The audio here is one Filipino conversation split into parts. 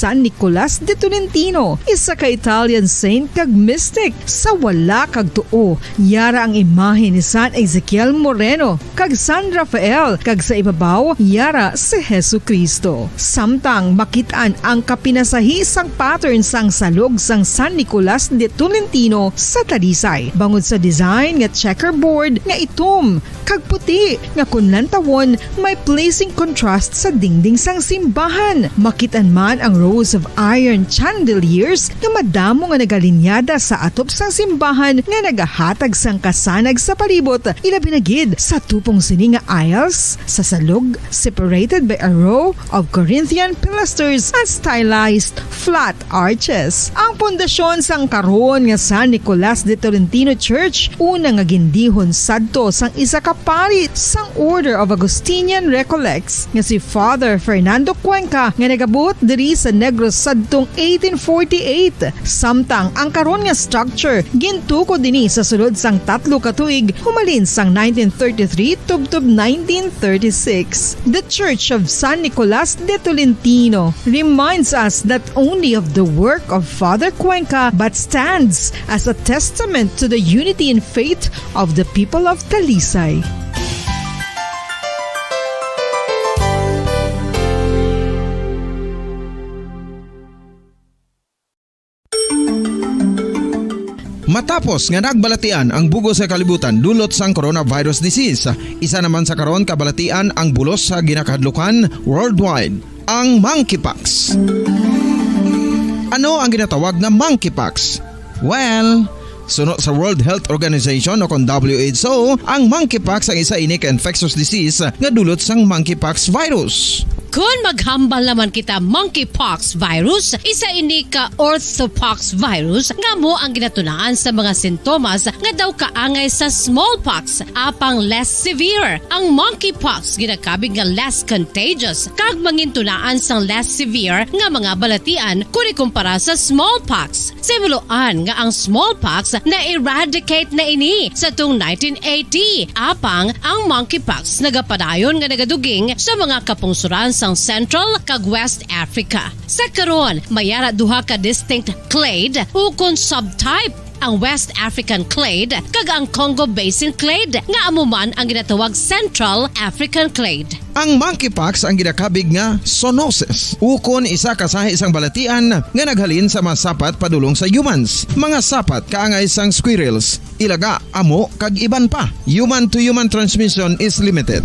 San Nicolas de Tolentino, isa ka Italian saint kag mystic. Sa wala kag tuo, yara ang imahe ni San Ezekiel Moreno kag San Rafael, kag sa ibabaw yara si Jesucristo. Samtang makitaan ang kapinasahi sang pattern sang salog sang San Nicolas de Tolentino sa Talisay. Bangod sa design nga checkerboard nga itom kag puti nga kunlantawon may placing contrast sa dingding sang simbahan. Makitan man ang rows of iron chandeliers nga madamo nga nagalinyada sa atop sang simbahan nga nagahatag sang kasanag sa palibot, ilabi na gid sa tupong sini nga aisles sa salog separated by a row of Corinthian pilasters and stylized flat arches. Ang pundasyon sang karon nga San Nicolas de Tolentino Church una nga gindihon sadto sang isa ka pari sang Order of Augustinian Recollects nga si Father Fernando Cuenca nga nagabot diri sa Negros sadtong 1848. Samtang ang karon nga structure gintuko dinhi sa sulod sang 3 ka tuig humalin sang 1933 tubtob 1936. The Church of San Nicolas de Tolentino reminds us not only of the work of Father Cuenca but stands as a testament to the unity and faith of the people of Talisay. Matapos nga nagbalatian ang bugos sa kalibutan dulot sang coronavirus disease, isa naman sa karon kabalatian ang bulos sa ginakahadlukan worldwide, ang monkeypox. Ano ang ginatawag na monkeypox? Well, suno sa World Health Organization o kon WHO, ang monkeypox ang isa ini ka infectious disease nga dulot sang monkeypox virus. Kung maghambal naman kita monkeypox virus, isa ini ka orthopox virus nga mo ang ginatunaan sa mga sintomas nga daw kaangay sa smallpox, apang less severe. Ang monkeypox ginakabig nga less contagious kag mangintunaan sang less severe nga mga balatian kung ikumpara sa smallpox. Simuloan nga ang smallpox na-eradicate na ini sa tung 1980, apang ang monkeypox nagapadayon nga nagaduging sa mga kapungsuran sang Central kag West Africa. Sa karon, mayara duha ka distinct clade ukon subtype, ang West African clade kag ang Congo Basin clade nga amuman ang ginatawag Central African clade. Ang monkeypox ang ginakabig nga zoonosis, ukon isa ka sa isang balatian nga naghalin sa mga sapat padulong sa humans. Mga sapat kaangay sang squirrels, ilaga, amo kag iban pa. Human to human transmission is limited.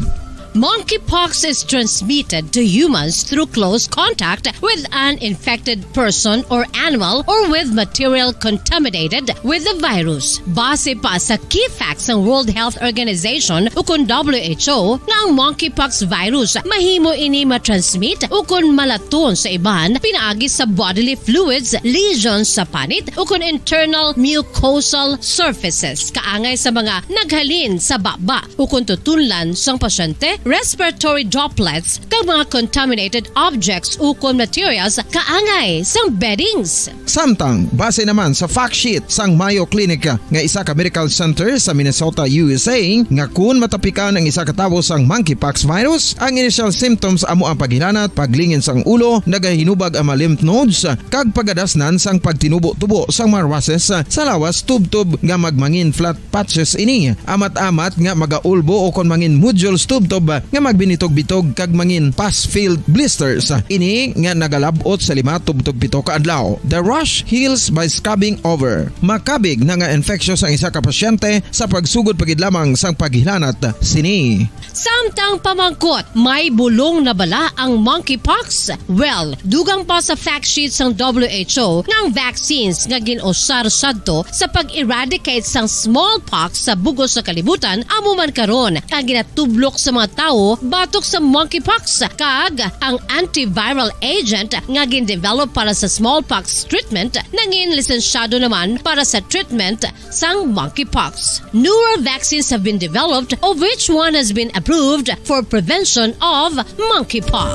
Monkeypox is transmitted to humans through close contact with an infected person or animal or with material contaminated with the virus. Base pa sa key facts ng World Health Organization ukon WHO nga ang monkeypox virus mahimo ini matransmit ukon malaton sa iban pinaagi sa bodily fluids, lesions sa panit ukon internal mucosal surfaces kaangay sa mga naghalin sa baba ukon tutunlan sang pasyente, respiratory droplets kag mga contaminated objects ukon materials kaangay sang beddings. Samtang base naman sa fact sheet sang Mayo Clinic nga isa ka medical center sa Minnesota, USA, nga kun matapikan ang isa ka tawo sang monkeypox virus, ang initial symptoms amo ang paghilanat, paglingin sang ulo, nagahinubag ang mga lymph nodes kag pagadasnan sang pagtinubo-tubo sang mga rashes sa lawas tubtob nga magmangin flat patches ini, amat-amat nga magaulbo o kon mangin nodules tubtob nga magbinitog-bitog kag mangin pus-filled blisters. Ini nga nagalabot sa 5 tubtob 7 ka adlaw. The rash heals by scabbing over. Makabig na nga infectious ang isa ka pasyente sa pagsugod pagid lamang sang paghilanat sini. Samtang pamangkot, may bulong na bala ang monkeypox? Well, dugang pa sa fact sheet sang WHO nga ang vaccines nga ginusar sadto sa pag-eradicate sang smallpox sa bugos sa kalibutan amo man karon ang ginatublok sa mga tao batok sa monkeypox kag ang antiviral agent nga gin-develop para sa smallpox treatment nangin lisensyado naman para sa treatment sang monkeypox. Newer vaccines have been developed of which one has been approved for prevention of monkeypox.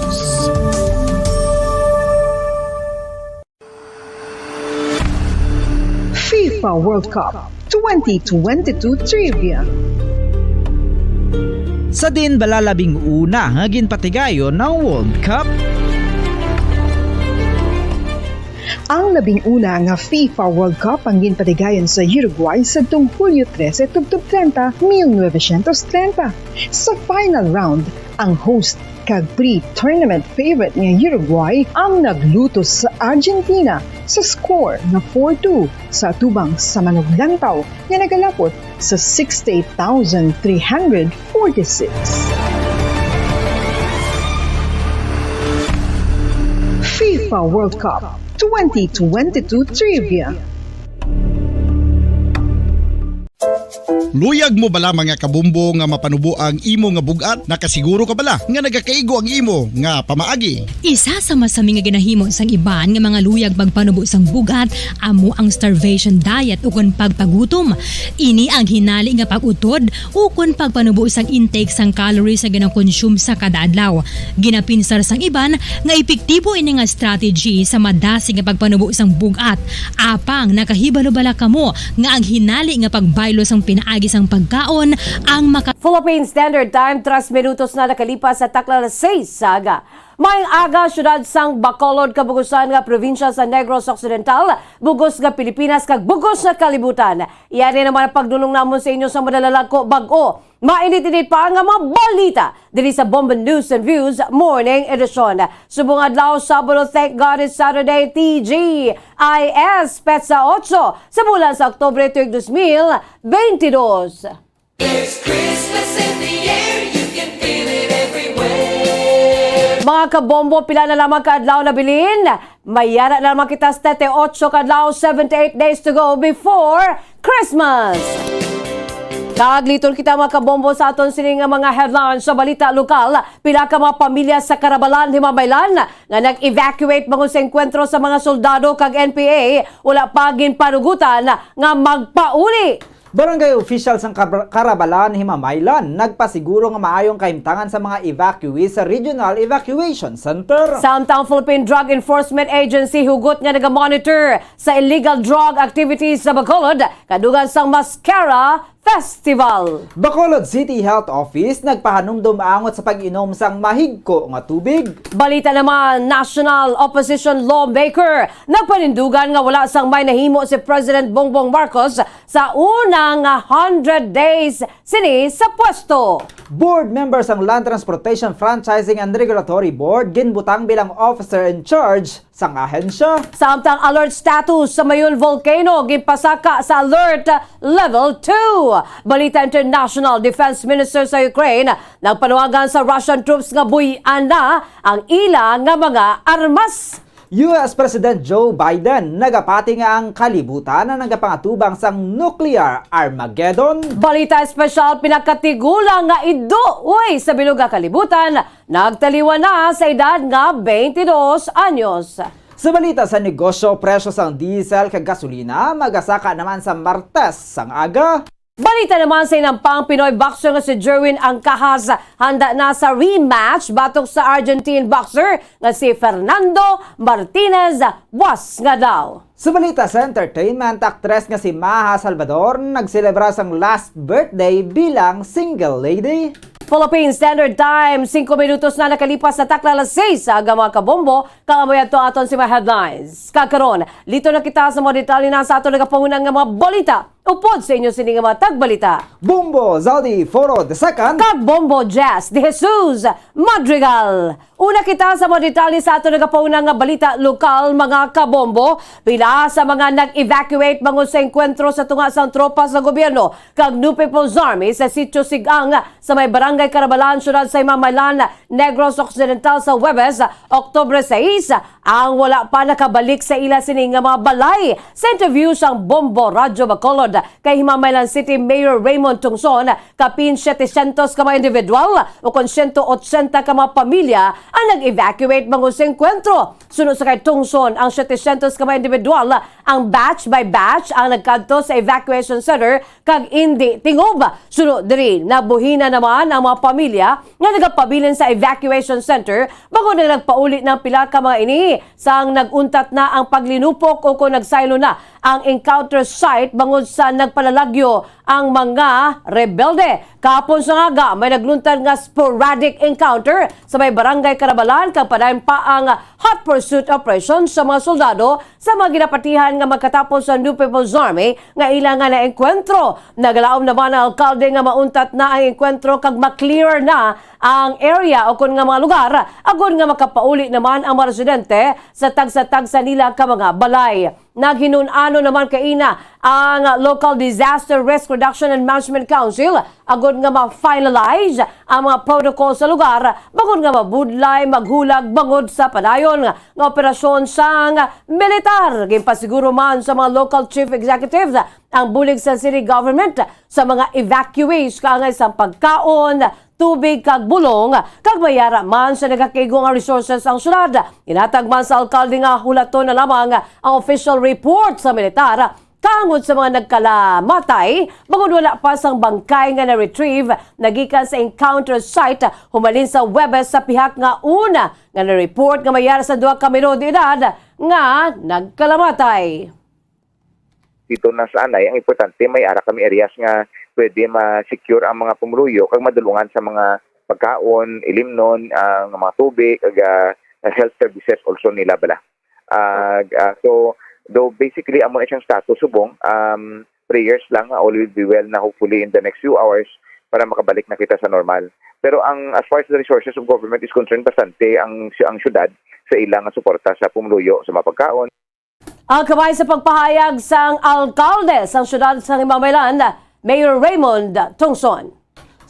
FIFA World Cup 2022 Trivia. Sa din balalabing una nga ginpatigayon ng World Cup. Ang labing-una nga FIFA World Cup ang ginpatigayon sa Uruguay sa Hulyo 13 tubtob 30, 1930. Sa final round, ang host kag pre-tournament favorite nga Uruguay ang naglutos sa Argentina sa score na 4-2 sa atubang sa manuglantaw nga nagalapot sa 68,346. FIFA World Cup 2022 Trivia. Luyag mo bala mga kabumbo nga mapanubo ang imo nga bugat? Nakasiguro ka bala nga nagakaigo ang imo nga pamaagi? Isa sa masami nga ginahimo sang iban nga mga luyag magpanubo sang bugat amo ang starvation diet ukon pagpagutom. Ini ang hinali nga pag-utod ukon pagpanubo sang intake sang calories sa gina-consume sa kada adlaw. Ginapinsar sang iban nga epektibo ini nga strategy sa madasi nga pagpanubo sang bugat. Apang nakahibalo bala kamo nga ang hinali nga pagbaylo sang pinaagi sang pagkaon ang Philippine Standard Time, 3 minutos na nakalipas sa takla 6 sa aga. May aga syudad sang Bacolod kabugusan nga probinsya sa Negros Occidental, bugos nga Pilipinas kag bugos nga kalibutan. Iyan naman ang pagdulong namon sa inyo sa madalalako bag-o. Mainit-init pa nga mga balita diri sa Bomba News and Views Morning Edition. Subong adlaw Sabado, thank God it's Saturday, TGIS Petsa 8 sa bulan sa Oktubre 2022. There's Christmas in the air, you can feel it everywhere. Mga kabombo, pila na lamang kaadlaw na bilin. Mayara na lamang kita sa 8 kaadlaw, 78 days to go before Christmas. Kagliton kita mga kabombo sa aton sining mga headlines sa balita lokal. Pila ka mga pamilya sa Carabalan, Himabaylan nga nag-evacuate mga sa enkwentro sa mga soldado kag NPA. Wala pa ginparugutan nga magpauli. Barangay officials ng Carabalan, Himamaylan nagpasiguro nga maayong kahimtangan sa mga evacuees sa Regional Evacuation Center. Samtang Philippine Drug Enforcement Agency hugot nga naga-monitor sa illegal drug activities sa Bacolod kadugan sang Mascara Festival. Bacolod City Health Office nagpahanumdum angot sa pag-inom sang mahigko nga tubig. Balita naman, National Opposition Lawmaker nagpanindugan nga wala sang may nahimo si President Bongbong Marcos sa unang 100 days sini sa pwesto. Board members ng Land Transportation Franchising and Regulatory Board ginbutang bilang officer in charge sang ahensya. Samtang alert status sa Mayon Volcano gipasaka sa alert level 2. Balita International, Defense Minister sa Ukraine nagpanuwagan sa Russian troops nga buy-an na ang ila nga mga armas. US President Joe Biden nagapati nga ang kalibutan na nagapangatubang sang nuclear Armageddon. Balita espesyal, pinakatigula nga iduoy sa bilog nga kalibutan, nagtaliwan na sa edad nga 22 anyos. Sa balita sa negosyo, presyo sang diesel kag gasolina magasaka naman sa Martes sang aga. Balita naman sa inampang Pinoy boxer nga si Jerwin Angkahas, handa na sa rematch batok sa Argentine boxer nga si Fernando Martinez Buas nga daw. Sa balita sa entertainment, actress nga si Maha Salvador nagselebra sang last birthday bilang single lady. Philippine Standard Time, 5 minutos na nakalipas sa takla 6 sa aga mga kabombo, kaamoy ato aton si mga headlines. Kakaron, lito na kita sa mga detalye na sa ato nagapangunang nga mga balita. Upod sa inyo sining mga tagbalita. Bombo Zaldi Foro II Kag Bombo Jazz de Jesus Madrigal. Una kita sa mga detalye sa ato nagapaunang nga balita lokal mga kabombo. Pila sa mga nag-evacuate bangon sa enkwentro sa tunga sang tropa sa gobyerno kag New People's Army sa Sitio Sigang sa may Barangay Carabalan, syudad sa Himamaylan, Negros Occidental sa Huwebes, Oktubre 6. Ang wala pa nakabalik sa ila sining nga mga balay. Sa interview sang Bombo Radyo Bacolod kay Himamaylan City Mayor Raymond Tungson, kapin 700 ka mga individual o kon 180 ka mga pamilya ang nag-evacuate bangon sa enkwentro. Sunod sa kay Tungson, ang 700 ka mga individual ang batch by batch ang nagkadto sa evacuation center kag indi tingob. Sunod diri nabuhina naman ang mga pamilya nga nagapabilin sa evacuation center bago na nagpauli ng pila ka mga ini sang naguntat na ang paglinupok o kung nagsaylo na ang encounter site bangod sa nagpalalagyo ang mga rebelde. Kahapon sa nga may nagluntad nga sporadic encounter sa may barangay Carabalan kag padayon pa ang hot pursuit operation sa mga soldado sa mga ginapatihan nga magkatapos sa New People's Army nga ilang nga na-enkwentro. Nagalaom naman ang alkalde nga mauntat na ang enkwentro kag maklear na ang area o kung nga mga lugar agon nga makapauli naman ang mga residente sa tagsa-tagsa nila ka mga balay. Naghinunano naman kaina ang Local Disaster Risk Reduction and Management Council agon nga ma-finalize ang mga protocol sa lugar bagon nga mabudlay maghulag bangod sa padayon nga operasyon sang militar. Gimpasiguro man sa mga local chief executives ang bulig sa city government sa mga evacuees kaangay sa pagkaon, tubig kag bulong kag mayara man sa nagakaigo nga resources ang syudad. Inatag man sa alkalde nga hulaton na lamang ang official report sa militar kaangod sa mga nagkalamatay bangod wala pa sang bangkay nga na-retrieve nagikan sa encounter site humalin sa Webes sa pihak nga una nga na-report nga mayara sa 2 ka minuto de edad nga nagkalamatay. Dito na sa anay, ang importante may ara kami areas nga pwede ma-secure ang mga pumuluyo kag madulungan sa mga pagkaon, ilimnon, ang mga tubig, kag health services also nila bala. So, though basically amo na siyang status subong, prayers lang, all will be well na hopefully in the next few hours para makabalik na kita sa normal. Pero as far as the resources of government is concerned, bastante ang syudad sa ilang suporta sa pumuluyo, sa mga pagkaon. Ang kamay sa pagpahayag sang alkalde sa syudad sa Himamaylan, Mayor Raymond Tungson.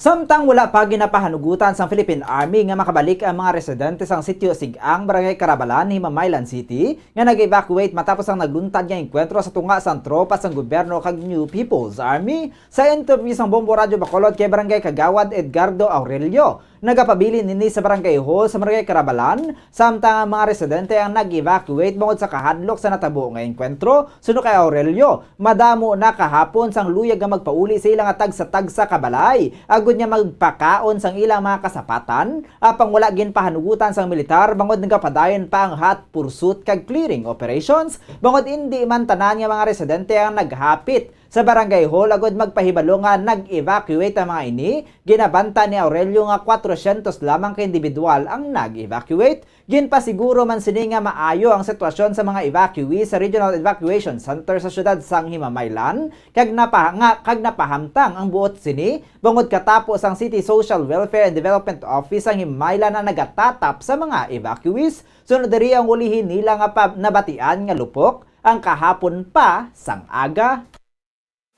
Samtang wala pa ginapahanugutan sa Philippine Army nga makabalik ang mga residente sang sitio Sigang, Barangay Carabalan, Himamaylan City nga nag-evacuate matapos ang nagluntad nga enkwentro sa tunga sang tropa sang gobyerno kag New People's Army. Sa interview sang Bombo Radio Bacolod kay Barangay Kagawad Edgardo Aurelio, nagapabilin nini sa Barangay Hall sa Barangay Carabalan, samtang ang mga residente ang nag-evacuate bangod sa kahadlok sa natabo nga enkwentro. Suno kay Aurelio, madamo na kahapon sang luyag nga magpauli sa ilang tagsa-tagsa kabalay. Agud niya magpakaon sang ilang mga kasapatan, apang wala gin pahanugutan sang militar bangod nagapadayon pa ang hot pursuit kag clearing operations. Bangod hindi man tanan nga mga residente ang naghapit sa Barangay Hall agud magpahibalo nga nag-evacuate ang mga ini. Ginabanta ni Aurelio nga 400 lamang ka individual ang nag-evacuate. Ginpasiguro man sini nga maayo ang sitwasyon sa mga evacuees sa Regional Evacuation Center sa syudad sang Himamaylan kag napahamtang ang buot sini bangod katapos ang City Social Welfare and Development Office ang Himamaylan na nagatatap sa mga evacuees. Sunod diri ang ulihin nila nga nabatian nga lupok ang kahapon pa sang aga.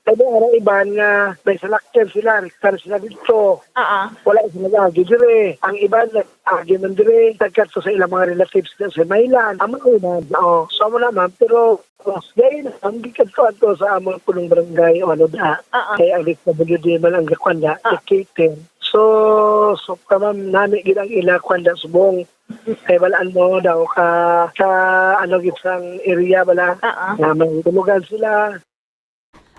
Sabi nga iban nga may salakyan sila, rektar sila dito. Wala sila nag-agi dire. Ang iban nag-agi man dire. Tagkat sa ilang mga relatives na sa Maylan. Amang unan. So mo naman, pero gaya na, ang gikat ko ato sa amang punong barangay o ano da. Kaya ang WD man ang gakwanda, ikatin. So kamam nami ginang ila kwanda subong. Kaya balaan mo daw ka ano gitsang area bala. Na may tulugan sila.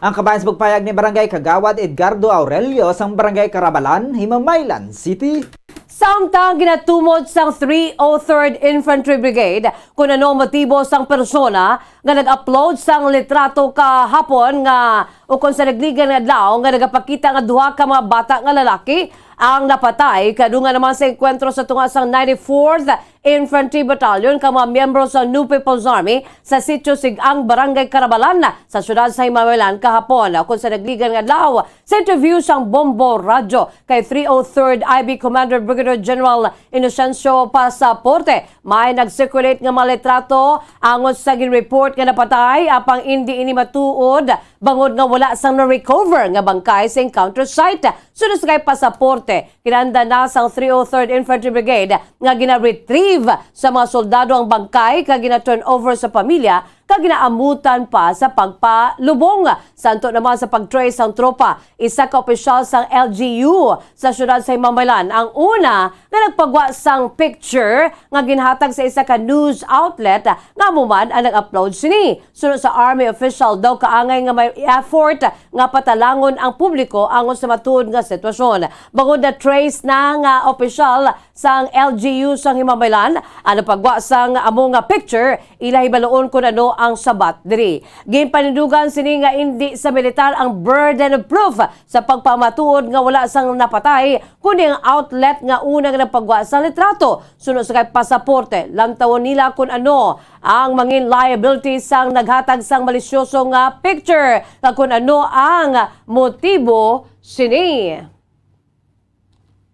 Ang kabayan sa pagpayag ni Barangay Kagawad Edgardo Aurelio sang Barangay Carabalan, Himamaylan City. Samtang ginatumod sang 303rd Infantry Brigade kung ano motibo sang persona nga nag-upload sang litrato kahapon nga o kung sa nagligan nga adlaw nga nagapakita nga duha ka mga bata nga lalaki ang napatay kadungan naman sa enkwentro sa tunga sang 94th Infantry Battalion ka mga miyembro sa New People's Army sa sitio Sigang, Barangay Carabalan sa syudad sa Himamaylan kahapon. Kung sa nagligan nga adlaw sa interview sang Bombo Radio kay 303rd IB Commander Brigadier General Inocencio Pasaporte, may nag-circulate nga mga litrato angon sa gin-report nga napatay apang hindi ini matuod bangod nga wala sang na-recover nga bangkay sa encounter site. Sunod sa kay Pasaporte, kinanda na sang 303rd Infantry Brigade nga gina-retrieve sa mga soldado ang bangkay kag gina-turn over sa pamilya kag ginaamutan pa sa pagpalubong. Santo naman sa pag-trace ang tropa, isa ka opisyal sang LGU sa syudad sa Himamaylan ang una na nagpagwa sang picture nga ginhatag sa isa ka news outlet nga muman ang nag-upload sini. Sunod sa Army official daw kaangay nga may effort nga patalangon ang publiko angon sa matuod nga sitwasyon. Bangod na trace na nga opisyal sang LGU sang Himamaylan ang pagwa sang amo nga picture, ilahi baloon kung ano ang sabat diri. Ginpanindugan sini nga hindi sa militar ang burden of proof sa pagpamatuod nga wala sang napatay kundi ang outlet nga unang nagpagwa sa litrato sunod sa kay pasaporte. Lantawon nila kung ano ang mangin liability sang naghatag sang malisyoso nga picture kung ano ang motibo sini.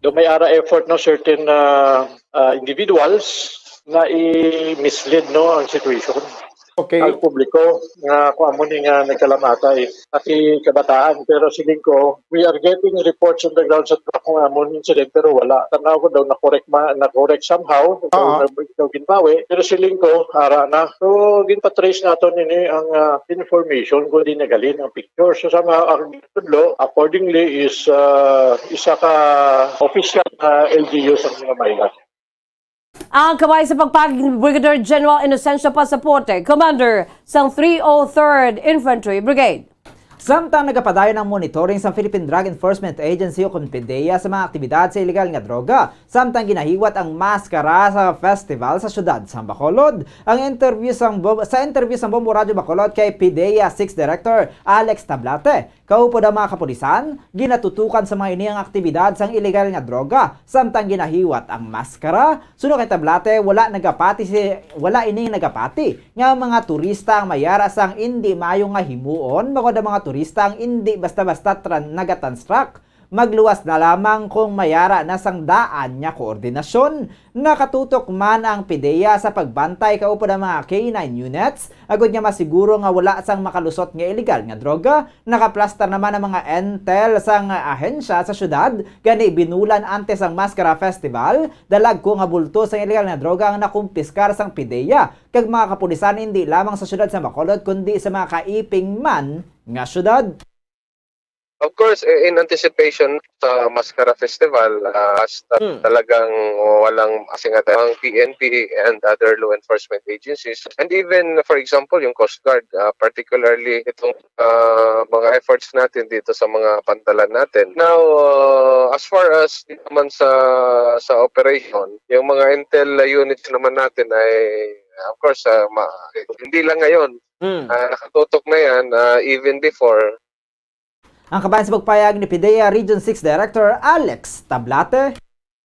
May ara effort ng certain individuals na i-mislead ang situation. Okay. Ang publiko nga kung amo ni nga nagkalamatay at kabataan, pero siling ko we are getting reports on the ground sa kung amo incident pero wala tanaw ko daw na-correct somehow so ginbawi pero siling ko ara na so ginpatrace naton ini ang information kung di nagalin ang picture so sa mga tudlo accordingly is isa ka official LGU sa mga Maylan. Ang kamay sa pagpagig ni Brigadier General Inocencio Pasaporte, Commander sang 303rd Infantry Brigade. Samtang nagapadayon ng monitoring sa Philippine Drug Enforcement Agency o PDEA sa mga aktibidad sa ilegal nga droga, samtang ginahiwat ang maskara sa festival sa syudad sa Bacolod. Sa interview sa Bombo Radio Bacolod kay PDEA 6 Director Alex Tablate, kaupo daw mga kapulisan, ginatutukan sa mga iniyang aktibidad sa ilegal nga droga, samtang ginahiwat ang maskara. Suno kay Tablate, wala ining nagapati nga mga turista ang mayara sang hindi mayo nga himuon, bagod ang mga turista ang hindi basta-basta nagatanstruck. Magluwas na lamang kung mayara na sang daan niya koordinasyon. Nakatutok man ang PDEA sa pagbantay kaupo ng mga K9 units. Agad niya masiguro nga wala sang makalusot nga illegal nga droga. Nakaplastar naman ang mga intel sang ahensya sa syudad. Gani binulan antes ang Mascara Festival. Dalag ko nga bulto sang illegal nga droga ang nakumpiskar sang PDEA. Kag mga kapulisan hindi lamang sa syudad sa Bacolod kundi sa mga kaiping man nga syudad. Of course, in anticipation sa Mascara Festival, talagang walang ang PNP and other law enforcement agencies. And even, for example, yung Coast Guard, particularly itong mga efforts natin dito sa mga pantalan natin. Now, as far as naman sa operation, yung mga intel units naman natin ay, of course, hindi lang ngayon. Nakatutok na yan, even before. Ang kabayan sa pagpayag ni PDEA Region 6 Director Alex Tablate.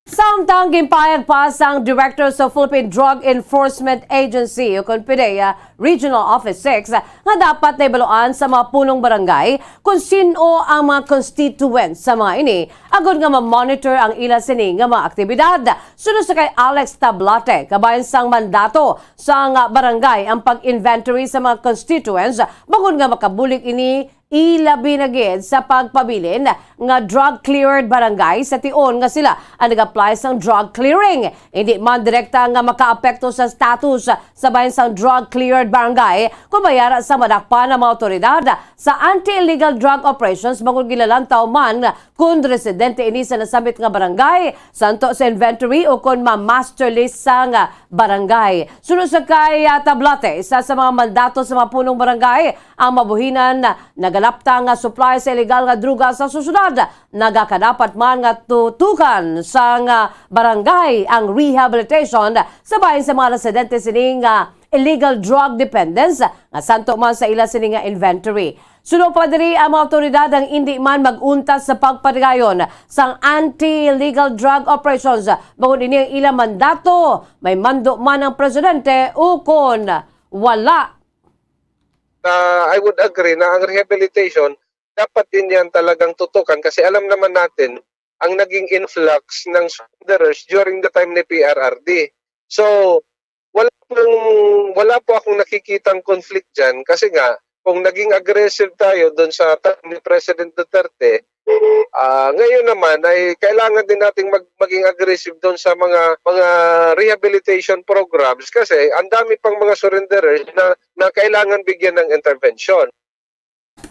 Samtang gimpayag pa sang Director sa Philippine Drug Enforcement Agency o PDEA Regional Office 6 nga dapat na ibaluan sa mga punong barangay kung sino ang mga constituents sa mga ini agad nga ma-monitor ang ila sini nga mga aktibidad. Sunod sa kay Alex Tablate, kabayan sang mandato sang barangay ang pag-inventory sa mga constituents bagod nga makabulik ini ilabi na gid sa pagpabilin nga drug-cleared barangay sa tion nga sila ang nag-apply sang drug clearing. Hindi man direkta nga makaapekto sa status sa bayan sang drug-cleared barangay kung mayara sa madakpan ng mga otoridad sa anti-illegal drug operations bagong gilalantaw man kung residente ini sa nasabit nga barangay, santo sa inventory o kung ma-master list sa nga barangay. Sunod sa kay Tablate, isa sa mga mandato sa mga punong barangay ang mabuhinan nagalapta nga supply sa illegal nga droga sa susunod. Nagakadapat man nga tutukan sa nga barangay ang rehabilitation sa bayan sa mga residente sining illegal drug dependence nga santo man sa ila sining inventory. Sunod pa diri ang mga otoridad ang hindi man mag-untas sa pagpatigayon sang anti-illegal drug operations. Bangod ini ang ilang mandato, may mando man ang presidente o kon wala. I would agree na ang rehabilitation dapat din yan talagang tutukan kasi alam naman natin ang naging influx ng surrenderers during the time ni PRRD. So, wala po akong nakikitang conflict dyan kasi nga kung naging aggressive tayo doon sa time ni President Duterte, ngayon naman ay kailangan din nating maging aggressive doon sa mga rehabilitation programs kasi ang dami pang mga surrenderers na kailangan bigyan ng intervention.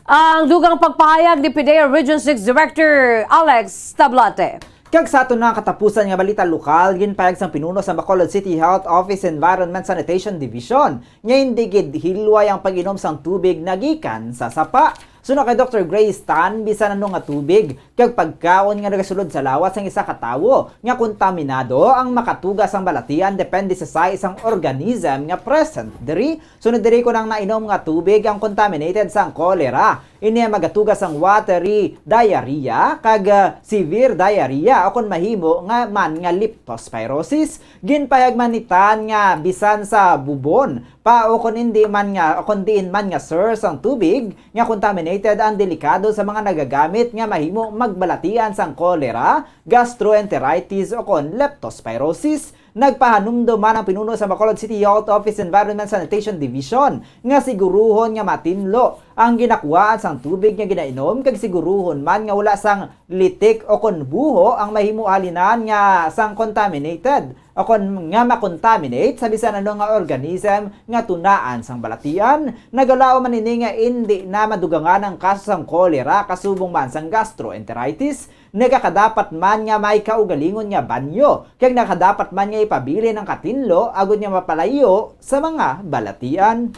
Ang dugang pagpahayag ni PDEA Region 6 Director Alex Tablate. Kag sa ato na katapusan nga balita lokal, ginpayag sang pinuno sa Bacolod City Health Office Environment Sanitation Division. Nga hindi gid hilway ang pag-inom sang tubig nagikan sa sapa. Suno kay Dr. Grace Tan, bisan ano nga tubig, kag pagkaon nga nagasulod sa lawas ang isa ka tawo nga kontaminado ang makatugas ang balatian depende sa size sang organism nga present diri. Sunod diri ko nang nainom nga tubig ang contaminated sang cholera. Ini ang magatugas ang watery diarrhea kag severe diarrhea o kon mahimo nga man nga leptospirosis. Ginpayag manitan nga bisan sa bubon pa o kon hindi man nga o kon diin man nga source ang tubig nga contaminated ang delikado sa mga nagagamit nga mahimo magbalatian sang cholera, gastroenteritis o kon leptospirosis. Nagpahanumdo man ang pinuno sa Bacolod City Health Office Environment Sanitation Division nga siguruhon nga matinlo ang ginakuhaan sang tubig nga ginainom kag siguruhon man nga wala sang litik o kon buho ang mahimo halinan nga sang contaminated o kon nga makontaminate sa bisan ano nga organism nga tunaan sang balatian. Nagalao man ini nga hindi na madugangan ang kaso sang cholera kasubong man sang gastroenteritis. Nagakadapat man nga may kaugalingon nga banyo kag nakadapat man nga ipabili ng katinlo agud nga mapalayo sa mga balatian.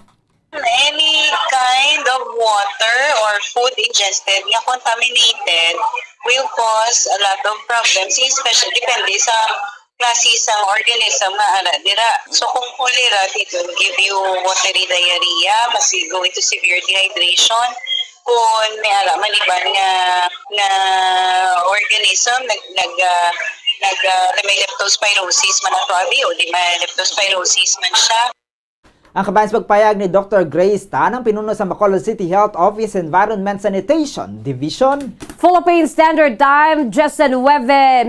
Any kind of water or food ingested nga contaminated will cause a lot of problems, especially depende sa klase sa organism nga ara dira. So kung cholera, it will give you watery diarrhea, mas go into severe dehydration. Kung may ara maliban nga organism may leptospirosis man ato abi o di may leptospirosis man siya. Ang kabayan sa pagpayag ni Dr. Grace Tan, ang pinuno sa Bacolod City Health Office Environment Sanitation Division. Philippine Standard Time, 19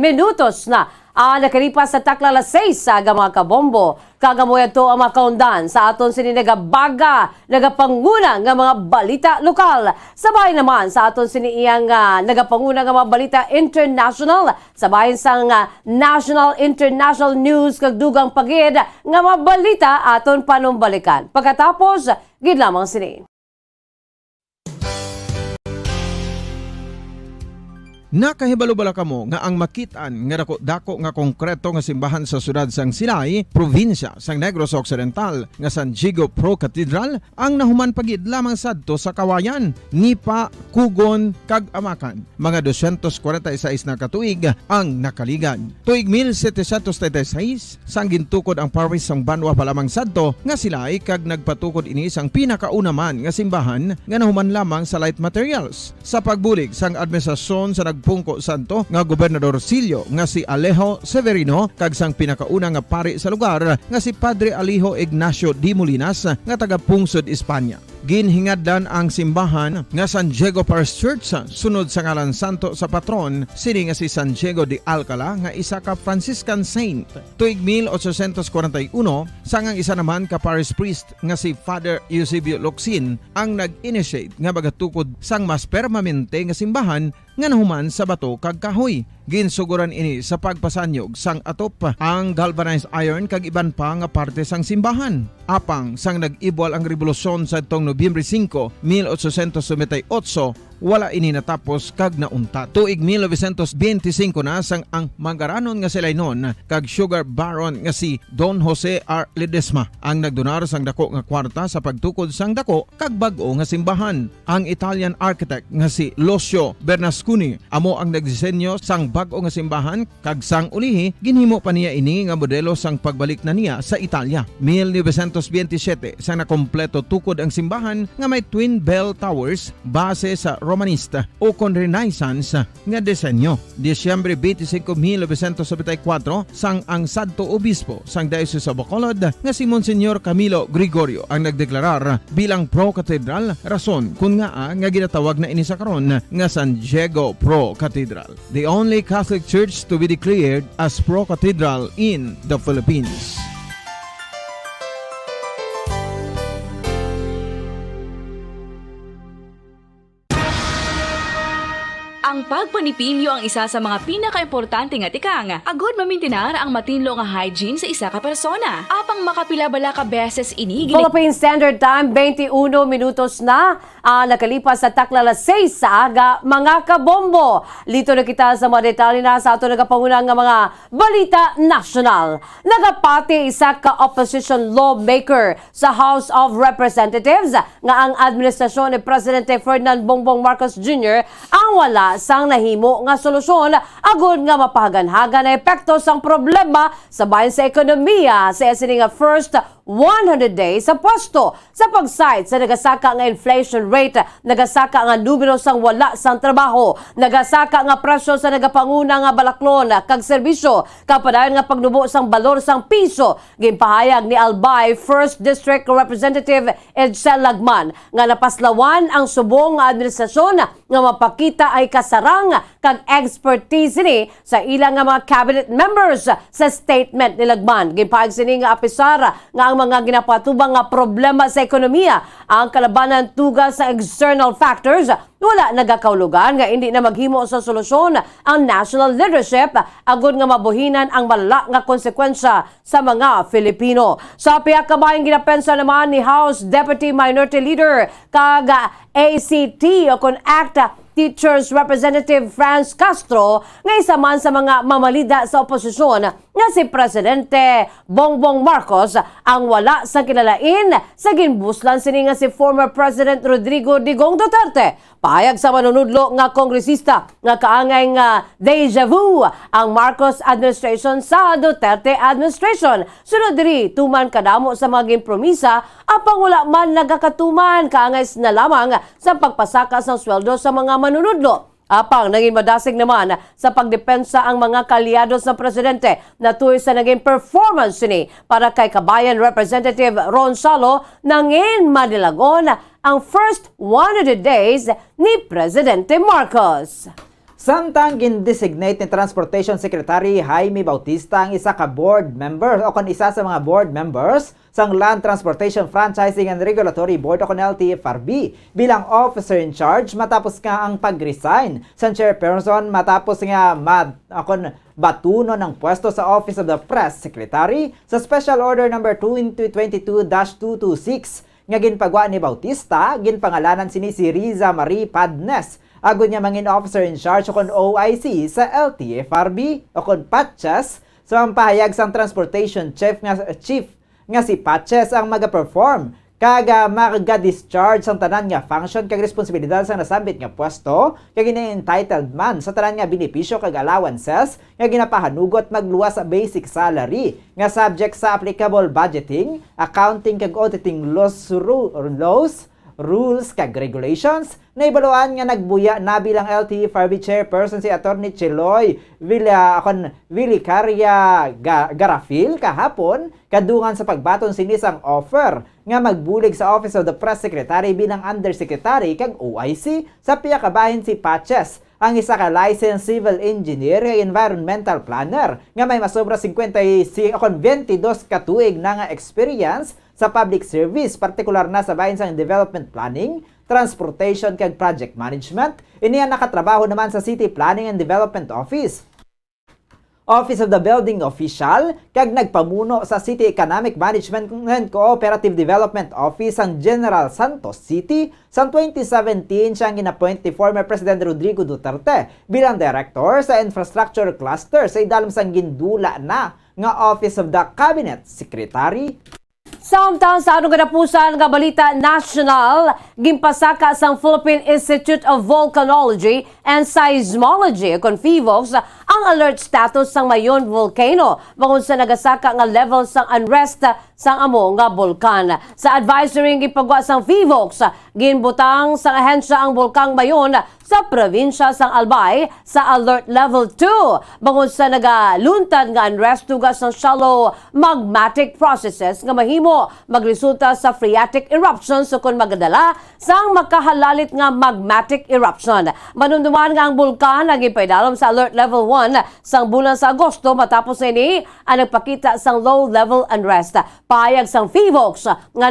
minutos na nakalipas sa takla alas 6 sa mga kabombo. Kagamoy ito ang mga kaundan sa aton sininagabaga, nagapanguna nga mga balita lokal. Sabay naman sa aton siniyang nagapanguna nga mga balita international. Sabay sang national international news kag dugang pagid nga mga balita aton panumbalikan. Pagkatapos, gid lamang sini. Nakahibalo-bala kamo nga ang makitaan nga dako nga konkreto nga simbahan sa sudad sang Sinay, probinsya sang Negros Occidental nga San Diego Pro Cathedral ang nahuman pagid lamang sadto sa Kawayan, Nipa, Kugon kag Amakan. Mga 246 na katuig ang nakaligan. Tuig 1736 sang gintukod ang parish sang Banwa pa lamang sadto nga Silay kag nagpatukod ini sang pinakauna man nga simbahan nga nahuman lamang sa light materials. Sa pagbulig sang administrasyon sa pungko santo nga Gobernador Silio nga si Alejo Severino kag sang pinakauna nga pari sa lugar nga si Padre Alejo Ignacio D. Molinas nga taga Pungsod, Espanya. Ginhingadlan ang simbahan nga San Diego Parish Church sunod sa ngalan santo sa patron sini nga si San Diego de Alcala nga isa ka Franciscan saint. Tuig 1841 sangang isa naman ka parish priest nga si Father Eusebio Locsin ang nag-initiate nga magatukod sang mas permanente nga simbahan nga nahuman sa bato kag kahoy. Ginsuguran ini sa pagpasanyog sang atop ang galvanized iron kag iban pa nga parte sang simbahan. Apang sang nag-ibwal ang revolusyon sa tong Nobyembre 5, 1898, wala ini natapos kag naunta. Tuig 1925 na sang ang mangaranon nga sila noon kag sugar baron nga si Don Jose R. Ledesma ang nagdonar sang dako nga kwarta sa pagtukod sang dako kag bag-o nga simbahan. Ang Italian architect nga si Lucio Bernasconi amo ang nagdisenyo sang bag-o nga simbahan kag sang ulihi ginhimo pa niya ini nga modelo sang pagbalik na niya sa Italia. 1927 sang nakompleto tukod ang simbahan nga may twin bell towers base sa Romanista o kon Renaissance nga disenyo. Disyembre 25, 1974 sang ang sadto obispo sang Diocese sa Bacolod nga si Monsignor Camilo Gregorio ang nagdeklarar bilang Pro Cathedral, rason kun nga ginatawag na ini sa karon nga San Diego Pro Cathedral, the only Catholic Church to be declared as Pro Cathedral in the Philippines. Ang pagpanipilyo ang isa sa mga pinaka-importante nga tikang. Agod mamintinar ang matinlo nga hygiene sa isa ka persona. Apang makapilabala ka beses ini. Philippine Standard Time, 21 minutos na. Nakalipas sa takla alas 6 sa aga, mga kabombo. Lito na kita sa mga detalye na sa ato nagapangunang nga mga balita national. Nagapati isa ka opposition lawmaker sa House of Representatives nga ang administrasyon ni Presidente Ferdinand Bongbong Marcos Jr. ang wala nga sang nahimo nga solusyon agud nga mapahaganhagan na epekto sang problema sa bahin sa ekonomiya sa sini nga first 100 days sa pwesto. Sa pag-cite sa nagasaka nga inflation rate, nagasaka nga numero sang wala sang trabaho, nagasaka nga presyo sa nagapanguna nga balaklon kag serbisyo, kapadayon nga pagnubo sang balor sang piso, ginpahayag ni Albay 1st District Representative Edsel Lagman nga napaslawan ang subong nga administrasyon nga mapakita ay kasarang kag expertise ni sa ilang nga mga cabinet members sa statement ni Lagman. Ginpahayag sini nga apisar nga ang mga ginapatubang nga problema sa ekonomiya ang kalabanan tugas sa external factors, wala nagakaulugan nga hindi na maghimo sa solusyon ang national leadership agud nga mabuhinan ang malala nga konsekwensya sa mga Filipino. Sa piyak kabayang ginapensa naman ni House Deputy Minority Leader kag ACT o kon ACT Teachers Representative Franz Castro nga isa man sa mga mamalida sa oposisyon nga si Presidente Bongbong Marcos ang wala sa kilalain sa ginbuslan sini nga si former President Rodrigo Digong Duterte. Pahayag sa manunudlo nga kongresista nga kaangay nga deja vu ang Marcos administration sa Duterte administration. Sunod diri tuman kadamo sa mga ginpromisa apang wala man nagakatuman kaangay na lamang sa pagpasakas ng sweldo sa mga manunudlo. Apang naging madasig naman sa pagdepensa ang mga kalyados ng presidente na tuloy sa naging performance ni para kay kabayan Representative Ron Salo nangin madilagon ang first 100 days ni Presidente Marcos. Samtang gin-designate ni Transportation Secretary Jaime Bautista ang isa ka board member o kon isa sa mga board members sang Land Transportation Franchising and Regulatory Board o kon LTFRB bilang officer in charge matapos nga ang pag-resign sa chairperson matapos nga batuno ng pwesto sa Office of the Press Secretary sa Special Order No. 2022-226 nga ginpagwa ni Bautista, ginpangalanan sini si Riza Marie Padnes agud niya mangin officer in charge o kon OIC sa LTFRB o kon Patches. So ang pahayag sang transportation chief nga si Patches ang maga-perform kag maga-discharge sang tanan nga function kag responsibilidad sa nasambit nga pwesto kag entitled man sa tanan nga benepisyo kag allowances nga ginapahanugot magluwas sa basic salary nga subject sa applicable budgeting, accounting kag auditing laws, rules kag regulations na ibaluan nga nagbuya na bilang LTFRB chairperson si Attorney Cheloy Vilicaria Garafil kahapon kadungan sa pagbaton sinisang offer nga magbulig sa Office of the Press Secretary bilang Undersecretary kag OIC sa piya kabahin si Patches, ang isa ka licensed civil engineer nga environmental planner nga may masobra 22 ka tuig na nga experience sa public service, partikular na sa bahin sang development planning, transportation kag project management. Iniya nakatrabaho naman sa City Planning and Development Office, Office of the Building Official, kag nagpamuno sa City Economic Management and Cooperative Development Office ang General Santos City. Sa 2017, siya ang inappoint ni former President Rodrigo Duterte bilang Director sa Infrastructure Cluster sa idalom sang gindula na nga Office of the Cabinet Secretary. Samtang sa anong ganapusan nga balita national, gimpasaka sang Philippine Institute of Volcanology and Seismology kon PHIVOLCS ang alert status sang Mayon volcano bangod sa nagasaka nga level sang unrest sang amo nga bulkan. Sa advisory gipagwa sang PHIVOLCS, ginbutang sang ahensya ang bulkang Mayon sa probinsya sang Albay sa alert level 2 bangod sa nagaluntad nga unrest tugas ng shallow magmatic processes nga mahimo magresulta sa phreatic eruptions o kung magdala sang makahalalit nga magmatic eruption. Manunduman nga ang bulkan nagipay-dalom sa alert level 1 sang bulan sa Agosto matapos ini ang nagpakita sang low level unrest. Pahayag sang PHIVOLCS nga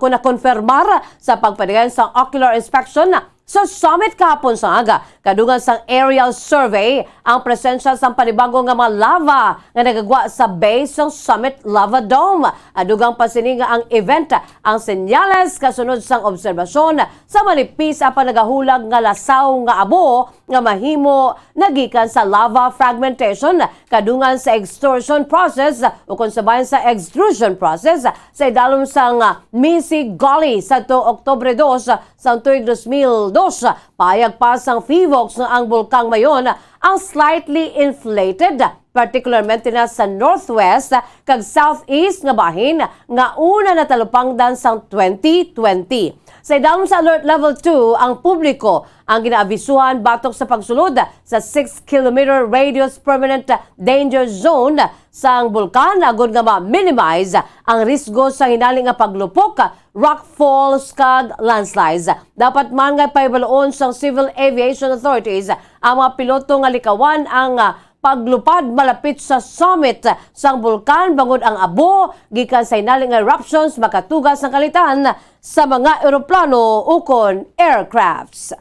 nakonfirmar sa pagpadagan sang ocular inspection sa summit kahapon sa aga, kadungan sang aerial survey ang presensya sang panibago nga mga lava nga nagagwa sa base ng Summit Lava Dome. Adugang pasininga ang event ang senyales kasunod sang obserbasyon sa manipis apan nagahulag nga lasaw nga abo nga mahimo nagikan sa lava fragmentation kadungan sa extrusion process o kung sabayan sa extrusion process sa idalom sang Misi Gully sa Oktubre 2 sa tuig 2002 dos. Payag pa sang FIVOX nga ang bulkang mayon ang slightly inflated, particularmente na sa northwest kag southeast nga bahin nga una na talupangdan sang 2020. Sa idalom sa Alert Level 2, ang publiko ang ginaabisuhan batok sa pagsulod sa 6-kilometer radius permanent danger zone sang bulkan agud nga ma-minimize ang risgo sa hinaling nga paglupok, rockfalls kag landslides. Dapat man nga paibaloon sang Civil Aviation Authorities ang mga piloto nga likawan ang paglupad malapit sa summit sang bulkan bangod ang abo gikan sa hinaling eruptions makatugas ng kalitan sa mga eroplano ukon aircrafts.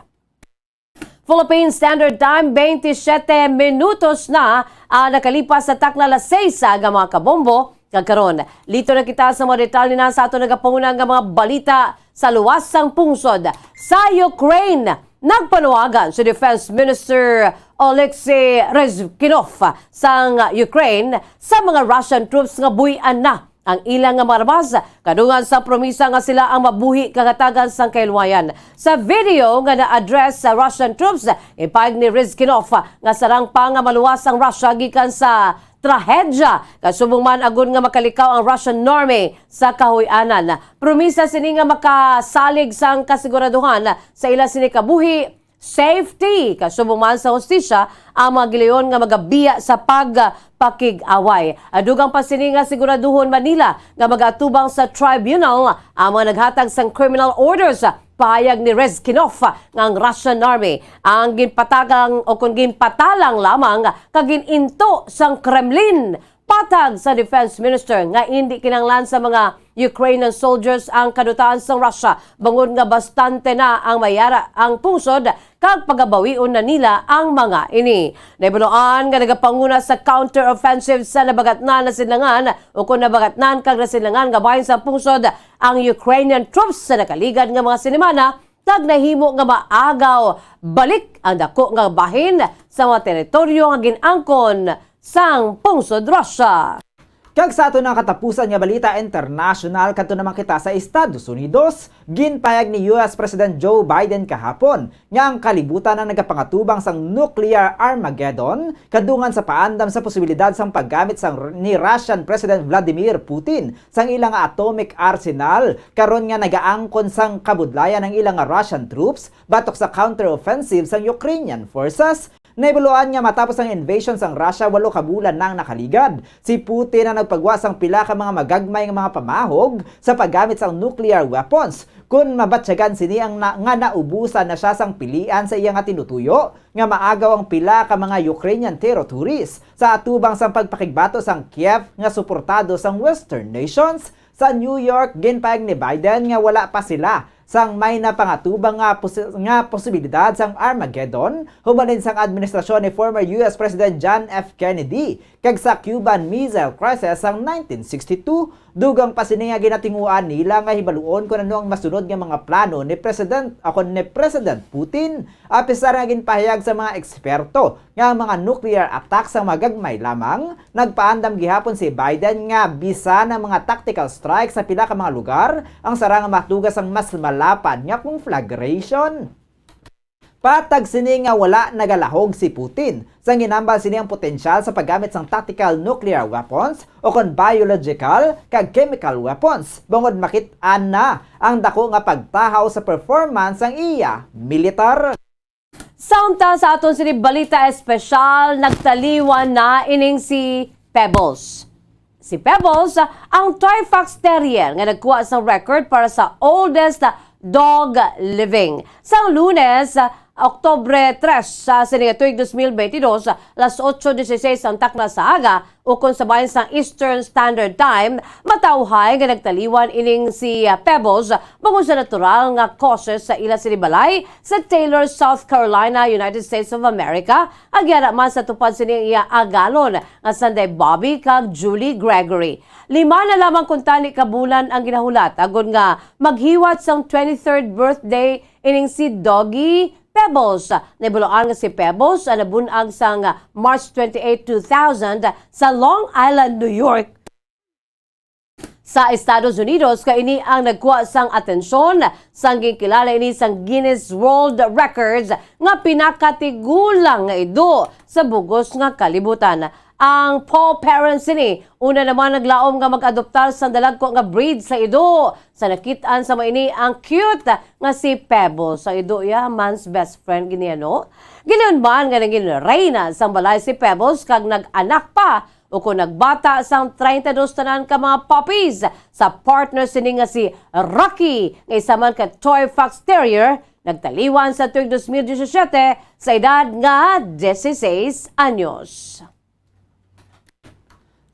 Philippine Standard Time, 27 minutos na nakalipas sa takna alas 6 nga mga kabombo. Kagkaron, lito na kita sa mga detalye na sa ato nagapangunang nga mga balita sa luwasang pungsod sa Ukraine. Nagpanawagan si Defense Minister Oleksiy Rezkinov sang Ukraine sa mga Russian troops nga buhian na ang ilang nga mga armas kadungan sa promisa nga sila ang mabuhi kagatagan sang kailwayan. Sa video nga na-address sa Russian troops, ipayag ni Rezkinov nga sarang pa nga maluwas ang Russia gikan sa trahedya kasubong man agon nga makalikaw ang Russian Army sa kahuy-anan. Promisa sini nga makasalig sang kasiguraduhan sa ila sini kabuhi, safety kasubong man sa hustisya ang mga gilayon nga magabiya sa pagpakig-away. Adugang pa sini nga siguraduhon Manila nga magatubang sa tribunal ang mga naghatag sang criminal orders. Pahayag ni Rezkinov nga ang Russian Army ang ginpatagang o kung ginpatalang lamang kagininto sang Kremlin. Patag sa Defense Minister nga hindi kinanglan sa mga Ukrainian soldiers ang kadutaan sa Russia bangod nga bastante na ang mayara ang pungsod kag pagabawion na nila ang mga ini. Naibanoan nga nagapanguna sa counter-offensive sa nabagatnan na silangan o kung nabagatnan kag nasilangan nga bahin sa pungsod ang Ukrainian troops sa nakaligad nga mga sinimana kag nahimo nga maagaw balik ang dako nga bahin sa mga teritoryo nga ginangkon sang pungsod Russia. Kag sa ato ng katapusan nga balita international kadto naman kita sa Estados Unidos, ginpayag ni US President Joe Biden kahapon nga ang kalibutan na nagapangatubang sang nuclear Armageddon kadungan sa paandam sa posibilidad sang paggamit sang ni Russian President Vladimir Putin sang ilang atomic arsenal karon nga nagaangkon sang kabudlayan ng ilang Russian troops batok sa counter-offensive sang Ukrainian forces. Naibuluan nga matapos ang invasion sang Russia 8 ka bulan nang nakaligad. Si Putin na nagpagwas ang pila ka mga magagmay nga mga pamahog sa paggamit sang nuclear weapons. Kung mabatsyagan sini ang nga naubusan na siya sang pilian sa iyang tinutuyo nga maagaw ang pila ka mga Ukrainian territories sa atubang sang pagpakigbato sang Kiev nga suportado sang Western nations. Sa New York, ginpayag ni Biden nga wala pa sila sang may napangatubang nga posibilidad sang Armageddon hubanin sang administrasyon ni former US President John F. Kennedy kag sa Cuban Missile Crisis sang 1962. Dugang pa sini nga ginatinguan nila nga hibaluon kung ano ang masunod nga mga plano ni President Putin. Apisar nga ginpahayag sa mga eksperto nga mga nuclear attacks ang magagmay lamang, nagpaandam gihapon si Biden nga bisa ng mga tactical strikes sa pila ka mga lugar ang sarang matugas ang mas malapad nga conflagration. Patag sini nga wala nagalahog si Putin sa ginambal sini ang potensyal sa paggamit sang tactical nuclear weapons o kon biological kag chemical weapons bangod makit-an na ang dako nga pagtahaw sa performance sang iya militar. Samtang sa aton sini balita espesyal nagtaliwan na ining si Pebbles. Si Pebbles ang Toy Fox Terrier nga nagkuha sa record para sa oldest dog living. Sa Lunes, Oktobre 3 sa tuig 2022, alas 8:16 ang takna sa aga, ukon sa bayan sa Eastern Standard Time, matauhay nga nagtaliwan ining si Pebbles bangod sa natural nga causes sa ila sinibalay sa Taylor, South Carolina, United States of America. Agyara man sa tupad sini iya agalon nga Sunday Bobby kag Julie Gregory. 5 na lamang kuntani ka bulan ang ginahulat agon nga maghiwat sang 23rd birthday ining si Doggy Pebbles. Naibuluan nga si Pebbles na nabunag sang March 28, 2000 sa Long Island, New York. Sa Estados Unidos, kaini ang nagkuha sang atensyon sang gikilala ini sang Guinness World Records nga pinakatigulang nga ido sa bugos nga kalibutan. Ang Paw Parents ini una naman naglaom nga mag-adoptar sa dalagko nga breed sa ido. Sa nakitaan sa maini ang cute nga si Pebbles. Sa ido man's best friend giniano. Giliyon man nga naging reyna sang balay si Pebbles kag nag-anak pa o kung nagbata sang 32 tanan ka mga puppies sa partner sini nga si Rocky nga isa man ka Toy Fox Terrier nagtaliwan sa tuig 2017 sa edad nga 16 anyos.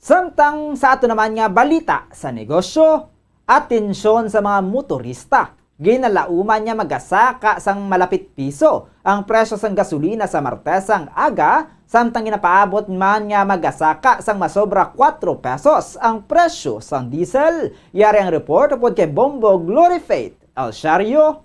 Samtang sa ato naman nga balita sa negosyo, atensyon sa mga motorista. Ginalauman niya magasaka sang malapit piso ang presyo sang gasolina sa Martes ang aga, samtang ginapaabot man nga magasaka sang masobra 4 pesos ang presyo sang diesel. Yari ang report upod kay Bombo Glory Faith Alshario.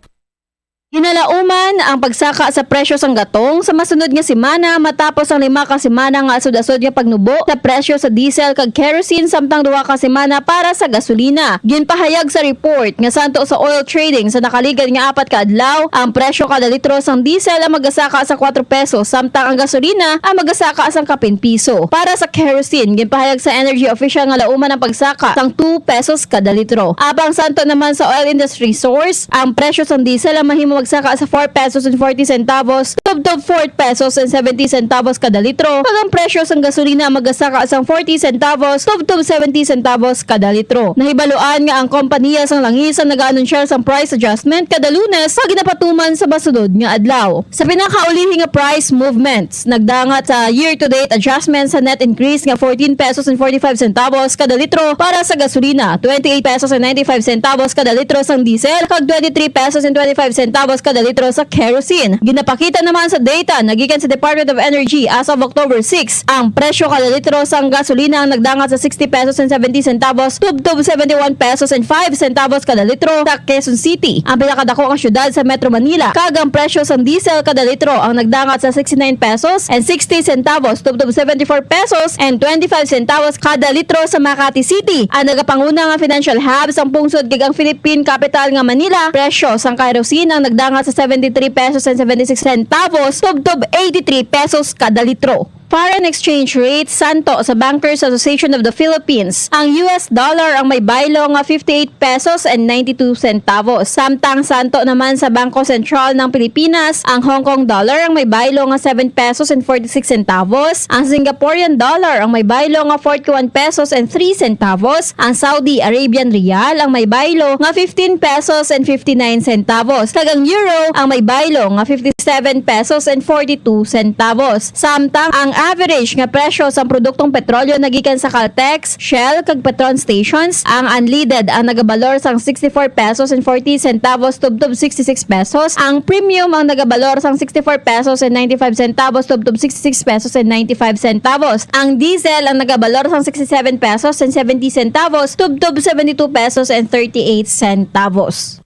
Ginalauman ang pagsaka sa presyo sang gatong sa masunod nga semana matapos ang 5 ka semana nga asod-asod nga pagnubo sa presyo sa diesel kag kerosene samtang 2 ka semana para sa gasolina. Ginpahayag sa report nga santo sa oil trading sa nakaligad nga 4 ka adlaw ang presyo kada litro sang diesel ang magasaka sa 4 pesos samtang ang gasolina ang magasaka sa 10 piso. Para sa kerosene ginpahayag sa energy official nga lauman ang pagsaka sang 2 pesos kada litro. Abang santo naman sa oil industry source ang presyo sang diesel ang mahimo magsaka sa 4 pesos and 40 centavos tubtob 4 pesos and 70 centavos kada litro kag ang presyo sang gasolina magasaka sa 40 centavos tubtob 70 centavos kada litro. Nahibaluan nga ang kompanya sang langis ang nag-aanunsyo sang price adjustment kada Lunes sa ginapatuman sa masunod nga adlaw. Sa pinakaulihi nga price movements nagdangat sa year-to-date adjustment sa net increase nga 14 pesos and 45 centavos kada litro para sa gasolina, 28 pesos and 95 centavos kada litro sang diesel kag 23 pesos and 25 centavos kada litro sa kerosene. Ginapakita naman sa data nagikan sa Department of Energy as of October 6 ang presyo kada litro sang gasolina ang nagdangat sa 60 pesos and 70 centavos tubtob 71 pesos and 5 centavos kada litro sa Quezon City, ang pinakadako nga syudad sa Metro Manila. Kag ang presyo sang diesel kada litro ang nagdangat sa 69 pesos and 60 centavos tubtob 74 pesos and 25 centavos kada litro sa Makati City. Ang nagapanguna nga financial hub sang pungsod kag ang Philippine capital nga Manila, presyo sang kerosene ang nagdangat sa 73 pesos and 76 centavos tubtob 83 pesos kada litro. Foreign exchange rate santo sa Bankers Association of the Philippines. Ang US dollar ang may baylo nga 58 pesos and 92 centavos. Samtang santo naman sa Bangko Sentral ng Pilipinas, ang Hong Kong dollar ang may baylo nga 7 pesos and 46 centavos. Ang Singaporean dollar ang may baylo nga 41 pesos and 3 centavos. Ang Saudi Arabian Riyal ang may baylo nga 15 pesos and 59 centavos. Kag ang euro ang may baylo nga 57 pesos and 42 centavos. Samtang ang average nga presyo sa produktong petrolyo nagikan sa Caltex, Shell kag Petron stations, ang unleaded ang nagabalor sang 64 pesos and 40 centavos tubtob 66 pesos. Ang premium ang nagabalor sang 64 pesos and 95 centavos tubtob 66 pesos and 95 centavos. Ang diesel ang nagabalor sang 67 pesos and 70 centavos tubtob 72 pesos and 38 centavos.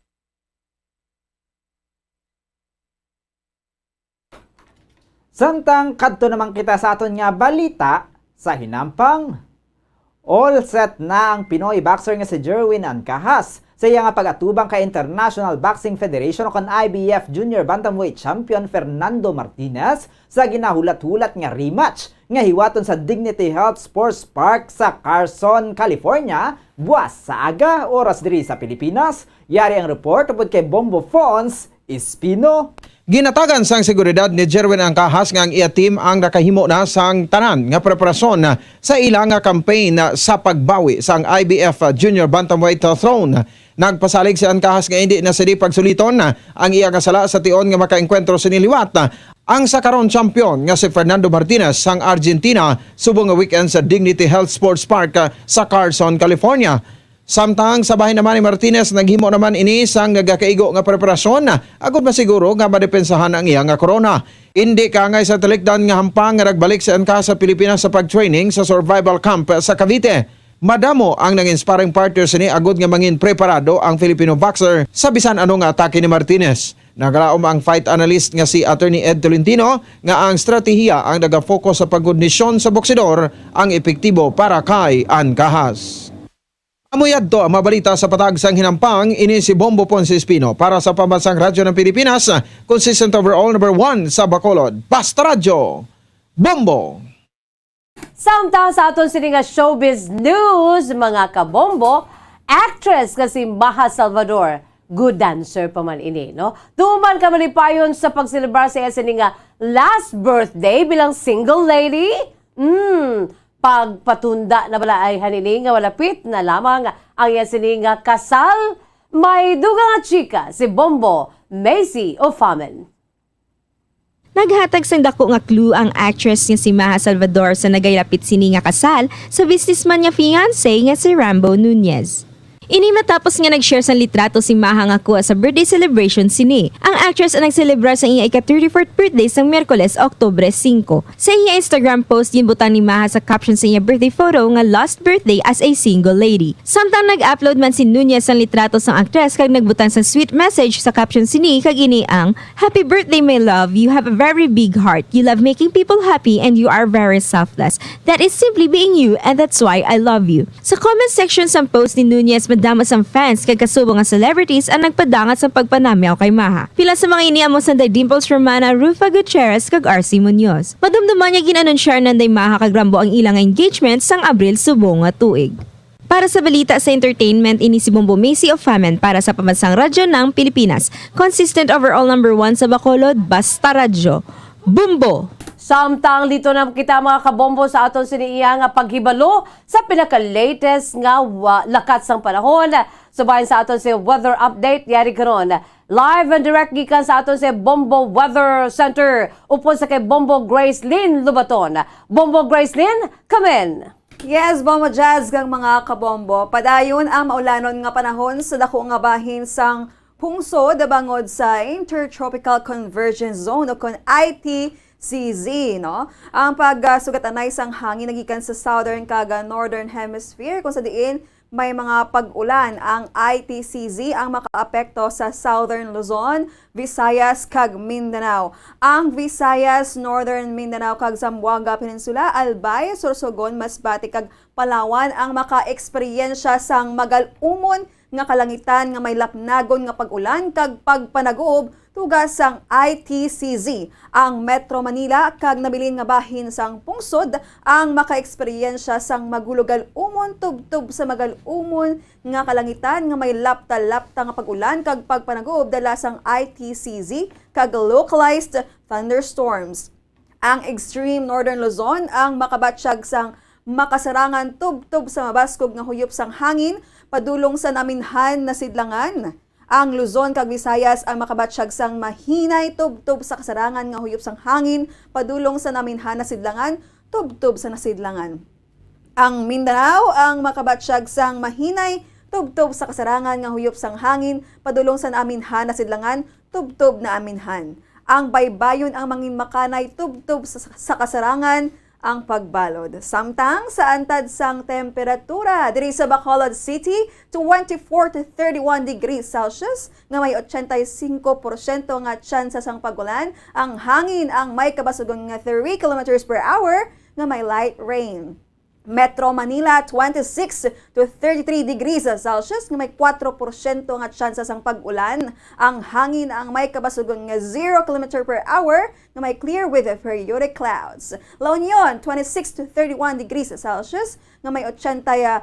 Samtang kadto naman kita sa aton nga balita sa hinampang. All set na ang Pinoy boxer nga si Jerwin Ancahas sa iya nga pag-atubang kay International Boxing Federation o kan IBF Junior Bantamweight Champion Fernando Martinez sa ginahulat-hulat nga rematch nga hiwaton sa Dignity Health Sports Park sa Carson, California, buwas sa aga oras diri sa Pilipinas. Yari ang report upod kay Bombo Fons Espino. Ginatagan sang seguridad ni Jerwin Ancahas nga ang iya team ang nakahimo na sang tanan nga preparasyon sa ilang nga campaign sa pagbawi sang IBF Junior Bantamweight Throne. Nagpasalig si Ancahas nga hindi na sili pagsuliton ang iya kasala sa tion nga makaengkwentro sa niliwat ang sakaron champion nga si Fernando Martinez sang Argentina subong nga weekend sa Dignity Health Sports Park sa Carson, California. Samtang sa bahay naman ni Martinez, naghimo naman ini sang nagakaigo nga preparasyon agud masiguro nga madepensahan ang iya nga corona. Hindi kangay sa talikdan nga hampang nga nagbalik si Ancahas sa Pilipinas sa pag-training sa survival camp sa Cavite. Madamo ang nanging sparring partners ni agud nga mangin preparado ang Filipino boxer sa bisan anong atake ni Martinez. Nagalaom ang fight analyst nga si Attorney Ed Tolentino nga ang stratehiya ang nagafocus sa pagkondisyon sa boksidor ang epektibo para kay Ancahas. Amuyad to ang mabalita sa patagsang hinampang ini si Bombo Ponce Espino para sa Pambansang Radyo ng Pilipinas, consistent overall number 1 sa Bacolod. Basta Radyo, Bombo! Samtang sa aton sininga showbiz news, mga kabombo, actress kasi Maha Salvador, good dancer pa man ini, no? Duman ka malipayon sa pagselebrar sa iya sininga last birthday bilang single lady? Pagpatunda na bala ay haniling nga walapit na lamang ang iya sininga kasal, may dugang nga chika si Bombo Macy Ofamen. Naghatag sang dako nga clue ang actress nga si Maha Salvador sa nagaylapit sini nga kasal sa businessman nga fiancé nga si Rambo Nunez. Ini matapos nga nag-share sa litrato si Maha nga kuha sa birthday celebration sini. Ang actress ang nagselebrar sa iya ika-34th birthday sa Miyerkules, Oktubre 5. Sa iya Instagram post, ginbutang ni Maha sa caption sa iya birthday photo nga lost birthday as a single lady. Samtang nag-upload man si Nunez ang litrato sang actress kag nagbutang sa sweet message sa caption sini kag ini ang "Happy birthday my love, you have a very big heart. You love making people happy and you are very selfless. That is simply being you and that's why I love you." Sa comment section sa post ni Nunez, madama sang fans kag kasubong nga celebrities ang nagpadangat sa pagpanamyaw kay Maha. Pila sa mga iniamo sanday Dimples Romana, Rufa Gutierrez kag RC Munoz. Madumduman niya ginanunsyar nanday Maha kag Rambo ang ilang engagement sang Abril subong nga tuig. Para sa balita sa entertainment, ini si Bombo Macy Ofamen para sa Pambansang Radyo ng Pilipinas. Consistent overall number 1 sa Bacolod, Basta Radyo. Bombo! Samtang dito na kita mga kabombo sa aton siniiya nga paghibalo sa pinaka-latest nga lakat sang panahon. Subayan sa aton si weather update yari karon. Live and direct gikan sa aton si Bombo Weather Center upon sa kay Bombo Grace Lynn Lubaton. Bombo Grace Lynn, come in! Yes, Bombo Jazz kang mga kabombo. Padayon ang maulanon nga panahon sa dako nga bahin sang pungsod bangod sa Intertropical Convergence Zone o kon ITCZ, no? Ang pagsugatanay sang hangin nagikan sa southern kag northern hemisphere kung sa diin may mga pag-ulan. Ang ITCZ ang makaapekto sa southern Luzon, Visayas kag Mindanao. Ang Visayas, northern Mindanao kag Zamboanga Peninsula, Albay, Sorsogon, Masbate kag Palawan ang maka-eksperyensya sang magal-umon nga kalangitan nga may lapnagon nga pag-ulan kag pagpanagob tugas sang ITCZ. Ang Metro Manila kag nabilin nga bahin sang pungsod ang maka-eksperyensya sang magulugal-umon tubtub sa magal-umon nga kalangitan nga may lapta-lapta nga pag-ulan kag pagpanagob dala sang ITCZ kag localized thunderstorms. Ang extreme northern Luzon ang makabatsyag sang makasarangan tubtub sa mabaskog nga huyop sang hangin padulong sa naminhan na sidlangan. Ang Luzon kag Visayas ang makabatsyag sang mahinay tubtub sa kasarangan nga huyop sang hangin padulong sa naminhan na sidlangan tubtub sa nasidlangan. Ang Mindanao ang makabatsyag sang mahinay tubtub sa kasarangan nga huyop sang hangin padulong sa naminhan na sidlangan tubtub na aminhan. Ang Baybayon ang mangin makanay tubtub sa kasarangan ang pagbalod. Samtang sa antad sang temperatura diri sa Bacolod City, 24 to 31 degrees Celsius, nga may 85% nga tsansa sang pagulan. Ang hangin ang may kabasugon nga 3 kilometers per hour, nga may light rain. Metro Manila, 26 to 33 degrees Celsius, nga may 4% nga tsansa sang pag-ulan. Ang hangin ang may kabasugon nga 0 km per hour, nga may clear with periodic clouds. La Union, 26 to 31 degrees Celsius, nga may 86%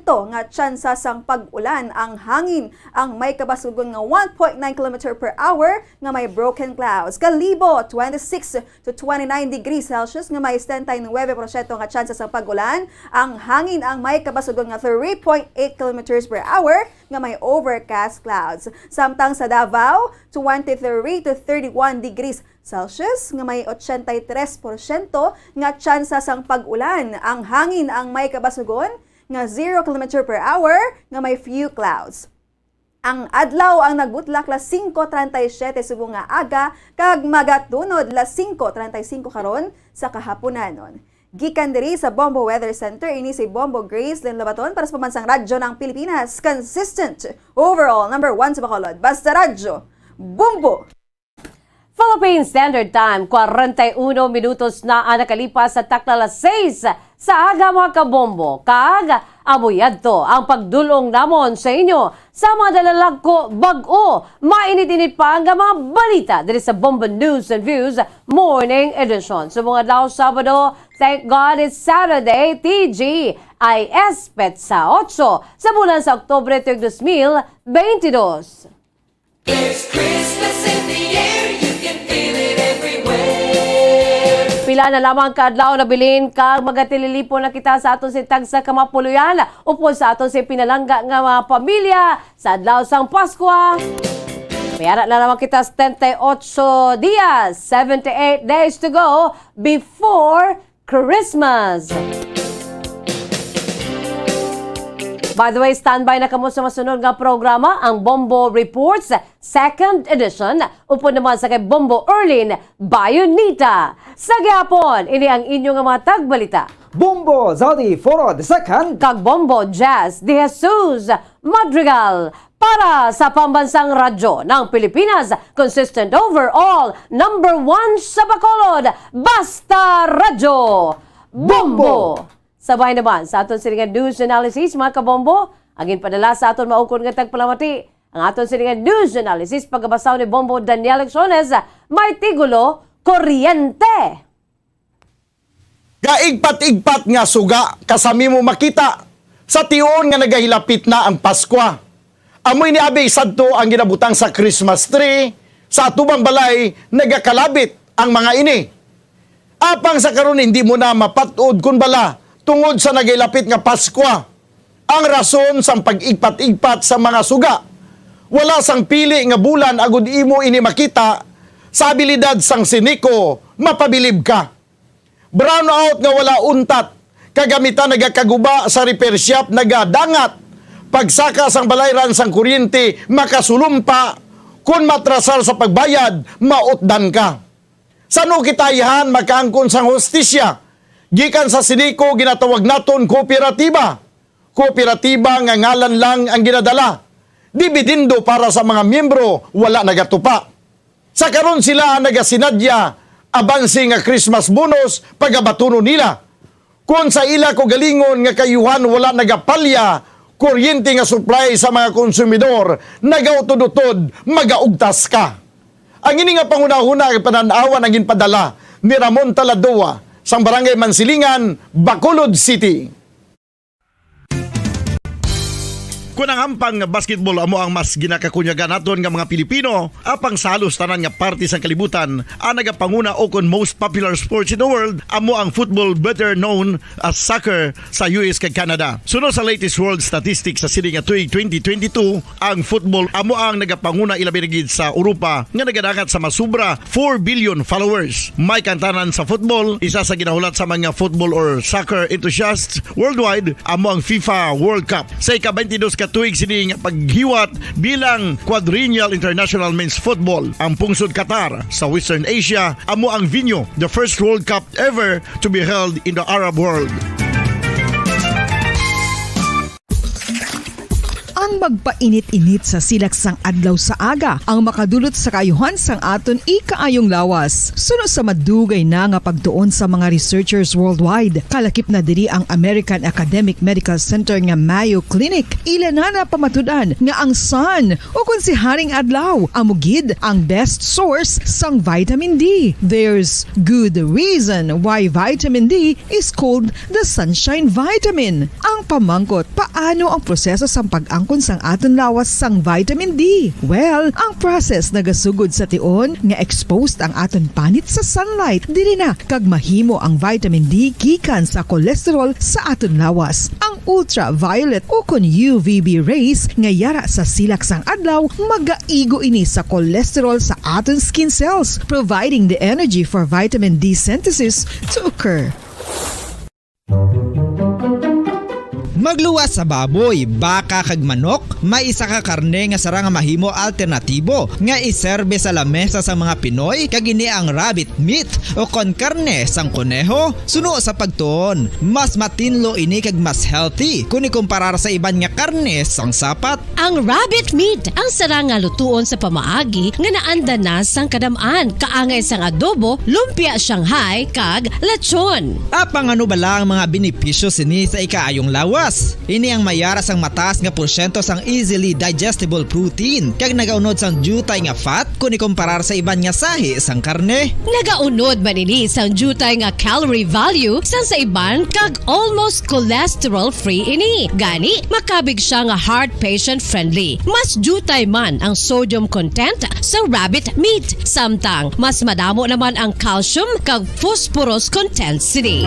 nga tsansa sang pag-ulan. Ang hangin ang may kabasugon nga 1.9 km per hour, nga may broken clouds. Kalibo, 26 to 29 degrees Celsius, nga may 79% nga tsansa sang pag-ulan. Ang hangin ang may kabasugon nga 3.8 km per hour, nga may overcast clouds. Samtang sa Davao, 23 to 31 degrees Celsius, nga may 83% nga tsansa sang pag-ulan. Ang hangin ang may kabasugon nga 0 km per hour, nga may few clouds. Ang adlaw ang nagbutlak las 5:37 subong nga aga kag magatunod las 5:35 karon sa kahaponanon. Gikan diri sa Bombo Weather Center, ini si Bombo Grace Lynn Lubaton para sa Pambansang Radyo ng Pilipinas. Consistent overall number 1 sa Bacolod. Basta Radyo, Bombo! Philippine Standard Time, 41 minutos na ang nakalipas sa takla las 6 sa aga mga kabombo. Kag Amuyadto ang pagdulong namon sa inyo sa mga dalalag ko bag-o. Mainit-init pa ang mga balita dito sa Bombo News and Views Morning Edition. Sa mga daw Sabado, thank God it's Saturday, TG ay Petsa 8 sa bulan sa Oktubre 2022. There's Christmas in the air, you can feel it everywhere. Pila na lamang kaadlaw na bilin kag magatililipo na kita sa aton si tag sa kamapuluyan upod sa aton si pinalangga nga mga pamilya sa adlaw sang Pasko. Mayara na naman kita 78 dias, 78 days to go before Christmas. By the way, standby na kamo sa masunod nga programa, ang Bombo Reports 2nd edition, upod naman sa kay Bombo Erlin Bayonita. Sa gihapon, ini ang inyong mga tagbalita. Bombo Zaldi Foro the Second kag Bombo Jazz de Jesus Madrigal para sa pambansang radyo ng Pilipinas, consistent overall, number 1 sa Bacolod, Basta Radyo, Bombo! Sabay naman sa aton siningan news analysis, mga kabombo, agin padala sa aton maukon nga tagpalamati. Ang aton siningan news analysis, pagkabasaw ni Bombo Daniel Lecciones, may tigulo, kuryente. Gaigpat-igpat nga suga, kasami mo makita, sa tiyon nga nagahilapit na ang Pasko. Amoy ni Abe Sadto ang ginabutang sa Christmas tree, sa atubang balay, nagakalabit ang mga ini. Apang sa karon hindi mo na mapatod kun bala, tungod sa nagilapit nga Pasko. Ang rason sang pag-igpat-igpat sa mga suga. Wala sang pili nga bulan agud imo ini makita, sa abilidad sang siniko, mapabilib ka. Brownout nga wala untat, kagamitan nagakaguba sa repair shop nagadangat. Pagsaka sang balayran sang kuryente, makasulumpa. Kung matrasal sa pagbayad, mautdan ka. Sano kitayahan makaangkon sang hostisya? Gikan sa siniko, ginatawag naton kooperatiba. Kooperatiba nga ngalan lang ang ginadala. Dibidindo para sa mga miyembro, wala nagatupa. Sa karon sila nagasinadya, abansi nga Christmas bonus, pagabatuno nila. Kung sa ila ko galingon nga kayuhan wala nagapalya, kuryente nga supply sa mga konsumidor, nagautod-utod, magaugtas ka. Ang ini nga pangunahuna ay pananawan ang ginpadala ni Ramon Taladoa, sang Barangay Mansilingan, Bacolod City. Kung ang ampang basketball amo ang mas ginakakunyagan naton nga mga Pilipino, apang salos tanan nga parte sang kalibutan, ang nagapanguna o kon most popular sports in the world, amo ang football, better known as soccer sa US kag Canada. Sunod sa latest world statistics sa sini nga tuig 2022, ang football amo ang nagapanguna ilabi na gid sa Europa nga nagadakat sa masubra 4 billion followers. May kantanan sa football, isa sa ginahulat sa mga football or soccer enthusiasts worldwide, amo ang FIFA World Cup. Sa ika-22 katuig sini nga paghiwat bilang Quadrennial International Men's Football. Ang pungsod Qatar sa Western Asia amo ang venue, the first World Cup ever to be held in the Arab world. Ang magpainit-init sa silaksang adlaw sa aga ang makadulot sa kaayuhan sang aton ikaayong lawas. Suno sa madugay na nga pagtuon sa mga researchers worldwide, kalakip na diri ang American Academic Medical Center nga Mayo Clinic. Ilan na pamatudan nga ang sun o kung si Haring Adlaw amugid ang best source sang vitamin D. There's good reason why vitamin D is called the sunshine vitamin. Ang pamangkot, paano ang proseso sang pag-angkon sang aton lawas sang vitamin D? Well, ang process nagasugod sa tion nga exposed ang aton panit sa sunlight, dili na kag mahimo ang vitamin D gikan sa cholesterol sa aton lawas. Ang ultraviolet o kon UVB rays nga yara sa silak sang adlaw magaigo ini sa cholesterol sa aton skin cells, providing the energy for vitamin D synthesis to occur. Magluwas sa baboy, baka kag manok, may isa ka karne nga sara nga mahimo alternatibo nga iserbe sa lamesa sa mga Pinoy kag ini ang rabbit meat o kon karne sang kuneho. Suno sa pagtuon, mas matinlo ini kag mas healthy kung ikumparar sa iban nga karne sang sapat. Ang rabbit meat ang sara nga lutuon sa pamaagi nga naanda na sang kadamaan, kaangay sang adobo, lumpia Shanghai kag lechon. Apang ano bala ang mga benepisyo sini sa ikaayong lawas? Plus. Ini ang mayaras ang mataas nga porsyento sang easily digestible protein kag nagaunod sang jutay nga fat kung ikumparar sa iban nga sahi sang karne. Nagaunod man ini sang jutay nga calorie value sang sa iban kag almost cholesterol-free ini. Gani, makabig siya nga heart patient friendly. Mas jutay man ang sodium content sa rabbit meat. Samtang, mas madamo naman ang calcium kag phosphorus content sini.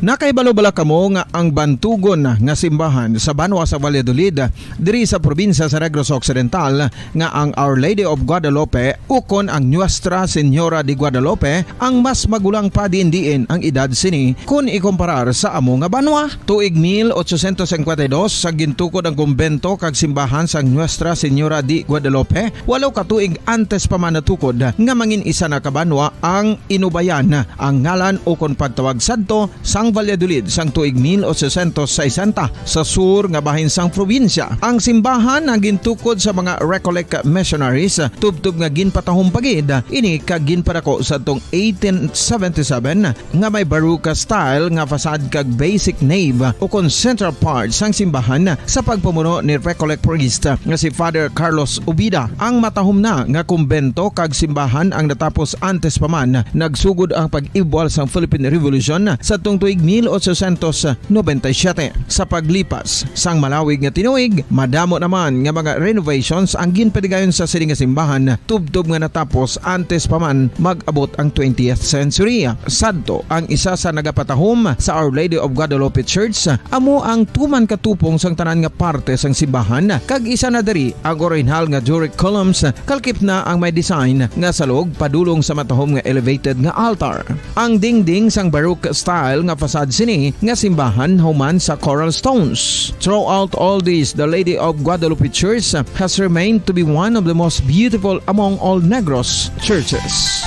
Nakaibalo-bala kamo nga ang bantugon nga simbahan sa Banwa sa Valladolid diri sa probinsya sa Negros Occidental nga ang Our Lady of Guadalupe ukon ang Nuestra Señora de Guadalupe ang mas magulang pa diin ang edad sini kung ikomparar sa amo nga banwa. Tuig 1852 sa gintukod ang kumbento kag simbahan sa Nuestra Señora de Guadalupe, walo ka tuig antes pa man natukod nga mangin isa na kabanwa ang inubayan ang ngalan ukon pagtawag sadto sang Valladolid sang tuig 1860 sa sur nga bahin sang probinsya. Ang simbahan ang gintukod sa mga Recollect missionaries tubtub nga ginpatahong pagid ini kag ginpadako sa tong 1877 nga may baroque style nga fasad kag basic nave o kon central part sang simbahan sa pagpamuno ni Recollect priest nga si Father Carlos Ubida. Ang matahom na nga kumbento kag simbahan ang natapos antes pa man nagsugod ang pag-ibwal sang Philippine Revolution sa tong tuig 1897. Sa paglipas sang malawig nga tinuig, madamo naman nga mga renovations ang ginpadigayon sa sining nga simbahan tubtob nga natapos antes pa man mag-abot ang 20th century. Sadto ang isa sa nagapatahom sa Our Lady of Guadalupe Church amo ang tuman katupong sang tanan nga parte sang simbahan kag isa na diri ang original nga Doric columns kalkip na ang may design nga salog padulong sa matahom nga elevated nga altar. Ang dingding sang baroque style nga fasad sini nga simbahan human sa coral stones. Throughout all this, the Lady of Guadalupe Church has remained to be one of the most beautiful among all Negros churches.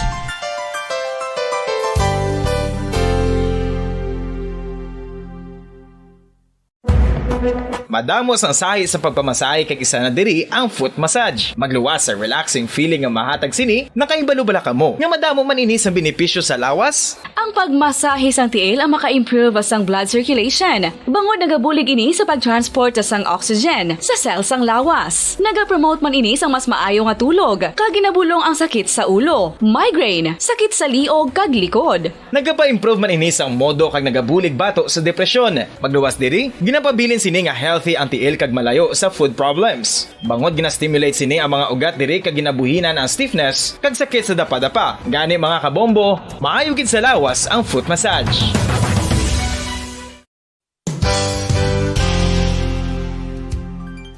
Madamos ang sahi sa pagpamasahe kag isa na diri ang foot massage. Magluwas sa relaxing feeling nga mahatag sini, nakaibalo-bala kamo. Nga madamo man ini sa benepisyo sa lawas. Ang pagmasahe sang tiil ang maka-improve sang blood circulation. Bangod nagabulig ini sa pagtransport sang oxygen sa cells sang lawas. Nagapromote man ini sang mas maayo nga tulog, kag ginabulong ang sakit sa ulo, migraine, sakit sa liog kag likod. Nagapa-improve man ini sang modo kag nagabulig bato sa depresyon. Magluwas diri, ginapabilin sini nga healthy ang tiil kag malayo sa food problems. Bangod gina-stimulate sini ang mga ugat diri kag ginabuhinan ang stiffness kag sakit sa dapa-dapa. Gani mga kabombo, maayo gid sa lawas ang foot massage.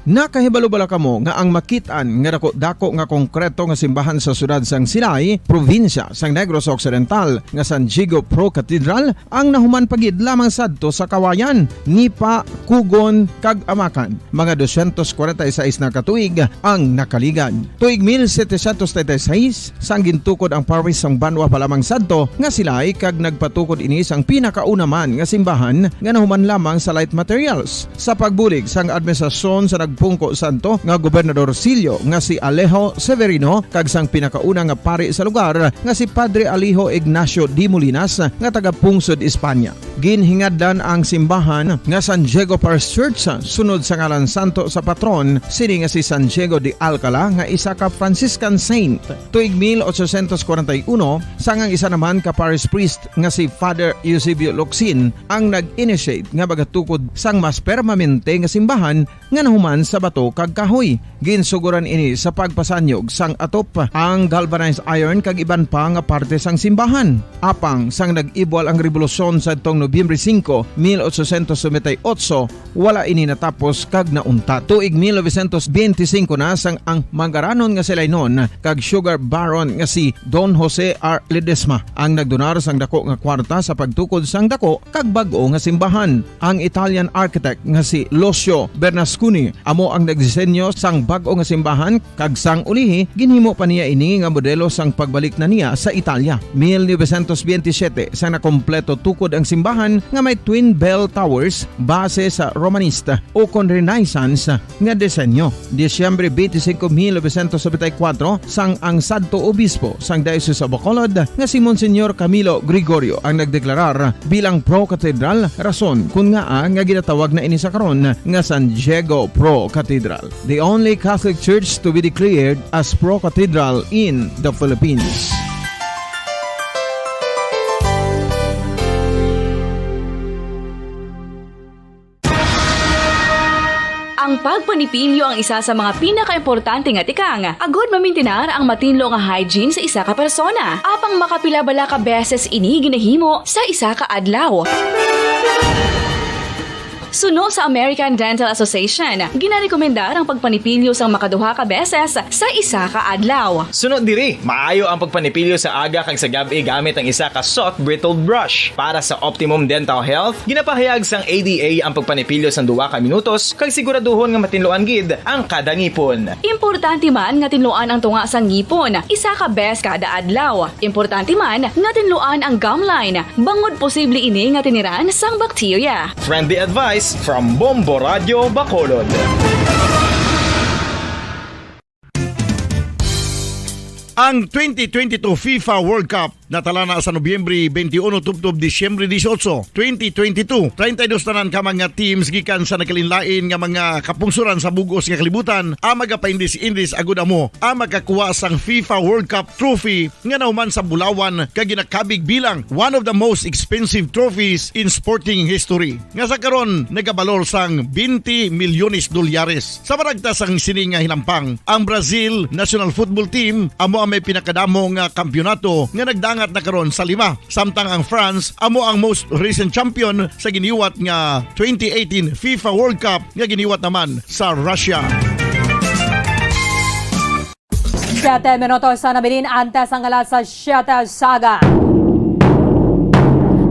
Nakahibalo-bala kamo nga ang makitaan nga dako nga konkreto nga simbahan sa sudad sang Silay, probinsya sang Negros Occidental nga San Diego Pro Cathedral ang nahuman pagid lamang sadto sa Kawayan, Nipa, Kugon kag Amakan. Mga 246 na katuig ang nakaligan. Tuig 1736 sang gintukod ang parish sang Banwa pa lamang sadto nga Silay kag nagpatukod ini sang pinakauna man nga simbahan nga nahuman lamang sa light materials. Sa pagbulig sang administrasyon sa Pungko Santo nga Gobernador Silio nga si Alejo Severino kag sang pinakauna nga pari sa lugar nga si Padre Alijo Ignacio de Molinas nga taga Pungsod, Espanya. Ginhingadlan ang simbahan nga San Diego Parish Church sunod sa ngalan santo sa patron sini nga si San Diego de Alcala nga isa ka Franciscan saint. Tuig 1841 sangang isa naman ka parish priest nga si Father Eusebio Locsin ang nag-initiate nga bagatukod sang mas permanente nga simbahan nga nahuman sa bato kag kahoy. Ginsuguran ini sa pagpasanyog sang atop ang galvanized iron kag iban pa nga parte sang simbahan. Apang sang nag-ibwal ang revolusyon sa tong Nobyembre 5, 1898, wala ini natapos kag naunta. Tuig 1925 na sang ang mangaranon nga sila noon kag sugar baron nga si Don Jose R. Ledesma ang nagdonar sang dako nga kwarta sa pagtukod sang dako kag bag-o nga simbahan. Ang Italian architect nga si Lucio Bernasconi amo ang nagdisenyo sang bag-o nga simbahan kag sang ulihi ginhimo pa niya ini nga modelo sang pagbalik na niya sa Italia. 1927 sang nakompleto tukod ang simbahan nga may twin bell towers base sa Romanista o kon Renaissance nga disenyo. Disyembre 25, 1974 sang ang sadto obispo sang Diocese of Bacolod nga si Monsignor Camilo Gregorio ang nagdeklarar bilang pro-cathedral, rason kung nga ginatawag na ini sa karon nga San Diego Pro-Cathedral, the only Catholic church to be declared as pro-cathedral in the Philippines. Ang pagpanipilyo ang isa sa mga pinaka-importante nga tikang. Agod mamintinar ang matinlo nga hygiene sa isa ka persona. Apang makapilabala ka beses ini ginahimo sa isa ka adlaw. Suno sa American Dental Association, ginarekomendar ang pagpanipilyo sang makaduha ka beses sa isa ka adlaw. Sunod diri, maayo ang pagpanipilyo sa aga kag sa gabi gamit ang isa ka soft brittle brush. Para sa optimum dental health, ginapahayag sang ADA ang pagpanipilyo sang 2 ka minutos kag siguraduhon nga matinloan gid ang kada ngipon. Importante man nga tinluan ang tunga sang ngipon, isa ka bes kada adlaw. Importante man nga tinluan ang gum line, bangod posible ini nga tiniran sang bakterya. Friendly advice from Bombo Radio Bacolod. Ang 2022 FIFA World Cup natala na sa Nobyembre 21 tubtob Disyembre 18, 2022. 32 tanan ka mga teams gikan sa nakalinlain nga mga kapungsuran sa bugos nga kalibutan ang magapaindis-indis agud amo ang makakuha sang FIFA World Cup trophy nga nauman sa Bulawan kag ginakabig bilang one of the most expensive trophies in sporting history. Nga sa karon nagabalor sang 20 milyones dolyares. Sa baragta sang sini nga hinampang, ang Brazil National Football Team amo may pinakadamong kampyonato nga nagdangat na karon sa 5. Samtang ang France amo ang most recent champion sa giniwat nga 2018 FIFA World Cup nga giniwat naman sa Russia. 7 minutos na nabilin antes ang alas sa 7 saga.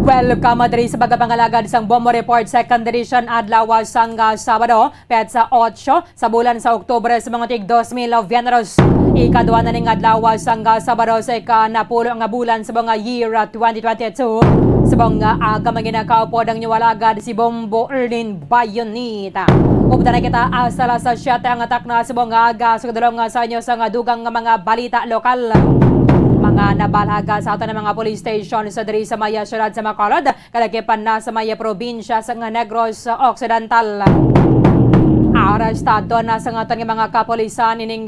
Welcome diri sa pagkapangalagad sang Bombo Report Second Edition adlaw sang Sabado, petsa 8 sa bulan sa Oktubre sa mga tig 2000 Vieneros. Ikaduha na ning adlaw sang Sabado sa ikanapulo nga bulan sa mga year 2022. Sa mga aga maginakaupod ang niwalagad si Bombo Erlin Bayonita. Upda na kita asala sa 7 ang atak na sa mga aga sa kadulong sa inyo sa dugang mga balita lokal. Mga nabalaga sa ato ng mga police station sa diri sa Maya Syudad sa Bacolod, kalakipan na sa Maya probinsya sa Negros Occidental. Arestado na sa ato ng mga kapolisan ining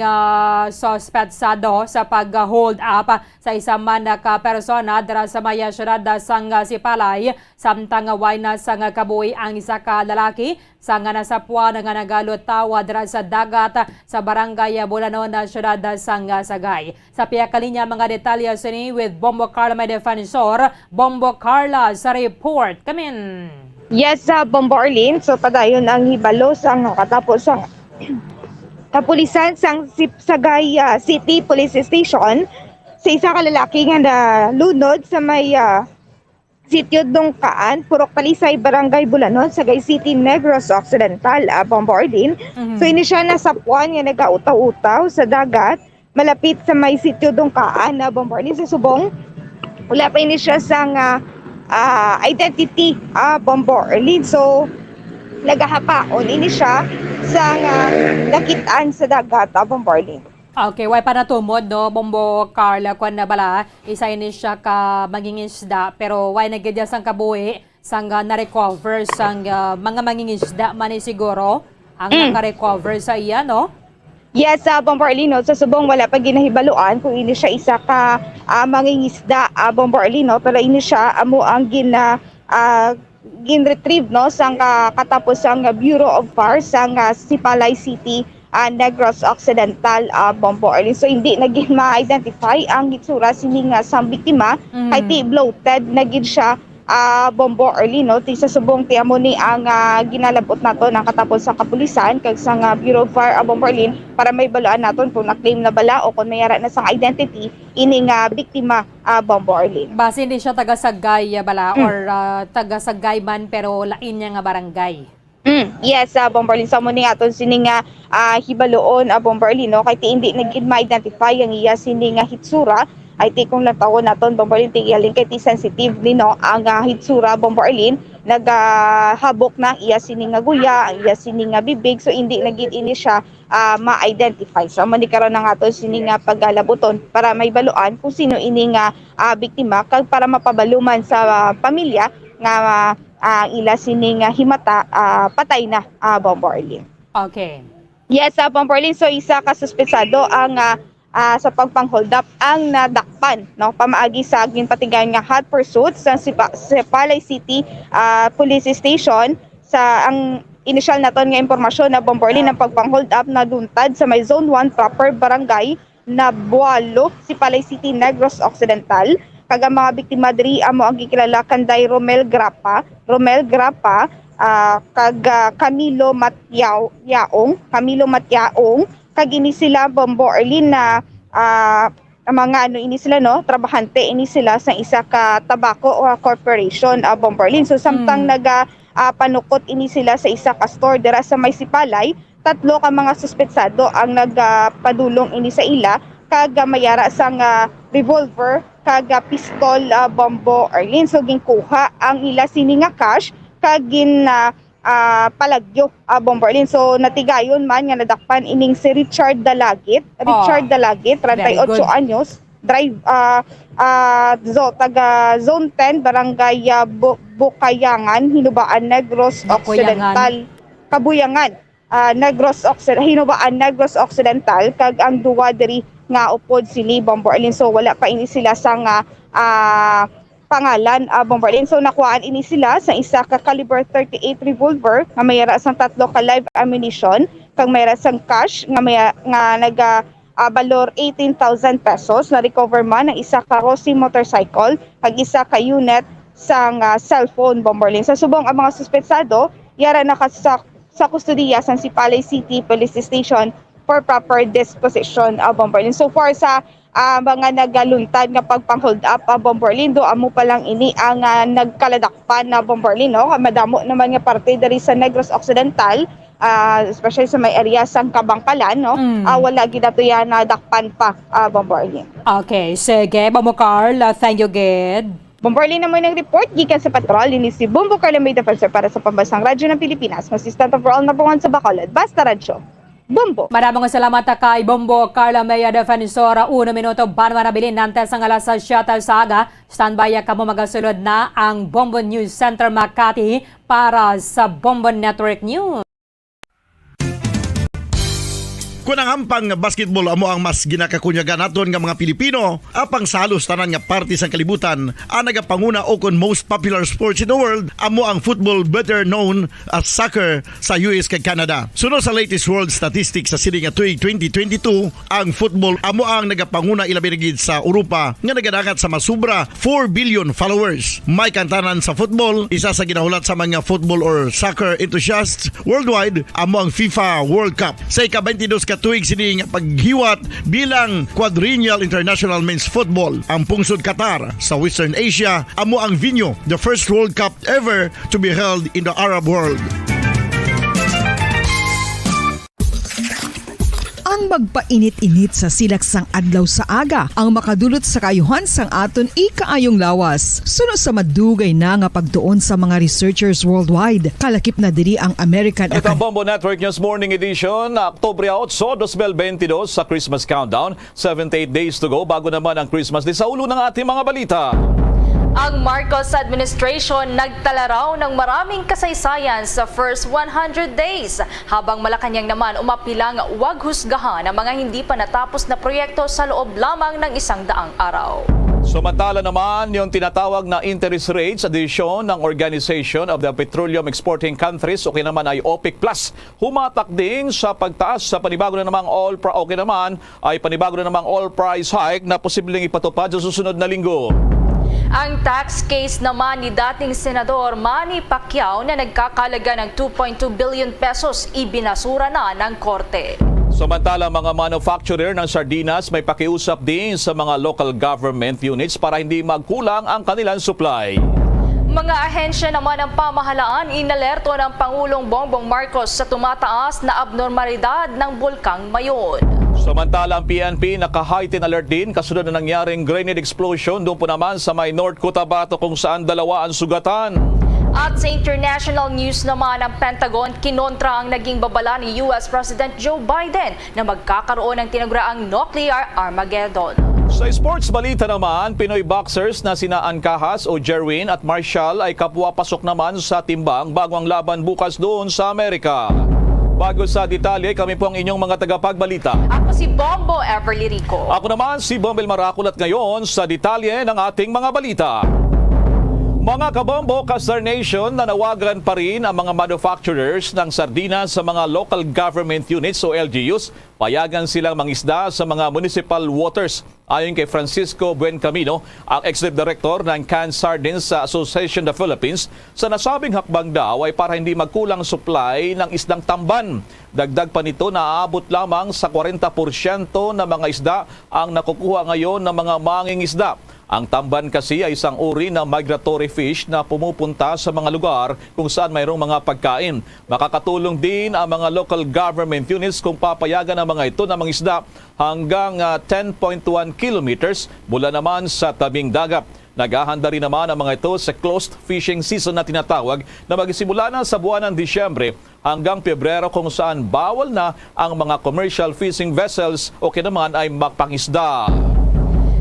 suspetsado sa pag-hold up sa isa man ka persona dira sa Maya Syudad sang Sipalay, samtang way na sang kabuhi ang isa ka lalaki sa nga nasapwa nga nagalutawa dira sa dagat sa barangay Bulanon na Syudad sang Sagay. Sa piya kalinya mga detalye sini with Bombo Carla may defensor. Bombo Carla sa report. Come in. Yes, Bombo Arlene. So padayon ang hibalo sang katapos ang kapulisan sang Sagay City Police Station sa isa ka lalaki nga nalunod sa may sitio Dongkaan, Purok Talisay, Barangay Bulanon, Sagay City, Negros Occidental, Bombo Arlene. So ini siya nasapuan nga nagautaw-utaw sa dagat malapit sa may sitio Dongkaan, Bombo Arlene, sa subong. Wala pa ini siya sang identity Bombo Arlene. So nagahapaon ini siya sa nakitaan sa dagat Bombo Arlene. Okay, way pa natumod no, Bombo Carla, kung na bala, isa ini siya ka mangingisda, pero way naggadya sang kabuhi, sang na-recover, sang mga mangingisda man siguro, ang naka-recover sa iya, no? Yes, Bombo Arlene, sa subong wala pa ginahibaluan kung ini siya isa ka mangingisda, Bombo Arlene, pero ini siya amo ang gin-retrieve no, sang katapos ang Bureau of Fire sang Sipalay City, Negros Occidental, Bombo Arlene. So hindi naging ma-identify ang gitsura sining sang biktima, kay ti bloated naging siya Bombo Arlene, no? Ti sa subong ti amo ni ang ginalabot nato ng katapos sa kapulisan kag sang Bureau of Fire Bombo Arlene para may baluan naton kung na-claim na bala o kung mayara na sang identity ining biktima Bombo Arlene. Base hindi siya taga-Sagay bala or taga-Sagay man pero lain niya nga barangay. Yes, Bomberlin, sa mo ni aton sining hibaloon Bomberlin, no? Kay ti hindi ma-identify ang iya sining hitsura, ay ti kung latawon naton Bomberlin, ti galing kay ti sensitive no ang hitsura Bomberlin, naghabok na iya sining guya, ang iya sining bibig, so hindi nagid ini siya ma-identify. So manikaron na nga aton sining paggalabuton para may baluan kung sino ini nga biktima, kag para mapabaluman sa pamilya nga ila sining himata patay na Bomberlin. Okay. Yes, Bomberlin, so isa ka suspetsado ang sa pagpang-hold up ang nadakpan, no, pamaagi sa ginpatigan nga hot pursuit sa Sipalay City Police Station. Sa ang initial naton nga impormasyon na Bomberlin ang pagpang-hold up na luntad sa may Zone 1 proper barangay na Bualo, Sipalay City, Negros Occidental. Kag ang mga biktima diri amo ang gikilala kanday Romel Grappa, kag Camilo Matyaong, kag ini sila Bomberlin na mga ini sila no, trabahante ini sila sa isa ka tabako corporation Bomberlin. So samtang panukot ini sila sa isa ka store dira sa may Sipalay, 3 ka mga suspetsado ang nagpadulong ini sa ila, kag mayara sang revolver kag pistol Bomberlin. So ginkuha ang ila sini nga cash kag palagyo Bomberlin. So natigayon man nga nadakpan ining si Richard Dalagit, 38 anyos, drive taga Zone 10 Barangay Bukayangan, Hinubaan, Negros Occidental. Kabuyangan, Negros Occidental, Hinubaan, Negros Occidental, kag ang duwa diri nga upod sili Bomberlin. So wala pa ini sila sa pangalan Bomberlin. So nakuhaan ini sila sa isa ka caliber 38 revolver nga mayara sang 3 ka live ammunition, kag mayara sang cash nga balor 18,000 pesos. Na recover man ang isa ka Rossi motorcycle kag isa ka unit sang cellphone Bomberlin. Sa subong ang mga suspetsado yara na sa kustodiya sa Sipalay City Police Station for proper disposition Bomberlin. So far sa mga nagaluntad nga pagpang-hold up Bomberlin, do amo pa lang ini ang nagkaladakpan na Bomberlin, no? Madamo naman nga parte dari sa Negros Occidental, especially sa may area sang Kabangkalan, no? Wala gid ato yan nadakpan pa Bomberlin. Okay, sige, Bombo Carl, thank you gid. Bomberlin naman ng report gikan sa patrol ini si Bombo Carl, may defensor para sa Pambansang Radyo ng Pilipinas, Assistant Overall number 1 sa Bacolod, Basta Radyo. Bombo. Maraming salamat kay Bombo Carla Maya Defensora. 1 minuto bago nabilin nantes ang alas sa Shuttle Saga. Standby ka mo magasulod na ang Bombo News Center Makati para sa Bombo Network News. Kunang ampang basketball amo ang mas ginakakunyagan naton nga mga Pilipino, apang salos tanan nga parte sang kalibutan, ang nagapanguna o kon most popular sports in the world amo ang football, better known as soccer sa US kag Canada. Sunod sa latest world statistics sa sini nga tuig 2022, ang football amo ang nagapanguna ilabi na gid sa Europa nga nagadagat sa masubra 4 billion followers. May kantanan sa football, isa sa ginahulat sa mga football or soccer enthusiasts worldwide amo ang FIFA World Cup. Sa ika-22 ka tuig sining paghiwat bilang quadrennial international men's football. Ang pungsod Qatar sa Western Asia amo ang venue, the first World Cup ever to be held in the Arab world. Ang magpainit-init sa silaksang adlaw sa aga ang makadulot sa kaayuhan sang aton ikaayong lawas. Sunod sa madugay na nga pagtuon sa mga researchers worldwide, kalakip na diri ang American Ito ang Bombo Network News Morning Edition, Oktubre 8, 2022 sa Christmas Countdown. 78 days to go bago naman ang Christmas Day. Sa ulo ng ating mga balita. Ang Marcos administration nagtala raw ng maraming kasaysayan sa first 100 days, habang Malacanang naman umapilang wag husgahan ang mga hindi pa natapos na proyekto sa loob lamang ng 100 araw. Samantala naman, yung tinatawag na interest rates addition ng Organization of the Petroleum Exporting Countries o naman ay OPEC Plus, humatak din sa pagtaas sa panibago na namang panibago na namang oil price hike na posibleng ipatupad sa susunod na linggo. Ang tax case naman ni dating Senador Manny Pacquiao na nagkakalaga ng 2.2 billion pesos ibinasura na ng korte. Samantala, mga manufacturer ng sardinas may pakiusap din sa mga local government units para hindi magkulang ang kanilang supply. Mga ahensya naman ng pamahalaan inalerto ng Pangulong Bongbong Marcos sa tumataas na abnormalidad ng bulkang Mayon. Samantala, ang PNP naka-heightened alert din kasunod na nangyaring grenade explosion doon po naman sa may North Cotabato kung saan 2 ang sugatan. At sa international news naman, ang Pentagon kinontra ang naging babala ni US President Joe Biden na magkakaroon ng tinaguraang nuclear Armageddon. Sa sports balita naman, Pinoy boxers na sina Ancahas o Jerwin at Marshall ay kapwa pasok naman sa timbang bago ang laban bukas doon sa Amerika. Bago sa detalye, kami po ang inyong mga tagapagbalita. Ako si Bombo Everly Rico. Ako naman si Bombel Maraculat ngayon sa detalye ng ating mga balita. Mga kabombo, Kastar Nation, nanawagan pa rin ang mga manufacturers ng sardinas sa mga local government units o LGUs. Payagan silang mangisda sa mga municipal waters. Ayon kay Francisco Buencamino, ang executive director ng Canned Sardines sa Association of the Philippines, sa nasabing hakbang daw ay para hindi magkulang supply ng isdang tamban. Dagdag pa nito na aabot lamang sa 40% ng mga isda ang nakukuha ngayon ng mga mangingisda. Ang tamban kasi ay isang uri ng migratory fish na pumupunta sa mga lugar kung saan mayroong mga pagkain. Makakatulong din ang mga local government units kung papayagan ang mga ito na mangisda hanggang 10.1 kilometers mula naman sa tabing dagat. Naghahanda rin naman ang mga ito sa closed fishing season na tinatawag na magsimula na sa buwan ng Disyembre hanggang Pebrero kung saan bawal na ang mga commercial fishing vessels o kinaman ay magpangisda.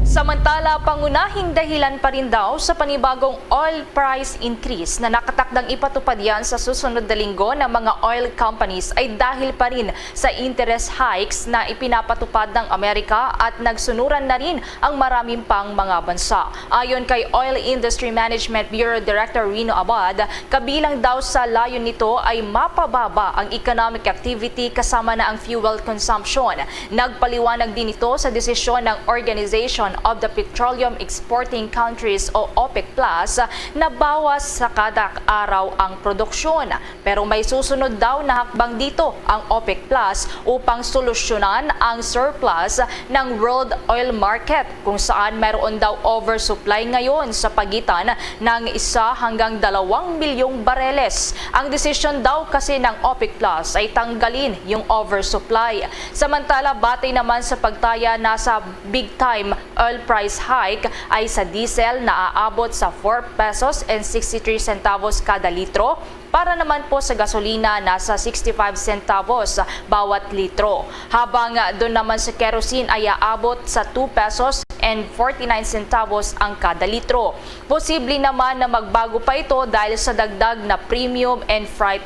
Samantala, pangunahing dahilan pa rin daw sa panibagong oil price increase na nakatakdang ipatupad yan sa susunod na linggo ng mga oil companies ay dahil pa rin sa interest hikes na ipinapatupad ng Amerika at nagsunuran na rin ang maraming pang mga bansa. Ayon kay Oil Industry Management Bureau Director Rino Abad, kabilang daw sa layon nito ay mapababa ang economic activity kasama na ang fuel consumption. Nagpaliwanag din ito sa desisyon ng Organization of the Petroleum Exporting Countries o OPEC Plus na bawas sa kada araw ang produksyon. Pero may susunod daw na hakbang dito ang OPEC Plus upang solusyonan ang surplus ng world oil market kung saan mayroon daw oversupply ngayon sa pagitan ng 1 hanggang 2 milyong bareles. Ang desisyon daw kasi ng OPEC Plus ay tanggalin yung oversupply. Samantala, batay naman sa pagtaya nasa big time oil price hike ay sa diesel na aabot sa 4 pesos and 63 centavos kada litro. Para naman po sa gasolina, nasa 65 centavos bawat litro. Habang doon naman sa kerosene ay aabot sa 2 pesos and 49 centavos ang kada litro. Posible naman na magbago pa ito dahil sa dagdag na premium and freight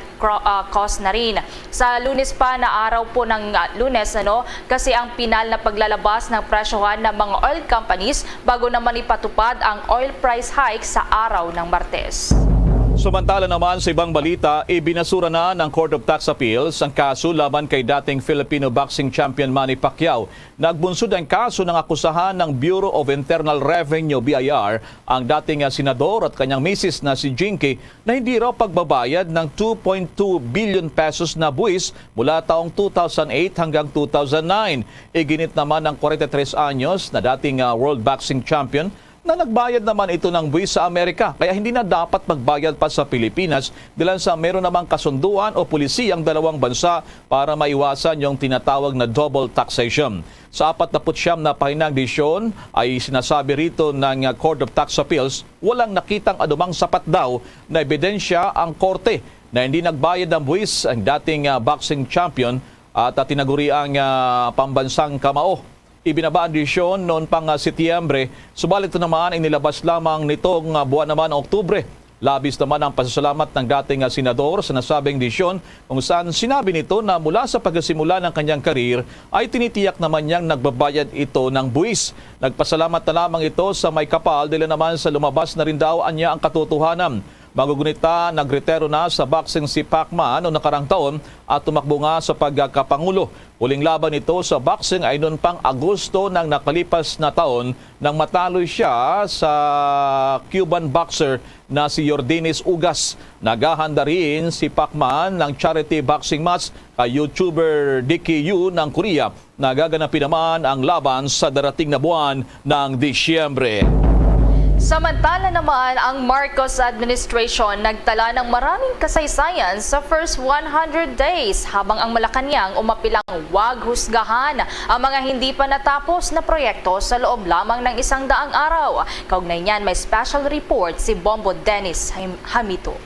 cost na rin. Sa Lunes pa na araw po ng Lunes, kasi ang pinal na paglalabas ng presyohan ng mga oil companies bago naman ipatupad ang oil price hike sa araw ng Martes. Samantala naman sa ibang balita, ibinasura na ng Court of Tax Appeals ang kaso laban kay dating Filipino boxing champion Manny Pacquiao. Nagbunsod ang kaso ng akusahan ng Bureau of Internal Revenue BIR ang dating senador at kanyang misis na si Jinky na hindi raw pagbabayad ng 2.2 billion pesos na buwis mula taong 2008 hanggang 2009. Iginit naman ng 43 anyos na dating World Boxing Champion na nagbayad naman ito ng buwis sa Amerika kaya hindi na dapat magbayad pa sa Pilipinas dahil sa meron namang kasunduan o pulisiya ang dalawang bansa para maiwasan yung tinatawag na double taxation. Sa 49 na pahinang desisyon ay sinasabi rito ng Court of Tax Appeals walang nakitang anumang sapat daw na ebidensya ang korte na hindi nagbayad ng buwis ang dating boxing champion at tinaguriang pambansang kamao. Ibinaba ang desisyon noon pang Setyembre, subalit ito naman ay nilabas lamang nitong buwan naman ng Oktubre. Labis naman ang pasasalamat ng dating senador sa nasabing desisyon kung saan sinabi nito na mula sa pagsimula ng kanyang karir ay tinitiyak naman niyang nagbabayad ito ng buwis. Nagpasalamat na lamang ito sa may kapal dahil naman sa lumabas na rin daw anya ang katotohanan. Magugunita, nagretero na sa boxing si Pacman noong nakarang taon at tumakbo nga sa pagkapangulo. Huling laban ito sa boxing ay noon pang Agosto ng nakalipas na taon nang matalo siya sa Cuban boxer na si Yordenis Ugas. Naghahanda rin si Pacman ng charity boxing match kay YouTuber Dicky Yu ng Korea. Nagaganapin naman ang laban sa darating na buwan ng Disyembre. Samantala naman, ang Marcos administration nagtala ng maraming kasaysayan sa first 100 days habang ang Malacanang umapilang wag husgahan ang mga hindi pa natapos na proyekto sa loob lamang ng 100 araw. Kaugnay niyan, may special report si Bombo Dennis Hamito.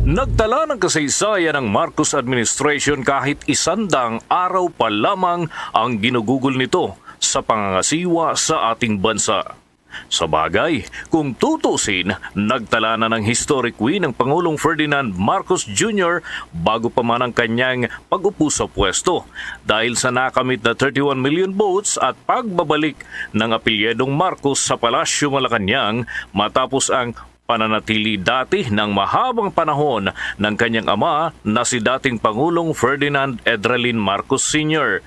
Nagtala ng kasaysayan ng Marcos administration kahit 100 araw pa lamang ang ginugugol nito sa pangangasiwa sa ating bansa. Sa bagay, kung tutusin, nagtala na ng historic win ng Pangulong Ferdinand Marcos Jr. bago pa man ang kanyang pag-upo sa pwesto dahil sa nakamit na 31 million votes at pagbabalik ng apelyedong Marcos sa Palasyo Malacanang matapos ang pananatili dati ng mahabang panahon ng kanyang ama na si dating Pangulong Ferdinand Edralin Marcos Sr.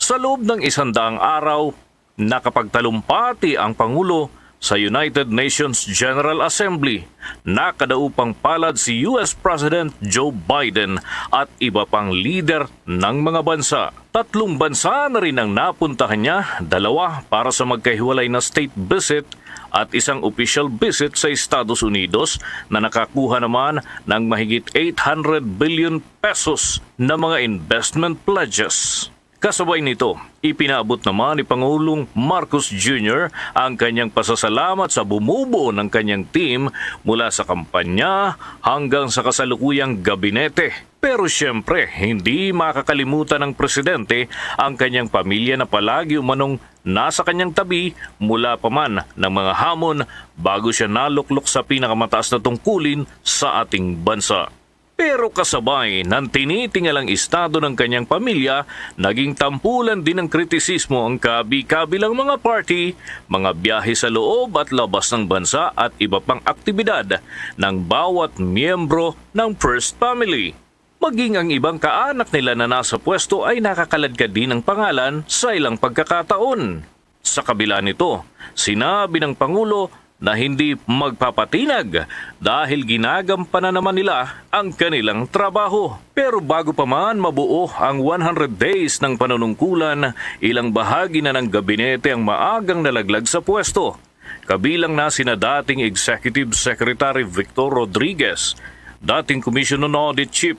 Sa loob ng 100 araw, nakapagtalumpati ang Pangulo sa United Nations General Assembly, nakadaupang palad si US President Joe Biden at iba pang leader ng mga bansa. 3 bansa na rin ang napuntahan niya, 2 para sa magkahiwalay na state visit at 1 official visit sa Estados Unidos na nakakuha naman ng mahigit 800 billion pesos na mga investment pledges. Kasabay nito, ipinaabot naman ni Pangulong Marcos Jr. ang kanyang pasasalamat sa bumubuo ng kanyang team mula sa kampanya hanggang sa kasalukuyang gabinete. Pero siyempre, hindi makakalimutan ng presidente ang kanyang pamilya na palagi umanong nasa kanyang tabi mula pa man ng mga hamon bago siya naluklok sa pinakamataas na tungkulin sa ating bansa. Pero kasabay ng tinitingalang estado ng kanyang pamilya, naging tampulan din ng kritisismo ang kabi-kabilang mga party, mga biyahe sa loob at labas ng bansa at iba pang aktibidad ng bawat miyembro ng First Family. Maging ang ibang kaanak nila na nasa pwesto ay nakakaladkad din ng pangalan sa ilang pagkakataon. Sa kabila nito, sinabi ng Pangulo na hindi magpapatinag dahil ginagampanan naman nila ang kanilang trabaho. Pero bago pa man mabuo ang 100 days ng panunungkulan, ilang bahagi na ng gabinete ang maagang nalaglag sa pwesto. Kabilang na sina dating Executive Secretary Victor Rodriguez, dating Commission on Audit Chief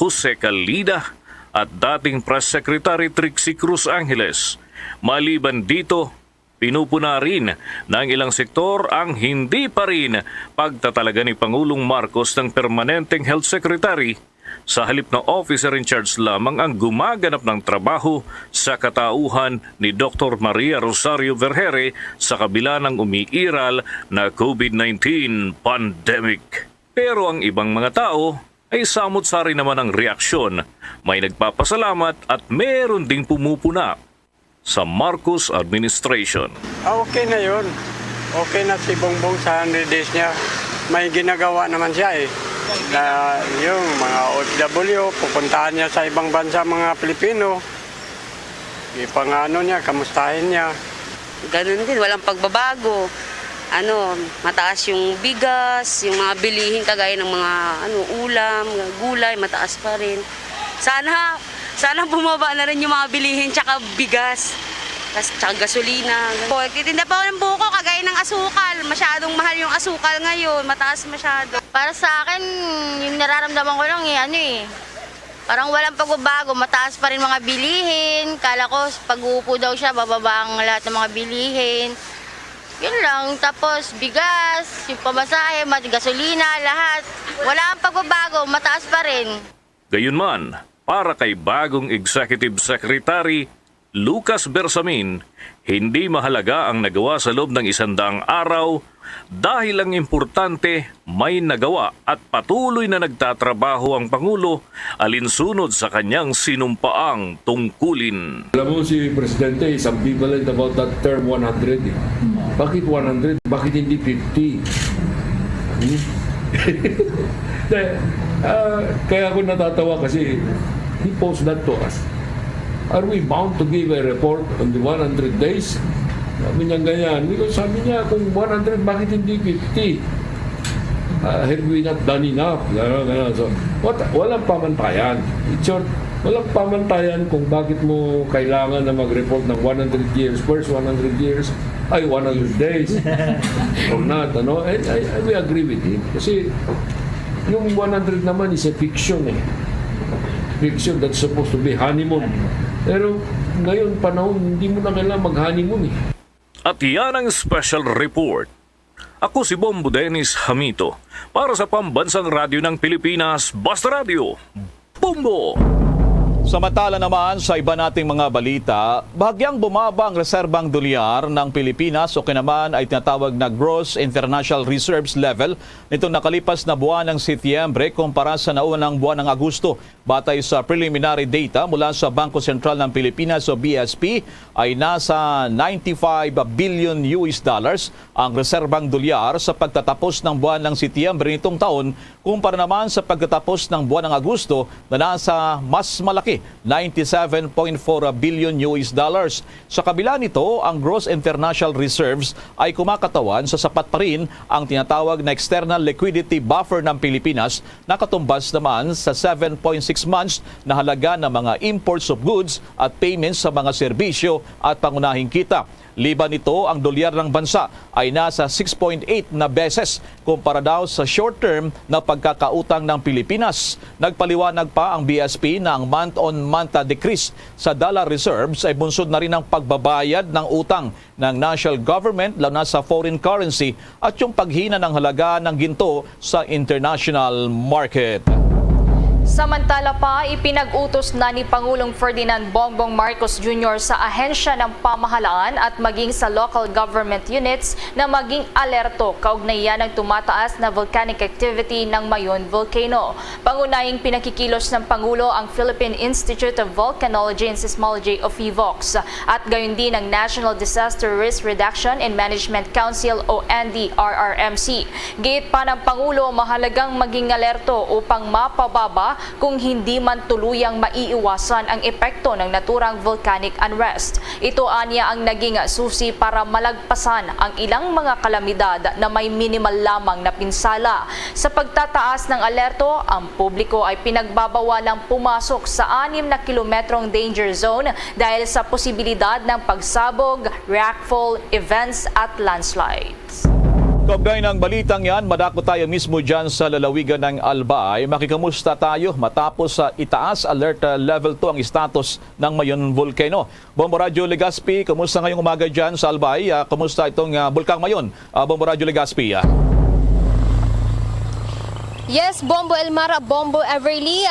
Jose Calida at dating Press Secretary Trixie Cruz Angeles. Maliban dito, pinupuna rin ng ilang sektor ang hindi pa rin pagtatalaga ni Pangulong Marcos ng permanenteng health secretary sa halip na officer in charge lamang ang gumaganap ng trabaho sa katauhan ni Dr. Maria Rosario Vergere sa kabila ng umiiral na COVID-19 pandemic. Pero ang ibang mga tao ay samot-sari naman ang reaksyon. May nagpapasalamat at meron ding pumupuna sa Marcos administration. Okay na yun. Okay na si Bongbong sa 100 days niya. May ginagawa naman siya eh. Na yung mga OFW, pupuntahan niya sa ibang bansa mga Pilipino. Ipangano niya, kamustahin niya. Ganun din, walang pagbabago. Mataas yung bigas, yung mga bilihin kagaya ng mga ulam, gulay, mataas pa rin. Sana bumaba na rin yung mga bilihin tsaka bigas, tsaka gasolina. Kitinda pa ako ng buko kagaya ng asukal. Masyadong mahal yung asukal ngayon, mataas masyado. Para sa akin, yung nararamdaman ko lang parang walang pagbabago, mataas pa rin mga bilihin. Kala ko pag uupo daw siya, bababa ang lahat ng mga bilihin. Yun lang, tapos bigas, yung pamasahe, gasolina, lahat. Wala ang pagbabago, mataas pa rin. Gayunman, para kay bagong Executive Secretary Lucas Bersamin, hindi mahalaga ang nagawa sa loob ng 100 araw dahil ang importante may nagawa at patuloy na nagtatrabaho ang Pangulo alinsunod sa kanyang sinumpaang tungkulin. Alam mo si Presidente is ambivalent about that term 100. Bakit 100? Bakit hindi 50? Kaya ako natatawa kasi he posed that to us. Are we bound to give a report on the 100 days? Sabi niya ganyan. Sabi niya kung 100, bakit hindi 50? Have we not done enough? So, walang pamantayan. In short, walang pamantayan kung bakit mo kailangan na mag-report ng 100 years, first 100 years, ay 100 days or not, ano? And we agree with him. Kasi yung 100 naman is a fiction eh. Fiction that's supposed to be honeymoon. Pero ngayon panahon, hindi mo na kailangan mag-honeymoon eh. At yan ang special report. Ako si Bombo Dennis Hamito para sa Pambansang Radyo ng Pilipinas, Basta Radio. Bombo! Samantala naman sa iba nating mga balita, bahagyang bumaba ang reserbang dolyar ng Pilipinas o kinaman ay tinatawag na Gross International Reserves level nitong nakalipas na buwan ng Setyembre kumpara sa naunang buwan ng Agosto. Batay sa preliminary data mula sa Bangko Sentral ng Pilipinas o BSP ay nasa 95 billion US dollars ang reserbang dolyar sa pagtatapos ng buwan ng Setyembre nitong taon kumpara naman sa pagtatapos ng buwan ng Agosto na nasa mas malaki 97.4 billion US dollars. Sa kabila nito, ang gross international reserves ay kumakatawan sa sapat pa rin ang tinatawag na external liquidity buffer ng Pilipinas na katumbas naman sa 7.6 months na halaga ng mga imports of goods at payments sa mga serbisyo at pangunahing kita. Liban nito, ang dolyar ng bansa ay nasa 6.8 na beses kumpara daw sa short-term na pagkakautang ng Pilipinas. Nagpaliwanag pa ang BSP na ang month-on-month decrease sa dollar reserves ay bunsod na rin ng pagbabayad ng utang ng national government lalo na sa foreign currency at yung paghina ng halaga ng ginto sa international market. Samantala pa, ipinag-utos na ni Pangulong Ferdinand Bongbong Marcos Jr. sa ahensya ng pamahalaan at maging sa local government units na maging alerto kaugnay yan ng tumataas na volcanic activity ng Mayon Volcano. Pangunahing pinakikilos ng Pangulo ang Philippine Institute of Volcanology and Seismology o PHIVOLCS at gayon din ang National Disaster Risk Reduction and Management Council o NDRRMC. Gate pa ng Pangulo, mahalagang maging alerto upang mapababa kung hindi man tuluyang maiiwasan ang epekto ng naturang volcanic unrest. Ito anya ang naging susi para malagpasan ang ilang mga kalamidad na may minimal lamang na pinsala. Sa pagtataas ng alerto, ang publiko ay pinagbabawalang pumasok sa 6 na kilometrong danger zone dahil sa posibilidad ng pagsabog, rockfall, events at landslides. Kaugnay ng balitang yan, madako tayo mismo dyan sa lalawigan ng Albay. Makikamusta tayo matapos sa itaas alert level 2 ang status ng Mayon Volcano. Bombo Radyo Legazpi, kamusta ngayong umaga dyan sa Albay? Kamusta itong Bulkang Mayon? Bombo Radyo Legazpi. Yes, Bombo Elmar, Bombo Everly.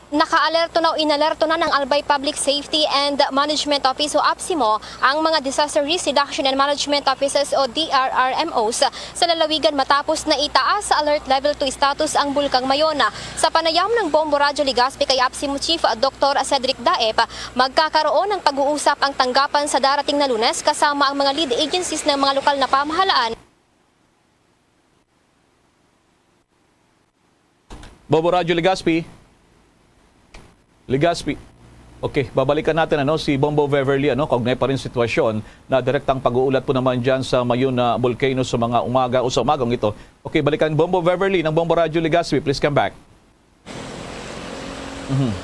Naka-alerto na o inalerto na ng Albay Public Safety and Management Office o APSIMO ang mga Disaster Risk Reduction and Management Offices o DRRMOs sa lalawigan matapos na itaas sa alert level 2 status ang Bulkang Mayon. Sa panayam ng Bombo Radyo Legazpi kay APSIMO Chief Dr. Cedric Daep, magkakaroon ng pag-uusap ang tanggapan sa darating na Lunes kasama ang mga lead agencies ng mga lokal na pamahalaan. Bombo Radyo Legazpi. Okay, babalikan natin si Bombo Beverly kaugnay pa rin sitwasyon na direktang pag-uulat po naman diyan sa Mayon na Volcano sa mga umaga o sa umagang ito. Okay, balikan Bombo Beverly ng Bombo Radyo Legazpi. Please come back.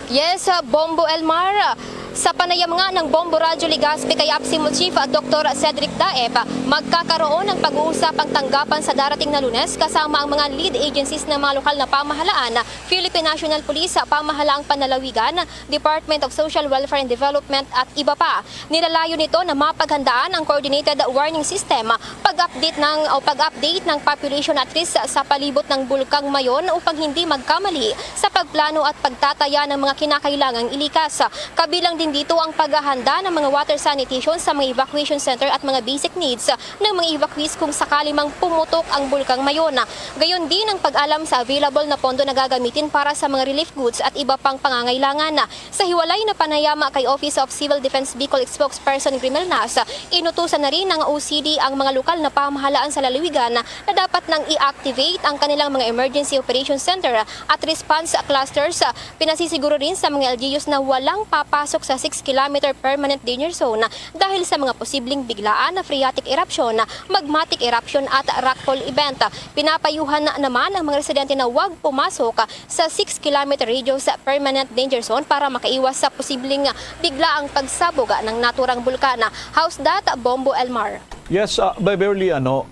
Yes, Bombo Elmar. Sa panayam nga ng Bombo Radyo Legazpi kay APSIMO Chief Dr. Cedric Daep, magkakaroon ng pag-uusap ang tanggapan sa darating na Lunes kasama ang mga lead agencies ng mga lokal na pamahalaan, Philippine National Police, Pamahalaang Panlalawigan, Department of Social Welfare and Development at iba pa. Nilalayo nito na mapaghandaan ang coordinated warning system, pag-update ng population at risk sa palibot ng Bulkang Mayon upang hindi magkamali sa pagplano at pagtataya ng mga kinakailangang ilikas. Kabilang din dito ang paghahanda ng mga water sanitation sa mga evacuation center at mga basic needs ng mga evacuees kung sakali mang pumutok ang Bulkang Mayon. Gayon din ang pag-alam sa available na pondo na gagamitin para sa mga relief goods at iba pang pangangailangan. Sa hiwalay na panayama kay Office of Civil Defense Bicol Spokesperson Grimel Nas, inutusan na rin ng OCD ang mga lokal na pamahalaan sa lalawigan na dapat nang i-activate ang kanilang mga emergency operation center at response clusters. Pinasisiguro rin sa mga LGUs na walang papasok sa 6-kilometer permanent danger zone dahil sa mga posibleng biglaan na phreatic eruption, magmatic eruption at rockfall event. Pinapayuhan naman ang mga residente na huwag pumasok sa 6-kilometer radius permanent danger zone para makaiwas sa posibleng biglaang pagsabog ng naturang bulkan. How's that, Bombo Elmar? Yes, Beverly, anong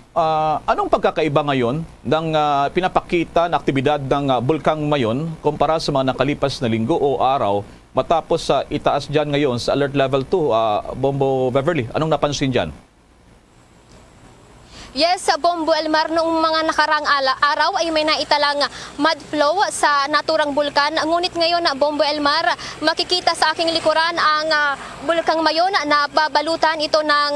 pagkakaiba ngayon ng pinapakita na aktibidad ng Bulkang Mayon kumpara sa mga nakalipas na linggo o araw matapos itaas dyan ngayon sa Alert Level 2, Bombo Beverly? Anong napansin dyan? Yes, sa Bombo Elmar, noong mga nakarang araw ay may naitalang mud flow sa naturang bulkan. Ngunit ngayon, Bombo Elmar, makikita sa aking likuran ang Bulkang Mayon na babalutan ito ng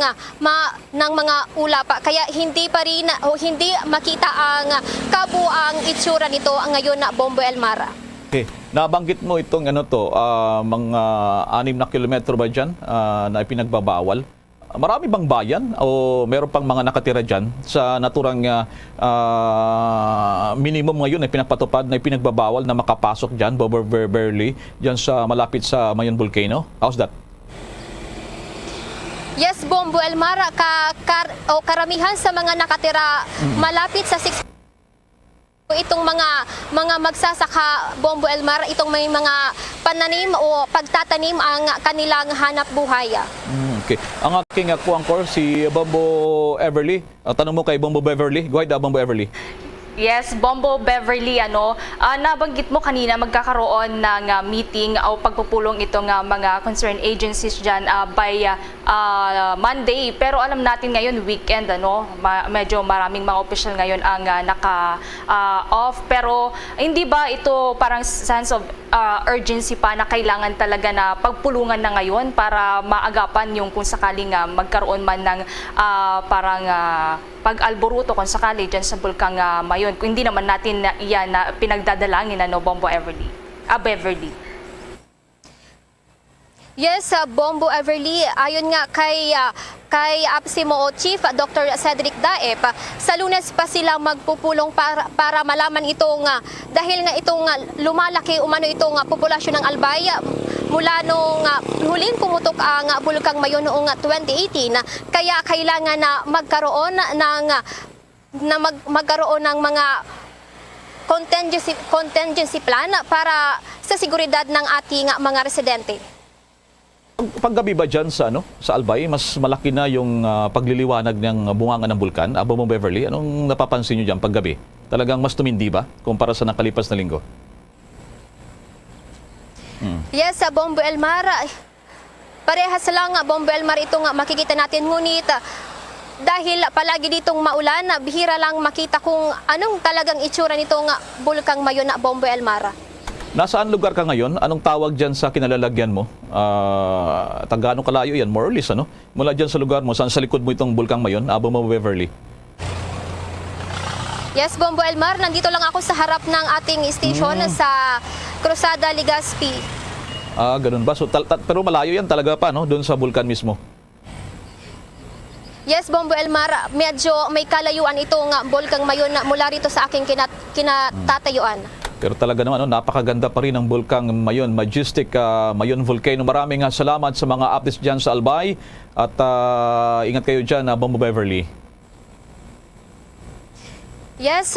mga ulap. Kaya hindi pa rin o hindi makita ang kabuang itsura nito ngayon, Bombo Elmar. Okay. Nabanggit mo itong mga 6 na kilometro ba dyan na ipinagbabawal? Marami bang bayan o meron pang mga nakatira dyan sa naturang minimum ngayon na pinapatupad na pinagbabawal na makapasok dyan, Bombo Beverly, dyan sa malapit sa Mayon Volcano? How's that? Yes, Bombo Elmar, karamihan sa mga nakatira malapit sa 6 itong mga magsasaka, Bombo Elmar, itong may mga pananim o pagtatanim ang kanilang hanap buhay. Okay. Ang aking kuwangkor, si Bombo Everly. Tanong mo kay Bombo Beverly. Go ahead, Bombo Everly. Yes, Bombo Beverly, nabanggit mo kanina magkakaroon ng meeting o pagpupulong itong mga concerned agencies dyan by Monday. Pero alam natin ngayon, weekend, medyo maraming mga official ngayon ang naka-off. Pero hindi ba ito parang sense of urgency pa na kailangan talaga na pagpulungan na ngayon para maagapan yung kung sakaling magkaroon man ng pag-alboruto kung sakali dyan sa Bulkang Mayon. Kung hindi naman natin iyan na pinagdadalangin Bombo Beverly. Yes, Bombo Everly, ayon nga kay APSIMO Chief Dr. Cedric Daep, sa Lunes pa sila magpupulong para malaman itong dahil nga itong lumalaki umano itong populasyon ng Albay mula nung huling pumutok ang Bulkang Mayon noong 2018, kaya kailangan na magkaroon ng mga contingency plan para sa seguridad ng ating mga residente. Paggabi ba dyan sa Albay, mas malaki na yung pagliliwanag ng bunganga ng bulkan? Bombo Beverly, anong napapansin nyo dyan paggabi? Talagang mas tumindi ba kumpara sa nakalipas na linggo? Yes, Bombo Elmar, parehas lang Bombo Elmar ito nga makikita natin, ngunit dahil palagi ditong maulan, bihira lang makita kung anong talagang itsura nitong Bulkang Mayon na Bombo Elmar. Nasaan lugar ka ngayon? Anong tawag dyan sa kinalalagyan mo? Gaano kalayo yan? More or less, mula dyan sa lugar mo, saan sa likod mo itong Bulkang Mayon? Bombo Beverly. Yes, Bombo Elmar, nandito lang ako sa harap ng ating station sa Cruzada, Legazpi. Ganun ba? So, pero malayo yan talaga pa, doon sa bulkan mismo? Yes, Bombo Elmar, medyo may kalayuan itong Bulkang Mayon mula rito sa aking kinatatayuan. Pero talaga naman, napakaganda pa rin ang Bulkang Mayon, majestic Mayon Volcano. Maraming salamat sa mga updates dyan sa Albay at ingat kayo dyan, Bombo Beverly. Yes,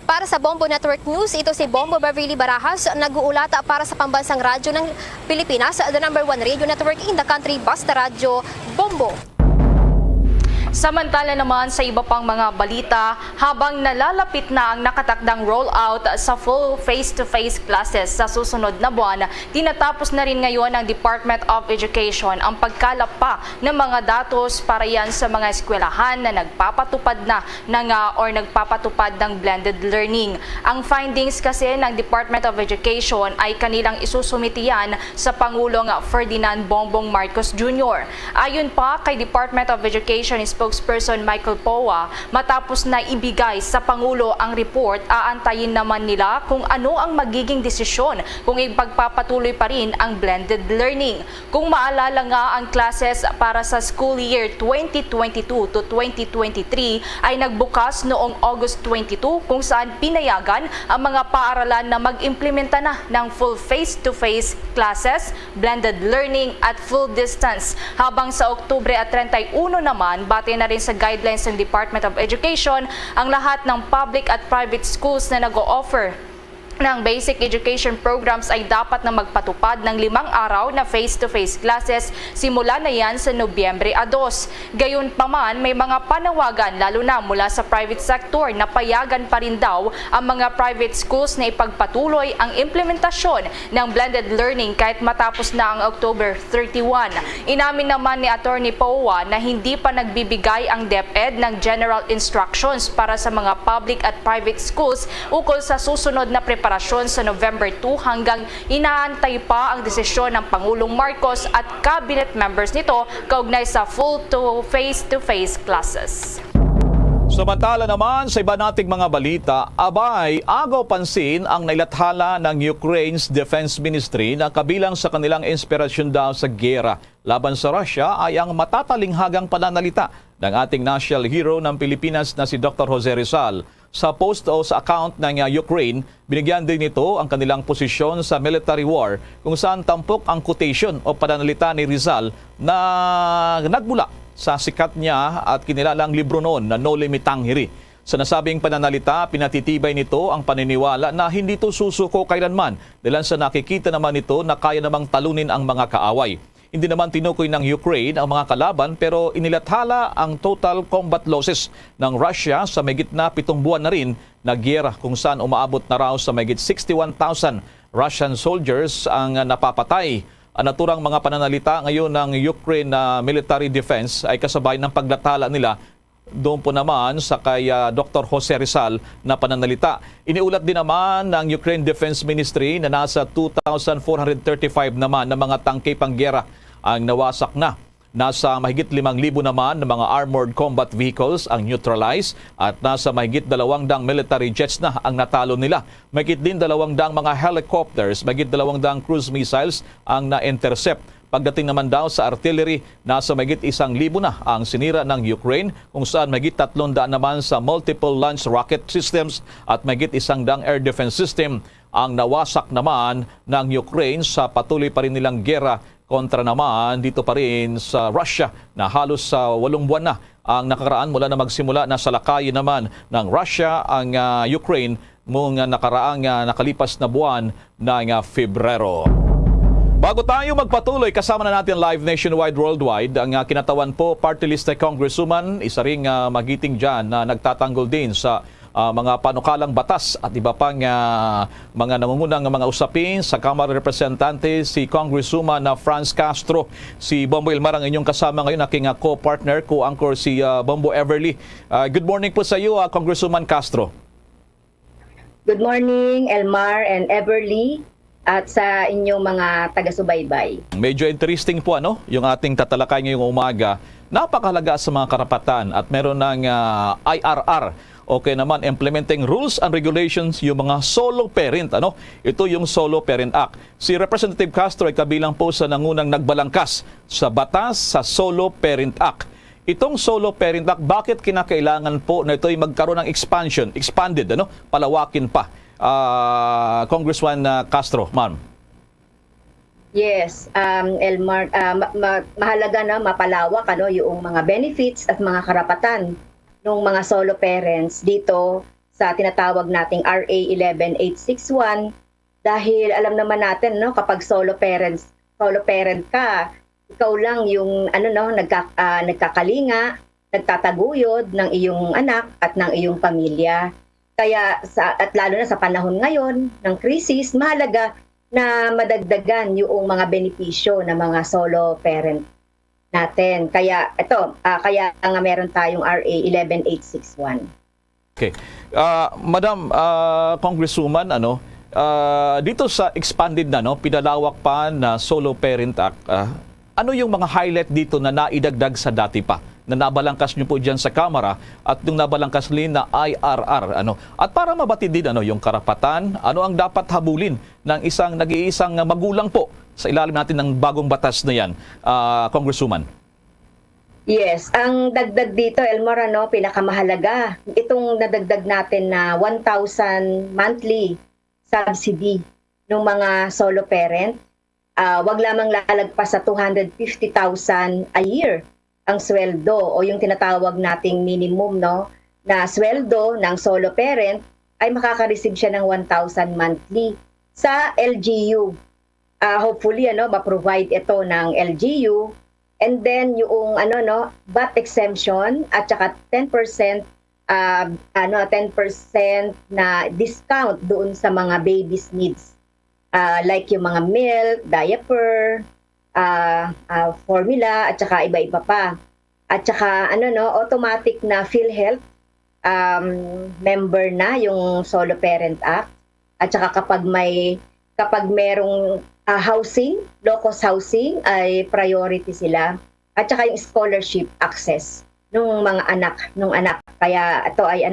para sa Bombo Network News, ito si Bombo Beverly Barajas, nag-uulata para sa pambansang radyo ng Pilipinas, the #1 radio network in the country, Basta Radyo, Bombo. Samantala naman sa iba pang mga balita, habang nalalapit na ang nakatakdang rollout sa full face-to-face classes sa susunod na buwan, tinatapos na rin ngayon ng Department of Education ang pagkalap pa ng mga datos para yan sa mga eskwelahan na nagpapatupad ng blended learning. Ang findings kasi ng Department of Education ay kanilang isusumitiyan sa Pangulong Ferdinand Bongbong Marcos Jr. Ayon pa kay Department of Education spokesperson Michael Poa, matapos na ibigay sa Pangulo ang report, aantayin naman nila kung ano ang magiging desisyon kung ipagpapatuloy pa rin ang blended learning. Kung maalala nga, ang classes para sa school year 2022 to 2023 ay nagbukas noong August 22, kung saan pinayagan ang mga paaralan na mag-implementa na ng full face-to-face classes, blended learning at full distance. Habang sa Oktubre at 31 naman, base na rin sa guidelines ng Department of Education, ang lahat ng public at private schools na nag-o-offer ng basic education programs ay dapat na magpatupad ng 5 araw na face-to-face classes simula na yan sa Nobyembre 2. Gayunpaman, may mga panawagan lalo na mula sa private sector na payagan pa rin daw ang mga private schools na ipagpatuloy ang implementasyon ng blended learning kahit matapos na ang October 31. Inamin naman ni Attorney Powa na hindi pa nagbibigay ang DepEd ng general instructions para sa mga public at private schools ukol sa susunod na preparasyon sa November 2 hanggang inaantay pa ang desisyon ng Pangulong Marcos at cabinet members nito kaugnay sa full to face-to-face classes. Samantala naman sa iba nating mga balita, abay agaw pansin ang nailathala ng Ukraine's Defense Ministry na kabilang sa kanilang inspirasyon daw sa giyera laban sa Russia ay ang matatalinghagang pananalita ng ating national hero ng Pilipinas na si Dr. Jose Rizal. Sa post o sa account ng Ukraine, binigyan din nito ang kanilang posisyon sa military war kung saan tampok ang quotation o pananalita ni Rizal na nagmula sa sikat niya at kinilalang libro noon na No Limit Tanghiri. Sa nasabing pananalita, pinatitibay nito ang paniniwala na hindi ito susuko kailanman dahil sa nakikita naman nito na kaya namang talunin ang mga kaaway. Hindi naman tinukoy ng Ukraine ang mga kalaban pero inilathala ang total combat losses ng Russia sa mahigit na 7 buwan na rin na giyera kung saan umaabot na raw sa mahigit 61,000 Russian soldiers ang napapatay. Ang naturang mga pananalita ngayon ng Ukraine military defense ay kasabay ng paglathala nila doon po naman sa kay Dr. Jose Rizal na pananalita. Iniulat din naman ng Ukraine Defense Ministry na nasa 2,435 naman na mga tangke panggera ang nawasak na. Nasa mahigit 5,000 naman na mga armored combat vehicles ang neutralized at nasa mahigit 200 military jets na ang natalo nila. Mahigit din 200 mga helicopters, mahigit 200 cruise missiles ang na-intercept. Pagdating naman daw sa artillery, nasa mahigit 1,000 na ang sinira ng Ukraine kung saan mahigit 300 naman sa multiple launch rocket systems at mahigit 100 air defense system ang nawasak naman ng Ukraine sa patuloy pa rin nilang gera kontra naman dito pa rin sa Russia na halos sa 8 buwan na ang nakaraan mula na magsimula na salakayin naman ng Russia ang Ukraine mong nakaraang nakalipas na buwan ng Febrero. Bago tayo magpatuloy, kasama na natin live nationwide, worldwide, ang kinatawan po party list na Congresswoman, isa ring magiting dyan na nagtatanggol din sa mga panukalang batas at iba pang mga nangungunang mga usapin sa Kamara de Representantes, si Congresswoman Franz Castro. Si Bombo Elmar ang inyong kasama ngayon, aking co-partner, co-anchor si Bombo Everly. Good morning po sa iyo, Congresswoman Castro. Good morning, Elmar and Everly, at sa inyong mga taga-subaybay. Medyo interesting po yung ating tatalakay ngayong umaga. Napakahalaga sa mga karapatan at meron ng IRR. Okay naman, implementing rules and regulations yung mga solo parent. Ito yung Solo Parent Act. Si Representative Castro ay kabilang po sa nangunang nagbalangkas sa batas sa Solo Parent Act. Itong Solo Parent Act, bakit kinakailangan po na ito ay magkaroon ng expanded, palawakin pa? Congresswoman Castro, ma'am. Yes, Elmar, mahalaga na mapalawak yung mga benefits at mga karapatan ng mga solo parents dito sa tinatawag nating RA 11861 dahil alam naman natin kapag solo parent ka, ikaw lang yung nagkakalinga, nagtataguyod ng iyong anak at ng iyong pamilya. Kaya at lalo na sa panahon ngayon ng krisis, mahalaga na madagdagan yung mga benepisyo ng mga solo parent natin. Kaya kaya nga meron tayong RA 11861. Okay. Madam Congresswoman, dito sa expanded na pinalawak pa na Solo Parent Act, ano yung mga highlight dito na naidagdag sa dati pa? Na nabalangkas nyo po dyan sa Kamara at yung nabalangkas din na IRR. At para mabatid din yung karapatan, ano ang dapat habulin ng nag-iisang magulang po sa ilalim natin ng bagong batas na yan, Congresswoman? Yes, ang dagdag dito, Elmar, pinakamahalaga, itong nadagdag natin na 1,000 monthly subsidy ng mga solo parent. Wag lamang lalagpas sa 250,000 a year ang sweldo o yung tinatawag nating minimum na sweldo ng solo parent ay makaka-receive siya ng 1,000 monthly sa LGU. Hopefully ma-provide ito ng LGU, and then yung VAT exemption at saka 10% 10% na discount doon sa mga babies needs. Like yung mga milk, diaper, formula, at saka iba-iba pa. At saka automatic na PhilHealth member na yung Solo Parent Act. At saka kapag merong housing, low-cost housing, ay priority sila. At saka yung scholarship access nung mga anak. Kaya ito ay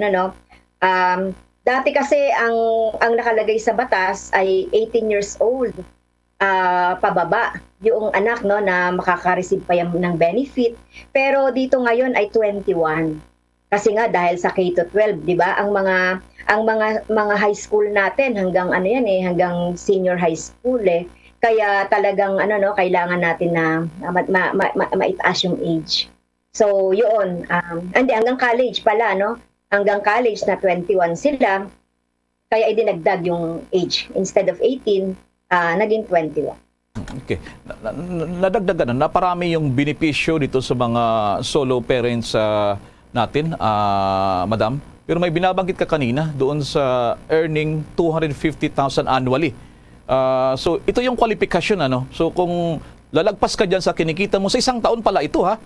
dati kasi ang nakalagay sa batas ay 18 years old pababa yung anak na makaka-receive pa ng benefit. Pero dito ngayon ay 21. Kasi nga dahil sa K-12, 'di ba? Ang mga high school natin hanggang hanggang senior high school eh. Kaya talagang kailangan natin na maitaas yung age. So yun, hanggang college pala hanggang college na 21 sila, kaya idinagdag yung age. Instead of 18, naging 21. Okay. Nadagdagan na, naparami yung benepisyo dito sa mga solo parents natin, madam. Pero may binabanggit ka kanina doon sa earning 250,000 annually. So ito yung qualification, So kung lalagpas ka dyan sa kinikita mo, sa isang taon pala ito, ha?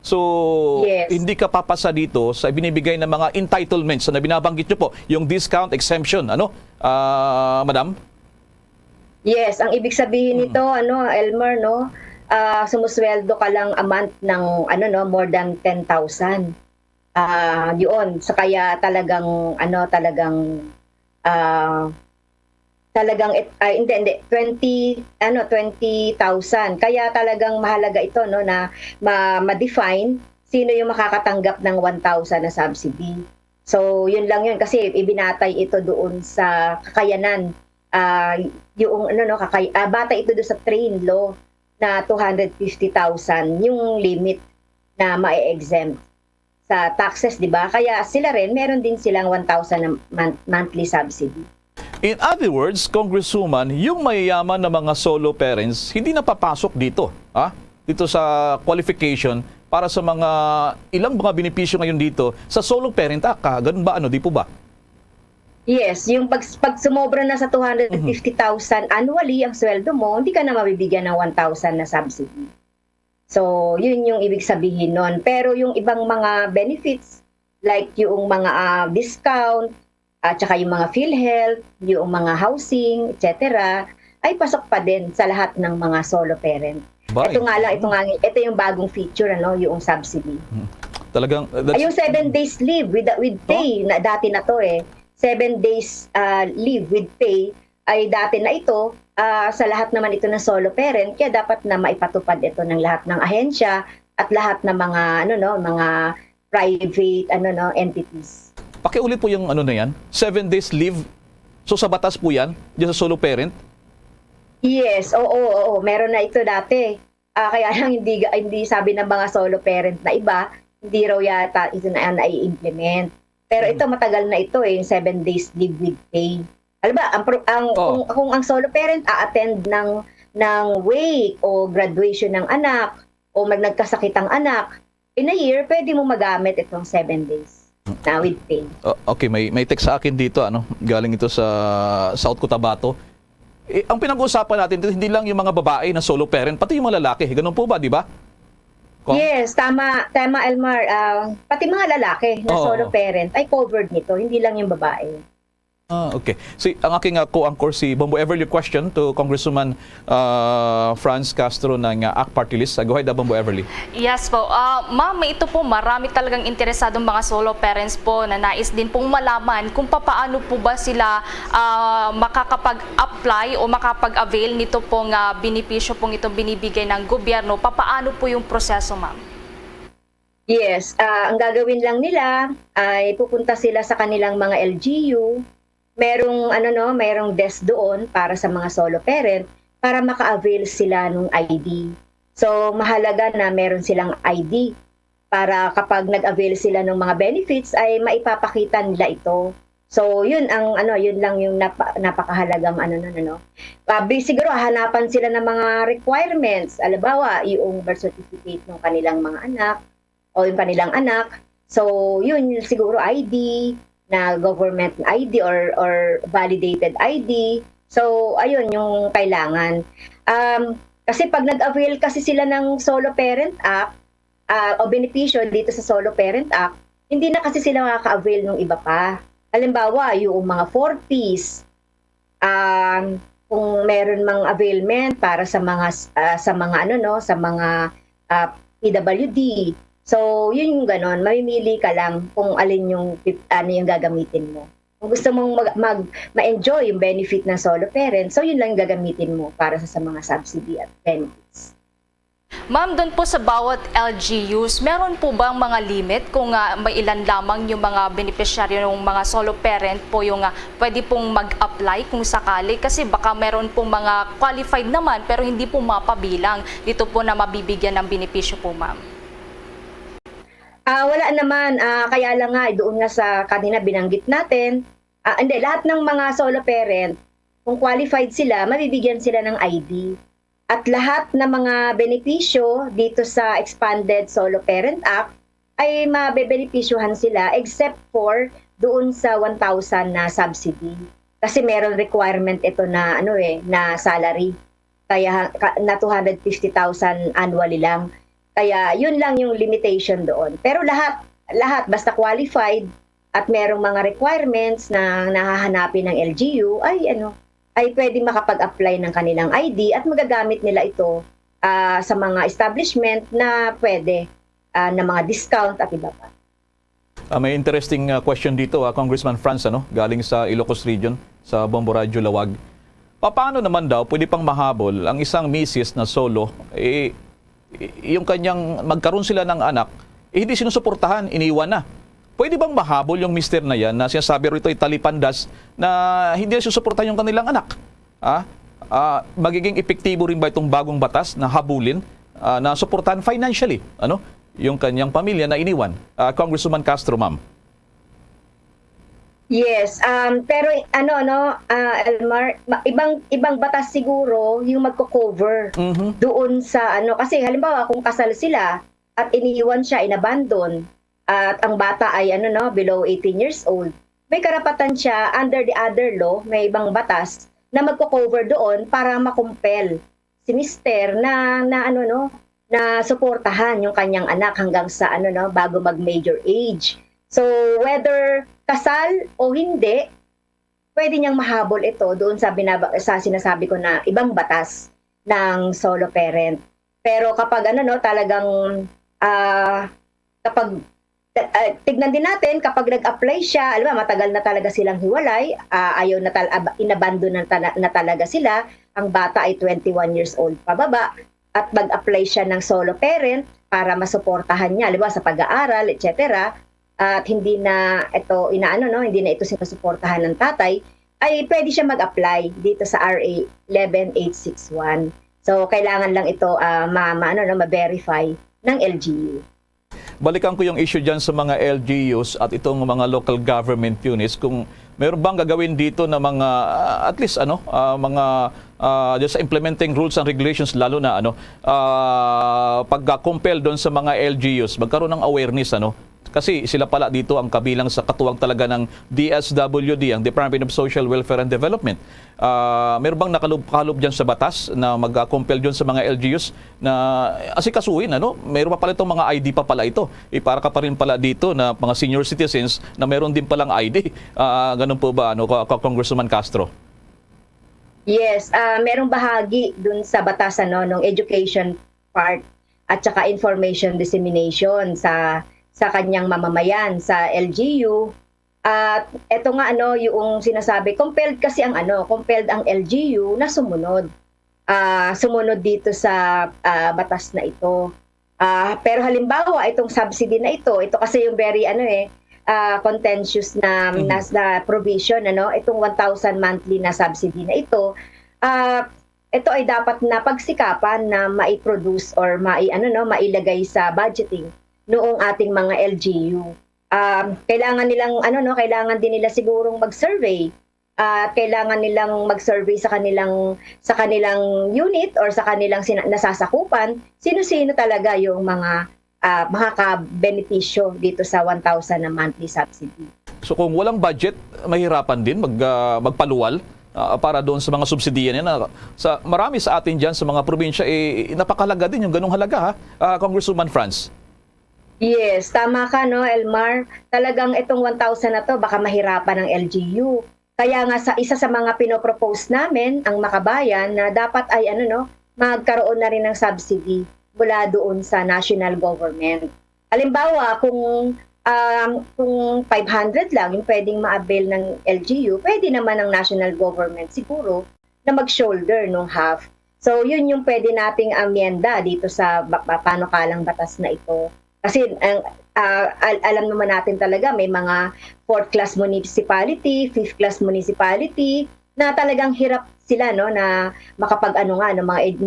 So, yes, hindi ka papasa dito sa binibigay ng mga entitlements na binabanggit nyo po, yung discount, exemption, madam? Yes, ang ibig sabihin nito, Elmer, sumusweldo ka lang a month ng, more than 10,000. Yun, so kaya talagang, hindi 20,000. Kaya talagang mahalaga ito na ma-define sino yung makakatanggap ng 1,000 na subsidy. So yun lang yun kasi ibinatay ito doon sa kakayanan, bata ito doon sa train law na 250,000 yung limit na ma-exempt sa taxes, 'di ba? Kaya sila rin meron din silang 1,000 na monthly subsidy. In other words, Congresswoman, yung mayayaman na mga solo parents, hindi na papasok dito, dito sa qualification para sa ilang mga benepisyo ngayon dito sa solo parent act. Ganun ba? Di po ba? Yes, yung pag sumobra na sa 250,000 annually ang sweldo mo, hindi ka na mabibigyan ng 1,000 na subsidy. So, yun yung ibig sabihin nun. Pero yung ibang mga benefits, like yung mga discount, at saka yung mga PhilHealth, yung mga housing, etc., ay pasok pa din sa lahat ng mga solo parent. Ito yung bagong feature, yung subsidy. Talagang yung 7 days leave with pay, na dati na to 7 days leave with pay ay dati na ito sa lahat naman ito ng solo parent, kaya dapat na maipatupad ito ng lahat ng ahensya at lahat ng mga mga private entities. Pakiulit po yung na yan, 7 days leave. So sa batas po yan, dyan sa solo parent? Yes, oo, meron na ito dati. Kaya lang hindi sabi ng mga solo parent na iba, hindi raw yata ito na i-implement. Pero ito matagal na ito 7 days leave with pay. Alam ba, kung ang solo parent a-attend ng wake o graduation ng anak o nagkasakit ang anak, in a year, pwede mo magamit itong 7 days. Na with pay. Okay, may text sa akin dito, galing ito sa South Cotabato. Ang pinag-uusapan natin dito, hindi lang yung mga babae na solo parent, pati yung mga lalaki. Ganun po ba, di ba? Yes, tama Elmar. Pati mga lalaki na solo parent ay covered nito, hindi lang yung babae. Okay. So, ang aking co-anchor si Bombo Everly, question to Congresswoman Franz Castro ng ACT Party List. Go ahead, Bombo Everly. Yes po. Ma'am, ito po marami talagang interesadong mga solo parents po na nais din pong malaman kung paano po ba sila makakapag-apply o makapag-avail nito pong benepisyo pong ito binibigay ng gobyerno. Paano po yung proseso, ma'am? Yes, ang gagawin lang nila ay pupunta sila sa kanilang mga LGU. Merong desk doon para sa mga solo parent para maka-avail sila ng ID. So, mahalaga na meron silang ID para kapag nag-avail sila ng mga benefits ay maipapakita nila ito. So yun ang yun lang yung napakahalagang siguro hanapan sila ng mga requirements. Halimbawa, yung birth certificate ng kanilang mga anak o yung kanilang anak. So yun siguro ID na government ID or validated ID. So ayun yung kailangan. Kasi pag nag-avail kasi sila ng Solo Parent Act o benepisyo dito sa Solo Parent Act, hindi na kasi sila makaka-avail ng iba pa. Halimbawa, yung mga 40s, kung meron mang availment para sa mga PWD. So, yun yung ganon. Mamimili ka lang kung alin yung gagamitin mo. Kung gusto mong ma-enjoy yung benefit ng solo parent, so yun lang yung gagamitin mo para sa mga subsidy at benefits. Ma'am, doon po sa bawat LGUs, meron po bang mga limit kung may ilan lamang yung mga beneficiaryo ng mga solo parent po yung pwede pong mag-apply kung sakali? Kasi baka meron pong mga qualified naman pero hindi po mapabilang dito po na mabibigyan ng benepisyo po, ma'am. Wala naman. Kaya lang nga, doon nga sa kanina binanggit natin, lahat ng mga solo parent, kung qualified sila, mabibigyan sila ng ID. At lahat ng mga benepisyo dito sa Expanded Solo Parent Act ay mabebenepisyuhan sila except for doon sa 1,000 na subsidy. Kasi meron requirement ito na na salary. Kaya na 250,000 annually lang. Kaya yun lang yung limitation doon. Pero lahat basta qualified at merong mga requirements na nahahanapin ng LGU ay pwede makapag-apply ng kanilang ID at magagamit nila ito sa mga establishment na pwede na mga discount at iba pa. May interesting question dito, Congressman Franz, galing sa Ilocos Region, sa Bombo Radyo Lawag. Paano naman daw pwede pang mahabol ang isang misis na solo, yung kanyang magkaroon sila ng anak, hindi sinusuportahan, iniwan na. Pwede bang mahabol yung mister na yan na sinasabi rito ay talipandas na hindi na susuportahan yung kanilang anak? Magiging epektibo rin ba itong bagong batas na habulin na suportahan financially yung kanyang pamilya na iniwan? Congresswoman Castro, ma'am. Yes, pero Elmar, ibang batas siguro yung magko-cover doon sa kasi halimbawa kung kasal sila at iniiwan siya, inabandon, at ang bata ay below 18 years old, may karapatan siya under the other law, may ibang batas na magko-cover doon para makumpel si mister na suportahan yung kanyang anak hanggang sa bago mag-major age. So whether kasal o hindi, pwede niyang mahabol ito doon sa sinasabi ko na ibang batas ng solo parent. Pero kapag talagang kapag tignan din natin kapag nag-apply siya, alam mo, matagal na talaga silang hiwalay, inabandon na talaga sila, ang bata ay 21 years old pababa, at mag-apply siya ng solo parent para masuportahan niya, alam mo, sa pag-aaral, etc. At hindi na ito hindi na ito sinusuportahan ng tatay, ay pwede siya mag-apply dito sa RA 11861. So kailangan lang ito ma-verify ng LGU. Balikan ko yung issue dyan sa mga LGUs at itong mga local government units, kung meron bang gagawin dito na mga at least just implementing rules and regulations, lalo na pagka-compel doon sa mga LGUs, magkaroon ng awareness kasi sila pala dito ang kabilang sa katuwang talaga ng DSWD, ang Department of Social Welfare and Development. Meron bang nakalub dyan sa batas na mag-compel dyan sa mga LGUs na asikasuhin? Meron pa pala itong mga ID pa pala ito. Para ka pa rin pala dito na mga senior citizens na meron din palang ID. Ganun po ba, Congresswoman Castro? Yes, merong bahagi dun sa batas ng education part at saka information dissemination sa kanyang mamamayan sa LGU. At ito nga yung sinasabi, compelled ang LGU na sumunod. Sumunod dito sa batas na ito. Pero halimbawa itong subsidy na ito kasi yung very contentious na provision, itong 1,000 monthly na subsidy na ito. Ito ay dapat na pagsikapan na mai-produce or mailagay sa budgeting noong ating mga LGU. kailangan nilang kailangan din nila sigurong mag-survey. Kailangan nilang mag-survey sa kanilang unit or sa kanilang nasasakupan, sino-sino talaga yung mga makaka-benepisyo dito sa 1,000 na monthly subsidy. So kung walang budget, mahirapan din magpaluwal para doon sa mga subsidiya niya. Marami sa atin dyan sa mga probinsya, napakalaga din yung ganung halaga, Congresswoman Franz. Yes, tama ka, no, Elmar. Talagang itong 1,000 na to, baka mahirapan ng LGU. Kaya nga isa sa mga pinopropose namin, ang Makabayan, na dapat ay magkaroon na rin ng subsidy mula doon sa national government. Halimbawa, kung 500 lang yung pwedeng ma-avail ng LGU, pwede naman ng national government siguro na mag-shoulder nung half. So yun yung pwede nating amyenda dito sa panukalang batas na ito. Kasi alam naman natin talaga may mga 4th class municipality, 5th class municipality na talagang hirap sila na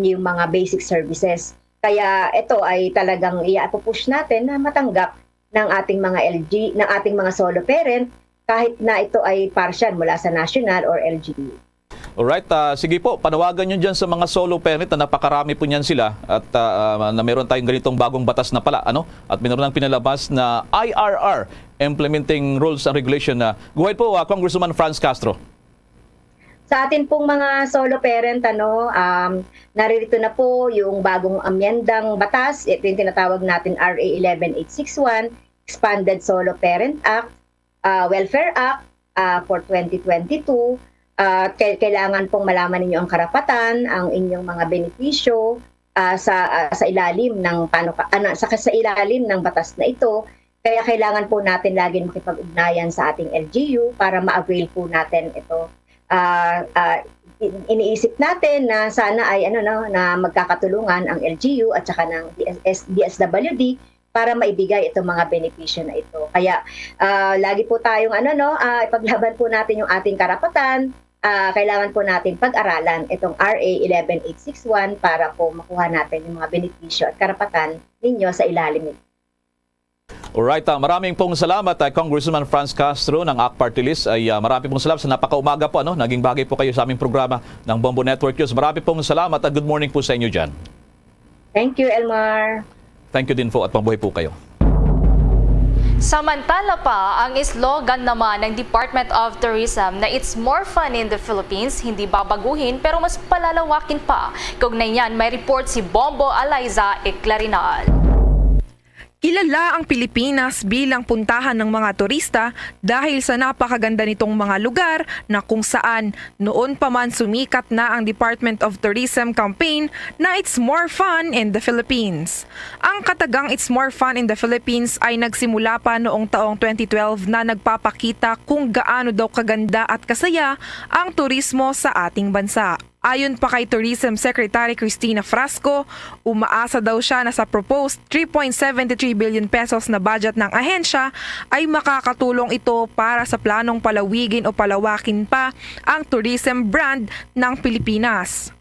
yung mga basic services. Kaya ito ay talagang i-push natin na matanggap ng ating mga solo parent kahit na ito ay partial mula sa national or LGU. Alright, sige po, panawagan nyo dyan sa mga solo parent na napakarami po niyan sila at na meron tayong ganitong bagong batas na pala, at meron ng pinalabas na IRR, Implementing Rules and Regulation. Go ahead po, Congresswoman Franz Castro. Sa atin pong mga solo parent, naririto na po yung bagong amyendang batas. Ito yung tinatawag natin RA 11861, Expanded Solo Parent Act, Welfare Act for 2022. Kailangan pong malaman ninyo ang karapatan, ang inyong mga benepisyo sa ilalim ng sa ilalim ng batas na ito. Kaya kailangan po natin lagi makipag-ugnayan sa ating LGU para ma-avail po natin ito. Iniisip natin na sana ay na magkakatulungan ang LGU at saka ng DSWD para maibigay itong mga benepisyo na ito. Kaya lagi po tayong ipaglaban po natin yung ating karapatan. Kailangan po natin pag-aralan itong RA 11861 para po makuha natin yung mga benepisyo at karapatan ninyo sa ilalim nito. Alright, maraming pong salamat Congresswoman Franz Castro ng ACT Party List. Maraming pong salamat sa napakaumaga po. Naging bagay po kayo sa aming programa ng Bombo Network News. Maraming pong salamat at good morning po sa inyo dyan. Thank you, Elmar. Thank you din po at mabuhay po kayo. Samantala pa, ang slogan naman ng Department of Tourism na it's more fun in the Philippines, hindi babaguhin pero mas palalawakin pa. Kaugnay niyan, may report si Bombo Aliza Eclarinal. Kilala ang Pilipinas bilang puntahan ng mga turista dahil sa napakaganda nitong mga lugar na kung saan noon pa man sumikat na ang Department of Tourism campaign na It's More Fun in the Philippines. Ang katagang It's More Fun in the Philippines ay nagsimula pa noong taong 2012 na nagpapakita kung gaano daw kaganda at kasaya ang turismo sa ating bansa. Ayon pa kay Tourism Secretary Cristina Frasco, umaasa daw siya na sa proposed 3.73 billion pesos na budget ng ahensya ay makakatulong ito para sa planong palawigin o palawakin pa ang tourism brand ng Pilipinas.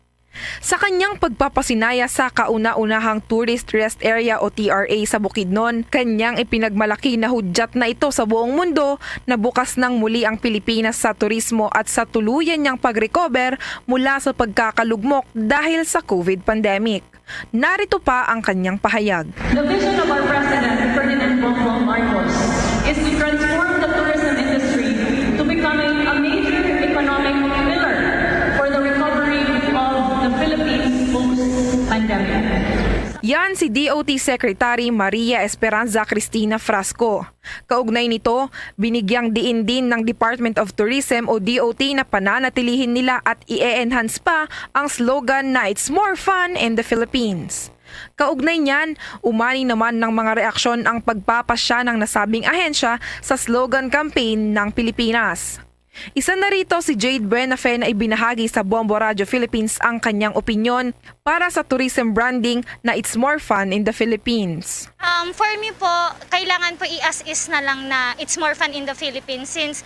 Sa kanyang pagpapasinaya sa kauna-unahang Tourist Rest Area o TRA sa Bukidnon, kanyang ipinagmalaki na hudyat na ito sa buong mundo na bukas ng muli ang Pilipinas sa turismo at sa tuluyan niyang pag-recover mula sa pagkakalugmok dahil sa COVID pandemic. Narito pa ang kanyang pahayag. The vision of our President, Ferdinand Bongbong Marcos, is to transform the tourism industry to becoming a major economic pillar for the recovery of the Philippines post-pandemic. Yan si DOT Secretary Maria Esperanza Cristina Frasco. Kaugnay nito, binigyang diin din ng Department of Tourism o DOT na pananatilihin nila at i-enhance pa ang slogan na It's More Fun in the Philippines. Kaugnay niyan, umani naman ng mga reaksyon ang pagpapasya ng nasabing ahensya sa slogan campaign ng Pilipinas. Isa na rito si Jade Buenafe na ibinahagi sa Bombo Radio Philippines ang kanyang opinyon para sa tourism branding na It's More Fun in the Philippines. For me po, kailangan po i-as-is na lang na It's More Fun in the Philippines since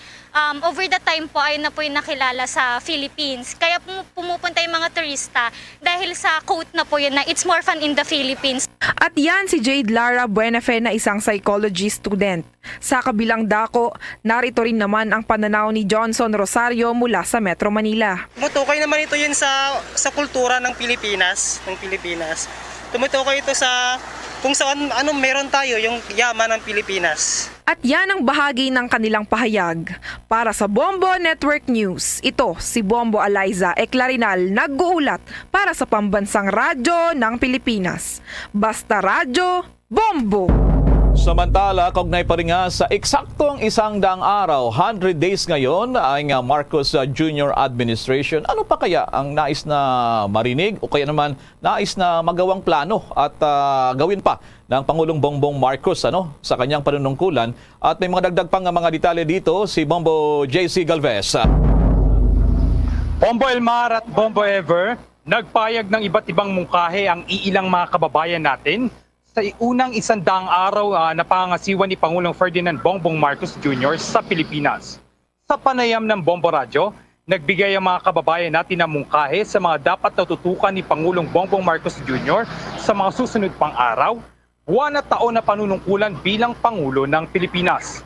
over the time po ay na po yung nakilala sa Philippines. Kaya pumupunta yung mga turista dahil sa quote na po yun na It's More Fun in the Philippines. At yan si Jade Lara Buenafe na isang psychology student. Sa kabilang dako, narito rin naman ang pananaw ni Johnson Rosario mula sa Metro Manila. Tumutukoy naman ito yun sa kultura ng Pilipinas. Tumutukoy ito sa kung saan meron tayo yung yaman ng Pilipinas. At yan ang bahagi ng kanilang pahayag. Para sa Bombo Network News, ito si Bombo Eliza Eclarinal nag-uulat para sa Pambansang Radyo ng Pilipinas. Basta Radyo, Bombo! Samantala, kaugnay pa rin nga sa eksaktong 100 araw, 100 days ngayon, ang Marcos Jr. administration. Ano pa kaya ang nais na marinig o kaya naman nais na magawang plano at gawin pa ng Pangulong Bongbong Marcos sa kanyang panunungkulan? At may mga dagdag pang mga detalye dito, si Bombo JC Galvez. Bombo Elmar at Bombo Ever, nagpayag ng iba't ibang mungkahe ang iilang mga kababayan natin sa unang 100 araw na pangangasiwa ni Pangulong Ferdinand Bongbong Marcos Jr. sa Pilipinas. Sa panayam ng Bombo Radyo, nagbigay ang mga kababayan natin ng mungkahe sa mga dapat natutukan ni Pangulong Bongbong Marcos Jr. sa mga susunod pang araw, buwan at taon na panunungkulan bilang Pangulo ng Pilipinas.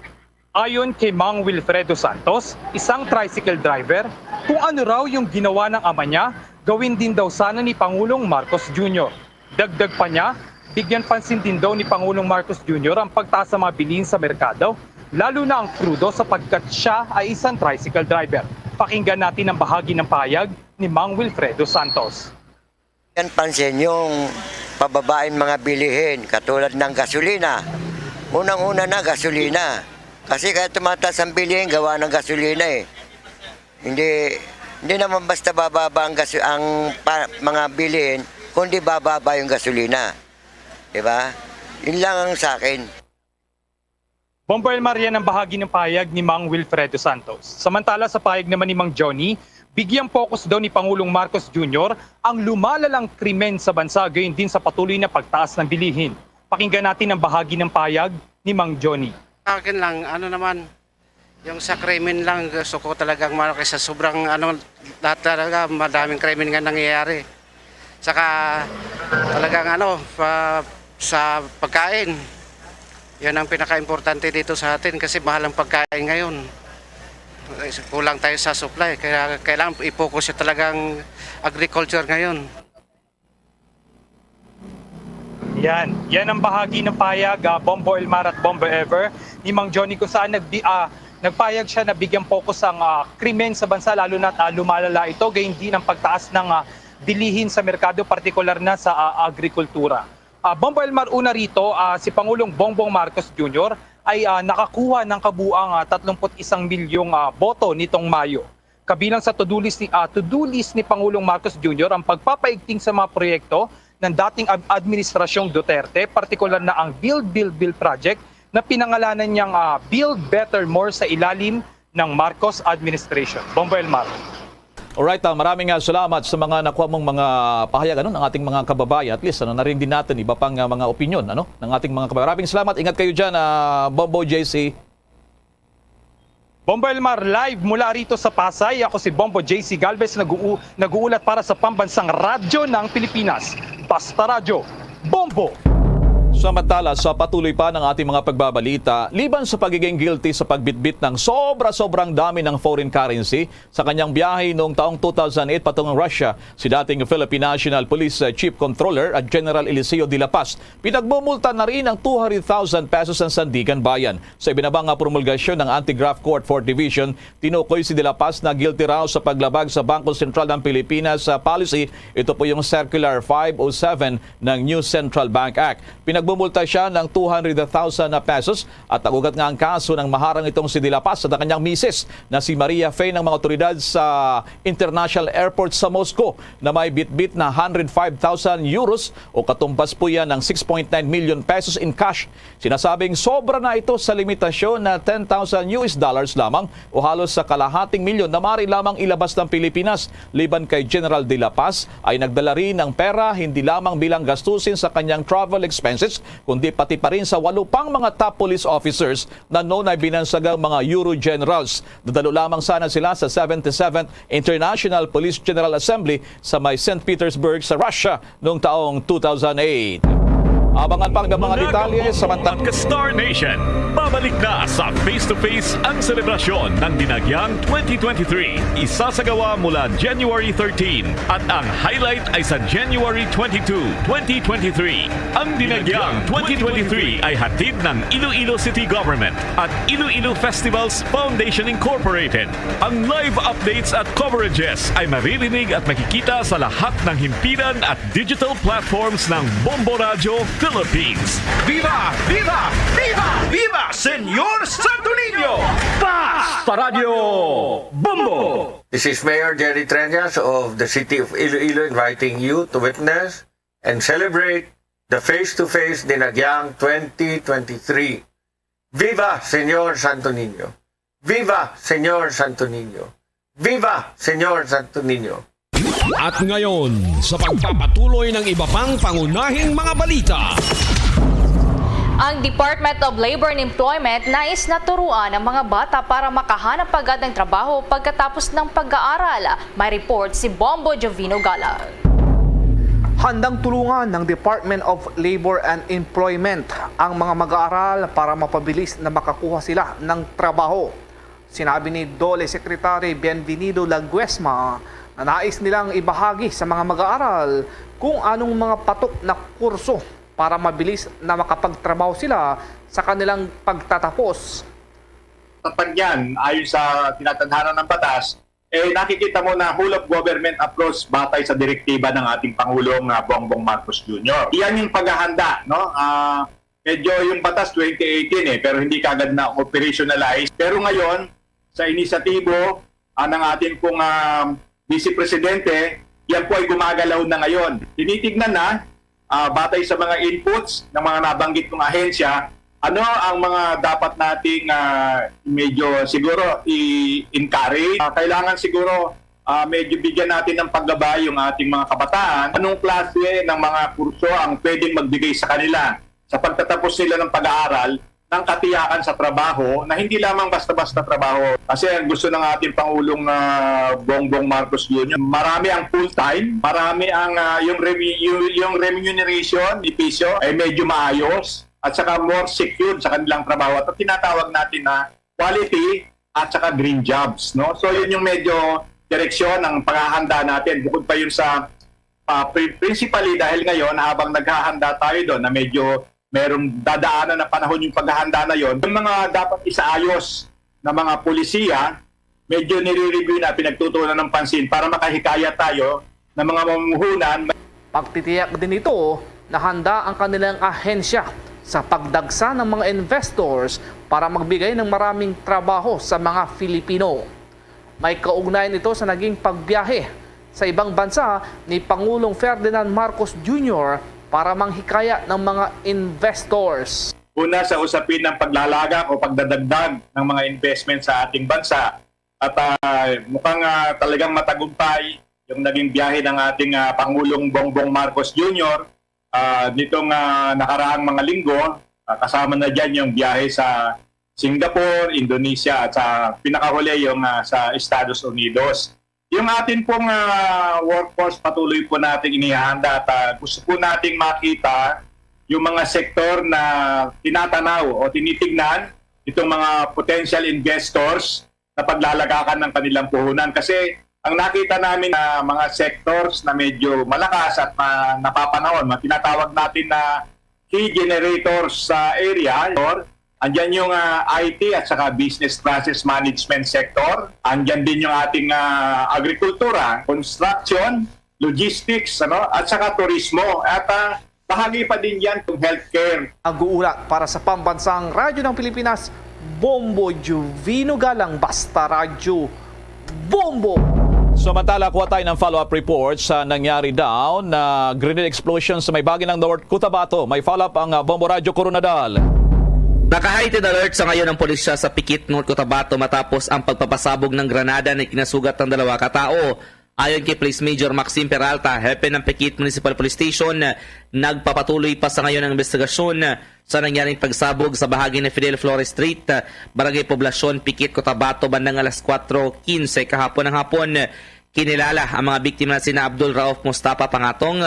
Ayon kay Mang Wilfredo Santos, isang tricycle driver, kung ano raw yung ginawa ng ama niya, gawin din daw sana ni Pangulong Marcos Jr. Dagdag pa niya, bigyan pansin din daw ni Pangulong Marcos Jr. ang pagtaas sa mga bilihin sa merkado, lalo na ang krudo sapagkat siya ay isang tricycle driver. Pakinggan natin ang bahagi ng pahayag ni Mang Wilfredo Santos. Yan pansin yung pababain mga bilihin katulad ng gasolina. Unang-una na gasolina. Kasi kaya tumataas ang bilihin gawa ng gasolina eh. Hindi naman basta bababa ang mga bilihin, kundi bababa yung gasolina. Diba? Yun lang ang sa akin. Bombo Elmar, yan ang bahagi ng pahayag ni Mang Wilfredo Santos. Samantala sa pahayag naman ni Mang Johnny, bigyang focus daw ni Pangulong Marcos Jr. ang lumalalang krimen sa bansa gayon din sa patuloy na pagtaas ng bilihin. Pakinggan natin ang bahagi ng pahayag ni Mang Johnny. Akin lang, yung sa krimen lang, gusto ko talagang malaki sa sobrang lahat talaga, madaming krimen nga nangyayari. Saka talagang sa pagkain, yan ang pinaka-importante dito sa atin kasi mahal ang pagkain ngayon. Kulang tayo sa supply, kaya kailangan i-focus yung talagang agriculture ngayon. Yan ang bahagi ng payag, Bombo Elmar at Bombo Ever, ni Mang Johnny kung saan nagpayag siya na bigyang focus ang krimen sa bansa lalo na lumalala ito, gayon din ang pagtaas ng bilihin sa merkado, partikular na sa agrikultura. Bombo Elmar, una rito, si Pangulong Bongbong Marcos Jr. ay nakakuha ng kabuang 31 milyong boto nitong Mayo. Kabilang sa to-do list ni Pangulong Marcos Jr. ang pagpapaigting sa mga proyekto ng dating administrasyong Duterte, partikular na ang Build Project na pinangalanan niyang Build Better More sa ilalim ng Marcos administration. Bombo Elmar. Alright, maraming salamat sa mga nakuha mong mga pahayag ng ating mga kababayan. At least narinig din natin iba pang mga opinion ng ating mga kababayan. Maraming salamat. Ingat kayo dyan, Bombo JC. Bombo Elmar, live mula rito sa Pasay. Ako si Bombo JC Galvez, nag-uulat para sa Pambansang Radyo ng Pilipinas. Basta Radyo, Bombo! Samantala, sa patuloy pa ng ating mga pagbabalita, liban sa pagiging guilty sa pagbitbit ng sobrang dami ng foreign currency sa kanyang biyahe noong taong 2008 patungong Russia, si dating Philippine National Police Chief Controller at General Eliseo de la Paz, pinagmumulta na rin ng 200,000 pesos ang Sandigan Bayan. Sa ibinabang promulgasyon ng Anti-Graft Court 4th Division, tinukoy si de la Paz na guilty raw sa paglabag sa Bangko Sentral ng Pilipinas policy. Ito po yung Circular 507 ng New Central Bank Act. Nagbumulta siya ng 200,000 pesos at nagugat nga ang kaso ng maharang itong si De La Paz at kanyang misis na si Maria Faye ng mga otoridad sa International Airport sa Moscow na may bitbit na 105,000 euros o katumbas po yan ng 6.9 million pesos in cash. Sinasabing sobra na ito sa limitasyon na $10,000 lamang o halos sa kalahating milyon na maaari lamang ilabas ng Pilipinas. Liban kay General De La Paz ay nagdala rin ng pera hindi lamang bilang gastusin sa kanyang travel expenses kundi pati pa rin sa 8 pang mga top police officers na noon ay binansagang mga Euro Generals. Dadalo lamang sana sila sa 77th International Police General Assembly sa may St. Petersburg sa Russia noong taong 2008. Abangan pang mga detalye sa Star Nation. Babalik na sa face-to-face ang selebrasyon ng Dinagyang 2023. Isasagawa mula January 13 at ang highlight ay sa January 22, 2023. Ang Dinagyang 2023 ay hatid ng Iloilo City Government at Iloilo Festivals Foundation Incorporated. Ang live updates at coverages ay maririnig at makikita sa lahat ng himpilan at digital platforms ng Bombo Radio Philippines. Viva! Viva! Viva! Viva! Senyor Santo Niño! Basta Radio Bombo! This is Mayor Jerry Treñas of the City of Iloilo inviting you to witness and celebrate the face-to-face Dinagyang 2023. Viva Senyor Santo Niño! Viva Senyor Santo Niño! Viva Senyor Santo Niño! At ngayon, sa pagpapatuloy ng iba pang pangunahing mga balita. Ang Department of Labor and Employment nais na turuan ang mga bata para makahanap agad ng trabaho pagkatapos ng pag-aaral. May report si Bombo Jovino Gala. Handang tulungan ng Department of Labor and Employment ang mga mag-aaral para mapabilis na makakuha sila ng trabaho. Sinabi ni DOLE Secretary Bienvenido Laguesma na nais nilang ibahagi sa mga mag-aaral kung anong mga patok na kurso para mabilis na makapagtrabaho sila sa kanilang pagtatapos. Kapag yan, ayon sa tinatadhana ng batas, nakikita mo na whole of government approach batay sa direktiba ng ating Pangulong Bongbong Marcos Jr. Iyan yung paghahanda, no? Medyo yung batas 2018 pero hindi kagad na operationalize. Pero ngayon, sa inisyatibo ng ating pong Vice Presidente, yan po ay gumagalaw na ngayon. Tinitignan na batay sa mga inputs ng mga nabanggit kong ahensya, ano ang mga dapat nating medyo siguro i-encourage. Kailangan siguro medyo bigyan natin ng paggabay yung ating mga kabataan. Anong klase ng mga kurso ang pwedeng magbigay sa kanila sa pagtatapos nila ng pag-aaral ng katiyakan sa trabaho na hindi lamang basta-basta trabaho. Kasi ang gusto ng ating Pangulong Bongbong Marcos Jr., marami ang full-time, marami ang yung remuneration ni piso ay medyo maayos at saka more secure sa kanilang trabaho. At tinatawag natin na quality at saka green jobs. No? So yun yung medyo direksyon ng paghahanda natin. Bukod pa yun sa principally dahil ngayon habang naghahanda tayo doon na medyo merong dadaanan na panahon yung paghahanda na yon. Yung mga dapat isaayos na mga pulisiya, medyo nire-review na pinagtutuunan ng pansin para makahikayat tayo ng mga mamumuhunan. Pagtitiyak din ito na handa ang kanilang ahensya sa pagdagsa ng mga investors para magbigay ng maraming trabaho sa mga Filipino. May kaugnayan ito sa naging pagbiyahe sa ibang bansa ni Pangulong Ferdinand Marcos Jr. para manghikaya ng mga investors. Una sa usapin ng paglalagak o pagdadagdag ng mga investment sa ating bansa. At mukhang talagang matagumpay yung naging biyahe ng ating Pangulong Bongbong Marcos Jr. Nitong nakaraang mga linggo, kasama na dyan yung biyahe sa Singapore, Indonesia at sa pinakahuli yung sa Estados Unidos. Yung atin pong workforce patuloy po natin inihanda at gusto po nating makita yung mga sektor na tinatanaw o tinitignan itong mga potential investors na paglalagakan ng kanilang puhunan. Kasi ang nakita namin na mga sectors na medyo malakas at napapanahon, tinatawag natin na key generators sa area, andyan yung IT at saka business process management sector. Andyan din yung ating agrikultura, construction, logistics, at saka turismo. At bahagi pa din yan yung healthcare. Nag-uulat para sa Pambansang Radyo ng Pilipinas, Bombo Jovino Galang, Basta Radio Bombo! Samantala, kuha tayo ng follow-up report sa nangyari daw na grenade explosion sa may bagay ng North Cotabato. May follow-up ang Bombo Radio Coronadal. Naka-heightened alert sa ngayon ang pulisya sa Pikit, North Cotabato matapos ang pagpapasabog ng granada na kinasugat ng 2 katao. Ayon kay Police Major Maxim Peralta, hepe ng Pikit Municipal Police Station, nagpapatuloy pa sa ngayon ang investigasyon sa nangyaring pagsabog sa bahagi ng Fidel Flores Street, Barangay Poblasyon, Pikit, Cotabato, bandang alas 4:15 kahapon ng hapon. Kinilala ang mga biktima na sina Abdul Rauf Mustafa Pangatong,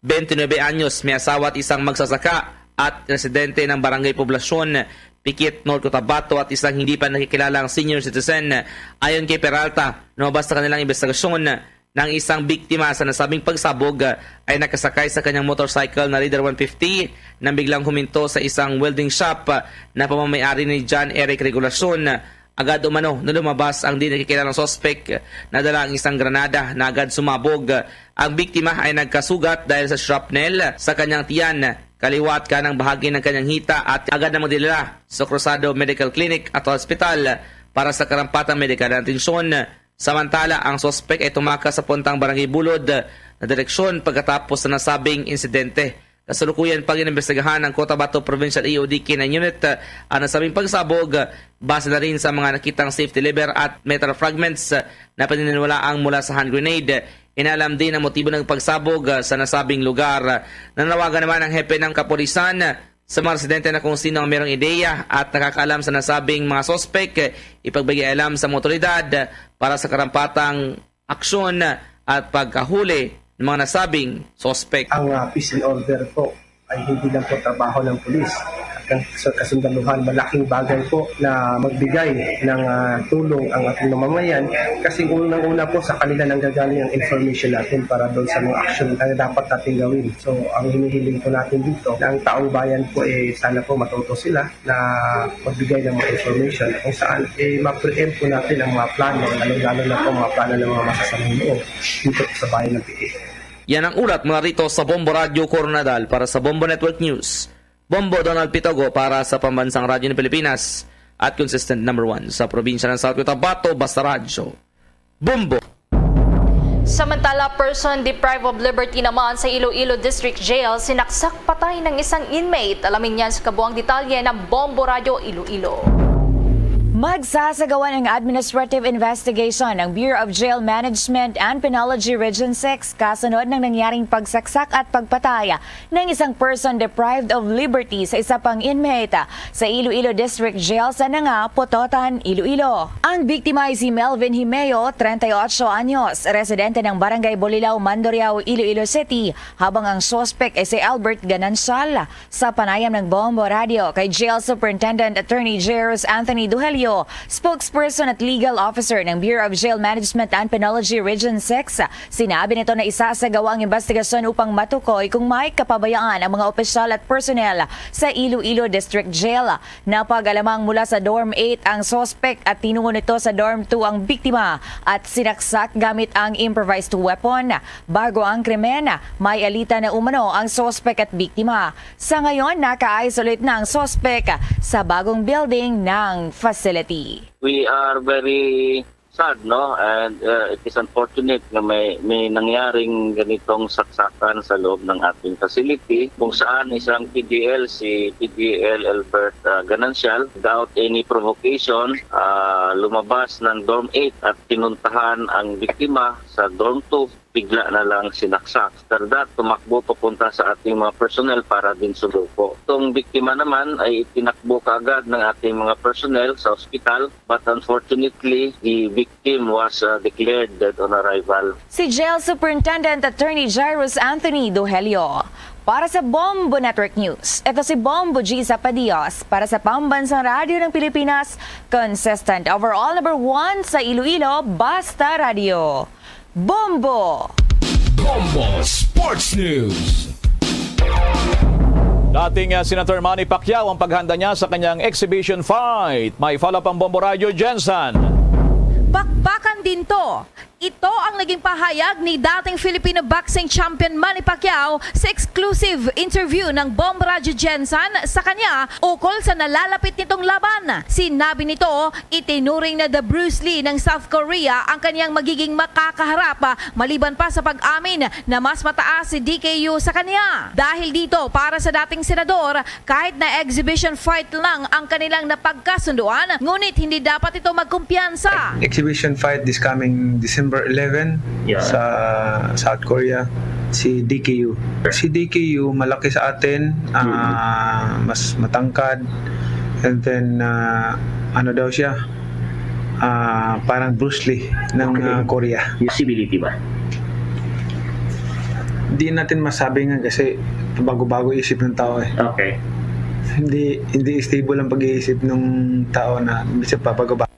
29 anyos, may asawa at isang magsasaka, at residente ng Barangay Poblasyon, Pikit, North Cotabato at isang hindi pa nakikilalang senior citizen. Ayon kay Peralta, lumabas na kanilang investigasyon ng isang biktima sa nasabing pagsabog ay nakasakay sa kanyang motorcycle na Raider 150 nang biglang huminto sa isang welding shop na pamamayari ni John Eric Regulacion. Agad umano na lumabas ang di nakikilalang sospek na dala ang isang granada na agad sumabog. Ang biktima ay nagkasugat dahil sa shrapnel sa kanyang tiyan, kaliwa at kanang bahagi ng kanyang hita at agad na magdilala sa Cruzado Medical Clinic at hospital para sa karampatang medikal na atensyon. Samantala, ang sospek ay tumakas sa puntang Barangay Bulod na direksyon pagkatapos sa nasabing insidente. Kasalukuyan pag inimbestigahan ng Cotabato Provincial EOD-9 Unit ang nasabing pagsabog base na rin sa mga nakitang safety lever at metal fragments na paniniwalaang mula sa hand grenade. Inalam din ang motibo ng pagsabog sa nasabing lugar. Nanawagan naman ang hepe ng kapulisan sa mga residente na kung sino ang mayroong ideya at nakakaalam sa nasabing mga sospek, ipagbigay alam sa motoridad para sa karampatang aksyon at pagkahuli ng mga nasabing sospek. Ang peace and order po ay hindi lang po trabaho ng pulis. At sa kasundaluhan, malaking bagay po na magbigay ng tulong ang ating mamamayan kasi unang-una po sa kanila nanggagaling ang information natin para doon sa mga action na dapat natin gawin. So ang hinihiling po natin dito na ang taong bayan po sana po matuto sila na magbigay ng mga information kung saan ma-preempt po natin ang mga plano, lalo na po mga plano ng mga masasamang loob dito sa bayan ng Pikit. Yan ang ulat mula rito sa Bombo Radio Coronadal para sa Bombo Network News. Bombo Donald Pitogo para sa Pambansang Radyo ng Pilipinas at consistent number 1 sa probinsya ng South Cotabato, Basta Radyo. Bombo! Samantala, person deprived of liberty naman sa Iloilo District Jail, sinaksak patay ng isang inmate. Alamin yan sa kabuang detalye ng Bombo Radio Iloilo. Magsasagawa ng administrative investigation ng Bureau of Jail Management and Penology Region 6 kasunod ng nangyaring pagsaksak at pagpatay ng isang person deprived of liberty sa isa pang inmate sa Iloilo District Jail sa Nanga, Pototan, Iloilo. Ang biktima ay si Melvin Himeo, 38 anyos, residente ng Barangay Bolilao, Mandurriao, Iloilo City, habang ang suspect ay si Albert Ganansal. Sa panayam ng Bombo Radio kay Jail Superintendent Attorney Jairus Anthony Duhelio, spokesperson at legal officer ng Bureau of Jail Management and Penology Region 6, sinabi nito na isasagawa ang investigasyon upang matukoy kung may kapabayaan ang mga opisyal at personnel sa Iloilo District Jail. Napag-alamang mula sa Dorm 8 ang suspect at tinungo nito sa Dorm 2 ang biktima at sinaksak gamit ang improvised weapon. Bago ang krimen, may alita na umano ang suspect at biktima. Sa ngayon, naka-isolate na ang suspect sa bagong building ng facility. We are very sad, no? And it is unfortunate na may nangyaring ganitong saksakan sa loob ng ating facility kung saan isang PDL, si PDL Albert Ganancial, without any provocation, lumabas ng Dorm 8 at tinuntahan ang biktima sa Dorm 2. Bigla na lang sinaksak. After that, tumakbo papunta sa ating mga personnel para din sumuko. Itong biktima naman ay tinakbo kaagad ng ating mga personnel sa ospital, but unfortunately, the victim was declared dead on arrival. Si Jail Superintendent Attorney Jairus Anthony Duhelio. Para sa Bombo Network News, ito si Bombo G. Zapadios para sa Pambansang Radyo ng Pilipinas, consistent overall number 1 sa Iloilo, Basta Radio. Bombo! Bombo Sports News! Dating Senator Manny Pacquiao ang paghanda niya sa kanyang exhibition fight. May follow-up ang Bombo Radio, Jensen. Bakbakan din to. Ito ang naging pahayag ni dating Filipino boxing champion Manny Pacquiao sa exclusive interview ng Bombo Radio Jensen sa kanya ukol sa nalalapit nitong laban. Sinabi nito, itinuring na the Bruce Lee ng South Korea ang kanyang magiging makakaharap maliban pa sa pag-amin na mas mataas si DKU sa kanya. Dahil dito, para sa dating senador, kahit na exhibition fight lang ang kanilang napagkasunduan, ngunit hindi dapat ito magkumpiyansa. Exhibition fight this coming December 11 sa South Korea, si DKU. Si DKU malaki sa atin, mas matangkad, and then ano daw siya, parang Bruce Lee ng Korea. Usability ba? Di natin masabi nga kasi bago-bago isip ng tao eh. Okay. Hindi stable ang pag-iisip ng tao na bisa papagawa.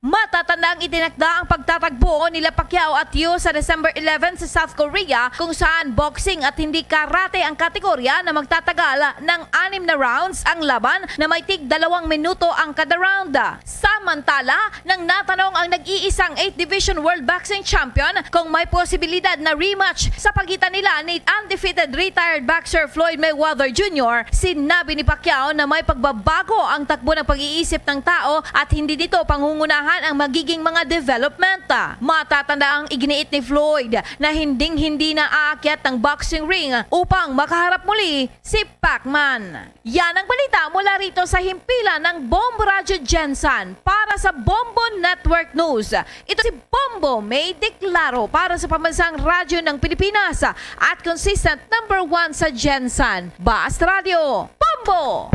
Matatandang itinakda ang pagtatagpo nila Pacquiao at Yu sa December 11 sa South Korea kung saan boxing at hindi karate ang kategorya na magtatagal ng 6 na rounds ang laban na may tig 2 minuto ang kada round. Samantala, nang natanong ang nag-iisang 8th Division World Boxing Champion kung may posibilidad na rematch sa pagitan nila ni undefeated retired boxer Floyd Mayweather Jr., sinabi ni Pacquiao na may pagbabago ang takbo ng pag-iisip ng tao at hindi dito pangungunahan ang magiging mga development. Matatanda ang iginiit ni Floyd na hinding-hindi na aakyat ng boxing ring upang makaharap muli si Pacman. Yan ang balita mula rito sa himpilan ng Bombo Radyo Jensen para sa Bombo Network News. Ito si Bombo May Declaro para sa pambansang radyo ng Pilipinas at consistent #1 sa Jensen. Basta Radio, Bombo!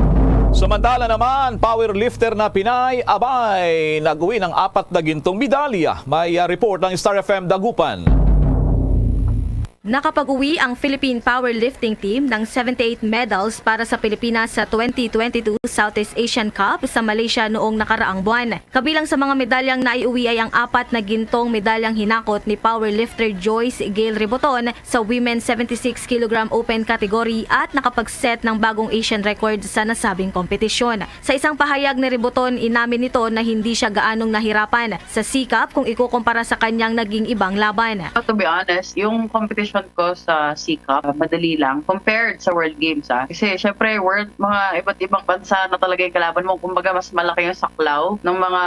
Samantala naman, powerlifter na Pinay, abay, nag-uwi ng 4 na gintong medalya. May report ng Star FM Dagupan. Nakapag-uwi ang Philippine Powerlifting Team ng 78 medals para sa Pilipinas sa 2022 Southeast Asian Cup sa Malaysia noong nakaraang buwan. Kabilang sa mga medalyang naiuwi ay ang 4 na gintong medalyang hinakot ni powerlifter Joyce Gail Riboton sa Women's 76 kg Open category at nakapag-set ng bagong Asian record sa nasabing kompetisyon. Sa isang pahayag ni Riboton, inamin nito na hindi siya gaanong nahirapan sa SEA-Cup kung ikukumpara sa kanyang naging ibang laban. To be honest, yung competition ko sa SEA-Cup, madali lang compared sa World Games. Kasi syempre, mga iba't ibang bansa na talaga yung kalaban mo. Kumbaga, mas malaki yung saklaw ng mga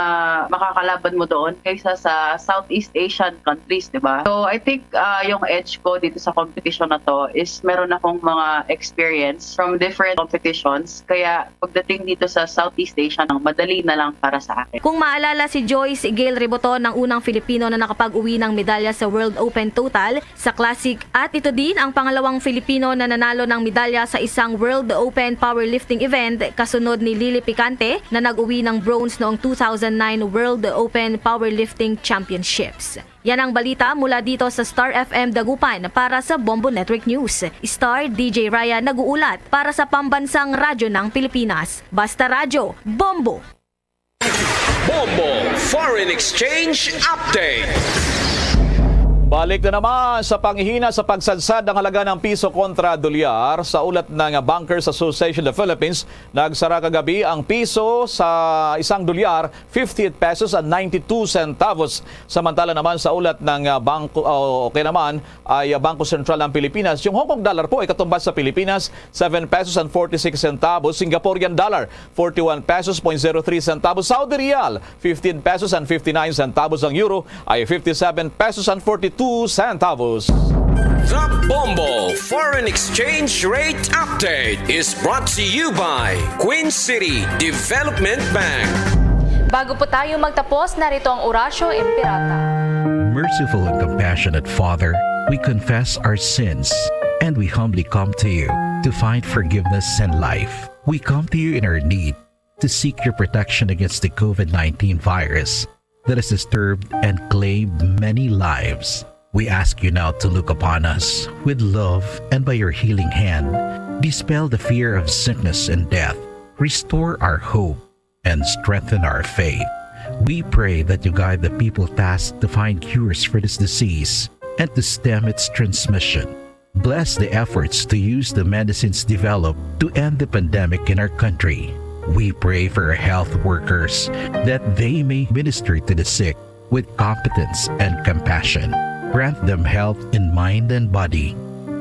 makakalaban mo doon kaysa sa Southeast Asian countries, di ba? So, I think yung edge ko dito sa competition na to is meron akong mga experience from different competitions. Kaya, pagdating dito sa Southeast Asia, madali na lang para sa akin. Kung maalala, si Joyce Gail Riboton ang unang Filipino na nakapag-uwi ng medalya sa World Open Total sa Classic at ito din ang pangalawang Filipino na nanalo ng medalya sa isang World Open Powerlifting event kasunod ni Lily Picante na nag-uwi ng bronze noong 2009 World Open Powerlifting Championships. Yan ang balita mula dito sa Star FM Dagupan para sa Bombo Network News. Star DJ Raya nag-uulat para sa pambansang radyo ng Pilipinas. Basta Radyo, Bombo! Bombo Foreign Exchange Update. Balik na naman sa panghihina sa pagsadsad ng halaga ng piso kontra dolyar. Sa ulat ng Bankers Association of the Philippines, nagsara kagabi ang piso sa isang dolyar 58 pesos and 92 centavos. Samantala naman sa ulat ng Bangko Sentral ng Pilipinas, yung Hong Kong dollar po ay katumbas sa Pilipinas 7 pesos and 46 centavos, Singaporean dollar 41 pesos 0.03 centavos, Saudi Riyal 15 pesos and 59 centavos, ang euro ay 57 pesos and 42 centavos. The Bombo Foreign Exchange Rate Update is brought to you by Queen City Development Bank. Bago po tayo magtapos, narito ang Orasyo Impirata. Merciful and compassionate Father, we confess our sins and we humbly come to you to find forgiveness and life. We come to you in our need to seek your protection against the COVID-19 virus that has disturbed and claimed many lives. We ask you now to look upon us with love and by your healing hand, dispel the fear of sickness and death, restore our hope, and strengthen our faith. We pray that you guide the people tasked to find cures for this disease and to stem its transmission. Bless the efforts to use the medicines developed to end the pandemic in our country. We pray for our health workers that they may minister to the sick with competence and compassion. Grant them health in mind and body,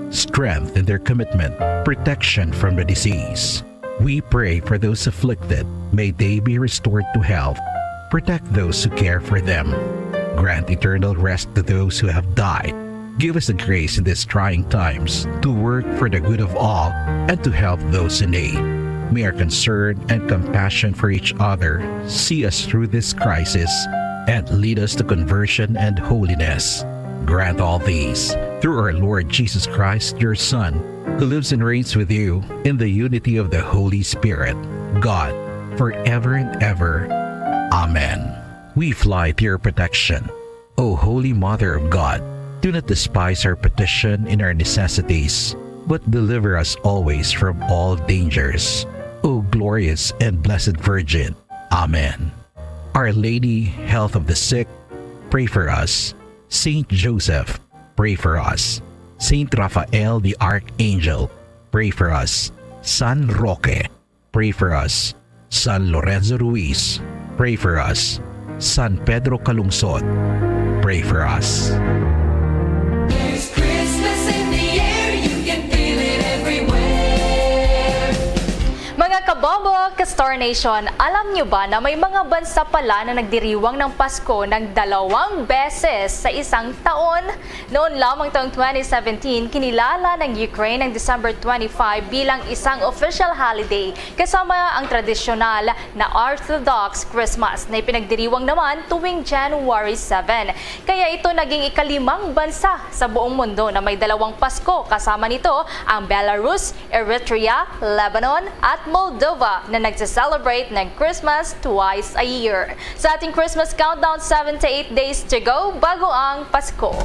strength in their commitment, protection from the disease. We pray for those afflicted. May they be restored to health. Protect those who care for them. Grant eternal rest to those who have died. Give us the grace in these trying times to work for the good of all and to help those in need. May our concern and compassion for each other see us through this crisis and lead us to conversion and holiness. Grant all these through our Lord Jesus Christ, your Son, who lives and reigns with you in the unity of the Holy Spirit, God, forever and ever. Amen. We fly to your protection. O Holy Mother of God, do not despise our petition in our necessities, but deliver us always from all dangers. O glorious and blessed Virgin. Amen. Our Lady, health of the sick, pray for us. Saint Joseph, pray for us. Saint Raphael the Archangel, pray for us. San Roque, pray for us. San Lorenzo Ruiz, pray for us. San Pedro Calungsod, pray for us. There's Christmas in the air, you can feel it everywhere. Mga kabombo, ka-Star Nation, alam nyo ba na may mga bansa pala na nagdiriwang ng Pasko ng 2 beses sa isang taon? Noon lamang taong 2017, kinilala ng Ukraine ang December 25 bilang isang official holiday kasama ang tradisyonal na Orthodox Christmas na ipinagdiriwang naman tuwing January 7. Kaya ito naging ika-5 bansa sa buong mundo na may 2 Pasko, kasama nito ang Belarus, Eritrea, Lebanon at Moldova na nagse-celebrate ng Christmas twice a year. Sa ating Christmas countdown, 7 to 8 days to go bago ang Pasko.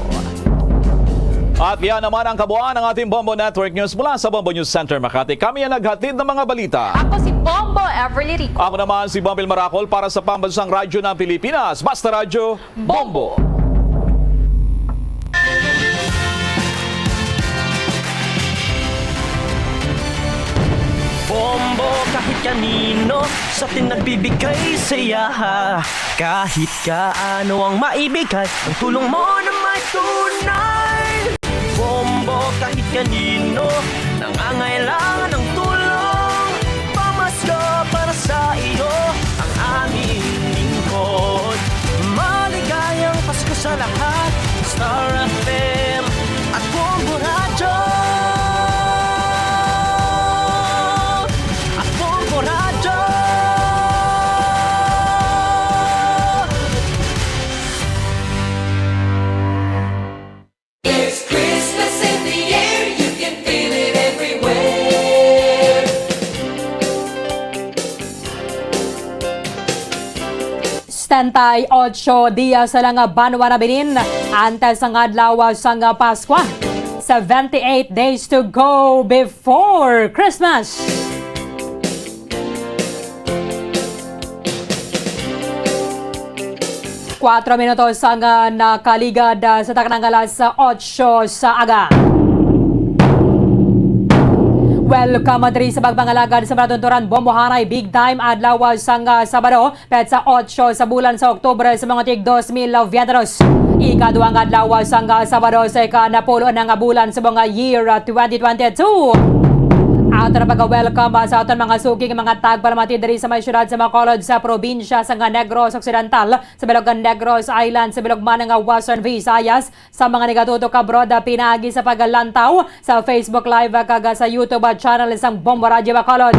At yan naman ang kabuuan ng ating Bombo Network News mula sa Bombo News Center Makati. Kami ang naghatid ng mga balita. Ako si Bombo Everly Rico. Ako naman si Bombil Maracol para sa Pambansang Radyo ng Pilipinas. Basta Radyo, Bombo! Bombo kahit kanino sa atin nagbibigay saya. Kahit kaano ang maibigay, ang tulong mo na may tunay. Bombo kahit kanino nangangailangan ng tulong. Pamasko para sa iyo ang aming lingkod. Maligayang Pasko sa lahat, Star FM at Bombo Radyo. Tantay 8 dias sa lang banwa na binin antes ang adlaw sa Pasko. 78 days to go before Christmas. Kuatro minutos ang nakaligad sa taknang alas 8 sa aga. Welcome diri sa pagpangalagad sa Matunturan Bombo Hanay Big Time adlaw sang Sabado petsa 8 sa bulan sa Oktubre sa mga tig 2022. Ikaduhang adlaw sang Sabado sa ikanapulo ng bulan sa mga year 2022. Ato na pag-welcome sa aton mga suging mga tagpalamati diri sa may syudad sa Bacolod sa probinsya sa Negros Occidental, sa Bilog Negros Island, sa Bilog man nga Western Visayas, sa mga nagatuto ka broda pinagi sa paglantaw sa Facebook Live kag sa YouTube channel sang Bombo Radio Bacolod.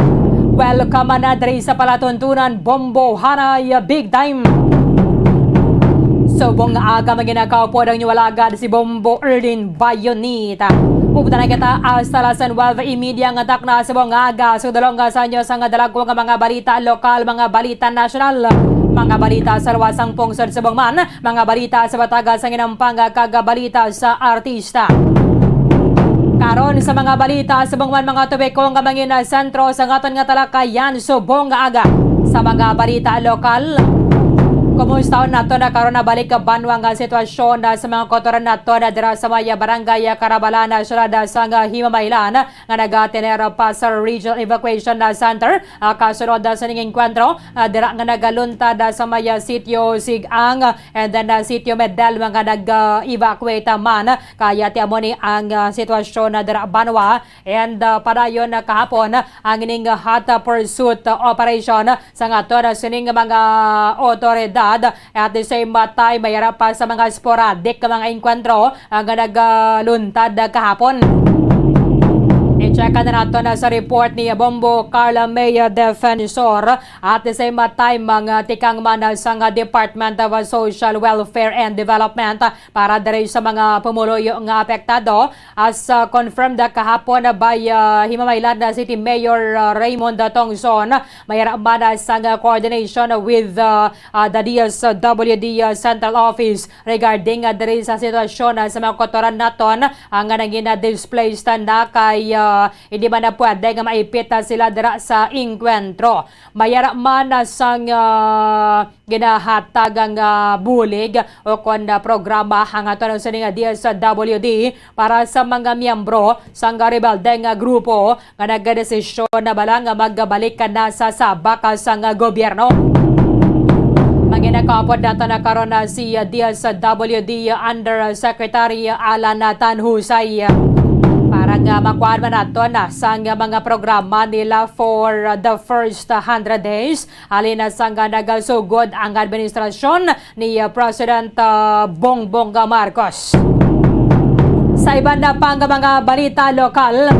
Welcome na diri sa palatuntunan Bombo Hanay Big Time. Subong aga maginakaw po ang niwalagad si Bombo Erlin Bayonita. Pupunta na kita hasta las 9:30 ang atak na subong aga. So dalawang sa inyo sa dalagwang mga balita lokal, mga balita nasyonal, mga balita sa luwasang pungsod subong man, mga balita sa bataga sa ginampang kagabalita sa artista. Karon sa mga balita subong man mga tubekong kamangin sentro sa ngaton nga talakayan subong aga sa mga balita lokal. Kumusta nato na karon na balik ka banwa nga sitwasyon sa mga kotoran nato na dira sa maya barangay Karabalana syudad sa Himamaylan nga nagatenera pa sa Regional Evacuation Center kasunod sa ning enkwentro dira nga nagaluntad sa maya sitio Sigang and then sitio Medel mga nag-evacuate man kaya ti amo ni ang sitwasyon na dira banwa and padayon kahapon ang ning hot pursuit operation sa ngato na sining mga otoridad. At the same time, mayara pa sa mga sporadic mga enkwentro nga nagluntad kahapon. I-check na nato na sa report ni Bombo Carla May Defensor at the same time mga tikang man sa Department of Social Welfare and Development para diri sa mga pumuloy nga apektado as confirmed kahapon by Himamaylan City Mayor Raymond Tongson. Mayroon man sa coordination with the DSWD Central Office regarding diri sa sitwasyon sa mga kotoran naton ang naging displaced na kay hindi man na pwede nga maipit sila dira sa inkwentro. Mayara man sang ginahatag ang bulig o kon programa hangaton sa nga DSWD para sa mga miyembro sang rebeldeng grupo nga nagdesisyon na balang magbalik na sa sabak sang gobyerno. Manginakapod nato na karon na si DSWD Undersecretary Alan Tanhusay para nga makuha man nato na sa mga programa nila for the first 100 days. Halin na sa nagasugod ang administrasyon ni President Bongbong Marcos. Sa iba na pang mga balita lokal,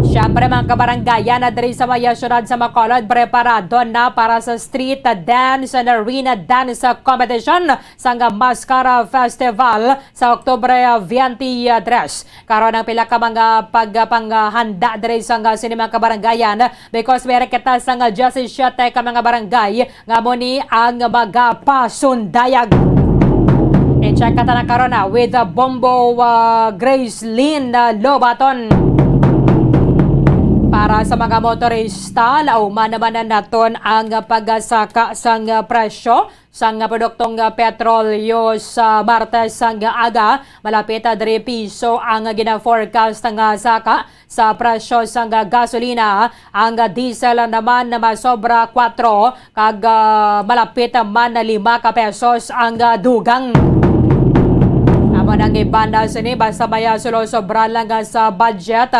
siyempre mga kabaranggayan na diri sa Maya Syudad sa Bacolod preparado na para sa street dance and arena dance competition sa Mascara Festival sa Oktubre 23. Karon ang pila ka mga pagpanghanda diri sa sinima kabaranggayan because meron kita sa 17 ka mga barangay nga mo ni ang magapasundayag. I-check ka na karon na with Bombo Grace Lynn Lobaton. Para sa mga motorista, lauman naman na naton ang pagsaka sang presyo sang produktong petrolyo sa Martes sang aga. Malapit 3 piso ang gina-forecast nga saka sa presyo sang gasolina. Ang diesel naman na masobra 4 kag malapit man na 5 ka pesos ang dugang. Nang ibanda sini basta maya sobra lang sa budget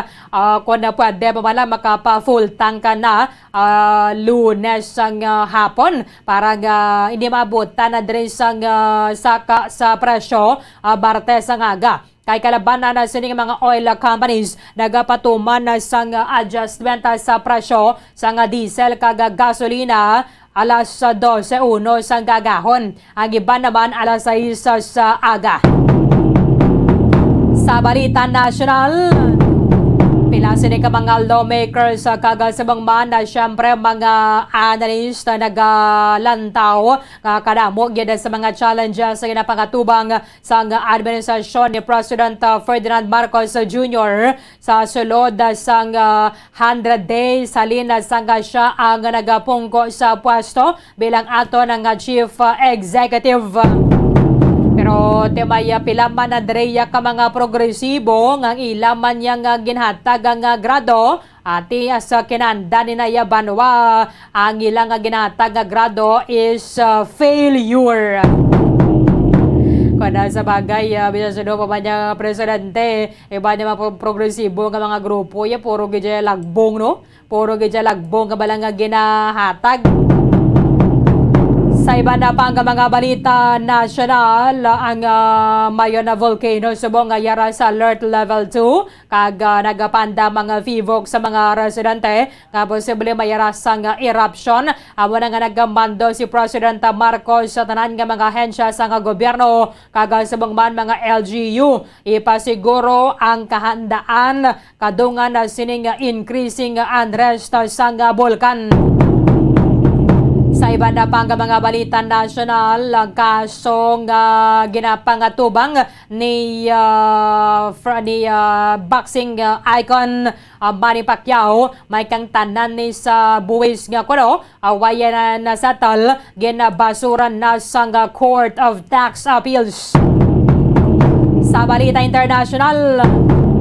kung na pwede pa pala makapa full tank ka na Lunes ang hapon para hindi mabutan na drin sang saka sa presyo Martes ang aga. Kay kalabanan na sining mga oil companies nagapatuman na sang adjustment sa presyo sang diesel kag gasolina alas 12:01 sang gagahon. Ang iba naman alas 6 sa aga. Sa balita national, pila sini ka mga lawmakers sa kagasabang man na siyempre mga analyst na nagalantaw kadamo gyud sa mga challenges sa ginapangatubang sa administrasyon ni President Ferdinand Marcos Jr. sa sulod sa 100 days halin sa siya ang nagapungko sa pwesto bilang ato ng Chief Executive. Pero temaya pilaman na dreya ka mga progresibo ng ilaman niya nga ginhatag ang grado ati sa kinanda ni Naya Banwa ang ilang ginhatag nga grado is failure. Kada sa bagay, bisasuno pa ba niya presidente, iba niya mga progresibo nga mga grupo, puro gidya lagbong, no? Puro gidya lagbong nga balang nga ginahatag. Sa iba na pang mga balita national, ang mayon na volcano subong yara sa alert level 2 kag nagapanda mga FIVOC sa mga residente nga posible mayara sang eruption. Amo na nga nagamando si President Marcos sa tanan nga mga ahensya sa gobyerno kag subong man mga LGU ipasiguro ang kahandaan kadungan na sining increasing unrest sa bulkan. Sa iba na pang mga balita national, ang kasong ginapangatubang ni boxing icon Manny Pacquiao may kang tanan ni sa buwis nga kuno awayan na settle ginabasuran na sang Court of Tax Appeals. Sa balita international,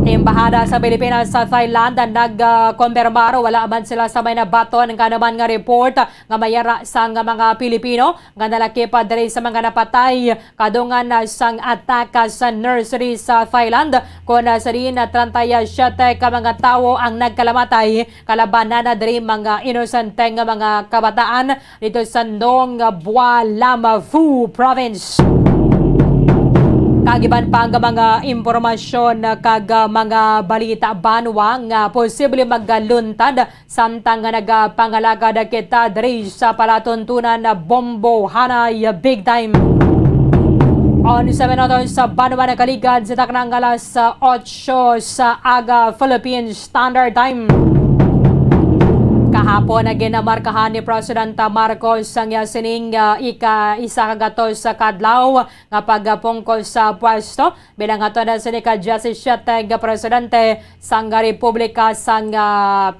Embahada sa Pilipinas sa Thailand nagkonfirmar wala man sila sa may nabaton ng kanaman nga report nga mayara sang mga Pilipino nga nalaki pa diri sa mga napatay kadungan sang ataka sa nursery sa Thailand kun sa rin 37 ka mga tawo ang nagkalamatay kalabanan na diri mga inosente nga mga kabataan dito sa Nong Bua Lam Phu Province. Kagiban pa ang mga impormasyon kag mga balita banwa nga posible magluntad samtang nga nagapangalagad kita diri sa palatuntunan na Bombo Hanay Big Time. On 7 minutos sa banwa na kaligad sa taknang alas 8 sa aga Philippine Standard Time. Kahapon na ginamarkahan ni President Marcos ang sining isa kagatos sa kadlaw nga pagpungkol sa pwesto bilang ato na sining ka-17 presidente sang Republika sang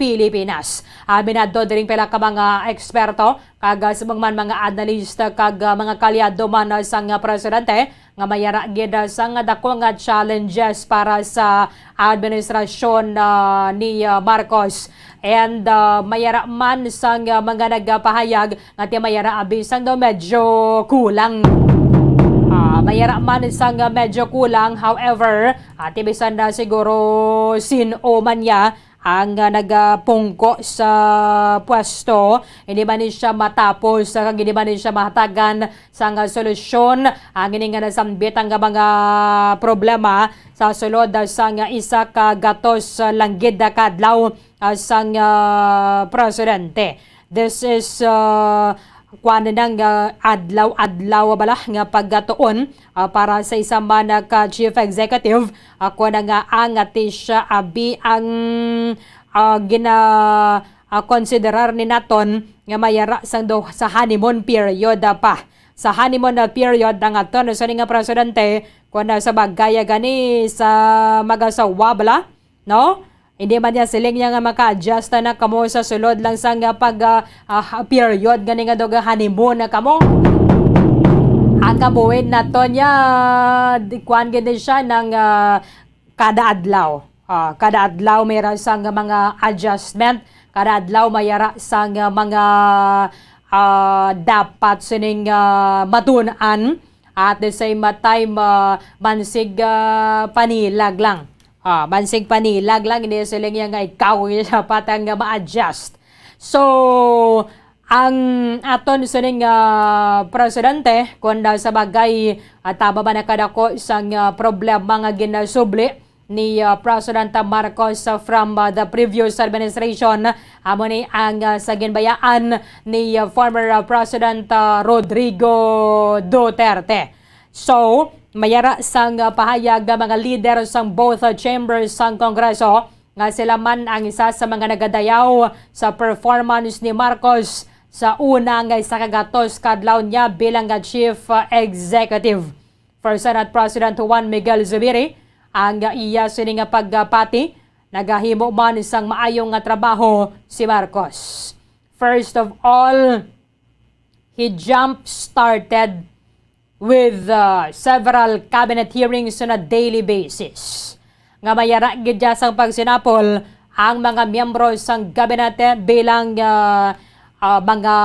Pilipinas. Aminado din pala ka mga eksperto kag sumangman mga analista kag mga kalyado man sang presidente nga mayara gid sang dako nga challenges para sa administrasyon ni Marcos. And mayara man sang mga nagpahayag nga ti mayara abisang daw medyo kulang. Mayara man sang medyo kulang, however, bisan na siguro sino man ya ang nagpungko sa pwesto, hindi man siya matapos, hindi man siya mahatagan sa solusyon ang hindi nga nasambit ang mga problema sa sulod sa isa ka gatos langgid na kadlaw sang presidente. This is kuan nang adlaw bala nga pagatuon para sa isa man ka chief executive ako na nga angati siya abi ang konsiderar ni naton nga mayara sang sa honeymoon period pa. Sa honeymoon period ang aton sa nga presidente kun sa bagaya gani sa magasawa bala, no? Hindi man niya siling niya nga maka-adjust na kamo sa sulod lang sang period gani nga dog honeymoon na kamo. Ang kabuhin na to niya kuan gid siya ng kada adlaw. Kada adlaw mayroon sang mga adjustment, kada adlaw mayara sang mga dapat sining matunan at the same time mansig panilag lang. Mansig panilag lang, hindi sila nga ikaw yung patang ma-adjust. So, ang aton sa presidente, kung sa bagay tama ba nakadako isang problema nga ginasubli ni President Marcos from the previous administration, amo ni ang sa ginbayaan ni former President Rodrigo Duterte. So, mayara sang pahayag mga leader sang both chambers sang Kongreso nga sila man ang isa sa mga nagadayaw sa performance ni Marcos sa una nga isa kagatos kadlaw niya bilang chief executive. First Senate President Juan Miguel Zubiri ang iya sini nga pagpati nagahimo man isang maayong nga trabaho si Marcos. First of all, he jump-started with several cabinet hearings on a daily basis. Nga mayara gid sang pagsinapol ang mga miyembro sang gabinete bilang mga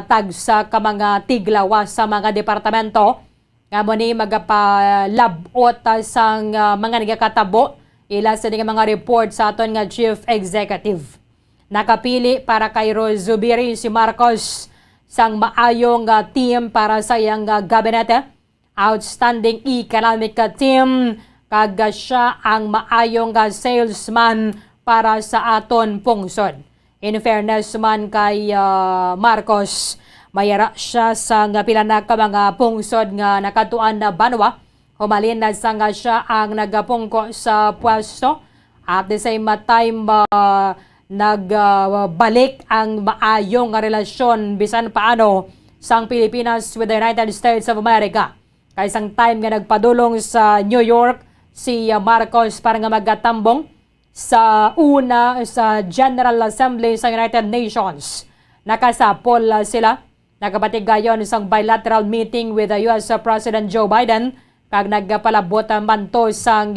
tagsa ka mga tiglawa sa mga departamento nga mo ni magapalabot sang mga nagakatabo ila sa mga report sa aton nga chief executive. Nakapili para kay Zubiri si Marcos sang maayong team para sa iyang gabinete, outstanding economic team, kag siya ang maayong salesman para sa aton pungsod. In fairness man kay Marcos, mayara siya sa pila na ka mga pungsod nga nakatuan na banwa, humalin na sa nga siya ang nagapungko sa pwesto at the same time nagbalik ang maayong relasyon bisan paano sang Pilipinas with the United States of America. Kay isang time nga nagpadulong sa New York si Marcos para nga magatambong sa sa General Assembly sa United Nations. Nakasapol sila, nakapatigayon isang bilateral meeting with the US President Joe Biden kag nagpalabot man to sang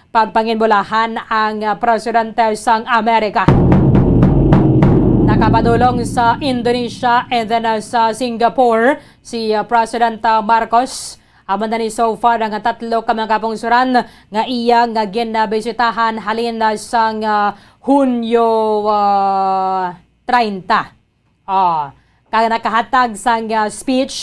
pagpanginbulahan ang presidente sang Amerika. Nakapadulong sa Indonesia and then sa Singapore si President Marcos. Aman na ni so far ang tatlo ka mga kapungsuran nga iya nga ginabisitahan halin sang Hunyo 30. Kaya nakahatag sang speech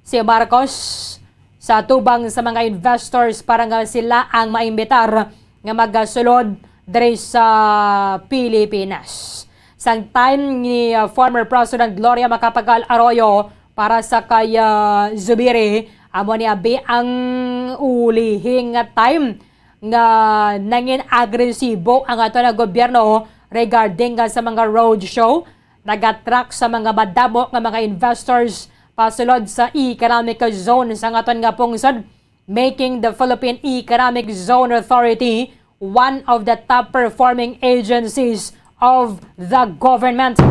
si Marcos sa tubang sa mga investors para nga sila ang maimbitar nga magasulod diri sa Pilipinas. Sang time ni former President Gloria Macapagal Arroyo para sa kay Zubiri, amo ni abi ang ulihing time nga nangin agresibo ang ato na gobyerno regarding sa mga roadshow, nag-attract sa mga madamo nga mga investors pasulod sa economic zone sa ngaton nga pungsod, making the Philippine Economic Zone Authority one of the top performing agencies of the government.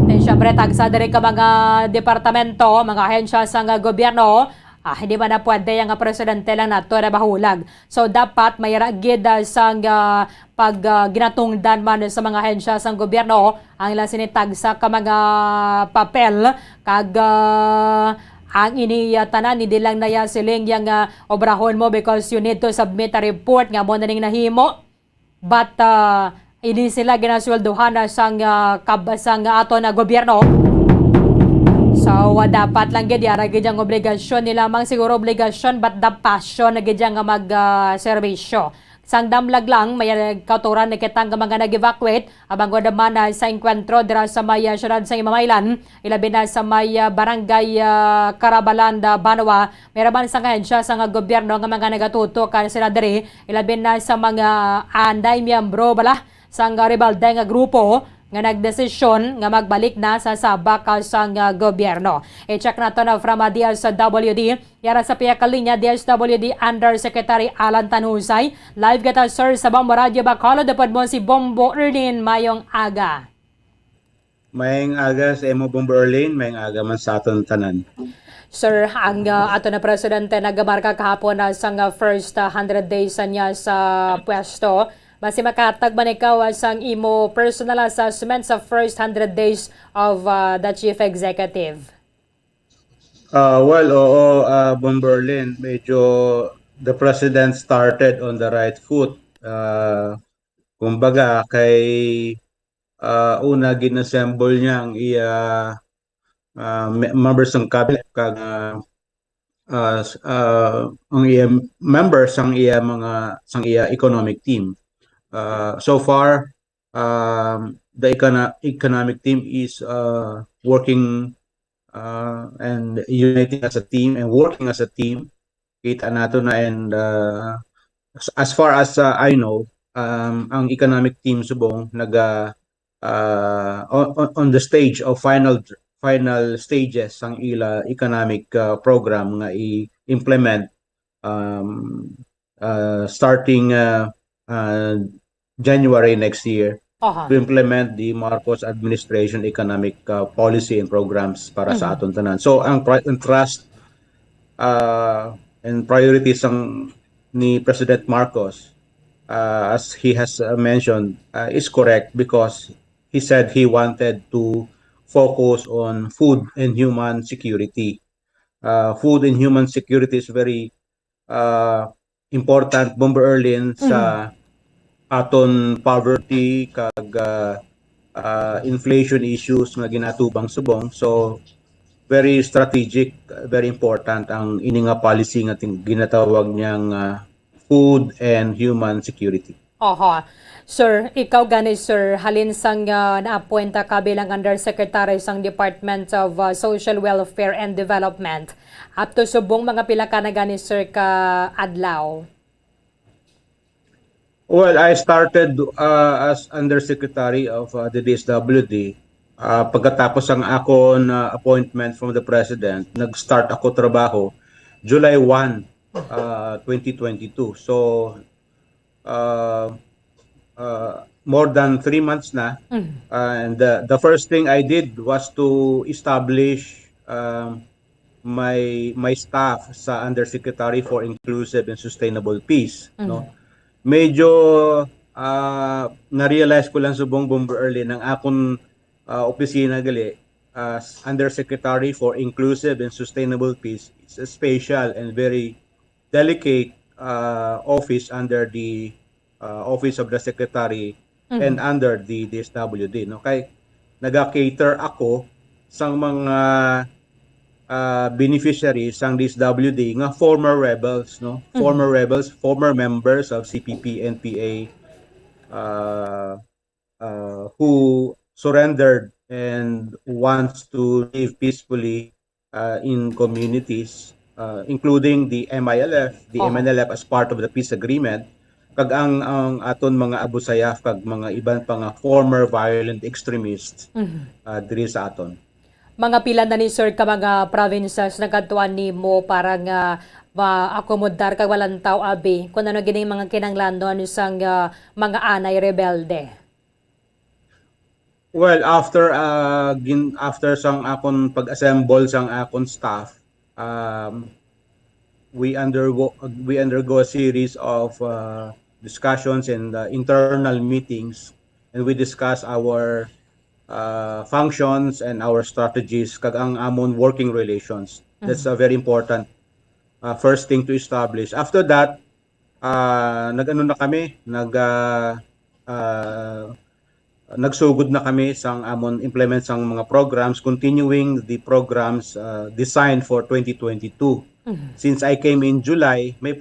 And syempre, tagsa diri ka mga departamento, mga ahensya sa nga gobyerno, hindi man na pwede yung presidente lang nato na bahulag. So, dapat may ragid sa pag ginatungdan man sa mga ahensya sa gobyerno, ang ilang sinitagsa ka mga papel, kag ang tanan hindi lang naya siling yung obrahon mo because you need to submit a report nga mo na ning nahimo. But, hindi sila ginasweldohan sang ato na gobyerno. So, dapat lang gid yara gid ang obligasyon nila, mang siguro obligasyon but the passion na gid nga mag-serbisyo. Sang damlag lang may kauturan na kitang mga nag-evacuate abang godaman sa enkwentro dira sa may syudad sa Imamaylan, ilabi na sa may barangay Carabalan, Banwa. Mayroon sa kahensya sa gobyerno nga mga nagatuto kan sila diri, ilabi na sa mga anday miyembro bala sa rebelde nga grupo nga nagdesisyon nga magbalik na sa sabak sa gobyerno. I-check na to na from DSWD. Yara sa piyakalinya, DSWD Undersecretary Alan Tanhusay. Live kita, sir, sa Bombo Radio Bacolod. Dapat mo si Bombo Erlin mayong aga. Mayong aga sa emo Bombo Erlin, mayong aga man sa aton tanan. Sir, ang ato na presidente nagamarka kahapon na sa first 100 days niya sa pwesto. Basi makatag man ikaw sang imo personal assessment sa first 100 days of the chief executive? Bomberlin, medyo the president started on the right foot. Kumbaga, kay una ginassemble niya ang members ng cabinet, kag ang members ang mga economic team. So far, the economic team is working and uniting as a team and working as a team. Kita nato na, and as far as I know, ang economic team subong on the stage of final stages ang ila economic program nga i-implement starting January next year to implement the Marcos administration economic policy and programs para sa aton tanan. So ang trust and priorities ni President Marcos, as he has mentioned, is correct because he said he wanted to focus on food and human security. Food and human security is very important, Bomber Erlin, sa aton poverty kag inflation issues nga ginatubang subong. So very strategic, very important ang ini nga policy nga ginatawag niyang food and human security. Sir, ikaw gani sir, halin sang naapuenta ka bilang Undersecretary sang Department of Social Welfare and Development. Up to subong mga pila ka na gani sir ka adlaw? Well, I started as Undersecretary of the DSWD. Pagkatapos ang ako na appointment from the President, nag-start ako trabaho July 1, 2022. So, more than 3 months na. And the first thing I did was to establish my staff sa Undersecretary for Inclusive and Sustainable Peace. No? Medyo na-realize ko lang subong Bomber Erlin ng akong opisina gali as Undersecretary for Inclusive and Sustainable Peace. It's a special and very delicate office under the Office of the Secretary and under the DSWD. No? Kay naga-cater ako sa mga beneficiaries sang DSWD nga former rebels, no? Former members of CPP, NPA who surrendered and wants to live peacefully in communities, including the MILF, the MNLF as part of the peace agreement, kag ang aton mga Abu Sayyaf kag mga iban pa nga former violent extremists diri sa aton. Mga pila na ni sir ka mga provinces nagkatuan nimo para nga ma-akomodar kag walang tao abi kung ano gini mga kinanglandon sang mga anay rebelde. Well, after after sang akon pag-assemble sang akon staff, we undergo a series of discussions and internal meetings, and we discuss our functions and our strategies kag ang amon working relations. That's a very important first thing to establish. After that, nag-ano na kami, nagsugod na kami sang amon implement sang mga programs, continuing the programs designed for 2022. Since I came in July, may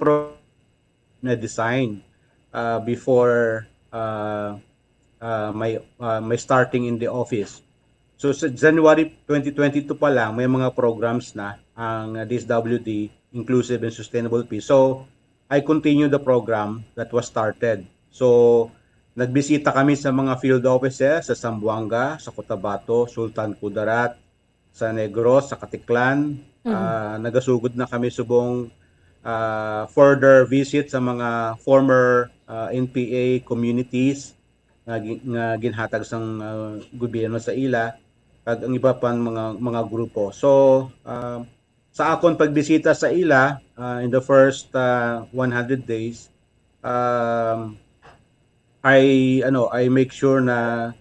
na design before my starting in the office. So sa January 2022 pa lang, may mga programs na ang DSWD, Inclusive and Sustainable Peace. So I continue the program that was started. So nagbisita kami sa mga field offices sa Zamboanga, sa Cotabato, Sultan Kudarat, sa Negros, sa Katiklan. Nagasugod na kami subong further visit sa mga former NPA communities nga ginhatag sang gobyerno sa ila kag ang iba pang mga grupo. So sa akon pagbisita sa ila in the first 100 days, I make sure na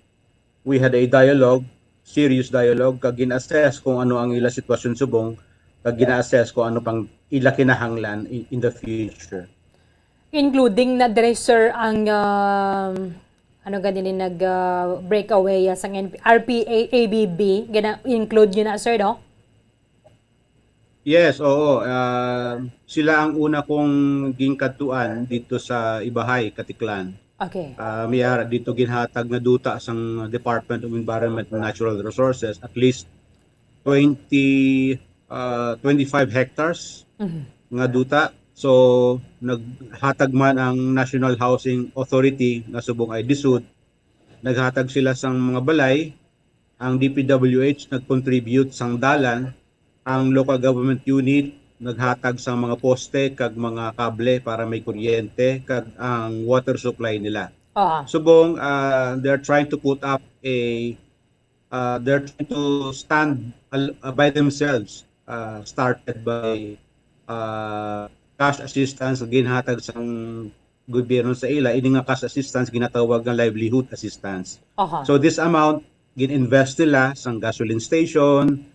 we had a dialogue, serious dialogue, kag gina-assess kung ano ang ila sitwasyon subong, kag gina-assess kung ano pang ila kinahanglan in the future. Including na dresser ang ano ganyan breakaway sa RPA ABB, include yun na sir, no? Yes, oo. Sila ang una kong gingkatuan dito sa Ibahay, Katiklan. Okay. Miyara dito ginhatag na duta sang Department of Environment and Natural Resources, at least 25 hectares nga duta. So naghatag man ang National Housing Authority nga subong ay DSUD, naghatag sila sang mga balay, ang DPWH nag-contribute sang dalan, ang local government unit naghatag sa mga poste kag mga kable para may kuryente kag ang water supply nila. Subong they're trying to put up they're trying to stand by themselves, started by cash assistance ginhatag sa gobyerno sa ila. Ini nga cash assistance ginatawag nga livelihood assistance. So this amount gin-invest nila sa gasoline station,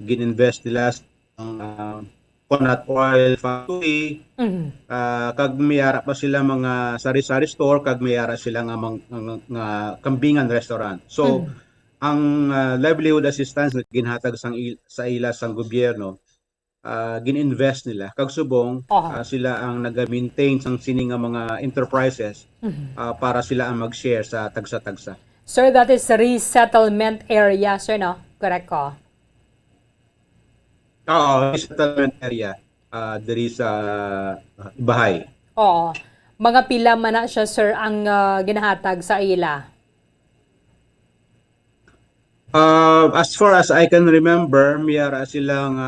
gin-invest nila sa coconut oil factory, kag mayara pa sila mga sari-sari store, kag mayara sila nga kambingan restaurant. So ang livelihood assistance na ginhatag sa ila sang gobyerno, gin-invest nila kag subong sila ang nag-maintain sang sini nga mga enterprises para sila ang mag-share sa tagsa-tagsa. Sir, that is resettlement area, sir, no? Correct ko? Oo, resettlement area diri sa Ibahay. Oo. Mga pila man na siya, sir, ang ginahatag sa ila? As far as I can remember, mayara silang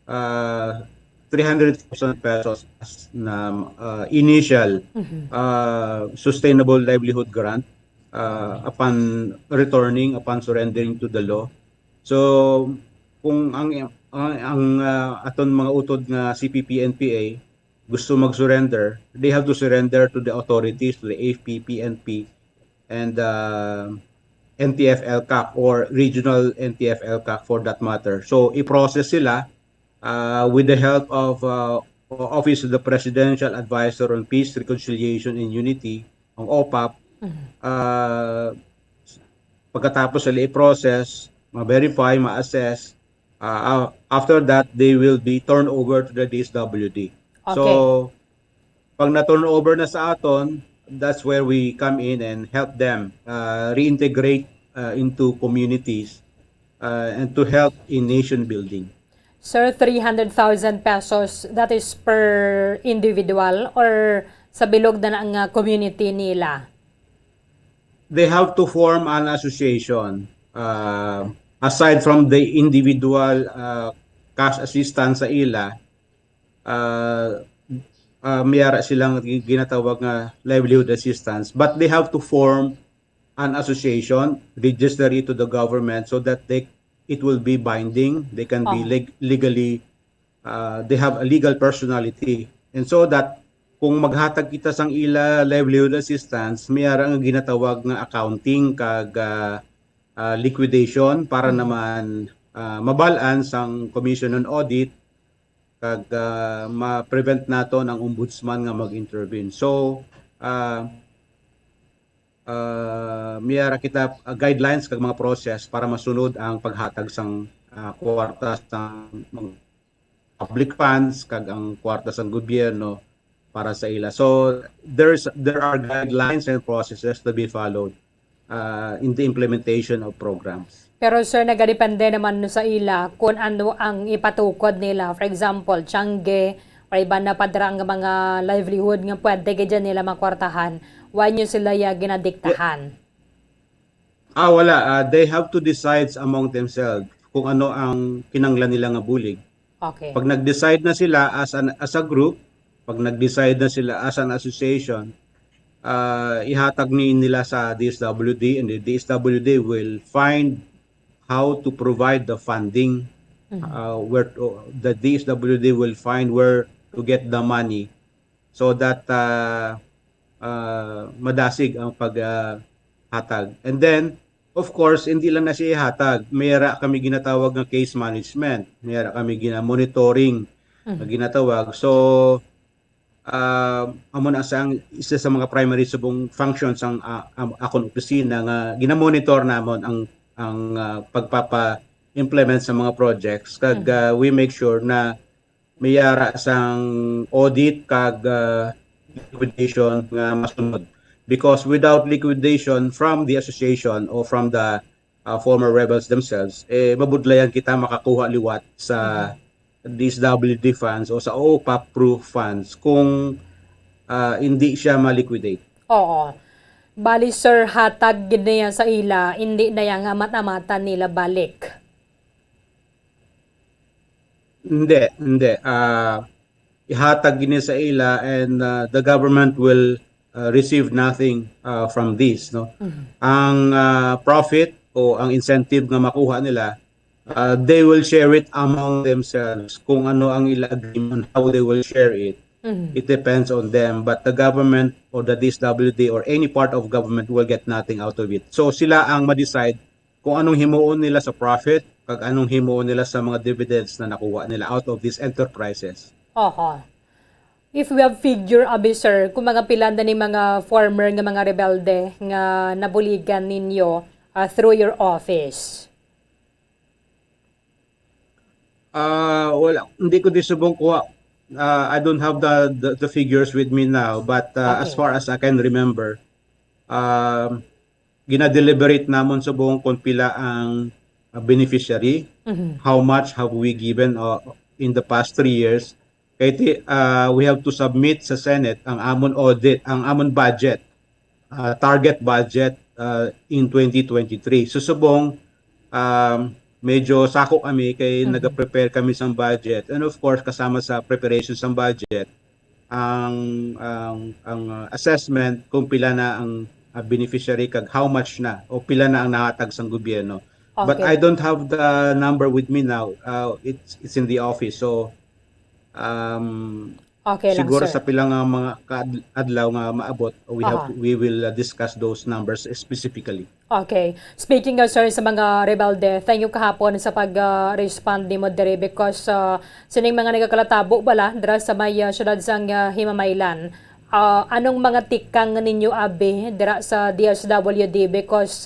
300,000 pesos na initial sustainable livelihood grant upon surrendering to the law. So kung ang aton mga utod nga CPP NPA gusto mag-surrender, they have to surrender to the authorities, to the AFP, PNP, and NTF-ELCAC or regional NTF-ELCAC for that matter. So i-process sila with the help of Office of the Presidential Advisor on Peace, Reconciliation and Unity, ang OPAP. Pagkatapos sila i-process, ma-verify, ma-assess, after that, they will be turned over to the DSWD. Okay. So, pag na-turn over na sa aton, that's where we come in and help them reintegrate into communities and to help in nation building. Sir, 300,000 pesos, that is per individual or sa bilog na ang community nila? They have to form an association. Aside from the individual cash assistance sa ila, mayara silang ginatawag nga livelihood assistance, but they have to form an association, register it to the government so that it will be binding. They can be legally, they have a legal personality, and so that kung maghatag kita sang ila livelihood assistance, mayara nga ginatawag nga accounting kag liquidation para naman mabalaan sang Commission on Audit kag ma-prevent nato ng ombudsman nga mag-intervene. So mayara kita guidelines kag mga process para masunod ang paghatag sang kwarta sang public funds kag ang kwarta sang gobyerno para sa ila. So there are guidelines and processes to be followed in the implementation of programs. Pero sir, nagadepende naman sa ila kung ano ang ipatukod nila. For example, tiyangge, o iba na padrang mga livelihood nga pwede ka dyan nila makwartahan. Why nyo sila ginadiktahan? Wala. They have to decide among themselves kung ano ang kinanglan nila nga bulig. Okay. Pag nag-decide na sila as a group, pag nag-decide na sila as an association, ihatag nila sa DSWD, and the DSWD will find how to provide the funding, the DSWD will find where to get the money so that madasig ang paghatag. And then, of course, hindi lang na siya ihatag. Mayroon kami ginatawag ng case management. Mayroon kami monitoring na ginatawag. So, amo na isa sa mga primary subong functions ang akong opisina nga ginamonitor namon ang pagpapa-implement sa mga projects kag we make sure na mayara sang audit kag liquidation nga masunod, because without liquidation from the association or from the former rebels themselves, mabudlayan kita makakuha liwat sa DSWD funds o sa OPAP-proof funds kung hindi siya ma-liquidate. Oo. Bali sir, hatag niya sa ila, hindi na yung amat-amata nila balik. Hindi. Ihatag niya sa ila, and the government will receive nothing from this. No? Ang profit o ang incentive na makuha nila, they will share it among themselves. Kung ano ang ila agreement, how they will share it, it depends on them. But the government or the DSWD or any part of government will get nothing out of it. So sila ang ma-decide kung anong himuon nila sa profit, kag anong himuon nila sa mga dividends na nakuha nila out of these enterprises. If we have figure, sir, kung mga pilan na ni mga former nga mga rebelde nga nabuligan ninyo through your office? Wala, hindi ko disubong kuha. I don't have the figures with me now, but as far as I can remember, gina-deliberate namon sa buong kung pila ang beneficiary, how much have we given in the past 3 years. Kaya we have to submit sa Senate ang amon audit, ang amon budget, target budget in 2023. So subong medyo sako kami kay nag-prepare kami sa budget, and of course kasama sa preparation sa budget ang assessment kung pila na ang beneficiary kag how much na o pila na ang nahatag sa gobyerno. But I don't have the number with me now. It's in the office, so siguro sir, sa pilang mga adlaw nga maabot, we will discuss those numbers specifically. Okay. Speaking of, sir, sa mga rebelde, thank you kahapon sa pag-respond ni mo dere, because sining mga nagakalatabo bala dira sa may syudad sang Himamaylan. Anong mga tikang ninyo abi dira sa DSWD, because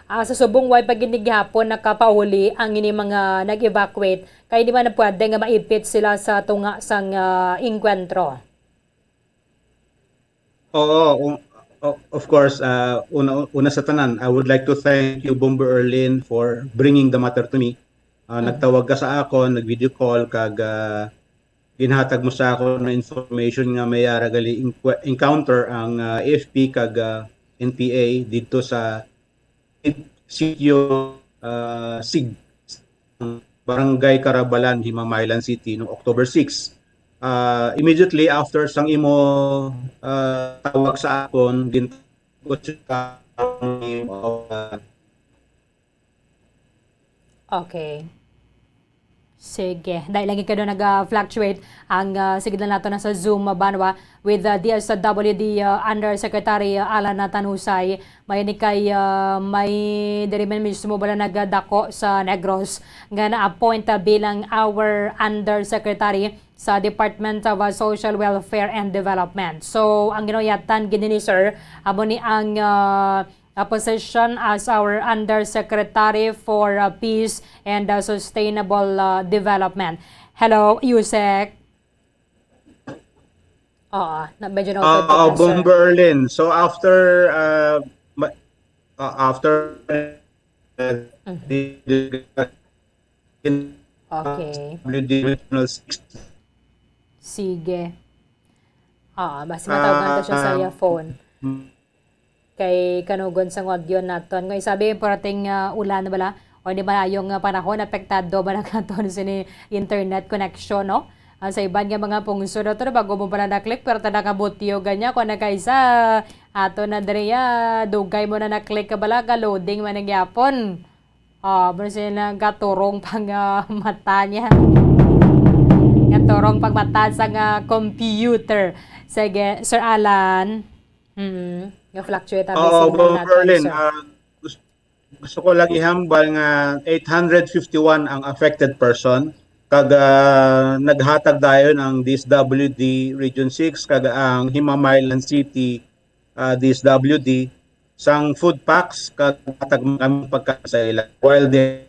sa subong way paginigihapon nakapahuli ang ini mga nag-evacuate, kaya di man na pwede nga maipit sila sa tunga sang inkwentro? Oo, of course, una sa tanan, I would like to thank you, Bomber Erlin, for bringing the matter to me. Nagtawag ka sa ako, nag-video call, kag ginhatag mo sa ako na information nga may gali encounter ang AFP kag NPA dito sa sitio Sig, Barangay Carabalan, Himamaylan City noong October 6. Immediately after sang imo tawag sa akon gintawag sa Okay. Sige. Dahil lagi ka doon nag-fluctuate ang sige na nato na sa Zoom banwa with DSWD Undersecretary Alan Tanusay. May ni kay may diriman mismo bala nagdako sa Negros nga na-appoint bilang our Undersecretary sa Department of Social Welfare and Development. So, ang ginoyatan gini ni Sir, amo ni ang position as our Undersecretary for Peace and Sustainable Development. Hello, Yusek. Medyo na Bomber Erlin. So after Okay. Regional 6. Sige. Mas matawagan ko siya sa iya phone. Kay kanugon sa audio naton. Ngayon sabi parating ulan na bala o di ba yung panahon apektado ba na katon sa internet connection, no? Sa iban nga mga pungso na to bago mo pala na-click pero tada kabutyo ganya kung nakaisa ato na diriya dugay mo na na-click ka bala ka loading man nagyapon. Basta na gaturong pang mata niya. Gaturong pang mata sa computer. Sige, Sir Alan. Nga-fluctuate ang Berlin, gusto ko lang ihambal nga 851 ang affected person kag naghatag dayon ang DSWD Region 6 kag ang Himamaylan City DSWD sang food packs kag hatag kami pagka sa ila while the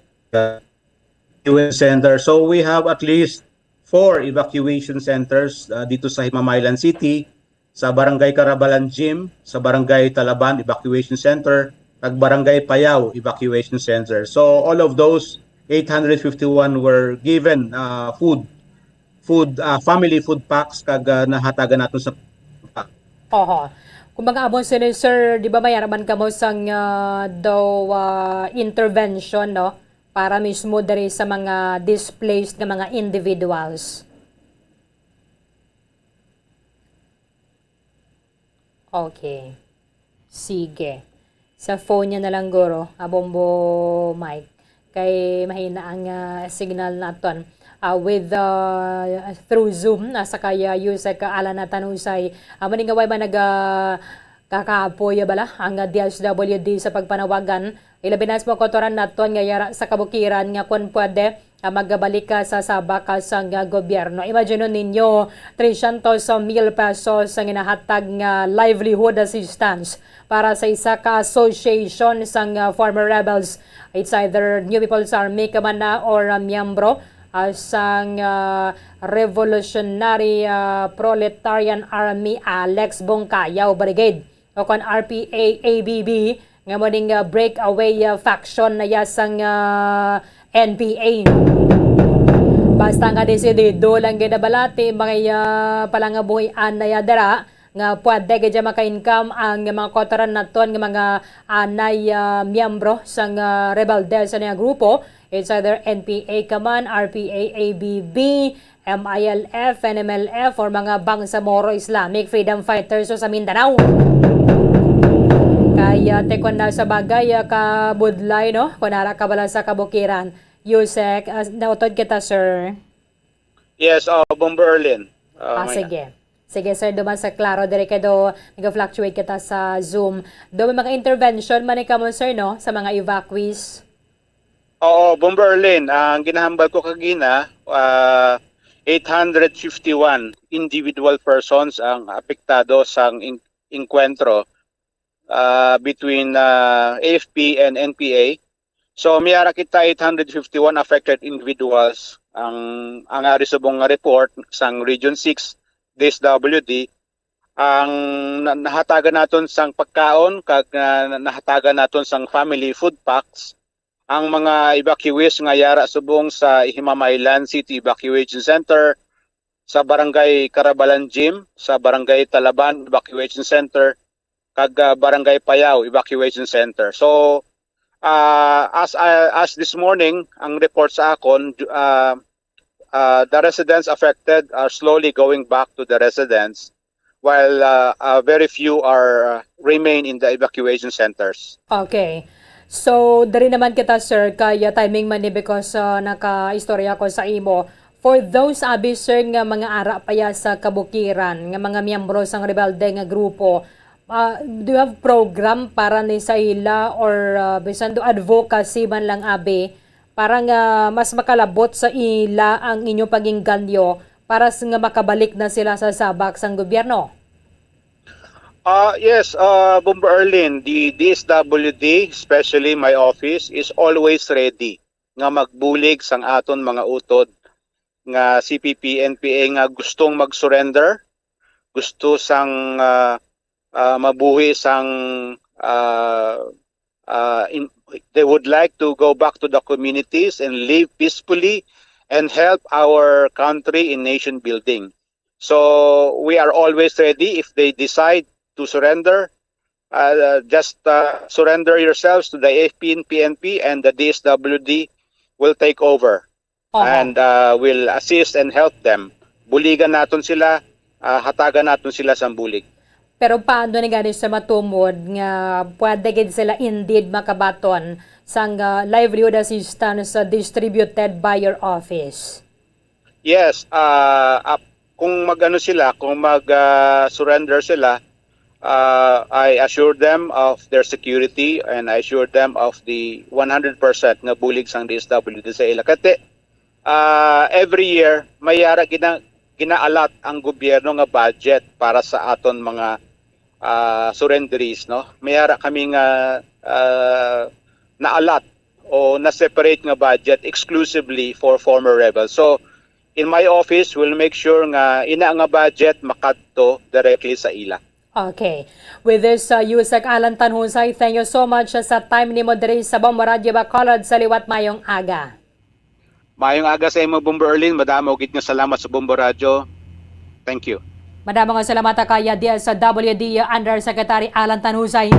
UN center. So we have at least 4 evacuation centers dito sa Himamaylan City, sa Barangay Carabalan Gym, sa Barangay Talaban Evacuation Center, at Barangay Payao Evacuation Center. So all of those 851 were given family food packs kag nahatagan nato sa kumbaga abon sir, di ba mayaraman ka mo sang intervention, no? Para mismo dari sa mga displaced na mga individuals. Okay. Sige. Sa phone niya na lang guro, abombo mic. Kay mahina ang signal naton. With through Zoom nasa kaya Yusek Alan na Tanusay. Maning gaway ba kakaapoy bala ang DSWD sa pagpanawagan. Ilabi na mo kotoran naton nga yara sa kabukiran nga kun pwede magbalik ka sa sabak sa gobyerno. Imagine ninyo 300,000 pesos ang inahatag nga livelihood assistance para sa isa ka association sang former rebels. It's either New People's Army ka man na or miyembro sang Revolutionary Proletarian Army Alex Bongkayaw Brigade o kon RPA-ABB nga mo ding breakaway faction na yasang NPA. Basta nga desidido lang ginabalati mga palangabuhian na yadara nga pwede gadya maka-income ang mga kotoran naton nga mga anay miyembro sang rebelde sa niya grupo. It's either NPA kaman, RPA-ABB, MILF, NMLF, or mga Bangsamoro Islamic Freedom Fighters sa Mindanao. Kaya tekon na sa bagay kabudlay, no? Kunara ka bala sa kabukiran. Yusek, nautod kita, sir. Yes, Bomber Erlin. Sige. Sige, sir, duman sa klaro, dire kayo nag-fluctuate kita sa Zoom. Doon mga intervention, manika mo, sir, no? Sa mga evacuees. Oo, Bomber Erlin, ang ginahambal ko kagina, 851 individual persons ang apektado sa inkwentro between AFP and NPA. So miyara kita 851 affected individuals ang ari subong report sang Region 6 DSWD ang nahatagan naton sang pagkaon kag nahatagan naton sang family food packs ang mga evacuees nga yara subong sa Himamaylan City Evacuation Center, sa Barangay Carabalan Gym, sa Barangay Talaban Evacuation Center, kag Barangay Payao Evacuation Center. So as this morning ang report sa akon, the residents affected are slowly going back to the residence, while very few are remain in the evacuation centers. Okay. So, dari naman kita, sir, kaya timing man ni because naka-istorya ko sa imo. For those abi, sir, nga mga ara pa ya sa kabukiran, nga mga miyembro sang rebelde nga grupo, do you have program para ni sa ila or bisan do advocacy man lang abi para nga mas makalabot sa ila ang inyong pagingganyo para nga makabalik na sila sa sabak sang gobyerno? Yes, Bomber Erlin, the DSWD, especially my office, is always ready nga magbulig sang aton mga utod nga CPP, NPA nga gustong mag-surrender, gusto sang mabuhi sang they would like to go back to the communities and live peacefully and help our country in nation building. So we are always ready if they decide to surrender. Just surrender yourselves to the AFP and PNP, and the DSWD will take over and will assist and help them. Buligan natin sila, hatagan natin sila sa bulig. Pero paano ni gani sa matumod nga pwede gid sila indeed makabaton sang livelihood assistance distributed by your office? Yes, kung mag-ano sila, kung mag-surrender sila, I assure them of their security and I assure them of the 100% nga bulig sang DSWD sa ila. Kati every year mayara ginaalat ang gobyerno nga budget para sa aton mga surrenderies, no? Mayara kami nga naalat o na-separate nga budget exclusively for former rebels. So in my office, we'll make sure nga ina nga budget makadto directly sa ila. Okay. With this, Yusek Alan Tanhusay, thank you so much sa time ni mo diri sa Bombo Radio Bacolod sa liwat mayong aga. Mayong aga sa imo, Bomber Erlin. Madamo gid nga salamat sa Bombo Radio. Thank you. Madamo nga salamat kaya diya sa WD Undersecretary Alan Tanhusay.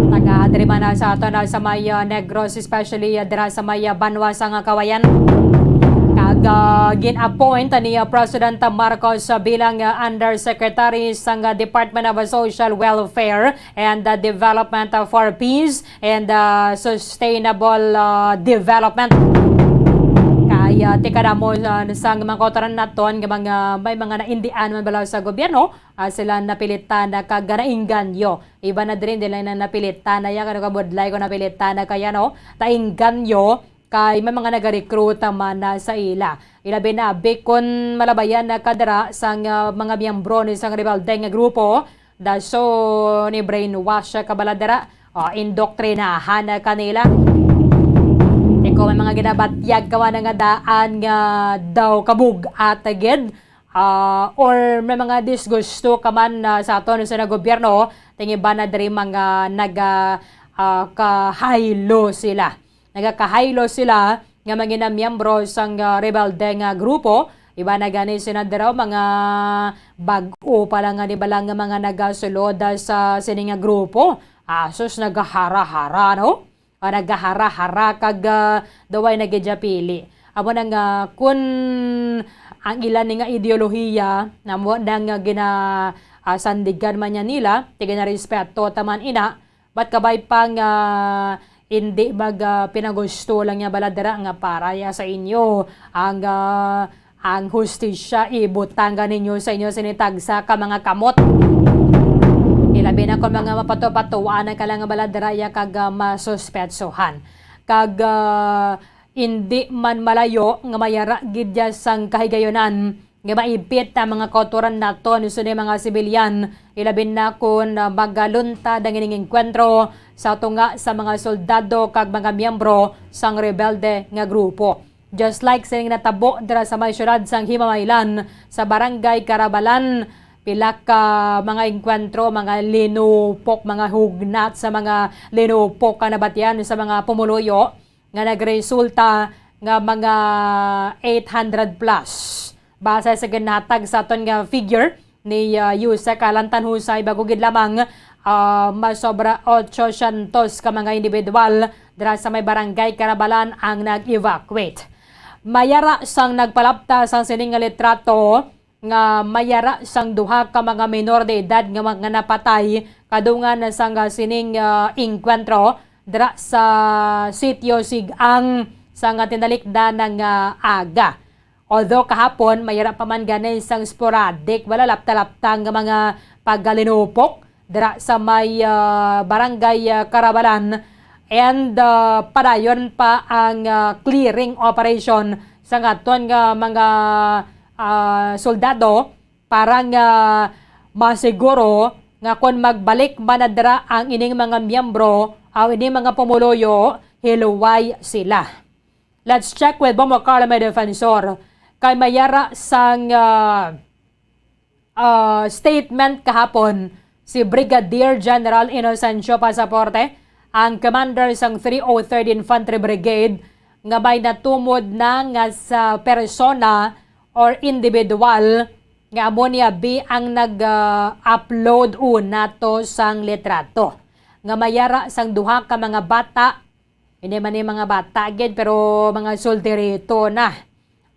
Taga diri man sa ato na sa may Negros, especially dira sa may Banwas nga kawayan. Gin-appoint ni President Marcos bilang Undersecretary sa Department of Social Welfare and Development for Peace and Sustainable Development. Kaya tika mo sa mga kotoran naton may mga naindian man balaw sa gobyerno sila napilitan na kaganainganyo. Iba na din nila na napilitan na yan kabudlay ko napilitan na kaya no tainganyo kay may mga nag-recruit man sa ila. Ilabi na bekon malabayan na kadara sa mga miyembro ni sang rebelde nga grupo daso ni brainwash kabaladara indoktrinahan na kanila. Ikaw may mga ginabatyag kawa nga daan nga daw kabug at agad or may mga disgusto kaman sa aton sa gobyerno tingiba na diri mga kahaylo sila. Nagakahaylo sila nga mga miyembro sang rebelde nga grupo. Iba na gani sinadaraw mga bag-o pala nga nibalang nga mga nagasulod sa sining nga grupo. Asos nagahara-hara no? Nagahara-hara kag daway nagidjapili. Amo nang kun ang ilan nga ideolohiya namo nang sandigan man niya nila, tiga na respeto taman ina, ba't kabay pang hindi pinagusto lang niya baladara nga para ya sa inyo ang hustisya ibutang ninyo sa inyo sinitagsa ka mga kamot. Ilabi na kung mga mapato-patuan ka lang nga baladara ya kag masuspetsohan. Kag hindi man malayo nga mayara gidya sang kahigayonan nga maipit na mga kotoran naton so ni mga sibilyan. Ilabin na kung magaluntad ang ining enkwentro sa tunga sa mga soldado kag mga miyembro sang rebelde nga grupo. Just like sining natabo dira sa may syudad sang Himamaylan sa Barangay Carabalan, pila ka mga enkwentro, mga linupok, mga hugnat sa mga linupok ka nabatian sa mga pumuluyo nga nagresulta nga mga 800 plus Base sa ginhatag sa aton nga figure ni Yusek Alantan Husay bago gid lamang masobra 800 ka mga individual dira sa may barangay Karabalan ang nag-evacuate. Mayara sang nagpalapta sang sining nga litrato nga mayara sang duha ka mga minor de edad nga mga napatay kadungan sang sining inkwentro dira sa sitio Sigang sa nga tinalikda ng aga. Although kahapon mayara pa man ganay sang sporadic wala lapta-lapta nga mga paggalinupok dira sa may barangay Karabalan and padayon pa ang clearing operation sa ngaton nga mga soldado para nga masiguro nga kung magbalik manadra ang ining mga miyembro o ining mga pumuloyo hiluway sila. Let's check with Bombo Carla may defensor kay mayara sang statement kahapon si Brigadier General Inocencio Pasaporte, ang commander sang 303rd Infantry Brigade, nga may natumod na nga sa persona or individual nga amo niya B ang nag-upload una to sang litrato. Nga mayara sang duha ka mga bata, hindi man yung mga bata agad pero mga solterito na.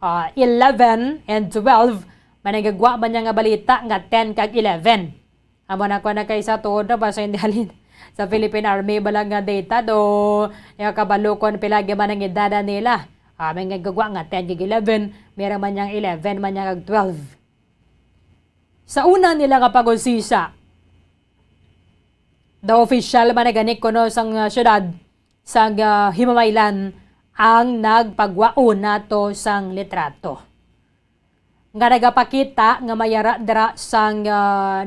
11 and 12, managagwa man niya nga balita nga 10 kag 11. Amo na ko na kay sa tuod na basta hindi halin sa Philippine Army balang nga data do yung kabalukon pilagi man ang edada nila. May gagwa nga 10 kag 11, meron man niyang 11 man niyang 12. Sa una nila nga pag-usisa, the official manaгаnik kuno sang syudad sang Himamaylan ang nagpagwao nato sang litrato. Nga nagapakita nga mayara dira sang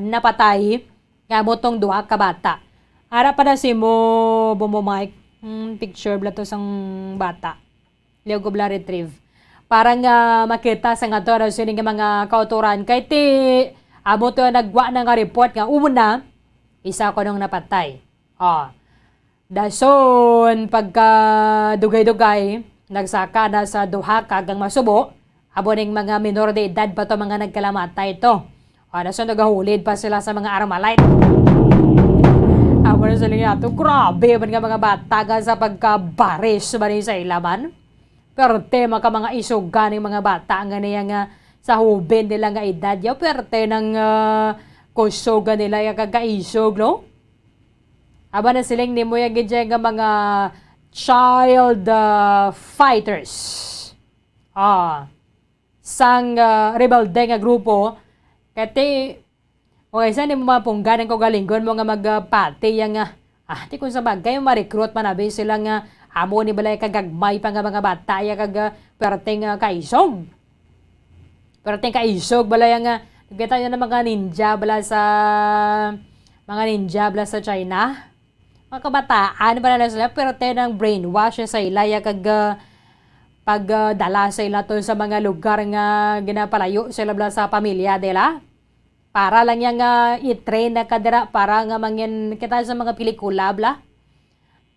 napatay nga motong duha ka bata. Ara pa na si mo bumumike picture bla to sang bata. Liyaw ko bla retrieve. Para nga makita sa nga to sining mga kauturan kay ti amo to nagwa na nga report nga una isa ko nung napatay. Dason pagka dugay-dugay nagsaka na sa duha kagang masubo. Abo ning mga minor de edad pa to mga nagkalamatay ito. Dason nagahulid pa sila sa mga Armalite. Abo na sila nga ito. Grabe man nga mga bata sa pagkabaris ba sa ilaman. Perte mga isugan ng mga bata nga niya nga sa hubin nila nga edad. Perte ng kusugan nila yung kakaisog, no? Aba na silang ni mo yung nga mga child fighters. Sang rebelde nga grupo kati o isa ni mo mapungganan ko galinggon mo nga magpati yang ti kung sa bagay ma-recruit manabi sila nga amo ni balay kagagmay pa nga mga bata ya kag perteng kaisog balay nga kita yun ng mga ninja bala sa China mga kabataan ba na sila perteng ng brainwash sa ilaya kag pagdala sa ila to sa mga lugar nga ginapalayo sila bla sa pamilya nila. Para lang yang i-train na kadira para nga mangyan kita sa mga pelikula bla.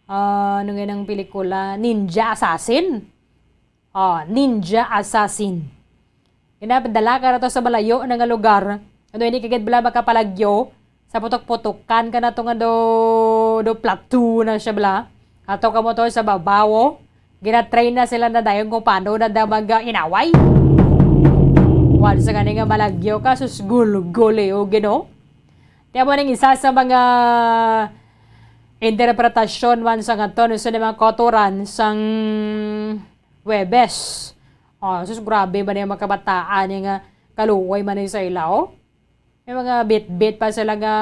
Ano nga ng pelikula? Ninja Assassin. Ninja Assassin. Ginapadala ka na to sa malayo na nga lugar. Ano hindi kagad bla makapalagyo sa putok-putukan ka na to nga do platoon na siya bla. Ato ka mo to sa babawo. Gina-train na sila na dayon kung paano na inaway. Wala sa kanina malagyo ka, sus gul-guli o gino. Tiyan mo nang isa sa mga interpretasyon man sa ngaton sa mga kotoran sang Webes. Sus grabe ba niya makabataan yung kaluway man sa ilaw. May mga bit-bit pa sila nga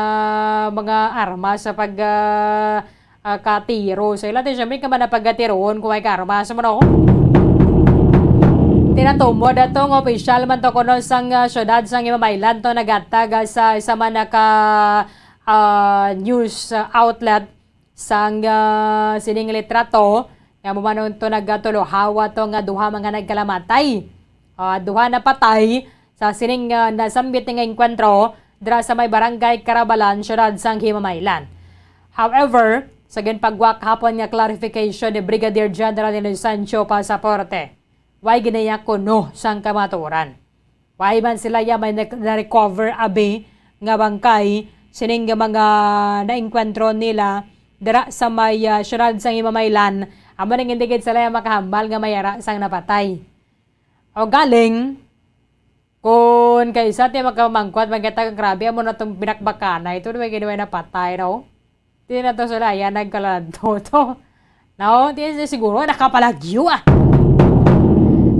mga armas sa pag katiro sa ila. Siyempre ka man na pagkatiroon kung may karma sa mo. Tinatumod atong official man to kuno sang syudad sang Himamaylan to nagatag sa isa man naka news outlet sang sining litrato nga mo man to nagatuluhawa to nga duha mga nagkalamatay. Duha na patay sa sining nasambit nga enkwentro dira sa may barangay Karabalan, syudad sang Himamaylan. However, sa pagwak hapon nga clarification ni Brigadier General Inocencio Pasaporte, way ginaya ko no sang kamaturan. Why man sila may na-recover abi nga bangkay sining nga mga naengkwentro nila dira sa may syudad sang Himamaylan. Amo nang hindi gid sila makahambal nga mayara sang napatay. O galing kung kaysa ti makamangkwat magkita kang grabe amo na tong binakbakana ito may ginawa na patay no. Di na to sila yan nagkalanto to. No, di siguro nakapalagyo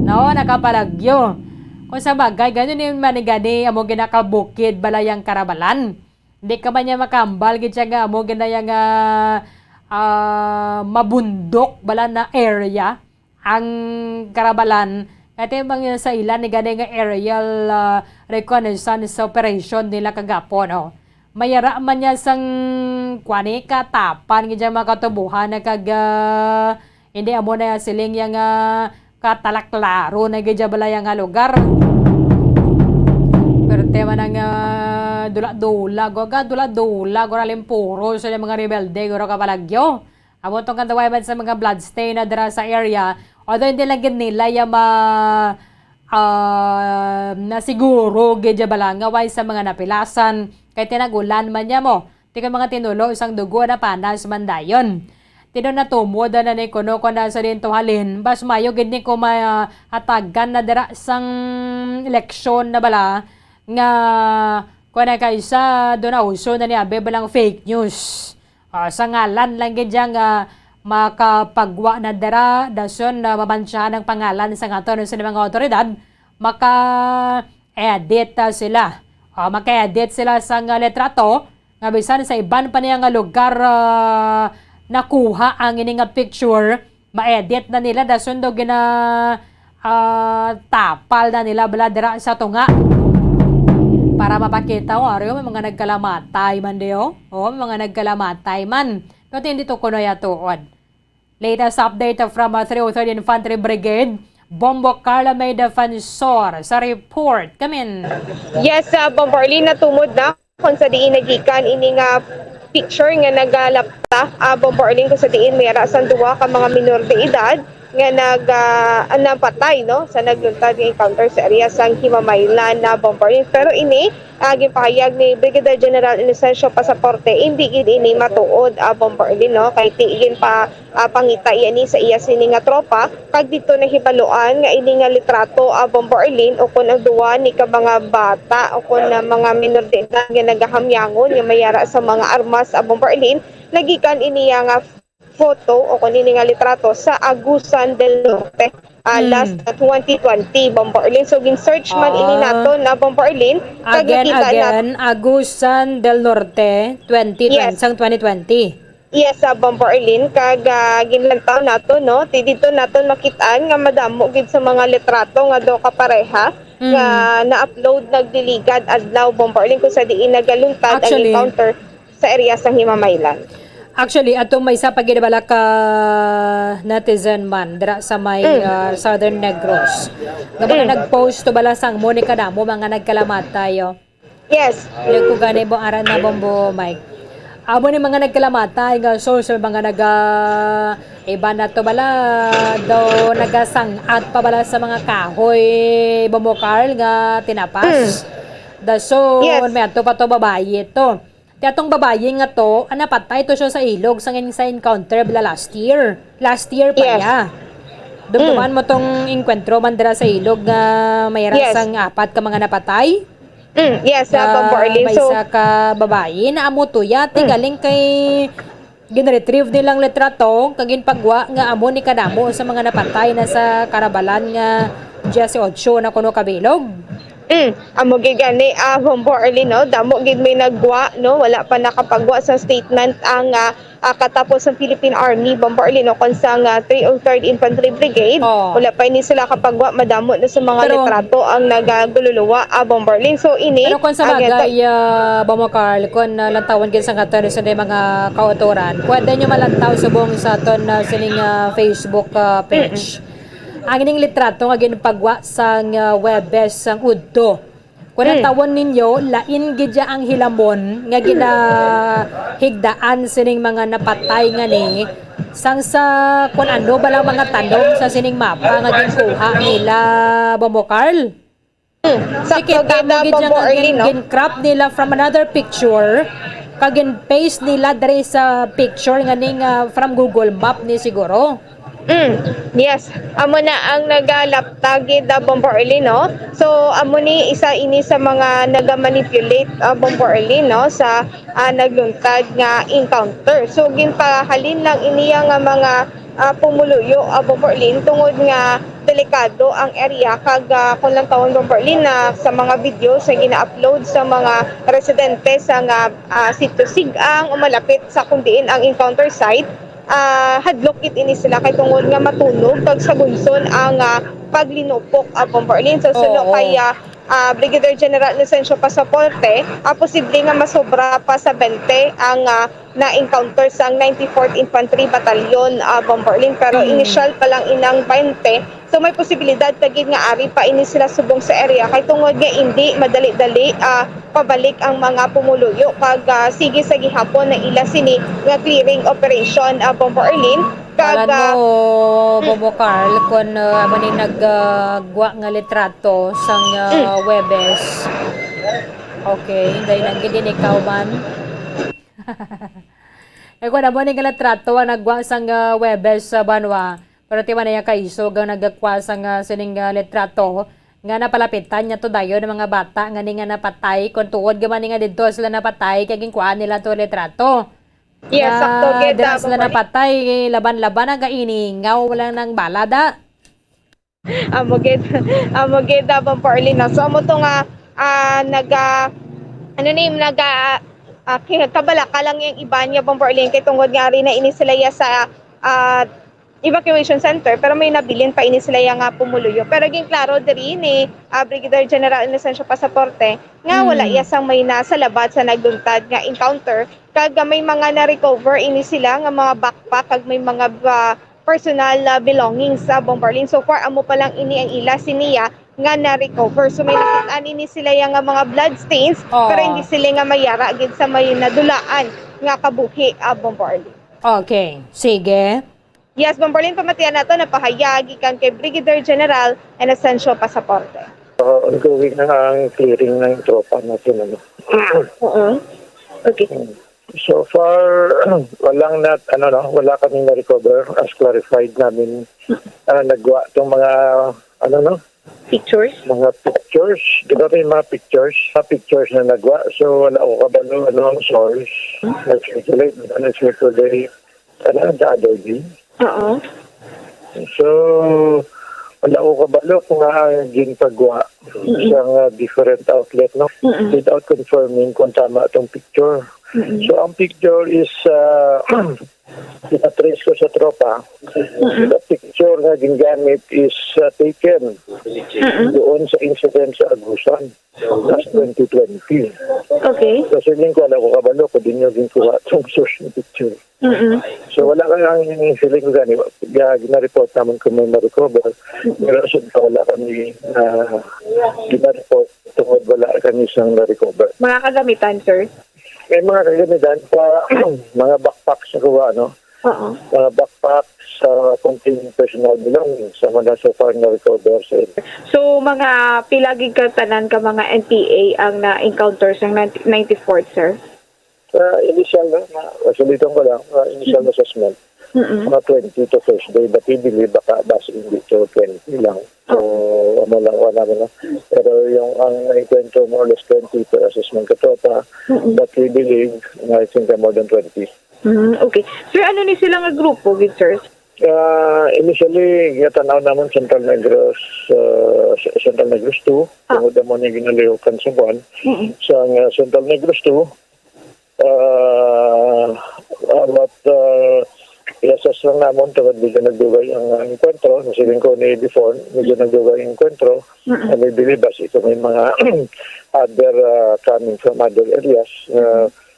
No, nakapalagyo. Kung sa bagay, ganyan yung manigani, amo ginakabukid balayang Karabalan. Hindi ka man niya makambal, gid siya nga, amo ginayang mabundok bala na area, ang Karabalan. Kaya bang sa ilan, ni gani nga aerial reconnaissance operation nila kagapon, oh. Mayara man niya sang kwani katapan, gid siya makatubuhan na hindi amo na siling yung katalaklaro na gidya balay nga lugar. Pero tema ng dula-dula, dula-dula, limpuro sa mga rebelde, gura kapalagyo. Amo itong kandawayan sa mga bloodstain na dira sa area, although hindi lang nila yung na siguro gidya balangaway sa mga napilasan, kaya tinagulan man niya mo. Tika mga tinulo, isang dugo na panas man dayon. Tino na tumod na ni kuno ko na sa dito halin. Bas mayo gid ni ko hatagan na dira sang eleksyon na bala nga kuna kaysa do na uso na ni abe balang fake news. Sa ngalan lang gid nga makapagwa na dira dason na mabansyahan ang pangalan sa ngaton sa mga otoridad maka-edit sila. Maka-edit sila sa litrato nga bisan sa iban pa niya nga lugar nakuha ang ini nga picture, ma-edit na nila dason do gina tapal na nila bala dira sa tunga para mapakita may mga nagkalamatay man diyo. May mga nagkalamatay man. Pero hindi to kuno yatuod. Latest update from 303rd Infantry Brigade. Bombo Carla may defensor sa report. Come in. Yes, Bombo Arlene, natumod na kung sa diin nagikan ini nga picture nga nagalapta Bombo Arlene kung sa diin may rasan duwa ka mga minor de edad nga napatay no sa nagluntad nga encounter sa area sang Himamaylan na Bombo Arlene. Pero ini gipahayag ni Brigadier General Inocencio Pasaporte hindi gid ini matuod Bombo Arlene no kay tiigin pa pangita ini sa iya sini nga tropa kag dito nahibaluan nga ini nga litrato Bombo Arlene o kun ang duwa ni ka mga bata o kun mga minor de edad nga nagahamyangon nga mayara sa mga armas Bombo Arlene nagikan ini nga photo o kun ini nga litrato sa Agusan del Norte last 2020 Bombo Arlene. So gin-search man ini nato na Bombo Arlene again Agusan del Norte 2020 sang 2020. Yes, Bombo Arlene kag ginlantaw nato no dito nato makitaan nga madamo gid sa mga litrato nga do ka pareha nga na-upload nagdiligad adlaw Bombo Arlene kung sa diin nagaluntad ang encounter sa area sa Himamaylan. Actually, atong may isa pagidabala ka netizen man dira sa may Southern Negros. Nga ba nag-post to bala sang Monica Damo mga nagkalamat tayo. Yes. Yung ko gani bong aran na Bombo Mike. Amo ni mga nagkalamatay nga so sa mga iba na to bala daw nagasangat pa bala sa mga kahoy Bombo Carl nga tinapas. So, may ato pa to babae ito. Atong babae nga to, napatay to siya sa ilog sa encounter bila last year. Last year pa niya. Dumduman mo tong enkwentro man dira sa ilog nga mayroon sang apat ka mga napatay. Yes, Bombo Arlene. May isa ka babae na amo to ya galing kay gin-retrieve nilang litrato kagin pagwa nga amo ni kadamo sa mga napatay na sa Karabalan nga 18 na kuno kabilog. Amo gid gani Bombo Arlene no damo gid may nagwa no wala pa nakapagwa sa statement ang katapos ng Philippine Army Bombo Arlene no kon sa 303rd Infantry Brigade wala pa ni sila kapagwa madamo na sa mga litrato ang nagagululuwa Bombo Arlene. So ini pero kon sa bagay Bombo Carl kon lantawan gid sa katon sa mga kautoran pwede nyo malantaw subong sa aton sining Facebook page. Ang ining litrato nga ginpagwa sang Webes sang Udto. Kung tawon ninyo, lain gidya ang hilamon nga ginahigdaan sining mga napatay nga ni sang sa kung ano ba lang mga tanong sa sining mapa nga ginkuha nila Bombo Carl. Sakto Kita mo gid gid Bombo Early, no? crop nila from another picture. Kagin paste nila diri sa picture nga ning from Google Map ni siguro. Yes. Amo na ang nagalaptag gid Bombo Early, no? So amo ni isa ini sa mga naga-manipulate Bombo Early, no, sa nagluntad nga encounter. So ginpahalin lang iniya nga mga pumuluyo Bombo Early tungod nga delikado ang area kag kung lang taon Bombo Early na sa mga video sa gina-upload sa mga residente sa nga sitio Sigang o malapit sa kundiin ang encounter site. Hadlok it ini sila kay tungod nga matunog pag sa bunson ang paglinupok Bombo Early. So sulo kay Brigadier General Inocencio Pasaporte, posible nga masobra pa sa 20 ang na-encounter sa 94th Infantry Battalion Bombo Early, pero initial pa lang inang 20. So may posibilidad tagid nga ari pa ini sila subong sa area kay tungod nga hindi madali-dali pabalik ang mga pumuluyo kag sige sa gihapon na ila sini nga clearing operation Bombo Early. Alam mo, Bobo Carl, kung amo ni naggwa nga litrato sang Webes. Okay, dahil nang gidin ikaw man. Kung amo ni nga litrato ang naggwa sang Webes sa Banwa, pero tiwa na yung kaisog ang nagkwa sang sining litrato, nga napalapitan niya to dayo ng mga bata, nga ni nga napatay, kung tuod gaman nga dito sila napatay, kaging kuhaan nila to litrato. Yes, sakto gid Dira sila napatay, laban-laban ang kainingaw, wala nang balada. Amo gid Bombo Early, no? So amo to nga kabalaka lang yung iba niya Bombo Early kay tungod nga rin na ini sila sa evacuation center, pero may nabilin pa ini sila nga pumuluyo. Pero ging klaro diri ni Brigadier General Inocencio Pasaporte nga wala sang may nasa labat sa nagduntad nga encounter kag may mga na-recover ini sila nga mga backpack kag may mga personal belongings sa Bombo Early. So far amo pa lang ini ang ila siniya nga na-recover. So may nakita ini sila nga mga blood stains, pero hindi sila nga mayara gid sa may nadulaan nga kabuhi Bombo Early. Okay, sige. Yes, Bombo Early, pamatian nato na pahayagi kan kay Brigadier General Inocencio Pasaporte. Ongoing na ang clearing ng tropa natin. Okay. So far, wala kaming na-recover as clarified namin. Nagwa itong mga, pictures? Mga pictures. Di ba may mga pictures? Mga pictures na nagwa. So wala ko kabalo, ang source. Nag-circulate the other day. So, wala ko kabalo kung ginpagwa sa different outlet, no? Without confirming kung tama itong picture. So, ang picture is pinatrace ko sa tropa. The picture na gingamit is taken doon sa incident sa Agusan last 2020. Okay. Kasi hindi ko alam ko kabalo kung di nyo ginkuha itong source ng picture. So wala kang feeling ko gani. Gina-report naman kung may ma-recover. Pero wala kami gina-report tungkol wala kami isang na-recover. Mga kagamitan, sir? May mga kagamitan pa mga backpacks na kuha, no? Mga backpacks sa containing personal belongings sa mga so far na-recover sa ito. So, mga pilagig katanan ka mga NPA ang na-encounter sa 94th, sir? Initial na, kasulitan ko lang, initial assessment, mga 20 to Thursday, but we believe baka base hindi to 20 lang. So, lang namin na. Pero yung ang naikwento more or less 20 per assessment katropa, but we believe, I think more than 20. Okay. Sir, ano ni sila nga grupo, good sir? Initially, tanaw naman Central Negros 2, tungod naman yung ginalihukan sa buwan. Sa Central Negros 2, iasas lang naman tawad medyo nagdugay ang enkwentro. Nasilin ko ni before, medyo nagdugay ang enkwentro. And I believe ito may mga other coming from other areas.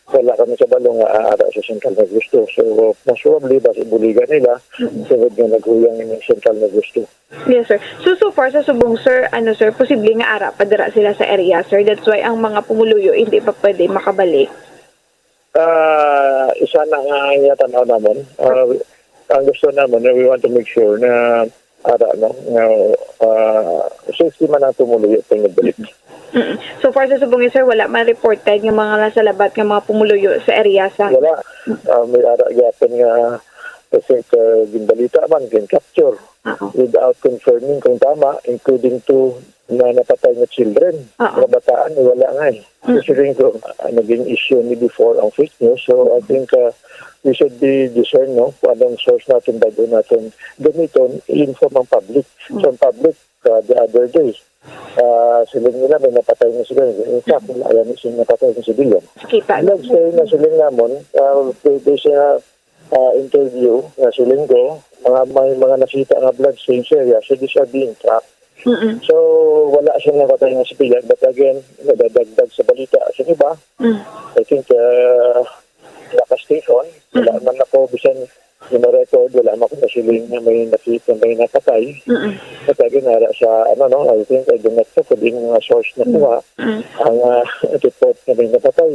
Wala kami sa balong aara sa Central Negros 2. So, most probably, basi buligan nila, tawad nga naghuyang yung Central Negros 2. Yes, sir. So far sa subong, sir, sir, posible nga ara padara sila sa area, sir. That's why ang mga pumuluyo hindi pa pwede makabalik. Isa na nga tanaw naman. Ang gusto naman, we want to make sure na ara no nga safety man ang tumuloy at balik. So far sa Subong, sir, wala man reported ng mga nasa labat ng mga pumuluyo sa area sa... Wala. May ara gyapon nga kasi ginbalita man, gin-capture without confirming kung tama, including two na napatay na children. Mga bataan, wala nga eh. Kasi rin ko, naging issue ni before ang fake news. So I think we should be discerned, no? Kung anong source natin, bago natin gamiton, i-inform ang public. So ang public, the other day, siling nila may napatay na sila. In fact, alam sila napatay na civilian. Let's say na siling namon, there's a interview na siling ko, may mga nakita nga blood stains area, so these are being tracked. So, wala siyang napatay na civilian, but again, nadadagdag sa balita sa iba. I think, naka-station, wala man ako, bisan yung record, wala man ako na siling na may nakita, may napatay. But again, nara sa, I think, I do not know kung yung mga source na kuha, ang report na may napatay,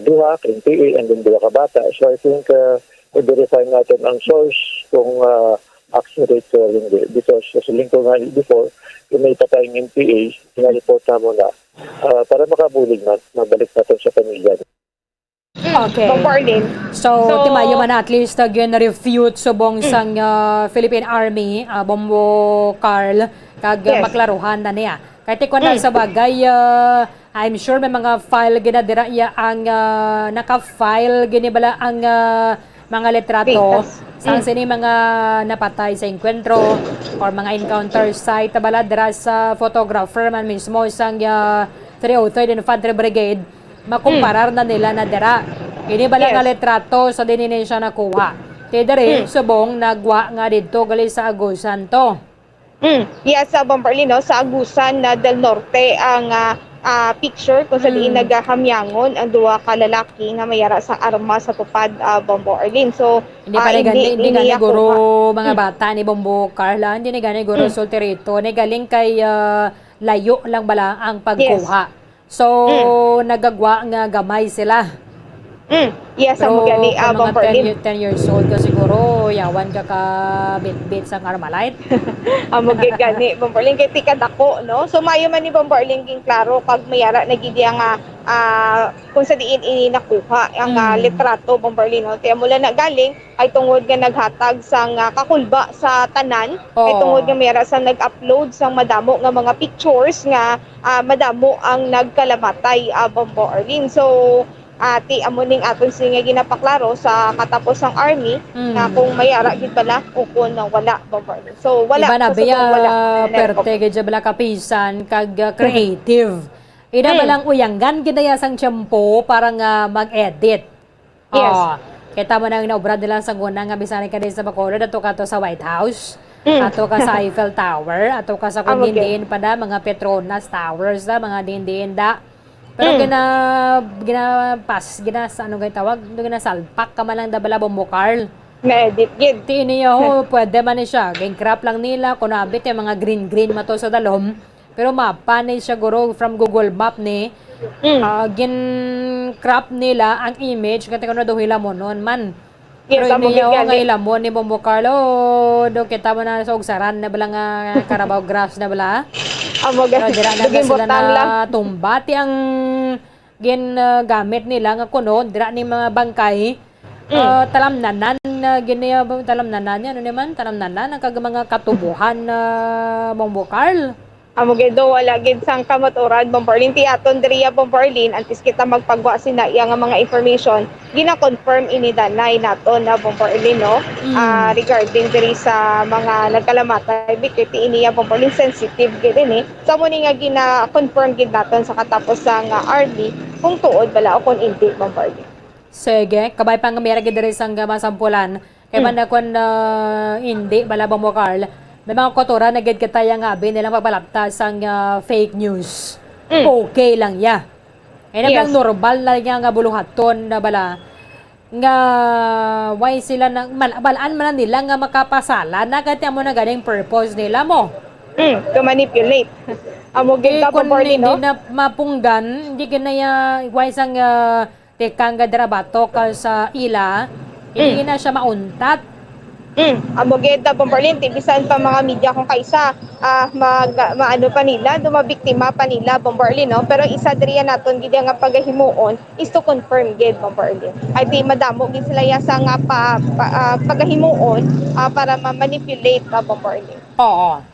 duha, NPA, and then duha ka bata. So I think, i-verify natin ang source kung accurate or hindi. Because sa lingko nga before, yung may patayang NPA, pinareport na mo na para makabulig na, mabalik natin sa pamilya. Okay. So, timayo man at least refute subong sang Philippine Army, Bombo Carl, kag maklaruhan na niya. Kahit ikon na sa bagay, I'm sure may mga file ginadira iya ang naka-file ginibala ang mga litrato sa sini mga napatay sa enkwentro or mga encounter site bala dira sa photographer man mismo sang 303rd Infantry Brigade makumparar na nila na dira ini bala nga litrato sa dininin siya nakuha kaya diri subong nagwa nga dito gali sa Agusan to. Yes, sa Bombarlino, sa Agusan na del Norte ang picture kung saan nagahamyangon ang duwa ka lalaki nga mayara sa arma sa tupad Bombo Arlene. So, hindi pa hindi gani guro mga bata ni Bombo Carla, hindi ni gani guro solterito, ni galing kay layo lang bala ang pagkuha. So, nagagwa nga gamay sila. Yes, ang gani Bombo Arlene. 10 years old ka siguro, yawan ka bit-bit sa Carmelite. Amo gani Bombarling kay tika dako no. So mayo man ni Bombarling king klaro pag mayara nagidiya nga kung sa diin ini nakuha ang litrato Bombarling no. Kaya mula na galing ay tungod nga naghatag sang kakulba sa tanan ay tungod nga mayara sa nag-upload sang madamo nga mga pictures nga madamo ang nagkalamatay Bombarling. So ati amuning aton singa ginapaklaro sa katapos ng army na kung mayara gid bala o kung wala Bombarling. So wala iba na biya perte gid bala kapisan kag creative. Ida balang uyanggan gidaya sang tiyempo para nga mag-edit. Yes. Kita mo nang inaobrad nila sa guna nga bisan ka din sa Bacolod ato ka to sa White House. Ato ka sa Eiffel Tower, ato ka sa kundin pa da mga Petronas Towers da mga dindiin da. Pero ginasalpak ka man lang dabala Bombo Carl. Na-edit gid. Tiniya pwede man ni siya. Gin-crop lang nila, kunabit yung mga green-green mato sa dalom. Pero mapanay siya guro from Google Map ni. Gin-crop nila ang image kasi kung naduhila mo noon man. Pero iniya nga mo ni Bombo Carl. Do kita mo na sa ugsaran na bala nga Carabao Grass na bala. Dira na sila na tumbati ang gamit nila nga kuno dira ni mga bangkay talamnanan talamnanan yan ano naman talamnanan ang mga katubuhan na Bombo Carl. Amo gido wala gid sang kamaturan Bombarling ti aton diriya Bombarling antes kita magpagwa sina iya nga mga information gina-confirm ini danay naton na Bombarling no regarding diri sa mga nagkalamatay bikit iniya Bombarling sensitive gid ni sa mo ni nga gina-confirm gid naton sa katapos sang army kung tuod bala o kung hindi Bombarling. Sige, kabay pang mayara gid diri sang masampulan kay man kun hindi bala Bombo Carl. May mga kotora na gid kataya nga abi nilang papalaptas ang fake news. Okay lang ya. Ay naglang normal na nga buluhaton na bala nga why sila nang balaan man nila nga makapasala na kati mo na ganing purpose nila mo. To manipulate. Amo gid ka Bombarling no. Hindi na mapunggan, hindi kinaya why sang tekang gadrabato ka sa ila, hindi na siya mauntat. Amogeda, Bombarlin, bisan pa mga media kung kaisa, maano pa nila, dumabiktima pa nila, Bombarlin, no? Pero isa diriya naton gid nga pagahimuon is to confirm gid, Bombarlin. Ay di madamo gid sila yasa nga pagahimuon para ma-manipulate pa, Bombarlin. Oo.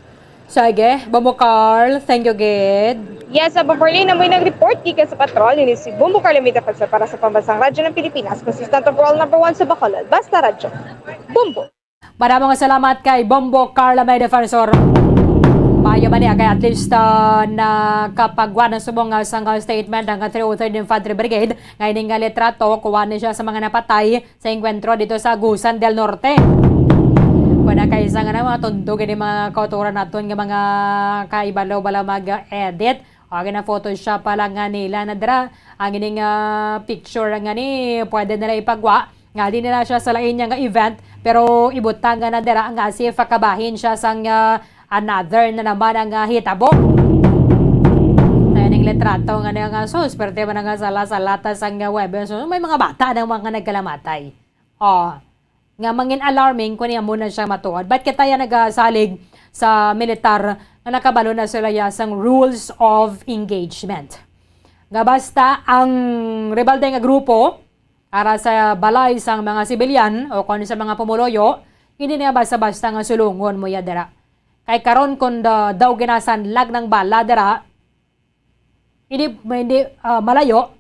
Sige, Bombo Carl, thank you, gid. Yes, Bombarlin, amoy nag-report gikan sa patrol ni si Bombo Carl Lamita para sa Pambansang Radyo ng Pilipinas, consistent overall number 1 sa Bacolod. Basta Radyo. Bombo. Maraming salamat kay Bombo Carla May Defensor. Payo man niya kay at least nakapagwa ng subong sang statement ng 303rd Infantry Brigade. Ngayon nga litrato, kuha na siya sa mga napatay sa enkwentro dito sa Agusan del Norte. Kung nakaisa nga na mga tundog ng mga kauturan natin ng mga kaibalaw-balaw mag-edit. O na Photoshop pa lang nga nila na dira. Ang ining picture nga ni pwede nila ipagwa. Nga di nila siya sa lain niya nga event, pero ibutang nga na dira nga si fakabahin siya sang another na naman ang hitabo. Tayo ng litrato nga na nga sus, pero tayo nga sa latas ang web. So, may mga bata ng mga nagkalamatay. Nga mangin alarming kung niya muna siya matuod. Ba't kita yan nagasalig sa militar na nakabalo na sila sang rules of engagement? Nga basta ang rebelde nga grupo para sa balay sang mga sibilyan o kung sa mga pumuloyo, hindi niya basta-basta nga sulungon mo yadera. Kay karon kung daw ginasanlag ng bala dera, hindi malayo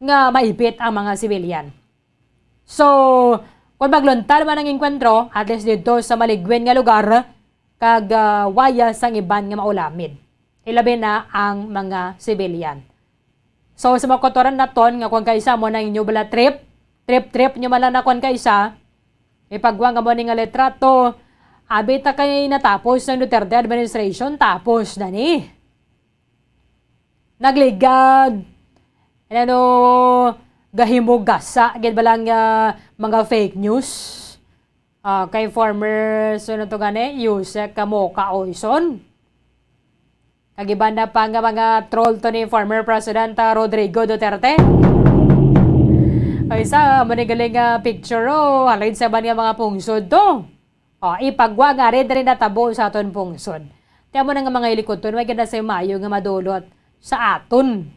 nga maipit ang mga sibilyan. So, kung magluntal man ang enkwentro, at least dito sa maligwin nga lugar, kag waya sang iban nga maulamid. Ilabi na ang mga sibilyan. So, sa mga kotoran na ton, nga kung kaisa mo na inyo bala trip nyo man na kung kaisa, ipagwa nga mo nga litrato, abita kay natapos ng Duterte administration, tapos na ni. Nagligad, gahimugasa, agad ba lang mga fake news? Kay former, sunod to gani, Yusek Kamoka Oyson. Kagiban na pa nga mga troll to ni former President Rodrigo Duterte. Ay sa manigaling picture halid sa ban nga mga pungsod to. Ipagwa nga rin natabo sa aton pungsod. Tiyan mo na nga mga ilikod to, may ganda sa mayo nga madulot sa aton.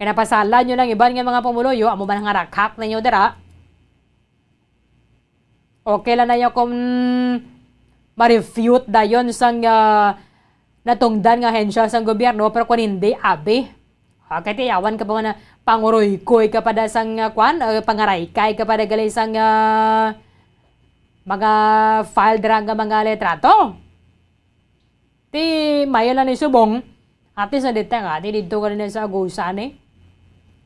Kaya napasala nyo lang iban nga mga pumuloyo, amo man nga rakhak na nyo dara. Okay lang na nyo kung ma-refute da yun sang natungdan nga hensya sang gobyerno, pero kung hindi, abi. Kaya tiyawan ka pa na panguroy-koy ka pa da sang pangaraykay ka pa da galay sang mga file dra nga mga letrato. Ti mayo lang ni subong, at least na dito nga, dito ka rin sa Agusan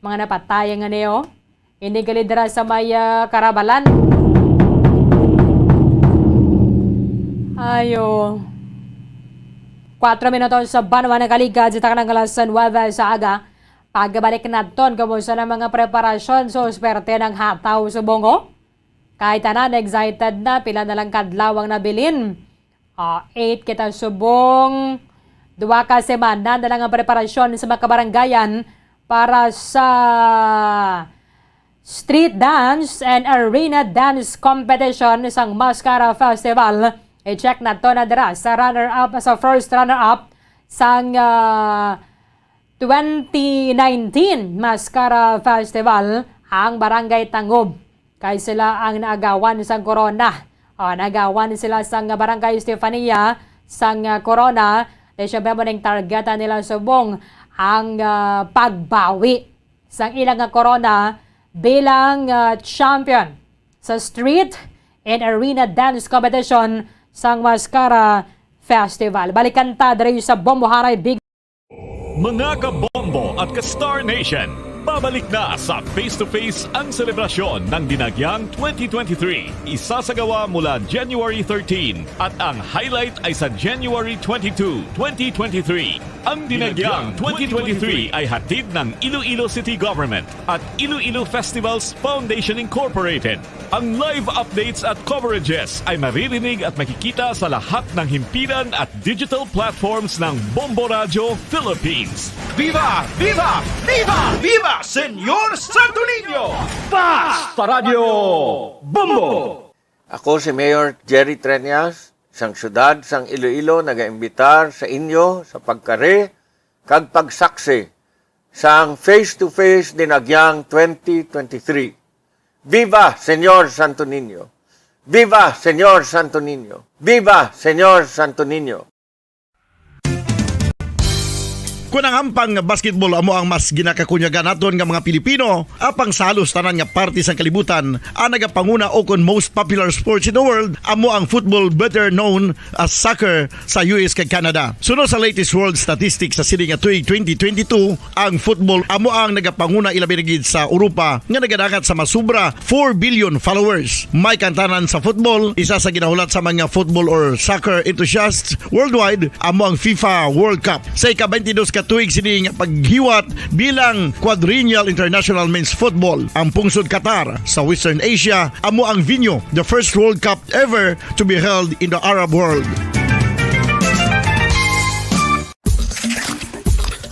mga napatayan nga niyo, hindi gali dra sa may Karabalan. Ayo. 4 minutos sa banwa na kaligad sa takang kalasan 9 sa aga. Pagbalik naton kamusta na mga preparasyon so swerte ng hataw sa bongo. Kahit na excited na pila na lang kadlawang nabilin. 8 kita subong 2 ka semana na lang ang preparasyon sa mga kabaranggayan para sa street dance and arena dance competition isang Mascara Festival. I-check na to na dira sa runner-up, sa first runner-up sang 2019 Mascara Festival ang Barangay Tangob. Kaya sila ang naagawan sang Corona. Naagawan sila sang Barangay Estefania sang Corona. Dahil syempre mo ng targeta nila subong ang pagbawi sang ilang Corona bilang champion sa street and arena dance competition sang Mascara Festival. Balikan ta diri sa Bombo Haray Big. Mga kabombo at ka-Star Nation, babalik na sa face-to-face ang selebrasyon ng Dinagyang 2023. Isasagawa mula January 13 at ang highlight ay sa January 22, 2023. Ang Dinagyang 2023 ay hatid ng Iloilo City Government at Iloilo Festivals Foundation Incorporated. Ang live updates at coverages ay maririnig at makikita sa lahat ng himpilan at digital platforms ng Bombo Radio Philippines. Viva! Viva! Viva! Viva! Senyor Santo Niño! Basta Radio Bombo! Ako si Mayor Jerry Treñas, sang syudad, sang Iloilo, nag-iimbitar sa inyo sa pagkare, kag pagsaksi, sang face-to-face dinagyang 2023. Viva, Señor Santo Niño! Viva, Señor Santo Niño! Viva, Señor Santo Niño! Kung ang ampang basketball amo ang mas ginakakunyagan naton nga mga Pilipino, apang salos tanan nga parte sa kalibutan, ang nagapanguna o kon most popular sports in the world, amo ang football better known as soccer sa US kag Canada. Sunod sa latest world statistics sa sili nga tuig 2022, ang football amo ang nagapanguna ilabi na gid sa Europa nga nagadagat sa masubra 4 billion followers. May kantanan sa football, isa sa ginahulat sa mga football or soccer enthusiasts worldwide, amo ang FIFA World Cup. Sa ika-22 ka tuig sini nga paghiwat bilang quadrennial international men's football. Ang pungsod Qatar sa Western Asia amo ang venue, the first World Cup ever to be held in the Arab world.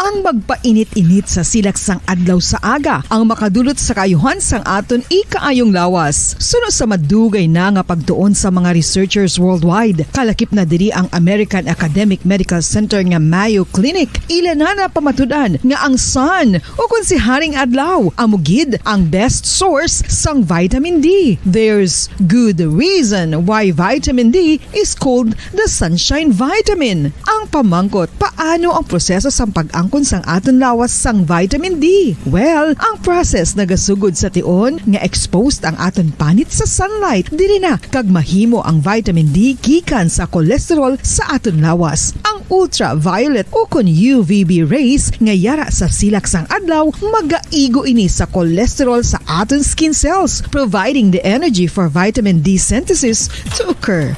Ang magpainit-init sa silaksang adlaw sa aga ang makadulot sa kaayuhan sang aton ikaayong lawas. Sunod sa madugay na nga pagtuon sa mga researchers worldwide, kalakip na diri ang American Academic Medical Center nga Mayo Clinic. Ila na pamatudan nga ang sun o kung si Haring Adlaw amugid ang best source sang vitamin D. There's good reason why vitamin D is called the sunshine vitamin. Ang pamangkot, paano ang proseso sa pag-angkon sang aton lawas sang vitamin D? Well, ang process nagasugod sa tion nga exposed ang aton panit sa sunlight dili na kag mahimo ang vitamin D gikan sa cholesterol sa aton lawas. Ang ultraviolet o kon UVB rays nga yara sa silak sang adlaw magaigo ini sa cholesterol sa aton skin cells, providing the energy for vitamin D synthesis to occur.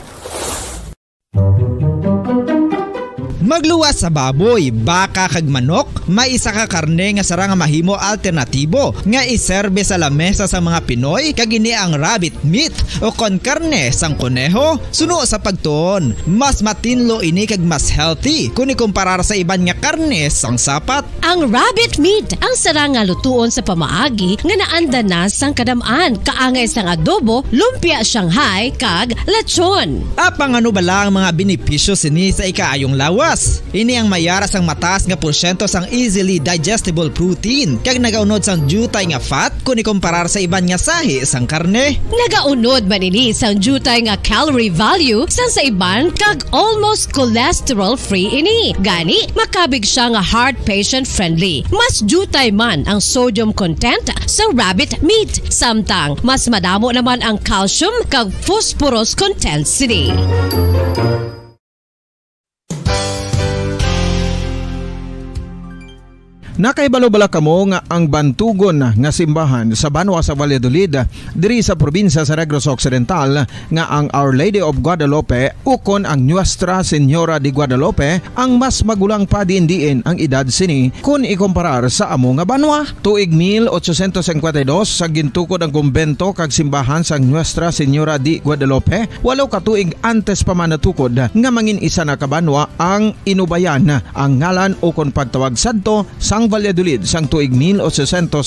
Magluwas sa baboy, baka kag manok, may isa ka karne nga sarang mahimo alternatibo nga iserbe sa lamesa sa mga Pinoy kag ini ang rabbit meat o kon karne sang kuneho. Suno sa pagtuon, mas matinlo ini kag mas healthy kung ikumparar sa iban nga karne sang sapat. Ang rabbit meat ang sarang nga lutuon sa pamaagi nga naanda na sang kadamaan, kaangay sang adobo, lumpia Shanghai kag lechon. Apang ano bala ang mga benepisyo sini sa ikaayong lawas? Ini ang mayaras ang mataas nga porsyento sang easily digestible protein kag nagaunod sang jutay nga fat kung ikumparar sa iban nga sahi sang karne. Nagaunod man ini sang jutay nga calorie value sang sa iban kag almost cholesterol free ini. Gani makabig siya nga heart patient friendly. Mas jutay man ang sodium content sa rabbit meat, samtang mas madamo naman ang calcium kag phosphorus content sini. Nakaibalo-bala kamo nga ang bantugon nga simbahan sa Banwa sa Valladolid diri sa probinsya sa Negros Occidental nga ang Our Lady of Guadalupe ukon ang Nuestra Señora de Guadalupe ang mas magulang pa diin ang edad sini kung ikumparar sa amo nga banwa. Tuig 1852 sa gintukod ang kumbento kag simbahan sa Nuestra Señora de Guadalupe, walo ka tuig antes pa man natukod nga mangin isa na kabanwa ang inubayan ang ngalan ukon pagtawag sadto sang Valladolid sang tuig 1860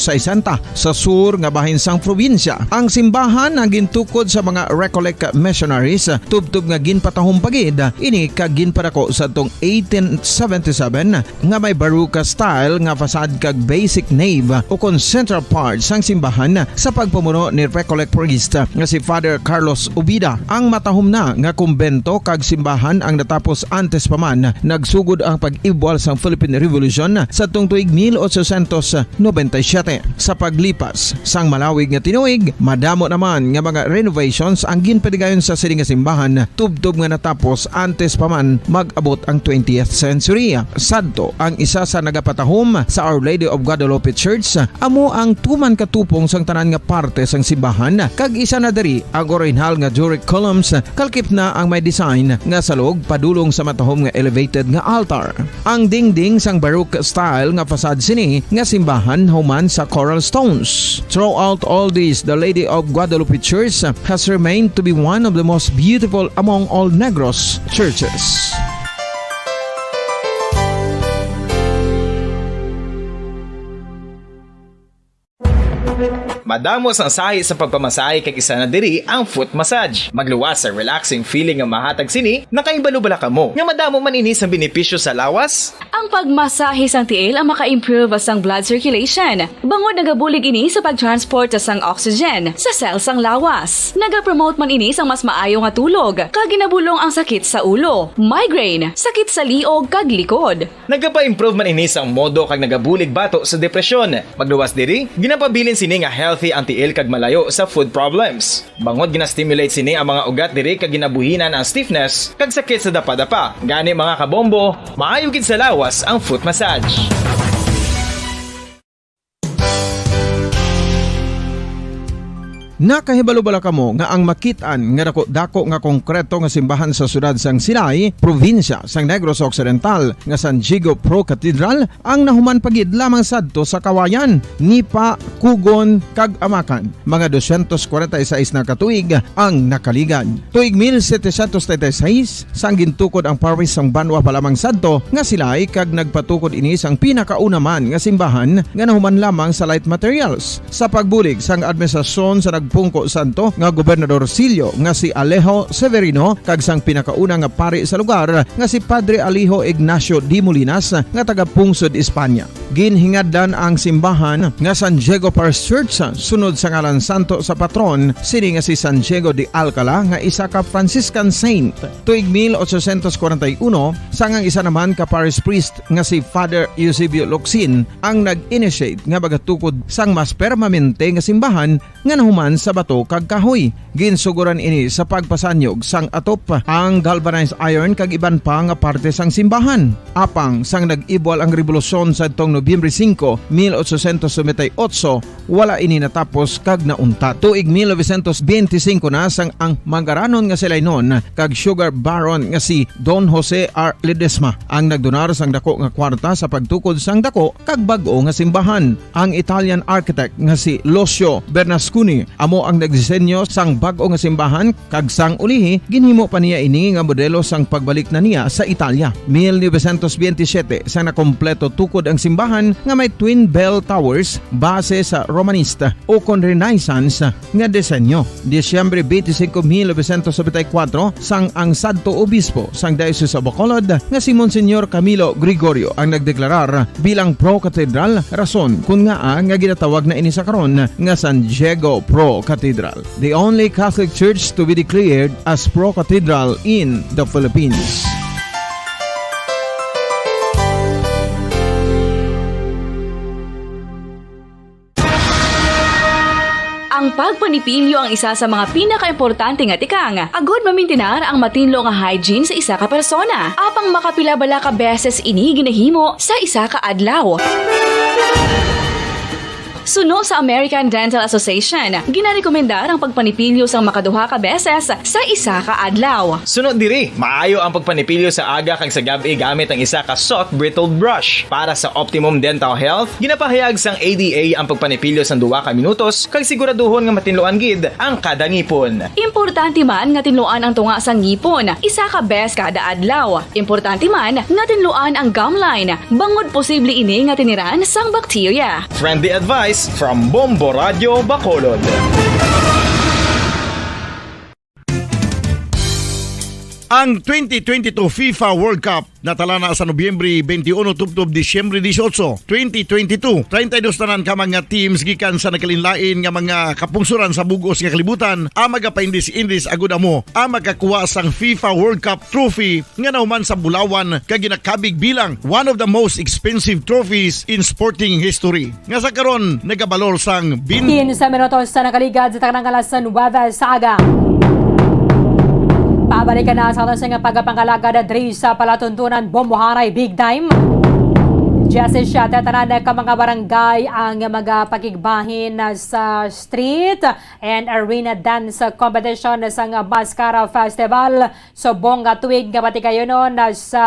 sa sur nga bahin sang probinsya. Ang simbahan ang gintukod sa mga Recollect missionaries tubtub nga ginpatahong pagid ini kag ginpadako sa tong 1877 nga may baroque style nga fasad kag basic nave o kon central part sang simbahan sa pagpamuno ni Recollect priest nga si Father Carlos Ubida. Ang matahom na nga kumbento kag simbahan ang natapos antes pa man nagsugod ang pag-ibwal sang Philippine Revolution sa tong tuig 1897. Sa paglipas sang malawig nga tinuig, madamo naman nga mga renovations ang ginpadigayon sa siling nga simbahan tubtob nga natapos antes pa man mag-abot ang 20th century. Sadto ang isa sa nagapatahom sa Our Lady of Guadalupe Church amo ang tuman katupong sang tanan nga parte sang simbahan kag isa na diri ang original nga Doric columns kalkip na ang may design nga salog padulong sa matahom nga elevated nga altar. Ang dingding sang baroque style nga fasad sini nga simbahan human sa coral stones. Throughout all this, the Lady of Guadalupe Church has remained to be one of the most beautiful among all Negros churches. madamo sang sahi sa pagpamasahe kag isa na diri ang foot massage. Magluwas sa relaxing feeling nga mahatag sini, nakaibalo-bala ka mo. Nga madamo man ini sa benepisyo sa lawas. Ang pagmasahe sang tiil ang maka-improve sang blood circulation. Bangod nagabulig ini sa pag-transport sang oxygen sa cells sang lawas. Nagapromote man ini sang mas maayo nga tulog, kag ginabulong ang sakit sa ulo, migraine, sakit sa liog kag likod. Nagapa-improve man ini sang modo kag nagabulig bato sa depresyon. Magluwas diri, ginapabilin sini nga healthy ang tiil kag malayo sa food problems. Bangod ginastimulate sini ang mga ugat diri kag ginabuhinan ang stiffness kag sakit sa dapa-dapa. Gani mga kabombo, maayo gid sa lawas ang foot massage. Nakahibalo-bala kamo nga ang makitaan nga dako nga konkreto nga simbahan sa sudad sang Sinay, probinsya sang Negros Occidental nga San Diego Pro Cathedral ang nahuman pagid lamang sadto sa kawayan ni pa Kugon kag Amakan. Mga 246 na katuig ang nakaligan. Tuig 1736 sang gintukod ang parish sang Banwa pa lamang sadto nga silay kag nagpatukod ini sang pinakauna man nga simbahan nga nahuman lamang sa light materials. Sa pagbulig sang administrasyon sa Pungko Santo nga Gobernador Silio nga si Alejo Severino kag sang pinakauna nga pari sa lugar nga si Padre Alijo Ignacio Di Molinas nga taga Pungsod, Espanya. Ginhingad-dan ang simbahan nga San Diego Parish Church sunod sa ngalan santo sa patron sini nga si San Diego de Alcala nga isa ka Franciscan saint. Tuig 1841 sang ang isa naman ka parish priest nga si Father Eusebio Locsin ang nag-initiate nga bagatukod sang mas permanente nga simbahan nga nahuman sa bato kag kahoy. Ginsuguran ini sa pagpasanyog sang atop ang galvanized iron kag iban pa nga parte sang simbahan. Apang sang nag-ibwal ang revolusyon sa tong Nobyembre 5, 1898, wala ini natapos kag naunta. Tuig 1925 na sang ang mangaranon nga silay noon kag sugar baron nga si Don Jose R. Ledesma ang nagdonar sang dako nga kwarta sa pagtukod sang dako kag bag-o nga simbahan. Ang Italian architect nga si Lucio Bernasconi amo ang nagdisenyo sang bag-o nga simbahan kag sang ulihi ginhimo pa niya ini nga modelo sang pagbalik na niya sa Italia. 1927 sang nakompleto tukod ang simbahan nga may twin bell towers base sa Romanista o kon Renaissance nga disenyo. Disyembre 25, 1974 sang ang sadto obispo sang Diocese of Bacolod nga si Monsignor Camilo Gregorio ang nagdeklarar bilang pro cathedral, rason kun nga ginatawag na ini sa karon nga San Diego Pro Cathedral, the only Catholic church to be declared as pro cathedral in the Philippines. Ang pagpanipilyo ang isa sa mga pinaka-importante nga tikang. Agod mamintinar ang matinlo nga hygiene sa isa ka persona. Apang makapilabala ka beses ini ginahimo sa isa ka adlaw. Suno sa American Dental Association, ginarekomendar ang pagpanipilyo sang makaduha ka beses sa isa ka adlaw. Sunod diri, maayo ang pagpanipilyo sa aga kag sa gabi gamit ang isa ka soft brittle brush. Para sa optimum dental health, ginapahayag sang ADA ang pagpanipilyo sang 2 ka minutos kag siguraduhon nga matinloan gid ang kada ngipon. Importante man nga tinluan ang tunga sang ngipon, isa ka bes kada adlaw. Importante man nga tinluan ang gum line, bangod posible ini nga tiniran sang bakterya. Friendly advice from Bombo Radio Bacolod. Ang 2022 FIFA World Cup natala na sa Nobyembre 21 tubtob Disyembre 18, 2022. 32 tanan ka mga teams gikan sa nakalinlain nga mga kapungsuran sa bugos nga kalibutan ang magapaindis-indis agud amo ang makakuha sang FIFA World Cup trophy nga nahuman sa Bulawan kag ginakabig bilang one of the most expensive trophies in sporting history. Nga sa karon nagabalor sang 15 minutos sa nakaligad sa tanang kalasan Nueva Saga. Pabalikan na sa atin nga pagpangalaga na diri sa palatuntunan Bomboharay Big Time. Jesse siya, tatanan ka mga barangay ang mga pakigbahin sa street and arena dance competition sa Mascara Festival. So bongga tuig nga pati kayo noon sa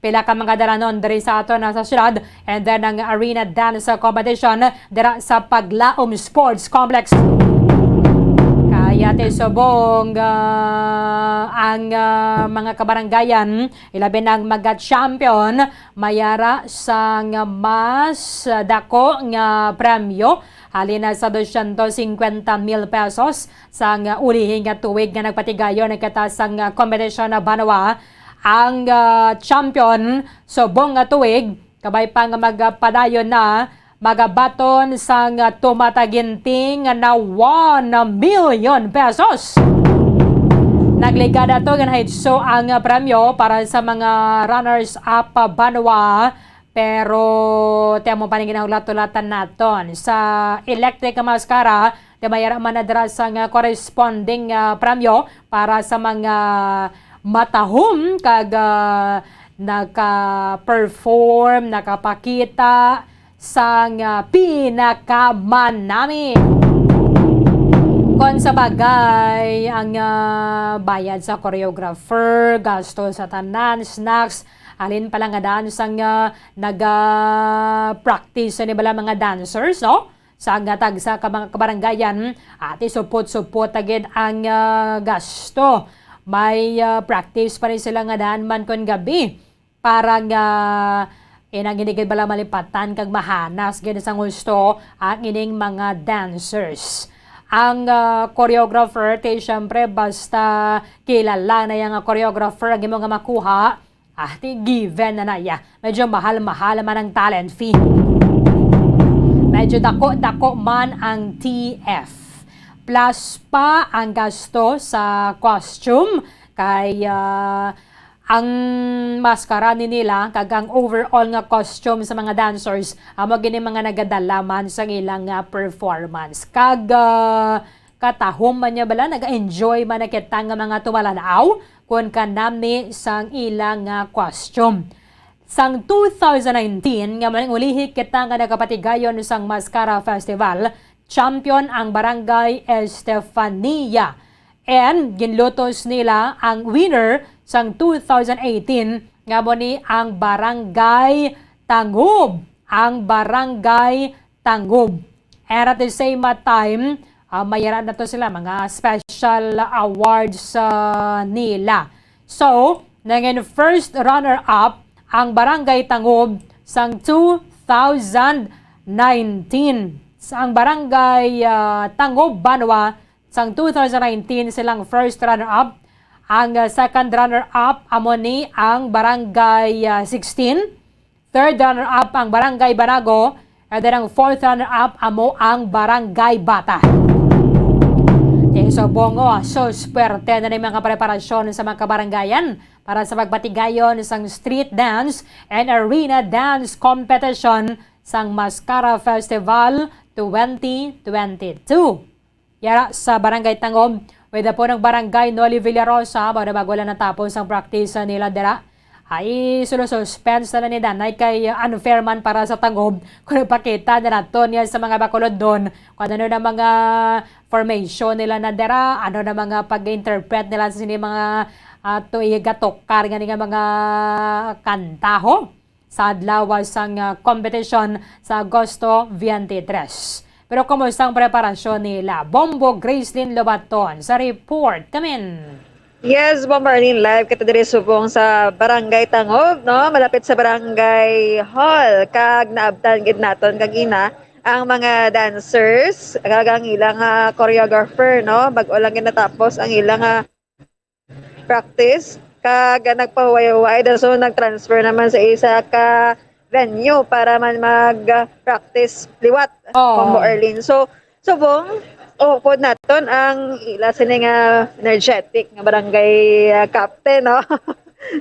pila ka mga daranon diri sa ato na sa syudad, and then ang arena dance competition dira sa Paglaom Sports Complex. Ayate subong ang mga kabaranggayan ilabi ng mag-champion mayara sa mas dako nga premyo halina sa 250,000 pesos sa ulihing nga tuig nga nagpatigayon nagkatasang kompetisyon na Banawa. Ang champion subong nga tuig kabay pa nga magpadayon na magabaton sa tumataginting na 1 million pesos. Nagligada to ganahit so ang premyo para sa mga runners-up Banawa pero temo pa ning ginahulatan naton sa electric mascara di mayara man nadra sa corresponding premyo para sa mga matahom kag naka-perform, nakapakita sa pinakamanami. Kung sa bagay, ang bayad sa choreographer, gasto sa tanan, snacks, alin pala nga dance ang nag-practice ni bala mga dancers, no? Sa tag sa mga kabaranggayan, at isupot-supot agad ang gasto. May practice pa rin sila nga daan man kon gabi para nga inang ginigay bala malipatan kag mahanas gid sang gusto ang ining mga dancers. Ang choreographer tay syempre basta kilala na yang choreographer ang imo nga makuha given na naya. Medyo mahal-mahal man ang talent fee. Medyo dako-dako man ang TF. Plus pa ang gasto sa costume kay ang maskara ni nila kag ang overall nga costume sa mga dancers amo gini mga nagadalaman sa ilang performance kag katahom man niya bala naga-enjoy man nakita nga mga tumalanaw kun kanami sang ilang costume. Sang 2019 nga man ulihi kita nga nagapatigayon sang Mascara Festival, champion ang Barangay Estefania. And ginlutos nila ang winner sang 2018 nga mo ni ang Barangay Tangob. Ang Barangay Tangob. And at the same time, mayroon na to sila mga special awards nila. So, naging first runner-up ang Barangay Tangob sang 2019. Sa ang Barangay Tangob, Banawa, sang 2019 silang first runner-up. Ang second runner-up amo ni ang Barangay 16. Third runner-up ang Barangay Banago. And then ang fourth runner-up amo ang Barangay Bata. So bongo, so swerte na ng mga preparasyon sa mga kabaranggayan para sa pagbatigayon sang street dance and arena dance competition sang Mascara Festival 2022. Yara sa Barangay Tangob, with po ng Barangay Noli Villarosa, bago lang natapos ang practice nila dira. Ay suspense na ni Danay kay unfair man para sa Tangob kung ipakita na nato niya sa mga bakulod doon kung ano na mga formation nila na dira, ano na mga pag-interpret nila sa sini mga tuigatokar nga mga kantaho sa adlaw sang competition sa Agosto 23. Pero kumusta ang preparasyon nila? Bombo Gracelyn Lobaton sa report. Kamin. Yes, Bombardier live kita diri subong sa Barangay Tangob, no? Malapit sa Barangay Hall. Kag naabtan gid naton kag ina ang mga dancers, kag ang ilang choreographer, no? Bag-o lang gid natapos ang ilang practice. Kag nagpahuway-huway so nag-transfer naman sa isa ka venue para man mag-practice liwat Combo Erlin. So subong pod naton ang ila sining energetic nga barangay captain, no?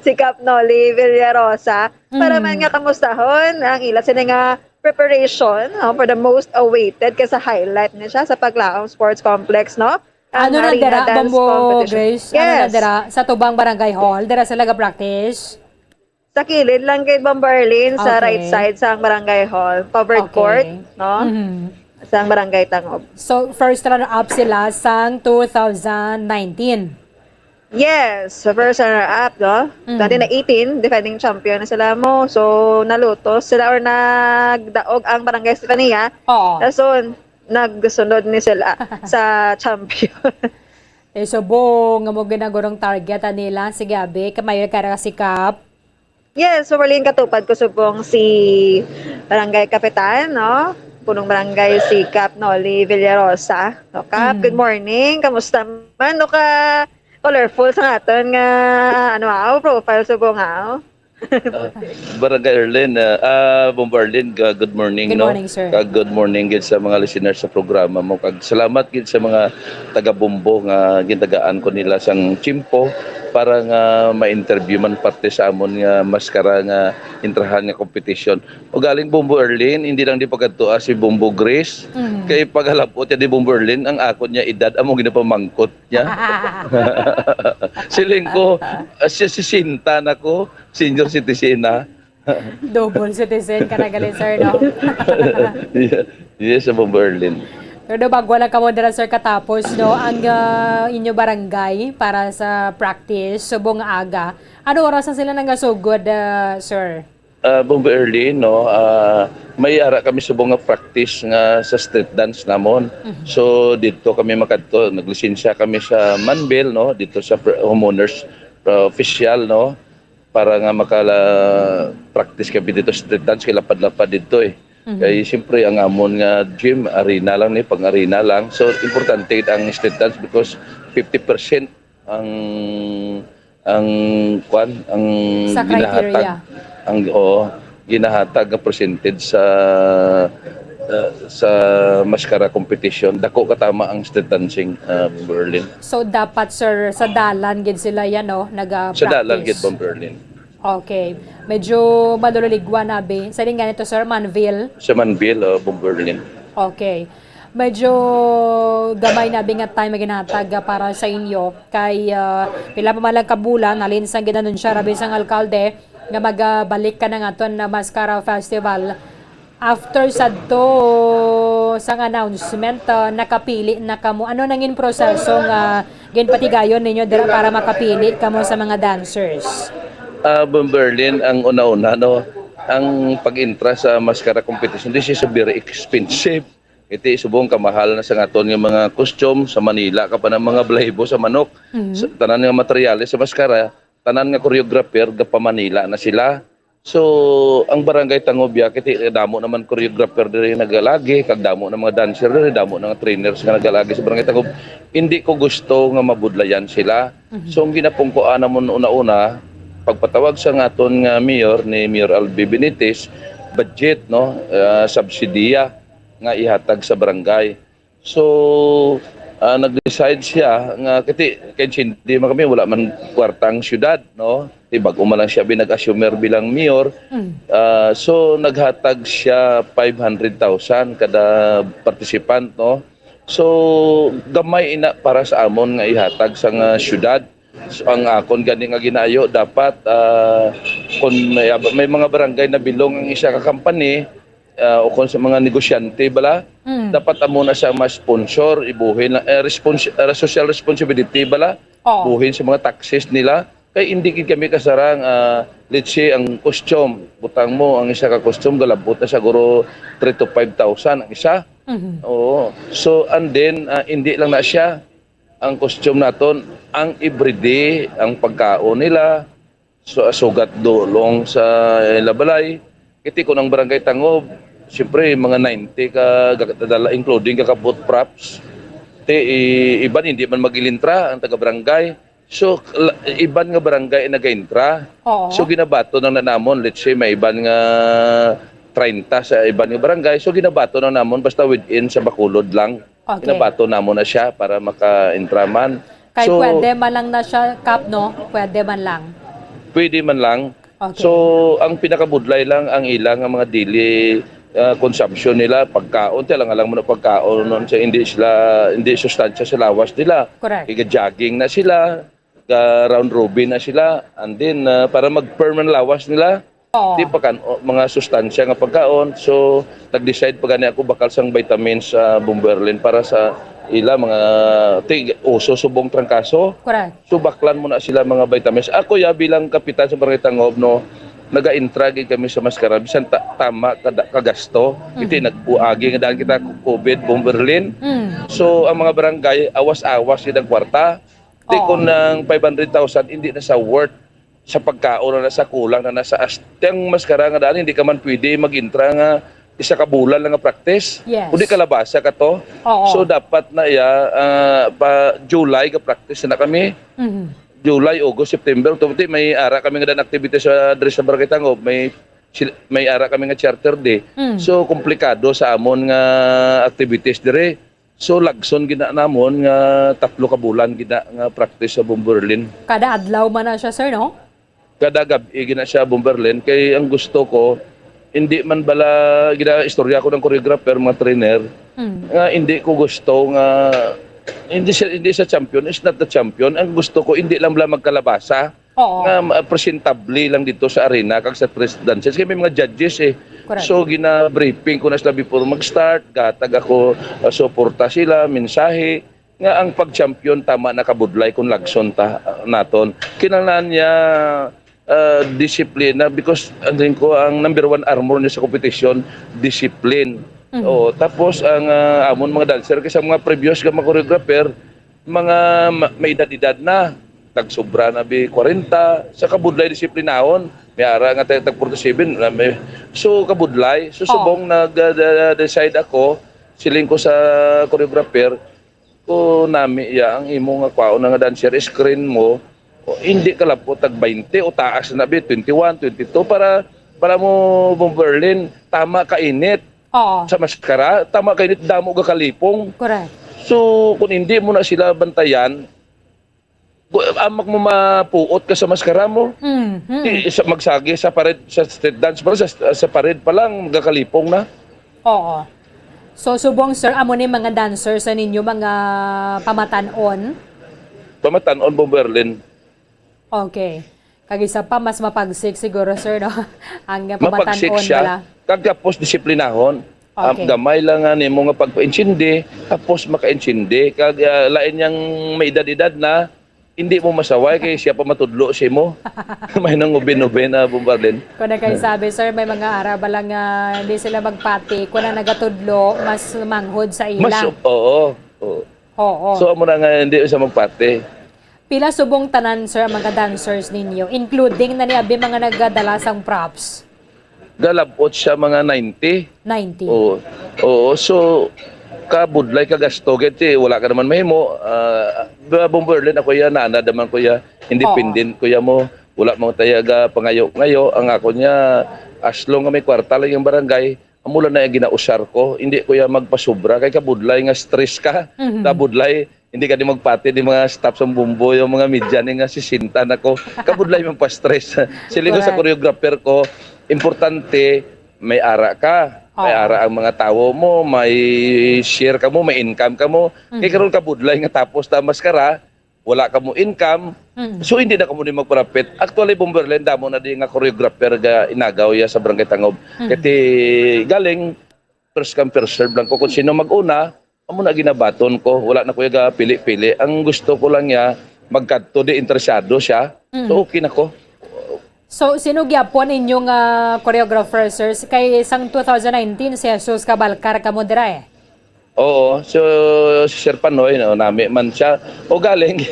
Si Cap Noli Villarosa para man nga kamustahon ang ila sining preparation for the most awaited kasi highlight niya siya sa Paglaom Sports Complex, no? Ano na dira Bombo Grace? Ano na dira sa Tubang Barangay Hall? Dira sila ga-practice? Sa kilid lang kay Bombarlin sa right side sa Barangay Hall, covered court, no? Sa Barangay Tangob. So, first runner-up sila sang 2019. Yes, first runner-up, no? 2018, defending champion na sila mo. So, nalutos sila or nagdaog ang Barangay Estefania. So, nagsunod ni sila sa champion. Subong nga mo ginagurong target nila. Sige, abe, kamayo ka si Kap. Yes, so Marlene, katupad ko subong si Barangay Kapitan, no? Punong barangay si Cap Noli Villarosa. No, Cap, good morning. Kamusta man? No ka colorful sa aton nga profile subong aw. Barangay Erlin, Bombarlin, good morning. Good morning, sir. Good morning gid sa mga listeners sa programa mo. Salamat gid sa mga taga-Bombo nga gitagaan ko nila sang Chimpo para nga ma-interview man parte sa amon nga maskara nga intrahan nga competition. O galing Bombo Erlin, hindi lang di pagkadtua si Bombo Grace. Kay paghalapot niya di Bombo Erlin, ang akon niya edad amo ginapamangkot niya. Siling ko, siya si Sinta na ko, senior citizen na. Double citizen ka na galing, sir, no? Yes, sa Bombo Erlin. Pero bago lang ka mo dira, sir, katapos, no, ang inyo barangay para sa practice, subong aga. Ano oras na sila nangasugod, sir? Bombo Erlin, no, may ara kami subong nga practice nga sa street dance namon. So dito kami makadto, naglisensya kami sa Manbil, no, dito sa homeowners official, no, para nga makala-practice kami dito street dance, kay lapad-lapad dito eh. Kaya siyempre ang amon nga gym, arena lang ni, pang-arena lang. So importante ang street dance because 50% ang sa criteria. Ginahatag nga percentage sa maskara competition. Dako katama ang street dancing, Berlin. So dapat, sir, sa dalan gid sila yan, no, nag-practice. Sa dalan gid Berlin. Okay. Medyo maluligwa na, be. Sa rin ganito, sir, Manville. Sa Manville, Berlin. Okay. Medyo gamay na nga time ginatag para sa inyo. Kay pila pa malang kabulan, nalinsang ginanon siya, rabi sang alkalde, nga magbalik ka na nga ton na Mascara Festival. After sa to, sang announcement, nakapili na kamo. Ano nangin proseso nga ginpatigayon ninyo para makapili kamo sa mga dancers? Berlin, ang una-una, no, ang pag-intra sa Mascara competition, this is very expensive. Iti subong kamahal na sa ngaton ng mga costume sa Manila, ka pa ng mga blaybo sa manok, sa, tanan nga materyales sa Mascara, tanan nga choreographer, pa Manila na sila. So, ang barangay Tangobya, kiti damo naman choreographer diri nagalagi, kag damo ng mga dancer diri, damo ng trainers nga nagalagi sa barangay Tangob. Hindi ko gusto nga mabudlayan sila. So, ang ginapungkoan namon una-una, pagpatawag sa ngaton nga mayor ni Mayor Albi Benitez, budget, no, subsidiya nga ihatag sa barangay. So nag-decide siya nga kay hindi man kami wala man kwartang syudad, no, bago man lang siya binag-assumer bilang mayor. So naghatag siya 500,000 kada participant, no. So gamay ina para sa amon nga ihatag sa nga syudad. So, ang akon gani nga ginayo dapat kung may mga barangay na bilong ang isa ka company o kung sa mga negosyante bala, dapat amo na siya ma-sponsor, ibuhin social responsibility bala, buhin sa mga taxes nila. Kay hindi kami kasarang let's say ang costume, butang mo ang isa ka costume galabot na siguro 3 to 5,000 ang isa. Oo. So and then hindi lang na siya ang costume naton, ang everyday, ang pagkaon nila, so sugat dolong sa labalay. Kiti ko ng barangay Tangob, siyempre mga 90 ka dala including kakabot props. Iban hindi man magilintra ang taga-barangay. So iban nga barangay nagaintra. So ginabato nang nanamon, let's say may iban nga 30 sa iban nga barangay. So ginabato nang namon basta within sa Bacolod lang. Ginabato namon na siya para maka-intraman. Kay pwede man lang na siya, Kap, no? Pwede man lang. Pwede man lang. Okay. So, ang pinakabudlay lang ang ilang mga daily consumption nila, pagkaon, lang mo na pagkaon nun, hindi sustansya sa lawas nila. Correct. Jogging na sila, round robin na sila, and then para mag-permanent lawas nila, di pa kan mga sustansya nga pagkaon. So nag-decide pa gani ako bakal sang vitamins sa Bomberlin para sa ila mga uso subong trangkaso. Correct. So baklan mo na sila mga vitamins. Ako ya bilang kapitan sa Barangay Tangob, no, naga-intragi kami sa maskara bisan tama kagasto iti nagbuagi nga dahil kita COVID Bomberlin. So ang mga barangay awas-awas gid ang kwarta. Di ko ng 500,000 hindi na sa worth sa pagkaon na sa kulang na nasa asteng maskara nga dahil hindi ka man pwede mag-intra nga isa ka bulan lang nga practice. Yes. Kundi kalabasa ka to. So dapat na pa July ka practice na kami. July, August, September, tumati may ara kami nga dan activity sa Dres sa Barangay Tangob, may ara kami nga charter day. So komplikado sa amon nga activities dire. So lagson gina namon nga 3 ka bulan gina nga practice sa Bomberlin. Kada adlaw man na siya, sir, no? Kada gabi gina siya Bomberlin kay ang gusto ko hindi man bala gina istorya ko ng choreographer mga trainer. Nga hindi ko gusto nga hindi siya champion, is not the champion. Ang gusto ko hindi lang magkalabasa. Nga presentably lang dito sa arena kag sa president. Kasi may mga judges eh. Correct. So gina-briefing ko na sila before mag-start, gatag ako suporta sila, mensahe nga ang pag-champion tama nakabudlay kung lagson naton. Kinahanglan niya disiplina because andin ko ang number 1 armor niya sa competition, discipline. Tapos ang amon mga dancer kasi mga previous nga mga choreographer mga may edad na tagsobra na bi 40 sa kabudlay disiplinahon may ara nga tag 47 so kabudlay so subong nag-decide ako siling ko sa choreographer ko nami ang imo nga kwaon nga dancer screen mo hindi ka lang po tag 20 o taas na bi 21 22 para mo Bomberlin tama kainit. Sa maskara, tama kayo nito damo ga kalipong. Correct. So, kung hindi mo na sila bantayan, amak mo mapuot ka sa maskara mo. Magsagi sa parade, sa street dance, para sa parade pa lang, gakalipong na. Oo. So, subong sir, amo ni mga dancers sa ninyo, mga pamatanon? Pamatanon, Bomberlin. Okay. Kagisa pa, mas mapagsik siguro, sir, no? Ang mapagsik pamatanon siya. pala. Kagapos disiplinahon. Okay. Gamay lang nga nimo nga pagpa-insindi, tapos maka-insindi. Kag lain yang may edad-edad na, hindi mo masaway kay siya pa matudlo si mo. May nang ubin-ubin na Bomberlin. Kung na kayo sabi, sir, may mga araba lang hindi sila magpati. Kung na nagatudlo, mas manghod sa ila. Oo. So amo na nga hindi sa magpati. Pila subong tanan, sir, ang mga dancers ninyo, including na niyabi mga nagdala sang props? Galabot siya mga 90. 90. Oo. So, kabudlay ka gasto. Gati, wala ka naman mahimo. Bomberlin ako ya, naana naman ko ya. Independent ko ya mo. Wala mo tayaga pangayo-ngayo. Ang ako niya, as long nga may kwarta lang yung barangay, amula na yung ginausar ko. Hindi ko ya magpasubra. Kaya kabudlay nga stress ka. Kabudlay, hindi ka di magpati di mga staff sa bumbo, yung mga media ni nga sisinta na ko. Kabudlay mong pa-stress. Sila ko sa choreographer ko, importante may ara ka. May ara ang mga tao mo, may share ka mo, may income ka mo. Kaya karon kabudlay nga tapos ta maskara, wala ka mo income. So hindi na ka mo din magparapit. Actually Bomberlin damo na di nga choreographer ga inagaw ya sa Barangay Tangob. Kati galing first come first serve lang ko kung sino mag-una, amo na ginabaton ko. Wala na ko ga pili-pili. Ang gusto ko lang ya magkadto di interesado siya. So okay na ko. So, sino gyapon inyong choreographer, sir? Kay isang 2019, si Jesus Cabalcar ka mo dira eh. Oo, so si Sir Panoy, nami man siya. O galing,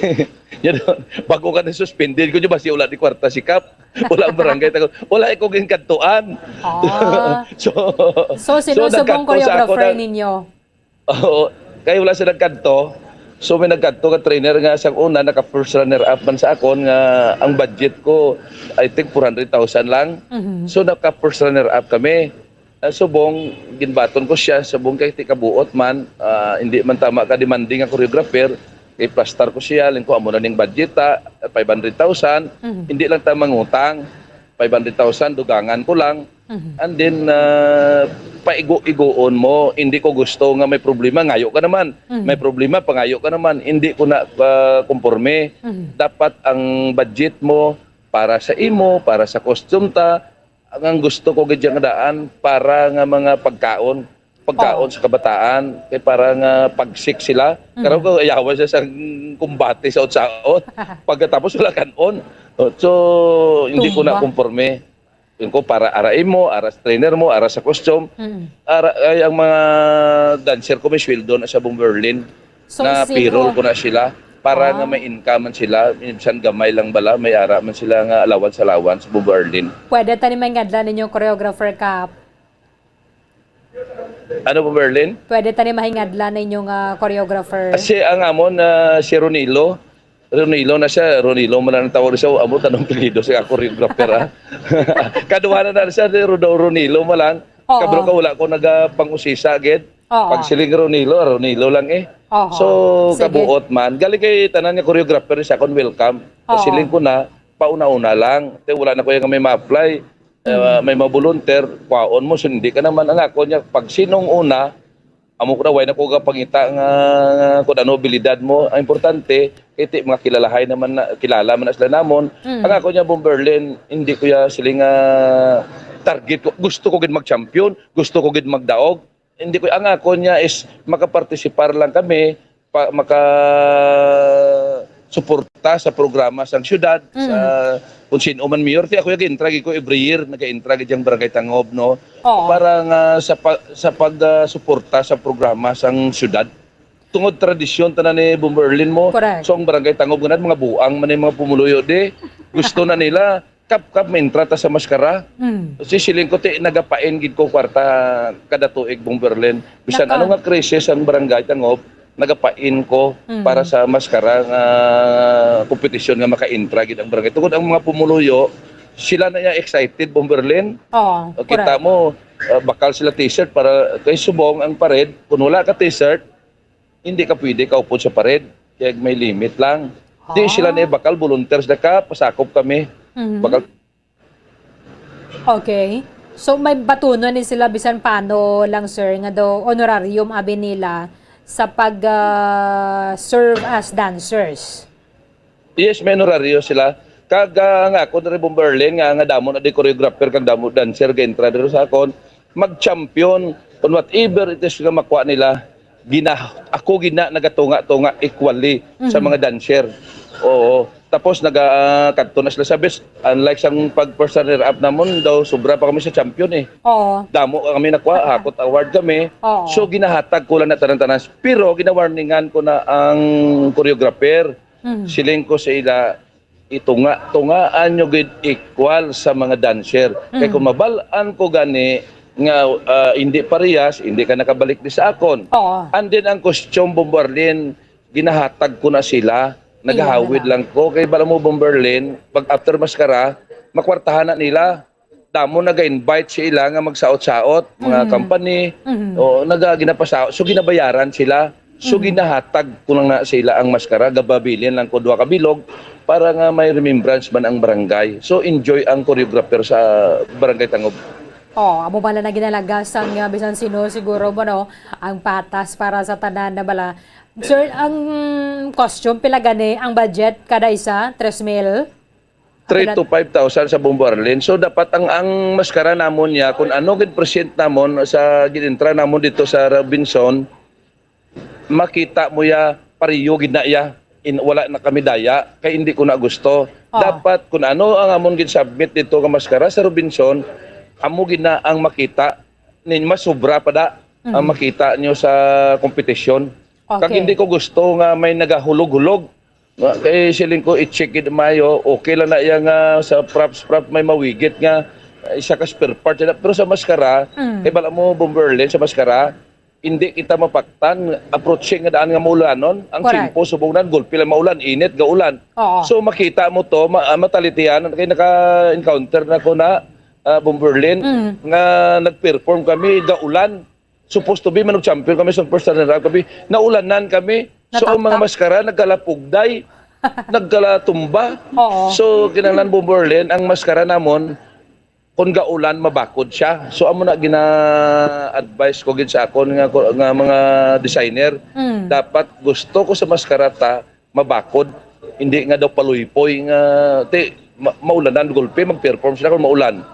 yun, bago ka na-suspended, kung yung basi wala di kwarta si Kap, wala ang barangay, wala ikong ginkantuan. So, sino subong choreographer ninyo? Oo, kaya wala siya nagkanto. So may nagkanto ka trainer nga sa una, naka-first runner-up man sa akon nga ang budget ko, I think 400,000 lang. So naka-first runner-up kami. Subong, ginbaton ko siya, subong kay tikabuot man, hindi man tama ka demanding ang choreographer, kay plastar ko siya, lingko amo na ning budget 500,000, hindi lang ta mangutang, 500,000, dugangan ko lang. And then, paigo-igoon mo, hindi ko gusto nga may problema, ngayo ka naman. May problema, pangayo ka naman. Hindi ko na konforme. Dapat ang budget mo para sa imo, para sa costume ta, ang gusto ko gadyang daan para nga mga pagkaon sa kabataan, kay para nga pagsik sila. Karon ko ayawa siya sa kumbate sa utsaon. Pagkatapos wala kanon. So, hindi ko na konforme. Yun ko, para arain mo, ara sa trainer mo, ara sa costume. Ay, ang mga dancer ko may sweldo na sa buong Berlin. So, na sino? payroll ko na sila. Para nga may income man sila. Minsan gamay lang bala, may ara man sila nga allowance sa buong Berlin. Pwede tani may ngadla ninyo choreographer Kap. Ano po Berlin? Pwede tani mahingadla ninyong choreographer. Kasi ang amon na si Ronilo na siya, Ronilo man ang tawag siya, amo tanong pilido siya choreographer ha. Kaduhanan na siya ni Ronilo man lang. Oo. Kabro ka wala ko nagapangusisa agad. Oo. Pag siling Ronilo lang eh. Oo. So Sige. kabuot man. Galing kay tanan niya choreographer siya kon welcome. Oo. Siling ko na pauna-una lang. Te wala na ko yung may ma-apply. May ma-volunteer, kwaon mo, so hindi ka naman ang ako niya. Pag sinong una, amo ko na, way na ko kapangita nga kung ano, abilidad mo. Ang importante, iti mga kilalahay naman na, kilala man na sila namon. Ang ako niya, Buong Berlin, hindi ko ya siling target ko. Gusto ko gid mag-champion, gusto ko gid magdaog. Hindi ko, ang ako niya is makapartisipar lang kami, suporta sa programa sa syudad, sa kung sino man mayor. Ako yung intragi ko every year, nag-intragi diyang Barangay Tangob, no? Para nga sa pag-suporta sa programa sa syudad. Tungod tradisyon tanan ni Buong Berlin mo. Correct. So ang Barangay Tangob ganat mga buang man mga pumuluyo de. Gusto na nila kap mentra ta sa maskara. Si siling ko ti nagapain gid ko kwarta kada tuig Buong Berlin. Bisan ano nga krisis ang Barangay Tangob, nagapain ko para sa maskara nga kompetisyon nga maka-intra gid ang barangay. Tungod ang mga pumuluyo, sila na excited Buong Berlin. Kita mo bakal sila t-shirt para kay subong ang parade. Kung wala ka t-shirt, hindi ka pwede kaupod sa parade. Kaya may limit lang. Di sila na bakal volunteers na ka, pasakop kami. Bakal. Okay. So may batunon ni sila bisan paano lang sir nga do honorarium abi nila sa pag-serve as dancers. Yes, may honorario sila. Kaga nga ako na rin Buong Berlin, nga damo na di choreographer, kang damo dancer, ka-entra dito sa akon, mag-champion, on whatever it is nga makuha nila, ako nagatunga-tunga equally sa mga dancer. Oo. Tapos nagkanto na sila sa best. Unlike sang pag-first runner-up namon daw, sobra pa kami sa champion eh. Oo. Damo kami nakuha, hakot award kami. Oo. So ginahatag ko lang na tanan-tanan. Pero ginawarningan ko na ang choreographer. Siling ko sa ila, tungaan nyo gid equal sa mga dancer. Kaya kung mabalaan ko gani, nga hindi parehas, hindi ka nakabalik di sa akon. And then ang costume Buong Berlin, ginahatag ko na sila. Naghahawid lang ko. Kaya bala mo Buong Berlin, pag after maskara, makwartahan na nila. Damo naga-invite sila nga magsaot-saot, mga company, o nagaginapasaot. So ginabayaran sila. So ginahatag ko lang na sila ang maskara, gababilin lang ko 2 kabilog para nga may remembrance man ang barangay. So enjoy ang choreographer sa Barangay Tangob. Amo bala na ginalagasan nga bisan sino siguro mo no, ang patas para sa tanan na bala. Sir, ang costume pila gani ang budget kada isa 3,000? 3 to 5,000 sa Buong Berlin. So dapat ang maskara namon niya kung ano gid present namon sa ginentra namon dito sa Robinson, makita mo ya pariyo gid na ya. Wala na kami daya kay hindi ko na gusto. Dapat kung ano ang amon gid submit dito nga maskara sa Robinson, amo gid na ang makita nin mas sobra pa da ang makita nyo sa kompetisyon. Kag hindi ko gusto nga may nagahulog-hulog. Kay siling ko i-check it mayo, okay lang na yang sa props may mawigit nga isa ka spare part. Pero sa maskara, kay bala mo Buong Berlin sa maskara, hindi kita mapaktan approaching nga daan nga maulanon. Ang simpo subongnan gulpi lang maulan, init ga ulan. So makita mo to, matalitian kay naka-encounter na ko na Buong Berlin nga nag-perform kami ga ulan. Supposed to be manog champion kami sa first runner-up kami. Naulanan kami. So ang mga maskara nagkalapugday, nagkalatumba. So kinahanglan Buong Berlin ang maskara namon kung gaulan mabakod siya. So amo na gina-advise ko gid sa akon nga mga designer, dapat gusto ko sa maskara ta mabakod, hindi nga daw paluy-poy nga maulanan gulpi mag-perform sila kung maulan.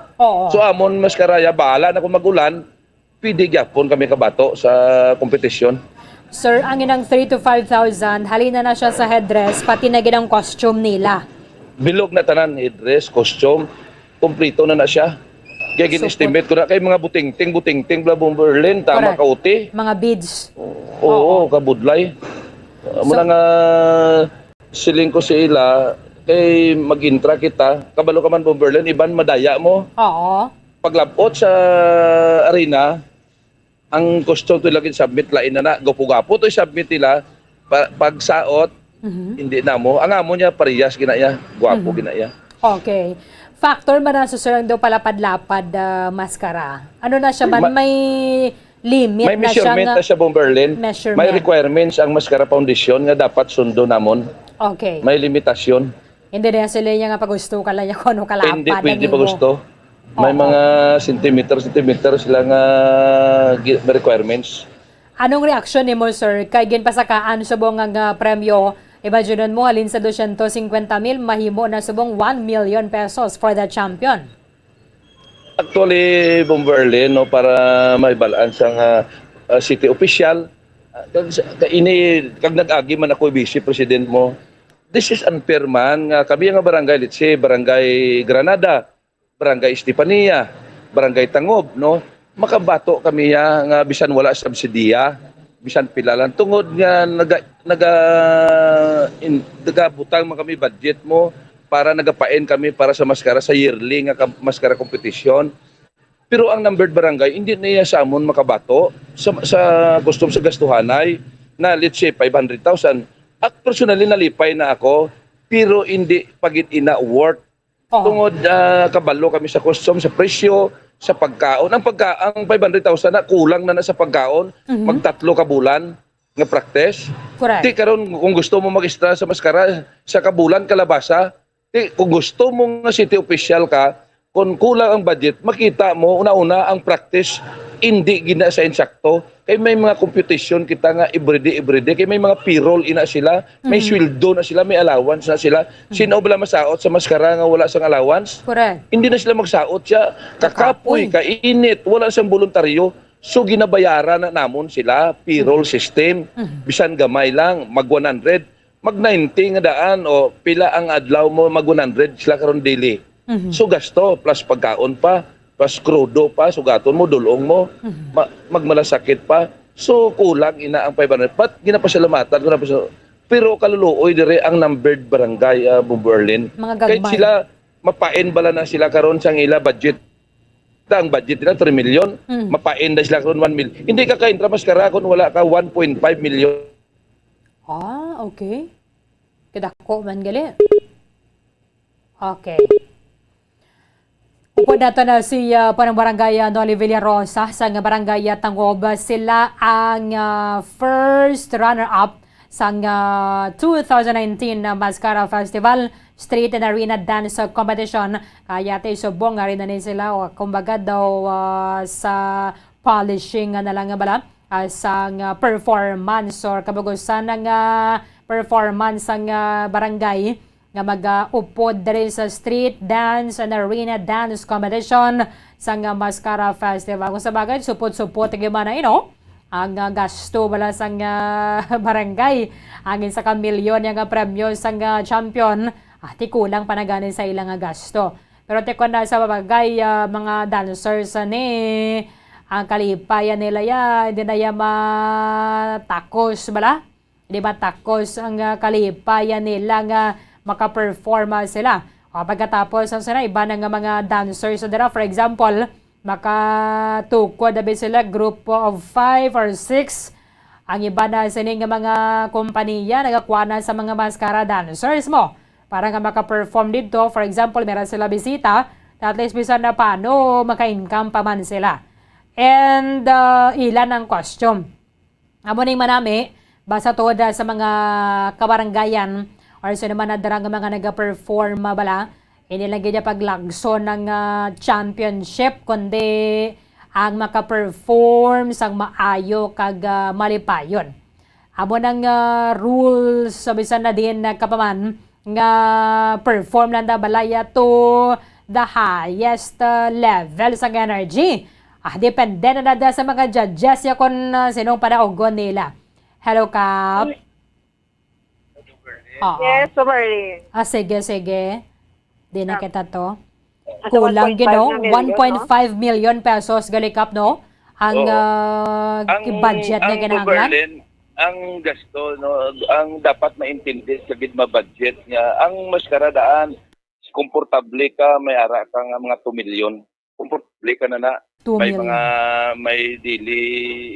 So amon maskara ya bahala na kung magulan, pwede gyapon kami kabato sa kompetisyon. Sir, ang inang 3 to 5,000, halina na siya sa headdress, pati na costume nila. Bilog na tanan, headdress, costume, kumplito na siya. Kaya gin-estimate ko na kay mga buting-ting bla Bomberlin, tama Correct. kauti. Mga bids. Oo, kabudlay. Muna nga siling ko sa ila, kay mag-intra kita, kabalo ka man Bomberlin, iban madaya mo. Oo. Paglabot sa arena, ang gusto to lagi submit lain na gapo-gapo to submit nila pagsaot hindi na mo. Ang amo niya parehas ginaya, guwapo ginaya. Okay. Factor ba na susurang daw palapad-lapad maskara? Ano na siya man? May limit May na siya measurement nga? na siya Bomberlin. Measurement. May requirements ang Mascara Foundation nga dapat sundo namon. Okay. May limitasyon. Hindi na sila niya nga pag-gusto ka lang niya kung ano kalapad. Hindi pwede pa gusto. May mga centimeter sila nga requirements. Anong reaksyon ni mo, sir? Kay ginpasakaan subong nga premyo, imagine mo halin sa 250,000 mahimo na subong 1 million pesos for the champion. Actually, Bomberlin, no, para may balance ang city official, kag nag-agi man ako vice president mo, this is unfair man. Kami nga barangay, let's say, barangay Granada, barangay Estefania, barangay Tangob, no? Makabato kami nga bisan wala subsidiya, bisan pilalan tungod nga nagabutang man kami budget mo para nagapain kami para sa maskara sa yearly nga maskara competition. Pero ang numbered barangay hindi niya sa amon makabato sa gusto sa gastuhanay na let's say 500,000. Personally nalipay na ako pero hindi pagit ina worth tungod kabalo kami sa custom sa presyo sa pagkaon. Ang 500,000 na kulang na sa pagkaon, magtatlo ka bulan nga practice. Correct. Di karon kung gusto mo mag-extra sa maskara sa kabulan kalabasa, di kung gusto mo nga city official ka, kung kulang ang budget, makita mo una-una ang practice hindi gina sa insakto. Kay may mga computation kita nga everyday kay may mga payroll ina sila, may sweldo na sila, may allowance na sila. Sino bala masaot sa maskara nga wala sang allowance? Correct. Hindi na sila magsaot siya. Kakapoy, kainit, wala siyang voluntaryo. So ginabayaran na namon sila, payroll system, bisan gamay lang, mag 100, mag 90 nga daan o pila ang adlaw mo mag 100 sila karon daily. So gasto plus pagkaon pa, plus krudo pa, sugaton mo, dulong mo, magmalasakit pa. So kulang ina ang 500. But ginapasalamatan, pero kaluluoy dire ang numbered barangay Bomberlin. Kahit sila mapain bala na sila karon sang ila budget. Ang budget nila 3 million, mapain na sila karon 1 million. Hindi ka kaintra maskara kung wala ka 1.5 million. Okay. Kadako man gali. Okay. Upod nato na si parang barangay Noli Villarosa sa barangay Tangob. Sila ang first runner-up sa 2019 na Mascara Festival Street and Arena Dance Competition. Kaya tayo subong nga rin na sila o kumbaga daw sa polishing na lang bala sa performance or kabagusan ng performance ng barangay nga mag-upod diri sa street dance and arena dance competition sa Mascara Festival. Kung sa bagay, supot-supot man ang gasto bala sa barangay. Ang isa ka milyon yung premyo sa champion, ti kulang pa na ganin sa ilang gasto. Pero teko na sa bagay, mga dancers ni ang kalipayan nila hindi na matakos bala. Hindi matakos ang kalipayan nila nga maka-perform sila. Pagkatapos sila, iba na nga mga dancers dira. For example, makatukod dabi sila group of 5 or 6. Ang iba na sining mga kompanya nagakuha na sa mga maskara dancers mo. Para nga maka-perform dito. For example, meron sila bisita. At least bisan na paano maka-income pa man sila. And ilan ang costume. Amo ning manami, basta tuod sa mga kabaranggayan or so naman na darang mga nag-perform bala, inilagay niya paglagso ng championship, kundi ang maka-perform sang maayo kag malipayon. Amo ng rules, sabisan na din kapaman, nga perform lang da balaya to the highest level sang energy. Depende na sa mga judges ya kung sinong panaugon nila. Hello, Kap. Yes, Bomberlin. Sige. Di na kita to. Kulang 1.5 gino, na million, 1.5 million pesos galikap no. Ang budget ang nga kinahanglan. Berlin, ang gasto no, ang dapat maintindi sa gitna budget nga ang maskara daan komportable ka may ara ka nga mga 2 million. Komportable ka na 2 may million. mga may daily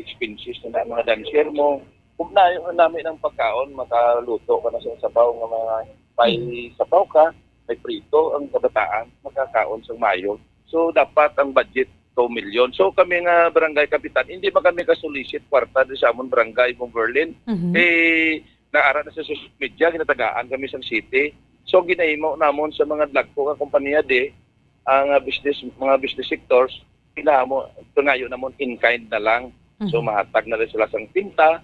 expenses na mga dancer mo. Kung namin ng pagkaon, makaluto ka na sa sabaw nga mga may sabaw ka, may prito ang kabataan, makakaon sa mayo. So dapat ang budget 2 million. So kami nga barangay kapitan, hindi ba kami kasulisit kwarta di sa amon barangay mong Berlin? Eh naara na sa social media, ginatagaan kami sa city. So ginahimo namon sa mga dagko nga kompanya ang mga business sectors, pingayo namon in kind na lang. So mahatag na rin sila sa tinta,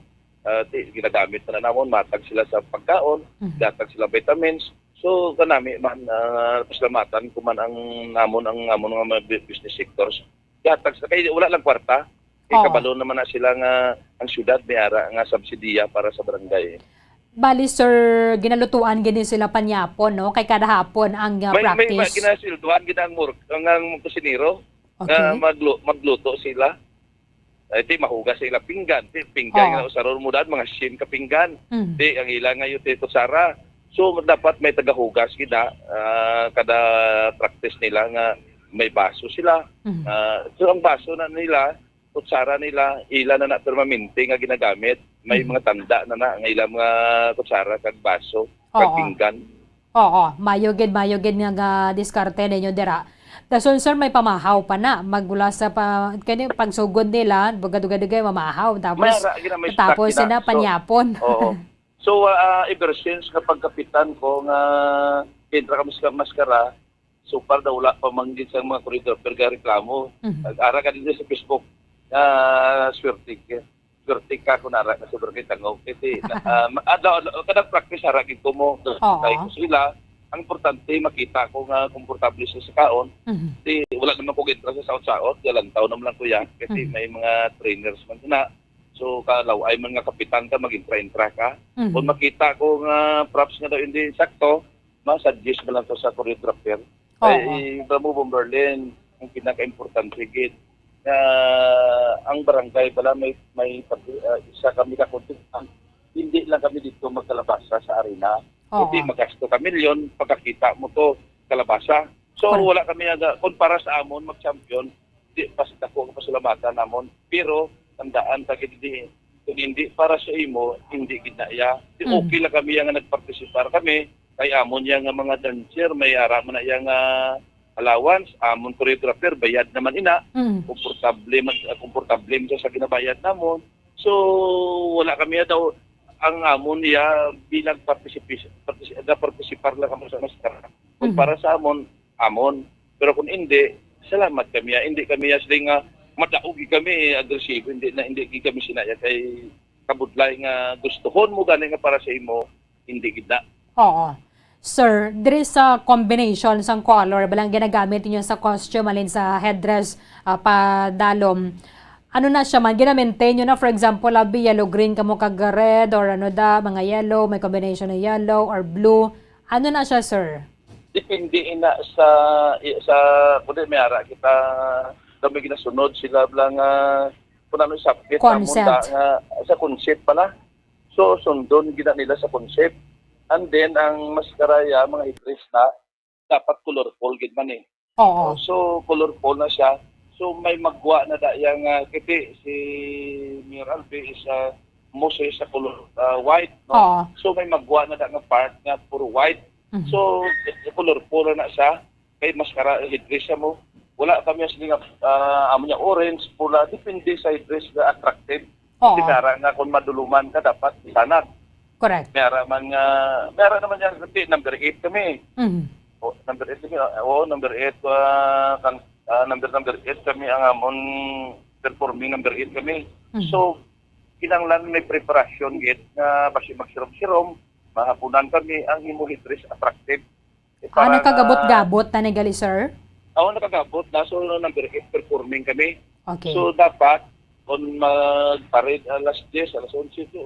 ginagamit na namon, matag sila sa pagkaon, datag sila vitamins. So kanami man pasalamatan ko man ang namon mga business sectors. Datag sa kay wala lang kwarta. Kabalo naman na sila nga ang syudad may ara nga subsidiya para sa barangay. Bali sir, ginalutuan gini sila panyapon no kay kada hapon ang practice. May ginasilduhan ang kusinero nga magluto sila. Iti mahugas sila pinggan. Pinggan nga usaron mo daan mga sin ka pinggan. Di ang ilang nga yung kutsara. So dapat may tagahugas kita kada practice nila nga may baso sila. So ang baso na nila, kutsara nila, ila na permanente nga ginagamit. May mga tanda na nga ilang mga kutsara kag baso, kag pinggan. Oo, mayogid nga diskarte ninyo dira. Dason sir may pamahaw pa na magmula sa kani pagsugod nila, bagad-dugay mamahaw tapos sina panyapon. Oo. So ever since kapag kapitan ko nga entra kami sa maskara, so para daw wala pa manggit sa mga koridor pero reklamo. Ara ka din sa Facebook swerte ka kung nara ka sa barangay Tangog. Kada practice haragin ko mo kay ko sila. Ang importante makita ko nga komportable siya sa kaon. Wala naman ko gintra sa saot-saot, galantaw naman lang ko yan kasi may mga trainers man na. So kalaw ay man nga kapitan ka mag-intra ka. Kung makita ko nga props nga daw hindi sakto, ma-suggest mo lang to sa choreographer. Ay Bravo Berlin ang pinaka-importante gid. Ang barangay pala may isa kami kakontintan. Hindi lang kami dito magkalabasa sa arena. Hindi magasto ka milyon pagkakita mo to kalabasa. So wala kami kung para sa amon mag-champion, di pasit ako pasalamatan namon. Pero tandaan ta hindi para sa imo, hindi ginaya. Okay lang kami nga nagpartisipar kami kay amon yang mga dancer may ara man yang allowance, amon choreographer bayad naman ina. Komportable sa ginabayad namon. So wala kami daw ang amon niya bilang partisipar lang kami sa maskara. Kung para sa amon. Pero kung hindi, salamat kami. Hindi kami sila nga madaugi kami, agresibo. Hindi kami sinaya kay kabudlay nga gustuhon mo gani nga para sa imo, hindi kita. Oo. Sir, there is a combination sang color balang ginagamit niyo sa costume alin sa headdress padalom. Ano na siya man, gina-maintain nyo na, for example, yellow-green ka mo kag red or mga yellow, may combination ng yellow or blue. Ano na siya, sir? Depende na sa kundi may ara kita kami ginasunod sila lang kung ano subject concept. Sa concept pala. So, sundon gina nila sa concept. And then, ang maskaraya, mga headdress na, dapat colorful, gid man eh. Oo. So, colorful na siya. So may magwa na dayang kiti si Miral B is mostly sa color white no. So may magwa na da nga part nga puro white. So colorful na siya kay maskara headdress mo. Wala kami nga amo niya orange, pula depende sa headdress nga attractive. Kasi kara nga kung maduluman ka dapat sanad. Correct. Meron naman yan kiti number 8 kami. Number 8 kami. Number 8 number 8 kami ang amon performing number 8 kami. So kinanglan may preparasyon gid nga basi magsirom-sirom mahapunan kami ang imo headdress attractive. Nakagabot-gabot na nagali sir? Nakagabot na so number 8 performing kami. Okay. So dapat kung magparid alas 10 alas 11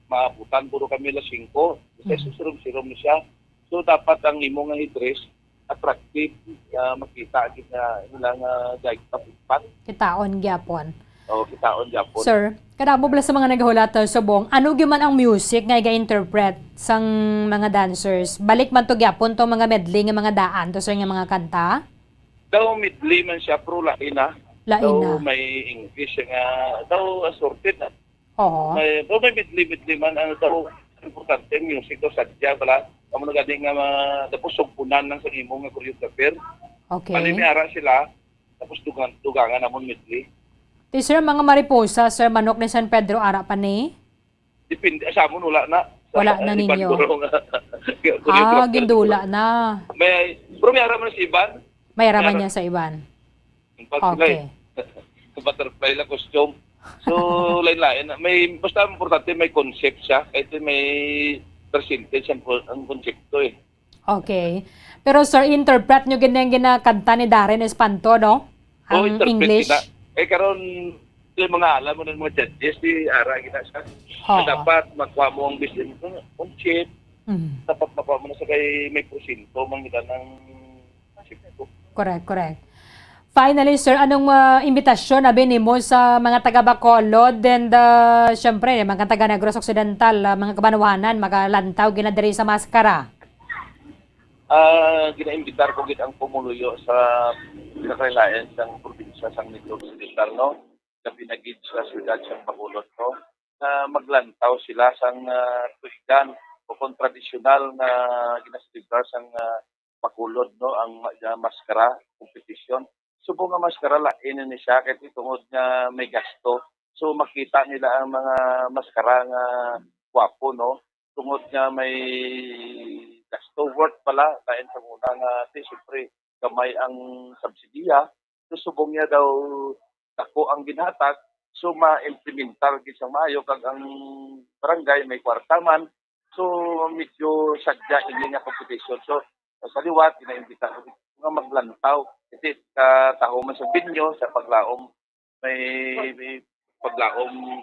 mahaputan puro kami alas 5 kasi sirom-sirom na siya. So dapat ang imo nga headdress attractive, makita gid na ilang guide impact Kitaon gyapon. o kitaon gyapon. Sir, kada mo sa mga naghulat subong, ano gyud man ang music nga ga-interpret sang mga dancers? Balik man to gyapon to mga medley nga mga daan to sir nga mga kanta? Daw midley man siya pro lain na. Lain Daw na. may English nga daw assorted na. Oo. May midley man ano daw importante ang music daw sadya pala. Kamo na gani nga tapos sugpunan ng sa imo nga choreographer. Okay. Palimera sila tapos dugangan namon midley. Ti sir, mga mariposa, sir, manok ni San Pedro ara pa ni? Depende sa amon wala na. Wala na ninyo. Ah, gindula na. May pero may araman si Iban. May raman niya sa iban. Okay. Butterfly la costume. So, lain-lain. May, basta importante may concept siya. Kahit may percentage ang konsepto eh. Okay. Pero sir, interpret nyo ganyan ginakanta ni Darren Espanto, no? Ang English. Kita. Eh, karon yung mga alam mo ng mga judges, di ara kita siya. Oo. Dapat makuha mo ang business concept. Mm. Dapat makuha mo na sa kay may porsyento mang kita ng konsepto. Correct. Finally, sir, anong imbitasyon na mo sa mga taga Bacolod and syempre, mga taga Negros Occidental, mga kabanwanan, magalantaw, ginadiri sa maskara? Ginaimbitar ko gid ang pumuluyo sa pinakailayan ng probinsya sa Negros Occidental, no? Na pinagid sa siyudad sa Bacolod, no? Na maglantaw sila sa tuigan o kung tradisyonal na ginasiligar sa Bacolod, no? Ang maskara competition. Subong nga maskara lain ni siya kahit tungod nga may gasto. So makita nila ang mga maskara nga gwapo, no? Tungod nga may gasto worth pala lain sa muna nga siyempre gamay ang subsidiya. So subong niya daw dako ang ginhatag. So ma-implementar gid sa maayo kag ang barangay may kwarta man. So medyo sadya ini nga competition. So sa liwat ginaimbita ko nga maglantaw. Kasi taho man sa binyo sa paglaom may paglaom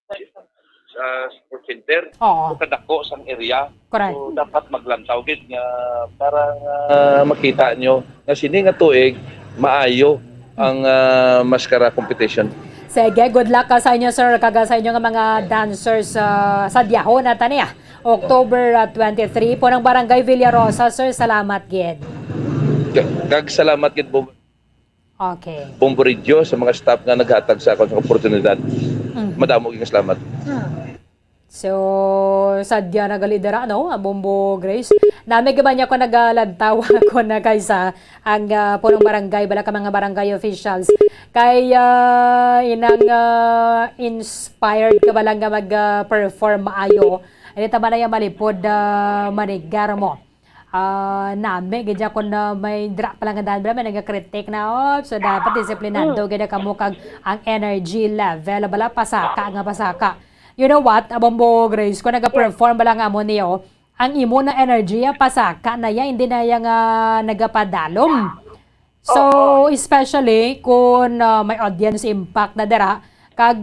sa sports center. Oo. So kadako sang area. Correct. So dapat maglantaw gid nga para makita nyo nga sini nga tuig maayo ang maskara competition. Sige, good luck ka sa inyo, sir, kaga sa inyo nga mga dancers sa Diahon at niya. October 23 po ng Barangay Villarosa, sir. Salamat, gid. Kag salamat gid po. Okay. Bomboridyo sa mga staff nga naghatag sa akong oportunidad. Madamo gyud salamat. So, sadya nagalidera, no? Bombo Grace. Nami gaban niya ko nagalantaw ko na kaysa ang punong barangay, bala ka mga barangay officials. Kay inang inspired ka ba lang nga mag-perform maayo. Ano tama na yung malipod manigar mo. Nami, ganyan ko na may drop pa lang ang daan, may nagkritik na, so dapat disiplinado, ganyan ka mo kag ang energy level, bala pasaka. You know what, Bombo Grace, kung nag-perform ba lang mo niyo, ang imo na energy, pasaka na yan, hindi na yung nagapadalom. So, especially kung may audience impact na dira, kag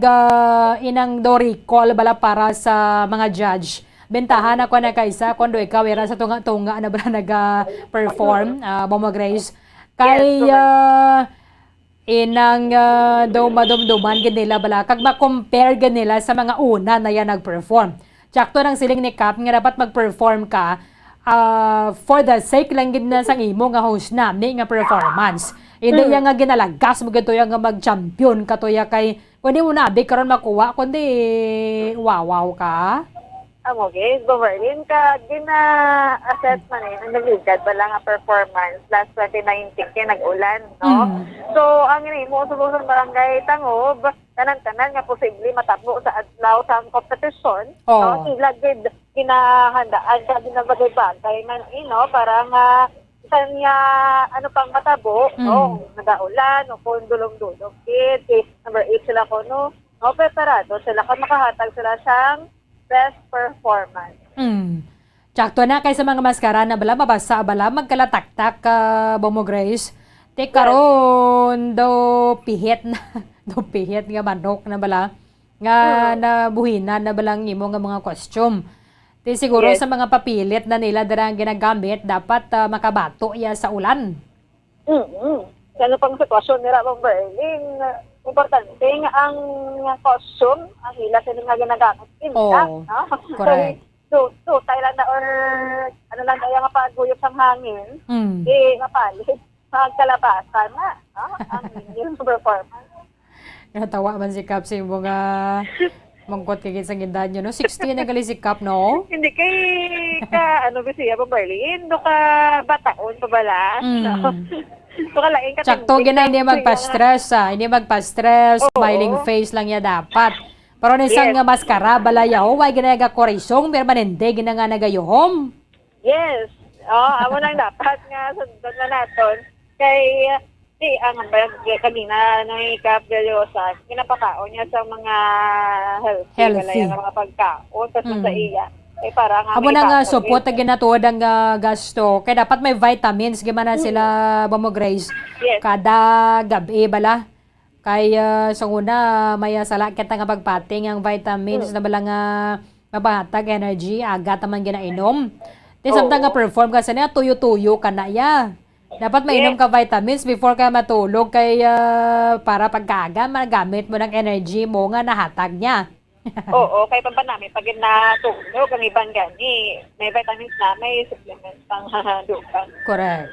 inang do recall bala para sa mga judge, bentahan ako na kaysa kung do ikaw era sa tunga-tunga na ba nag-perform, Bombo Grace. Kay inang daw madumduman ganila bala kag ma-compare ganila sa mga una na yan nag-perform. Tsakto ng siling ni Cap nga dapat mag-perform ka for the sake lang gid na sang imo nga host na nga performance. Hindi nga ginalagas mo gito nga mag-champion katoya kay kundi mo nabi karon makuha kundi wow ka. Amo guys, Bomerlin ka gina-assess man ang nagligad pa lang ang performance last 2019 kaya nag-ulan, no? So, ang mo sulusan barangay Tangob, tanan-tanan nga posible matabo sa adlaw sa competition, no? Sila gid ginahandaan sa ginabagay-bagay man para nga niya ano pang matabo, no? Nagaulan, o kung dulong-dulong kid, number 8 sila ko, no? Preparado sila kung makahatag sila siyang best performance. Tsakto na kay sa mga maskara na bala mabasa bala magkalataktak Bombo Grace. Te karon do pihit nga manok na bala nga nabuhinan na balang imo nga mga costume. Di siguro Yes. sa mga papilit na nila darang ginagamit, dapat makabato ya sa ulan. Sa ano pang sitwasyon nila Ma'am Berlin, importante nga ang costume, ang hila sila nga ginagamit. Oo, correct. So, Thailand na or ano lang kaya nga paguyop sa hangin, mapalit. Magkalabasan na. Ang yung performance. Natawa man si Cap sa mga mangkot kagit sa gindan nyo, no? 60 na gali si Cap, no? Hindi kay ano ba siya Ma'am Berlin, do ka bataon pa bala. So kalain ka Tsakto gina hindi magpa-stress, hindi magpa-stress, smiling face lang ya dapat. Pero nisang nga maskara balayaw, way ginaga korisong, permanente gina nga nagayuhom. Yes. Amo nang dapat nga sundot na naton kay ang kanina ng Cap Veliosa, pinapakaon niya sa mga healthy. Mga pagkaon, tapos sa iya. Para nga Amo na nga support na ginatuod ang gasto. Kaya dapat may vitamins, gimana sila Mamo Grace. Yes. Kada gabi bala. Kaya sa una, may salakit nga pagpating ang vitamins na bala nga mabahatag energy, aga taman ginainom. Di samtang nga perform ka sa niya, tuyo-tuyo ka na ya. Dapat mainom ka vitamins before ka matulog kaya para pagkaga, magamit mo ng energy mo nga nahatag niya. Oo, kay pa namin pag natulog, ang ibang gani, may vitamins na, may supplements pang dukan. Correct.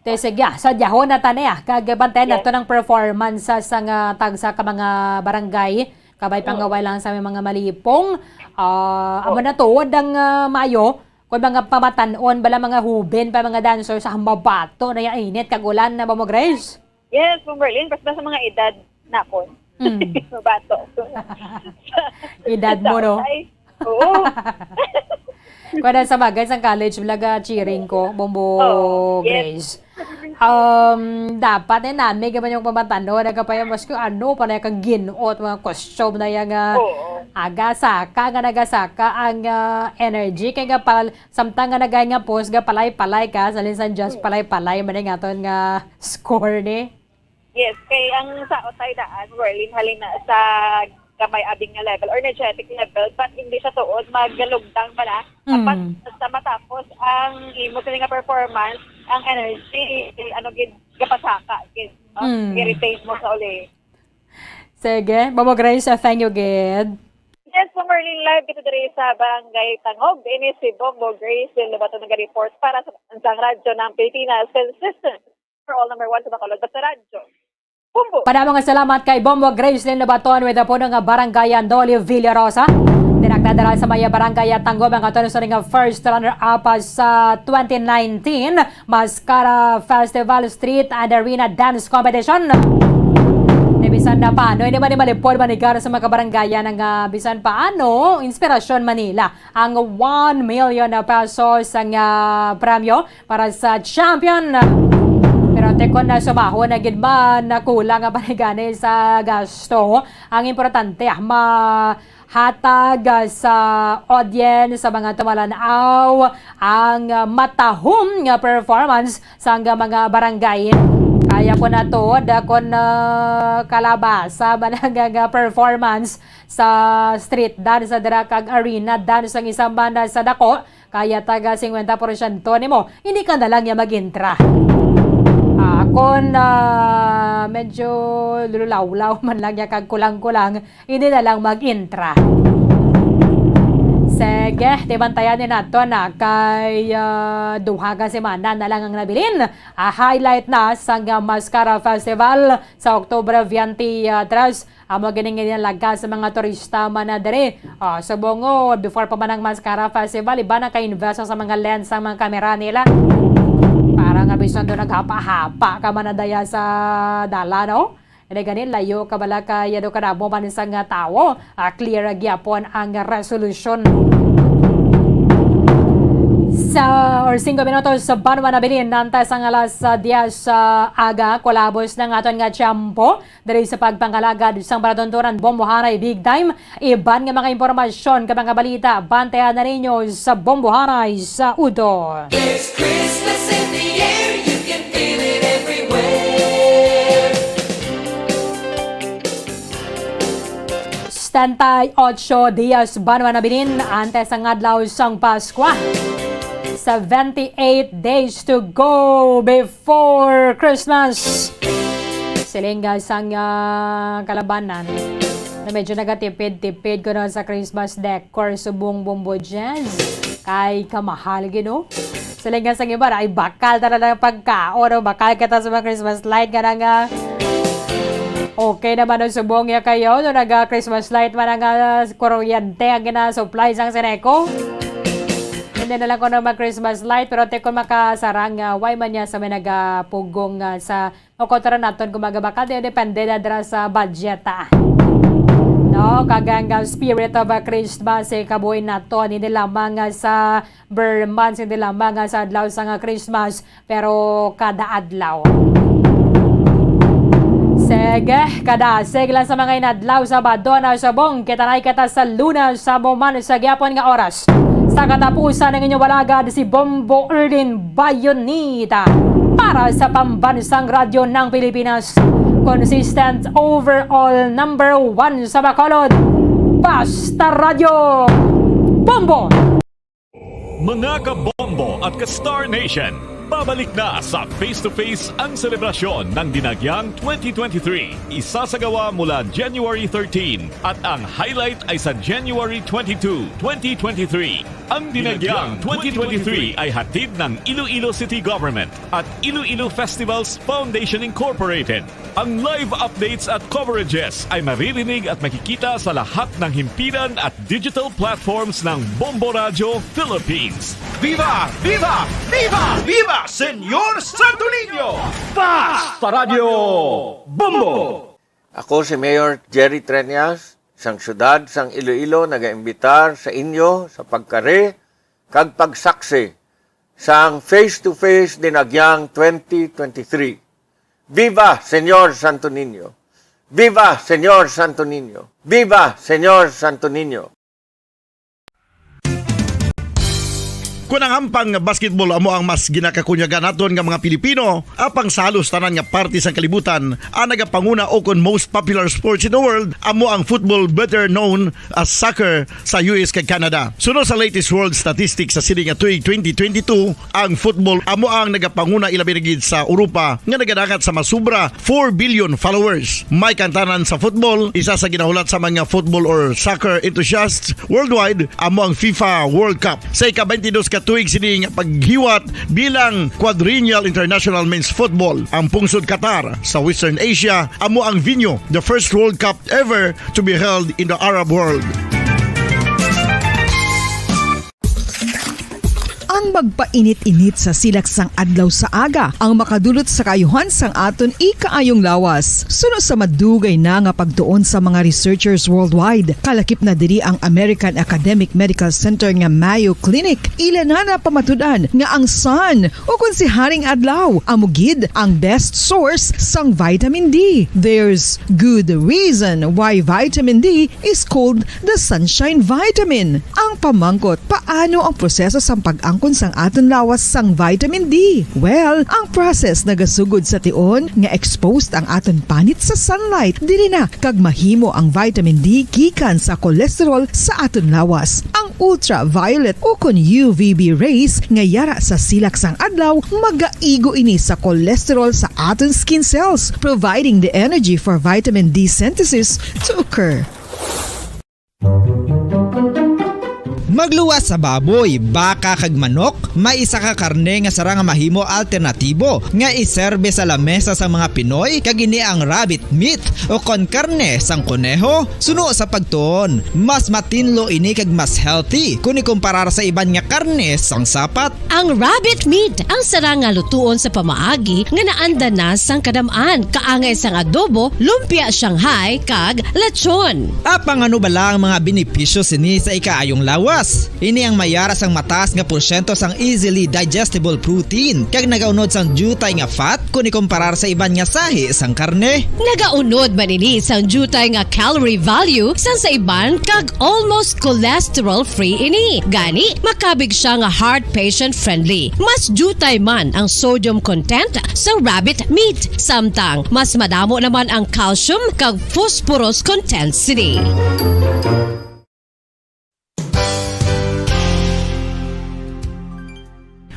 Te sige, sa diyahon na tanay, kagabantayan na to ng performance sa nga tagsa ka mga barangay, kabay pangaway lang sa mga malipong. Amo na to, ang Mayo, kung mga pamatanon, bala mga hubin, pa mga dancer sa mabato na yung init, kagulan na ba mo, Grace? Yes, Ma'am Berlin, basta sa mga edad na po. Mabato. Edad mo, no? Oo. Kung sa bagay, sa college, blaga cheering ko, Bombo Grace. Dapat namin gaman yung pamatano, nagkapayamas ko, ano, panay kang ginuot, mga costume na yung agasaka, nga nagasaka ang energy, kaya nga samtang nga nagay nga post, nga palay-palay ka, sa linsan just palay-palay, man nga to nga score ni. Yes, kay ang sa otay daan, Berlin, halin na sa kamay abing nga level or energetic level, but hindi siya tuod, maggalugdang ba na, sa matapos ang imo sila nga performance, ang energy, kapasaka, i-retain mo sa uli. Sige, Mamo Grace, thank you, Gid. Yes, Ma'am Berlin, live dito diri sa Barangay Tangog. Ini si Bombo Grace, yung labato nag-report para sa radyo ng Pilipinas, consistent for all number 1 sa Bacolod, sa radyo. Bombo! Padamang salamat kay Bombo Grace din labaton with the po ng Barangay Andoli Villarosa. Dinagdadala sa maya Barangay Tanggob ang katuloy sa ring first runner-up sa 2019 Mascara Festival Street and Arena Dance Competition. Bisan na paano, hindi man malipod manigar sa mga barangaya ng bisan paano, Inspirasyon Manila. Ang 1 million pesos ang premyo para sa champion. Pero tekon na sumaho na gidman na kulang ang panigani sa gasto. Ang importante, mahatag sa audience, sa mga tumalanaw, ang matahom nga performance sa mga barangay. Kaya ko na to, dakon kalabasa, banang performance sa street dance sa Darakag Arena, dance ang isang banda sa dako, kaya taga 50% ni mo, hindi ka na lang niya mag-intra. Kung medyo lulawlaw man lang niya kag kulang-kulang, hindi na lang mag-intra. Sige, tibantayan din nato na kay duhaga semana na lang ang nabilin. Highlight na sa Mascara Festival sa Oktubre 23. Amo ganing laga sa mga turista man na diri. Sa Bongo, before pa man ang Mascara Festival, iba na ka-invest sa mga lens ang mga kamera nila. Para nga bisan doon naghapa-hapa ka man na daya sa dala, no? Hindi ganin, layo ka bala kaya do ka na mo man isang tao. Clear gyapon ang resolution. Or 5 minutos sa Banwa na bilin nantas ang alas 10 sa aga kolabos ng aton nga tiyempo dali sa pagpangalagad sa Baratonturan Bombohanay Big Time. Iban nga mga impormasyon ka mga balita bantayan na ninyo sa Bombohanay sa Udo. There's Christmas in the air, you can feel it everywhere. 78 días banwa na binin antes ang adlaw sang Pasko. 78 days to go before Christmas. Silinga sang kalabanan na medyo nagatipid-tipid ko na sa Christmas decor subong Bombo Jazz. Kay kamahal gino. Silinga sang iba ay bakal talaga pagkaon o bakal kita sa mga Christmas light ka nga. Okay naman ang subong ya kayo no nag-Christmas light man ang kuryente ang gina-supply sang Seneco. Hindi na lang ko na mag-Christmas light pero te kung makasarang why man niya sa may nagapugong sa makontra naton kung magabakal depende na dra sa budget no kagang spirit of Christmas kabuhay naton hindi lamang sa months hindi lamang sa adlaw sa Christmas pero kada adlaw. Sige, kadasig lang sa mga inadlaw sa Badona Sabong. Kita na ikata sa Lunas sa Moman sa gyapon nga oras. Sa katapusan ng inyong walagad si Bombo Erlin Bayonita para sa Pambansang Radyo ng Pilipinas. Consistent overall number 1 sa Bacolod. Basta Radio Bombo! Mga kabombo at ka-Star Nation, babalik na sa face-to-face ang selebrasyon ng Dinagyang 2023. Isasagawa mula January 13 at ang highlight ay sa January 22, 2023. Ang Dinagyang 2023 ay hatid ng Iloilo City Government at Iloilo Festivals Foundation Incorporated. Ang live updates at coverages ay maririnig at makikita sa lahat ng himpilan at digital platforms ng Bombo Radio Philippines. Viva! Viva! Viva! Viva! Senyor Santo Niño! Basta Radio Bombo! Ako si Mayor Jerry Treñas, sang syudad sang Iloilo nagaimbitar sa inyo sa pagkare kag pagsaksi sang face-to-face Dinagyang 2023. Viva Senyor Santo Niño! Viva Senyor Santo Niño! Viva Senyor Santo Niño! Kung ang ampang basketball amo ang mas ginakakunyagan naton nga mga Pilipino, apang salos tanan nga parte sang kalibutan, ang nagapanguna o kon most popular sports in the world, amo ang football better known as soccer sa US kag Canada. Sunod sa latest world statistics sa sining nga tuig 2022, ang football amo ang nagapanguna ilabi na gid sa Europa nga nagadakat sa masubra 4 billion followers. May kantanan sa football, isa sa ginahulat sa mga football or soccer enthusiasts worldwide, amo ang FIFA World Cup. Sa ika-22 katuig sining paghiwat bilang quadrennial international men's football ang pungsod Qatar sa Western Asia amo ang venue, the first World Cup ever to be held in the Arab world. Ang magpainit-init sa silaksang adlaw sa aga ang makadulot sa kayuhan sang aton ikaayong lawas. Suno sa madugay na nga pagtuon sa mga researchers worldwide, kalakip na diri ang American Academic Medical Center nga Mayo Clinic. Ilan na pamatudan nga ang sun o kung si Haring Adlaw amugid ang best source sang vitamin D. There's good reason why vitamin D is called the sunshine vitamin. Ang pamangkot, paano ang proseso sang pag-angkon sang aton lawas sang vitamin D? Well, ang process nagasugod sa tion nga exposed ang aton panit sa sunlight dili na kag mahimo ang vitamin D gikan sa cholesterol sa aton lawas. Ang ultraviolet o kon UVB rays nga yara sa silak sang adlaw magaigo ini sa cholesterol sa aton skin cells, providing the energy for vitamin D synthesis to occur. Magluwas sa baboy, baka kag manok, may isa ka karne nga sarang mahimo alternatibo nga iserbe sa lamesa sa mga Pinoy kag ini ang rabbit meat o kon karne sang kuneho. Suno sa pagtuon, mas matinlo ini kag mas healthy kung ikumparar sa iban nga karne sang sapat. Ang rabbit meat ang sarang nga lutuon sa pamaagi nga naanda na sang kadamaan, kaangay sang adobo, lumpia Shanghai kag lechon. Apang ano bala ang mga benepisyo sini sa ikaayong lawas? Ini ang mayara sang mataas nga porsyento sang easily digestible protein kag nagaunod sang jutay nga fat kung ikumparar sa iban nga sahi sang karne. Nagaunod man ini sang jutay nga calorie value sang sa iban kag almost cholesterol free ini. Gani makabig siya nga heart patient friendly. Mas jutay man ang sodium content sa rabbit meat. Samtang mas madamo naman ang calcium kag phosphorus content sini.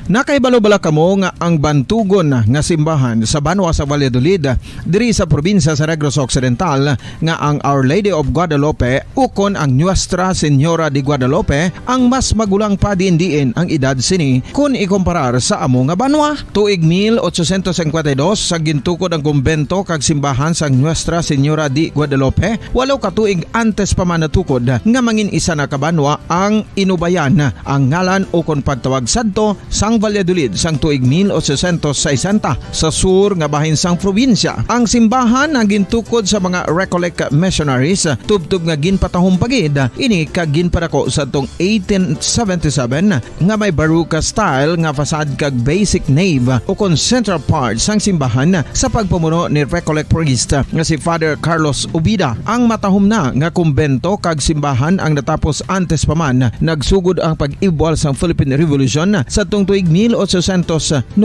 Nakaibalo-bala kamo nga ang bantugon nga simbahan sa Banwa sa Valladolid diri sa probinsya sa Negros Occidental nga ang Our Lady of Guadalupe ukon ang Nuestra Señora de Guadalupe ang mas magulang pa diin ang edad sini kung ikomparar sa amo nga banwa. Tuig 1852 sa gintukod ang kumbento kag simbahan sa Nuestra Señora de Guadalupe, walo ka tuig antes pa man natukod nga mangin isa na kabanwa ang inubayan ang ngalan ukon pagtawag sadto sang Valladolid sang tuig 1860 sa sur nga bahin sang probinsya. Ang simbahan ang gintukod sa mga Recollect missionaries tubtub nga ginpatahong pagid ini kag ginpadako sa tong 1877 nga may baroque style nga fasad kag basic nave o kon central part sang simbahan sa pagpamuno ni Recollect priest nga si Father Carlos Ubida. Ang matahom na nga kumbento kag simbahan ang natapos antes pa man nagsugod ang pag-ibwal sang Philippine Revolution sa tong tuig 1897.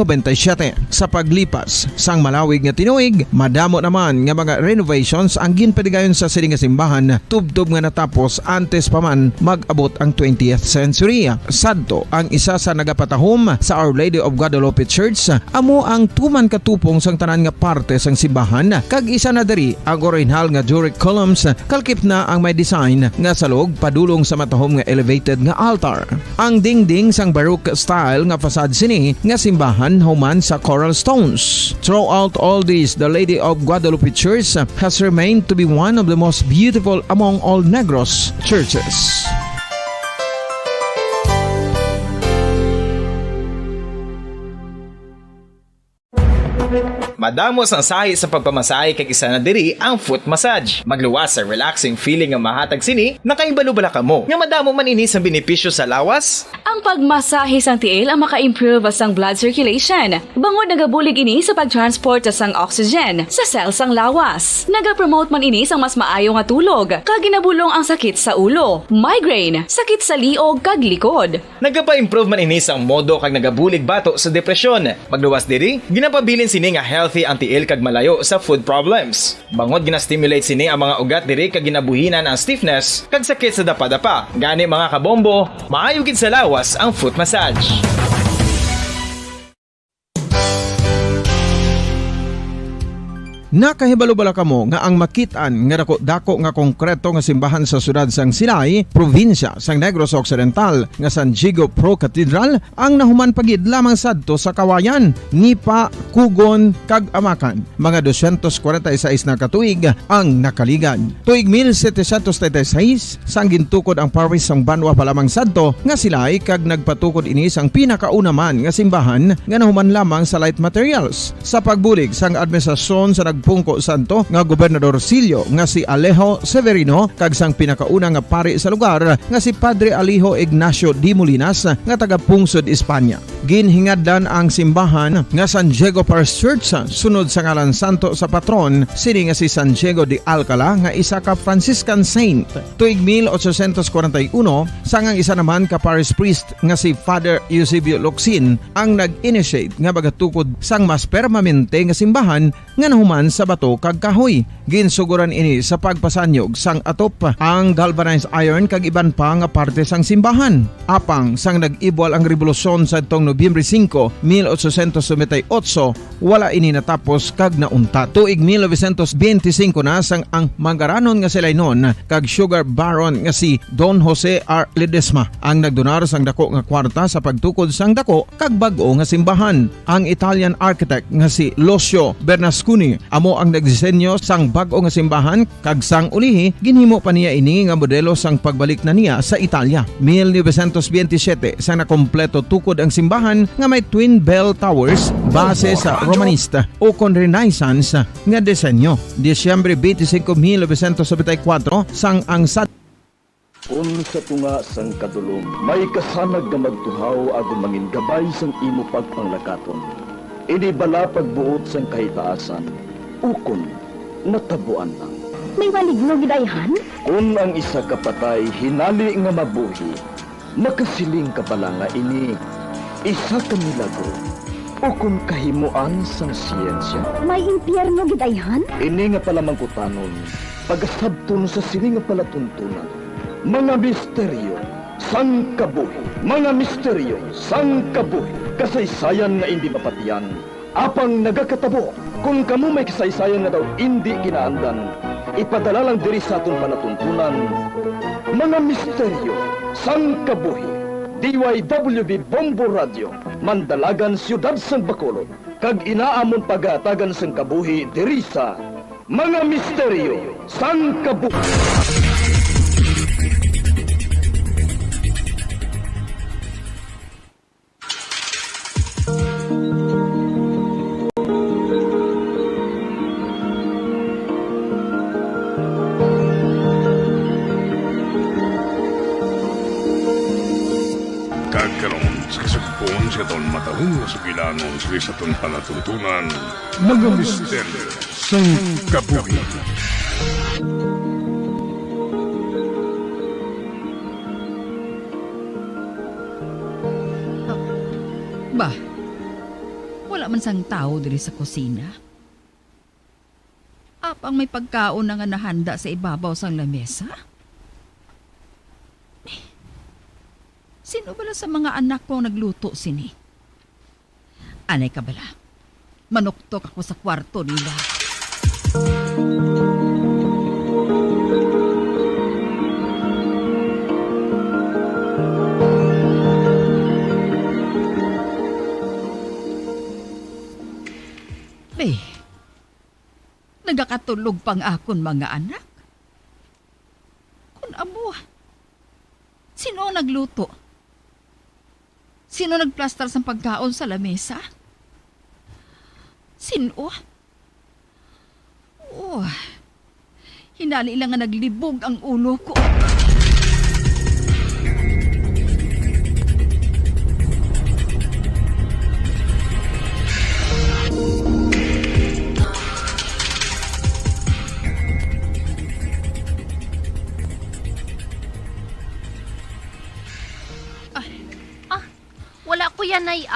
Sa paglipas sang malawig nga tinuig, madamo naman nga mga renovations ang ginpadigayon sa sining nga simbahan tubtob nga natapos antes pa man mag-abot ang 20th century. Sadto ang isa sa nagapatahom sa Our Lady of Guadalupe Church amo ang tuman katupong sang tanan nga parte sang simbahan kag isa na diri ang original nga Doric columns kalkip na ang may design nga salog padulong sa matahom nga elevated nga altar. Ang dingding sang baroque style nga fasad sini nga simbahan human sa coral stones. Throughout all this, the Lady of Guadalupe Church has remained to be one of the most beautiful among all Negros churches. Madamos ang sahi sa pagpamasahe kag isa na diri ang foot massage. Magluwas sa relaxing feeling nga mahatag sini, nakaibalo-bala kamo. Nga madamo man ini sa benepisyo sa lawas. Ang pagmasahe sang tiil ang maka-improve sang blood circulation. Bangod nagabulig ini sa pagtransport sang oxygen sa cells sang lawas. Nagapromote man ini sang mas maayo nga tulog kag ginabulong ang sakit sa ulo, migraine, sakit sa liog kag likod. Nagapa-improve man ini sang modo kag nagabulig bato sa depresyon. Magluwas diri, ginapabilin sini nga healthy ang tiil kag malayo sa food problems. Bangod gina-stimulate sini ang mga ugat diri kag ginabuhinan ang stiffness kag sakit sa dapa-dapa. Gani mga kabombo, maayo gid sa lawas ang foot massage. Nakahibalo-bala kamo nga ang makitaan nga dako nga konkreto nga simbahan sa sudad sang Sinay, probinsya sang Negros Occidental nga San Diego Pro Cathedral ang nahuman pagid lamang sadto sa Kawayan, Nipa, Kugon kag Amakan. Mga 246 na katuig ang nakaligan. Tuig 1736 sang gintukod ang parish sang Banwa pa lamang sadto nga silay kag nagpatukod ini sang pinakauna man nga simbahan nga nahuman lamang sa light materials. Sa pagbulig sang administrasyon sa Pungko Santo nga Gobernador Silio nga si Alejo Severino kag sang pinakauna nga pari sa lugar nga si Padre Alijo Ignacio de Molinas nga taga Pungsod, Espanya. Ginhingadlan ang simbahan nga San Diego Parish Church sunod sa ngalan santo sa patron sini nga si San Diego de Alcala nga isa ka Franciscan saint. Tuig 1841 sangang isa naman ka parish priest nga si Father Eusebio Locsin ang nag-initiate nga bagatukod sang mas permanente nga simbahan nga nahuman sa bato kag kahoy. Ginsuguran ini sa pagpasanyog sang atop ang galvanized iron kag iban pa nga parte sang simbahan. Apang sang nag-ibwal ang revolusyon sa tong Nobyembre 5, 1898, wala ini natapos kag naunta. Tuig 1925 na sang ang mangaranon nga sila noon kag sugar baron nga si Don Jose R. Ledesma ang nagdonar sang dako nga kwarta sa pagtukod sang dako kag bag-o nga simbahan. Ang Italian architect nga si Lucio Bernasconi amo ang nagdisenyo sang bag-o nga simbahan kag sang ulihi ginhimo pa niya ini nga modelo sang pagbalik na niya sa Italia. 1927 sang nakompleto tukod ang simbahan nga may twin bell towers base sa Romanista o kon Renaissance nga disenyo. Disyembre 25, 1974 sang ang Kung sa tunga sang kadulom, may kasanag nga magtuhaw agon mangin gabay sang imo pagpanglakaton. Ini bala pagbuot sang kahitaasan, ukon natabuan lang. May maligno gidayhan? Kung ang isa ka patay hinali nga mabuhi, makasiling ka pala nga ini. isa ka milagro o kung kahimuan sang siyensya. May impyerno gid ayhan? Ini nga palamang kutanon, pagasabton sa sili nga palatuntunan. Mga misteryo, sang kabuhi. Mga misteryo, sang kabuhi. Kasaysayan nga hindi mapatiyan. Apang nagakatabo, kung kamo may kasaysayan nga daw hindi kinaandan, ipadala lang diri sa aton palatuntunan. Mga misteryo, sang kabuhi. DYWB Bombo Radio, Mandalagan, Siyudad San Bacolod. Kag inaamon pagatagan sang kabuhi diri sa Mga Misteryo, sang kabuhi. Kagkaroon sa kasagpon sa taon matahong na sugilanon sa taon palatuntunan, mga misteryo sa kabuhi. Bah, wala man sang tao diri sa kusina. Apang may pagkaon na nga nahanda sa ibabaw sang lamesa. Sino bala sa mga anak ko nagluto sini? Anay ka bala? Manuktok ako sa kwarto nila. Nagakatulog pang akon mga anak. Kun amo, sino ang nagluto? Sino nagplastar sa pagkaon sa lamesa? Sino? Oh, hinali lang nga naglibog ang ulo ko. Wala ko yan ay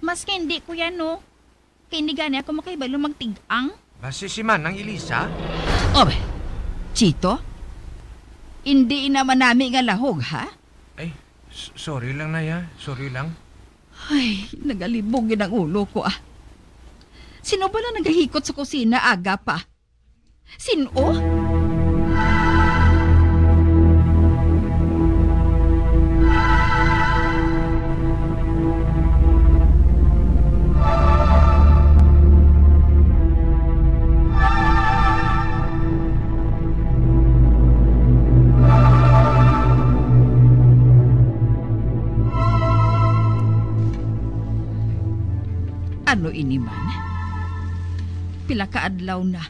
Mas hindi ko yan, no? Kaya hindi gani ako makaibalo magtigang. Basi si Manang Elisa? Oh, Chito? Hindi naman namin nga lahog, ha? Ay, sorry lang, Naya. Sorry lang. Ay, nagalibog yun ang ulo ko, Sino ba na naghahikot sa kusina aga pa? Sino? Ano ini man? Pila ka adlaw na.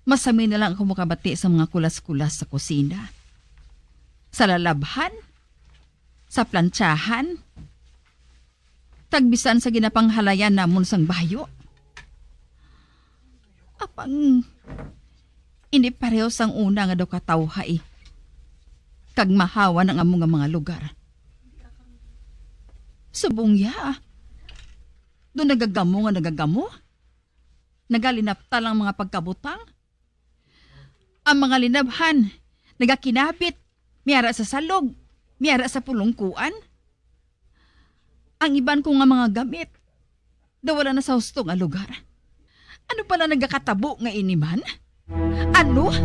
Masami na lang ako makabati sa mga kulas-kulas sa kusina. Sa lalabhan, sa plantsahan, tagbisan sa ginapanghalayan namon sang bayo. Apang ini pareho sang una nga daw katawhay. Kag mahawa ng among mga lugar. Subong ya. Doon nagagamo. Nagalinapta lang mga pagkabutang. Ang mga linabhan, nagakinabit, miyara sa salog, miyara sa pulungkuan. Ang iban ko nga mga gamit, dawala na sa husto nga lugar. Ano pala nagakatabo nga iniman? Ano?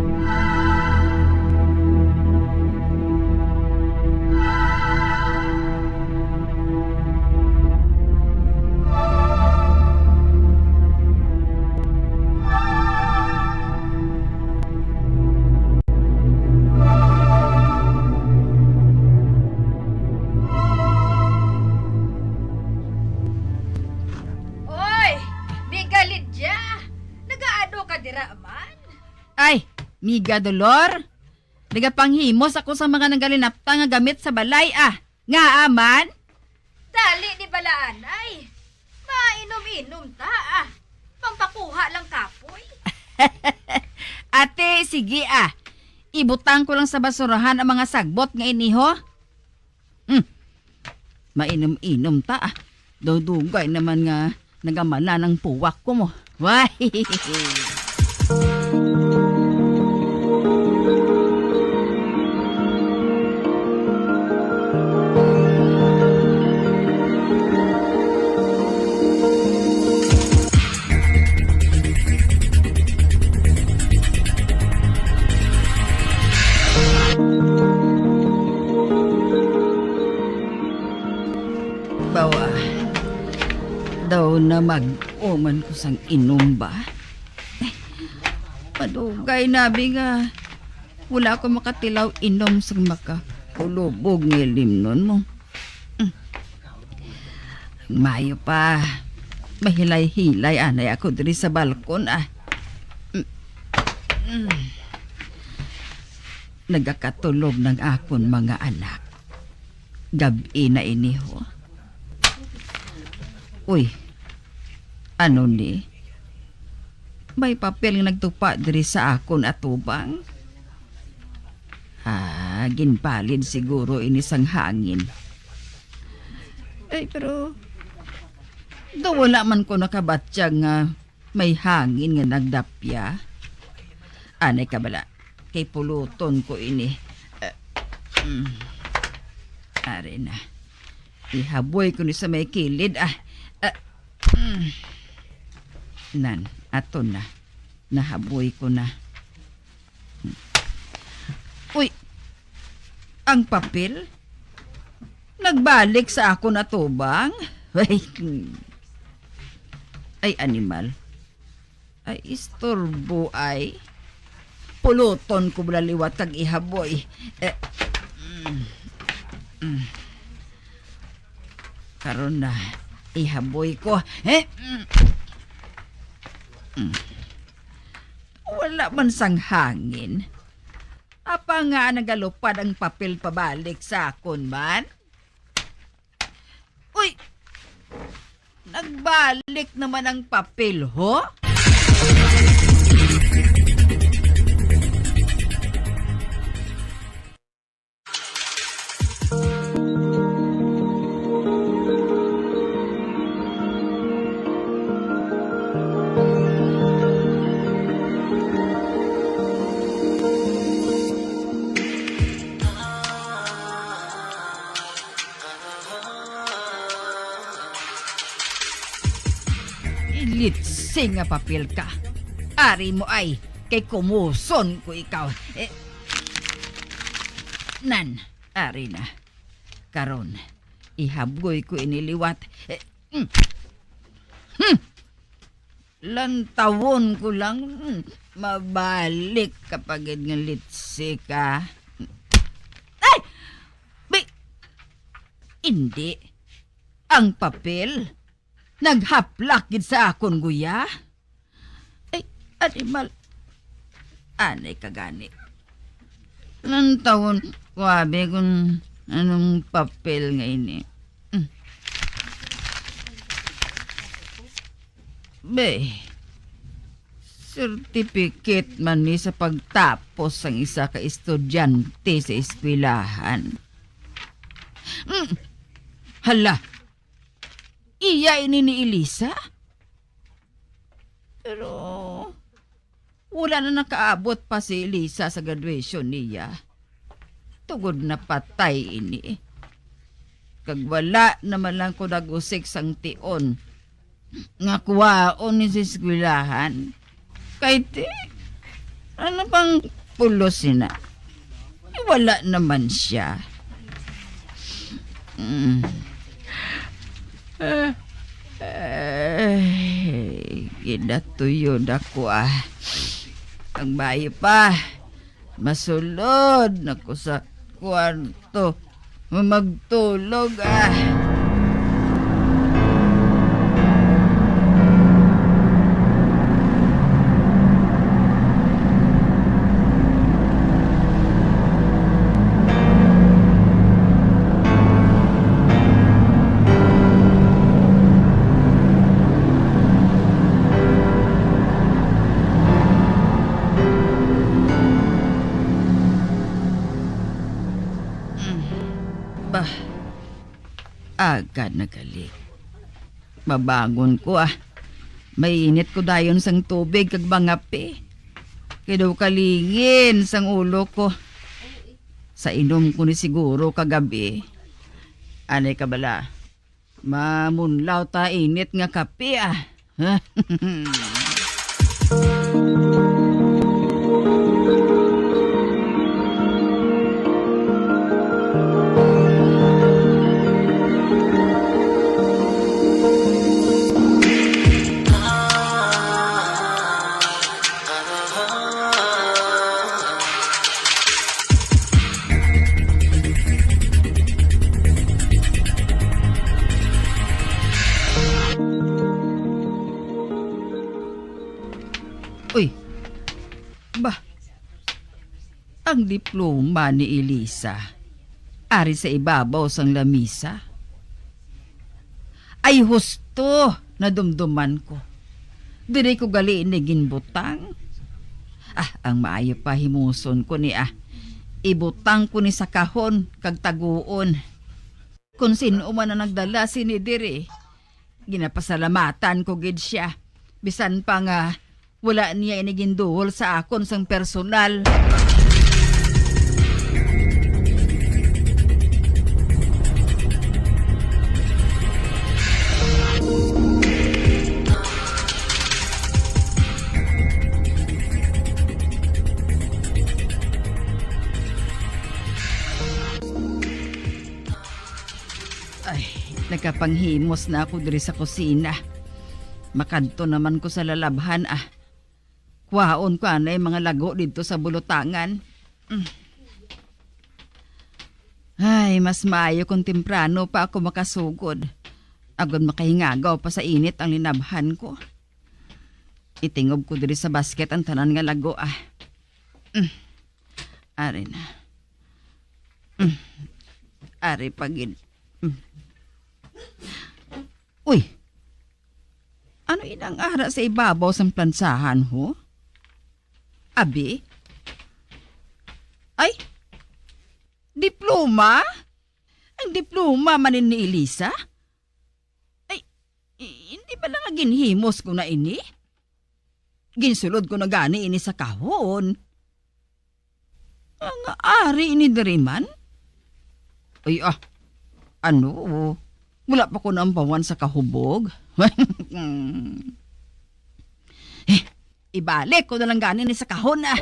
Ay, Miga Dolor, nagapanghimos ako sa mga nagalinapta nga gamit sa balay Nga aman? Dali di balaan ay. Mainom-inom ta Pampakuha lang kapoy. Ate, sige Ibutang ko lang sa basurahan ang mga sagbot nga iniho. mainom-inom ta. Dudugay naman nga nagamala ng puwak ko mo. Why? Bawa, daw na mag-uman ko sang inom ba? Madugay nabi nga. Wala ko makatilaw inom sang makakulubog ng limnon mo. Mayo pa. Mahilay-hilay anay ako diri sa balkon Nagakatulog ng akon mga anak. Gabi na iniho. Uy, ano ni? May papel nga nagtupa diri sa akon atubang? Ginpalid siguro inisang hangin. Pero wala man ko nakabatya nga may hangin nga nagdapya. Anay ka bala, kay puluton ko ini. Are na. Ihaboy ko ni sa may kilid Nan, ato na. Nahaboy ko na. Uy, ang papel? Nagbalik sa ako na tubang? Ay, animal. Ay, istorbo ay. Puluton ko balaliwat kag ihaboy. Karon na, ihaboy ko. Wala man sang hangin. Apa nga nagalupad ang papel pabalik sa akon man? Uy! Nagbalik naman ang papel, ho? Litsing nga papel ka. Ari mo ay kay kumuson ko ikaw. Nan, ari na. Karon, ihabgoy ko iniliwat. Lantawon ko lang. Mabalik kapag nga litsi ka. Ay! Hindi. Ang papel naghaplak gid sa akon guya. Ay, animal. Anay kagani. Nang taon, wabi kung anong papel nga ini. Certificate man ni sa pagtapos ang isa ka estudyante sa eskwelahan. Hala! Iya ini ni Elisa? Pero wala na nakaabot pa si Elisa sa graduation niya. Tugod na patay ini. Kag wala naman lang ko nagusik sang tion. Nga kuwaon ni sa eskwelahan. Kahit ano pang pulos na. Wala naman siya. Ginatuyod ako Ang bayo pa. Masulod na ko sa kwarto. Magtulog Agad nagali. Mabangon ko May init ko dayon sang tubig kag bangapi. Kaya daw kalingin sang ulo ko. Sa inom ko ni siguro kagabi. Anay ka bala? Mamunlaw ta init nga kape Uy, ang diploma ni Elisa, ari sa ibabaw sang lamisa. Ay husto, nadumduman ko. Diri ko gali ni ginbutang. Ang maayo pa himuson ko ni ibutang ko ni sa kahon kag taguon. Kung sino man na nagdala sini diri, ginapasalamatan ko gid siya. Bisan pa nga wala niya iniginduhol sa akon sang personal. Ay, nagkapanghimos na ako diri sa kusina. Makadto naman ko sa lalabhan Kwaon ko mga lago dito sa bulutangan. Ay, mas maayo kung temprano pa ako makasugod. Agad makahingagaw pa sa init ang linabhan ko. Itingob ko diri sa basket ang tanan nga lago Ari na. Ari pagid. Uy! Ano inang ara sa ibabaw sang plansahan ho? Abi? Ay! Diploma? Ang diploma manin ni Elisa? Ay, hindi ba lang ginhimos ko na ini? Ginsulod ko na gani ini sa kahon. Ang ari ini diriman? Ay ano? Wala pa ko nampawan sa kahubog. Ibalik ko na lang ganin sa kahon Ay,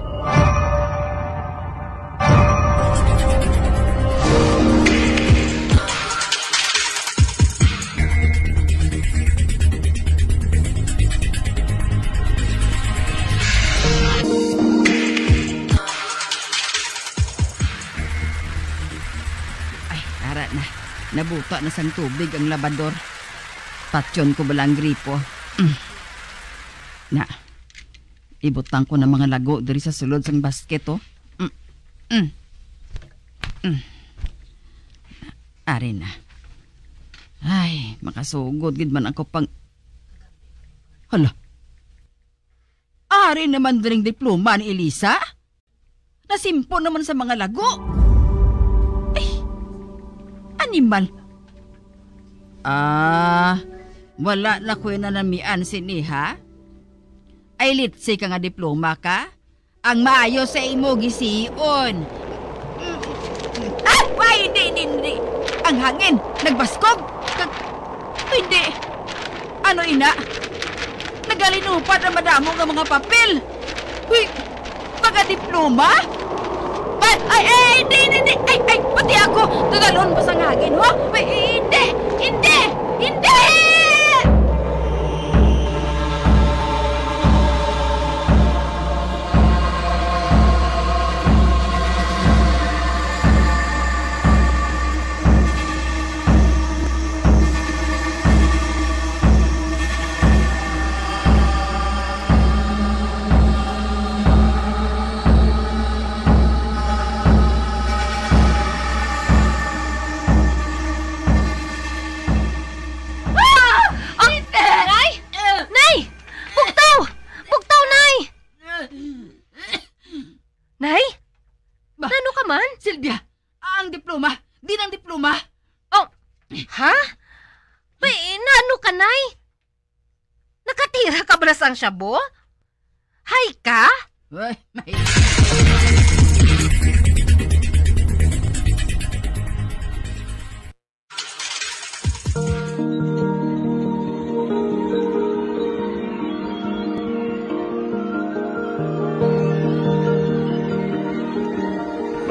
ara na. Nabuta na sang tubig ang labador. Patyon ko balang gripo. Na, ibutang ko na mga lago diri sa sulod sang basket Ari na. Ay, makasugod gid man ako pang... Hala. Ari naman diring diploma ni Elisa? Nasimpo naman sa mga lago. Ay, animal. Wala na ko na namian siniha. Ay litsi ka nga diploma ka. Ang maayo sa imo gisiyon. Ay, hindi. Ang hangin, nagbaskog. Hindi. Ano ina? Nagalinupat na madamo ng mga papel. Uy, mga diploma? Hindi. Ay, pati ako. Tugalon pa sa hangin, ho? Hindi. Nay? Nakatira ka ba sang shabu? Hay ka? Uy, may...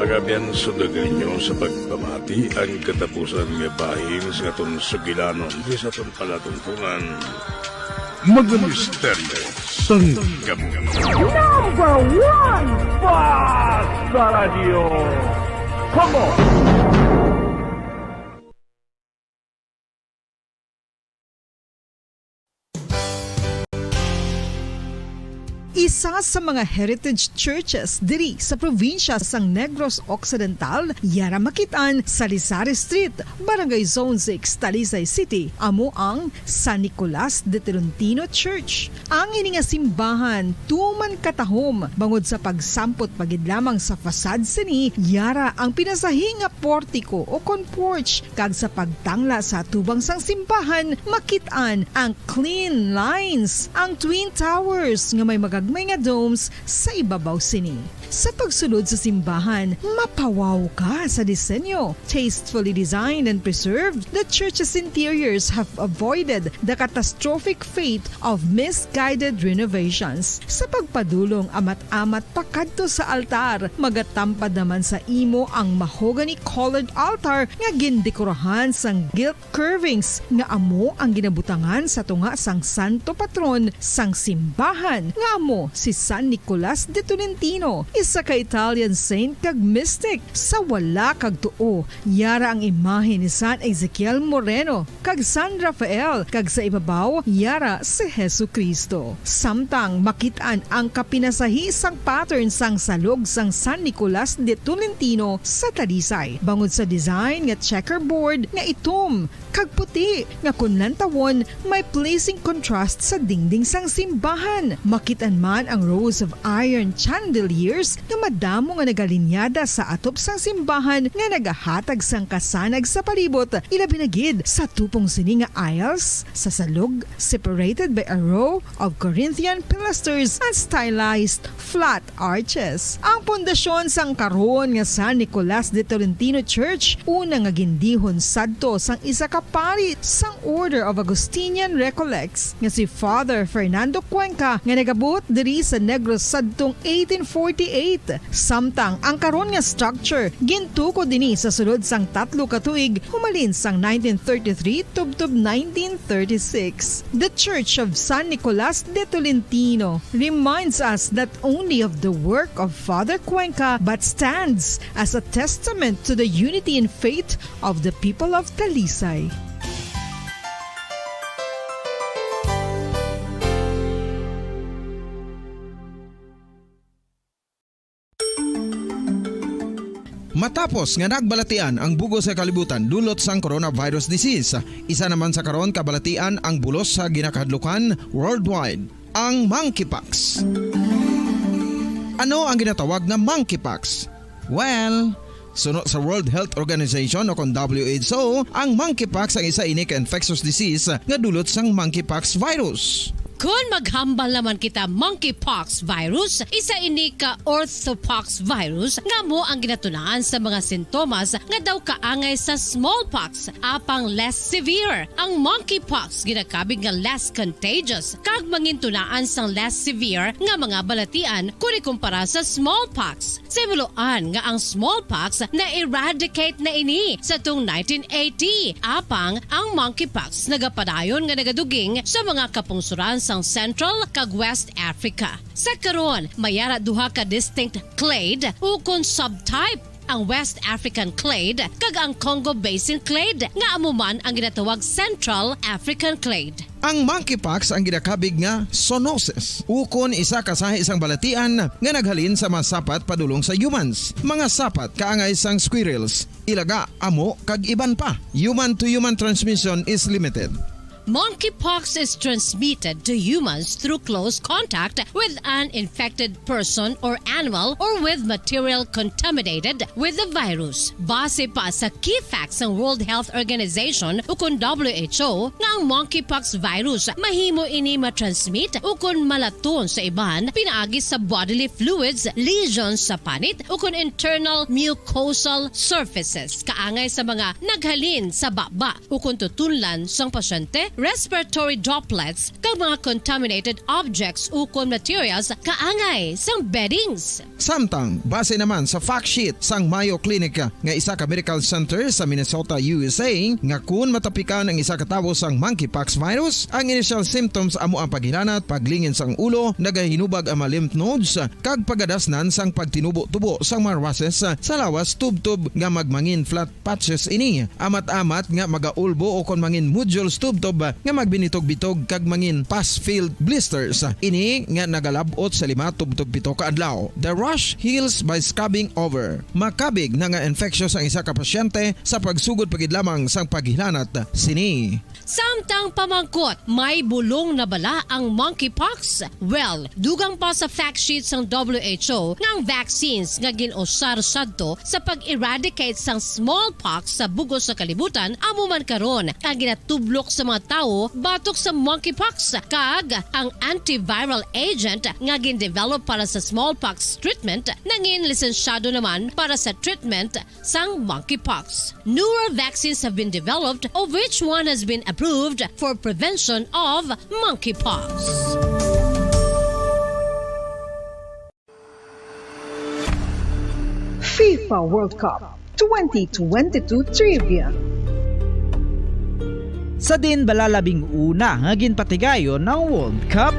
Magabiyan sudagan nyo sa pagpamati ang katapusan nga bahin sa aton sugilanon di sa aton palatuntunan. Mga misteryo sang gamu. Number 1 Basta Radio. Come on! Isa sa mga heritage churches diri sa probinsya sang Negros Occidental, yara makitaan sa Lizares Street, Barangay Zone 6, Talisay City, amo ang San Nicolas de Tolentino Church. Ang ini nga simbahan tuman katahom bangod sa pagsampot pagid lamang sa fasad sini, yara ang pinasahi nga portiko o porch kag sa pagtangla sa tubang sang simbahan makitaan ang clean lines, ang twin towers nga may magagmay nga domes sa ibabaw sini. Sa pagsulod sa simbahan, mapawaw ka sa disenyo. Tastefully designed and preserved, the church's interiors have avoided the catastrophic fate of misguided renovations. Sa pagpadulong amat-amat pakadto sa altar, magatampad naman sa imo ang mahogany colored altar nga gindekorahan sang gilt curvings nga amo ang ginabutangan sa tunga sang santo patron sang simbahan nga amo si San Nicolas de Tolentino, isa ka Italian saint kag mystic. Sa wala kag tuo, yara ang imahe ni San Ezekiel Moreno kag San Rafael, kag sa ibabaw yara si Hesu Kristo. Samtang makitaan ang kapinasahi sang pattern sang salog sang San Nicolas de Tolentino sa Talisay, bangod sa design nga checkerboard nga itom kag puti nga kunlantawon may pleasing contrast sa dingding sang simbahan. Makitaan man ang rows of iron chandeliers nga madamo nga nagalinyada sa atop sang simbahan nga nagahatag sang kasanag sa palibot, ilabi na gid sa tupong sini nga aisles sa salog separated by a row of Corinthian pilasters and stylized flat arches. Ang pundasyon sang karon nga San Nicolas de Tolentino Church una nga gindihon sadto sang isa ka pari sang Order of Augustinian Recollects nga si Father Fernando Cuenca nga nagabot diri sa Negros sadtong 1848. Samtang ang karon nga structure gintuko dinhi sa sulod sang 3 ka tuig humalin sang 1933 tubtob 1936. The Church of San Nicolas de Tolentino reminds us not only of the work of Father Cuenca but stands as a testament to the unity and faith of the people of Talisay. Matapos nga nagbalatian ang bugos sa kalibutan dulot sang coronavirus disease, isa naman sa karon kabalatian ang bulos sa ginakahadlukan worldwide, ang monkeypox. Ano ang ginatawag na monkeypox? Well, sunod sa World Health Organization o kung WHO, ang monkeypox ang isa ini ka infectious disease nga dulot sang monkeypox virus. Kung maghambal naman kita monkeypox virus, isa ini ka orthopox virus nga mo ang ginatulaan sa mga sintomas nga daw kaangay sa smallpox, apang less severe. Ang monkeypox ginakabig nga less contagious kag mangintunaan sang less severe nga mga balatian kung ikumpara sa smallpox. Simuloan nga ang smallpox na eradicate na ini sa tung 1980, apang ang monkeypox nagapadayon nga nagaduging sa mga kapungsuran sang Central kag West Africa. Sa karon, mayara duha ka distinct clade ukon subtype, ang West African clade kag ang Congo Basin clade nga amuman ang ginatawag Central African clade. Ang monkeypox ang ginakabig nga zoonosis, ukon isa ka sa isang balatian nga naghalin sa mga sapat padulong sa humans. Mga sapat kaangay sang squirrels, ilaga, amo kag iban pa. Human to human transmission is limited. Monkeypox is transmitted to humans through close contact with an infected person or animal or with material contaminated with the virus. Base pa sa key facts ng World Health Organization o kung WHO nga ang monkeypox virus mahimo ini matransmit o kung malaton sa iban pinaagi sa bodily fluids, lesions sa panit o kung internal mucosal surfaces kaangay sa mga naghalin sa baba o kung tutunlan sang pasyente, respiratory droplets kag mga contaminated objects o kung materials kaangay sang beddings. Samtang, base naman sa fact sheet sang Mayo Clinic nga isa ka medical center sa Minnesota, USA, nga kung matapikan ang isa ka tawo sang monkeypox virus, ang initial symptoms amo ang paghilanat, paglingin sang ulo, nagahinubag ang mga lymph nodes, kag pagadasnan sang pagtinubo-tubo sang mga rashes sa lawas tubtub nga magmangin flat patches ini. Amat-amat nga magaulbo o kon mangin nodules tubtub nga magbinitog-bitog kag mangin pus-filled blisters. Ini nga nagalabot sa 5 tubtub 7 ka adlaw. The rash heals by scabbing over. Makabig na nga infectious ang isa ka pasyente sa pagsugod pagid lamang sang paghilanat sini. Samtang pamangkot, may bulong na bala ang monkeypox? Well, dugang pa sa fact sheets ng WHO nga ang vaccines nga ginusar sadto sa pag-eradicate sang smallpox sa bugos sa kalibutan amo man karon ang ginatublok sa mga tao batok sa monkeypox kag ang antiviral agent nga gin-develop para sa smallpox treatment nangin lisensyado naman para sa treatment sang monkeypox. Newer vaccines have been developed of which one has been approved for prevention of monkeypox. FIFA World Cup 2022 Trivia. Sa din balalabing una nga ginpatigayon ng World Cup.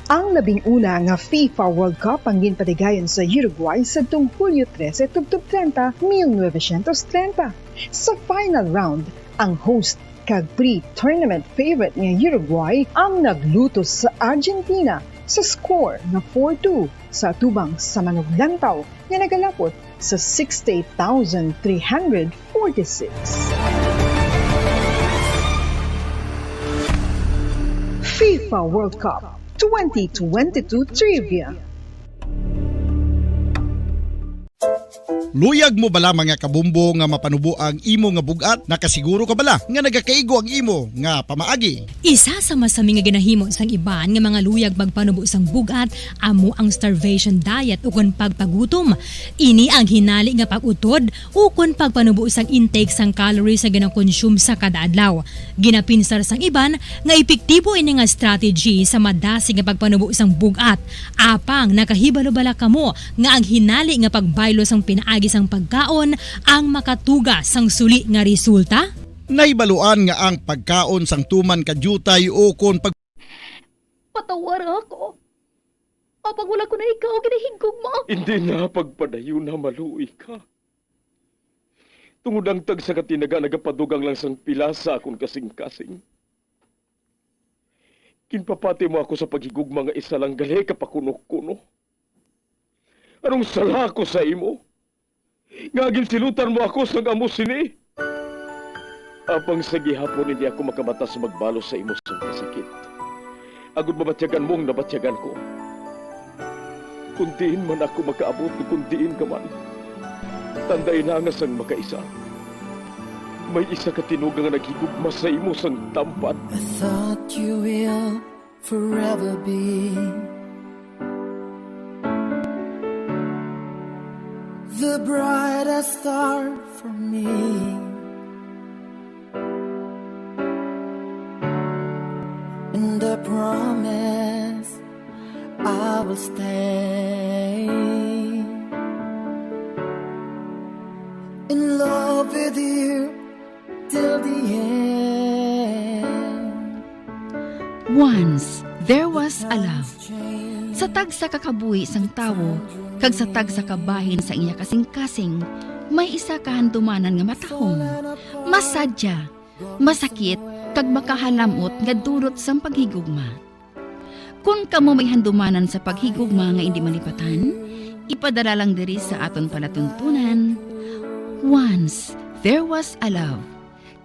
Ang labing una nga FIFA World Cup ang ginpatigayon sa Uruguay sa Hulyo 13, 1930. Sa final round, ang host kag pre-tournament favorite nga Uruguay ang nagluto sa Argentina sa score na 4-2 sa tubang sa manuglantaw nga nagalapot sa 68,346. FIFA World Cup 2022 Trivia. Luyag mo bala mga kabumbo nga mapanubo ang imo nga bugat? Nakasiguro ka bala nga nagakaigo ang imo nga pamaagi? Isa sa masami nga ginahimo sang iban nga mga luyag magpanubo sang bugat amo ang starvation diet ukon pagpagutom. Ini ang hinali nga pag-utod ukon pagpanubo sang intake sang calories sa ginakonsume sa kada adlaw. Ginapinsar sang iban nga epektibo ini nga strategy sa madasi nga pagpanubo sang bugat. Apang nakahibalo-bala kamo nga ang hinali nga pagbaylo sang pinaagi sang pagkaon ang makatuga sang suli nga resulta? Naibaluan nga ang pagkaon sang tuman kadyutay o kon pag... Patawar ako. Kapag wala ko na ikaw, ginahigog mo. Hindi na pagpadayo na maluwi ka. Tungod ang tag sa katinaga nagapadugang lang sang pila sa akong kasing-kasing. Kinpapati mo ako sa paghigug mga isa lang gali kapakuno-kuno. Anong sala ko sa imo? Ngagin silutan mo ako sa amo sini. Apang sa gihapon hindi ako makamatas magbalo sa imo sa sakit. Agud mabatyagan mong nabatyagan ko. Kundiin man ako makaabot, kundiin ka man. Tanday na nga sang makaisa. May isa ka tinugang nga naghigugma sa imo sang tampan. I thought you will forever be the brightest star for me. And I promise I will stay in love with you till the end. Once, there was a love. Sa tag sa kakabuhi sang tawo, kag sa tag sa kabahin sa iya kasing-kasing, may isa kahandumanan nga matahong. Masadya, masakit, kag makahalamot nga dulot sang paghigugma. Kung kamo may handumanan sa paghigugma nga hindi malipatan, ipadala lang diri sa aton palatuntunan. Once, there was a love.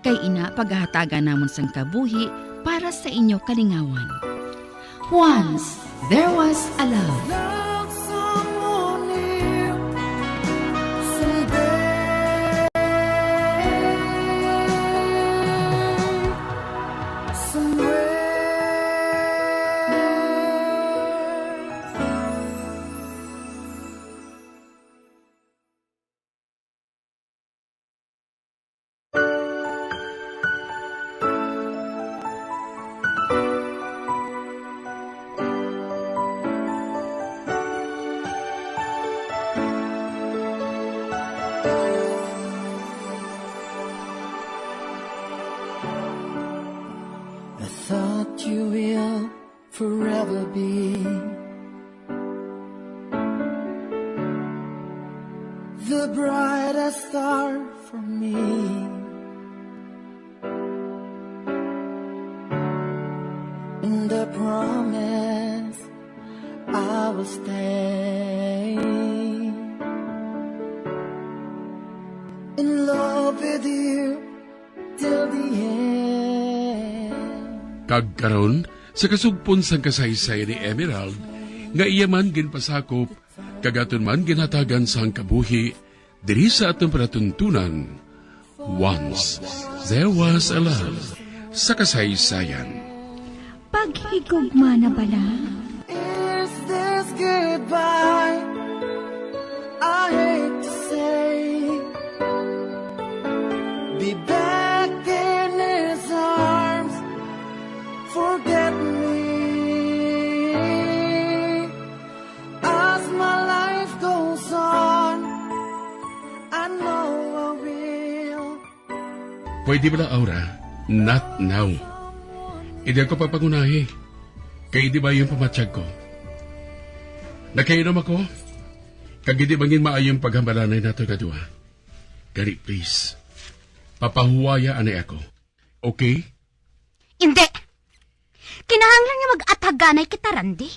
Kay ina paghahatagan namon sang kabuhi para sa inyo kalingawan. Once there was a love. I thought you will forever be the brightest star for me. And I promise I will stay in love with you till the end. Kagkaron sa kasugpon sang kasaysay ni Emerald, nga iya man ginpasakop, kagaton man ginatagan sang kabuhi, diri sa atong panatuntunan, Once There Was a Love, sa kasaysayan. Paghigugma na bala? Is this goodbye? I hate to say, be back in his arms, forget me. As my life goes on, I know I will. Pwede ba na, Aura? Not now. Hindi ako papangunahi. Kaya di ba yung pamatsyag ko? Nakainom ako? Kag hindi bangin maayong paghambalanay nato kadua. Gani, please. Papahuwaya anay ako. Okay? Hindi. Kinahanglan nga mag-ataganay kita, Randy.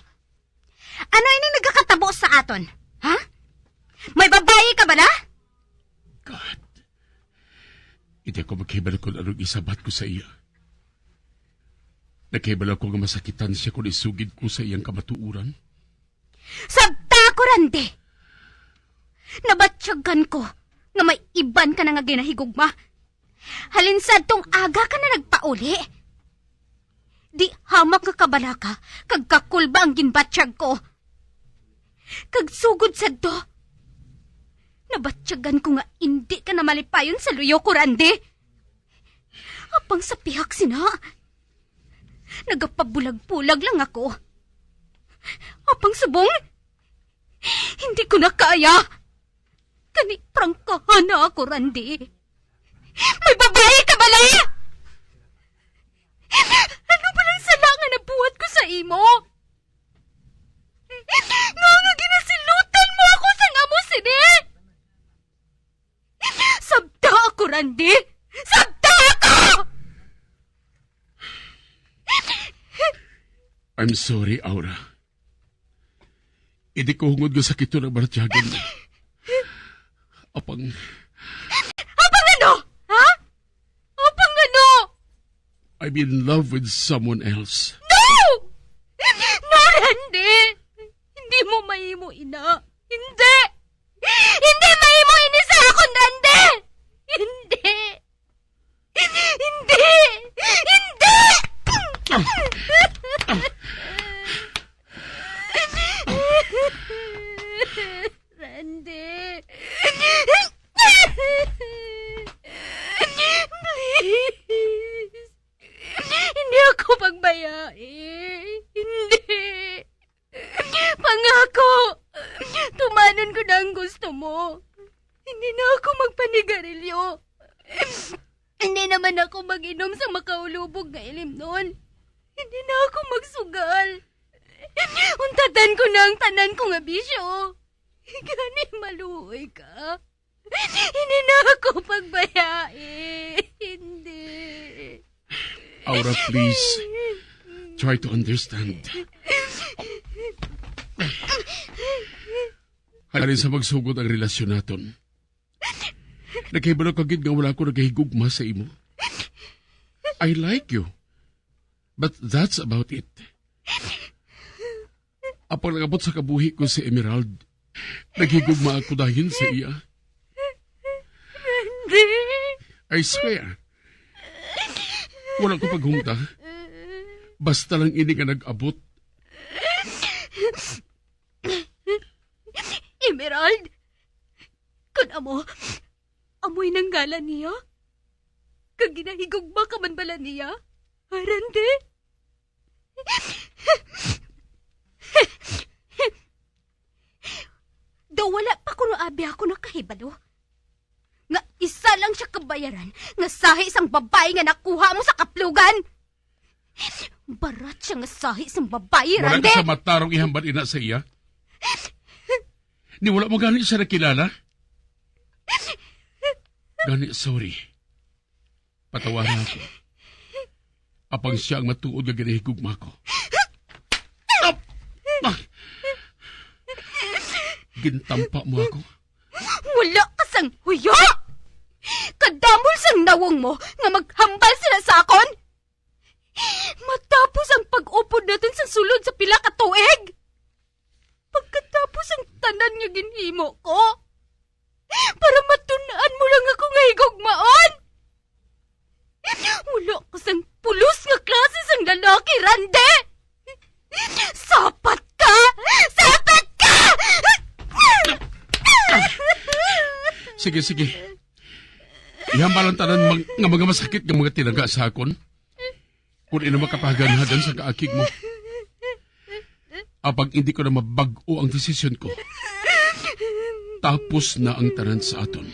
Ano ini nagkakatabo sa aton? Ha? May babae ka ba na? Hindi ako maghibal kung anong isabat ko sa iya. Naghibal ako nga masakitan siya kung isugid ko sa iyang kamatuuran. Sabta ko, Randy. Nabatsyagan ko nga may iban ka na nga ginahigugma. Halinsad tong aga ka na nagpauli. Di hamak nga kabala ka, kag kakulba ang ginbatsyag ko. Kag sugod sa do. Nabatsyagan ko nga hindi ka na malipayon sa luyo ko, Randy. Apang sa pihak sina. Nagapabulag-pulag lang ako. Apang subong, hindi ko na kaya. Kani prangkahan na ako, Randy. May babae ka bala? Ano ba lang sala nga nabuhat ko sa imo? Nga ginasilutan mo ako sa ngamo sini. Sabta ako, Randy. Sabta ako! I'm sorry, Aura. Hindi ko hungod nga sakit to ng baratyagan. Apang ano? Ha? Apang ano? I'm in love with someone else. No! No, Randy! Hindi mo mahimo, ina. Hindi! Hindi mahimo ini sa akon, Randy! Hindi! Hindi! Hindi! Randy! Please! Hindi ako pagbayain. Hindi! Pangako! Tumanon ko na ang gusto mo. Hindi na ako magpanigarilyo. Hindi naman ako mag-inom sa makaulubog na ilim noon. Hindi na ako magsugal. Untatan ko na ang tanan ko nga bisyo. Gani maluoy ka. Hindi na ako pagbayain. Hindi. Aura, please. Try to understand. Halin sa magsugod ang relasyon naton. Nagkahibalo kagid nga wala ko nagahigugma sa imo. I like you. But that's about it. Apang nagabot sa kabuhi ko si Emerald, naghigugma ako dahil sa iya. I swear, walang ko paghungta. Basta lang ini ka nag-abot. Emerald, kun amoy nang gala niya? Kag ginahigugma ka man bala niya? Arande? Daw wala pa kuno abi ako nakahibalo. Nga isa lang siya kabayaran nga sahi isang babae nga nakuha mo sa kaplugan. Barat siya nga sahi isang babae, Wala Rande. ka sa matarong ihamban ina sa iya? Ni wala mo gani siya nakilala? Gani, sorry. Patawaran ako. Apang siya ang matuod nga ginahigugma ko. Gintampa mo ako. Wala ka sang huyo! Kadamol sang nawong mo nga maghambal sila sa akon! Matapos ang pag-upod natin sa sulod sa pila ka tuig! Pagkatapos ang tanan nga ginhimo ko, para matunaan mo lang ako nga higugmaon! Wala ka sang pulos nga klase sang lalaki, Rande! Sapat ka! Sapat ka! Sige, sige. Ihambalan tanan nga mga masakit nga mga tinaga sa akon. Kung ina makapahagan-hagan sa kaakig mo. Apag hindi ko na mabag-o ang desisyon ko. Tapos na ang tanan sa aton.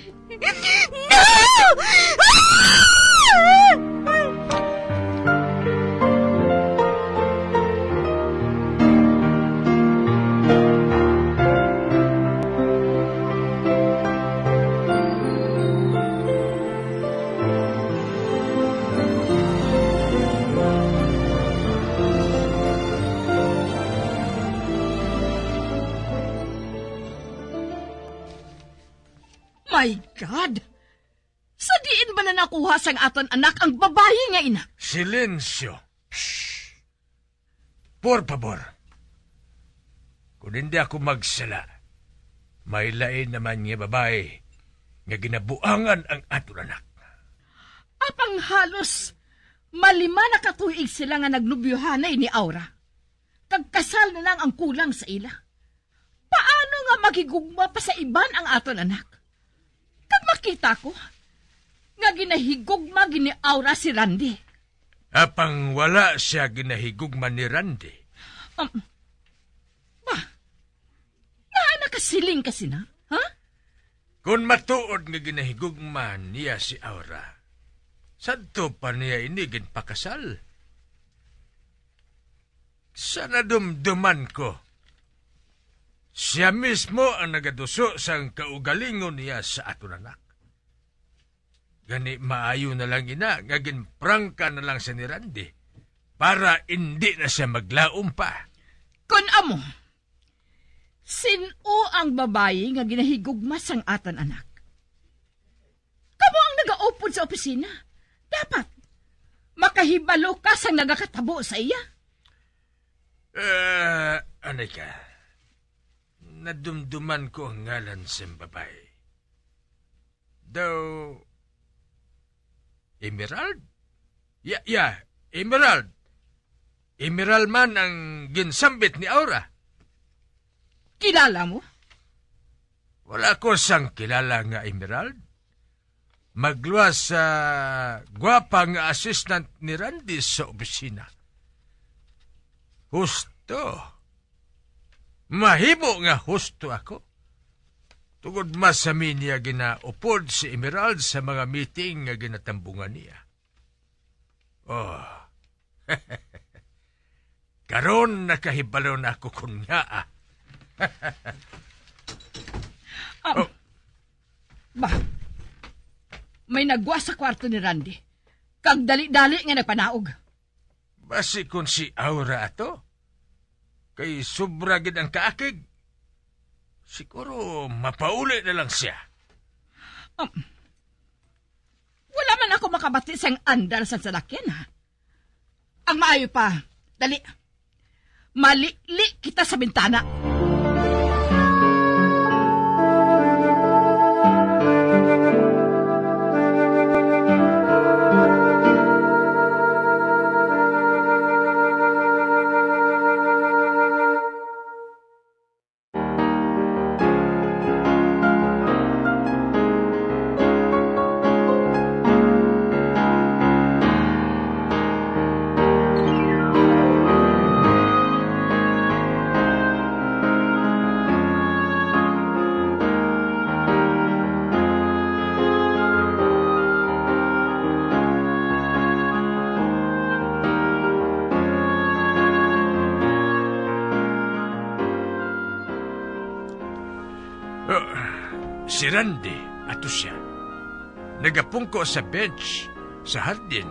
My God! Sa diin ba na nakuha sang aton anak ang babae nga ina? Silensyo. Por favor. Kung hindi ako magsala, may lain naman nga babae nga ginabuangan ang aton anak. Apang halos malima na katuig sila nga nagnubyohanay ni Aura. Kagkasal na lang ang kulang sa ila. Paano nga magigugma pa sa iban ang aton anak? Kag makita ko, nga ginahigugma gini Aura si Randy. Apang wala siya ginahigugman ni Randy. Nga nakasiling kasi na, ha? Kung matuod nga ginahigugman niya si Aura, sadto pa niya inigin pakasal. Sa nadumduman ko, siya mismo ang nagaduso sang kaugalingon niya sa aton anak. Gani maayo na lang ina, nga ginprangka na lang sa ni Randy para hindi na siya maglaom pa. Kun amo, sino ang babae nga ginahigugma sang atan anak? Kamo ang nagaupod sa opisina. Dapat makahibalo ka sang nagakatabo sa iya. Anay ka, nadumduman ko ang ngalan sa babae. Daw, Emerald? Emerald. Emerald man ang ginsambit ni Aura. Kilala mo? Wala ko sang kilala nga Emerald. Magluwas sa gwapa nga assistant ni Randy sa opisina. Husto. Mahimo nga husto ako. Tugod mas sa niya ginaupod si Emerald sa mga meeting nga ginatambungan niya. Oh. Karon nakahibalo na ako kun nga May nagwa sa kwarto ni Randy. Kag dali-dali nga nagpanaog. Basi kung si Aura ato, kay sobra gid ang kaakig, siguro mapauli na lang siya. wala man ako makabati sa andar sa salakyan, ha? Ang maayo pa, dali, malili kita sa bintana. Si Randy, ato siya. Nagapungko sa bench sa hardin.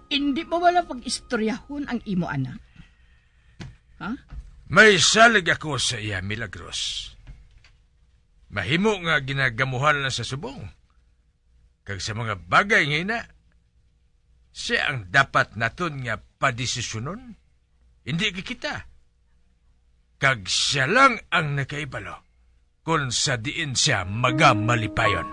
Hindi mo wala pag-istoryahon ang imo anak? Ha? May salig ako sa iya, Milagros. Mahimo nga ginagamuhan na sa subong. Kag sa mga bagay ngayon na, siya ang dapat naton nga padesisyonon. Hindi kita. Kag siya lang ang nakaibalo kung sa diin siya magamalipayon.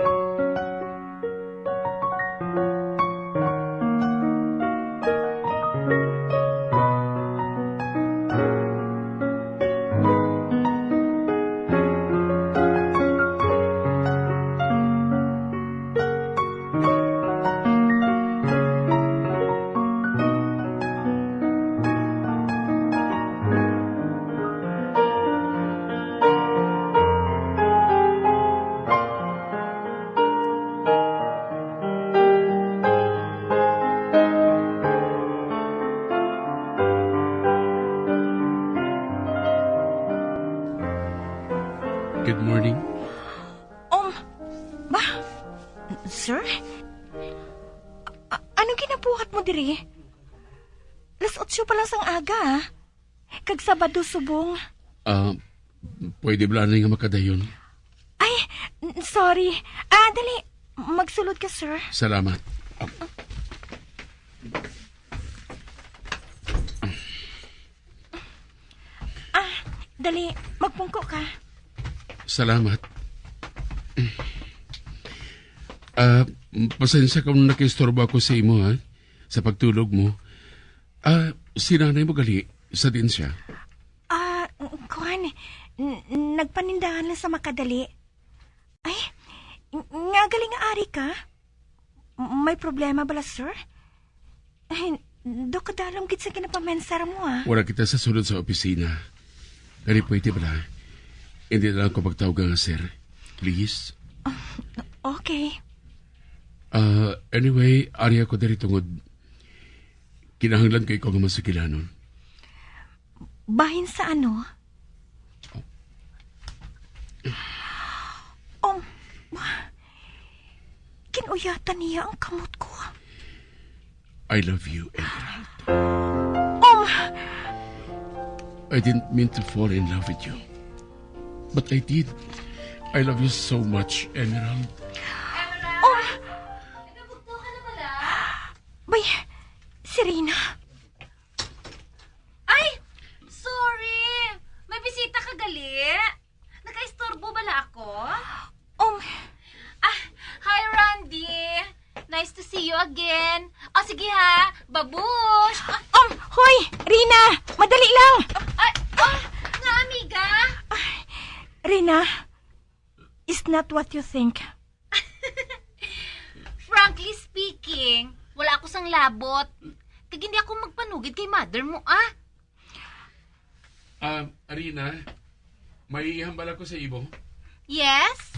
Good morning. Sir? Anong ginabuhat mo diri? Las 8 pa lang sang aga, ah. Kag Sabado subong. Pwede ba na nga makadayon? Ay, sorry. Dali. Magsulod ka, sir. Salamat. Dali. Magpungko ka. Salamat. Pasensya kung nakistorbo ako sa imo, ha? Sa pagtulog mo. Si nanay mo gali, sa din siya. Kuhan, nagpanindahan lang sa makadali. Ay, nga galing nga ari ka? May problema bala, sir? Ay, do kadalam gid sa kinapamensara mo, ah. Wala kita sa sunod sa opisina. Kani pwede ba? Hindi na lang ko magtawag nga, sir. Please? Okay. Anyway, ari ako dari tungod. Kinahanglan kay ko nga masikilanon. Bahin sa ano? Kinuyatan niya ang kamot ko. I love you, Emerald. I didn't mean to fall in love with you. But I did. I love you so much, Emerald. Bay, Serena. Ay! Sorry! May bisita ka gali? Nakaistorbo bala ako? Hi, Randy! Nice to see you again. Sige ha, babush! Hoy! Rina! Madali lang! Nga, amiga! Rina, is not what you think. Frankly speaking, wala ako sang labot. Kag hindi ako magpanugid kay mother mo, Arina, may ihambal ako sa ibo. Yes?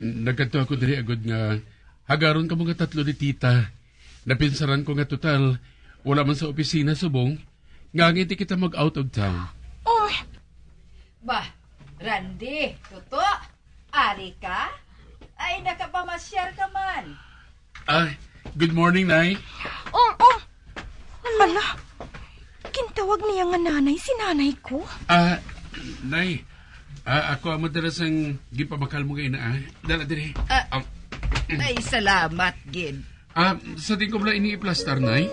Nagkanto ako diri agad nga hagaron ka mga tatlo ni tita. Napinsaran ko nga total, wala man sa opisina subong, nga ngiti kita mag-out of town. Bah, Randy, Toto, ari ka? Ay, nakapamasyal ka man. Good morning, Nay. Hala, kintawag niya nga nanay si nanay ko. Nay, Ako ang madalas ang gipabakal mo ngayon na. Dala dire. Ay, salamat, Gid. Sa tingin ko pala ini-plastar, Nay.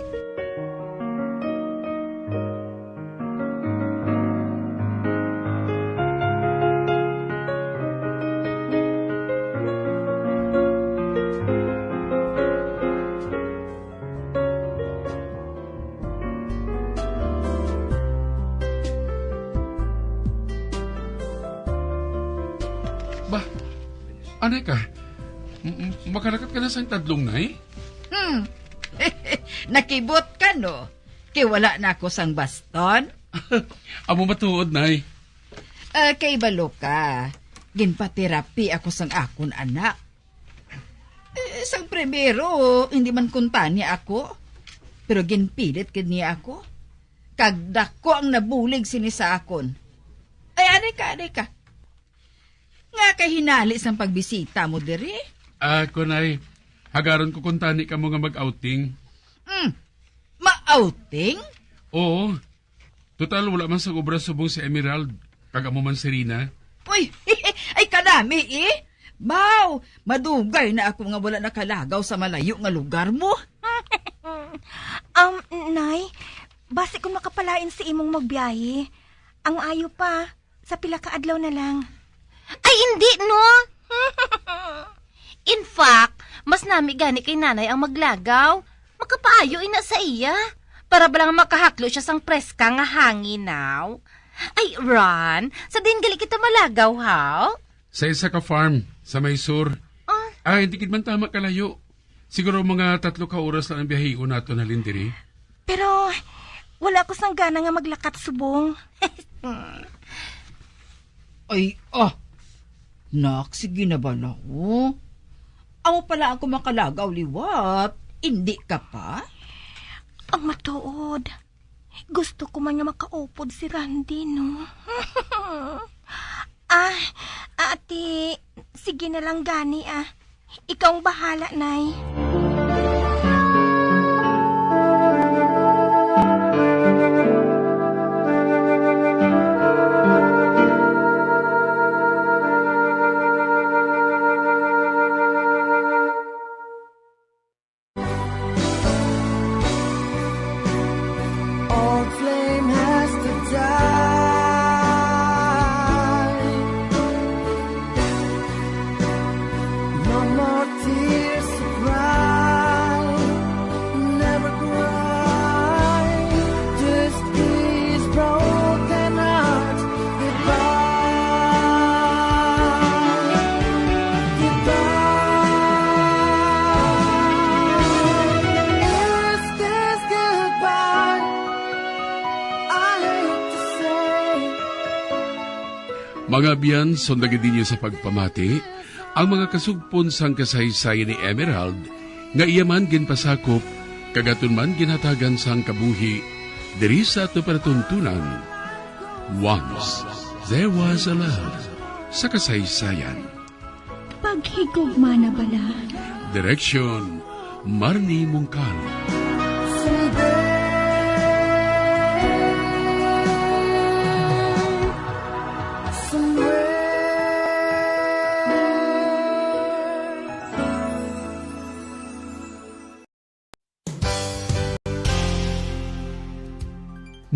Anay ka, makalakat ka na sa tadlong, Nay? Nakibot ka, no? Kay wala na ako sang baston. Amo matuod, Nay. Kay balo ka. Ginpaterapi ako sang akon anak. Sang primero, hindi man kunta niya ako. Pero ginpilit kid niya ako. Kagdak ko ang nabulig sini sa akon. Anay ka. Nga kay hinali sang pagbisita mo diri. Ako, Nay, hagaron ko kung tani ka mo nga mag-outing. Ma-outing? Oo. Total, wala man sa obra subong si Emerald. Kagamo man si Rina. Uy, ay kadami Baw, madugay na ako nga wala nakalagaw sa malayo nga lugar mo. Nay, basi kung makapalain si imong magbiyahe. Ang ayo pa, sa pila ka adlaw na lang. Ay, hindi, no? In fact, mas nami gani kay nanay ang maglagaw. Makapaayo ina sa iya. Para balang makahaklo siya sang preska nga hangin now. Ay, Ron, sa din gali kita malagaw, ha? Sa isa ka farm, sa Mysore. Hindi kid man tama kalayo. Siguro mga 3 ka oras lang ang biyahe nato na lindiri. Pero, wala ko sang gana nga maglakat subong. Ay, nak, sige na ba na ako? Amo pala ako makalagaw liwat. Hindi ka pa? Ang matuod. Gusto ko man nga makaupod si Randy, no? Ate, sige na lang gani, Ikaw ang bahala, Nay. Mga biyan, sundagin din niyo sa pagpamati, ang mga kasugpon sang kasaysayan ni Emerald, nga iyaman ginpasakop, kagaton man ginhatagan sang kabuhi, diri sa ato paratuntunan. Once, there was a love sa kasaysayan. Paghigugma na bala. Direksyon, Marnie Mungkal.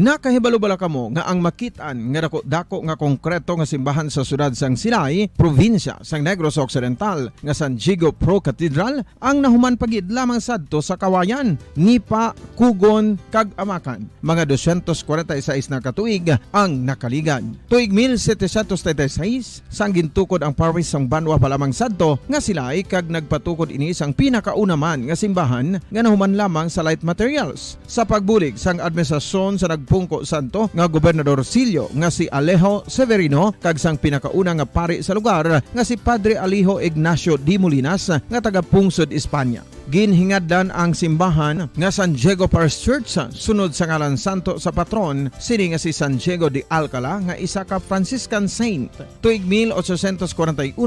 Nakahibalo-bala kamo nga ang makitaan nga dako nga konkreto nga simbahan sa sudad sang Sinay, probinsya sang Negros Occidental nga San Diego Pro Cathedral ang nahuman pagid lamang sadto sa Kawayan, Nipa, Kugon, kag Amakan. Mga 246 na katuig ang nakaligan. Tuig 1736 sang gintukod ang parish sang Banwa pa lamang sadto nga Silay kag nagpatukod ini sang pinakaunaman nga simbahan nga nahuman lamang sa light materials. Sa pagbulig sang administrasyon sa Pungko Santo nga Gobernador Silio nga si Alejo Severino kag sang pinakauna nga pari sa lugar nga si Padre Alejo Ignacio D. Molinas nga taga Pungsod, Espanya. Ginhingadlan ang simbahan nga San Diego Parish Church sunod sa ngalan santo sa patron sini nga si San Diego de Alcala nga isa ka Franciscan saint. Tuig 1841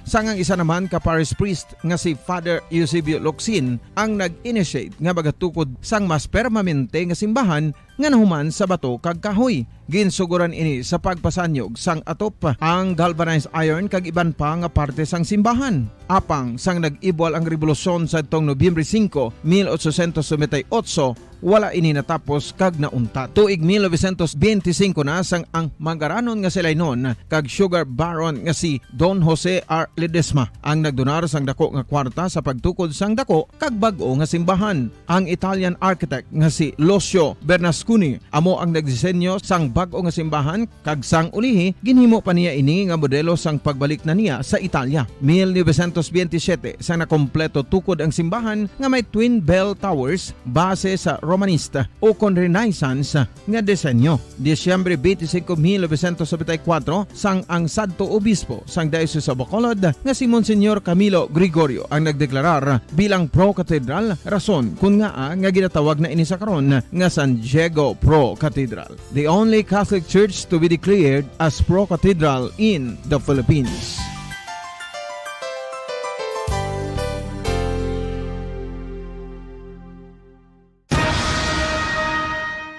sangang isa naman ka parish priest nga si Father Eusebio Locsin ang nag-initiate nga bagatukod sang mas permanente nga simbahan nga nahuman sa bato kag kahoy. Ginsuguran ini sa pagpasanyog sang atop ang galvanized iron kag iban pa nga parte sang simbahan. Apang sang nag-ibwal ang revolusyon sa tong Nobyembre 5, 1898, wala ini natapos kag nauntat. Tuig 1925 na sang ang mangaranon nga silay noon kag sugar baron nga si Don Jose R. Ledesma ang nagdonar sang dako nga kwarta sa pagtukod sang dako kag bag-o nga simbahan. Ang Italian architect nga si Lucio Bernasconi amo ang nagdisenyo sang bag-o nga simbahan kag sang ulihi ginhimo pa niya ini nga modelo sang pagbalik na niya sa Italia. 1927 sang nakompleto tukod ang simbahan nga may twin bell towers base sa Romanista o kon Renaissance nga disenyo. Disyembre 25, 1974 sang ang sadto obispo sang Diocese of Bacolod nga si Monsignor Camilo Gregorio ang nagdeklarar bilang pro-cathedral, rason kung nga ginatawag na ini sa karon nga San Diego Pro-Cathedral, the only Catholic Church to be declared as pro-cathedral in the Philippines.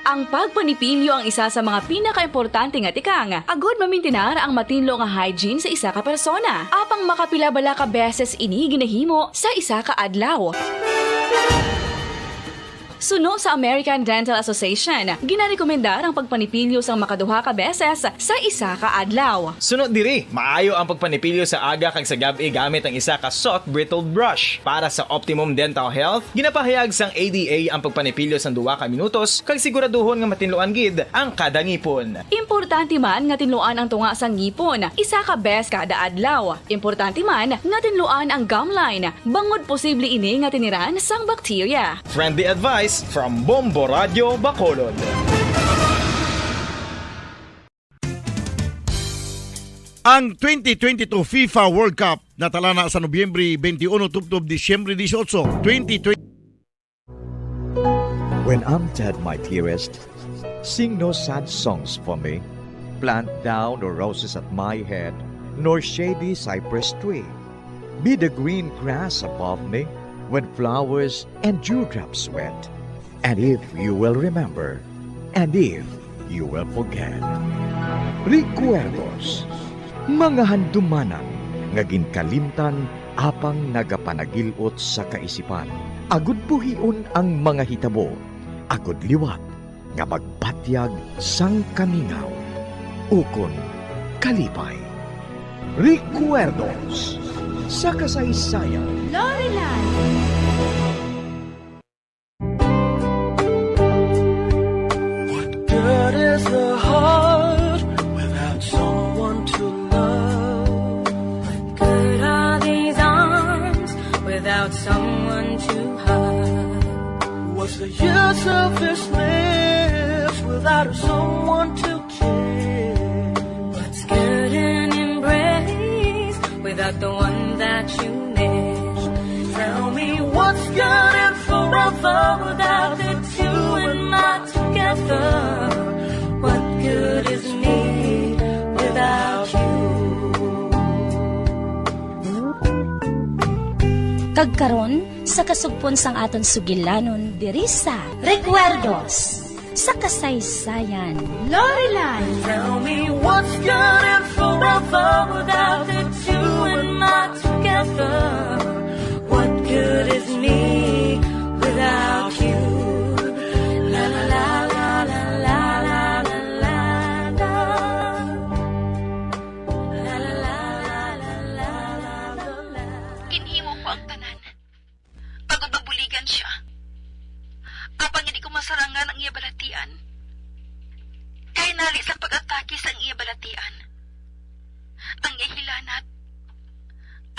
Ang pagpanipilyo ang isa sa mga pinaka-importante nga tikang. Agod mamintinar ang matinlo nga hygiene sa isa ka persona. Apang makapila bala ka beses ini ginahimo sa isa ka adlaw. Suno sa American Dental Association, ginarekomendar ang pagpanipilyo sang makaduha ka beses sa isa ka adlaw. Sunod diri, maayo ang pagpanipilyo sa aga kag sa gabi gamit ang isa ka soft brittle brush. Para sa optimum dental health, ginapahayag sang ADA ang pagpanipilyo sang 2 ka minutos kag siguraduhon nga matinluan gid ang kada ngipon. Importante man nga tinluan ang tunga sang ngipon, isa ka bes kada adlaw. Importante man nga tinluan ang gum line, bangod posible ini nga tiniran sang bakterya. Friendly advice from Bombo Radio Bacolod. Ang 2022 FIFA World Cup natala na sa Nobyembre 21 tubtob Disyembre 18, 2020. When I'm dead, my dearest, sing no sad songs for me. Plant down no roses at my head, nor shady cypress tree. Be the green grass above me when flowers and dewdrops wet. And if you will remember, and if you will forget. Recuerdos, mga handumanan, nga ginkalimtan apang nagapanagilot sa kaisipan. Agud buhion ang mga hitabo, agud liwat, nga magpatyag sang kamingaw. Ukon kalipay. Recuerdos, sa kasaysayan. Lorelan! Good is the heart without someone to love. Good are these arms without someone to hug. What's the use of this lips without someone to kiss? What's good an embrace without the one that you miss? Tell me what's good and forever without the two and not together. What good is me without you? Kagkaron sa kasugpon sang aton sugilanon diri sa Recuerdos sa kasaysayan. Lorelan, tell me what's good and forever without the two and not together. What good is me without you? La la la la la la la la la la. La la la la la la la la. Ginhimo ko ang tanan. Pagod mabuligan siya. Apang hindi ko masarangan ang iya balatian. Kaya nali sa pag-atake sa iya balatian. Ang iya hilanat.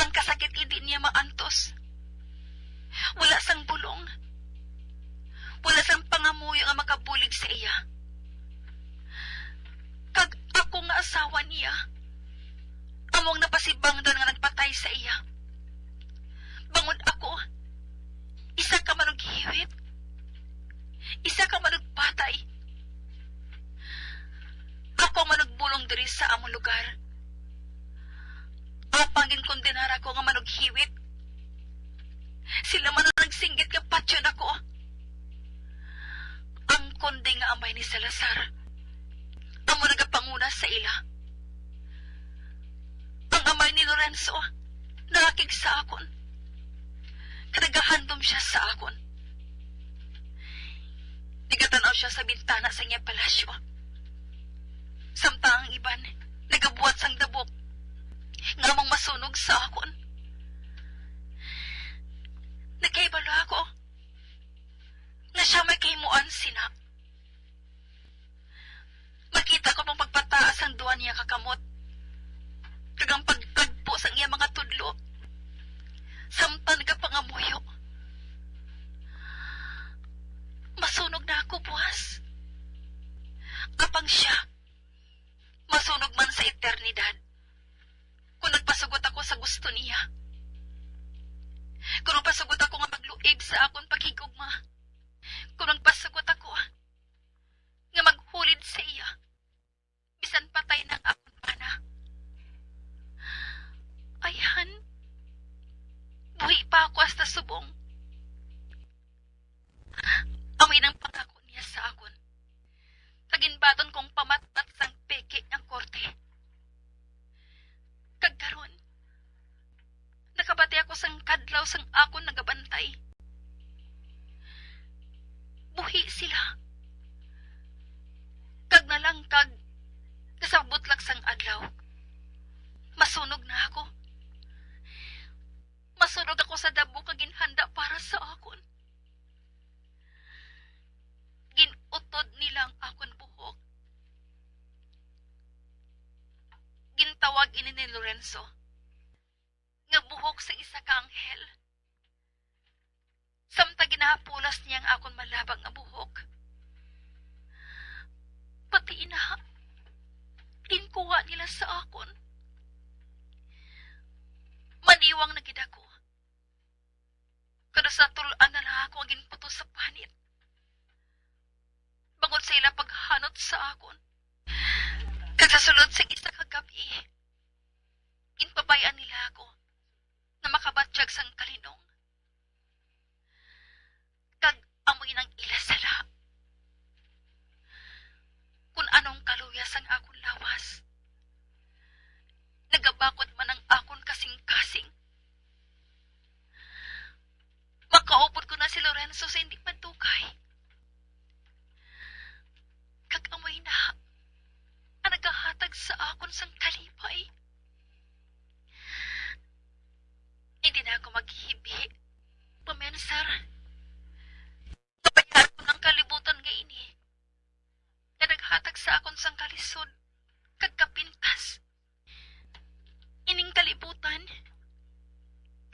Ang kasakit hindi niya maantos. Wala sang bulong. Wala sang pangamuyo nga makabulig sa iya. Kag ako nga asawa niya, among napasibang doon nga nagpatay sa iya. Bangod ako, isa ka manughiwit, isa ka manugpatay. Ako manugbulong diri sa among lugar. Apangin kondenara ko nga manughiwit. Sila man ang nagsinggit nga patyon ako. Ang konde nga amay ni Baltasar. Amo nagapanguna sa ila. Ang amay ni Lorenzo, nakakig sa akon. Kadagahandom siya sa akon. Nigatanaw siya sa bintana sa niya palasyo. Samtang ang iban, nagabuhat sang dabok. Ngamang masunog sa akon. Nagkaibalo ako na siya may kahimuan sina. Makita ko pang pagpataas ang duwan niya kakamot. Kagang pagkagpo sa iya mga tudlo. Samtang nagapangamuyo. Masunog na ako, buwas. Kapang siya, masunog man sa eternidad. Kung nagpasugot ako sa gusto niya. Kung nagpasugot ako nga magluib sa akong paghigugma. Kung nagpasugot ako nga maghulid sa iya. Bisan patay ng akong pana. Ayhan, buhi pa ako hasta subong. Amoy ng pangako niya sa akon. Taginbaton kong pamatpat sang peke ng korte. Kagkaron, nakabati ako sang kadlaw sang akon nagabantay. Buhi sila. Kag nalangkag, kasabot lang sang adlaw. Masunog na ako. Masunog ako sa dabo kag ginhanda para sa akon. Ginutod nila ang akon buhok. Gintawag ini ni Lorenzo nga buhok sa isa ka anghel. Samtang ginahapulas niya ang akon malabang nga buhok. Pati ina, ginkuha nila sa akon. Maniwang na gid ako. Kada sa tulaan na lang ako ang ginputo sa panit. Bangod sa ila paghanot sa akon. Kagsasulod sa isa kagabi, ginpabayaan nila ako na makabatsyag sang kalinong. Kag amoy ng ilasala. Kung anong kaluyas ang akon lawas. Nagabakot man ang akon kasing-kasing. Makaupod ko na si Lorenzo sa hindi madugay. Kag amoy na ang nagahatag sa akon sang kalipay. Hindi na ako maghihibi. Pamensar. Kabayaan ko ng kalibutan nga ini. Na naghatag sa akon sang kalisod. Kag kapintas. Ining kalibutan.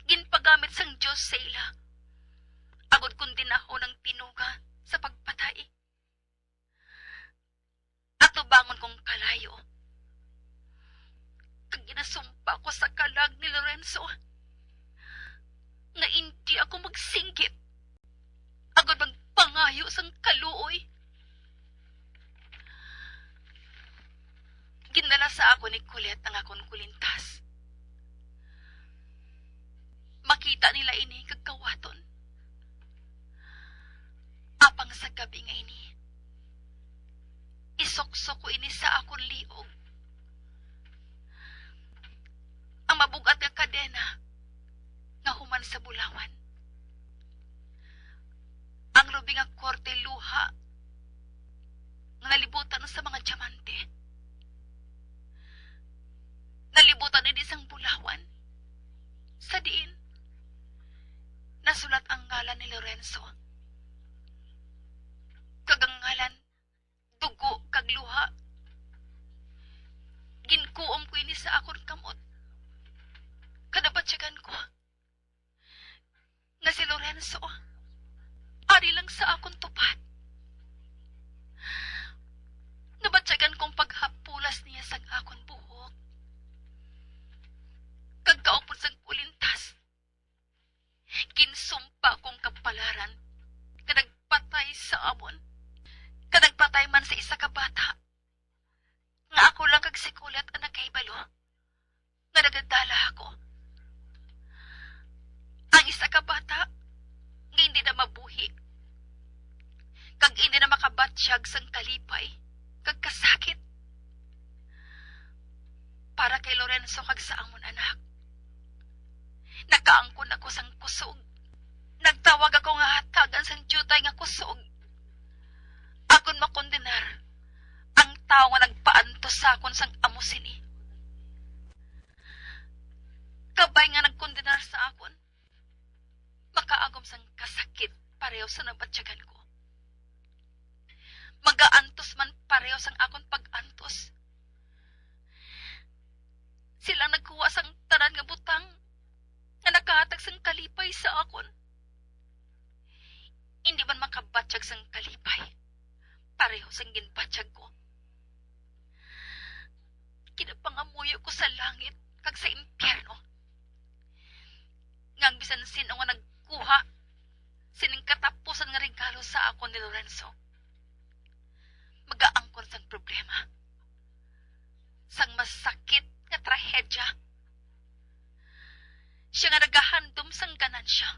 Ginpagamit sang Diyos sa ila. Agod kong dinaho ng tinuga sa pagpatay. Ato bangon kong kalayo. Kag ginasumpa ko sa kalag ni Lorenzo na hindi ako magsinggit. Agad magpangayo sang kaluoy. Ginala sa ako ni Kulit ang akong kulintas. Makita nila ini kagkawaton. Apang sa gabi nga ini, isokso ko ini sa akong liog. Ang mabugat nga kadena nga human sa bulawan. Ang lubing nga korte luha nga nalibutan sa mga diamante. Nalibutan din isang bulawan. Sa diin, nasulat ang ngalan ni Lorenzo. Kagang ngalan, dugo kag luha. Ginkuom ko ini sa akon kamot. Kadabatsyagan ko nga si Lorenzo ari lang sa akon tupad. Nabatsyagan kong paghapulas niya sa akon buhok. Kagkaupod sa kulintas. Ginsumpa kong kapalaran. Kadagpatay sa amon. Kadagpatay man sa isa ka bata. Nga ako lang kagsikulat ang nagkaibalo. Nga nagadala ako. Ang isa ka bata nga hindi na mabuhi. Kag hindi na makabatsyag nagbatyag sang kalipay, kag kasakit. Para kay Lorenzo kag sa amon anak. Nakaangkon ako sang kusog. Nagtawag ako nga hatagan sang jutay nga kusog. Akon makondenar ang tao nga nagpaantos sa akon sang amo sini. Kabay nga nagkondenar sa akon. Makaagom sang kasakit pareho sa nabatyagan ko. Magaantos man pareho sang akon pag-antos. Silang nagkuha sang tanan nga butang nga nakahatag sang kalipay sa akon. Hindi man makabatsyag sang kalipay. Pareho sang ginbatsyag ko. Kinapangamuyo ko sa langit kag sa impyerno. Ngang bisan sino nga nagkuha sining katapusan nga regalo sa akon ni Lorenzo. Magaangkon sang problema. Sang masakit nga trahedya. Siya nga nagahandom sang ganansya.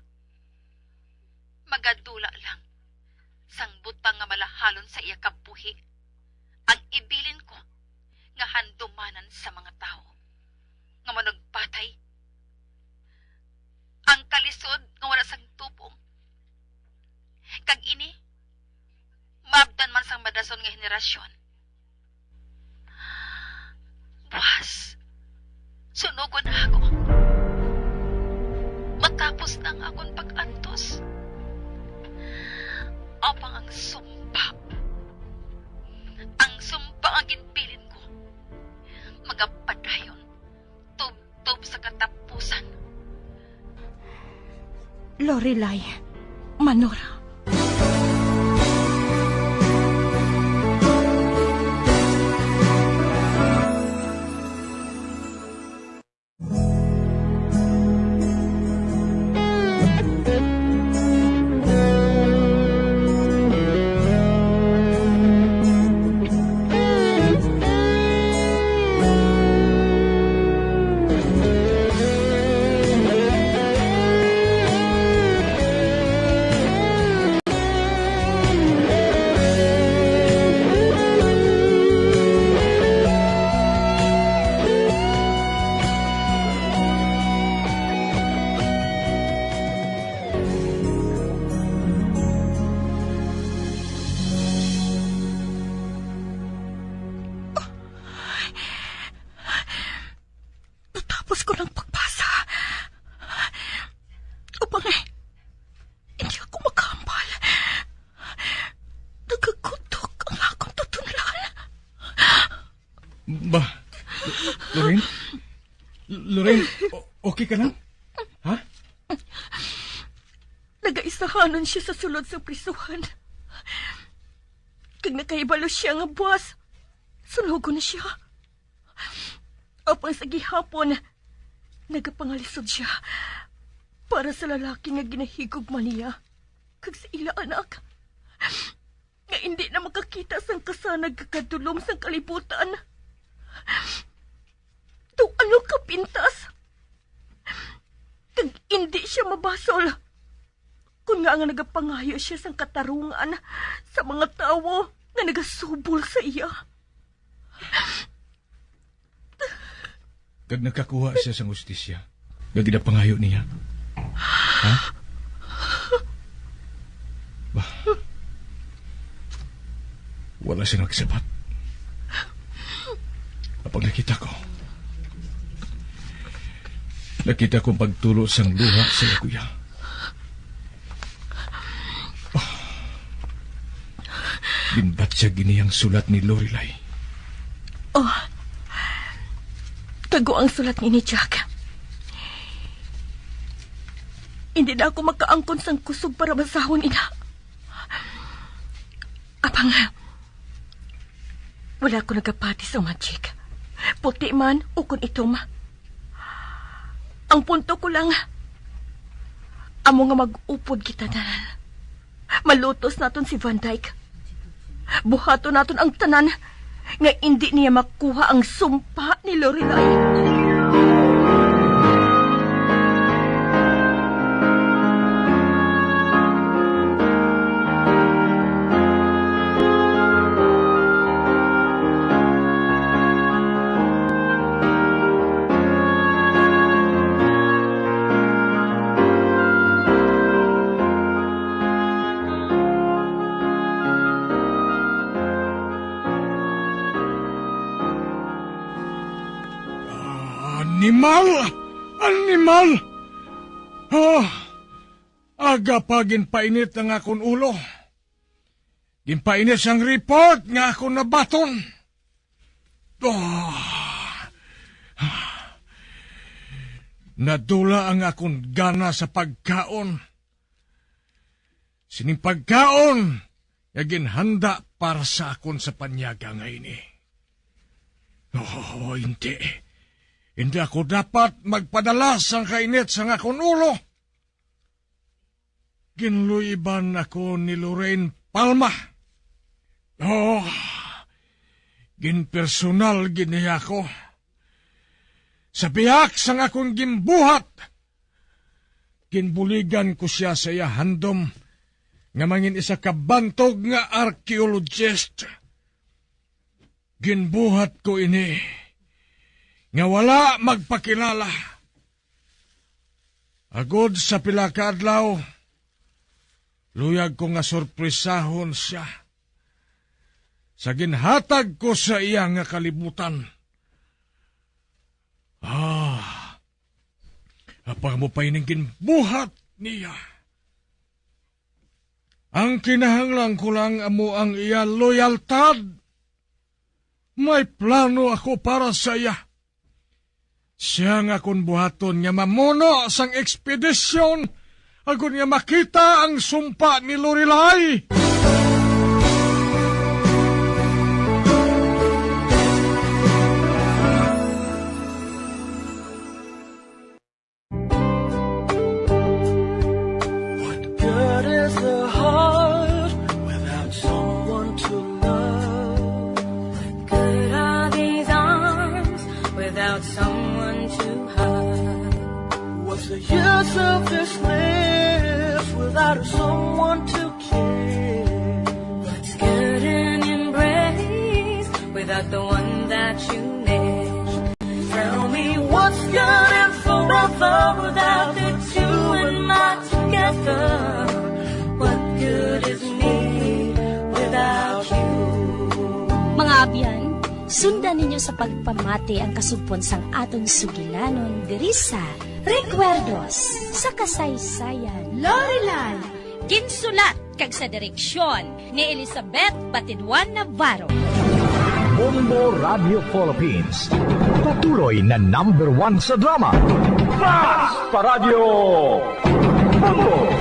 Magadula lang sang butang nga malahalon sa iya kabuhi ang ibilin ko nga handumanan sa mga tao nga managpatay. Ang kalisod nga wala sang tupong. Kag ini mabdan man sang madason nga henerasyon. Buwas, sunugon na ako. Matapos na ang akong pag-antos. Apang ang sumpa. Ang sumpa ang ginpilin ko. Magapadayon. Tub-tub sa katapusan. Lorelai Manora. Tapos ko lang pagbasa. Upang hindi ako makahambal. Nagagutok ang akong tutunlan. Ba? Lorraine? Lorraine, okay ka lang? Ha? Nagaisahanan siya sa sulod sa prisuhan. Kag nakaibalo siya nga buwas, sunugo na siya. Apang sa gihapon, nagapangalisod siya para sa lalaki nga ginahigog man niya kag sa ila anak nga hindi na makakita sang kasanag kakadulom sang kalibutan. To ano kapintas? Kag hindi siya mabasol kung nga nagapangayo siya sang katarungan sa mga tao nga nagasubol sa iya. Kag nakakuha siya sa hustisya, nga ginapangayo niya. Ha? Ba? Wala siyang nagsabat. Kapag nakita kong pagtulo sang luha sa kuya. Binbatsya giniyang sulat ni Lorelai. Oh, tago ang sulat ni Jack. Hindi na ako makaangkon sang kusog para basahon ina. Apang, wala ko nagapati sa magic. Puti man o kung itom. Ang punto ko lang, amo nga mag-upod kita na. Malutos naton si Van Dyke. Buhato naton ang tanan nga hindi niya makuha ang sumpa ni Lorelai. Animal! Animal! Aga pa ginpainit ang akong ulo. Ginpainit siyang report nga akong nabaton. Nadula ang akong gana sa pagkaon. Sining pagkaon nga ginhanda para sa akon sa panyaga ngayon eh. Hindi. Hindi ako dapat magpadalas ang kainit sa akong ulo. Ginluiban ako ni Lorraine Palma. Ginpersonal giniya ko. Sa biyak sang akong gimbuhat. Ginbuligan ko siya sa iya handom nga mangin isa ka bantog nga archaeologist. Ginbuhat ko ini nga wala magpakilala. Agod sa pila ka adlaw, luyag ko nga sorpresahon siya. Sa ginhatag ko sa iya nga kalibutan. Apang mo pa iningin buhat niya. Ang kinahanglan ko lang amo ang iya loyaltad. May plano ako para sa iya. Siya nga kung buhaton nga mamuno sang ekspedisyon, agon nga makita ang sumpa ni Lorelai. Good is the heart without someone to love. Good are these arms without someone to hug. What's the use of this life without someone to care? What's good an embrace without the one that you miss? Tell me what's good and forever without the two and not together. What good is me without you? Mga abyan, sundan ninyo sa pagpamati ang kasugpon sang atong sugilanon diri sa Recuerdos sa kasaysayan. Lorelai, ginsulat kag sa direksyon ni Elizabeth Batidwan Navarro. Bombo Radio Philippines. Tutuloy na #1 sa drama. Basta Radio Bombo!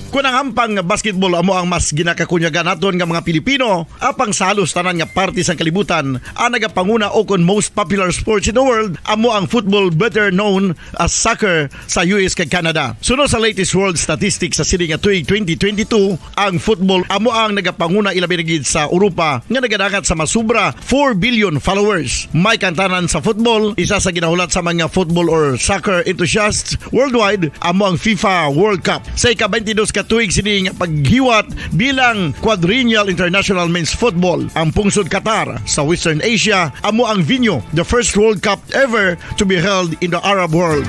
Kung ang ampang basketball amo ang mas ginakakunyagan naton nga mga Pilipino, apang salos tanan nga parte sang kalibutan, ang nagapanguna o kon most popular sports in the world, amo ang football, better known as soccer sa US kag Canada. Sunod sa latest world statistics sa sini nga tuig 2022, ang football amo ang nagapanguna ilabi na gid sa Europa nga nagadakat sa masubra 4 billion followers. May kantanan sa football, isa sa ginahulat sa mga football or soccer enthusiasts worldwide, amo ang FIFA World Cup. Sa ika-22 katuig sini nga paghiwat bilang quadrennial international men's football. Ang pungsod Qatar sa Western Asia amo ang venue, the first World Cup ever to be held in the Arab world.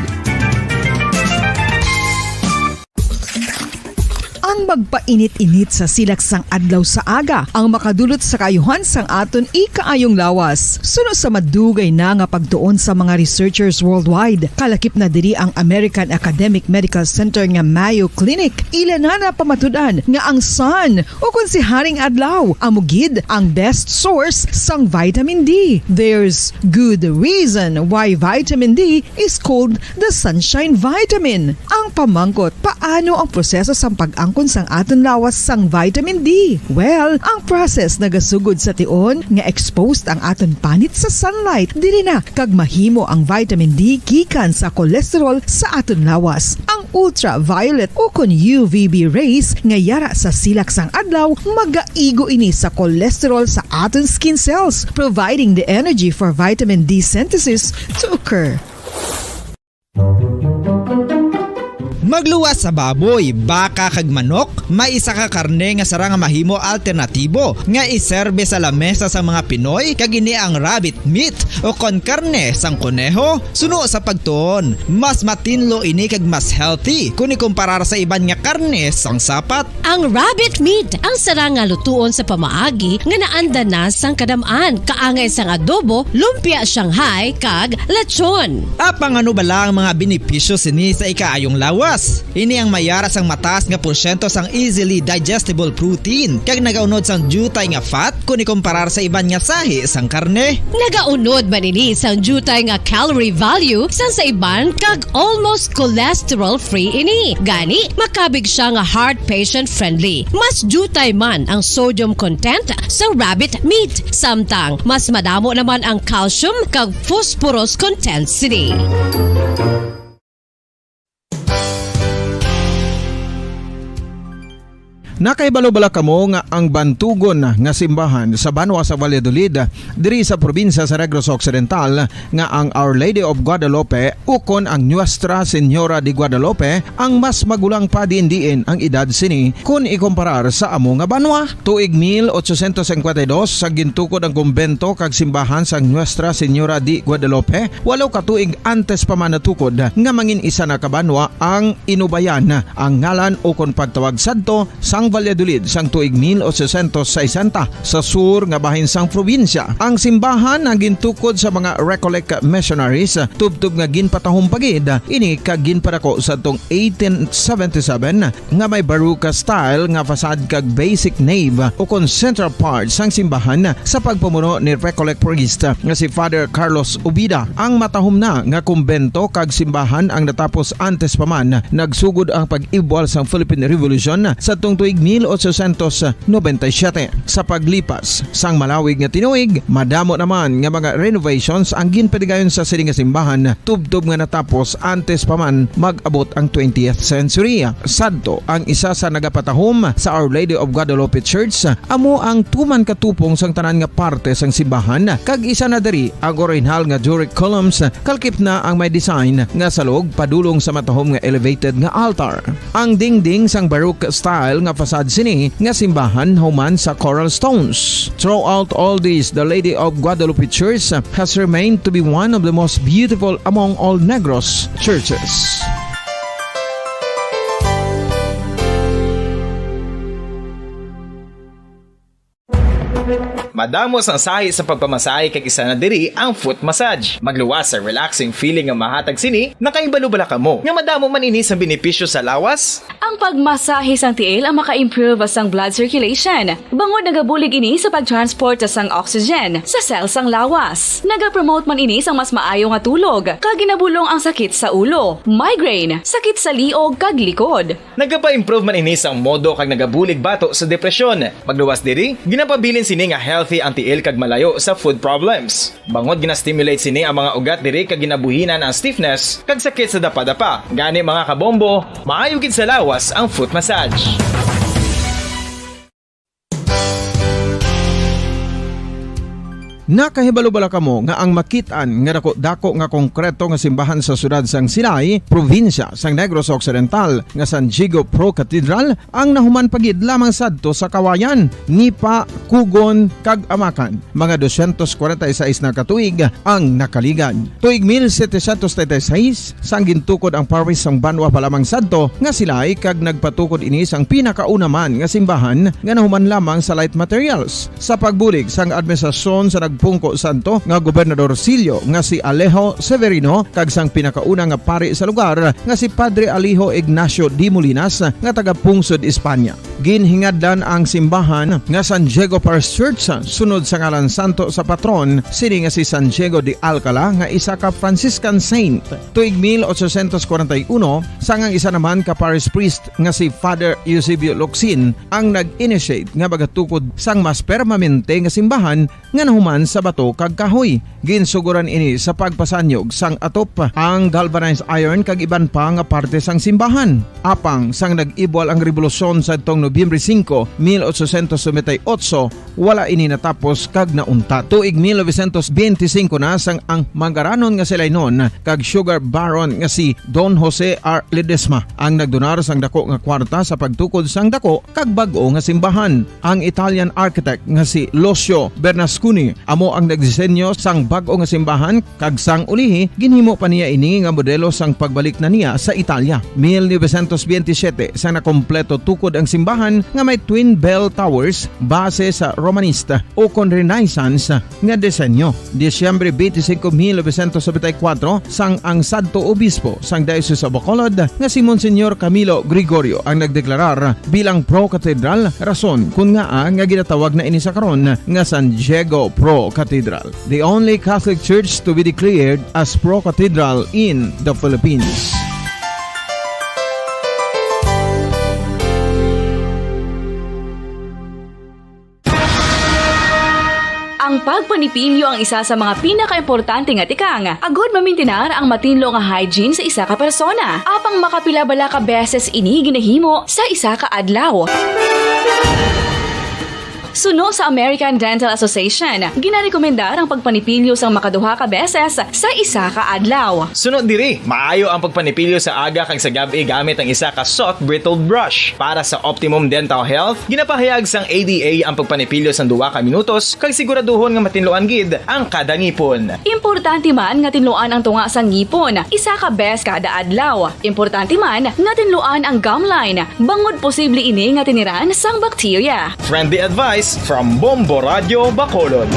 Ang magpainit-init sa silaksang adlaw sa aga ang makadulot sa kaayuhan sang aton ikaayong lawas. Suno sa madugay na nga pagtuon sa mga researchers worldwide, kalakip na diri ang American Academic Medical Center nga Mayo Clinic. Ilan na pamatudan nga ang sun o kung si Haring Adlaw amugid ang best source sang vitamin D. There's good reason why vitamin D is called the sunshine vitamin. Ang pamangkot, paano ang proseso sang pag-angkon sang aton lawas sang vitamin D? Well, ang process nagasugod sa tion nga exposed ang aton panit sa sunlight, dili na kag mahimo ang vitamin D gikan sa cholesterol sa aton lawas. Ang ultraviolet o kon UVB rays nga yara sa silak sang adlaw magaigo ini sa cholesterol sa aton skin cells, providing the energy for vitamin D synthesis to occur. Magluwas sa baboy, baka kag manok, may isa ka karne nga sara nga mahimo alternatibo nga iserbe sa lamesa sa mga Pinoy kag ini ang rabbit meat o kon karne sang kuneho. Suno sa pagtuon, mas matinlo ini kag mas healthy kung ikumparar sa iban nga karne sang sapat. Ang rabbit meat ang sara nga lutuon sa pamaagi nga naanda na sang kadamaan, kaangay sang adobo, lumpia Shanghai kag lechon. Apang ano bala ang mga benepisyo sini sa ikaayong lawas? Ini ang mayara sang mataas nga porsyento sang easily digestible protein kag nagaunod sang jutay nga fat kung ikumparar sa iban nga sahi sang karne. Nagaunod man ini sang jutay nga calorie value sang sa iban kag almost cholesterol free ini. Gani makabig siya nga heart patient friendly. Mas jutay man ang sodium content sa rabbit meat, samtang mas madamo naman ang calcium kag phosphorus content sini. Nakaibalo-bala kamo nga ang bantugon nga simbahan sa Banwa sa Valladolid diri sa probinsya sa Negros Occidental nga ang Our Lady of Guadalupe ukon ang Nuestra Señora de Guadalupe ang mas magulang pa diin ang edad sini kung ikomparar sa amo nga banwa. Tuig 1852 sa gintukod ang kumbento kag simbahan sa Nuestra Señora de Guadalupe, walo ka tuig antes pa man natukod nga mangin isa na kabanwa ang inubayan ang ngalan ukon pagtawag sadto sang Valladolid sang tuig 1860 sa sur nga bahin sang probinsya. Ang simbahan ang gintukod sa mga Recollect missionaries tubtub nga ginpatahong pagid ini kag ginpadako sa tong 1877 nga may baroque style nga fasad kag basic nave o kon central part sang simbahan sa pagpamuno ni Recollect priest nga si Father Carlos Ubida. Ang matahom na nga kumbento kag simbahan ang natapos antes pa man nagsugod ang pag-ibwal sang Philippine Revolution sa tong tuig 1897. Sa paglipas sang malawig nga tinuig, madamo naman nga mga renovations ang ginpadigayon sa sining nga simbahan tubtob nga natapos antes pa man mag-abot ang 20th century. Sadto ang isa sa nagapatahom sa Our Lady of Guadalupe Church, amo ang tuman katupong sang tanan nga parte sang simbahan kag isa na diri ang original nga Doric columns kalkip na ang may design nga salog padulong sa matahom nga elevated nga altar. Ang dingding sang baroque style nga fasad sini nga simbahan human sa coral stones. Throughout all this, the Lady of Guadalupe Church has remained to be one of the most beautiful among all Negros churches. Madamos ang sahi sa pagpamasahe kag isa na diri ang foot massage. Magluwas sa relaxing feeling nga mahatag sini, nakaibalo-bala kamo. Nga madamo man ini sa benepisyo sa lawas. Ang pagmasahe sang tiil ang maka-improve sang blood circulation. Bangod nagabulig ini sa pagtransport sang oxygen sa cells sang lawas. Nagapromote man ini sang mas maayo nga tulog, kag ginabulong ang sakit sa ulo, migraine, sakit sa liog kag likod. Nagapa-improve man ini sang modo kag nagabulig bato sa depresyon. Magluwas diri, ginapabilin sini nga healthy ang tiil kag malayo sa food problems. Bangod gina-stimulate sini ang mga ugat diri kag ginabuhinan ang stiffness kag sakit sa dapa-dapa. Gani mga kabombo, maayo gid sa lawas ang foot massage. Nakahibalo-bala kamo nga ang makitaan nga dako nga konkreto nga simbahan sa sudad sang Sinay, probinsya sang Negros Occidental nga San Diego Pro Cathedral ang nahuman pagid lamang sadto sa Kawayan, Nipa, Kugon kag Amakan. Mga 246 na katuig ang nakaligan. Tuig 1736 sang gintukod ang parish sang Banwa pa lamang sadto nga silay kag nagpatukod ini sang pinakauna man nga simbahan nga nahuman lamang sa light materials. Sa pagbulig sang administrasyon sa Pungko Santo nga Gobernador Silio nga si Alejo Severino kag sang pinakauna nga pari sa lugar nga si Padre Alijo Ignacio de Molinas nga taga Pungsod, Espanya. Ginhingadlan ang simbahan nga San Diego Parish Church sunod sa ngalan santo sa patron sini nga si San Diego de Alcala nga isa ka Franciscan saint. Tuig 1841 sangang isa naman ka parish priest nga si Father Eusebio Locsin ang nag-initiate nga bagatukod sang mas permanente nga simbahan nga nahuman sa bato kag kahoy. Ginsuguran ini sa pagpasanyog sang atop ang galvanized iron kag iban pa nga parte sang simbahan. Apang sang nag-ibwal ang revolusyon sa tong Nobyembre 5, 1898, wala ini natapos kag nauntat. Tuig 1925 na sang ang mangaranon nga sila nun kag sugar baron nga si Don Jose R. Ledesma ang nagdonar sang dako nga kwarta sa pagtukod sang dako kag bag-o nga simbahan. Ang Italian architect nga si Lucio Bernasconi amo ang nagdisenyo sang bag-o nga simbahan kag sang ulihi ginhimo pa niya ini nga modelo sang pagbalik na niya sa Italia. 1927 sang nakompleto tukod ang simbahan nga may twin bell towers base sa Romanista o kon Renaissance nga disenyo. Disyembre 25, 1974 sang ang sadto obispo sang Diocese of Bacolod nga si Monsignor Camilo Gregorio ang nagdeklarar bilang pro-cathedral, rason kung nga ginatawag na ini sa karon nga San Diego Pro-Cathedral, the only Catholic church to be declared as pro-cathedral in the Philippines. Ang pagpanipilyo ang isa sa mga pinaka-importante nga tikang. Agod mamintinar ang matinlo nga hygiene sa isa ka persona. Apang makapila-bala ka beses ini ginahimo sa isa ka adlaw. Suno sa American Dental Association, ginarekomendar ang pagpanipilyo sang makaduha ka beses sa isa ka adlaw. Sunod diri, maayo ang pagpanipilyo sa aga kag sa gabi gamit ang isa ka soft brittled brush. Para sa optimum dental health, ginapahayag sang ADA ang pagpanipilyo sang 2 ka minutos kag siguraduhon nga matinloan gid ang kada ngipon. Importante man nga tinluan ang tunga sang ngipon, isa ka bes kada adlaw. Importante man nga tinluan ang gum line, bangod posible ini nga tiniran sang bakterya. Friendly advice from Bombo Radio Bacolod.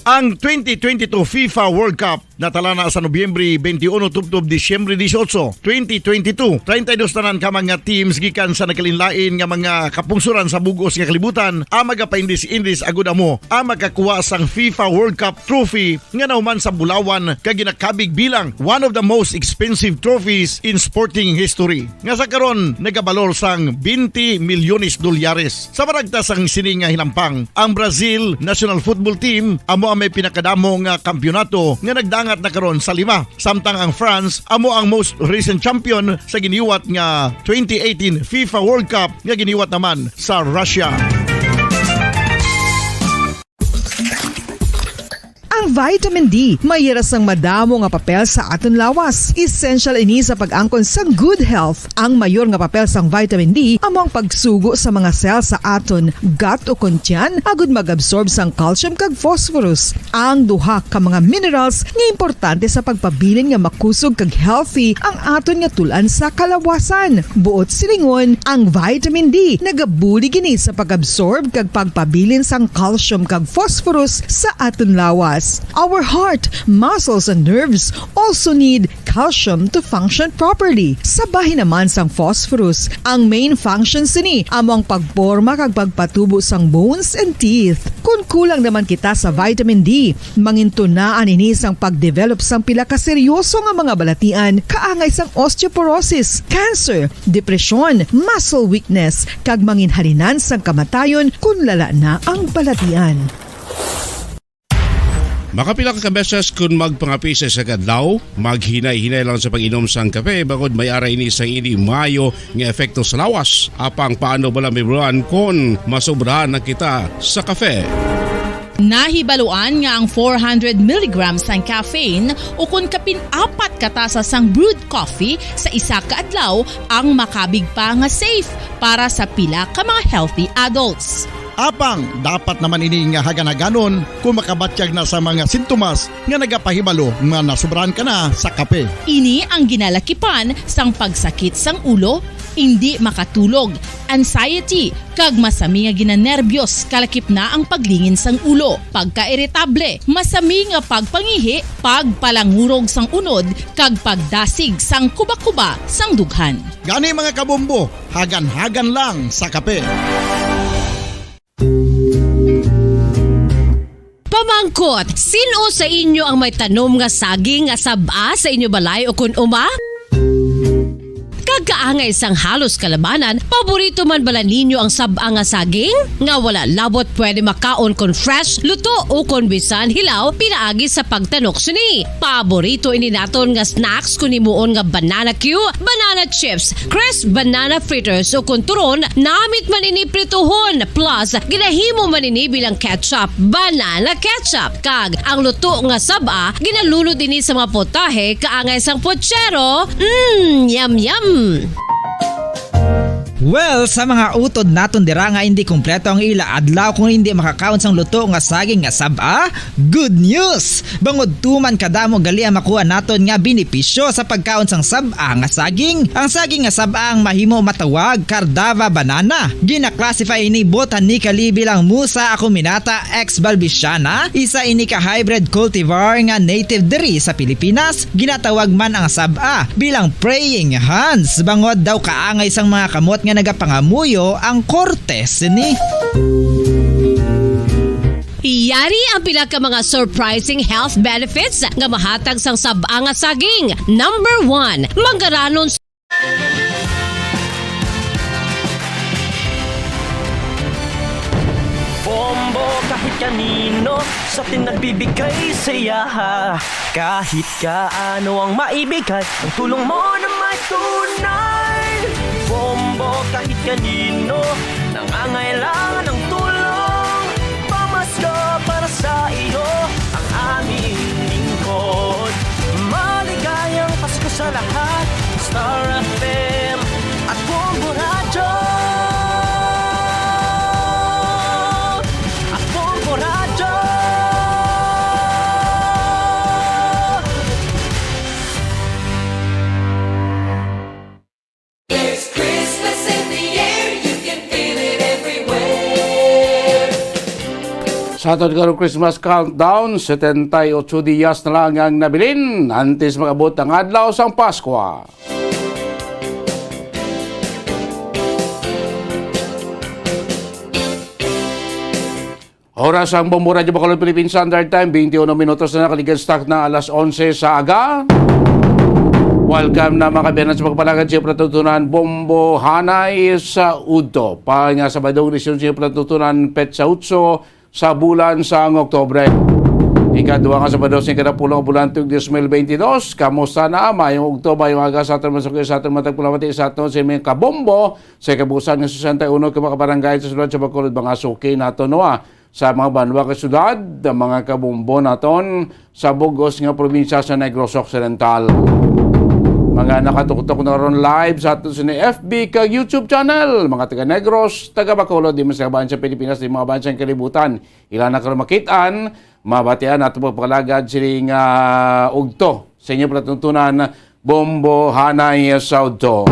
Ang 2022 FIFA World Cup natala na sa Nobyembre 21 tubtob Disyembre 18, 2022. 32 tanan ka mga teams gikan sa nakalinlain nga mga kapungsuran sa bugos nga kalibutan ang magapaindis-indis agud amo ang makakuha sang FIFA World Cup trophy nga nauman sa Bulawan kag ginakabig bilang one of the most expensive trophies in sporting history. Nga sa karon nagabalor sang 20 milyones dolyares. Sa maragta sang sini nga hinampang, ang Brazil National Football Team amo may pinakadamo nga kampyonato nga nagdangat na karon sa 5. Samtang ang France amo ang most recent champion sa giniwat nga 2018 FIFA World Cup nga giniwat naman sa Russia. Ang vitamin D mayira sang madamo nga papel sa aton lawas. Essential ini sa pag-angkon sang good health. Ang mayor nga papel sang vitamin D amo ang pagsugo sa mga cell sa aton gut o kuntyan agud mag-absorb sang calcium kag phosphorus. Ang duha ka mga minerals nga importante sa pagpabilin nga makusog kag healthy ang aton nga tulan sa kalawasan. Buot silingon, ang vitamin D nagabuli gini sa pag-absorb kag pagpabilin sang calcium kag phosphorus sa aton lawas. Our heart, muscles, and nerves also need calcium to function properly. Sabay naman sang phosphorus, ang main functions ni amo ang pagporma kag pagpatubo sang bones and teeth. Kung kulang naman kita sa vitamin D, mangintunaan ini sang pagdevelop sang pila ka seryoso nga mga balatian, kaangay sang osteoporosis, cancer, depresyon, muscle weakness, kag manginhalinan sang kamatayon kung lala na ang balatian. Makapila ka beses kung magpangapisa sa kadlaw, maghinay-hinay lang sa pag-inom sang kape bagod may ara ini sang ini mayo nga efekto sa lawas. Apang paano bala may bulan kung masobrahan na kita sa kape. Nahibaluan nga ang 400 mg ang caffeine o kung kapin-4 katasa sang brewed coffee sa isa ka adlaw ang makabig pa nga safe para sa pila ka mga healthy adults. Apang, dapat naman ini nga haganaganon kung makabatyag na sa mga sintomas nga nagapahibalo nga nasubrahan ka na sa kape. Ini ang ginalakipan sang pagsakit sang ulo, hindi makatulog, anxiety, kag masami nga ginanerbiyos kalakip na ang paglingin sang ulo, pagka-irritable, masami nga pagpangihi, pagpalangurog sang unod, kag pagdasig sang kuba-kuba sang dughan. Gani mga kabombo, hagan-hagan lang sa kape. Pamangkot, sino sa inyo ang may tanom nga saging nga saba sa inyo balay o kun uma? kagkaangay sang halos kalabanan, paborito man bala ninyo ang sab-a nga saging? Nga wala labot pwede makaon kon fresh, luto o kon bisan hilaw pinaagi sa pagtanok sini. Paborito ini naton nga snacks kun himuon nga banana Q, banana chips, crisp banana fritters o kun turon, namit man ini prituhon plus ginahimo man ini bilang ketchup, banana ketchup. Kag ang luto nga sab-a ginalunod ini sa mga potahe kaangay sang pochero. Yum yum. Well, sa mga utod naton dira nga hindi kumpleto ang ila adlaw kung hindi makakaon sang luto nga saging nga sab-a, good news! Bangod tuman kadamo gali ang makuha naton nga benepisyo sa pagkaon sang sab-a nga saging. Ang saging nga sab-a ang mahimo matawag Cardava banana. Gina-classify ini botanically bilang Musa acuminata ex balbisiana, isa ini ka hybrid cultivar nga native diri sa Pilipinas. Ginatawag man ang sab-a bilang praying hands. Bangod daw kaangay sang mga kamot nga nagapangamuyo ang kortes ni. Yari ang pila ka mga surprising health benefits nga mahatag sang sab-a nga saging. Number 1, manggaranon Bombo kahit kanino sa atin nagbibigay saya. Kahit kaano ang maibigay, ang tulong mo na may tunay. Bombo kahit kanino nangangailangan ng tulong. Pamasko para sa iyo ang aming lingkod. Maligayang Pasko sa lahat, Star FM at Bombo Radio. At Bombo Radio. There's Christmas in the air, you can feel it everywhere. Sa aton karong Christmas countdown, 78 diyas na lang ang nabilin antes magabot ang adlaw sang Pasko. Oras ang Bombo Radio Bacolod Philippine Standard Time, 21 minutos na nakaligan stock na alas 11 sa aga. Welcome na mga kabiyanan sa pagpalagad siya pratutunan Bombo Hanay sa Udto. Pa nga sa badong lisyon siya pratutunan Pet sa Utso sa bulan sa Oktobre. Ikadua nga sa badong siya kadapulong bulan tuwag 2022. Kamusta na mayong Oktober yung aga sa atin masukay sa atin matagpulamati sa atin sa mga kabombo sa kabusan ng 61 kamakabarangay sa sulod sa Bacolod mga suki nato noa sa mga banwa ka syudad, mga kabombo naton sa Bugos nga probinsya sa Negros Occidental. Mga nakatuktok na ron live sa ato sa FB kag YouTube channel. Mga taga Negros, taga Bacolod, di mas kabahan sa Pilipinas, di mga bansang kalibutan. Ilan na karon makitaan, mabatian ato pagpalagad siling ugto sa inyo palatuntunan Bombo Hanay sa Udto.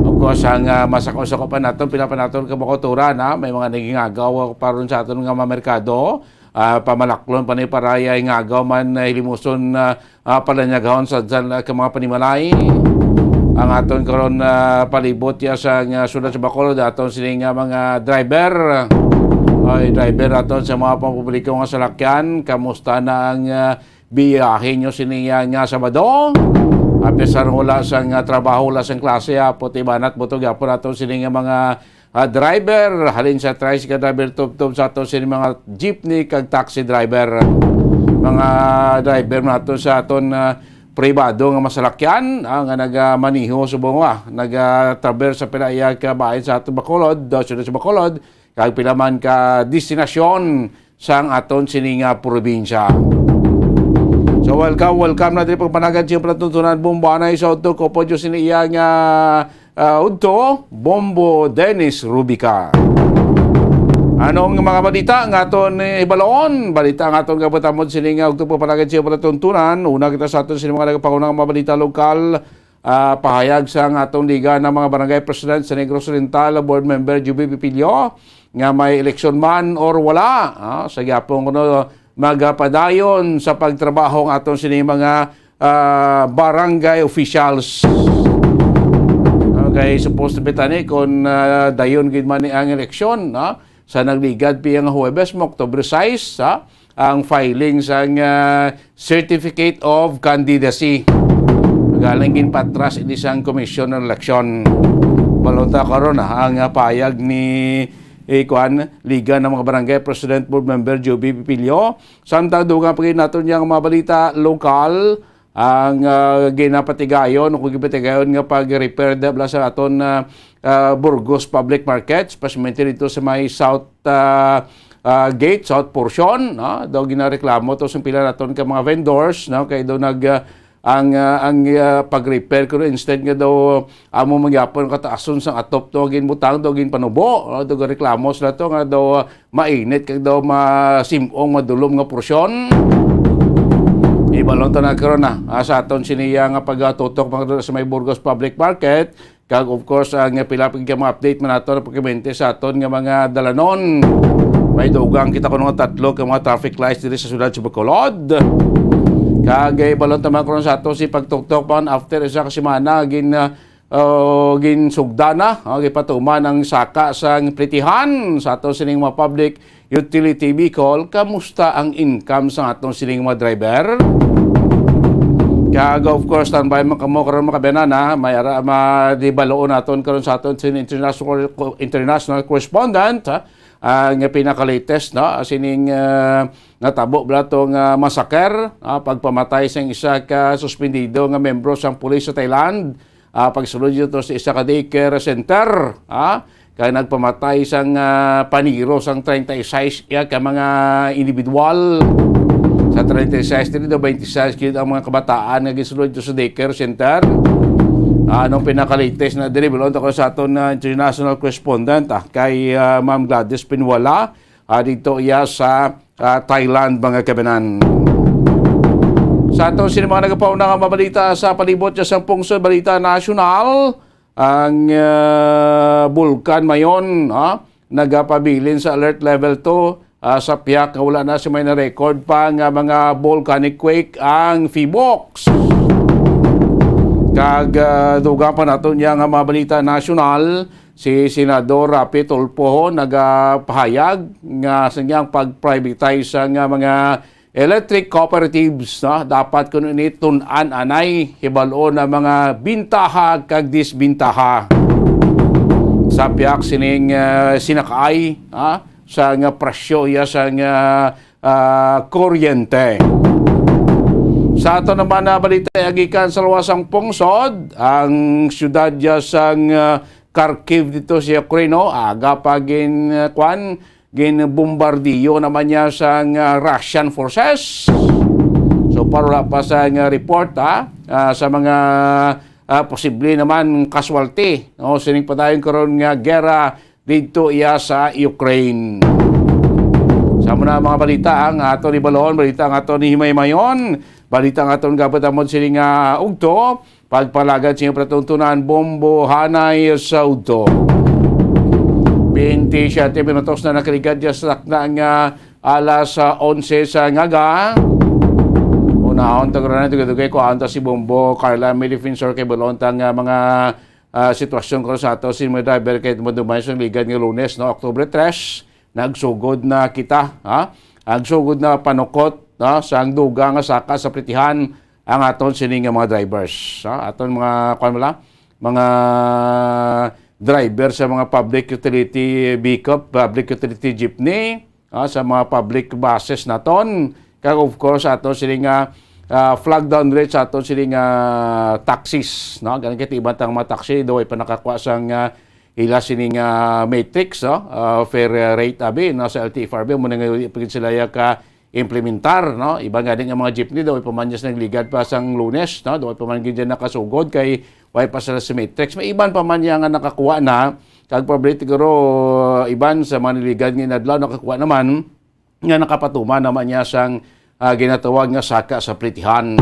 Of course, ang masako-sakopan natin, pinapanaton ka makotura na may mga naging agaw paron sa aton nga mga merkado. Pamalaklon pa ni paraya nga agaw man hilimuson palanyagahon sa dyan ka mga panimalay. Ang aton karon palibot ya sa sulat sa Bacolod aton sining mga driver. Ay driver aton sa mga pampubliko nga salakyan, kamusta na ang biyahe nyo sining nga Sabado? Pesar wala sang trabaho wala sang klase puti banat butog yapon aton sining mga driver, halin sa tricycle driver, tub-tub sa ato sining mga jeepney kag taxi driver. Mga driver nato sa aton pribado nga masalakyan nga nagamaniho subong nagatraverse sa pinaya ka bahin sa aton Bacolod, syudad sa Bacolod, kag pilaman ka destinasyon sang aton sining probinsya. So welcome na diri pagpanagan siya palatuntunan Bombo Hanay sa Udto ko po Diyos iniya nga Udto, Bombo Dennis Rubica. Anong mga balita nga aton ibaloon? Balita nga aton kabatamod sining Udto pagpanagan siya palatuntunan. Una kita sa aton sining mga nagapangunang mga balita lokal. Pahayag sa atong liga ng mga barangay president sa Negros Oriental, board member Juby Pipilio nga may eleksyon man or wala. Sa gyapon kuno magpadayon sa pagtrabaho ng aton sining mga barangay officials. Okay, supposed to be tani kung dayon gid man ang eleksyon sa nagligad piyang Huwebes mo October 6 ang filing sa certificate of candidacy. galing ginpatras in isang komisyon ng eleksyon. Balota karon ang payag ni Liga ng mga Barangay President Board Member Joby Pipilio. Samtang dugang pagin nato niyang mga balita lokal ang ginapatigayon kung gipatigayon nga pag-repair debla sa aton Burgos Public Market, especially dito sa may South Gate, South portion, no? Daw ginareklamo to sa pila naton ka mga vendors, no? Kay daw ang pag-repair ko instead nga daw amo mangyapon kataason sang atop to ginbutang daw ginpanubo, no? Daw reklamo sila to nga daw mainit kag daw masimong madulom nga porsyon. Ibalon to na karon na sa aton siniya nga pagtutok sa may Burgos Public Market kag of course ang pilapig ka mga update man nato na pagkimente sa aton nga mga dalanon. May dugang kita ko nga tatlo ka mga traffic lights diri sa siyudad sa Bacolod. Kagay balon ta man karon sa ato si pagtuktok pa after isa ka semana ginsugdana gipatuman ang saka sang plitihan sa ato sining mga public utility vehicle. Kamusta ang income sa atong sining mga driver? Kaya of course standby man kamo karon makabenana may ara madibaloon naton karon sa aton sin international correspondent ang pinaka-latest no sining natabo blatong massacre pagpamatay sa isa ka suspendido nga membro sang pulis sa Thailand pagsulod dito sa isa ka daycare center kaya nagpamatay sang paniro sang 36 ka mga individual sa 36 dito 26 kid ang mga kabataan nga gisulod dito sa daycare center. Anong pinaka-latest na delivery ko sa aton international correspondent kay Ma'am Gladys Pinwala dito iya sa Thailand mga kabanan. Sa aton mga nagapauna nga mabalita sa palibot sa pungsod balita nasyonal ang bulkan mayon nagapabilin sa alert level 2 sa piyak wala na si may na-record pa nga mga volcanic quake ang Phibox. Kag dugang pa nato niya nga mga balita nasyonal, si Senador Rapi Tulfo nagapahayag nga sa niyang pag-privatize nga mga electric cooperatives. Dapat kuno ni tun-an anay hibalo na mga bintaha kag disbintaha. Sa piyak sining sinakay sa nga presyo ya sa nga kuryente. Sa ato naman na balita agikan sa luwasang pungsod, ang siyudad ya sang Kharkiv dito sa Ukraine, aga pa ginbombardiyo naman niya sang Russian forces. So para pa sa report sa mga posible naman casualty, sining padayon karon nga gera dito iya sa Ukraine. Sa muna mga balita ang ato ni Balon, balita ang ato ni Himaymayon, balita ang aton gabatamod sining ugto, pagpalagad siyang pratuntunan bombo hanay sa ugto. 27 minutos na nakaligad sa takna nga alas 11 sa ngaga. Unahon tagaran na tugay ko anta si Bombo Carla Milifinsor kay Balonta nga mga sitwasyon ko sa ato si mga driver kay dumay sa ligad nga Lunes no October 3. Nagsugod na kita, ang sugod na panukot sa ang duga nga saka sa pritihan ang aton sining mga drivers. Aton mga mga driver sa mga public utility vehicle, public utility jeepney, sa mga public buses naton. Kaya of course aton sining flag down rate sa aton sining taxis. Ganun kaya iba tang mga taxi, daw ay panakakuha sang ila sining matrix fair rate abi sa LTFRB mo nang pagid sila ka implementar iba nga din ang mga jeepney daw pamanyas nagligad pa sang Lunes daw paman gid nakasugod kay way pa sila sa matrix may iban pa man nga nakakuha na kag probably siguro iban sa maniligad nga adlaw nakakuha naman nga nakapatuman naman niya sang ginatawag nga saka sa pritihan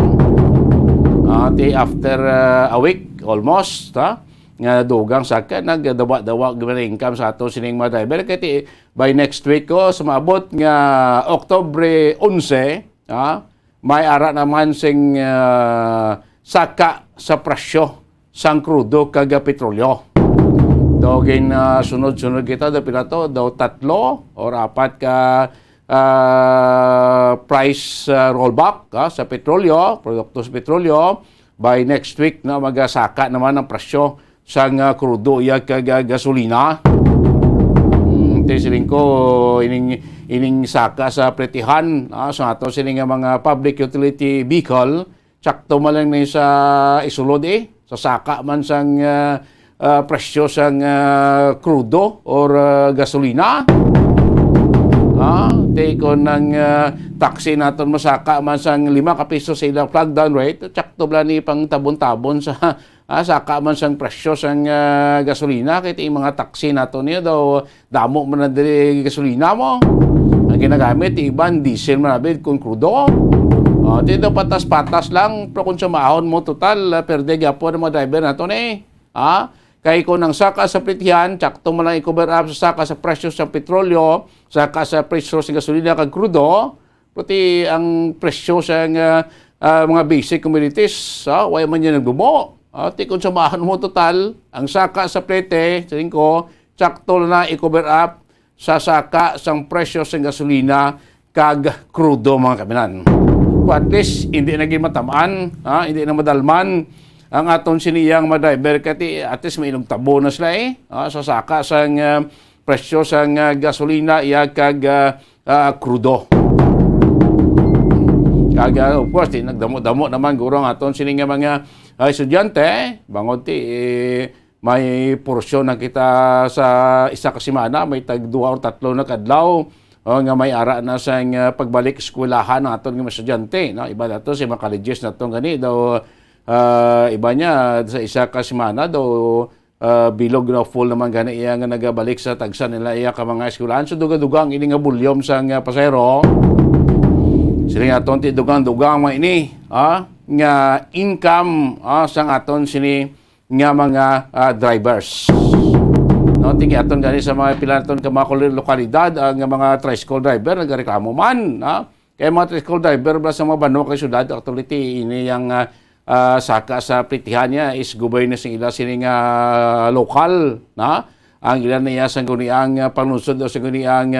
after a week almost nga dugang saka nagdawa-dawa gyud income sa ato sining mga driver kay by next week ko sumabot nga Oktubre 11 may ara naman sing saka sa presyo sang krudo kag petrolyo. Dogin sunod-sunod kita da pila to daw 3 or 4 ka price rollback sa petrolyo, produkto sa petrolyo. by next week na magasaka naman ang presyo sa krudo iya kag gasolina. Siling ko ining saka sa pretihan sa ato siling mga public utility vehicle sakto man lang ni sa isulod sa saka man sang presyo sang krudo or gasolina. Take on ng taxi naton masaka man sang 5 ka piso sa ilang flag down rate sakto bla ni pang tabon-tabon sa saka man sang presyo sang gasolina kay ti mga taxi naton niya daw damo man na diri gasolina mo ang ginagamit iban diesel man abid kung krudo. Dito patas-patas lang pero kung sumahon mo total perde gyapon ang mga driver naton kay kung ang saka sa pretihan, sakto mo lang i-cover up sa saka sa presyo sa petrolyo, saka sa presyo sa gasolina kag krudo, pati ang presyo sa mga basic commodities, why man yan nagbumo. Ti kung samahan mo total, ang saka sa plete, saling ko, sakto na i-cover up sa saka sa presyo sa gasolina kag krudo mga kaminan. At least, hindi naging matamaan, hindi na madalman, ang aton siniyang ma-driver kati at least may ilang tabo na sila sa saka sang presyo sang gasolina iya kag krudo. Kag of course nagdamo-damo naman guro ang aton sining mga estudyante bangod ti may porsyon na kita sa isa ka semana may tag 2 or 3 na kadlaw nga may ara na sang pagbalik eskwelahan ng aton mga estudyante iba nato si mga colleges naton gani daw iba niya sa isa ka semana daw bilog na full naman gani iya nga nagabalik sa tagsan nila iya ka mga eskwelahan so duga-dugang ini nga bulyom sang pasahero sila nga aton ti dugang-dugang mga ini nga income sang aton sini nga mga drivers tingin aton gani sa mga pilaton ka mga lokalidad ang mga tricycle driver nagareklamo man kaya mga tricycle driver ba sa mga banwa kay syudad actually ini yang saka sa pritihan niya is gubay na sing ila sining lokal ang ilan niya sa guniang panlusod o sa guniang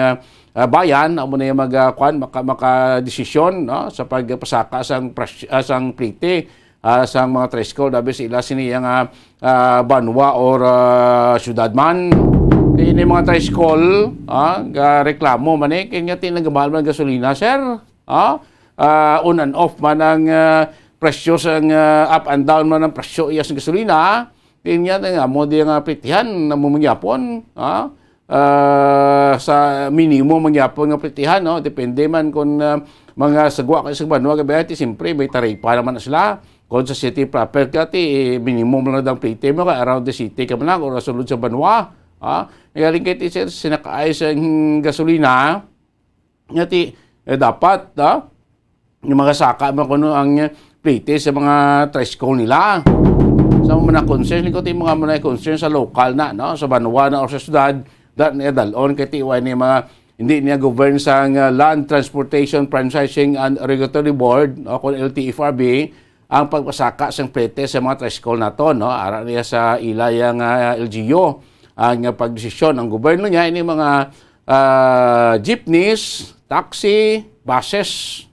bayan amo na maka desisyon sa pagpasaka sang priti sang mga tricycle dabi sila siniyang banwa or syudad man ini mga tricycle reklamo man kaya nga tinagmahal man gasolina sir on and off man ang presyo sa up and down man ang presyo iya sa gasolina kanya nga mo di nga pritihan na mumangyapon sa minimum mangyapon nga pritihan depende man kung mga sagwa kay sa banwa gabi siyempre may taripa naman na sila kung sa city proper ka minimum lang ang priti mo ka around the city ka man lang o sulod sa banwa ngayon kaya sinakaay sa gasolina nga dapat yung mga saka mo kuno ang plate sa mga tricycle nila. Sa mga concern ko mga mga concern sa local na sa banwa na o sa syudad dalon kay tiway ni mga hindi niya govern sa Land Transportation Franchising and Regulatory Board o kung LTFRB ang pagpasaka sang plate sa mga tricycle nato ara niya sa ilayang LGU ang pagdesisyon ang gobyerno niya ini mga jeepneys, taxi, buses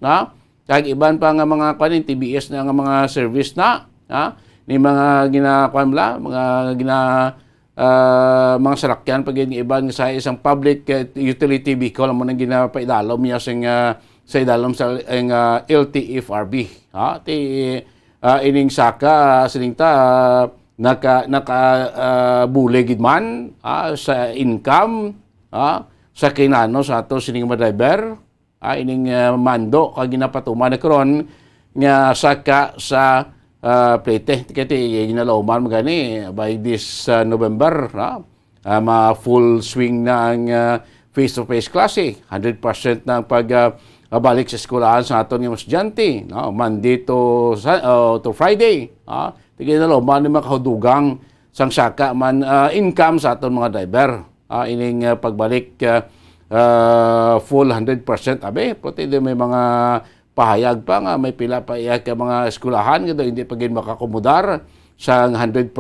kag iban pa nga mga TBS na nga mga service ni mga mga salakyan pag iban sa isang public utility vehicle mo nang ginapaidalom niya sa idalom sa LTFRB ining saka siningta naka bulegid man sa income sa kinano sa ato sining mga driver ining mando kag ginapatuman na karon nga saka sa plate kiti ginalawman magani by this November full swing na ang face to face klase 100% na ang pagbalik sa eskwelahan sa aton nga estudyante Monday to Friday ginalawman ni makahudugang sang saka man income sa aton mga driver ining pagbalik full 100% pati may mga pahayag pa nga may pila pa iya ka mga eskwelahan nga hindi pa gid makakomodar sa 100%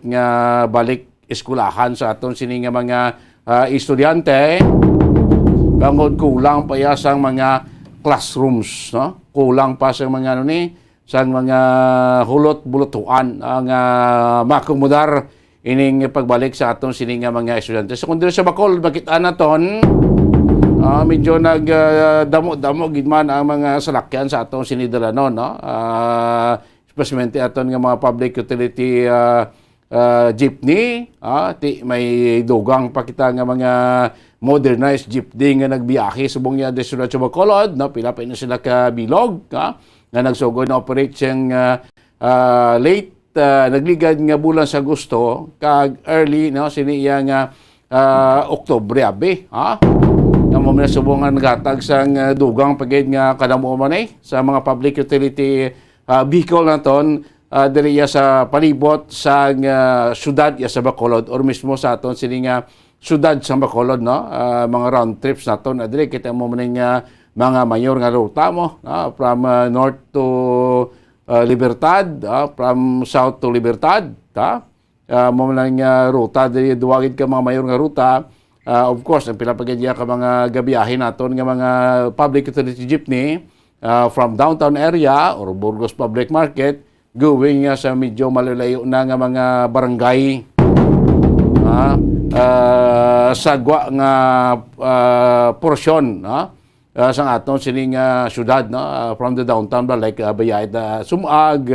nga balik eskwelahan sa aton sini nga mga estudyante bangod kulang pa iya sang mga classrooms kulang pa sa mga sang mga hulot-bulutuan ang makumudar ining pagbalik sa atong sining mga estudyante. So kung dito sa Bacol, makita naton medyo nagdamo-damo gid man ang mga salakyan sa atong sinidalanon, no? Especially aton nga mga public utility jeepney, may dugang pa kita nga mga modernized jeepney nga nagbiyahe subong ya destinasyon sa Bacolod, no? Pila pa ina sila ka bilog, nga nagsugod na operate siyang late nagligad nga bulan sa Agosto kag early, no, siniya nga Oktubre abi, nga mo na subong nga naghatag sang dugang pagid nga kadamo man sa mga public utility vehicle naton diri sa palibot sa syudad ya sa Bacolod or mismo sa aton sini nga syudad sa Bacolod, no? Mga round trips naton diri kita mo man nga mga mayor nga ruta mo, from north to Libertad, from south to Libertad, mo man nga ruta diri duwagid ka mga mayor nga ruta. Of course, ang pinapagandya ka mga gabiyahin naton nga mga public utility jeepney from downtown area or Burgos Public Market going sa medyo malalayo na nga mga barangay, sagwa nga porsyon sa aton sining syudad, no? From the downtown ba like Bayayad, Sumag,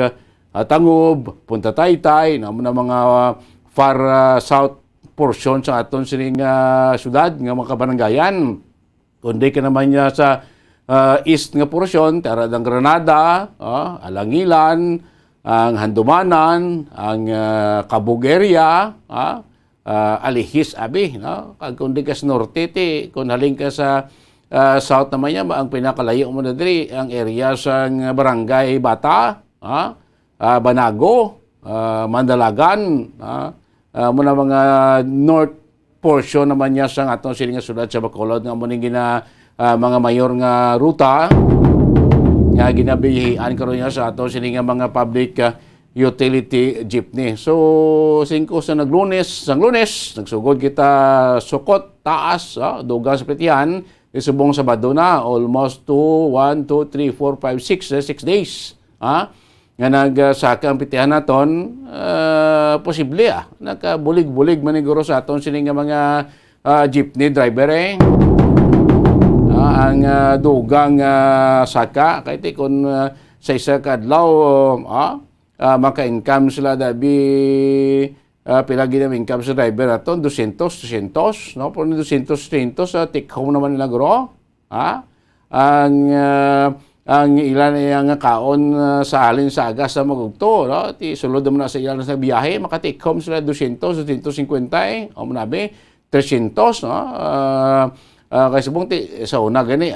Tangob, Punta Taytay, na mga far south portion sa aton sining syudad nga mga kabaranggayan. Kundi ka naman niya sa east nga porsyon, Taradang Granada, Alangilan, ang Handumanan, ang Cabug area, Alihis abi, no? Kag kundi ka sa norte kung haling ka sa south naman niya, ang pinakalayo mo na diri ang area sa barangay Bata, Banago, Mandalagan, muna mga north portion naman niya sa atong sining nga syudad sa Bacolod nga mo ning mga mayor nga ruta nga ginabihian karon niya sa atong sining nga mga public utility jeepney. So 5 sa Lunes nagsugod kita Sukot, Taas, dugang sa Pletihan, isubong Sabado na almost 1, 2, 3, 4, 5, 6 days. Nga nagsaka ang pitihan naton, posible nakabulig-bulig maniguro sa aton sining nga mga jeepney driver ang dugang saka kay kun sa isa ka adlaw maka-income sila dabi pila gid ang income sa driver naton 200 no, por 200 take home naman nila guro ang ilan nga kaon sa alin sa agas sa magugto, no? Ti sulod mo na sa ilan sa biyahe, maka-take home sila 200, 250, o manabi 300, no? Kay subong ti sa una gani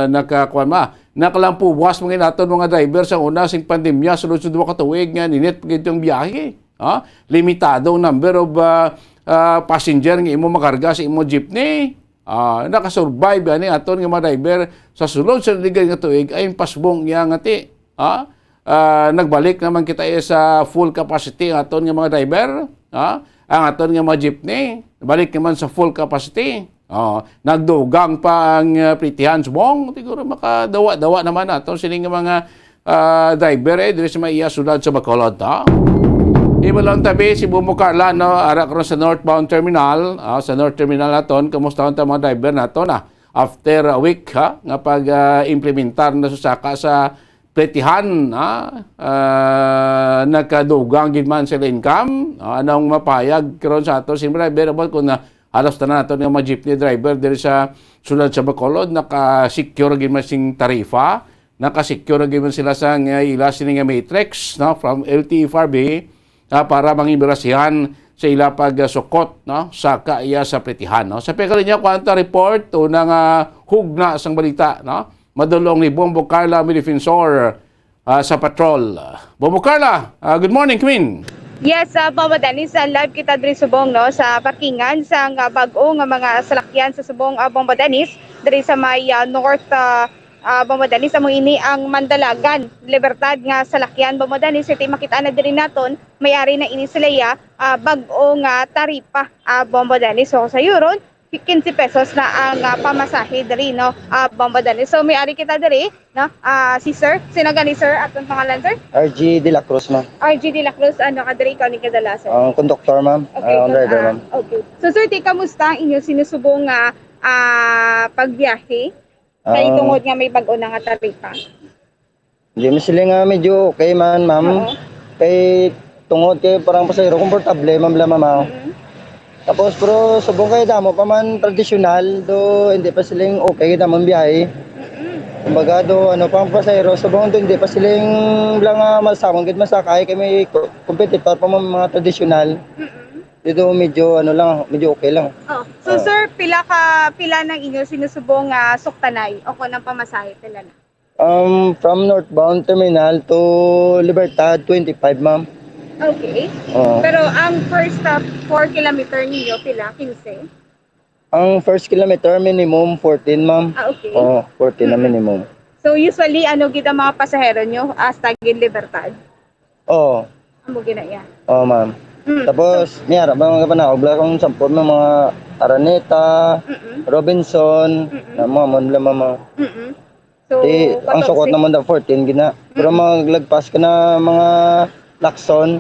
nakakuan nakalampu buwas mga naton mga driver sa una sing pandemya sulod-sulod ka tuig nga ninit pagid yung biyahe, limitado number of passenger nga imo makarga sa imo jeepney. Nakasurvive ani aton nga mga driver sa sulod sa ligay nga tuig ay pasbong iya nga ti nagbalik naman kita sa full capacity ang aton nga mga driver, ang aton nga mga jeepney balik naman sa full capacity. Nagdugang pa ang pritihan subong siguro makadawa-dawa naman aton sining nga mga driver diri sa maiya syudad sa Bacolod. Iba lang tabi si Bumo Carla, no, ara karon sa northbound terminal, sa north terminal naton, kamusta ang mga driver naton after a week nga pag-implementar na susaka sa pletihan, nakadugang gid man sila income, anong mapayag karon sa aton si driver about kung halos tanan naton nga mga jeepney driver diri sa sulod sa Bacolod naka-secure gid man sing tarifa, naka-secure gid man sila sa ila sini nga matrix, no, from LTFRB para mangimbirasihan sa ila pagsukot, no, saka iya sa pletihan, no. Sa pekali niya kwanta report unang hugna sang balita, no, madulong ni Bombo Carla Midefensor sa patrol. Bombo Carla, good morning, Queen. Yes, Mama Dennis, live kita diri subong, no, sa parkingan sang bag-o nga mga salakyan sa subong Bombo Dennis diri sa may north Bombo Dennis amo ini ang Mandalagan, Libertad nga salakyan Bombo Dennis. Iti makita na diri naton may-ari na ini sila bag-o nga taripa Bombo Dennis. So sa yuron 15 pesos na ang pamasahe diri no Bomba Danis. So may ari kita diri no si sir, sino gani sir atong pangalan sir? RG De La Cruz, ma'am. RG De La Cruz, ano ka diri ikaw ni kadalasan? Ang conductor, ma'am. Okay, Ang driver, ma'am. Okay. So sir, kamusta ang inyong sinusubong pagbiyahe? Kay tungod nga may bag-o na nga taripa. Hindi mo sila nga medyo okay man, ma'am. Kay tungod kay parang pasayro, komportable, ma'am, ma'am. Tapos pero subong kay damo pa man tradisyonal do hindi pa silang okay damon biyahe. Kumbaga do ano pang pasayro subong do hindi pa silang lang masamong gid masakay kay may competitor pa mga tradisyonal. Dito medyo ano lang, medyo okay lang. Oh. So sir, pila nang inyo sinusubong suktanay o ko ng pamasahe pila na? From northbound terminal to Libertad 25, ma'am. Okay. Pero ang first 4 kilometer ninyo pila 15? Ang first kilometer minimum 14, ma'am. Okay. 14 na minimum. So usually ano gid ang mga pasahero nyo hasta gid Libertad? Oo. Amo ginaya. Ma'am. Tapos miyara ba mga panaog kung sampol ng mga Araneta, Robinson, na mga monla mama. So ang sukot naman da 14 gina. Pero maglagpas ka na mga Lacson,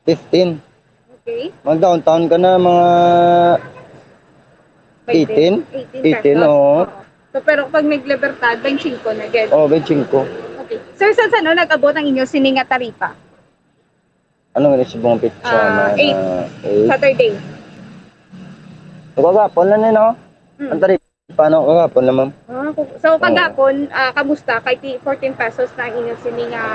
15. Okay. Mag-downtown ka na mga 18. 18, oo. So pero pag nag-Libertad, 25 na gid. 25. Okay. Sir, saan nag-abot ang inyo sininga taripa? Ano nga subong pizza? 8. Saturday. Kagapon na nino. Ang taripa no, kagapon na, ma'am. So kagapon, kamusta kay 14 pesos na ang inyong sininga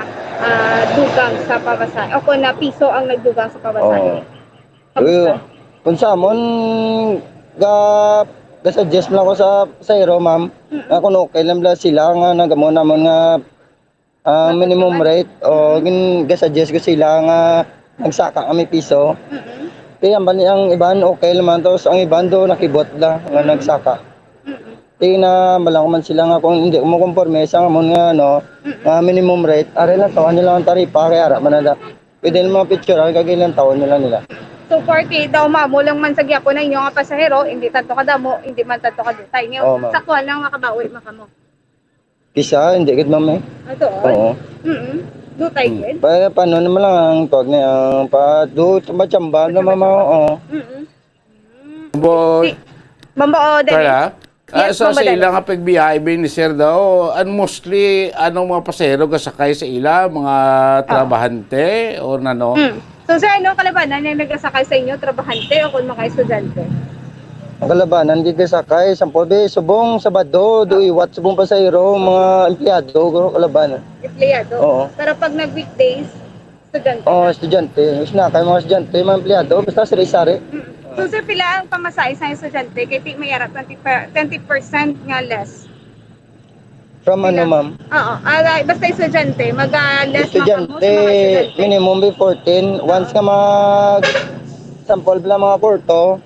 dugang sa pamasahe? O kung na piso ang nagdugang sa pamasahe? Kung sa amon ga-suggest lang ako sa sayro, ma'am. Na kung okay lang sila nga nagamo namon nga minimum rate o ga-suggest ko sila nga nagsaka kami piso. Kaya ang iban okay naman tapos ang iban do nakibot la nga nagsaka. Na malang man sila nga kung hindi mo konforme sa amon nga no minimum rate are lang taon nila ang taripa kaya ara man na pwede mga picture kagilang taon nila. So 40 daw mamo lang man sa gyapon na inyo nga pasahero, hindi tanto kadamo, hindi man tanto kadutay. Ngayon sakto lang makabawi makamo. Kisa hindi gid ma'am. Ato. Oo. Dutay gid. Paano naman lang ang tawag niya pa do chamba na mama. Mambo Kaya sa ila nga pagbiyahe ni sir daw, mostly anong mga pasahero kasakay sa ila, mga trabahante o nano? So sir, ano kalabanan na nagasakay sa inyo, trabahante o kung mga estudyante? Ang kalabanan di kasakay, sampobe, subong, sabado, iwat subong pasahero, mga empleyado, kalabanan. Empleyado? Oo. Pero pag nag-weekdays, estudyante? Estudyante. Sinakay mga estudyante, mga empleyado, basta sari-sari. So sir, pila ang pamasahe sa estudyante? Kaya may ara 20% nga less. From ano, ma'am? Oo. Basta estudyante, mag-less Estudyante, minimum be 14. Once ka sample lang mga porto,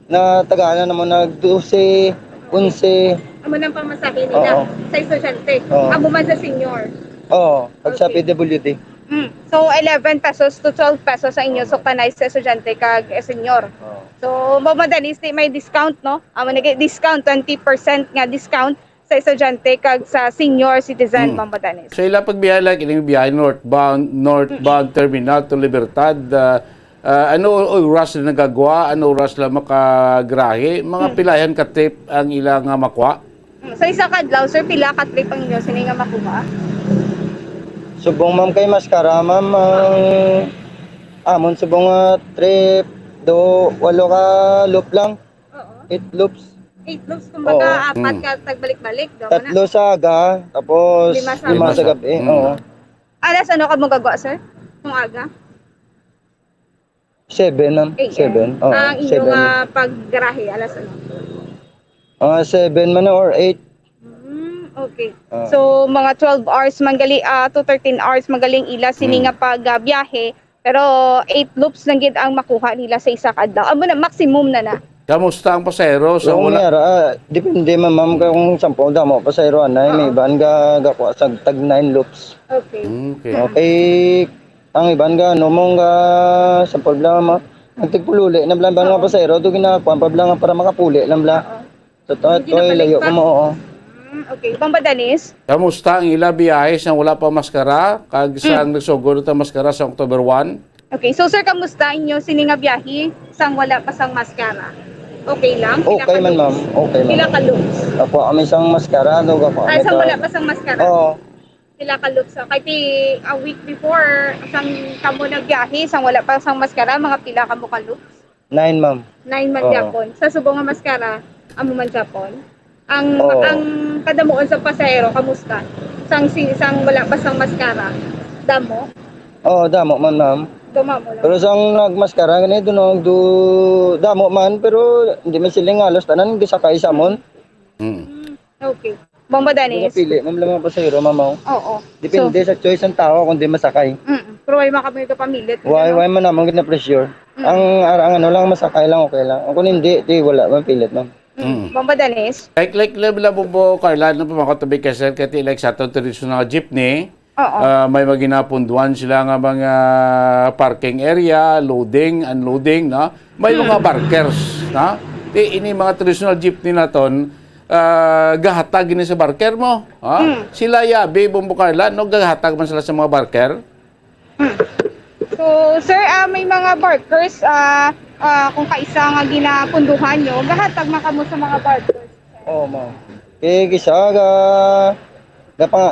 na tagaan na naman nag-12, 11. Amo nang pamasahe nila sa estudyante. Amo man sa senior. Pag sa PWD. So 11 pesos to 12 pesos sa inyo suktanay sa estudyante kag senior. So madalis may discount no? Amo nag-discount 20% nga discount sa estudyante kag sa senior citizen madalis. So ila pagbiyahe like ining biyahe northbound terminal to Libertad, ano oras na nagagawa, ano oras lang makagrahe, mga pilayan ka trip ang ilang makuha? Sa isa kadlaw sir, pila ka trip ang inyo sini nga makuha? Subong ma'am kay Mascara, ma'am, amon subong trip do 8 ka loop lang. 8 loops. 8 loops kumbaga 4 ka tagbalik-balik do na. 3 sa aga, tapos 5 sa gabi. Alas ano ka mo gagawa sir? Kung aga? 7 ma'am. 7. Ang inyong paggarahe alas ano? 7 man or 8. Okay. So mga 12 hours manggali to 13 hours magaling ila sini nga pagbiyahe pero 8 loops lang gid ang makuha nila sa isa ka adlaw. Amo na maximum na. Kamusta ang pasahero sa depende ma'am kung sampo mo pasahero anay may iban gakuha sa tag 9 loops. Okay. Okay. Ang iban ga no mong ga sample lang Nagtigpululi, nabla ba nga pasahero, ito ginakuan, pabla nga para makapuli, nabla. Totoo, ito ay layo ko mo, oo. Okay, Bomba Dennis? Kamusta ang ila biyahe sa wala pa maskara? Kag sang nagsugod ta maskara sa October 1? Okay, so sir, kamusta inyo sininga biyahe sang wala pa sang maskara? Okay lang? Okay man, ma'am. Okay, ma'am. Pila ka looks? Apo, kami isang maskara, no, ako. Ay, sang wala pa sang maskara? Oo. Pila ka looks? Kahit a week before, sang kamo nagbiyahe, sang wala pa sang maskara, mga pila ka mo ka looks? 9, ma'am. 9 man Oo. Japon. Sa subong nga maskara, amo man Japon. Ang Oo. ang kadamuon sa pasahero, kamusta? Sang wala pa sang maskara. Damo? Oo, damo man, ma'am. Dumamo lang. Pero sang nagmaskara, ganito, no, damo man, pero hindi man siling halos, tanan, gisakay sa mon. Okay. Bomba Dennis? Pili, ma'am, lamang pasahero, ma'am. Oo. Depende sa choice ng tao kung di masakay. Pero ay makapamilya ka pamilit. Why man naman na pressure. Ang ano lang, masakay lang, okay lang. Kung hindi, di wala, man pilit, ma'am. Bomba Dennis? Like level na po Carla, no pa makatabi kasi kati like sa itong traditional jeepney. Oo. May maginapunduan sila nga mga parking area, loading, unloading, no? May mga barkers, no? Ini mga traditional jeepney naton, gahatag ni sa barker mo, ha? Sila yabi Bombo Carla, no gahatag man sila sa mga barker? So, sir, may mga barkers, kung kaisa nga ginapunduhan nyo, gahatag makamo sa mga barkers. Oo, ma'am. Kisa,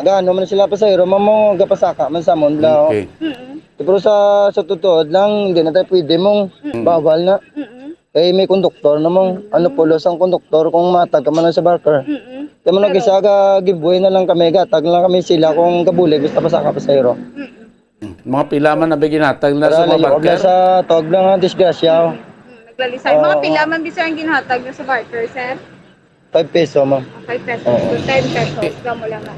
gaano man sila pasahero, ma'am, mo, gapasaka man sa mon, bla. Okay. Pero sa totoo lang, hindi na tayo pwede mong bawal na. Kaya may konduktor na mong, ano pulos ang konduktor kung matag ka man sa barker. Kaya mo nag-isa ka, giveaway na lang kami, gatag lang kami sila kung kabulig, basta pasaka pasahero. Mga pila man na biginatag na sa mga Para barker? sa tawag lang ang disgrasya. Naglalisay. Mga pila man bisa ang ginhatag nyo sa barker, sir? 5 peso, ma'am. 5 pesos. So, 10 pesos. Gamo lang na.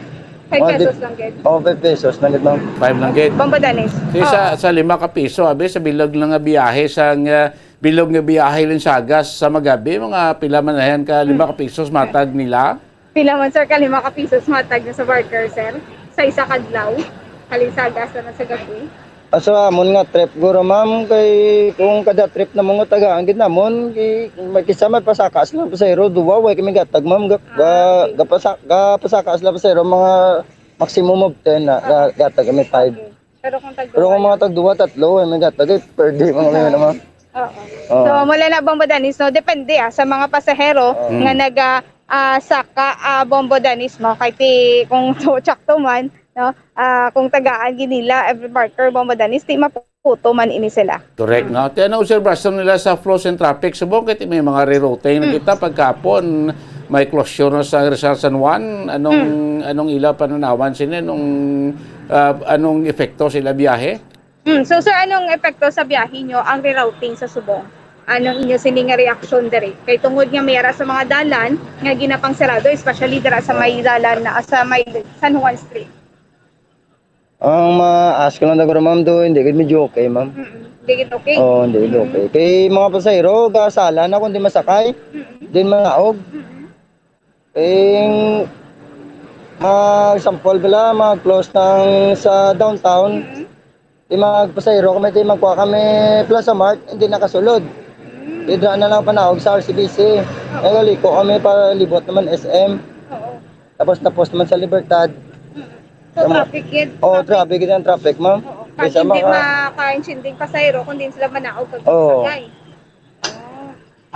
5 Oh, pesos lang, Ged. Oo, 5 pesos. Nagit, ma'am. 5 lang gid. Bomba Dennis? Kasi sa 5 ka piso, abi sa bilog lang nga biyahe sang bilog nga biyahe lang sagas sa magabi, mga pila man na yan ka 5 ka pisos matag nila. Pila man, sir, ka 5 ka pisos matag nyo sa barker, sir? Sa isa kadlaw? Kalinsagas na sa gabi? Aso amon nga trip guro, ma'am, kay kung kada trip na mga tagaan gid namon makisa may pasakas lang pasahero duwa way kami gatag, ma'am, pasakas lang pasahero mga maximum of 10 na gatag kami 5. Pero kung mga tag duwa tatlo may gatag per day mga ngayon naman. Oo. So, mula na Bomba Dennis, no? Depende sa mga pasahero nga saka Bomba Dennis, no? Kahit kung tsakto man, no? Kung tagaan ginila every barker Bomba Dennis, di maputo man ini sila. Correct, no? Kaya na-observation nila sa flows and traffic. Subong kaya may mga rerouting na kita pagkapon, may closure na sa Rizal San Juan. Anong ila pananawan sila? Anong epekto sila biyahe? So sir, anong epekto sa biyahe nyo ang rerouting sa Subong? Anong inyo sining reaction dere? Kay tungod nga mayara sa mga dalan nga ginapang sarado, especially dira sa may dalan na sa may San Juan Street. Ang ma-ask ko lang daguro, ma'am, do hindi gid medyo okay, ma'am. Hindi gid okay? Oo, hindi gid okay. Kay mga pasahero gasala na kung di masakay, din manaog. Sample bala mag-close ng sa downtown. Magpasahero kami, magkuha kami Plaza Mart, hindi nakasulod. Idra na lang panaog sa RCBC. Nagaliko kami para libot naman SM. Tapos na-post naman sa Libertad. So traffic yun? Oo, traffic yun ang traffic, ma'am. Kahit hindi makaintinding pasahero, kundi sila manaog kag sakay.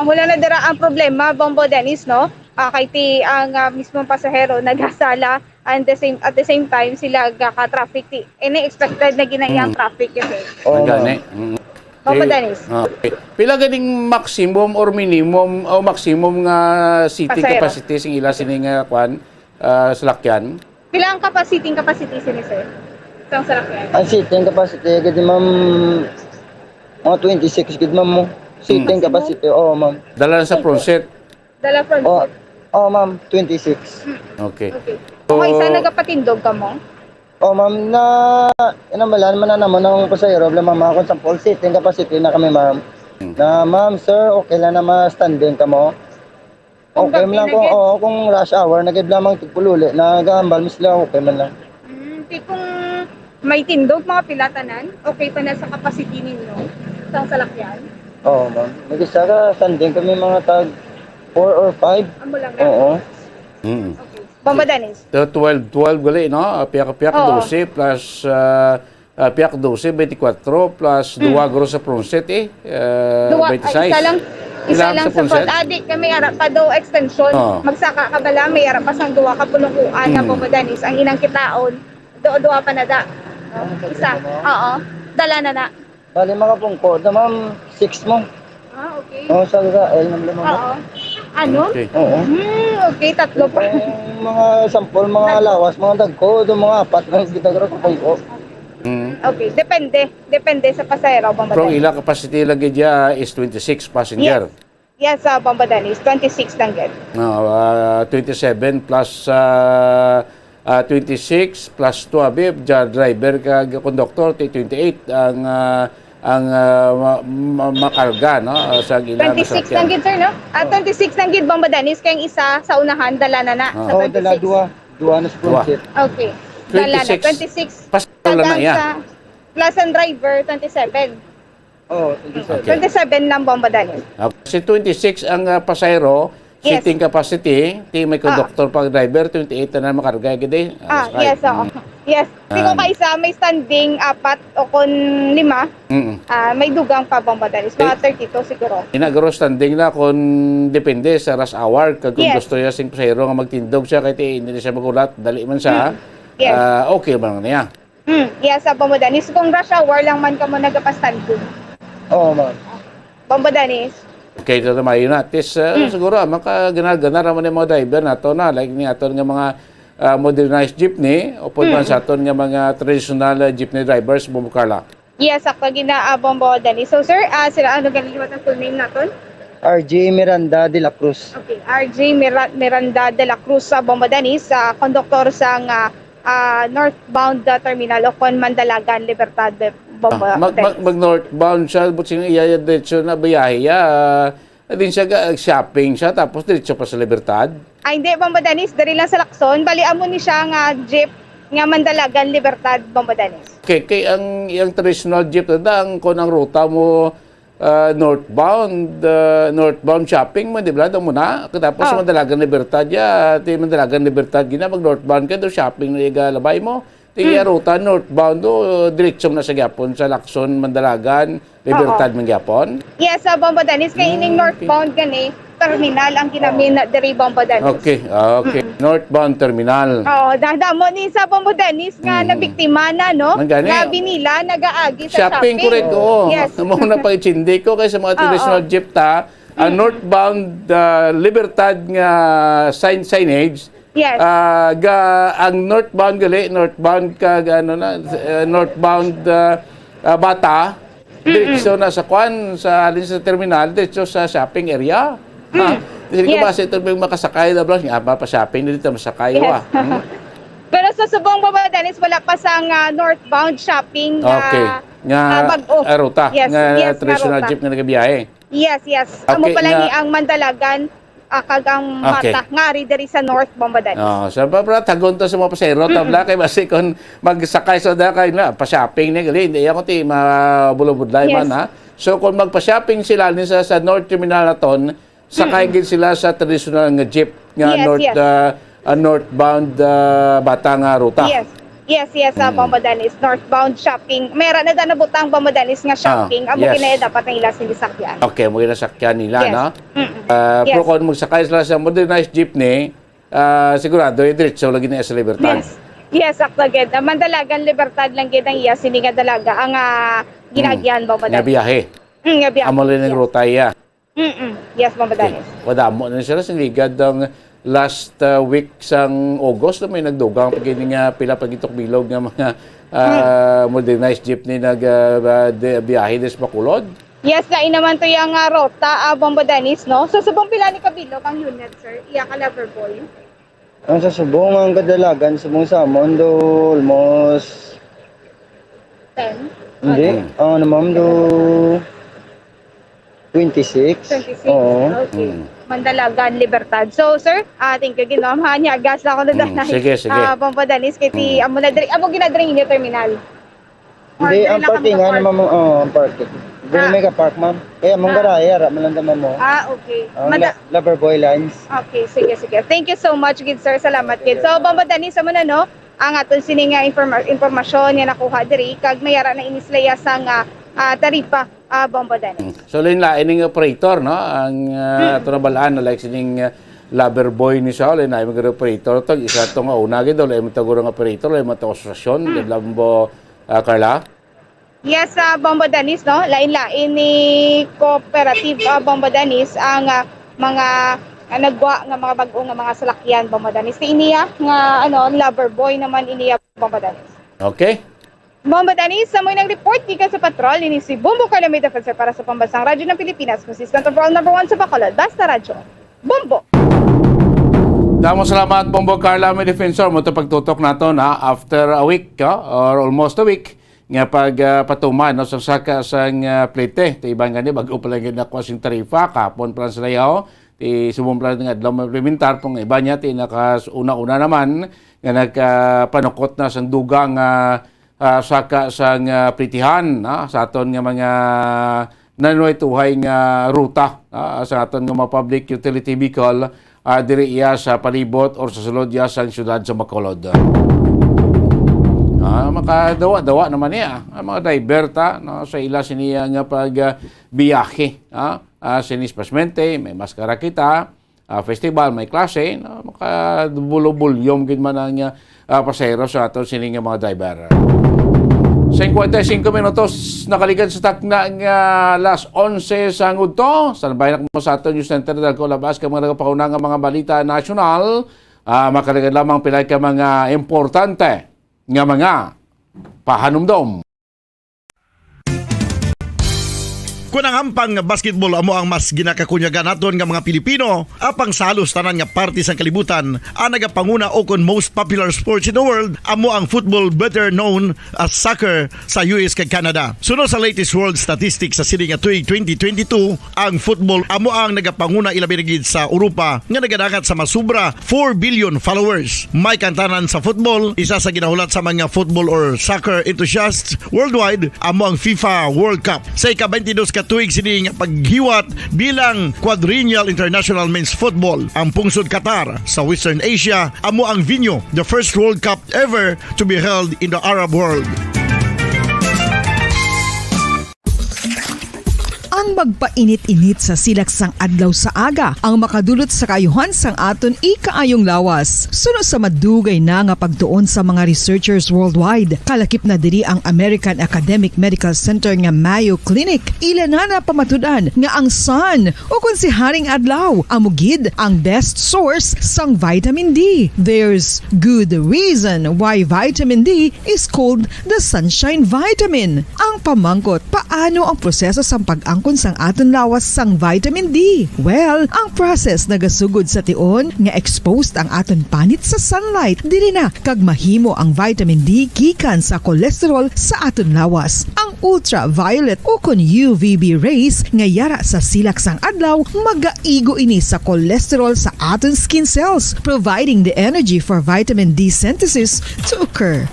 Ang wala na dira ang problema, Bombo Dennis, no? Kahit ang mismong pasahero nagasala and at the same time sila ka-traffic. Ini-expected na ginayang traffic kasi. Gani. Bombo Dennis. Okay. Pila ganing maximum or minimum o maximum nga seating Pasahero. capacity sing ila sining salakyan? Pila ang capacity sini, sir? Isang salakyan. Ang seating capacity, gid ma'am, mga 26 gid, ma'am, mo. Seating capacity, oo, ma'am. Dala sa front seat? Dala front Oo, seat. ma'am, 26. Okay. Kung isa nagapatindog ka mo? Oo, ma'am, inamalan man na naman ng pasahero, ma'am, kung sa full seating capacity na kami, ma'am. Na, ma'am, sir, okay lang na ma-standing ka mo. Okay man lang kung rush hour, nagib lamang tigpululi, nagahambal mo sila, okay man lang. Kung may tindog, mga pilatanan, okay pa na sa capacity ninyo sa salakyan? Oo, ma'am. Mag-isa ka, standing kami mga tag 4 or 5. Amo lang na. Oo. Bomba Dennis. 12 gali, no? Piyak-piyak Oo. 12 plus piyak 12, 24 plus 2 gros sa pronset Duwa, 26. isa lang Ilang sa sa front. Ponset? Adi, kami arap pa daw extension. Oo. Magsaka ka bala, may arap pa sang duwa ka pulungkuan na Bomba Dennis. Ang inang kitaon, duwa pa na da. Isa. Oo. Dala na na. Bali mga pungko, na ma'am, 6 mo. Ah, okay. Oo, sa L ng lamang. Oo. Ano? Okay. Oo. Okay, tatlo pa. Mga sampol, mga lawas, mga dagko, doon mga 4 lang kita ko pungko. Okay, depende sa pasahero, Bomba Pero Dennis. ilang capacity lagi dyan is 26 passenger. Yes, Bomba Dennis, 26 lang din. No, 27 plus 26 plus 12 driver kag conductor 28 ang makarga no sa ilang 26 lang gid, sir, no? 26 lang gid, Bomba Dennis, kayong isa sa unahan, dala na na. Sa Oo, dala 26. duwa na sponsor. Okay. Dala na, 26. 26. Pasal na Hanggang iya. sa plus ang driver, 27. Oo, 27. 27 lang, Bomba Dennis. Kasi 26 ang pasahero, Yes. seating capacity, may conductor pag driver, 28 na makarga gid. Yes, oo. Yes. Hindi ko kaisa, may standing 4 o kun 5. May dugang pa, Bomba Dennis. Mga 32 siguro. Inagro standing na kung depende sa rush hour kung Yes. gusto niya sing pasahero nga magtindog siya kay hindi siya magulat, dali man siya. Yes. Okay man niya. Yes, Bomba Dennis. Kung rush hour lang man ka mo nagpa-standing. Oo, ma'am. Bomba Dennis. Okay, ito naman yun natin. Siguro, makagana naman yung mga driver na ito na. Like ni aton nga mga modernized jeepney o po man sa aton nga mga traditional jeepney drivers, bumukala. Yes, ako gina Bomba Dennis. So, sir, sila ano galing ang full name naton? RJ Miranda de la Cruz. Okay, RJ Miranda de la Cruz sa Bomba Dennis, conductor sa northbound terminal o kon Mandalagan, Libertad, Bomba Dennis. Mag-northbound siya, but siya iya diretso na biyahe din siya shopping siya, tapos diretso pa sa Libertad. Ay, hindi, Bomba Dennis, dari lang sa Lacson. Bali, amo ni siya nga jeep nga Mandalagan, Libertad, Bomba Dennis. Okay, kay ang traditional jeep na ang kung ang ruta mo northbound shopping mo, di ba? Doon muna. Tapos Mandalagan Libertad Mandalagan Libertad gina mag-northbound ka, doon shopping na igalabay mo. Tiya ruta northbound do diretso na sa Gyapon sa Lacson, Mandalagan, Libertad man Gyapon. Yes, Bomba Dennis, kay ining northbound gani terminal ang ginamin na diri Bomba Dennis. Okay. Northbound terminal. Oo, damo ni sa Bomba Dennis nga nabiktima na, no? Nangani, Nga binila, nag-aagi sa shopping. Correct, oo. Yes. Muna pa ichindi ko kay sa mga traditional jeep ta, northbound Libertad nga signage. Yes. Ang northbound northbound northbound Bata, diretso na sa Kwan, sa alin sa terminal, diretso sa shopping area. Hindi ko ba sa ito makasakay na blang, pa-shopping dito, masakay Yes. wa. Pero sa Subong, Bomba Dennis, wala pa sa northbound shopping Okay. bag-o. Ruta. Yes, Nga yes, traditional nga ruta. jeep nga nagabiyahe. Yes. Okay, Amo pala nga- ni ang Mandalagan, kagang Okay. mata, ngari diri sa North Bomba Dennis. So tagon to sa mga pasahero tabla kay basi kon magsakay sa kay na pa-shopping ni gali hindi ako ti mabulubudlay man Yes. ha. So kung magpa-shopping sila ni sa North Terminal naton, sakay gid sila sa traditional nga jeep nga Yes, northbound Bata nga ruta. Yes, Bomba Dennis, northbound shopping. Meron na nabutang Bomba Dennis nga shopping. Amo yes. kinaya dapat ang ilas hindi sakyan. Okay, mo nasakyan nila Yes. no. Yes. Pero kung magsakay sila sa modernized jeepney, sigurado diretso lagi na sa Libertad. Yes, sakto gid. Mandalagan Libertad lang gid ang iya sini nga dalaga ang ginagyan Bomba Nga Dennis. biyahe. Nga biyahe. Amo lang ng ruta iya. Yes, Bomba Dennis. Wadamo na sila sa ligad ang last week sang August na may nagdugang pagini nga pila pagitok bilog nga mga modernized jeepney biyahe des Bacolod. Yes, lain naman to yung rota, Bomba Dennis, no? So, subong pila ni Kabilog ang unit, sir? Iya ka Loverboy. Ang sa Subong, ang kadalagan, Subong Samon, do almost 10? Hindi. Ma'am, do 26. 26? Oo. Okay. Mandalagan, Libertad. So, sir, thank you, ginom. Hanya, gas lang ako na dahil. Sige. Bomba Dennis, kiti, amo ginadring inyo terminal. Hindi, ang parking, ang parking. Dili may ka park, ma'am. Eh, among garahe, ara malandaman mo. Okay. Ang Lover Boy Lines. Okay, sige. Thank you so much, gid sir. Salamat, gid. So, Bombo Dennis, mo na, no? Ang aton sining informasyon nga nakuha diri kag mayara na inislaya sang taripa, Bombo Dennis. So ining operator, no? Ang ato na balaan na like sining Lover Boy ni Saul, na yung operator to, isa to nga una gid wala mo tagurong operator, wala mo to asosasyon, gid lambo Carla. Yes, Bombo Dennis, no? Lain-lain ni cooperative Bombo Dennis ang mga nagwa nga mga bag-o nga mga salakyan, Bombo Dennis. Iniya nga Lover Boy naman iniya, Bombo Dennis. Okay. Bombo Dennis, sa mo'y nag-report gikan sa patrol ini si Bombo Calamity Defensor para sa Pambansang Radyo ng Pilipinas, consistent of all number 1 sa Bacolod, Basta Radyo. Bombo! Damo salamat, Bombo Carla, may defensor mo ito pagtutok nato na after a week or almost a week nga pagpatuman no, sa saka sang plete. Ito ibang gani, bago pala gani na kwasing tarifa, kapon pala sa layaw, subong pala nga adlaw maplementar, pong iba niya, una-una naman, nga nagpanukot na sang dugang saka sang plitihan sa aton nga mga nanoy tuhay nga ruta sa aton nga mga public utility vehicle diri iya sa palibot or sa sulod iya sa syudad sa Bacolod. Makadawa-dawa naman niya ang mga driver sa ila siniya nga pagbiyahe sinis pasmente, may maskara kita, festival, may klase, makadubulong-bulyom gid man ang pasahero sa aton sining mga driver. 55 minutos nakalikan sa takna nga alas 11 sa ngudto. Sanbay na mo sa aton News Center dagko labas ka mga nagapauna nga mga balita nasyonal. Makalikan lamang pilay ka mga importante nga mga pahanumdom. Kung ang hampang basketball amo ang mas ginakakunyagan naton nga mga Pilipino, apang salos tanan nga parte sang kalibutan, ang nagapanguna o kon most popular sports in the world, amo ang football, better known as soccer sa US kag Canada. Sunod sa latest world statistics sa sining nga tuig 2022, ang football amo ang nagapanguna ilabi na gid sa Europa nga nagadagat sa masubra 4 billion followers. May kantanan sa football, isa sa ginahulat sa mga football or soccer enthusiasts worldwide, amo ang FIFA World Cup. Sa ika-22 tuig sining paghiwat bilang quadrennial international men's football. Ang pungsod Qatar sa Western Asia amo ang venue, the first World Cup ever to be held in the Arab world. Ang magpainit-init sa silaksang adlaw sa aga ang makadulot sa kayuhan sang aton ikaayong lawas. Sunod sa madugay na nga pagtuon sa mga researchers worldwide, kalakip na diri ang American Academic Medical Center nga Mayo Clinic. Ila na pamatudan nga ang sun o kung si Haring Adlaw amugid ang best source sang vitamin D. There's good reason why vitamin D is called the sunshine vitamin. Ang pamangkot, paano ang proseso sang pag-angkon sang aton lawas sang vitamin D? Well, ang process nagasugod sa tion nga exposed ang aton panit sa sunlight dili na kag mahimo ang vitamin D gikan sa cholesterol sa aton lawas. Ang ultraviolet o kon UVB rays nga yara sa silak sang adlaw magaigo ini sa cholesterol sa aton skin cells, providing the energy for vitamin D synthesis to occur.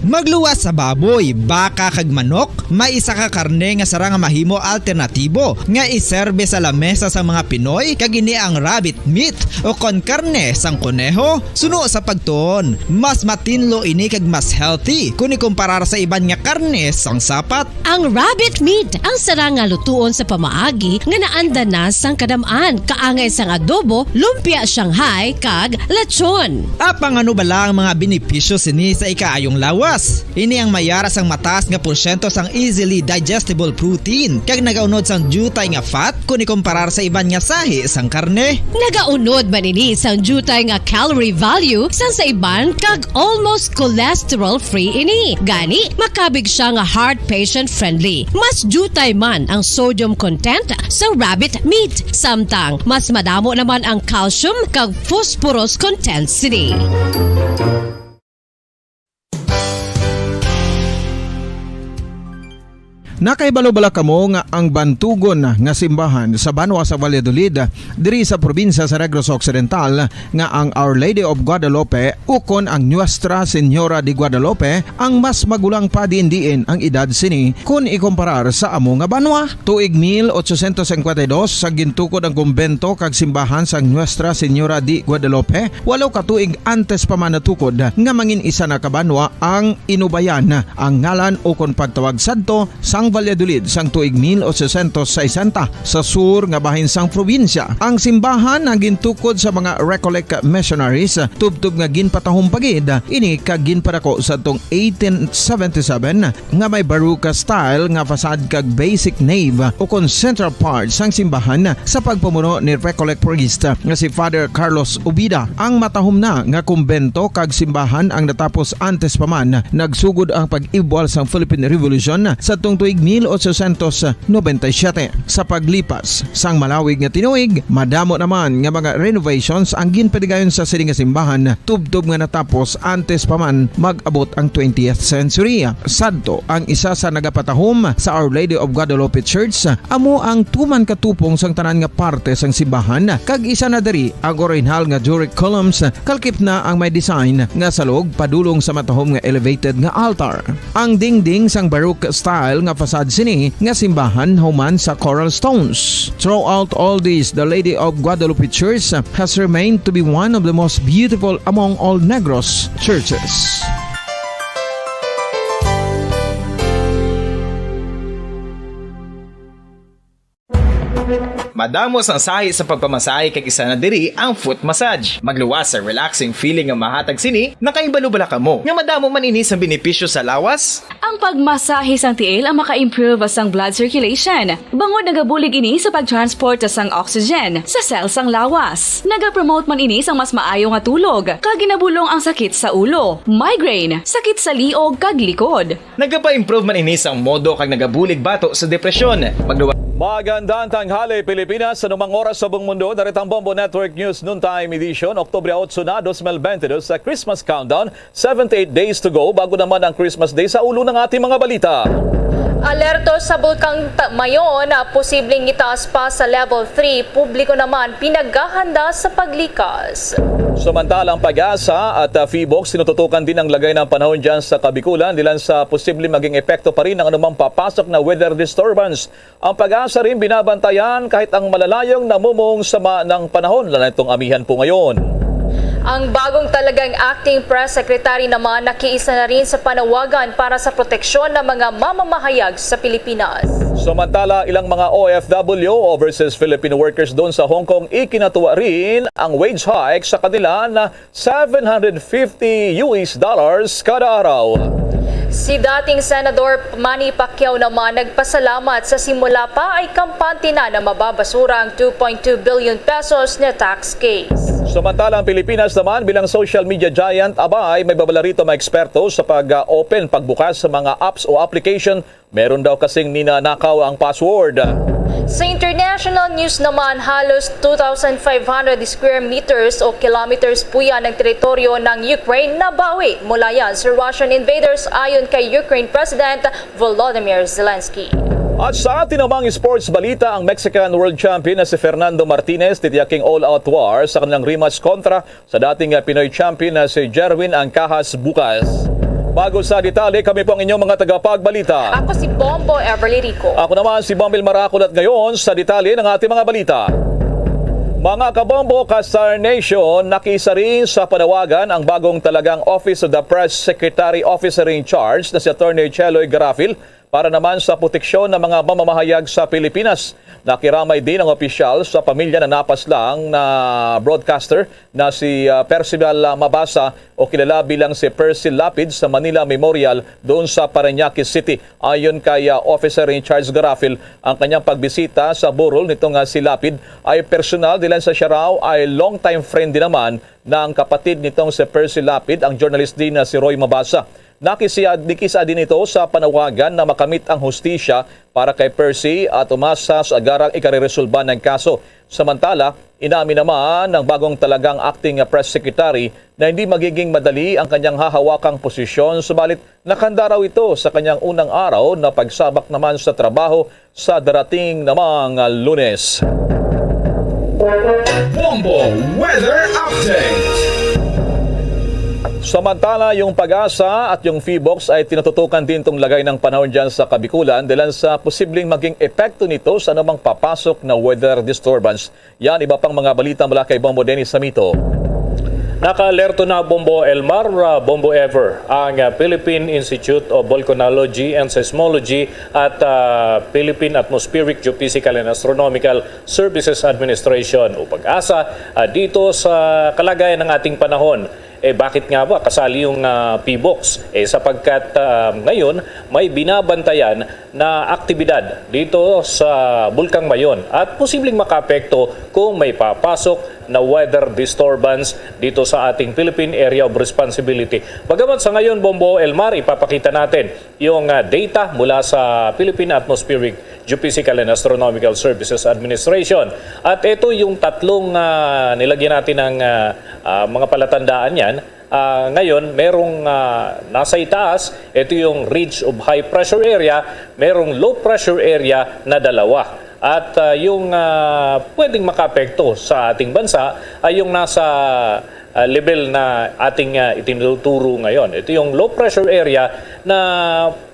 Magluwas sa baboy, baka kag manok, may isa ka karne nga sarang mahimo alternatibo nga iserbe sa lamesa sa mga Pinoy kag ini ang rabbit meat o kon karne sang kuneho. Suno sa pagtuon, mas matinlo ini kag mas healthy kung ikumparar sa iban nga karne sang sapat. Ang rabbit meat ang sarang nga lutuon sa pamaagi nga naanda na sang kadamaan, kaangay sang adobo, lumpia Shanghai kag lechon. Apang ano bala ang mga benepisyo sini sa ikaayong lawas? Ini ang mayara sang mataas nga porsyento sang easily digestible protein kag nagaunod sang jutay nga fat kung ikumparar sa iban nga sahi sang karne. Nagaunod man ini sang jutay nga calorie value sang sa iban kag almost cholesterol free ini. Gani makabig siya nga heart patient friendly. Mas jutay man ang sodium content sa rabbit meat, samtang mas madamo naman ang calcium kag phosphorus content sini. Nakaibalo-bala kamo nga ang bantugon nga simbahan sa Banwa sa Valladolid diri sa probinsya sa Negros Occidental nga ang Our Lady of Guadalupe ukon ang Nuestra Señora de Guadalupe ang mas magulang pa diin ang edad sini kung ikomparar sa amo nga banwa. Tuig 1852 sa gintukod ang kumbento kag simbahan sa Nuestra Señora de Guadalupe, walo ka tuig antes pa man natukod nga mangin isa na kabanwa ang inubayan ang ngalan ukon pagtawag sadto sang Valladolid sang tuig 1860 sa sur nga bahin sang probinsya. Ang simbahan nga gintukod sa mga Recollect missionaries tubtub nga ginpatahong pagid ini kag ginpadako sa tong 1877 nga may baroque style nga fasad kag basic nave ukon central part sang simbahan sa pagpamuno ni Recollect priest nga si Father Carlos Ubida. Ang matahom na nga kumbento kag simbahan ang natapos antes pa man nagsugod ang pag-ibwal sang Philippine Revolution sa tong tuig 1897. Sa paglipas sang malawig nga tinuig, madamo naman nga mga renovations ang ginpadigayon sa sining nga simbahan tubtob nga natapos antes pa man mag-abot ang 20th century. Sadto ang isa sa nagapatahom sa Our Lady of Guadalupe Church, amo ang tuman katupong sang tanan nga parte sang simbahan kag isa na diri ang original nga Doric columns kalkip na ang may design nga salog padulong sa matahom nga elevated nga altar. Ang dingding sang baroque style nga fasad sini nga simbahan human sa coral stones. Throughout all this, the Lady of Guadalupe Church has remained to be one of the most beautiful among all Negros churches. Madamos ang sahi sa pagpamasahe kag isa na diri ang foot massage. Magluwas sa relaxing feeling nga mahatag sini, nakaibalo-bala kamo. Nga madamo man ini sa benepisyo sa lawas. Ang pagmasahe sang tiil ang maka-improve sang blood circulation. Bangod nagabulig ini sa pagtransport sang oxygen sa cell sang lawas. Nagapromote man ini sang mas maayo nga tulog, kag ginabulong ang sakit sa ulo, migraine, sakit sa liog kag likod. Nagapa-improve man ini sang modo kag nagabulig bato sa depresyon. Magandang tanghali Pilipinas, sa numang oras sa buong mundo. Daritang Bombo Network News Noontime Edition, Oktubre 8 na 2022 sa Christmas Countdown. 78 days to go bago naman ang Christmas Day sa ulo ng ating mga balita. Alerto sa Bulkang Mayon na posibleng itaas pa sa level 3. Publiko naman pinaghahanda sa paglikas. Samantalang Pag-asa at Feebox sinututukan din ang lagay ng panahon dyan sa Kabikulan dilan sa posibleng maging epekto pa rin ng anumang papasok na weather disturbance. Ang Pag-asa rin binabantayan kahit ang malalayong namumong sama ng panahon, lalo na itong amihan po ngayon. Ang bagong talagang acting press secretary naman nakiisa na rin sa panawagan para sa proteksyon ng mga mamamahayag sa Pilipinas. Samantala, ilang mga OFW overseas Filipino workers doon sa Hong Kong ikinatuwa rin ang wage hike sa kanila na $750 kada araw. Si dating Senador Manny Pacquiao naman nagpasalamat sa simula pa ay kampante na mababasura ang 2.2 billion pesos na tax case. Samantala, ang Pilipinas naman bilang social media giant, abay may babala rito mga eksperto sa pag-open, pagbukas sa mga apps o application. Meron daw kasing ninanakaw ang password. Sa international news naman, halos 2,500 square meters o kilometers po yan ng teritoryo ng Ukraine na bawi mula yan sa Russian invaders ayon kay Ukraine President Volodymyr Zelensky. At sa atin namang sports balita, ang Mexican World Champion na si Fernando Martinez titiyaking all-out war sa kanilang rematch kontra sa dating Pinoy Champion na si Jerwin Ancajas bukas. Bago sa detalye, kami po ang inyong mga tagapagbalita. Ako si Bombo Everly Rico. Ako naman si Bombil Maracol at ngayon sa detalye ng ating mga balita. Mga kabombo, Kasar Nation, nakisa rin sa panawagan ang bagong talagang Office of the Press Secretary Officer in Charge na si Attorney Cheloy Garafil para naman sa proteksyon ng mga mamamahayag sa Pilipinas. Nakiramay din ang opisyal sa pamilya na napaslang na broadcaster na si Percival Mabasa o kilala bilang si Percy Lapid sa Manila Memorial doon sa Parañaque City. Ayon kay Officer in Charge Garafil, ang kanyang pagbisita sa burol nitong si Lapid ay personal dilan sa siya raw ay long-time friend din naman ng kapatid nitong si Percy Lapid, ang journalist din na si Roy Mabasa. Nakisa din ito sa panawagan na makamit ang hustisya para kay Percy at umasa sa agarang ikariresolba ng kaso. Samantala, inamin naman ng bagong talagang acting press secretary na hindi magiging madali ang kanyang hahawakang posisyon, subalit nakanda raw ito sa kanyang unang araw na pagsabak naman sa trabaho sa darating namang Lunes. Bombo Weather Update. Samantala, yung Pag-asa at yung PHIVOLCS ay tinututukan din itong lagay ng panahon dyan sa Kabikulan dahil sa posibleng maging epekto nito sa anumang papasok na weather disturbance. Yan, iba pang mga balita mula kay Bombo Dennis Samito. Naka-alerto na Bombo Elmar, Bombo Ever, ang Philippine Institute of Volcanology and Seismology at Philippine Atmospheric, Geophysical and Astronomical Services Administration o Pag-asa dito sa kalagayan ng ating panahon. Bakit nga ba kasali yung PHIVOLCS? Sapagkat ngayon may binabantayan na aktibidad dito sa Bulkang Mayon at posibleng makaapekto kung may papasok na weather disturbance dito sa ating Philippine Area of Responsibility. Bagamat sa ngayon, Bombo Elmar, ipapakita natin yung data mula sa Philippine Atmospheric, Geophysical and Astronomical Services Administration. At ito yung tatlong nilagyan natin ng mga palatandaan yan. Ngayon, merong nasa itaas, ito yung ridge of high pressure area, merong low pressure area na dalawa. At yung pwedeng makaapekto sa ating bansa ay yung nasa level na ating itinuturo ngayon. Ito yung low pressure area na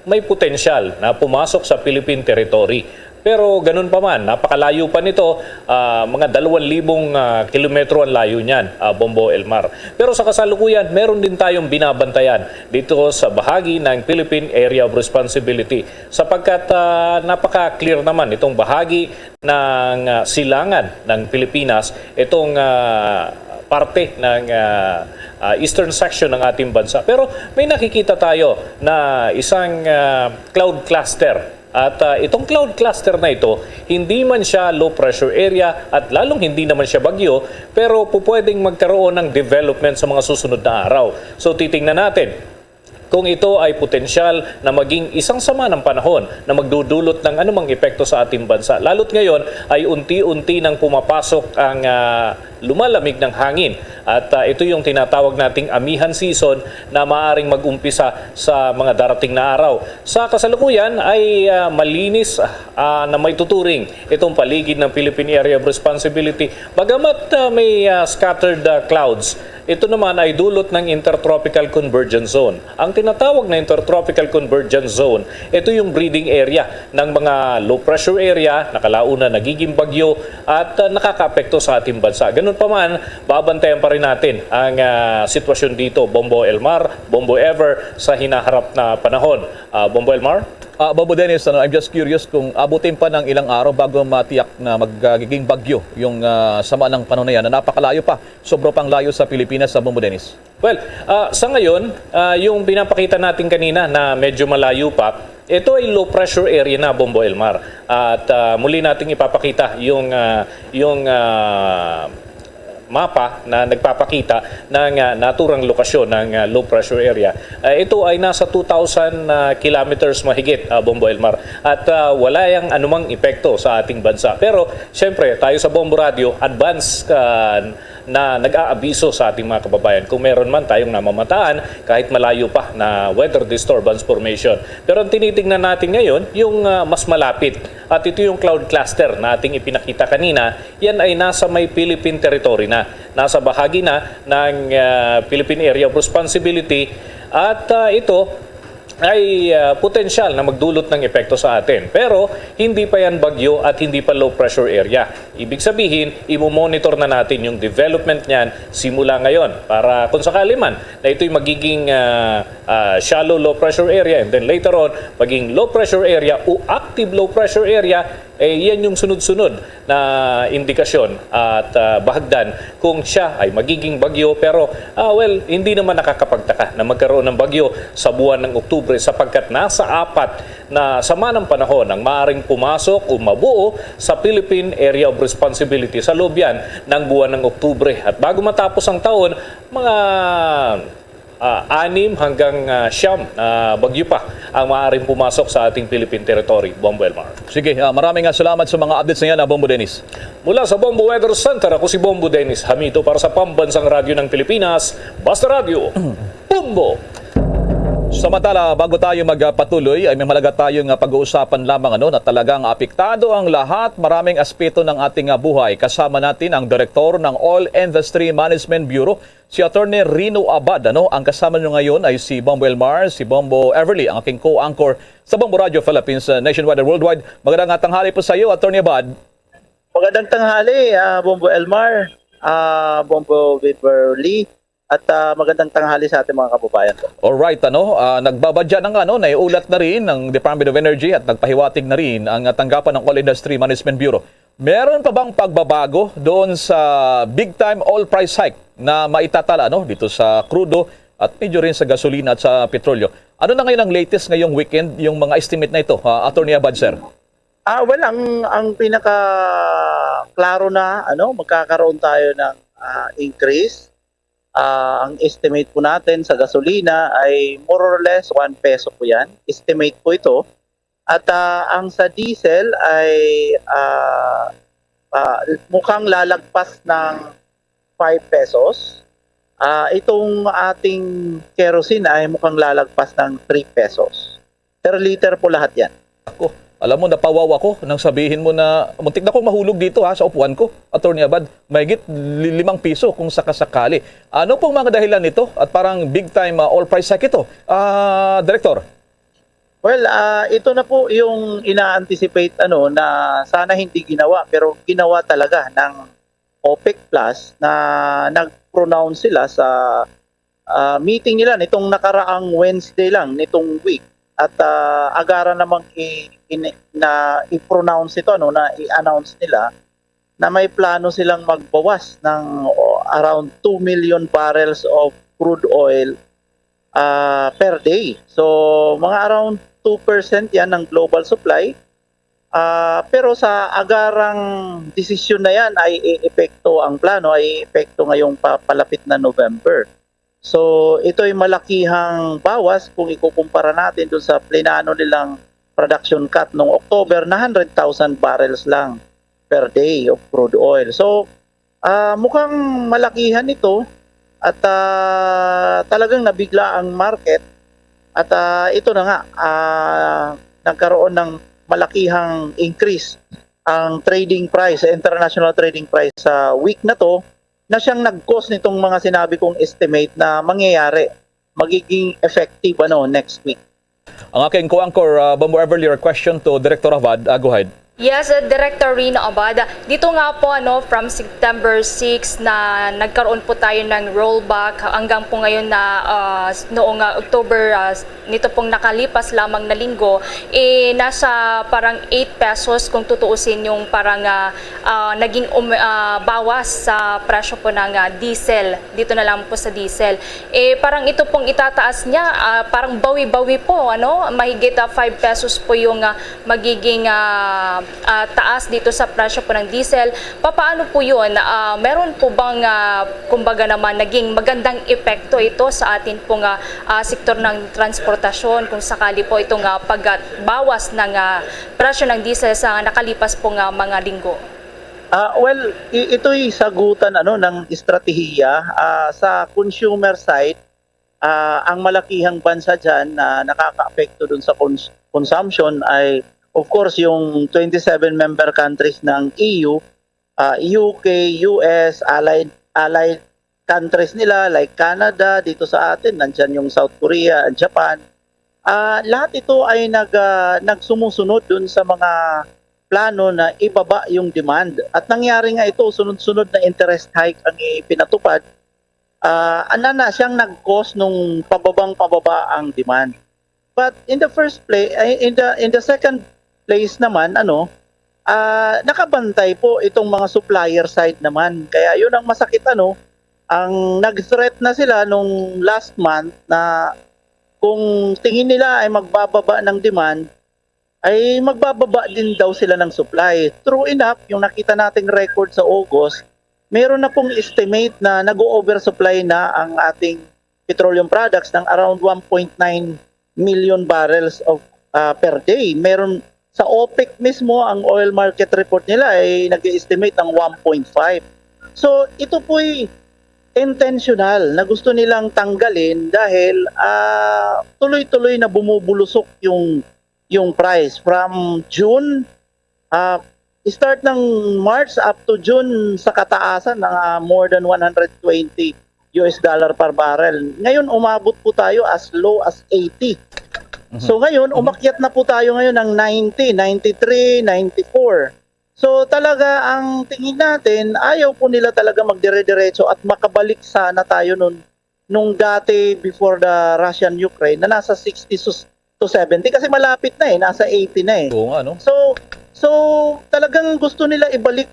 may potensyal na pumasok sa Philippine territory. Pero ganun pa man, napakalayo pa nito, mga 2,000 kilometro ang layo niyan, Bombo Elmar. Pero sa kasalukuyan, meron din tayong binabantayan dito sa bahagi ng Philippine Area of Responsibility. Sapagkat napaka-clear naman itong bahagi ng silangan ng Pilipinas, itong parte ng eastern section ng ating bansa. Pero may nakikita tayo na isang cloud cluster. At itong cloud cluster na ito, hindi man siya low pressure area at lalong hindi naman siya bagyo, pero pwedeng magkaroon ng development sa mga susunod na araw. So titingnan natin kung ito ay potensyal na maging isang sama ng panahon na magdudulot ng anumang epekto sa ating bansa. Lalo't ngayon ay unti-unti nang pumapasok ang lumalamig ng hangin. At ito yung tinatawag nating amihan season na maaaring mag-umpisa sa mga darating na araw. Sa kasalukuyan ay malinis na may tuturing itong paligid ng Philippine Area of Responsibility. Bagamat may scattered clouds, ito naman ay dulot ng Intertropical Convergence Zone. Ang tinatawag na Intertropical Convergence Zone, ito yung breeding area ng mga low pressure area, nakalauna nagiging bagyo at nakakaapekto sa ating bansa. Ganun pa man, babantayan pa rin natin ang sitwasyon dito, Bombo Elmar, Bombo Ever, sa hinaharap na panahon. Bombo Elmar? Bombo Dennis, I'm just curious kung abutin pa ng ilang araw bago matiyak na magiging bagyo yung sama ng panahon na yan, na napakalayo pa, sobro pang layo sa Pilipinas, sa Bombo Dennis. Well, sa ngayon, yung pinapakita natin kanina na medyo malayo pa, ito ay low pressure area na, Bombo Elmar. At muli nating ipapakita yung mapa na nagpapakita ng naturang lokasyon ng low pressure area. Ito ay nasa 2,000 kilometers mahigit, Bombo Elmar. At wala yang anumang epekto sa ating bansa. Pero siyempre, tayo sa Bombo Radio, advance na nag-aabiso sa ating mga kababayan kung meron man tayong namamataan kahit malayo pa na weather disturbance formation. Pero ang tinitingnan natin ngayon, yung mas malapit. At ito yung cloud cluster na ating ipinakita kanina, yan ay nasa may Philippine territory na. Nasa bahagi na ng Philippine Area of Responsibility at ito ay potensyal na magdulot ng epekto sa atin. Pero hindi pa yan bagyo at hindi pa low pressure area. Ibig sabihin, imo-monitor na natin yung development niyan simula ngayon para kung sakali man na ito'y magiging shallow low pressure area and then later on maging low pressure area o active low pressure area, yan yung sunod-sunod na indikasyon at bahagdan kung siya ay magiging bagyo. Pero hindi naman nakakapagtaka na magkaroon ng bagyo sa buwan ng Oktubre sapagkat nasa 4 na sama ng panahon ang maaaring pumasok o mabuo sa Philippine Area of Responsibility sa loob yan ng buwan ng Oktubre. At bago matapos ang taon, mga 6 hanggang 9 na bagyo pa ang maaaring pumasok sa ating Philippine territory. Bombo Elmar. Sige, maraming salamat sa mga updates na yan, Bombo Dennis. Mula sa Bombo Weather Center, ako si Bombo Dennis Hamito para sa Pambansang Radyo ng Pilipinas, Basta Radio, Bombo! Samantala, bago tayo magpatuloy, ay may malaga tayong pag-uusapan lamang na talagang apektado ang lahat, maraming aspeto ng ating buhay. Kasama natin ang Direktor ng Oil Industry Management Bureau, si Attorney Rino Abad. Ang kasama nyo ngayon ay si Bombo Elmar, si Bombo Everly, ang aking co-anchor sa Bombo Radio Philippines, nationwide and worldwide. Magandang tanghali po sa iyo, Attorney Abad. Magandang tanghali, Bombo Elmar, Bombo Everly. At magandang tanghali sa ating mga kababayan. Alright, nagbabadya ng naiulat na rin ng Department of Energy at nagpahiwatig na rin ang tanggapan ng Oil Industry Management Bureau. Meron pa bang pagbabago doon sa big time oil price hike na maitatala dito sa crudo at medyo rin sa gasolina at sa petrolyo? Ano na ngayon ang latest ngayong weekend, yung mga estimate na ito, Attorney Abad, sir? Well, ang pinaka klaro na magkakaroon tayo ng increase. Ang estimate po natin sa gasolina ay more or less 1 peso po yan. Estimate po ito. At ang sa diesel ay mukhang lalagpas ng 5 pesos. Itong ating kerosene ay mukhang lalagpas ng 3 pesos. Per liter po lahat yan. Alam mo, napawaw ako nang sabihin mo na muntik na ko mahulog dito sa upuan ko, Attorney Abad. Mahigit 5 piso kung sakasakali. Ano pong mga dahilan nito? At parang big time oil price hike ito. Director? Well, ito na po yung ina-anticipate na sana hindi ginawa pero ginawa talaga ng OPEC Plus na nag-pronounce sila sa meeting nila nitong nakaraang Wednesday lang nitong week. At agara namang i-pronounce ito, na i-announce nila na may plano silang magbawas ng around 2 million barrels of crude oil per day. So, mga around 2% yan ng global supply. Pero sa agarang desisyon na yan ay i-epekto ang plano, ay i-epekto ngayong palapit na November. So, ito ay malakihang bawas kung ikukumpara natin doon sa plinano nilang production cut noong October na 100,000 barrels lang per day of crude oil. So, mukhang malakihan ito at talagang nabigla ang market at ito na nga, nagkaroon ng malakihang increase ang trading price, international trading price sa week na to, na siyang nag-cause nitong mga sinabi kong estimate na mangyayari, magiging effective next week. Ang aking co-anchor, Bombo Everly, your question to Director Abad. Go ahead. Yes, Director Rino Abad. Dito nga po from September 6 na nagkaroon po tayo ng rollback hanggang po ngayon na noong October nito pong nakalipas lamang na linggo, nasa parang 8 pesos kung tutuusin yung parang naging bawas sa presyo po ng diesel. Dito na lang po sa diesel. Parang ito pong itataas niya, parang bawi-bawi po, mahigit 5 pesos po yung magiging taas dito sa presyo po ng diesel. Paano po yun? Meron po bang kumbaga naman naging magandang epekto ito sa atin pong sektor ng transportasyon kung sakali po itong pagbawas ng presyo ng diesel sa nakalipas pong mga linggo? Well, ito'y sagutan ng estratehiya sa consumer side. Ang malakihang bansa dyan na nakaka-apekto dun sa consumption ay of course, yung 27 member countries ng EU, UK, US, allied countries nila like Canada, dito sa atin, nandyan yung South Korea, Japan. Lahat ito ay nagsumusunod dun sa mga plano na ibaba yung demand. At nangyari nga ito, sunod-sunod na interest hike ang ipinatupad. Siyang nag-cause nung pababa ang demand. But in the first place, in the second place naman, nakabantay po itong mga supplier side naman. Kaya yun ang masakit, ang nag-threat na sila nung last month na kung tingin nila ay magbababa ng demand, ay magbababa din daw sila ng supply. True enough, yung nakita nating record sa August, meron na pong estimate na nag-oversupply na ang ating petroleum products ng around 1.9 million barrels of per day. Meron sa OPEC mismo, ang oil market report nila ay nag-estimate ng 1.5. So ito po'y intentional na gusto nilang tanggalin dahil tuloy-tuloy na bumubulusok yung price from June, start ng March up to June sa kataasan ng more than 120 US dollar per barrel. Ngayon umabot po tayo as low as 80. So ngayon umakyat na po tayo ngayon ng 90, 93, 94. So talaga ang tingin natin, ayaw po nila talaga magdire-diretso at makabalik sana tayo nung dati before the Russian-Ukraine na nasa 60 to 70 kasi malapit na nasa 80 na Oo nga, no? So talagang gusto nila ibalik.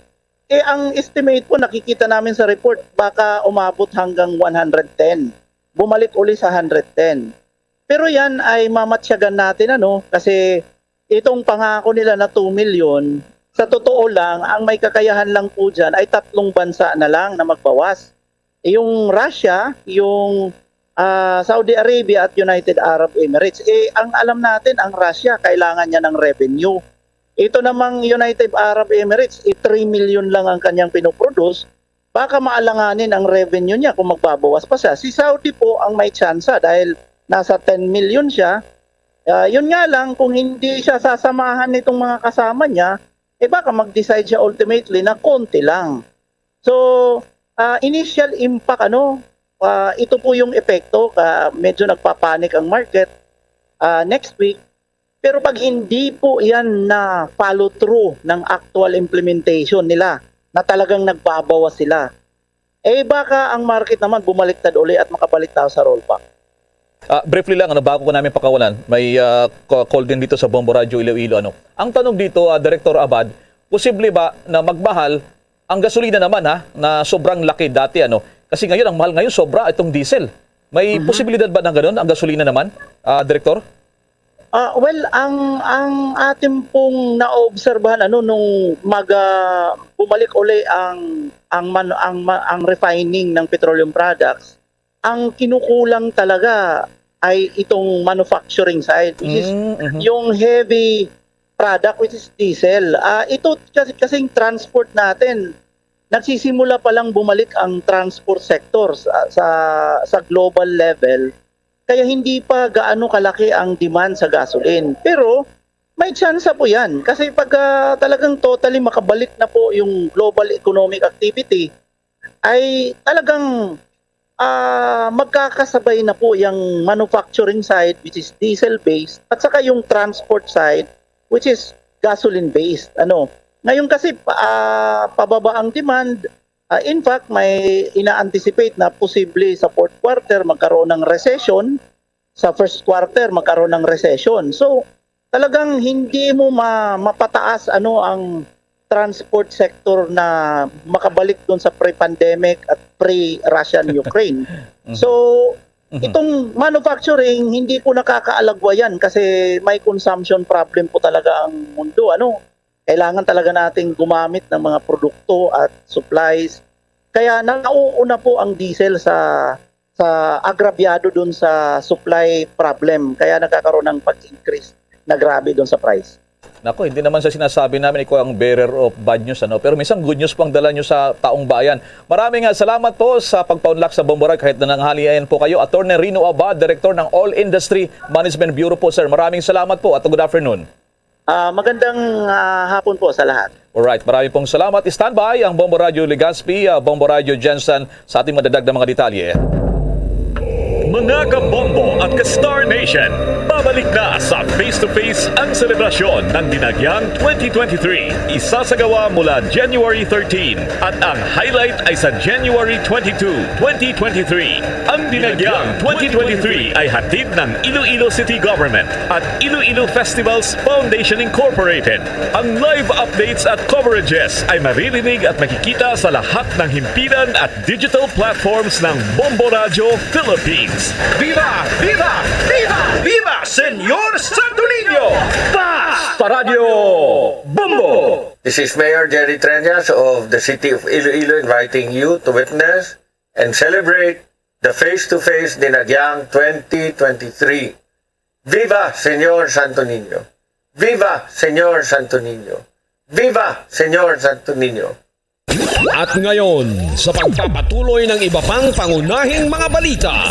Ang estimate po nakikita namin sa report baka umabot hanggang 110. Bumalik uli sa 110. Pero yan ay mamatsyagan natin kasi itong pangako nila na 2 million, sa totoo lang, ang may kakayahan lang po dyan ay 3 bansa na lang na magbawas. Yung Russia, yung Saudi Arabia at United Arab Emirates. Ang alam natin, ang Russia, kailangan niya ng revenue. Ito namang United Arab Emirates, 3 million lang ang kanyang pinoproduce. Baka maalanganin ang revenue niya kung magbabawas pa siya. Si Saudi po ang may tsansa dahil nasa 10 million siya. Yun nga lang, kung hindi siya sasamahan nitong mga kasama niya, baka mag-decide siya ultimately na konti lang. So, initial impact, ito po yung epekto. Medyo nagpapanik ang market next week. Pero pag hindi po yan na follow through ng actual implementation nila, na talagang nagbabawas sila, baka ang market naman bumaliktad uli at makabalik tayo sa rollback. Briefly lang, bago ko namin pakawalan, may call din dito sa Bombo Radio Iloilo. Ang tanong dito, Director Abad, posible ba na magmahal ang gasolina naman na sobrang laki dati? Kasi ngayon, ang mahal ngayon sobra itong diesel. May posibilidad ba ng ganun, ang gasolina naman, Director? Well, ang ating pong naobserbahan nung bumalik uli ang refining ng petroleum products, ang kinukulang talaga ay itong manufacturing side, which is yung heavy product, which is diesel. Ito kasing transport natin, nagsisimula pa lang bumalik ang transport sector sa global level. Kaya hindi pa gaano kalaki ang demand sa gasoline. Pero may tsansa po yan. Kasi pag talagang totally makabalik na po yung global economic activity, ay talagang magkakasabay na po yung manufacturing side, which is diesel-based, at saka yung transport side, which is gasoline-based. Ngayon kasi pababa ang demand. In fact, may ina-anticipate na posible sa fourth quarter magkaroon ng recession, sa first quarter magkaroon ng recession. So, talagang hindi mo mapataas ang transport sector na makabalik doon sa pre-pandemic at pre-Russian-Ukraine. So, itong manufacturing, hindi po nakakaalagwa yan kasi may consumption problem po talaga ang mundo. Kailangan talaga nating gumamit ng mga produkto at supplies. Kaya nauuna po ang diesel sa agrabyado doon sa supply problem. Kaya nagkakaroon ng pag-increase na grabe doon sa price. Nako, hindi naman sa sinasabi namin ikaw ang bearer of bad news, pero minsan good news po ang dala nyo sa taong bayan. Maraming salamat po sa pagpaunlak sa Bombo Radio kahit na nanghalian po kayo. Attorney Rino Abad, Director ng All Industry Management Bureau po, sir. Maraming salamat po at good afternoon. Magandang hapon po sa lahat. Alright, maraming pong salamat. Standby ang Bombo Radio Legazpi, Bombo Radio Jensen sa ating madadag na mga detalye. Mga kabombo at ka-Star Nation, babalik na sa face-to-face ang selebrasyon ng Dinagyang 2023. Isasagawa mula January 13 at ang highlight ay sa January 22, 2023. Ang Dinagyang 2023 ay hatid ng Iloilo City Government at Iloilo Festivals Foundation Incorporated. Ang live updates at coverages ay maririnig at makikita sa lahat ng himpilan at digital platforms ng Bombo Radio Philippines. Viva! Viva! Viva! Viva! Senyor Santo Niño! Paz! Radio Bombo! This is Mayor Jerry Treñas of the City of Iloilo inviting you to witness and celebrate the face-to-face Dinagyang 2023. Viva Señor Santo Niño! Viva Señor Santo Niño! Viva Señor Santo Niño! At ngayon, sa pagpapatuloy ng iba pang pangunahing mga balita.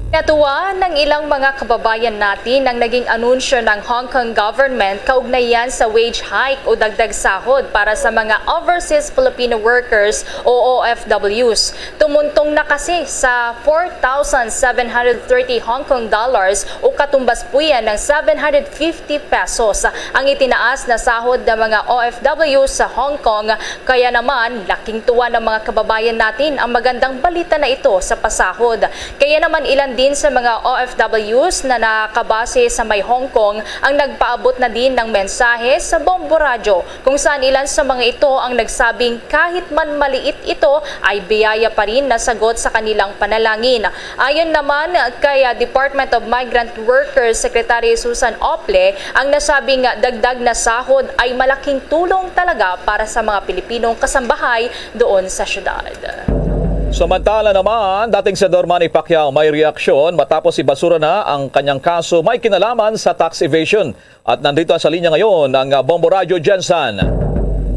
Natuwa ng ilang mga kababayan natin ang naging anunsyo ng Hong Kong government kaugnayan sa wage hike o dagdag sahod para sa mga overseas Filipino workers o OFWs. Tumuntong na kasi sa 4,730 Hong Kong dollars o katumbas po yan ng 750 pesos ang itinaas na sahod ng mga OFWs sa Hong Kong. Kaya naman, laking tuwa ng mga kababayan natin ang magandang balita na ito sa pasahod. Kaya naman ilan din sa mga OFWs na nakabase sa may Hong Kong ang nagpaabot na din ng mensahe sa Bombo Radyo kung saan ilan sa mga ito ang nagsabing kahit man maliit ito ay biyaya pa rin na sagot sa kanilang panalangin. Ayon naman kay Department of Migrant Workers Secretary Susan Ople, ang nasabing dagdag na sahod ay malaking tulong talaga para sa mga Pilipinong kasambahay doon sa syudad. Samantala naman, dating Senador Manny Pacquiao may reaksyon matapos ibasura na ang kanyang kaso may kinalaman sa tax evasion. At nandito sa linya ngayon ang Bombo Radyo Jensen.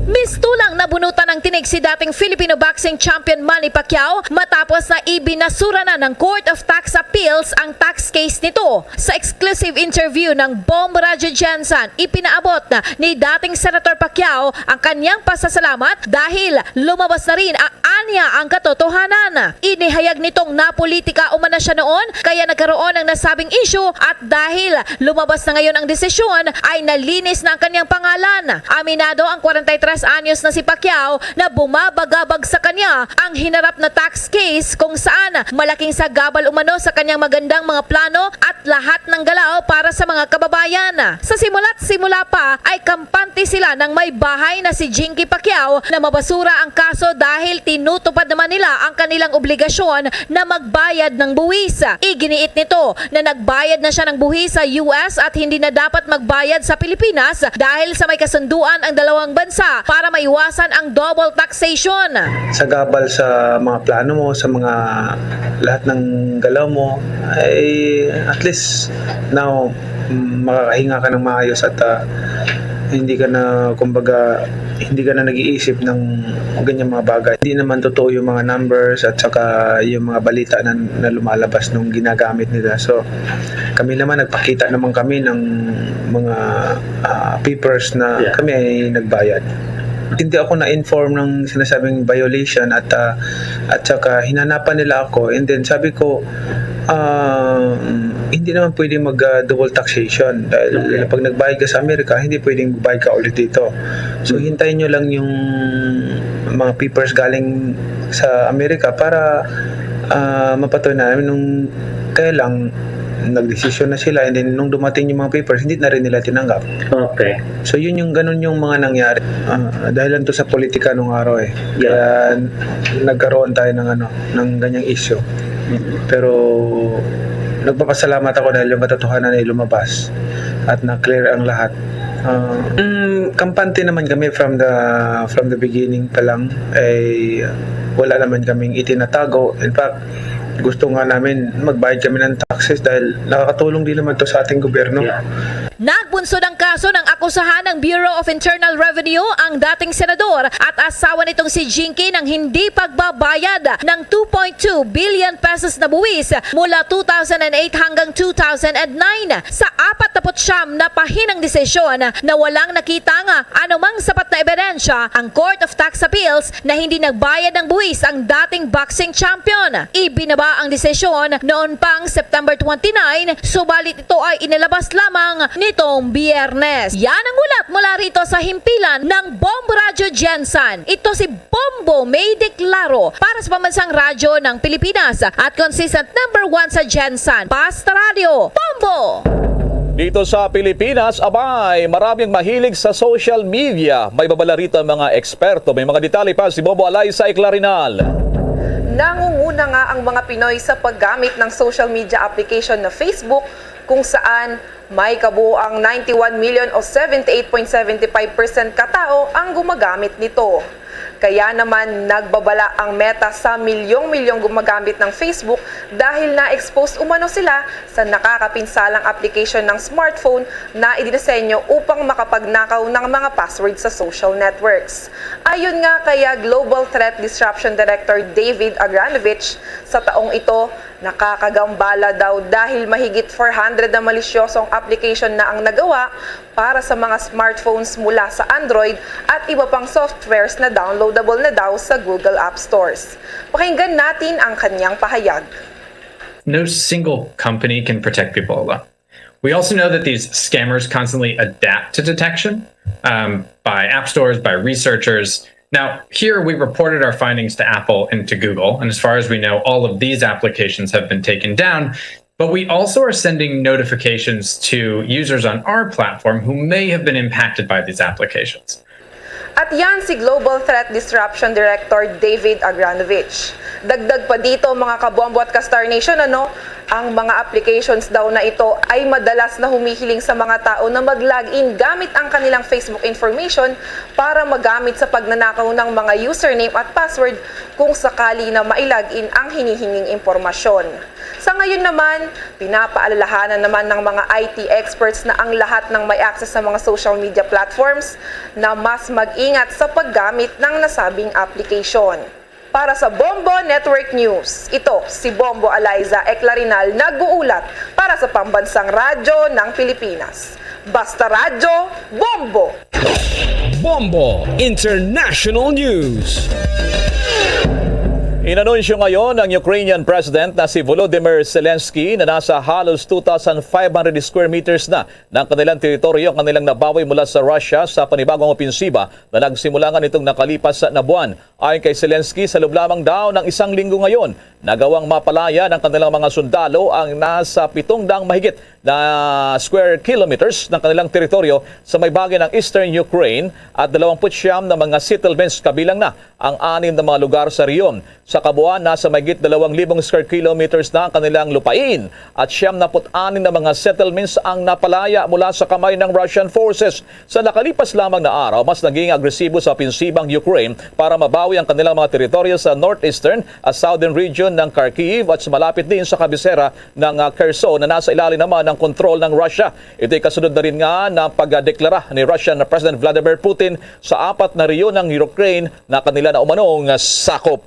Mistulang nabunutan ng tinig si dating Filipino boxing champion Manny Pacquiao matapos na ibinasura na ng Court of Tax Appeals ang tax case nito. Sa exclusive interview ng Bombo Radyo Jensen, ipinaabot na ni dating Senator Pacquiao ang kanyang pasasalamat dahil lumabas na rin ang anya ang katotohanan. Inihayag nitong napolitika umana siya noon kaya nagkaroon ng nasabing issue at dahil lumabas na ngayon ang desisyon ay nalinis na ang kanyang pangalan. Aminado ang 43 anyos na si Pacquiao na bumabagabag sa kanya ang hinarap na tax case kung saan malaking sagabal umano sa kanyang magandang mga plano at lahat ng galaw para sa mga kababayan. Sa simula't simula pa ay kampante sila ng may bahay na si Jinky Pacquiao na mabasura ang kaso dahil tinutupad naman nila ang kanilang obligasyon na magbayad ng buwis. Iginiit nito na nagbayad na siya ng buwis sa US at hindi na dapat magbayad sa Pilipinas dahil sa may kasunduan ang dalawang bansa para maiwasan ang double taxation. Sagabal sa mga plano mo, sa mga lahat ng galaw mo, ay at least now makakahinga ka ng maayos at hindi ka na, kumbaga, hindi ka na nag-iisip ng ganyan mga bagay. Hindi naman totoo yung mga numbers at saka yung mga balita na lumalabas nung ginagamit nila. So, kami naman, nagpakita naman kami ng mga papers na kami ay nagbayad. Hindi ako na-inform ng sinasabing violation at saka hinanapan nila ako, and then sabi ko, hindi naman pwedeng mag-double taxation dahil pag nagbayad ka sa Amerika, hindi pwedeng magbayad ka ulit dito. So hintayin nyo lang yung mga papers galing sa Amerika para mapatunayan namin nung kaya lang nagdesisyon na sila, and then nung dumating yung mga papers, hindi na rin nila tinanggap. Okay. So yun yung ganun yung mga nangyari. Dahil lang to sa politika nung araw eh. Kaya nagkaroon tayo ng ganyang issue. Pero nagpapasalamat ako dahil yung katotohanan ay lumabas at na-clear ang lahat. Kampante naman kami from the beginning pa lang, ay wala naman kaming itinatago. In fact, gusto nga namin magbayad kami ng taxes dahil nakakatulong din naman to sa ating gobyerno. Nagbunsod ang kaso ng akusahan ng Bureau of Internal Revenue ang dating senador at asawa nitong si Jinky ng hindi pagbabayad ng 2.2 billion pesos na buwis mula 2008 hanggang 2009 sa 49 na pahinang desisyon na walang nakitang anumang sapat na ebidensya ang Court of Tax Appeals na hindi nagbayad ng buwis ang dating boxing champion. Ibinaba ang desisyon noon pang September 29, subalit ito ay inilabas lamang nitong Biyernes. Yan ang ulat mula rito sa himpilan ng Bombo Radyo Jensen. Ito si Bombo May Declaro para sa Pambansang Radyo ng Pilipinas at consistent number 1 sa Jensen. Basta Radio, Bombo! Dito sa Pilipinas, abay, maraming mahilig sa social media. May babala rito ang mga eksperto. May mga detalye pa si Bobo Alay sa Eclarinal. Nangunguna nga ang mga Pinoy sa paggamit ng social media application na Facebook kung saan may kabuuang 91 million o 78.75% katao ang gumagamit nito. Kaya naman nagbabala ang Meta sa milyong-milyong gumagamit ng Facebook dahil na-expose umano sila sa nakakapinsalang application ng smartphone na idinisenyo upang makapagnakaw ng mga password sa social networks. Ayon nga kaya Global Threat Disruption Director David Agranovich, sa taong ito, nakakagambala daw dahil mahigit 400 na malisyosong application na ang nagawa para sa mga smartphones mula sa Android at iba pang softwares na downloadable na daw sa Google App Stores. Pakinggan natin ang kanyang pahayag. No single company can protect people alone. We also know that these scammers constantly adapt to detection by app stores, by researchers. Now, here we reported our findings to Apple and to Google, and as far as we know, all of these applications have been taken down, but we also are sending notifications to users on our platform who may have been impacted by these applications. At yan si Global Threat Disruption Director David Agranovich. Dagdag pa dito mga kabombo at ka-Star Nation, ang mga applications daw na ito ay madalas na humihiling sa mga tao na mag-login gamit ang kanilang Facebook information para magamit sa pagnanakaw ng mga username at password kung sakali na mailagin ang hinihinging impormasyon. Sa ngayon naman, pinapaalalahanan naman ng mga IT experts na ang lahat ng may access sa mga social media platforms na mas mag-ingat sa paggamit ng nasabing application. Para sa Bombo Network News, ito si Bombo Aliza Eclarinal nag-uulat para sa Pambansang Radyo ng Pilipinas. Basta Radyo, Bombo! Bombo International News. Inanunsyo ngayon ng Ukrainian President na si Volodymyr Zelensky na nasa halos 2,500 square meters na ng kanilang teritoryo ang kanilang nabawi mula sa Russia sa panibagong opensiba na nagsimula nga nitong nakalipas na buwan. Ayon kay Zelensky, sa loob lamang daw ng isang linggo ngayon, nagawang mapalaya ng kanilang mga sundalo ang nasa 700 mahigit na square kilometers ng kanilang teritoryo sa may bahagi ng eastern Ukraine at 29 na mga settlements kabilang na ang 6 na mga lugar sa riyon. Sa kabuuan, nasa mahigit 2,000 square kilometers na ang kanilang lupain at 76 na mga settlements ang napalaya mula sa kamay ng Russian forces. Sa nakalipas lamang na araw, mas naging agresibo sa opensibang Ukraine para mabawi ang kanilang mga teritoryo sa northeastern at southern region ng Kharkiv at malapit din sa kabisera ng Kherson na nasa ilalim naman ng kontrol ng Russia. Ito ay kasunod na rin nga ng pagdeklara ni Russian President Vladimir Putin sa 4 na riyon ng Ukraine na kanila na umanong sakop.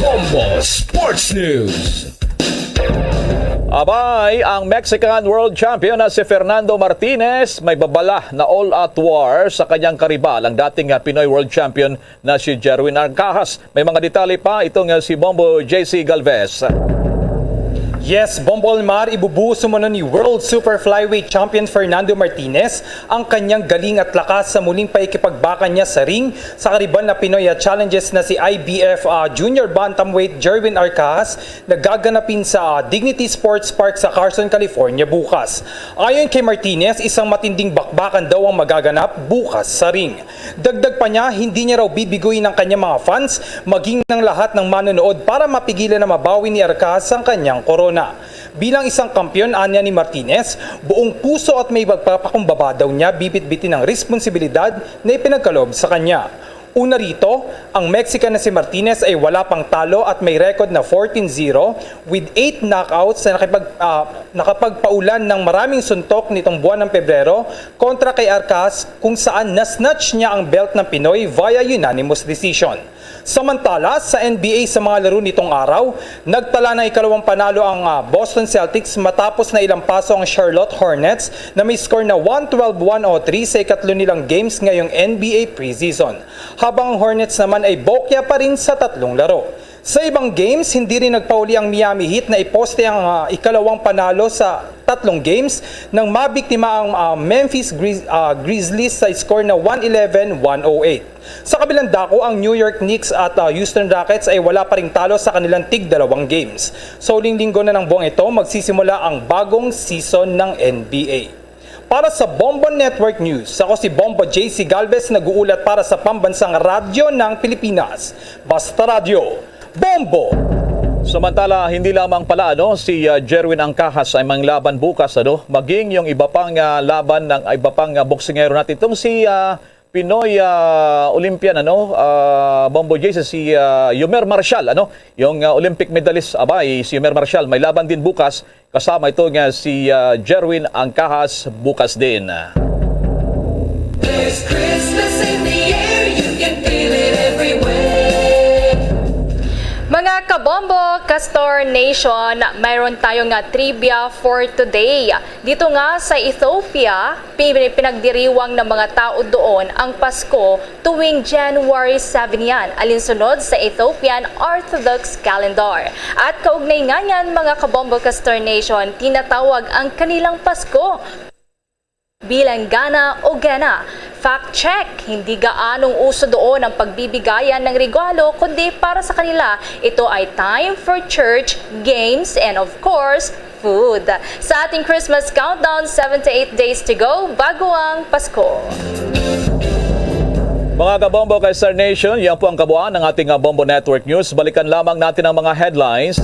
Bombo Sports News. Abay, ang Mexican World Champion na si Fernando Martinez may babala na all-out war sa kanyang karibal, ang dating Pinoy World Champion na si Jerwin Arcahas. May mga detalye pa itong si Bombo JC Galvez. Yes, Bombo Almar, ibubuhos umano ni World Super Flyweight Champion Fernando Martinez ang kanyang galing at lakas sa muling paikipagbakan niya sa ring sa karibal na Pinoy challenges na si IBF Junior Bantamweight Jerwin Arcahas na gaganapin sa Dignity Sports Park sa Carson, California bukas. Ayon kay Martinez, isang matinding bakbakan daw ang magaganap bukas sa ring. Dagdag pa niya, hindi niya raw bibiguin ng kanyang mga fans maging ng lahat ng manonood para mapigilan na mabawi ni Arcahas ang kanyang korona. Bilang isang kampyon, anya ni Martinez, buong puso at may pagpapakumbaba daw niya bibit-bitin ang responsibilidad na ipinagkaloob sa kanya. Una rito, ang Mexican na si Martinez ay wala pang talo at may record na 14-0 with 8 knockouts na nakapagpaulan ng maraming suntok nitong buwan ng Pebrero kontra kay Arcahas kung saan nasnatch niya ang belt ng Pinoy via unanimous decision. Samantala, sa NBA sa mga laro nitong araw, nagtala ng ikalawang panalo ang Boston Celtics matapos na ilang paso ang Charlotte Hornets na may score na 112-103 sa ikatlo nilang games ngayong NBA preseason. Habang ang Hornets naman ay bokya pa rin sa 3 laro. Sa ibang games, hindi rin nagpauli ang Miami Heat na iposte ang ikalawang panalo sa 3 games nang mabiktima ang Memphis Grizzlies sa score na 111-108. Sa kabilang dako, ang New York Knicks at Houston Rockets ay wala pa ring talo sa kanilang tig-2 games. Sa huling linggo na ng buwang ito, magsisimula ang bagong season ng NBA. Para sa Bombo Network News, ako si Bombo JC Galvez nag-uulat para sa Pambansang Radyo ng Pilipinas. Basta Radyo, Bombo! Samantala, hindi lamang pala si Jerwin Arcahas ay manglaban bukas, maging yung iba pang laban ng iba pang boksingero natin. Itong si Pinoy Olympian Bombo Jason, si Yomer Marcial, yung Olympic medalist. Abay, si Yomer Marcial may laban din bukas, kasama ito nga si Jerwin Angkahas bukas din. There's Christmas in the air, you can feel it everywhere. Mga kabombo, Castor Nation, mayroon tayong trivia for today. Dito nga sa Ethiopia, pinagdiriwang ng mga tao doon ang Pasko tuwing January 7 yan, alinsunod sa Ethiopian Orthodox calendar. At kaugnay nga yan, mga kabombo, Castor Nation, tinatawag ang kanilang Pasko bilang Gana o Gena. Fact check, hindi gaanong uso doon ang pagbibigayan ng regalo, kundi para sa kanila, ito ay time for church, games, and of course, food. Sa ating Christmas countdown, 7 to 8 days to go bago ang Pasko. Mga kabombo kay Star Nation, yan po ang kabuuan ng ating Bombo Network News. Balikan lamang natin ang mga headlines.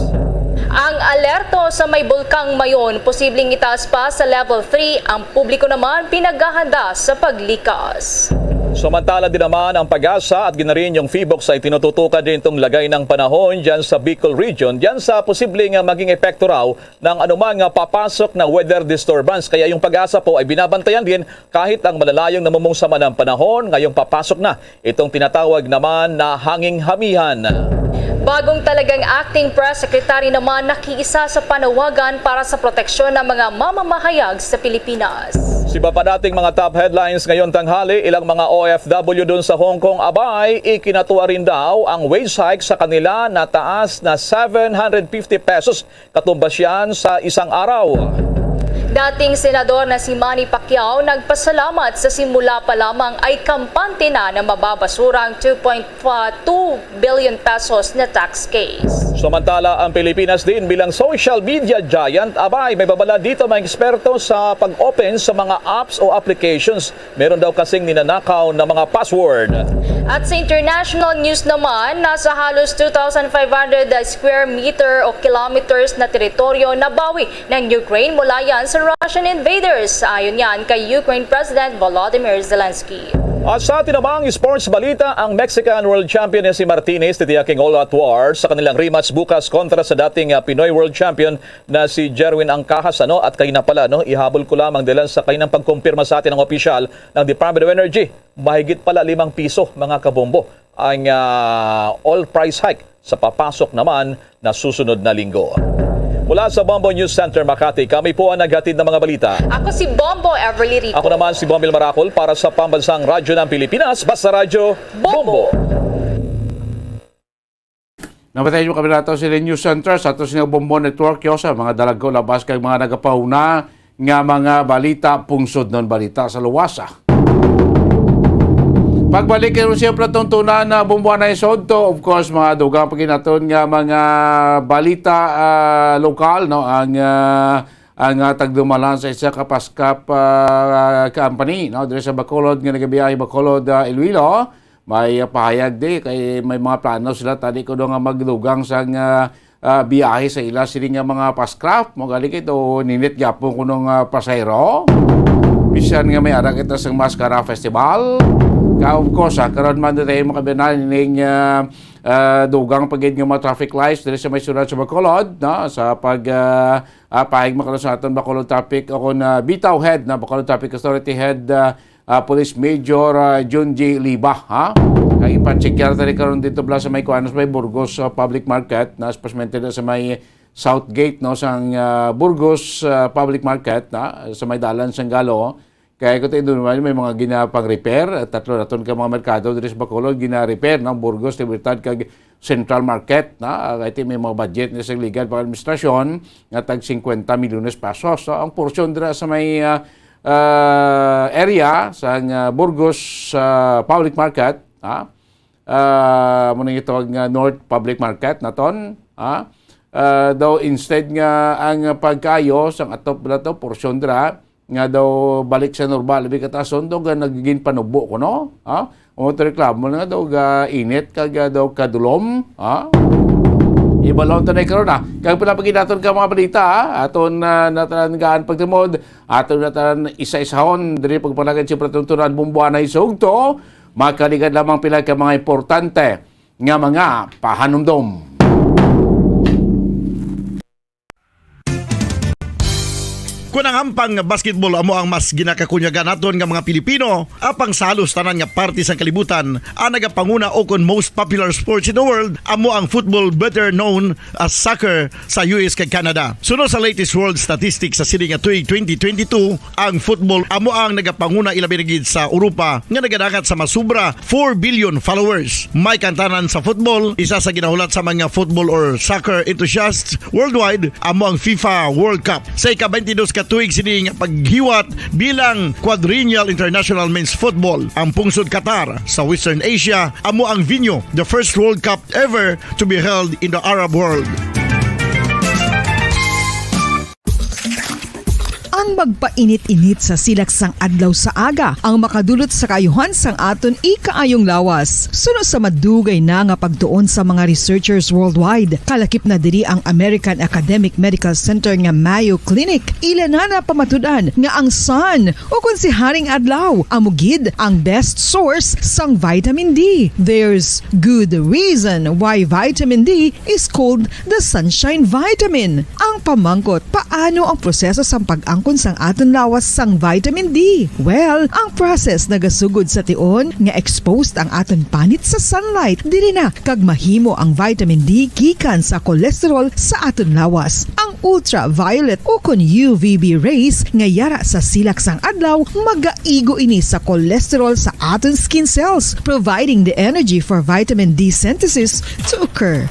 Ang alerto sa may bulkang Mayon, posibleng itaas pa sa level 3. Ang publiko naman pinaghahanda sa paglikas. Samantala din naman ang Pag-asa at ginarin yung PHIVOLCS ay tinututukan din itong lagay ng panahon dyan sa Bicol Region. Dyan sa posibleng maging epekto raw ng anumang papasok na weather disturbance. Kaya yung Pag-asa po ay binabantayan din kahit ang malalayong namumungsama ng panahon. Ngayong papasok na itong tinatawag naman na hanging hamihan. Bagong talagang acting press secretary naman nakiisa sa panawagan para sa proteksyon ng mga mamamahayag sa Pilipinas. Si pa dating mga top headlines ngayon tanghali, ilang mga OFW dun sa Hong Kong abay, ikinatuwa rin daw ang wage hike sa kanila na taas na 750 pesos. Katumbas yan sa isang araw. Dating senador na si Manny Pacquiao nagpasalamat sa simula pa lamang ay kampante na mababasura ang 2.2 billion pesos na tax case. Samantala, ang Pilipinas din bilang social media giant, abay, may babala dito mga eksperto sa pag-open sa mga apps o applications. Meron daw kasing ninanakaw na mga password. At sa international news naman, nasa halos 2,500 square meter o kilometers na teritoryo na bawi ng Ukraine mula yan sa Russian invaders. Ayon yan kay Ukraine President Volodymyr Zelensky. At sa atin namang sports balita, ang Mexican World Champion si Martinez titiyaking all out war sa kanilang rematch bukas kontra sa dating Pinoy World Champion na si Jerwin Angkahas. At kayo na pala, ihabol ko lamang dahil sa kayo ng pagkumpirma sa atin ng opisyal ng Department of Energy. Mahigit pala 5 piso mga kabombo ang all price hike sa papasok naman na susunod na linggo. Mula sa Bombo News Center, Makati, kami po ang naghatid ng mga balita. Ako si Bombo Everly Rico. Ako naman si Bombil Maracol para sa Pambansang Radyo ng Pilipinas, Basta Radyo, Bombo. Namatay yung kami nato sa News Center sa ato siya Bombo Network yo sa mga dalagko labas kay mga nagapauna nga mga balita pungsod non balita sa luwasa. Pagbalik kayo siya platuntunan na bumbuan na isodto, of course, mga dugang paginaton nga mga balita lokal, ang tagdumalan sa isa kapaskap company, dire sa Bacolod, nga nagabiyahe Bacolod, Iloilo, may pahayag di, kay may mga plano sila, tadi ko doon nga magdugang sa biyahe sa ila, sila nga mga pascraft, magalik ito, ninit gapon ko nung pasayro, bisan nga may arak ito sa Mascara Festival. Of course, karon man tayo makabinan ning dugang pagid nga mga traffic lights diri sa may syudad sa Bacolod, sa pahig makaron sa aton Bacolod Traffic ako na Bitaw Head na Bacolod Traffic Authority Head Police Major Junji Liba, kay ipa-check tali karon dito bla sa may kuanos may Burgos Public Market na especially sa may South Gate sang Burgos Public Market sa may dalan sang Galo. Kaya ko tayo naman may mga ginapang-repair, 3 naton ka mga merkado diri sa Bacolod gina-repair ng Burgos, Libertad kag Central Market kaya may mga budget na sa legal pang administrasyon nga tag 50 milyones pesos. So ang porsyon dira sa may area sa Burgos Public Market, muna itawag nga North Public Market naton, daw instead nga ang pagkayo sang atop daw porsyon dira nga daw balik sa normal labi katason daw nagiging panubo ko o reklamo nga daw init kag daw kadulom Ibalon to na karon na. Kag pinapagi naton ka mga balita, aton natangaan pagtumod, aton natan isa-isahon diri pagpanagan si patuntunan bumbuan na isugto, makaligad lamang pila ka mga importante nga mga pahanumdom. Kung ang ampang basketball amo ang mas ginakakunyagan naton nga mga Pilipino, apang salos tanan nga parte sa kalibutan, ang nagapanguna o kon most popular sports in the world, amo ang football better known as soccer sa US kag Canada. Sunod sa latest world statistics sa sini nga tuig 2022, ang football amo ang nagapanguna ilabi na gid sa Europa nga nagadagat sa masubra 4 billion followers. May kantanan sa football, isa sa ginahulat sa mga football or soccer enthusiasts worldwide, amo ang FIFA World Cup. Sa ika-22 ka tuig sini nga paghiwat bilang quadrennial international men's football. Ang pungsod Qatar sa Western Asia amo ang venue, the first World Cup ever to be held in the Arab world. Ang magpainit-init sa silaksang adlaw sa aga ang makadulot sa kaayuhan sang aton ikaayong lawas. Sunod sa madugay na nga pagtuon sa mga researchers worldwide, kalakip na diri ang American Academic Medical Center nga Mayo Clinic. Ila na pamatudan nga ang sun o kung si Haring Adlaw amugid ang best source sang vitamin D. There's good reason why vitamin D is called the sunshine vitamin. Ang pamangkot, paano ang proseso sa pag-angkon sang aton lawas sang vitamin D? Well, ang process nagasugod sa tion nga exposed ang aton panit sa sunlight dili na kag mahimo ang vitamin D gikan sa cholesterol sa aton lawas. Ang ultraviolet o kon UVB rays nga yara sa silak sang adlaw magaigo ini sa cholesterol sa aton skin cells, providing the energy for vitamin D synthesis to occur.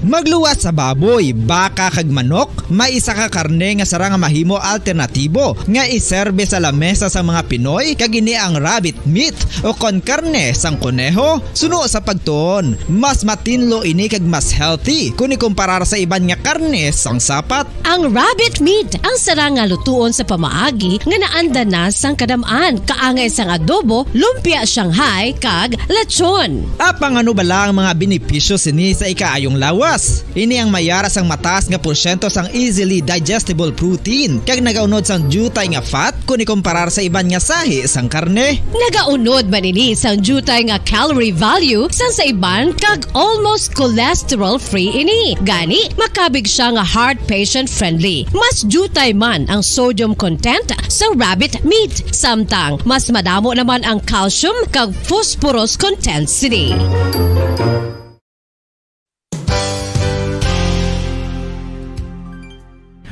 Magluwas sa baboy, baka kag manok, may isa ka karne nga sarang mahimo alternatibo nga iserbe sa lamesa sa mga Pinoy kag ini ang rabbit meat o kon karne sang kuneho. Suno sa pagtuon, mas matinlo ini kag mas healthy kung ikumparar sa iban nga karne sang sapat. Ang rabbit meat ang sarang nga lutuon sa pamaagi nga naanda na sang kadamaan, kaangay sang adobo, lumpia Shanghai kag lechon. Apang ano bala ang mga benepisyo sini sa ikaayong lawas? Ini ang mayaras ang mataas nga porsyento sang easily digestible protein kag nagaunod sang jutay nga fat kung ikumparar sa iban nga sahi sang karne. Nagaunod man ini sang jutay nga calorie value sang sa iban kag almost cholesterol free ini. Gani makabig siya nga heart patient friendly. Mas jutay man ang sodium content sa rabbit meat, samtang mas madamo naman ang calcium kag phosphorus content sini.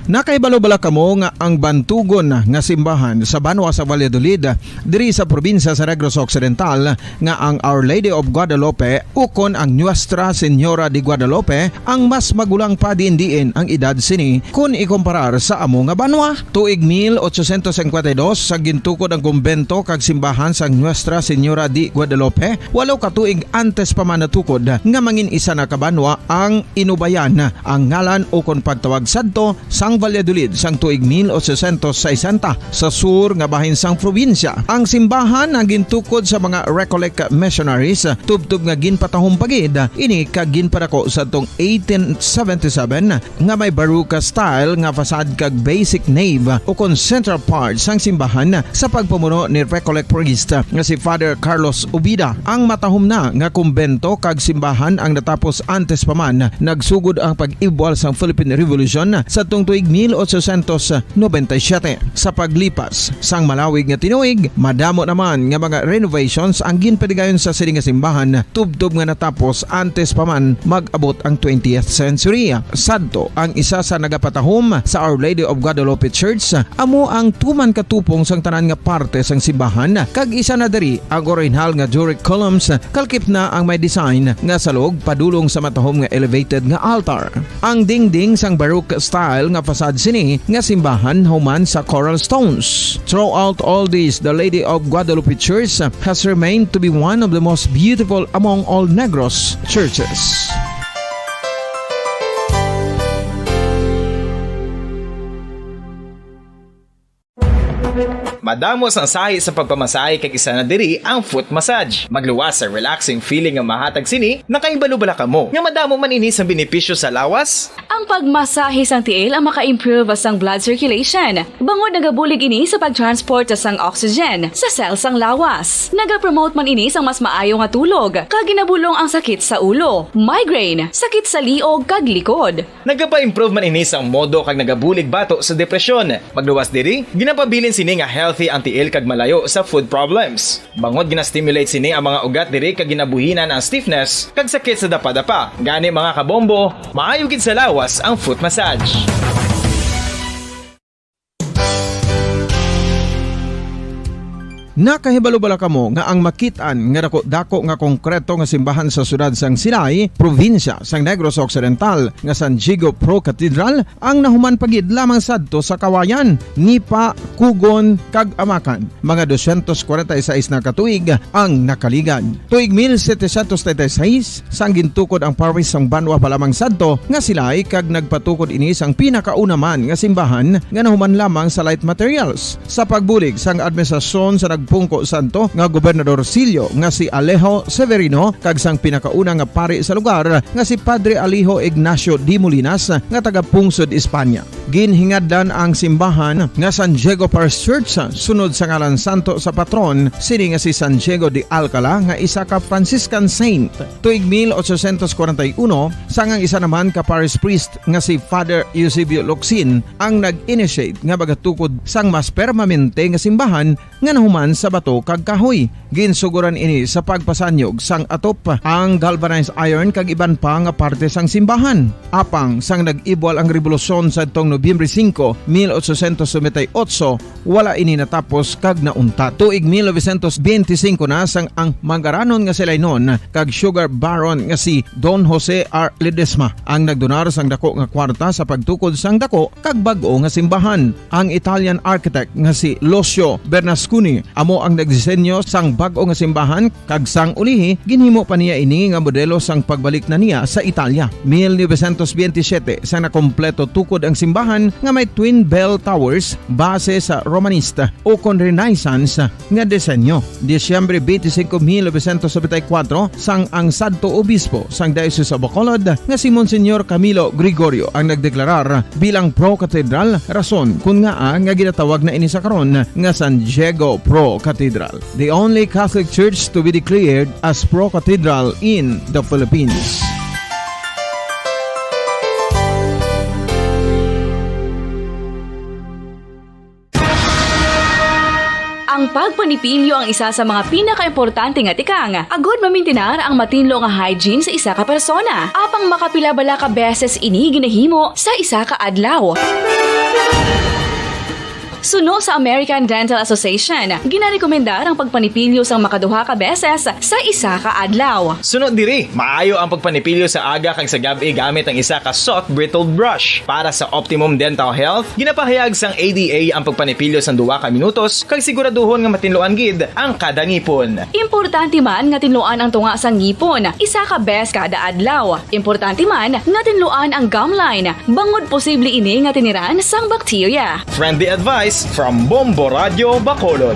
Nakaibalo-bala kamo nga ang bantugon nga simbahan sa Banwa sa Valladolid diri sa probinsya sa Negros Occidental nga ang Our Lady of Guadalupe ukon ang Nuestra Señora de Guadalupe ang mas magulang pa diin ang edad sini kung ikumparar sa amo nga banwa. Tuig 1852 sa gintukod ang kumbento kag simbahan sa Nuestra Señora de Guadalupe, walo ka tuig antes pa man natukod nga mangin isa na kabanwa ang inubayan ang ngalan ukon pagtawag sadto sang Valladolid sang tuig 1860 sa sur nga bahin sang probinsya. Ang simbahan ang gintukod sa mga Recollect missionaries tubtub nga ginpatahong pagid ini kag ginpadako sa tong 1877 nga may baroque style nga fasad kag basic nave o kon central part sang simbahan sa pagpamuno ni Recollect priest nga si Father Carlos Ubida. Ang matahom na nga kumbento kag simbahan ang natapos antes pa man nagsugod ang pag-ibwal sang Philippine Revolution sa tong tuig 1897. Sa paglipas sang malawig nga tinuig, madamo naman nga mga renovations ang ginpadigayon sa sining nga simbahan tubtob nga natapos antes pa man mag-abot ang 20th century. Sadto ang isa sa nagapatahom sa Our Lady of Guadalupe Church amo ang tuman katupong sang tanan nga parte sang simbahan kag isa na diri ang original nga Doric columns kalkip na ang may design nga salog padulong sa matahom nga elevated nga altar. Ang dingding sang baroque style nga fasad sini nga simbahan human sa coral stones. Throughout all this, the Lady of Guadalupe Church has remained to be one of the most beautiful among all Negros churches. Madamos ang sahi sa pagpamasahe kag isa na diri ang foot massage. Magluwas sa relaxing feeling nga mahatag sini, nakaibalo-bala ka mo. Nga madamo man ini sa benepisyo sa lawas. Ang pagmasahe sang tiil ang maka-improve sang blood circulation. Bangod nagabulig ini sa pag-transport sang oxygen sa cells sang lawas. Nagapromote man ini sang mas maayo nga tulog, kag ginabulong ang sakit sa ulo, migraine, sakit sa liog kag likod. Nagapa-improve man ini sang modo kag nagabulig bato sa depresyon. Magluwas diri, ginapabilin sini nga healthy ang tiil kag malayo sa food problems. Bangod ginastimulate sini ang mga ugat diri kag ginabuhinan ang stiffness kag sakit sa dapa-dapa. Gani mga kabombo, maayo gid sa lawas ang foot massage. Nakahibalo-bala kamo nga ang makitaan nga dako nga konkreto nga simbahan sa sudad sang Sinai, probinsya sang Negros Occidental nga San Diego Pro Cathedral ang nahuman pagid lamang sadto sa kawayan ni pa Kugon kag Amakan. Mga 246 na katuig ang nakaligan. Tuig 1736 sang gintukod ang parish sang Banwa pa lamang sadto nga sila kag nagpatukod ini sang pinakauna man nga simbahan nga nahuman lamang sa light materials. Sa pagbulig sang administrasyon sa Pungko Santo nga Gobernador Silio nga si Alejo Severino kag sang pinakauna nga pari sa lugar nga si Padre Alijo Ignacio de Molinas nga taga Pungsod, Espanya. Ginhingad-dan ang simbahan nga San Diego Parish Church sunod sa ngalan santo sa patron sini nga si San Diego de Alcala nga isa ka Franciscan saint. Tuig 1841 sang ang isa naman ka parish priest nga si Father Eusebio Locsin ang nag-initiate nga bagatukod sang mas permanente nga simbahan nga nahuman sa bato kag kahoy. Ginsuguran ini sa pagpasanyog sang atop ang galvanized iron kag iban pa nga parte sang simbahan. Apang sang nag-ibwal ang revolusyon sa tong Nobyembre 5, 1898, wala ini natapos kag naunta. Tuig 1925 na sang ang mangaranon nga silay nun kag sugar baron nga si Don Jose R. Ledesma ang nagdonar sang dako nga kwarta sa pagtukod sang dako kag bag-o nga simbahan. Ang Italian architect nga si Lucio Bernasconi amo ang nagdisenyo sang bag-o nga simbahan kag sang ulihi ginhimo pa niya ini nga modelo sang pagbalik na niya sa Italia. 1927 sang nakompleto tukod ang simbahan nga may twin bell towers base sa Romanista o kon Renaissance nga disenyo. Disyembre 25, 1974 sang ang sadto obispo sang Diocese of Bacolod nga si Monsignor Camilo Gregorio ang nagdeklarar bilang pro cathedral, rason kun nga ginatawag na ini sa karon nga San Diego Pro Cathedral, the only Catholic church to be declared as pro cathedral in the Philippines. Ang pagpanipilyo ang isa sa mga pinaka-importante nga tikang. Agod mamintinar ang matinlo nga hygiene sa isa ka persona. Apang makapilabala ka beses ini ginahimo sa isa ka adlaw. Suno sa American Dental Association, ginarekomendar ang pagpanipilyo sang makaduha ka beses sa isa ka adlaw. Sunod diri, maayo ang pagpanipilyo sa aga kag sa gabi gamit ang isa ka soft brittle brush. Para sa optimum dental health, ginapahayag sang ADA ang pagpanipilyo sang 2 ka minutos kag siguraduhon nga matinloan gid ang kada ngipon. Importante man nga tinluan ang tunga sang ngipon, isa ka bes kada adlaw. Importante man nga tinluan ang gum line, bangod posible ini nga tiniran sang bakterya. Friendly advice from Bombo Radio Bacolod.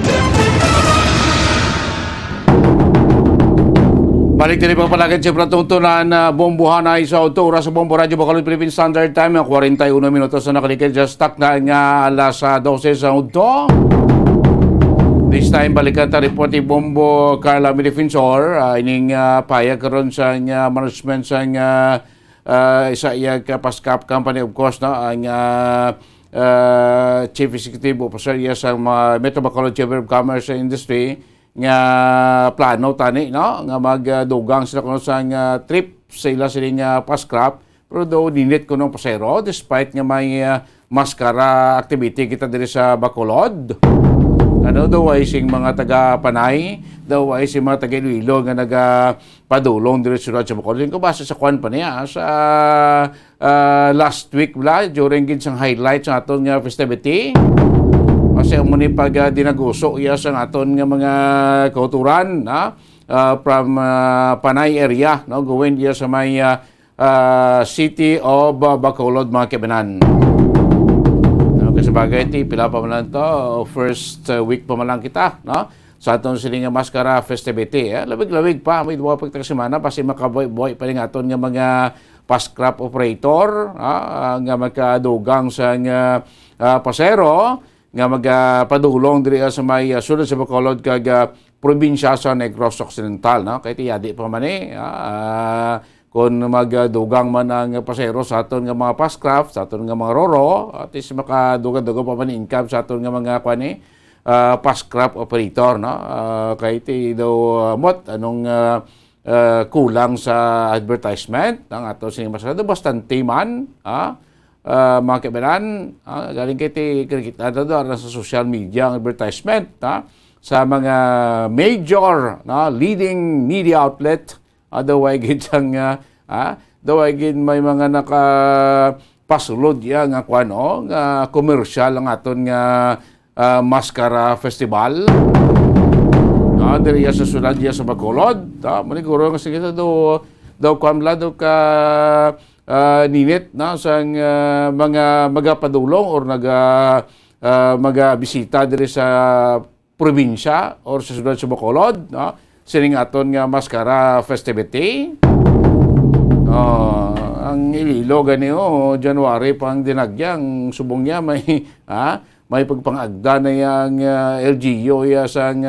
Balik din pagpalagad sa pratuntunan na bombohan ay sa oras sa Bombo Radio Bacolod Philippine Standard Time ang 41 minutos na nakalikid just stuck na nga alas 12 sa udto. This time balikan ta report ni Bombo Carla Defensor ining payag karon sa management sa isa iya Paskap company of course na ang Chief Executive Officer sa Metro Bacolod Chamber of Commerce and Industry nga plano tani no nga magdugang sila kuno sa trip sa ila siling Pascrap pero do dinit kuno pasero despite nga may maskara activity kita diri sa Bacolod. Ano daw ay sing mga taga-Panay, daw ay sing mga taga-Iloilo nga nagapadulong diri sa Bacolod. Ko base sa kwan pa niya sa last week during ginsang highlights ng aton nga festivity. Kasi muni pag dinaguso iya sa aton nga mga kauturan from Panay area no going iya sa may city of Bacolod mga kabanan. Kasi sabagay ti pila pa man lang to, first week pa man lang kita, no? Sa atong sini nga maskara festivity, labig-labig pa may duwa pagtag semana pasi makaboy-boy pa ning aton nga mga pascrap operator, nga magkadugang sa nga pasero nga magpadulong diri sa may sulod sa Bacolod kag probinsya sa Negros Occidental, no? Kay tiyadi pa man kung magdugang man ang pasero sa aton nga mga pascraft, sa aton nga mga roro, at is makadugang-dugang pa man income sa aton nga mga pascraft operator, no? Kay ti daw mot anong kulang sa advertisement ng ato sa masyado bastante man, mga kaibigan, galing kay ti kita daw sa social media ang advertisement, sa mga major leading media outlet. Daway gid sang daway gid may mga nakapasulod ya nga kuano nga commercial ang aton nga Maskara Festival. Diri sa sulad ya sa Bacolod, maniguro nga sige daw kamla daw ka ninit na sang mga magapadulong or magabisita diri sa probinsya or sa sulad sa Bacolod, sining aton nga Maskara festivity. Ang Iloilo ganiyo January pang dinagyang subong niya may pagpangagda na yang LGU ya sang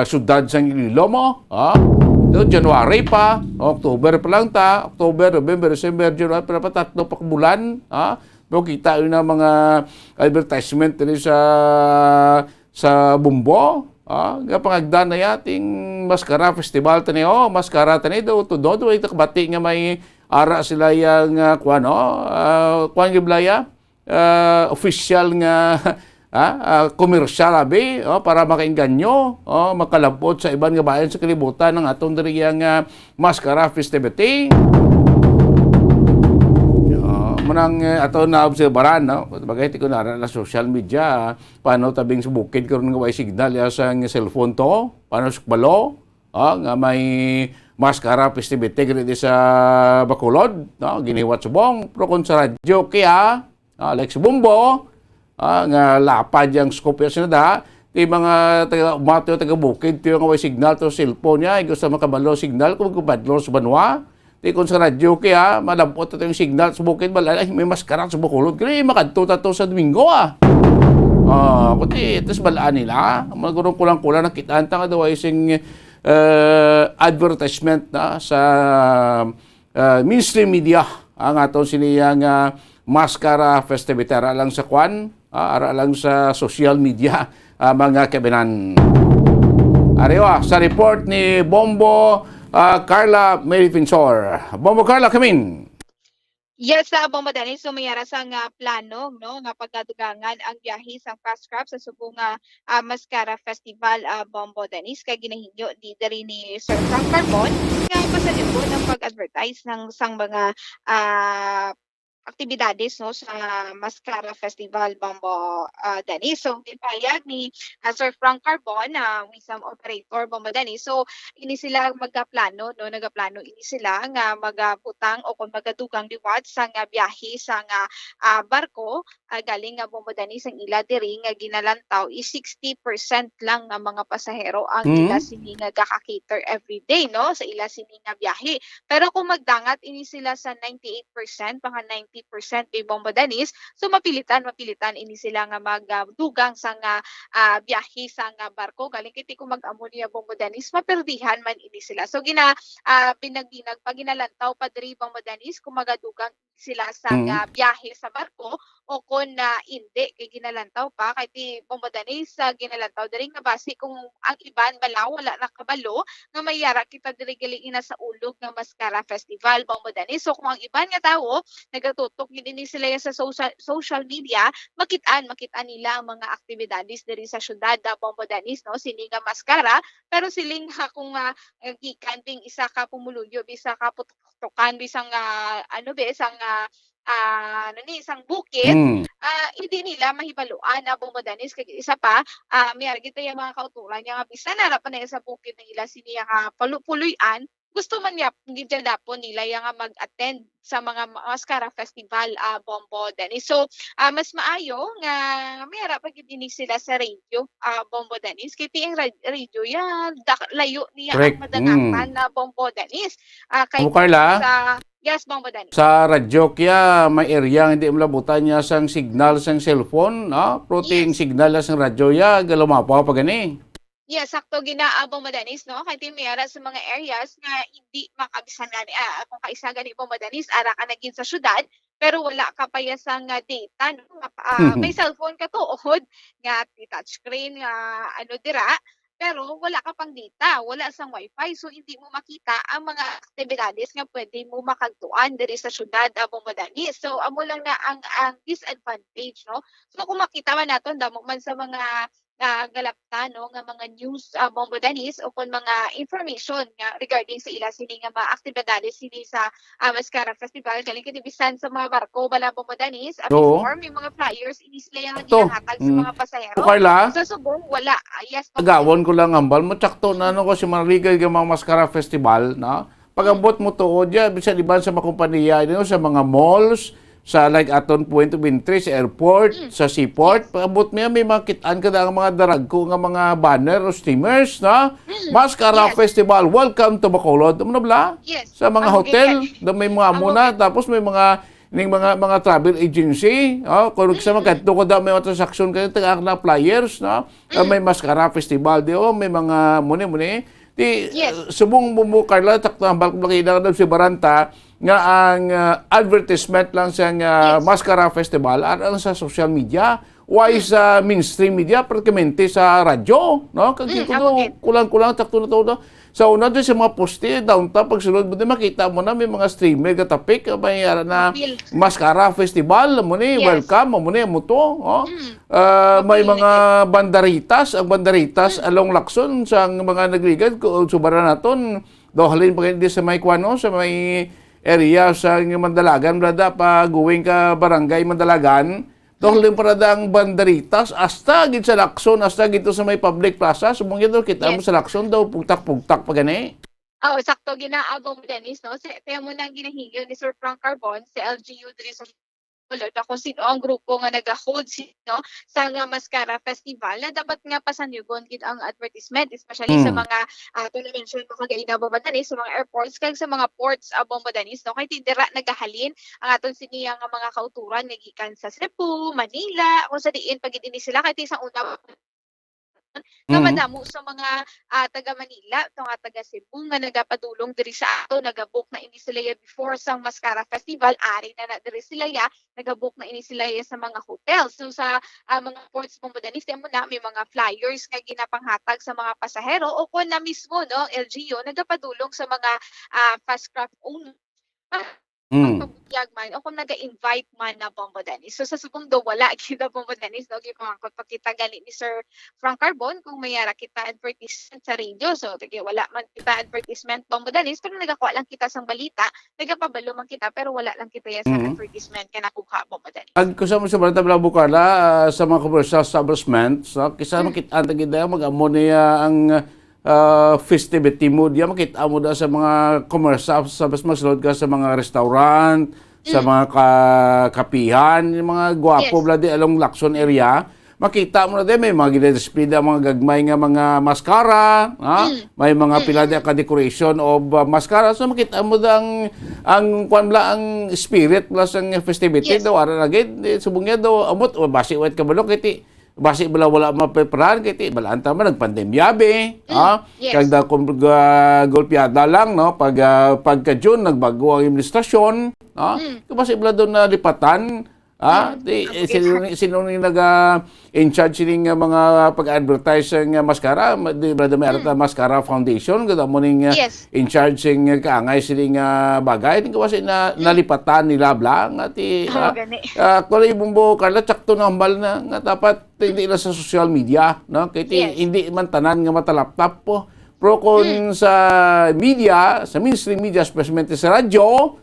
syudad sang Iloilo mo. January pa, October pa lang ta, October, November, December, January pa tatlo pa bulan. Kita yun na mga advertisement dito sa Bumbo. Nga pangagda na yating Maskara Festival tani Maskara tani do ay takbati nga may ara sila yang kuan giblaya official nga komersyal abi para makainganyo makalabot sa iban nga bayan sa kalibutan ng atong diri yang Maskara Festivity. Manang ato na obserbaran, no? Bagay ti kunara na social media, paano tabing subukid karon nga way signal ya sa cellphone to, paano sukbalo, nga may Maskara festivity gid sa Bacolod, no? Giniwat subong, pero kun sa radyo kaya, like sa Bumbo, nga lapad yang scope ya sinada, ti mga taga bukid ti nga way signal to cellphone niya, gusto makabalo signal kung magkubadlo sa banwa. Kung sa radyo kaya, malambot ito yung signal sa bukid, may maskara sa Bacolod. Kaya makadto sa Domingo kundi ito sa balaan nila. Magurong kulang-kulang nakitaan nga daw ay isang advertisement na sa mainstream media ang atong siniyang Maskara Festivity. Ara lang sa ara lang sa social media mga kabinan. Ariwa, sa report ni Bombo Carla Merifinsor. Bombo Carla, come in. Yes, Bombo Dennis, sumayara sa nga plano, no, nga pagkadugangan ang biyahe sa Pascrap sa subong Maskara Festival, Bombo Dennis, kay ginahinyo di diri ni Sir Frank Carbon, nga pasalubong ng pag-advertise ng sang mga aktibidades no sa Maskara Festival, Bombo Dennis. So ipayag ni Sir Frank Carbon wisdom operator, Bombo Dennis. So ini sila magaplano no, nagaplano ini sila nga magabutang o kung magadugang liwat sa nga biyahe sa nga barko galing nga Bombo Dennis ang ila diri nga ginalantaw is 60% lang nga mga pasahero ang ila sini nga gaka-cater every day no sa ila sini nga biyahe. Pero kung magdangat ini sila sa 98%, mga 90% kay Bombo Dennis, so mapilitan ini sila nga magdugang sa nga biyahe sa nga barko galing kiti kung mag-amo niya Bombo Dennis, maperdihan man ini sila. So binag-binag pag ginalantaw pa diri Bombo Dennis kung magadugang sila sa nga biyahe sa barko o kung hindi kay ginalantaw pa kay ti Bombo Dennis ginalantaw diri nga base kung ang iban balaw wala na kabalo nga mayara kita diri gali ina sa ulog nga Maskara Festival, Bombo Dennis. So kung ang iban nga tawo nagatutok din sila sa social media, makitaan nila ang mga aktibidades diri sa syudad Bombo Dennis no sini nga Maskara, pero siling kung gikan ding isa ka pumuluyo bisa ka putukan bisang isang isang bukid, hindi nila mahibaluan Bombo Dennis kay isa pa may kita yung mga kautulan nga bisan na pa na sa bukid ng ila siniya ka palupuloyan gusto man niya gidadapo nila yang mag-attend sa mga Mascara Festival Bombo Dennis. So mas maayo nga mayara pag ini sila sa radio Bombo Dennis kay tiyang radio ya layo niya Correct. ang madanapan na Bombo Dennis. Kay Amo, Carla? sa yes Bombo Dennis. Sa radyo kaya may area hindi mo labutan niya sang signal sang cellphone, no? Protein signal sang radyo ya galumapaw pa gani. Yes, sakto ginaabong madanis, no? Kaya mayara sa mga areas nga hindi makabisan gani, kung kaisa gani po madanis, ara ka naging sa syudad, pero wala ka pa yasang data, no? May cellphone ka tuod, nga touchscreen, nga ano dira, pero wala ka pang data, wala sang wifi, so hindi mo makita ang mga aktibidades nga pwede mo makagtuan diri sa syudad abong madanis. So amo lang na ang disadvantage, no? So kung makita man naton damo man sa mga galapta no nga mga news Bombo Dennis o kung mga information nga regarding sa ila sini nga mga aktibidades sini sa Mascara Festival galing katibisan sa mga barko bala Bombo Dennis before may mga flyers ini sila yung ginahatag sa mga pasahero. Carla? Sa Subong wala. Yes. Agawon ko lang ambal mo tsakto na ano ko si Marligay ng mga Mascara Festival, no? Pag-abot mo tuod ya bisan iban sa mga kompanya no, sa mga malls, sa like aton Point of Interest, sa airport, sa seaport, pag-abot mo yan, may makitaan ka na ang mga daragko nga mga banner o steamers, no? Mascara Festival, welcome to Bacolod. Ano bla? Sa mga hotel, may mga muna, tapos may mga mga travel agency, kung sa mga kanto ko daw may mga transaksyon kayo, taga na flyers, no? May Mascara Festival, di may mga muni-muni. Subong mo, Carla, takto-hambal ko lang daw si Baranta, nga ang advertisement lang sa Mascara Festival at ang sa social media, why sa mainstream media, prakamente sa radyo, no? Kasi kulang-kulang takto na to. Sa una doon sa mga poste, downtown, pag sunod mo din, makita mo na may mga streamer, katapik, may na Mascara Festival, mo ni, welcome, mo ni, mo to. May mga bandaritas, ang bandaritas along Lacson, sa mga nagligad, subara naton, dohalin pa sa may kwano, sa may area sa Mandalagan, brada, pa going ka barangay Mandalagan, doon parada ang bandaritas, hasta gid sa Lacson, hasta gito sa may public plaza, sumungin daw, kita mo sa Lacson daw, pugtak-pugtak pa gani. Oo, sakto, ginaabong mo, Dennis, no? Kaya mo nang ginahigil ni Sir Frank Carbon, si LGU diri sa kung sino ang grupo nga nag-hold sa Mascara Festival na dapat nga pasanyugon gid ang advertisement, especially sa mga mention mo kagaina Bombodanis, sa mga airports kag sa mga ports Bombodanis, no? Kay tindira nagahalin ang aton siniya nga mga kauturan nga gikan sa Cebu, Manila, kung sa diin pag ini sila kay isang una nga madamo sa mga taga Manila, itong taga Cebu nga nagapadulong diri sa ato, nagabook na ini sila before sa Mascara Festival, ari na diri sila nagabook na ini sila sa mga hotels. So sa mga ports Bombodanis, mo na may mga flyers nga ginapanghatag sa mga pasahero o kung na mismo no LGU nagapadulong sa mga fast craft owner man o kung naga-invite man na Bombodanis. So sa Subong do wala kita Bombodanis, no gipamangkot pa kita gali ni Sir Frank Carbon kung mayara kita advertisement sa radio. So wala man kita advertisement Bombodanis, pero nagakuha lang kita sang balita, nagapabalo man kita pero wala lang kita sa advertisement kaya nakuha Bombodanis. Ag kusama sa balita bla Bucarla sa mga commercial establishments, kisa makita tagida mag-amo niya ang festivity mo diya makita mo da sa mga commercial sa mas masulod ka sa mga restaurant, sa mga kapihan, yung mga gwapo bla di along Lacson area, makita mo na din may mga gina-display da mga gagmay nga mga mascara, may mga pila di ka decoration of mascara, so makita mo da ang kwan bla ang spirit plus ang festivity daw ara na gid subong niya daw amot o basi wet ka balok kiti basi bala wala mapreparan kiti balaan ta man nagpandemya be kag da golpeada lang no pagka June nagbago ang administrasyon basi bala do na lipatan sino ni naga in charge ning mga pag-advertise ng mascara di brada may arata Mascara Foundation kada mo ning in charge sing kaangay sining bagay ning kasi na nalipatan nila blang ati kulay bumbo Carla tsakto na hambal na nga dapat hindi na sa social media no kay hindi man tanan nga matalaptap po pero kung sa media sa mainstream media especially sa radyo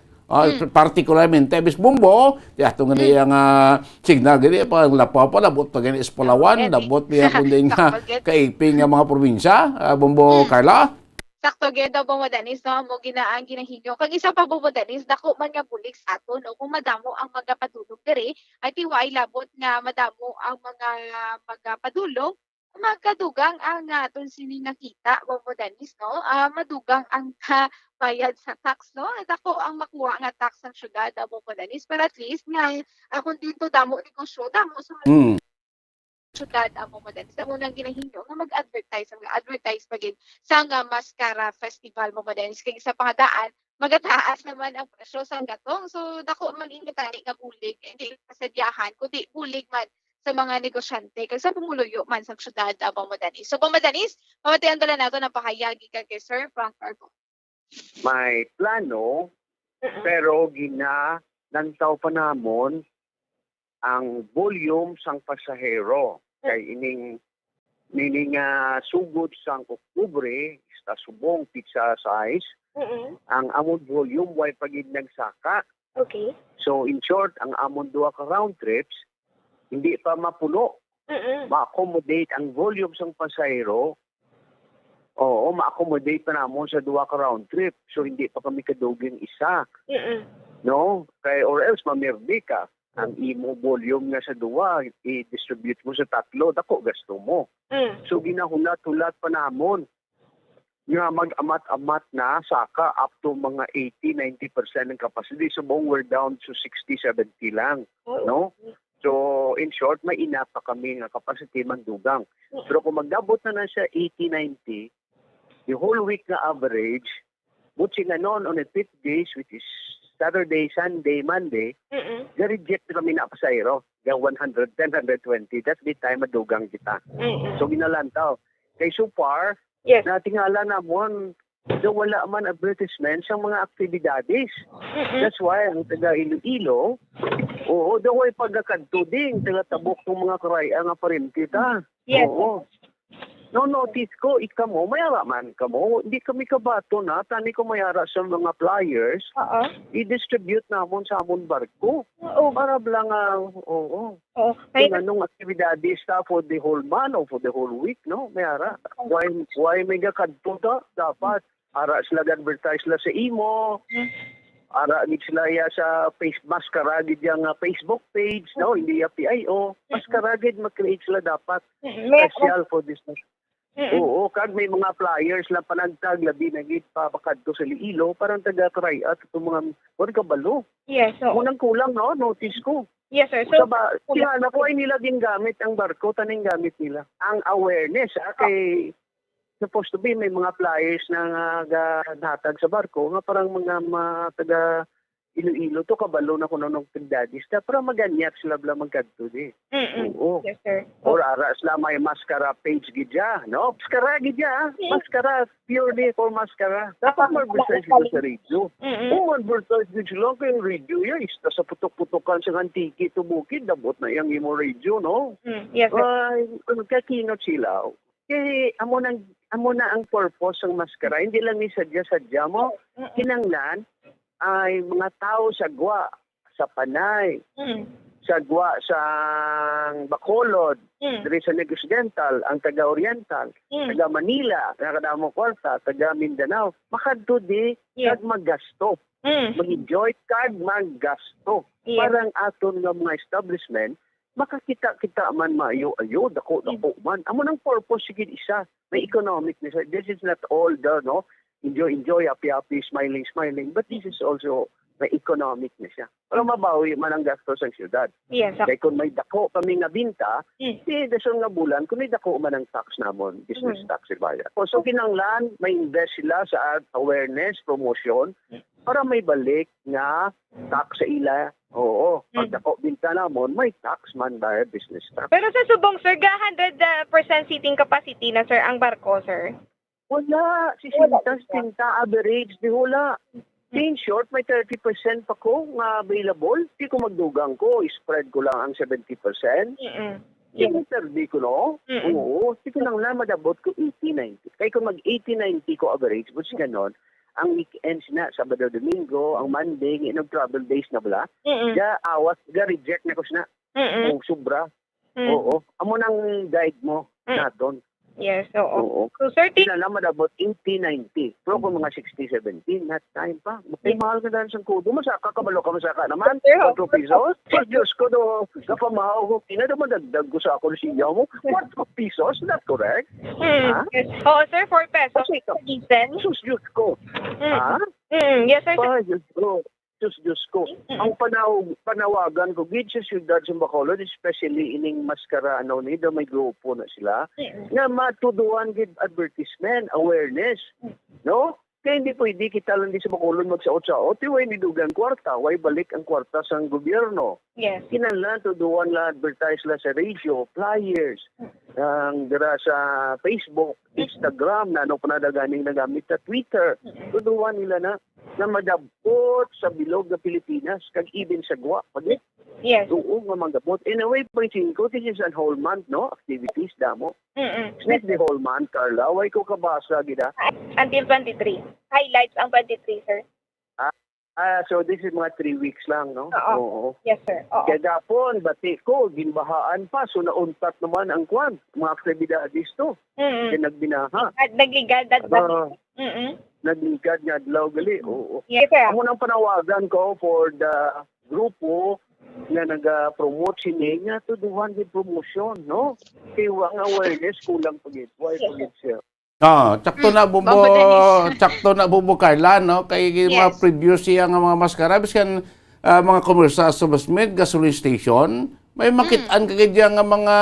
particularmente bis bumbo ato nga niyang signal gani pa lapaw pa labot pa gani Espalawan labot niya kundi nga kaiping nga mga probinsya bumbo Carla. sakto gyud daw mo danis no amo ginaan ginahinyo. Kag isa pa mo danis dako man nga bulig sa ato no kung madamo ang magapadulog diri ay tiway labot nga madamo ang mga magapadulog magkadugang ang aton sini nakita mo danis no madugang ang bayad sa tax no dako ang makuha nga tax ng syudad mo danis pero at least nga kung dito damo negosyo damo sa syudad amo danis sa unang ginahinyo nga mag-advertise pagin sa nga Mascara Festival mo danis kay isa pangadaan magataas naman ang presyo sa gatong so dako man ingitani nga bulig hindi kasadyahan kundi bulig man sa mga negosyante kag sa pumuluyo man sa syudad amo danis so pamadanis pamatayan dala nato ng pahayagi kay Sir Frank Carbon. May plano pero ginanantaw pa namon ang volume sang pasahero kay ining sugod sang Oktubre sa subong pizza size ang amon volume way pagid nagsaka. Okay. So in short ang amon duha ka round trips hindi pa mapuno. Ma-accommodate ang volume sang pasahero. Oo, ma-accommodate pa namon sa duha ka round trip. So hindi pa kami kaduging isa. No? Kay or else mamirdi ka. Ang imo volume nga sa duwa, i-distribute mo sa tatlo, dako gasto mo. So ginahulat-hulat pa namon nga mag-amat-amat na saka up to mga 80-90% ng capacity. So we're down to 60-70 lang. No? So in short, may ina pa kami nga capacity mandugang. Pero kung magdabot na siya 80-90, the whole week na average, butsi nga noon on the 5 days, which is Saturday, Sunday, Monday, ga-reject kami na pasayro. Ga 110, 120. That's the time madugang kita. So ginalantaw. Kay so far, natingala namon na wala man advertisement sa mga aktibidades. That's why ang taga Iloilo, daw ay pagkakadto din, taga tabok ng mga karaya nga pa rin kita. Yes. Oo. No, notice ko, ikamo, mayara man kamo. Hindi kami kabato na, tani ko mayara sa mga flyers, i-distribute namon sa amon barko. Para lang, kung anong aktibidades ta for the whole month or for the whole week, no? Mayara. Why may kakadto ta? Dapat. Ara sila advertise la sa imo. Ara gid sila sa Mascara gid yang Facebook page, no? Hindi ya PIO. Mascara gid mag-create sila dapat. Special for this. Oo, kag may mga flyers lang panagtag labi na gid pa bakadto sa Iloilo parang taga-try at itong mga wala kabalo. Yes, so unang kulang no, notice ko. Yes, sir. So sila na po ay nila din gamit ang barko, taning gamit nila. Ang awareness kay supposed to be may mga flyers na hatag sa barko nga parang mga taga Iloilo to kabalo na kuno ng pindadis ta para maganyat sila bla magkadto di. Oo. Yes, sir. Or ara sila may Mascara page gidya, no? Mascara gidya, Mascara purely for Mascara. Dapat mag-advertise dito sa radio. Kung mag-advertise dito lang kay radio ya, isa sa putok-putokan sa antiki to bukid, dabot na yang imo radio, no? Yes, sir. Kakinot sila. Kaya amo na ang purpose ng Mascara. Hindi lang ni sadya-sadya mo. Kinanglan ay mga tao sagwa sa Panay, sagwa sa Bacolod, diri sa Negros Oriental, ang taga-Oriental, taga Manila, nakadamo kwarta, taga Mindanao, makadto di kag maggasto. Mag-enjoy kag maggasto. Parang aton nga mga establishment, makakita-kita man maayo-ayo, dako-dako man. Amo nang purpose sigid isa, may economic nisa. This is not all the, no? Enjoy, happy, smiling. But this is also may economic na siya. Para mabawi man ang gastos sa siyudad. Yes. Kaya kung may dako kami nga binta, dasyon nga bulan, kung may dako man ang tax namon, business tax ibaya. So kinanglan, may invest sila sa awareness, promotion, para may balik nga tax sa ila. Oo, pag dako binta namon, may tax man bayad business tax. Pero sa subong, sir, 100% seating capacity na, sir, ang barko, sir? Wala. Si Sinta average, di wala. In short, may 30% pa ko nga available. Di ko magdugang ko. Spread ko lang ang 70%. Di ko, no? Oo. Di ko lang madabot ko 80-90. Kaya kung mag-80-90 ko average, but ganon, ang weekends na, Sabado, Domingo, ang Monday, travel days na bala, awas, reject na ko na. Kung sobra. Oo. Amo nang guide mo na doon. Yes, oo. Oo. So, sir, Kinalaman about 80-90. Pero kung mga 60-17, not time pa. May mahal ka dahil sa kudo. Masaka, kabalo ka masaka naman. 4 pesos? So, Diyos ko do, kapamahaw ko, pinadamadagdag ko sa ako siya mo. 4 pesos? Not correct? Ha? Yes. Oo, sir, 4 pesos. Kasi ito, Decent. sus, Diyos ko. Ha? Yes, sir. Pa, Diyos ko. Diyos ko. Ang panawagan ko, gid sa siyudad sa Bacolod, especially ining maskara, ni, may grupo na sila, nga matuduan gid advertisement, awareness. No? Kaya hindi pwede kita lang di sa Bacolod magsaot-saot, way ni dugang kwarta, way balik ang kwarta sa gobyerno. Yes. Kinala, tuduan la, advertise la sa radio, flyers, ang dira sa Facebook, Instagram, na ano panadaganing nagamit sa Twitter. Tuduan nila na madabot sa bilog ng Pilipinas, kag even sa Gwa. Pagit? Yes. Oo, nga manggabot. In a way, pansin ko, this is a whole month, no? Activities, damo. It's the whole month, Carla. Way ko kabasa, gida. Until 23. Highlights ang 23, sir. So this is mga 3 weeks lang, no? Oo. Yes, sir. Oo. Kaya dapon, bati ko, ginbahaan pa. So nauntat naman ang kwan. Mga aktibidades to. Kaya nagbinaha. At nagligad at Nagligad nga adlaw gali. Oo. Yes, sir. Amo nang panawagan ko for the grupo na nag-promote sini nga to duhan with promotion, no? Kaya ang awareness kulang pagit. Why pagit siya? Tsakto na bubo Carla, no? Kay mga previous siya nga mga maskara, biskan mga commercial sa basement, gasoline station, may makitaan kagad nga mga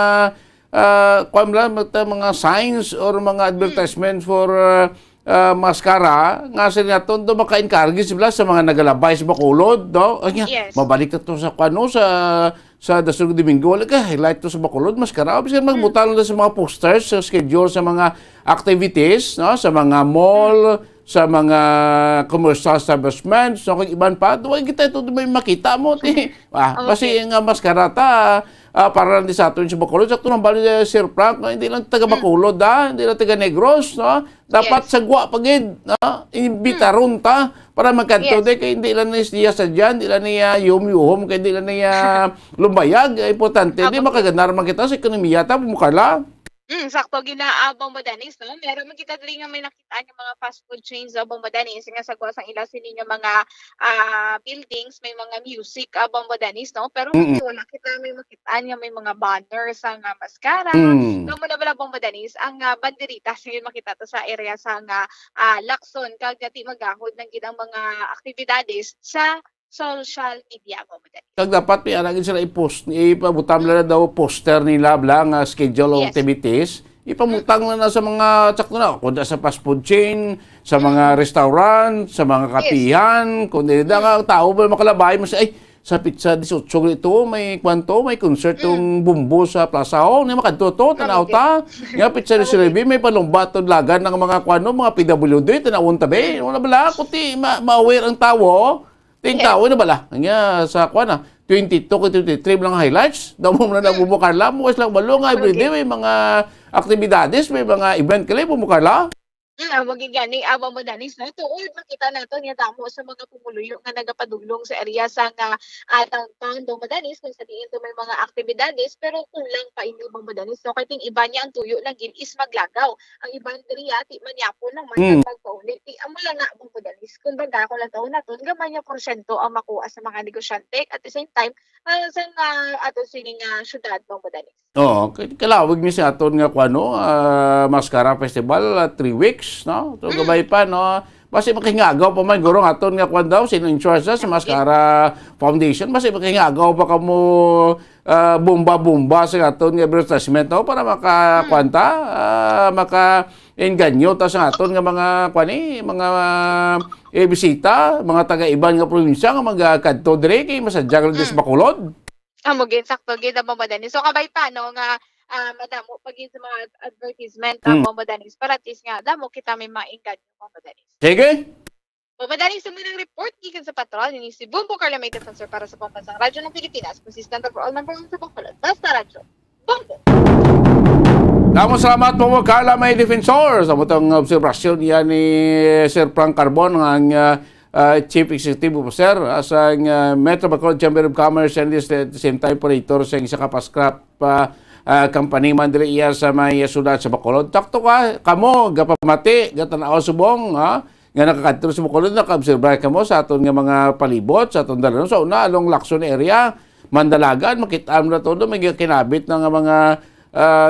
mga signs or mga advertisement for maskara nga sila naton do maka-encourage sila sa mga nagalabay sa Bacolod, no? Yes. Mabalik na to sa sa Dasug Domingo, wala ka highlight to sa Bacolod maskara, bisan magbutal na sa mga posters sa schedule sa mga activities, no? Sa mga mall, sa mga commercial establishments, so kung iban pa, duwag kita ito may makita mo. Kasi nga maskara ta, para lang di sa atin sa Bacolod, sakto nang bali Sir Frank, no? Hindi lang taga Bacolod, hindi lang taga Negros, no? Dapat sagwa pagid, no? Imbita ron ta para magkanto kay hindi lang niya sa dyan, hindi lang niya yum-yuhom, kay hindi lang niya lumbayag, importante, hindi makagandar man kita sa ekonomiya ta, Bumukala. Sakto ginaabang Bambodanis, no? Meron man kita diri nga may nakita nga mga fast food chains sa Bambodanis nga sagwa sang ila sini nga mga buildings, may mga music Bambodanis, no? Pero wala kita may makita nga may mga banners sa nga maskara. No mo na bala Bambodanis ang banderita sa makita to sa area sa nga Lacson kag dati magahod ng gidang mga aktibidades sa social media mo madali. Kag dapat may aragin sila i-post, ipabutam na daw poster nila blang schedule of activities. Ipamutang na sa mga tsakto na, kundi sa fast food chain, sa mga restaurant, sa mga kapihan, kundi na nga tao ba makalabay mo sa pizza 18 ito, may kwanto, may concert yung bumbo sa Plaza Hong, may makadto tanaw ta. Nga pizza ni Sirebi, may palumbaton lagan ng mga mga PWD, tanawon tabi. Wala bala, kuti ma-aware ang tao. Tao na bala. Nga sa 22 ko 23 lang highlights. Daw mo na Carla, mo lang balo nga everyday may mga aktibidades, may mga event kali Carla. Magigani Bambodanis na tuod makita nato niya damo sa mga pumuluyo nga nagapadulong sa area sa nga downtown Bambodanis kung sa diin to may mga aktibidades pero kulang pa ini Bambodanis, so kay ting iba niya ang tuyo lang gid is maglagaw, ang ibang diriya ti manyapo lang man pagpaulit ti amo lang na Bambodanis kun baga ko lang taon naton gamay niya porsyento ang makuha sa mga negosyante at the same time sa nga ato sining syudad Bambodanis. Kalawag mi sa aton nga Maskara Festival 3 weeks, no? So gabay pa, no? Basi makingagaw pa man guro aton nga daw sino in charge sa Maskara Foundation, basi makingagaw pa kamo bomba sa aton nga advertisement, no? Para makakwanta, maka-enganyo ta sa aton nga mga mga bisita, mga taga-iban nga probinsya nga magkadto dire kay masadyang sa Bacolod. Gin sakto gid ang Bambodanis. So kabay pa no nga madamo pagin sa mga advertisement ang Bambodanis para at least nga damo kita may mainggan yung Bambodanis. Sige. Bambodanis sa munang report gikan sa patrol ni si Bumbo Carla May Defensor para sa Pambansang Radyo ng Pilipinas, consistent for all number 1 sa Bacolod. Basta Radyo. Bumbo. Salamat po Carla May Defensor sa mutong observasyon yan ni Sir Frank Carbon ang Chief Executive Officer sa Metro Bacolod Chamber of Commerce and at the same time operator sa isa kapaskrap company man diri iya sa may syudad sa Bacolod. Takto ka kamo gapamati gatanaw subong ha nga nakakadto sa Bacolod naka-observe kamo sa aton nga mga palibot sa aton dalan sa una along Lacson area Mandalagan makita mo na todo may kinabit ng mga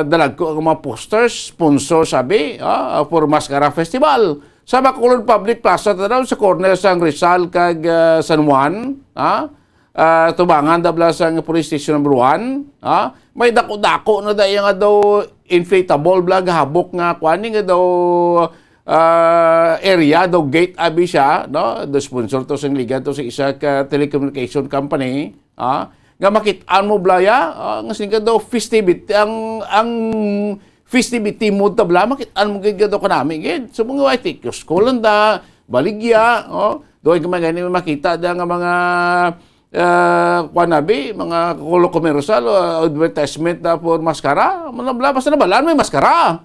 dalag ko ang mga posters sponsor sabi for Mascara Festival sa Bacolod Public Plaza tanaw sa corner sang Rizal kag San Juan tubangan dabla sang police station number 1 may dako-dako na dayo nga daw inflatable blag habok nga kwani nga daw area daw gate abi siya no the sponsor to sang liga to sa isa ka telecommunication company nga makitaan mo blaya nga singa daw festivity ang festivity mo tabla makitaan mo gid daw kanami gid so mga white Yoscolanda Baligya doy ka magani makita da nga mga kwanabi, mga komersyal advertisement na for maskara. Basta na balaan may maskara.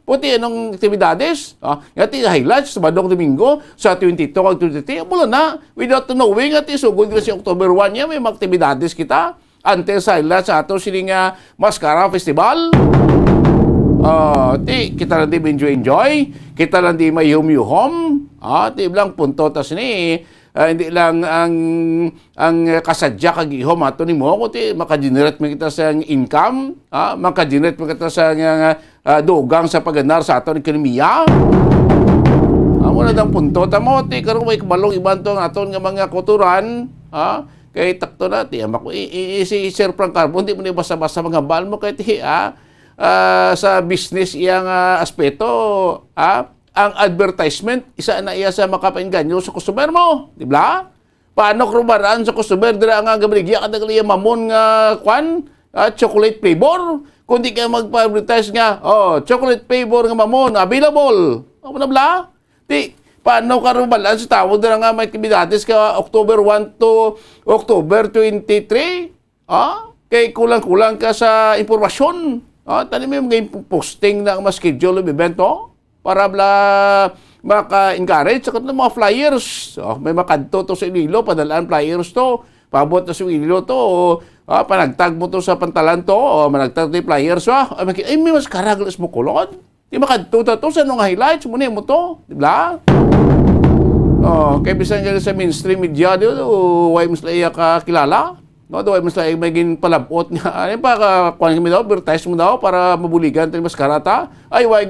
Puti anong aktibidades. Ngati highlights sa Badong Domingo sa 22 kag 23. Mula na, without knowing at isugod kasi October 1 niya, may mga aktibidades kita. Until sa highlights sa ato siling Maskara Festival. Kita lang di enjoy. Kita lang di may hum-hum. Ti bilang punto tas ni hindi lang ang kasadya kag ihom ato nimo kundi maka-generate man kita sa income, maka-generate man kita sa dugang sa pagandar sa aton ekonomiya. Amo na dang punto tamo ti karon may kabalong iban to aton nga mga kulturan, kay takto na ti amako si Sir Frank Carbon di mo ni basa-basa mga bal mo kay ti sa business iyang aspeto, ang advertisement, isa na iya sa makapainganyo sa customer mo. Di ba? Paano krubaraan sa customer? Dira nga gabaligya ka na mamon nga chocolate flavor. Kung di ka magpa-advertise nga, chocolate flavor nga mamon, available. Ano na bla? Di, paano krubaraan sa tao? Dira nga may activities ka October 1 to October 23. Kay kulang-kulang ka sa informasyon. Tani may mga posting na mas schedule of event, para maka-encourage sa mga flyers. May makadto to sa Iloilo, padalaan flyers to. Pabot na sa Iloilo to. Panagtag mo to sa pantalan to. Managtag to yung flyers. Ay, may mas karaglas mo kulon. Di makadto to sa nung highlights. Muna mo to. Di ba? Kaya bisan ka sa mainstream media, why mas laya ka kilala? Why mas laya may palabot niya. Ano pa, kuhan kami daw, advertise mo daw para mabuligan tayo mas karata. Ay, why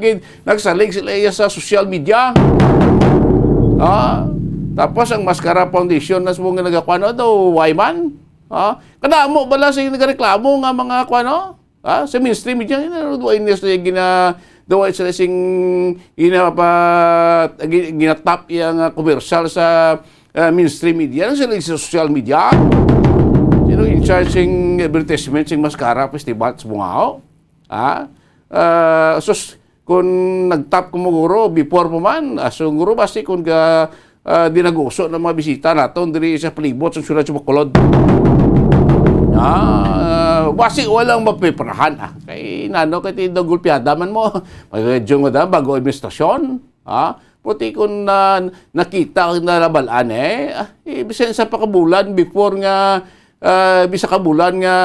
nagsalig sila sa social media. Tapos ang Mascara Foundation na mong nagakuano daw, why man? Kadamo bala sa nagreklamo nga mga kuano? Sa mainstream media, doon sila sing ginatap yung commercial sa mainstream media. Ano sila sa social media? Sino in charge ng advertisement ng Mascara Festival sa Bungao? Kung nag-tap ko maguro before po man, siguro basi kung dinaguso ng mga bisita natin diri sa palibot sa syudad sa Bacolod. Basi walang mapiperahan. Kay nano kay dagulpiada man mo. Magdyo mo da bago administrasyon. Puti kung nakita na labalaan bisan sa pakabulan before nga bisa kabulan nga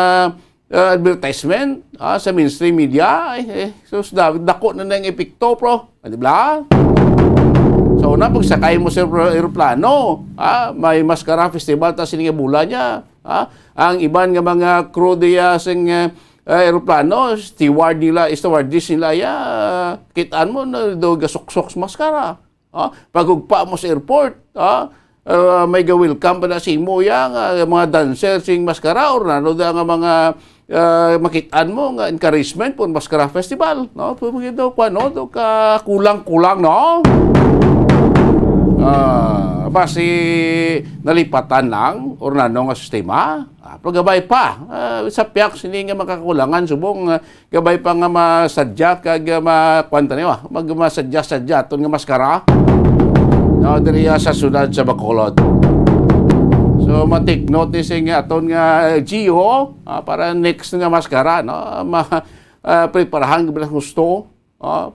advertisement sa mainstream media so dako na nang epekto di ba? So una pagsakay mo sa eroplano may Mascara Festival ta sininga bulan niya ang iban nga mga crew diya sing eroplano stewardess nila kitaan mo na do gasok-sok maskara pagugpa mo sa airport may welcome pa na si mo mga dancer sing Mascara or nano da nga mga makitaan mo nga encouragement po Mascara Festival pumigil daw do ka kulang-kulang basi nalipatan lang or nano nga sistema pagabay pa sa piyak sini nga makakulangan subong gabay pa nga masadya kag makwanta niyo magmasadya ton nga Mascara diri sa syudad sa Bacolod. So matik notice nga aton nga Gio para next nga Mascara preparahan bilang gusto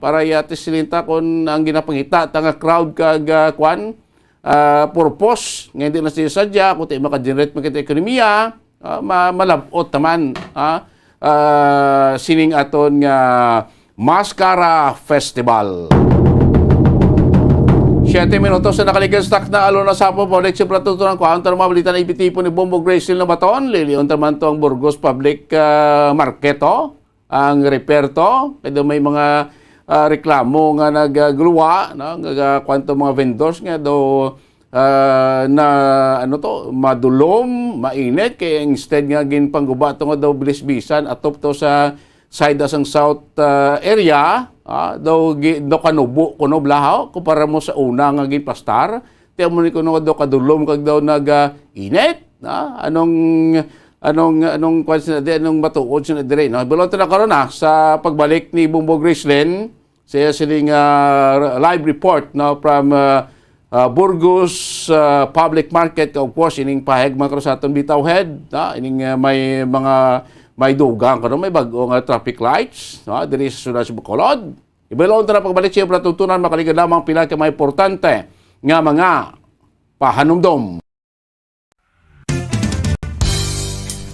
para yati silinta kon ang ginapangita nga crowd kag purpose nga hindi na siya sadya kundi maka-generate man kita ekonomiya malabot taman sining aton nga Mascara Festival. 7 minutos na nakaligan stock na alo na sa public sa platutunan ko. Ang mga balita na ibitipo ni Bombo Gracil na baton. Lilion taman to ang Burgos Public Marketo. Ang reperto. Kaya may mga reklamo nga nagluwa. No? Kwanto mga vendors nga do na ano to, madulom, mainit. Kaya instead nga ginpanggubato nga daw bilis-bisan atop to sa side asang south area, daw kanubo kuno blahaw kumpara mo sa una nga ginpastar. Tiyan mo ni kuno daw kadulom kag daw nag-init. Anong kwansin na di, anong matuod siya na dire. No? Balon na karon sa pagbalik ni Bombo Gracil, siya siling live report no, from Burgos Public Market. Of course, ining paheg mga karosaton bitaw head. Ining may dugang kano, may bagong traffic lights, no? Diri sa Sunod sa Bacolod. Ibalon na pagbalik siya platutunan, makaligan lamang pila ka may importante nga mga pahanumdom.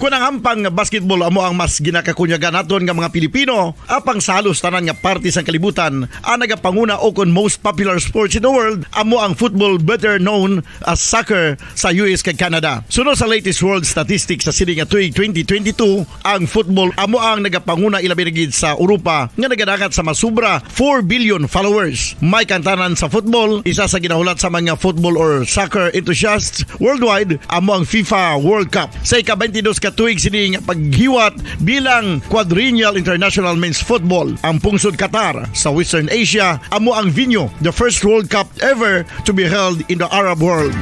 Kung ang hampang basketball amo ang mas ginakakunyagan naton nga mga Pilipino, apang salos tanan nga parte sang kalibutan, ang nagapanguna o kon most popular sports in the world, amo ang football, better known as soccer sa US kag Canada. Sunod sa latest world statistics sa sining nga tuig 2022, ang football amo ang nagapanguna ilabi na gid sa Europa nga nagadagat sa masubra 4 billion followers. May kantanan sa football, isa sa ginahulat sa mga football or soccer enthusiasts worldwide, amo ang FIFA World Cup. Sa ika-22 tuig sining paghiwat bilang quadrennial international men's football. Ang pungsod Qatar sa Western Asia amo ang venue, the first World Cup ever to be held in the Arab world.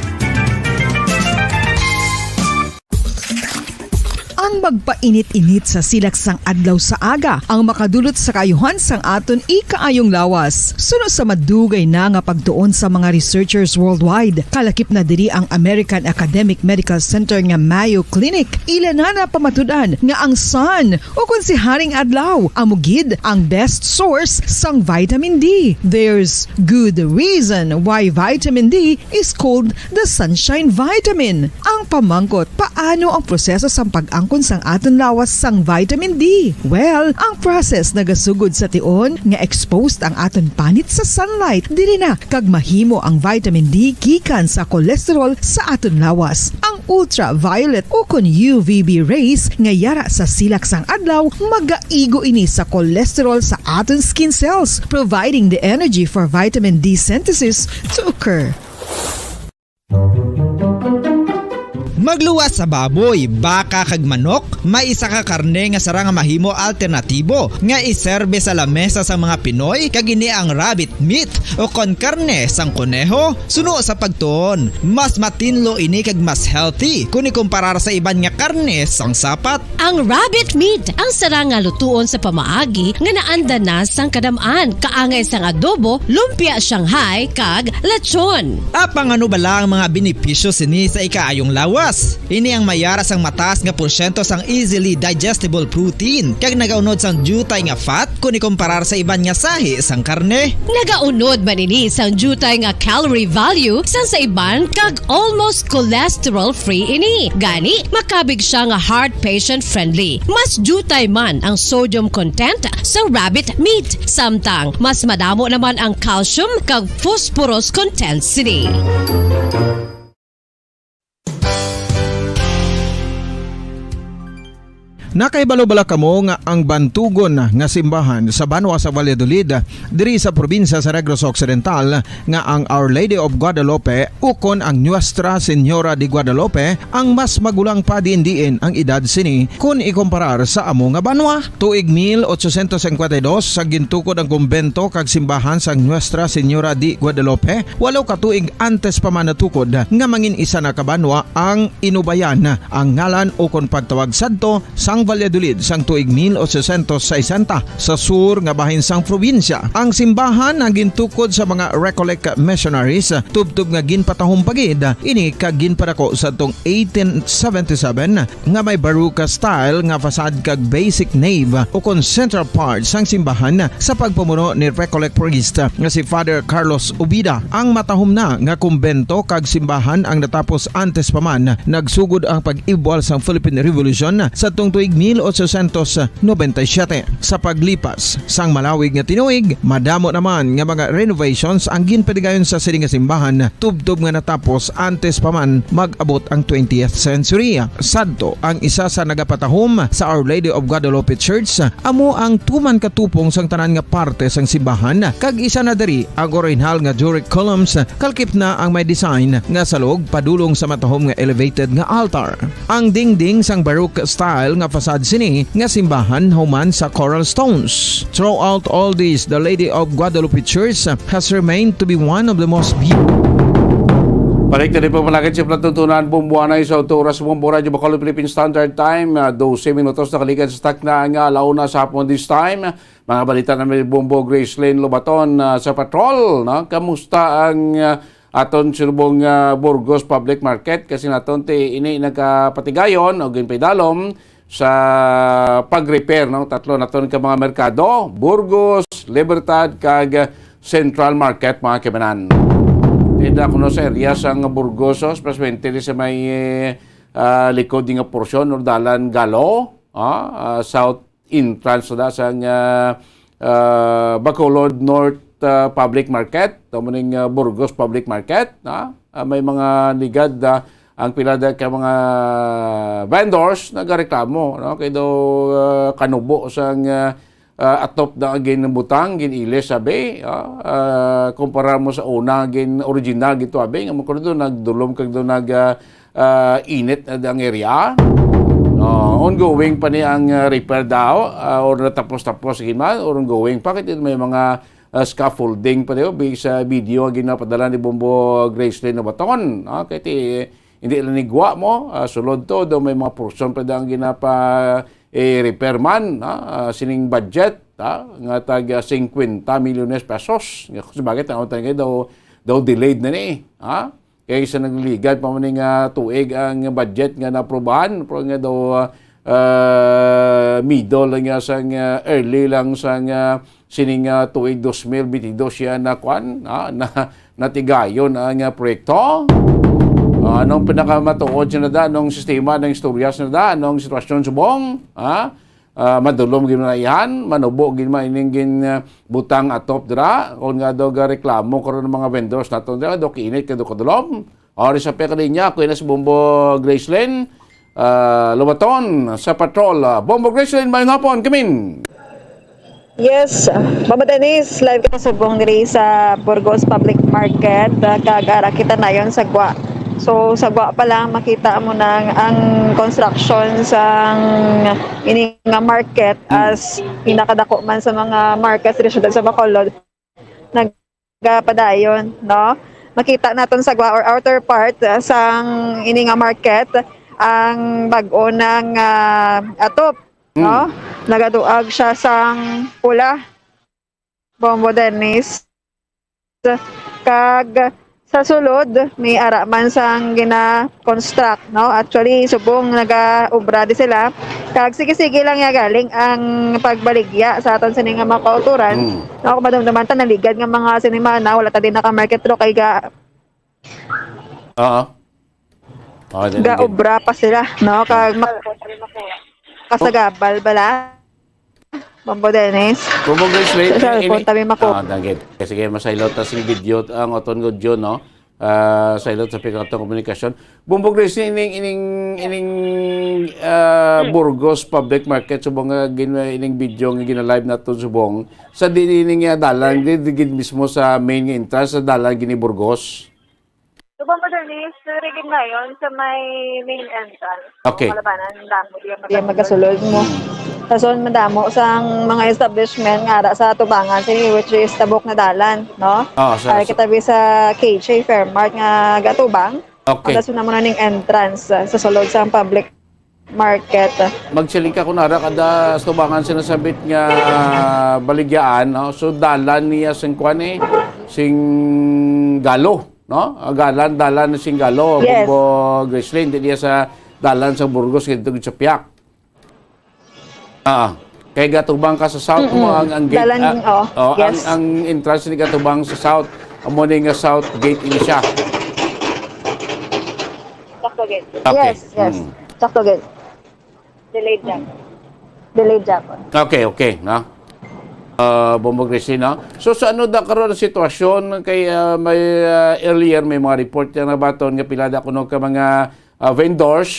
Ang magpainit-init sa silaksang adlaw sa aga ang makadulot sa kayuhan sang aton ikaayong lawas. Sunod sa madugay na nga pagtuon sa mga researchers worldwide, kalakip na diri ang American Academic Medical Center nga Mayo Clinic. Ila na pamatudan nga ang sun o kung si Haring Adlaw amugid ang best source sang vitamin D. There's good reason why vitamin D is called the sunshine vitamin. Ang pamangkot, paano ang proseso sang pag-angkon sang aton lawas sang vitamin D? Well, ang process nagasugod sa tion nga exposed ang aton panit sa sunlight. Dili na kag mahimo ang vitamin D gikan sa cholesterol sa aton lawas. Ang ultraviolet o kon UVB rays nga yara sa silak sang adlaw magaigo ini sa cholesterol sa aton skin cells, providing the energy for vitamin D synthesis to occur. Magluwas sa baboy, baka kag manok, may isa ka karne nga sarang mahimo alternatibo nga iserbe sa lamesa sa mga Pinoy kag ini ang rabbit meat o kon karne sang kuneho. Suno sa pagtuon, mas matinlo ini kag mas healthy kung ikumparar sa iban nga karne sang sapat. Ang rabbit meat ang sarang nga lutuon sa pamaagi nga naanda na sang kadamaan, kaangay sang adobo, lumpia Shanghai kag lechon. Apang ano bala ang mga benepisyo sini sa ikaayong lawas? Ini ang mayara sang mataas nga porsyento sang easily digestible protein kag nagaunod sang jutay nga fat kung ikumparar sa iban nga sahi sang karne. Nagaunod man ini sang jutay nga calorie value sang sa iban kag almost cholesterol free ini. Gani makabig siya nga heart patient friendly. Mas jutay man ang sodium content sa rabbit meat, samtang mas madamo naman ang calcium kag phosphorus content sini. Nakaibalo-bala kamo nga ang bantugon nga simbahan sa Banwa sa Valladolid diri sa probinsya sa Negros Occidental nga ang Our Lady of Guadalupe ukon ang Nuestra Señora de Guadalupe ang mas magulang pa diin ang edad sini kung ikumparar sa amo nga banwa. Tuig 1852 sa gintukod ang kumbento kag simbahan sa Nuestra Señora de Guadalupe, walaw ka tuig antes pa man natukod nga mangin isa na kabanwa ang inubayan ang ngalan ukon pagtawag sadto sang Valladolid sang tuig 1860 sa sur nga bahin sang probinsya. Ang simbahan ang gintukod sa mga Recollect missionaries tubtub nga ginpatahong pagid ini kag ginpadako sa tong 1877 nga may baroque style nga fasad kag basic nave o kon central part sang simbahan sa pagpamuno ni Recollect priest nga si Father Carlos Ubida. Ang matahom na nga kumbento kag simbahan ang natapos antes pa man nagsugod ang pag-ibwal sang Philippine Revolution sa tong tuig tuig 1897. Sa paglipas sang malawig nga tinuig, madamo naman nga mga renovations ang ginpadigayon sa sining nga simbahan, tubtob nga natapos antes pa man mag-abot ang 20th century. Sadto ang isa sa nagapatahom sa Our Lady of Guadalupe Church, amo ang tuman katupong sang tanan nga parte sang simbahan, kag isa na diri ang original nga Doric columns, kalkip na ang may design nga salog padulong sa matahom nga elevated nga altar. Ang dingding sang Baroque style nga facade sini nga simbahan human sa coral stones. Throughout all this, the Lady of Guadalupe Church has remained to be one of the most beautiful. Balik na rin po malakit sa platuntunan bumbuanay sa oras bumbura di Bacolod Philippine Standard Time. 12 minutos na kalikan sa tak na nga launa sa hapon this time. Mga balita na may bumbo Grace Lane Lobaton sa patrol. No? Kamusta ang aton sinubong Burgos Public Market? Kasi naton ini nagkapatigayon o ginpaydalom sa pag-repair ng tatlo naton ka mga merkado, Burgos, Libertad, kag Central Market mga kibanan. Ida kuno sa area sang Burgos, especially sa may likod nga porsyon or dalan Galo, south entrance da sang Bacolod North Public Market, tumuning Burgos Public Market, may mga ligad ang pila da ka mga vendors nagareklamo, no? Kay do kanubo sang atop na gin butang gin iles sabi, kumpara mo sa una gin original gito abi nga mo do nagdulom kag do init ang area. Ongoing pa ni ang repair daw or natapos gin man or ongoing pa kay may mga scaffolding pa daw sa video ginapadala ni Bombo Grace Lane Lobaton, kay hindi lang nigwa mo, sulod to, daw may mga portion pa daw ang ginapa repair man, sining budget, nga tag 50 milyones pesos. Sabagay, daw delayed na ni. Kaya sa nagligad pa maning tuig ang budget nga naprobahan, pero nga daw middle lang nga sang early lang sang sining tuig 2022 siya na kwan, natigayon ang proyekto. Anong pinakamatuod siya na da, anong sistema, anong istoryas na da, anong sitwasyon subong, madulom gina yan, manubo gina ining butang atop dira, kung nga daw reklamo karon ng mga vendors nato dira, do kiinit kado kadulom. Ori sa peka niya, kuya na si Bombo Grace Lane, Lobaton sa patrol. Bombo Grace Lane, mayong hapon, kamin. Yes, Mama Denise, live ka sa buong diri sa Burgos Public Market, kagara kita na yon sa Gwa. So sa Gwa pa lang makita mo na ang construction sa ininga market as pinakadako man sa mga markets sa syudad sa Bacolod nagpadayon, no? Makita naton sa Gwa or outer part sa ininga market ang bag-o ng atop, no? Nagaduag siya sang pula, Bombo Dennis, kag sa sulod may araman sang gina-construct, no? Actually subong naga-obra di sila, kag sige-sige lang ya galing ang pagbaligya sa aton sining mga kauturan. No, kung madamdaman ta naligad nga mga sinima na wala ta din naka-market ro kay ga obra pa sila, no? Kag kasagabal bala, Bombo Dennis. Bombo Grace Lane. Tabi mako. Sige, masailot ta sing video ang oton god John, no? Sailot sa pikatong komunikasyon. Bombo Grace ining Burgos Public Market subong ining video nga gina-live naton subong sa dining dalan gid mismo sa main entrance sa dalan gini Burgos. So, Bombo Dennis, rigid na yon sa may main entrance. Okay. Malabanan damo diya magasulod mo. Kason madamo sang mga establishment nga sa Tubangan City, which is tabok na dalan, no? Ay kitabi sa KJ Fairmart nga gatubang. Okay. Kaso naman ning entrance sa sulod sa public market. Magsiling ka kunara kada sa Tubangan sinasabit nga baligyaan, no? So dalan niya sing kwan sing Galo, no? Dalan sing Galo, yes. Bombo Grace Lane, di niya sa dalan sa Burgos kito sa Piak. Kay gatubang ka sa south mo ang gate. Yes. ang entrance ni gatubang sa south. Amo ni nga south gate ini siya. Sakto gate. Okay. Yes. Sakto gate. Delayed job. Delayed job. Okay, no? Bombog Rizal, no? So, sa ano da karon ang sitwasyon kay may earlier may mga report na baton nga pilada kuno ka mga vendors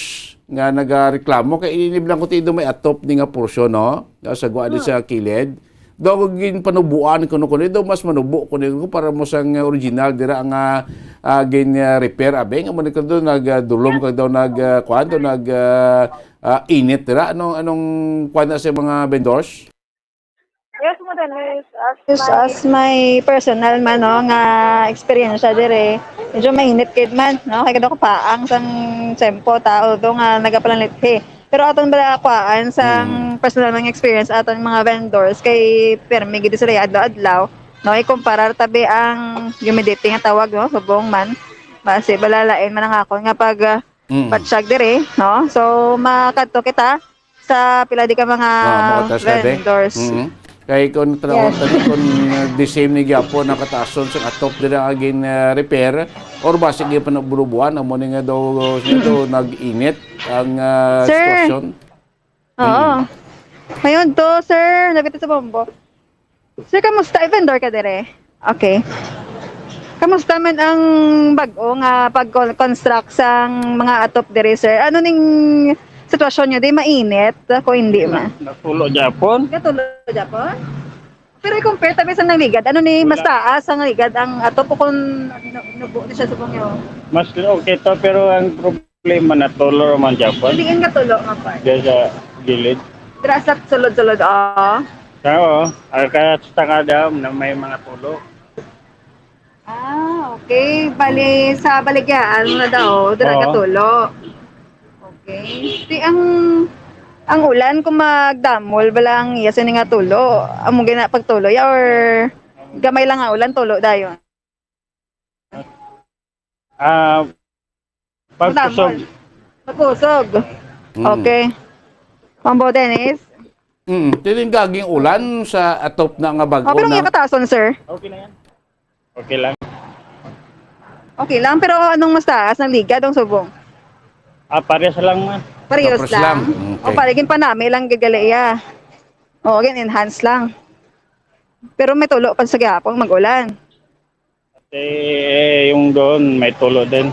nga nagareklamo kay iniblang ko tido may atop ni nga porsyon, no? Sa guwa sa kilid. Daw gin panubuan kuno daw mas manubo kuno para mo sang original dira ang gin repair abe nga mo do nagdulom ka daw kuan daw init dira anong kuan na sa mga vendors. Yes, mo din as my personal man no nga experience dire. Medyo mainit kid man no kay kada ko paang sang tempo tao do nga nagapalanlit pero aton bala kuan sang personal mga experience aton mga vendors kay permi gid sila adlaw-adlaw no ikumparar tabi ang humidity nga tawag no subong man base balalain man ang ako nga pag patsyag dire no so makadto kita sa pila di ka mga vendors. Kay kung tanaw kung the same ni gyapon na katason sa atop dira agin repair or base gyud pa burubuan amo ni nga daw dito nag-init ang sitwasyon. Oo. Ngayon to, sir, nabito sa bombo. Sir, kamusta? Vendor ka dire? Okay. Kamusta man ang bag-o nga pag-construct sang mga atop dire, sir? Ano ning sitwasyon nyo? Di mainit? Ako hindi man. Natulo Japon. Natulo Japon? Pero i-compare tabi sa naligad. Ano ni mas taas ang naligad? Ang atop o kung nabuo siya sa bangyo? Mas okay to pero ang problema natulo man Japon. Hindi nga tulo nga pa. Diyan sa gilid. Drasat sulod-sulod, Oo. Kaya sa kadam na may mga tulo. Okay. Bali, sa baligyan, ano na daw? Dira ka tulo. Okay. Di ang ulan kung magdamol balang yasin nga tulo. Amo gina pagtuloy or gamay lang nga ulan tulo dayon. Pagkusog. Pagkusog. Okay. Mambo Dennis. Tiling gaging ulan sa atop na nga bag-o pero nga katason, sir. Okay na yan. Okay lang. Okay lang, pero anong mas taas ng liga dong subong? Parehas lang man. Parehas lang. O paligin pa namin lang gagaliya. O, again, enhance lang. Pero may tulo pa sa gapong mag-ulan. Yung doon, may tulo din.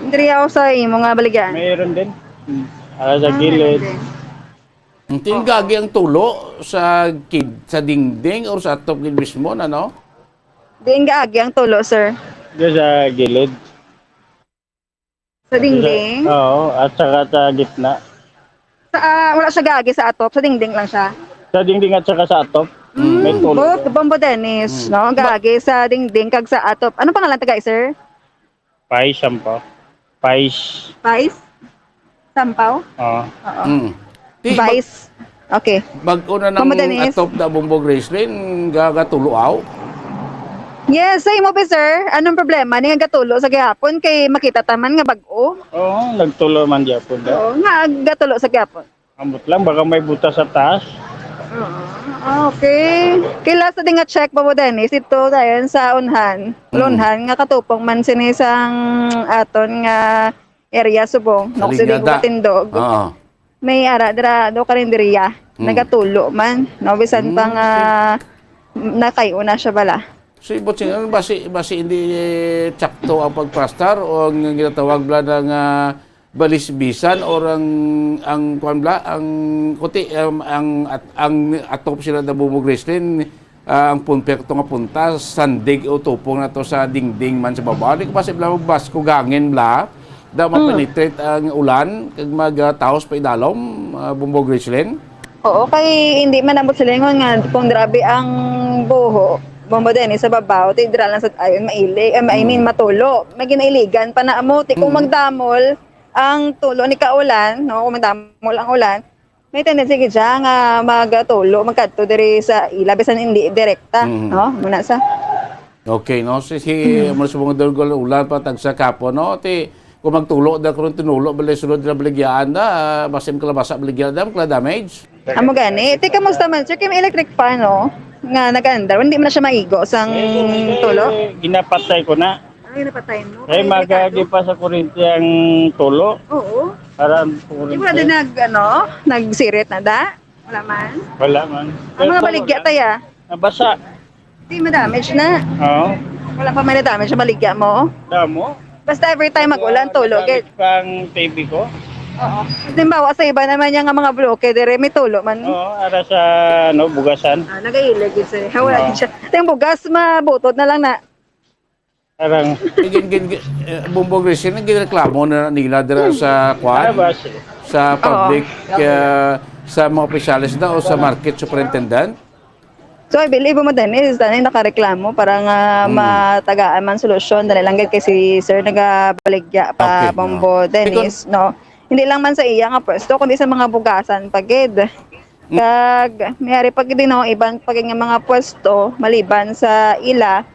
Hindi ako sa imo nga baligyan. Mayroon din. Sa gilid. Tiling gagi ang tulo sa dingding or sa atop gid mismo na no? Diing gaagi ang tulo, sir. Diyan sa gilid. Sa dingding? Oo, at saka sa gitna. Wala siya gagi sa atop, sa dingding lang siya. Sa dingding at saka sa atop. May tulo. Bombo Dennis, no? Gagi sa dingding kag sa atop. Ano pangalan tagay, sir? Pais, sampaw. Pais. Pais? Sampaw? Oo. Pais. Okay. Bag-una ng atop na Bombo Rizal, gagatuluaw? Yes, sa imo ba, sir? Anong problema? Ni nga gatulo sa gihapon kay makita taman nga bag-o? Oo, nagtulo man gyapon. Oo, nga gatulo sa gihapon. Ambot lang baka may butas sa taas. Okay. Kila sa nga check pa mo Dennis ito dayon sa unhan. Lunhan nga katupong man sinisang aton nga area subong. Noksili ko tindog. May ara dira do karinderiya. Nagatulo man. No bisan pa nga nakayuna siya bala. So, ibot siya, basi hindi tsakto ang pagpastar o ang ginatawag bla ng balisbisan o ang kuanbla, ang kuti, ang atop sila na bumugrislin, ang punpek ito nga punta, sandig o tupong na to sa dingding man sa baba. Hindi ko kasi bla basko gangin bla, da mapenetrate ang ulan, kag magtaos pa idalom, bumugrislin. Oo, kay hindi man abot sila nga kung grabe ang buho. Bombo din sa babaw, tidra lang sa ayon mailig, I mean matulo. May ginailigan pa na amo kung magdamol ang tulo ni kaulan, no, kung magdamol ang ulan, may tendency gid siya nga magatulo, magkadto diri sa ila bisan hindi direkta, no? Muna sa. Okay, no, si mo sa mga dulgol ulan pa tag sa kapo, no? Ti kung magtulo da karon tinulo balay sulod na baligyan da, basim kalabasa baligyan da, kala damage. Amo gani, ti kamusta man sir, kim electric fan, no? Nga naganda, hindi mo na siya maigo sang tulo? Ginapatay ko na. Ay, napatay mo? Ay, magagi pa sa kuryente ang tulo. Oo. Para Di ba din nagsirit na da? Wala man. Wala man. Ang mga baligya tayo. Nabasa. Di ma-damage na. Oo. Wala pa may na-damage sa baligya mo. Damo. Basta every time mag-ulan, tulog. Pang TV ko. Oo. Halimbawa sa iba naman yung mga bloke, dire may tulo man. Oo, ara sa bugasan. Nagailig yun siya. Wala din siya. Yung bugas, mabutod na lang na. Parang Bumbog Rizal, nagreklamo na nila dira sa kwan, sa public, sa mga opisyalis na o sa market superintendent. So I believe mo Dennis, dahil nakareklamo para nga matagaan man solusyon dahil lang kay si Sir nagabaligya pa Bombo Dennis, no. Hindi lang man sa iya nga pwesto kundi sa mga bugasan pagid. Kag mayari pag din no ibang pag nga mga pwesto maliban sa ila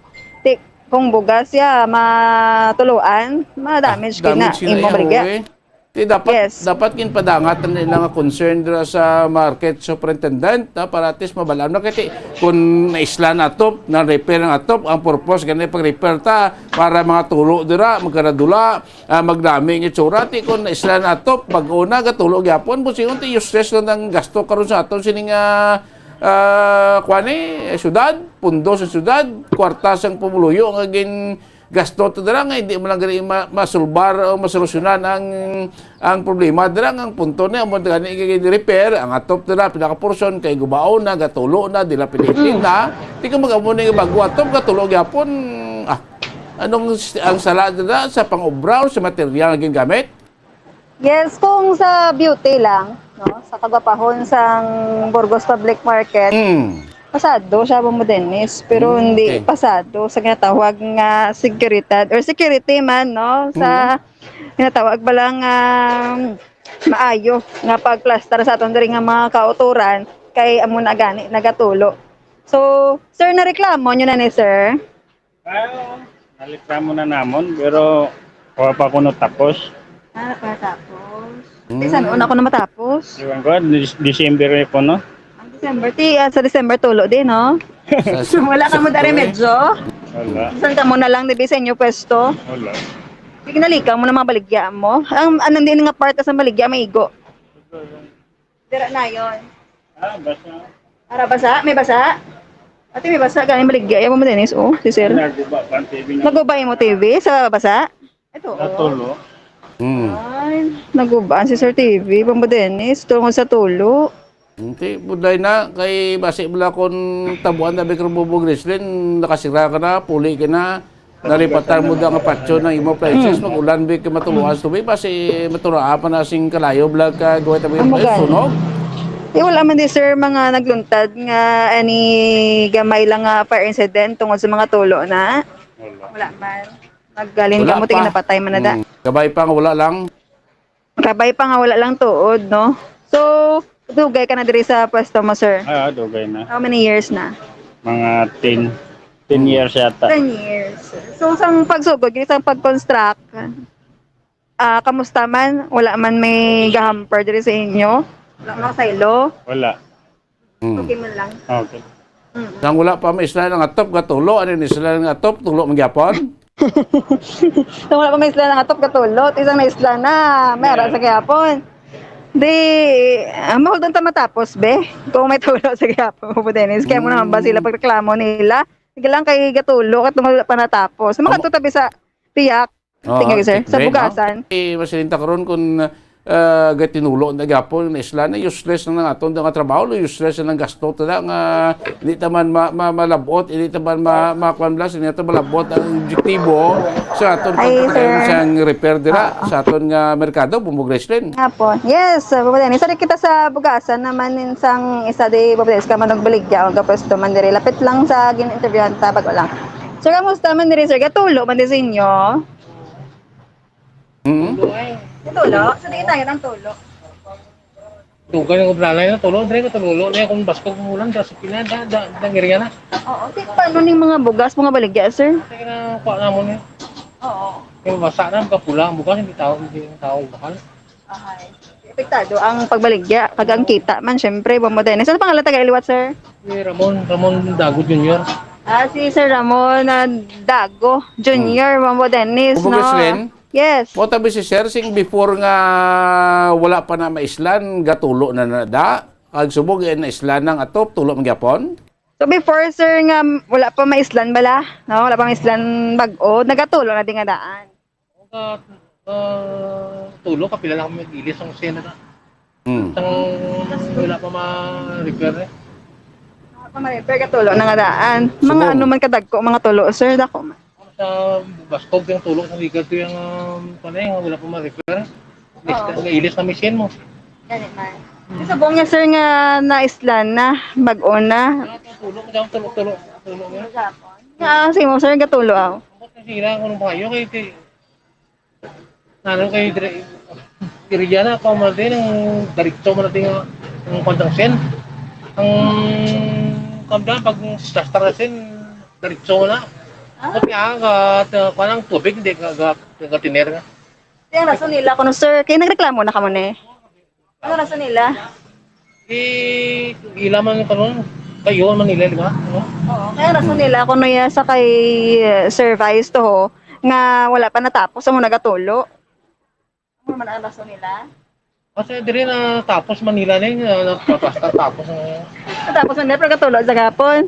kung bugas ya matuluan, ma-damage kina imo baligya. Dapat kin padangat na nila nga concern dira sa market superintendent na para at least mabalaan na kiti kung naisla na atop, na repair ang atop, ang purpose ganun pag-repair ta para mga tulo dira magkaradula, magdami ng itsura ti kung naisla na atop, mag-una gatulo gyapon mo siyon ti useless lang ang gasto karon sa aton sining syudad, pundo sa syudad, kwartas ang pumuluyo ang aging gasto to dira nga hindi mo lang gani masulbar o masolusyonan ang problema dira ang punto na mo gani i-repair ang atop dira pinaka portion kay gubao na gatulo na dila pilitin na di ka mag-amo na bago atop gatulo gyapon anong ang sala dira sa pang-obra sa material nga gingamit. Yes, kung sa beauty lang, no, sa kagapahon sang Burgos Public Market. Pasado siya mo Dennis, pero hindi pasado sa ginatawag nga seguridad or security man no sa ginatawag ba lang maayo nga pagplaster sa aton diri nga mga kauturan kay amo na gani nagatulo. So, sir nareklamo nyo na ni sir? Nalikramo na namon pero wala pa ko natapos. Nakatapos. Saan una ko na matapos? Iwan ko, December ko no? December, sa December tulo din, no? Wala ka mo dari medyo? Wala. Saan ka mo na lang, dibi sa inyo pwesto? Wala. Sige nalikaw mo na mga baligya mo. Ang din nga part sa baligya, may igo. Dira na yun. Basa. Ara basa? May basa? Ate, may basa, galing baligya. Ayaw mo Dennis, si sir. Naguba pa ang TV niya. Nagubay mo TV sa basa? Ito, Natulo. Ay, nagubaan si Sir TV, Bombo Dennis, tulungan sa tulo. Hindi, buday na. Kay basi mula kung tabuan na Bikro Bubog Rizlin, nakasira ka na, puli ka na, naripatan mo da nga patso ng imo prices, mag-ulan big ka matuluan tubig, basi matulaa pa na sing kalayo, vlog ka, gawin tabi yung sunog. Wala man din sir mga nagluntad nga ani gamay lang nga fire incident tungod sa mga tulo na. Wala man. Naggalin ka mo tingin napatay man na da. Kabay pa nga wala lang. Kabay pa nga wala lang tuod, no? So, dugay ka na diri sa pwesto mo, sir? Dugay na. How many years na? Mga 10 years yata. 10 years. So, sang pagsugod, isang pag-construct, kamusta man? Wala man may gahamper diri sa inyo? Wala man sa ilo? Wala. Okay man lang. Okay. Nang wala pa may isla ng atop, gatulo, ano yung isla ng atop, tulo magyapon? Nang wala pa may isla ng atop, katulot, isang na isla na, meron sa Gihapon. Di, mahal doon ta matapos, be. Kung may tulo sa Gihapon, po Dennis, kaya mo naman ba sila pagreklamo nila? Sige lang kay gatulo, at wala pa natapos. Makatutabi sa piyak, tingnan sir, sa bugasan. Masilinta karon kung gatinulo na gapon na isla na useless na nga aton nga trabaho, useless na ng gasto tada nga hindi taman malabot, hindi taman makuan blas, hindi taman malabot ang objektibo sa aton sang repair dira sa aton nga merkado Bumbog Rizal. Hapon. Yes, Bobodenis. Sari kita sa bugasan naman insang isa di Bobodenis ka man nagbaligya o kapuesto man diri. Lapit lang sa gin-interviewan ta bago lang. Sir, kamusta man diri sir? Gatulo man din sa inyo? Tulo? Sa di tayo ng tulo? Dugay ng obranay na tulo, dre ko tulo na kung basko kung ulan sa pina da ngiriya na. Oo, paano ning mga bugas, mga baligya, sir? Kaya na kuha na mo ni. Oo. Yung basa na kapula ang bukas hindi tao bakal. Ahay. Epektado ang pagbaligya, kagang kita man syempre Bobodenis. Ano pangalan taga-Iliwat, sir? Si Ramon Dago Jr. Si Sir Ramon Dago Jr. Bobodenis, no? Yes. Mo tabi si Sir sing before nga wala pa na maislan gatulo na nada. Ag subog na islan ng atop tulo man gyapon. So before sir nga wala pa maislan bala, no? Wala pa maislan bag-o, nagatulo na di nga daan. Tulo kapila lang kami mag-ilis ang sena na. Wala pa ma-repair eh. Wala pa ma-repair katulo na nga daan. Mga ano man kadagko mga tulo sir dako man. Sa Baskog yung tulo sa ligat ko yung panay wala pa ma-repair. Ilis na machine mo. Ganit man. Sa buong nga sir nga naislan na bag-o na. Tulo tulo. Nga sige mo sir gatulo aw. Sira ko nung kayo kay nalo kay Iriya na pa man din ang diretso man natin ang kontang sen. Ang kamdan pag start-startin diretso na. Kasi parang tubig hindi ka-tiner nga. Yung rason nila kuno sir, kay nagreklamo na ka man eh. Ano rason nila? Ilaman karon kayo man nila, di ba? Oo. Kaya rason nila kuno ya sa kay service to ho, nga wala pa natapos sa mo nagatulo. Ano man ang rason nila? Kasi diri na tapos Manila na yung tapos Tapos man pero katulo sa gapon.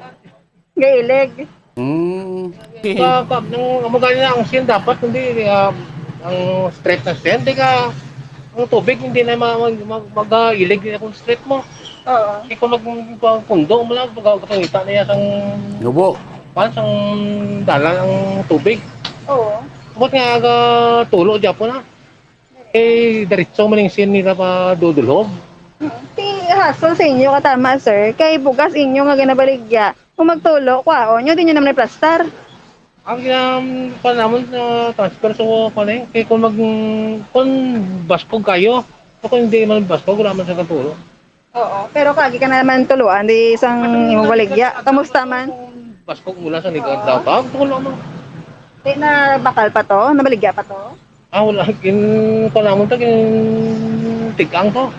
Gailig. Nung magaling na ang sin dapat hindi ang straight na sin, hindi ka ang tubig hindi na mag-ilig na kung straight mo. Oo. Ikaw magpundo mo lang pagkakita na yan sang Nubo. Sang dalan ang tubig. Oo. Ba't nga tulo dyan po na? Diretso mo lang sin nila pa dudulog. Hasol sa inyo katama sir, kay bugas inyo nga ginabaligya. Kung magtulo, kwaon nyo, di nyo naman i-plastar. Ang panamon na transfer so panay kay kung baskog kayo o kung hindi man baskog wala man sa katulo. Oo, pero kagi ka naman tuluan di isang imong baligya. Kamusta man? Baskog mula sa ligat daw tulo mo. Di na bakal pa to, nabaligya pa to. Wala kin panamon ta kin tigang to.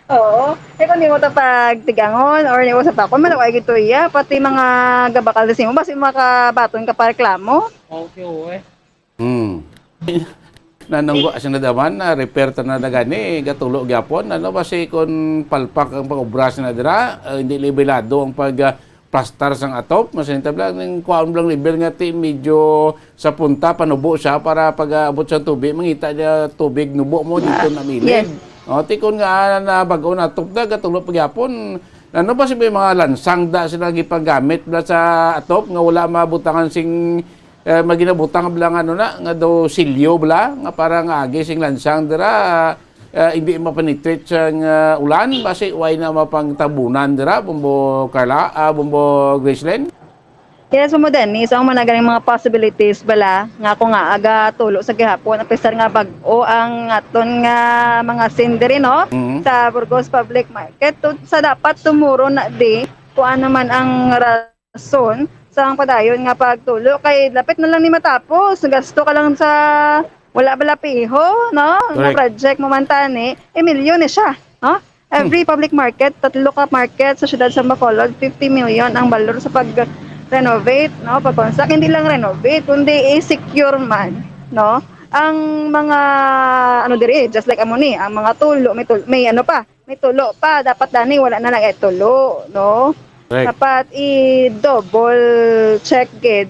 Oo. Kung di mo ito pagtigangon or di mo sa pako, malaway gito iya. Pati mga gabakal na mo, basi makabaton ka pa reklamo. Okay. Nanunggo siya na daman na repair ta na gani gatulo gyapon ano basi kon palpak ang pag-obras na dira hindi libelado ang plastar sang atop masinta lang ning kuan lang level nga ti medyo sa punta panubo siya para pag abot sa tubig mangita dia tubig nubo mo dito na milig. Yes. O tikon nga na bago na atop da gatulo pagyapon ano ba si mga lansang da sila gipagamit bla sa atop nga wala mabutangan sing maginabutang blang ano na nga do silyo bla nga parang agi sing lansang dira hindi mapenetrate sa ulan basi way na mapangtabunan dira Bombo Carla Bombo Graceland. Kaya sumudanis ang managaling mga possibilities bala nga ako nga aga tulo sa gihapon apesar nga bag-o ang aton nga mga sindiri no sa Burgos Public Market sa dapat tumuro na di kung ano man ang rason sa padayon nga pagtulo kay lapit na lang ni matapos gasto ka lang sa wala bala piho no na project mo man tani milyon siya no every public market tatlo ka market sa siyudad sa Bacolod 50 million ang balor sa pag-renovate no pag-construct hindi lang renovate kundi i-secure man no ang mga ano diri just like amoni ang mga tulo may ano pa may tulo pa dapat dani wala na lang tulo no. Dapat i-double check gid,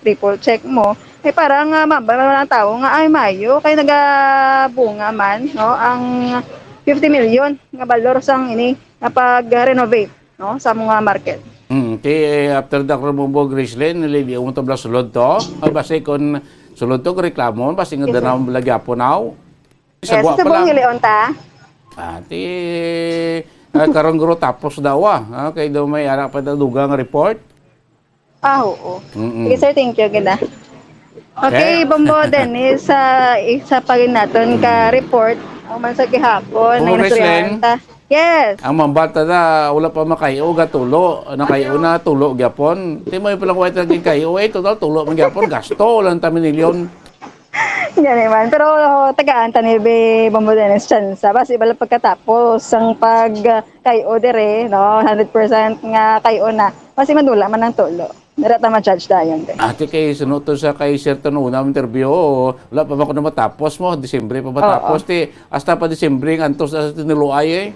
triple check mo. Parang mababa ng tao nga ay mayo kay nagabunga man no ang 50 million nga balor sang ini pag-renovate no sa mga market. Okay, after the Bombo Graceland nili mo to bla sulod to. Basi kon sulod to reklamo basi nga danam lagyapo now. Sa buong Leon ta. Karong guro tapos daw kay daw may ara pa dugang report. Oo. Sige sir, thank you ganda. Okay, Bombo Dennis sa isa pa rin naton ka report ang man sa gihapon na nasuriyanta. Yes. Ang mambata na wala pa makayo gatulo, nakayo na tulo gyapon. Ti mo pala ko ito kayo total tulo man gyapon gasto lang ta milyon. Yan naman. Pero tagaan tani be Bombo Dennis chance. Basi bala pagkatapos ang pag kayo dire, no? 100% nga kayo na. Basi madula man ang tulo. Dara ta ma-judge dayon. Ate kay sunuto sa kay Sir Tono na interview, wala pa ba ko na matapos mo, Disyembre pa matapos, hasta pa Disyembre antos sa tiniluay eh.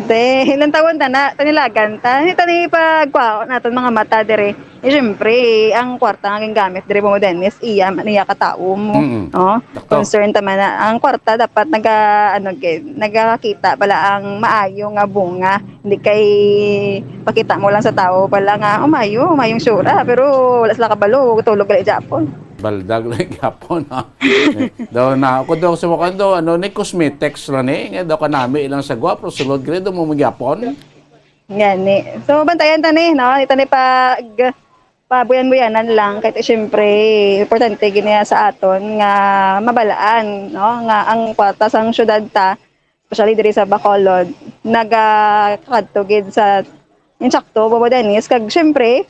De, ilang taon na tanilagan ta. Tani pagkwao naton mga mata dire. Siyempre, ang kwarta nga gamit dire mo Dennis, niya katao mo. No? Concern tama na ang kwarta dapat nagakita pala ang maayo nga bunga. Hindi kay pakita mo lang sa tao pala nga mayong sura pero wala sila kabalo tulog gali Japon. Baldag lang yapon ha. Daw na ako daw sa wakando ni cosmetics lang daw kanami ilang sagwa pero sulod gredo mo magyapon. Gani. So bantayan tani no, itani pabuyan-buyanan lang kahit siyempre importante gini sa aton nga mabalaan no nga ang kwarta sang syudad ta especially diri sa Bacolod nagakadto gid sa insakto Bobo Dennis kag siyempre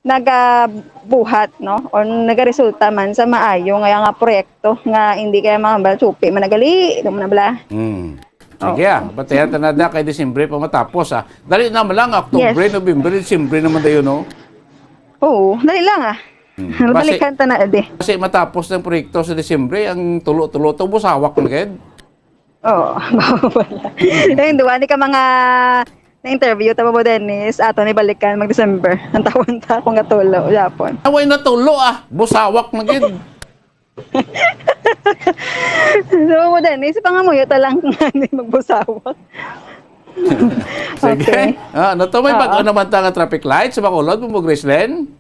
nagabuhat no o nagaresulta man sa maayo nga proyekto nga hindi kaya mga balsupi managali mo na bala. Sige batayan ta na kay Disyembre pa matapos Dali naman lang October, November, Disyembre naman dayon no. Oo, dali lang Balikan ta na ade. Kasi matapos ng proyekto sa Disyembre ang tulo-tulo to busawak man gid. Oo, wala. Yung duwa ni ka mga na-interview tama mo Dennis, ato ni balikan mag-December. Ang taon ta kung gatulo, Japon. Away na tulo busawak na gid. So mo Dennis, pangamuyo ta lang hindi magbusawak. Sige. Ano to may bag-o naman ta nga traffic light sa Bacolod mo Graceland?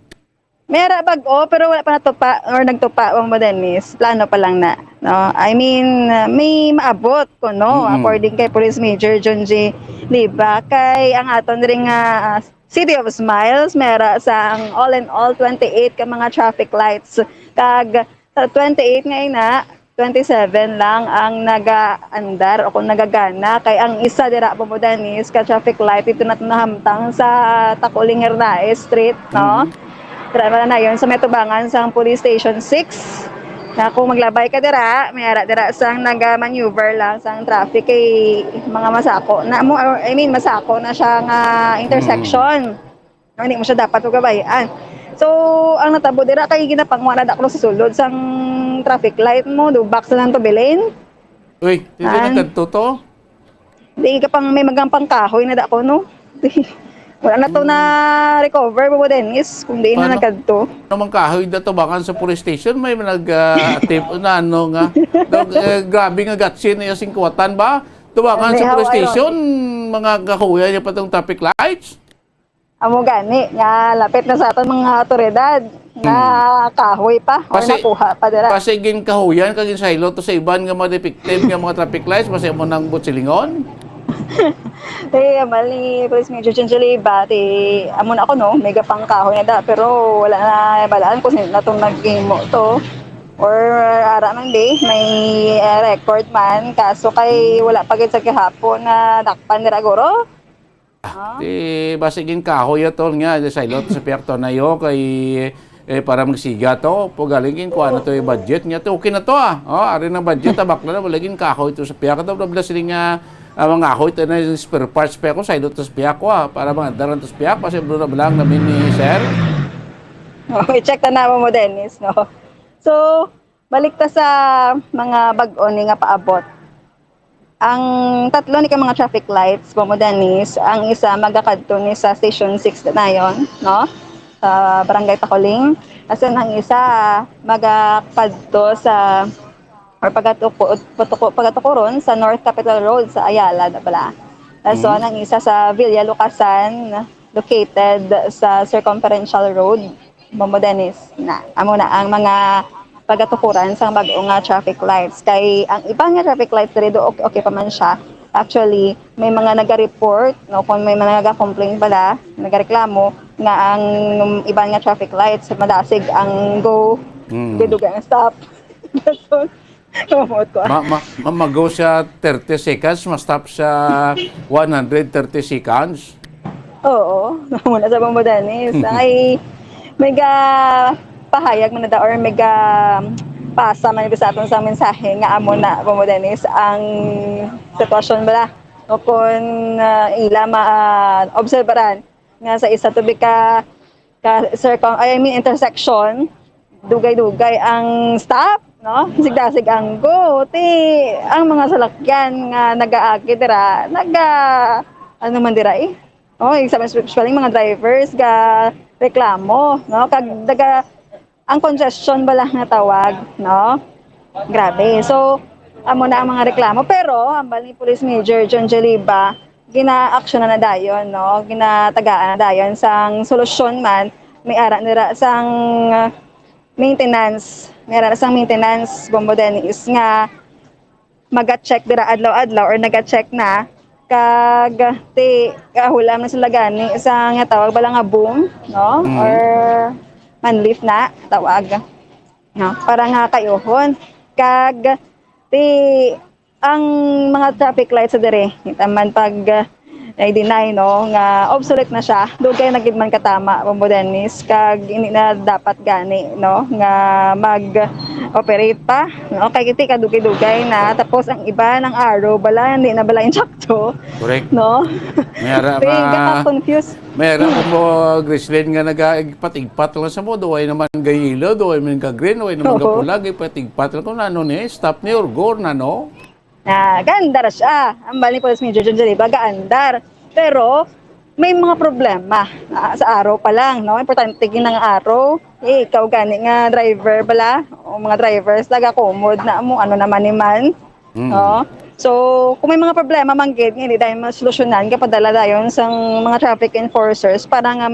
Mera bag-o pero wala pa natupa or nagtupa mo Dennis. Plano pa lang na. No? I mean, may maabot ko no according kay Police Major John J. Liba kay ang aton ring City of Smiles mera sa ang all in all 28 ka mga traffic lights kag sa 28 ngayon 27 lang ang nagaandar o kung nagagana kay ang isa dira po mo Dennis ka traffic light ito na nahamtang sa Takuling Hernaez Street no. Tara na yon sa Metubangan sa Police Station 6 na kung maglabay ka dira mayara dira sang naga-maneuver lang sang traffic kay mga masako na mo masako na siya nga intersection hindi mo siya dapat gabayan. So ang natabo dira kay ginapangwa na daklo sa sulod sang traffic light mo dubak sa nang tubilin. Uy, dito na kadto to? Di ka pang may magampang kahoy na dako no. Wala na to na recover mo Dennis kung di na nagkadto. Naman kahoy dato bakan sa police station may nag-attempt na nga. Grabe nga gatsin na yung kuwatan ba? Tubakan sa police station mga kahoy niya patong traffic lights. Amo gani nga lapit na sa aton mga otoridad na kahoy pa o nakuha pa dira. Kasi gin kahoyan kagin saylo to sa iban nga mga defective nga mga traffic lights kasi mo nang butsilingon. Mali Police Major Chinchiliba amon ako no mega pang kahoy na da pero wala na balaan kung sino na itong nag-game to or ara man di may record man kaso kay wala pagid sa kahapon na dakpan nila guro. Basigin kahoy atol nga saylo sa piakto na yo kay para magsiga to pogalingin ko ano to yung budget nga to okay na to ari na budget bakla na malagin kahoy to sa piakto dabla sila nga mga kahoy to na spare parts pa ako saylo to sa piako para mga daran to sa piako kasi bro na lang namin ni sir. I-check na mo Dennis no. So balik ta sa mga bag-o ni nga paabot. Ang tatlo ni ka mga traffic lights mo Dennis, ang isa magakadto ni sa Station 6 na yon, no? Sa Barangay Takuling. Kasi ang isa magakadto sa or pagatukuron sa North Capitol Road sa Ayala na pala. So ang isa sa Villa Lucasan located sa Circumferential Road, Bombo Dennis na. Amo na ang mga pagatukuran sa bag-o nga traffic lights. Kay ang ibang nga traffic lights dito okay pa man siya. Actually, may mga naga-report, no, kung may mga naga-complain pala, nagareklamo nga ang ibang nga traffic lights madasig ang go, giduga ang stop. So, mag-go siya 30 seconds, ma-stop siya 130 seconds. Oo, muna sa Bombo Dennis. Ay, mega pahayag man na or mega pasa man sa aton sa mensahe nga amo na Bombo Dennis ang sitwasyon bala o kung ila ma-obserbaran nga sa isa to ka intersection, dugay-dugay ang stop, no? Sigdasig ang go, ang mga salakyan nga nagaagi dira, ano man dira eh. Oh, especially mga drivers ga reklamo, no? Kag ang congestion bala nga tawag, no? Grabe. So, amo na ang mga reklamo, pero ang ni Police Major John Jaliba gina-action na dayon, no? Ginatagaan na dayon sang solusyon man may ara nira sang maintenance, Bombo Dennis nga maga-check dira adlaw-adlaw or naga-check na kag kahulam na sila gani sa nga tawag bala nga boom, no? Or manlift na tawag, no? Para nga kayuhon kag ang mga traffic lights sa dire taman pag i-deny, no, nga obsolete na siya, dugay na gid man katama Bombo Dennis kag ini na dapat gani, no, nga mag-operate pa, no, kay iti kadugay-dugay na tapos ang iba ng araw bala hindi na bala insakto. Correct. No. Mayara confused. Mayara mo Grislin nga nagaigpat-igpat lang sa mo, duway naman gayilo, duway man ka green, duway naman kapulag, ipatigpat lang kung ano ni, stop ni Urgor na, no? Ganda ra siya. Ang bali Police Major John Jaliba, gaandar. Pero, may mga problema sa araw pa lang, no? Importante ng araw. Ikaw gani nga driver bala, o mga drivers, taga-commode na mo, ano naman ni man. No? So, kung may mga problema, manggit, hindi dahil masolusyonan, kapadala dayon sa mga traffic enforcers para nga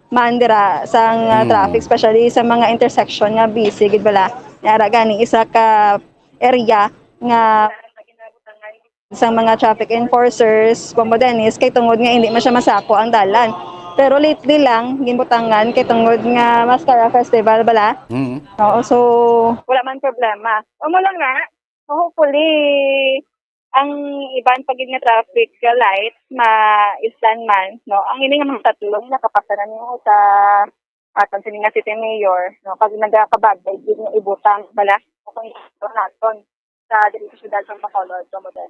mandira sa traffic, especially sa mga intersection nga busy, gid bala. Yara gani isa ka area nga sa mga traffic enforcers, Bombo Dennis, kay tungod nga hindi man siya masako ang dalan. Pero lately lang, ginbutangan kay tungod nga Mascara Festival bala. Oo, so wala man problema. Mo lang nga, hopefully ang iban pagid nga traffic light ma-islan man, no. Ang ini nga mga tatlong nakapasa na niyo sa aton sininga City Mayor, no, pag nagakabagay gid nga ibutang bala kung naton sa dito syudad sa Bacolod, Tomoden.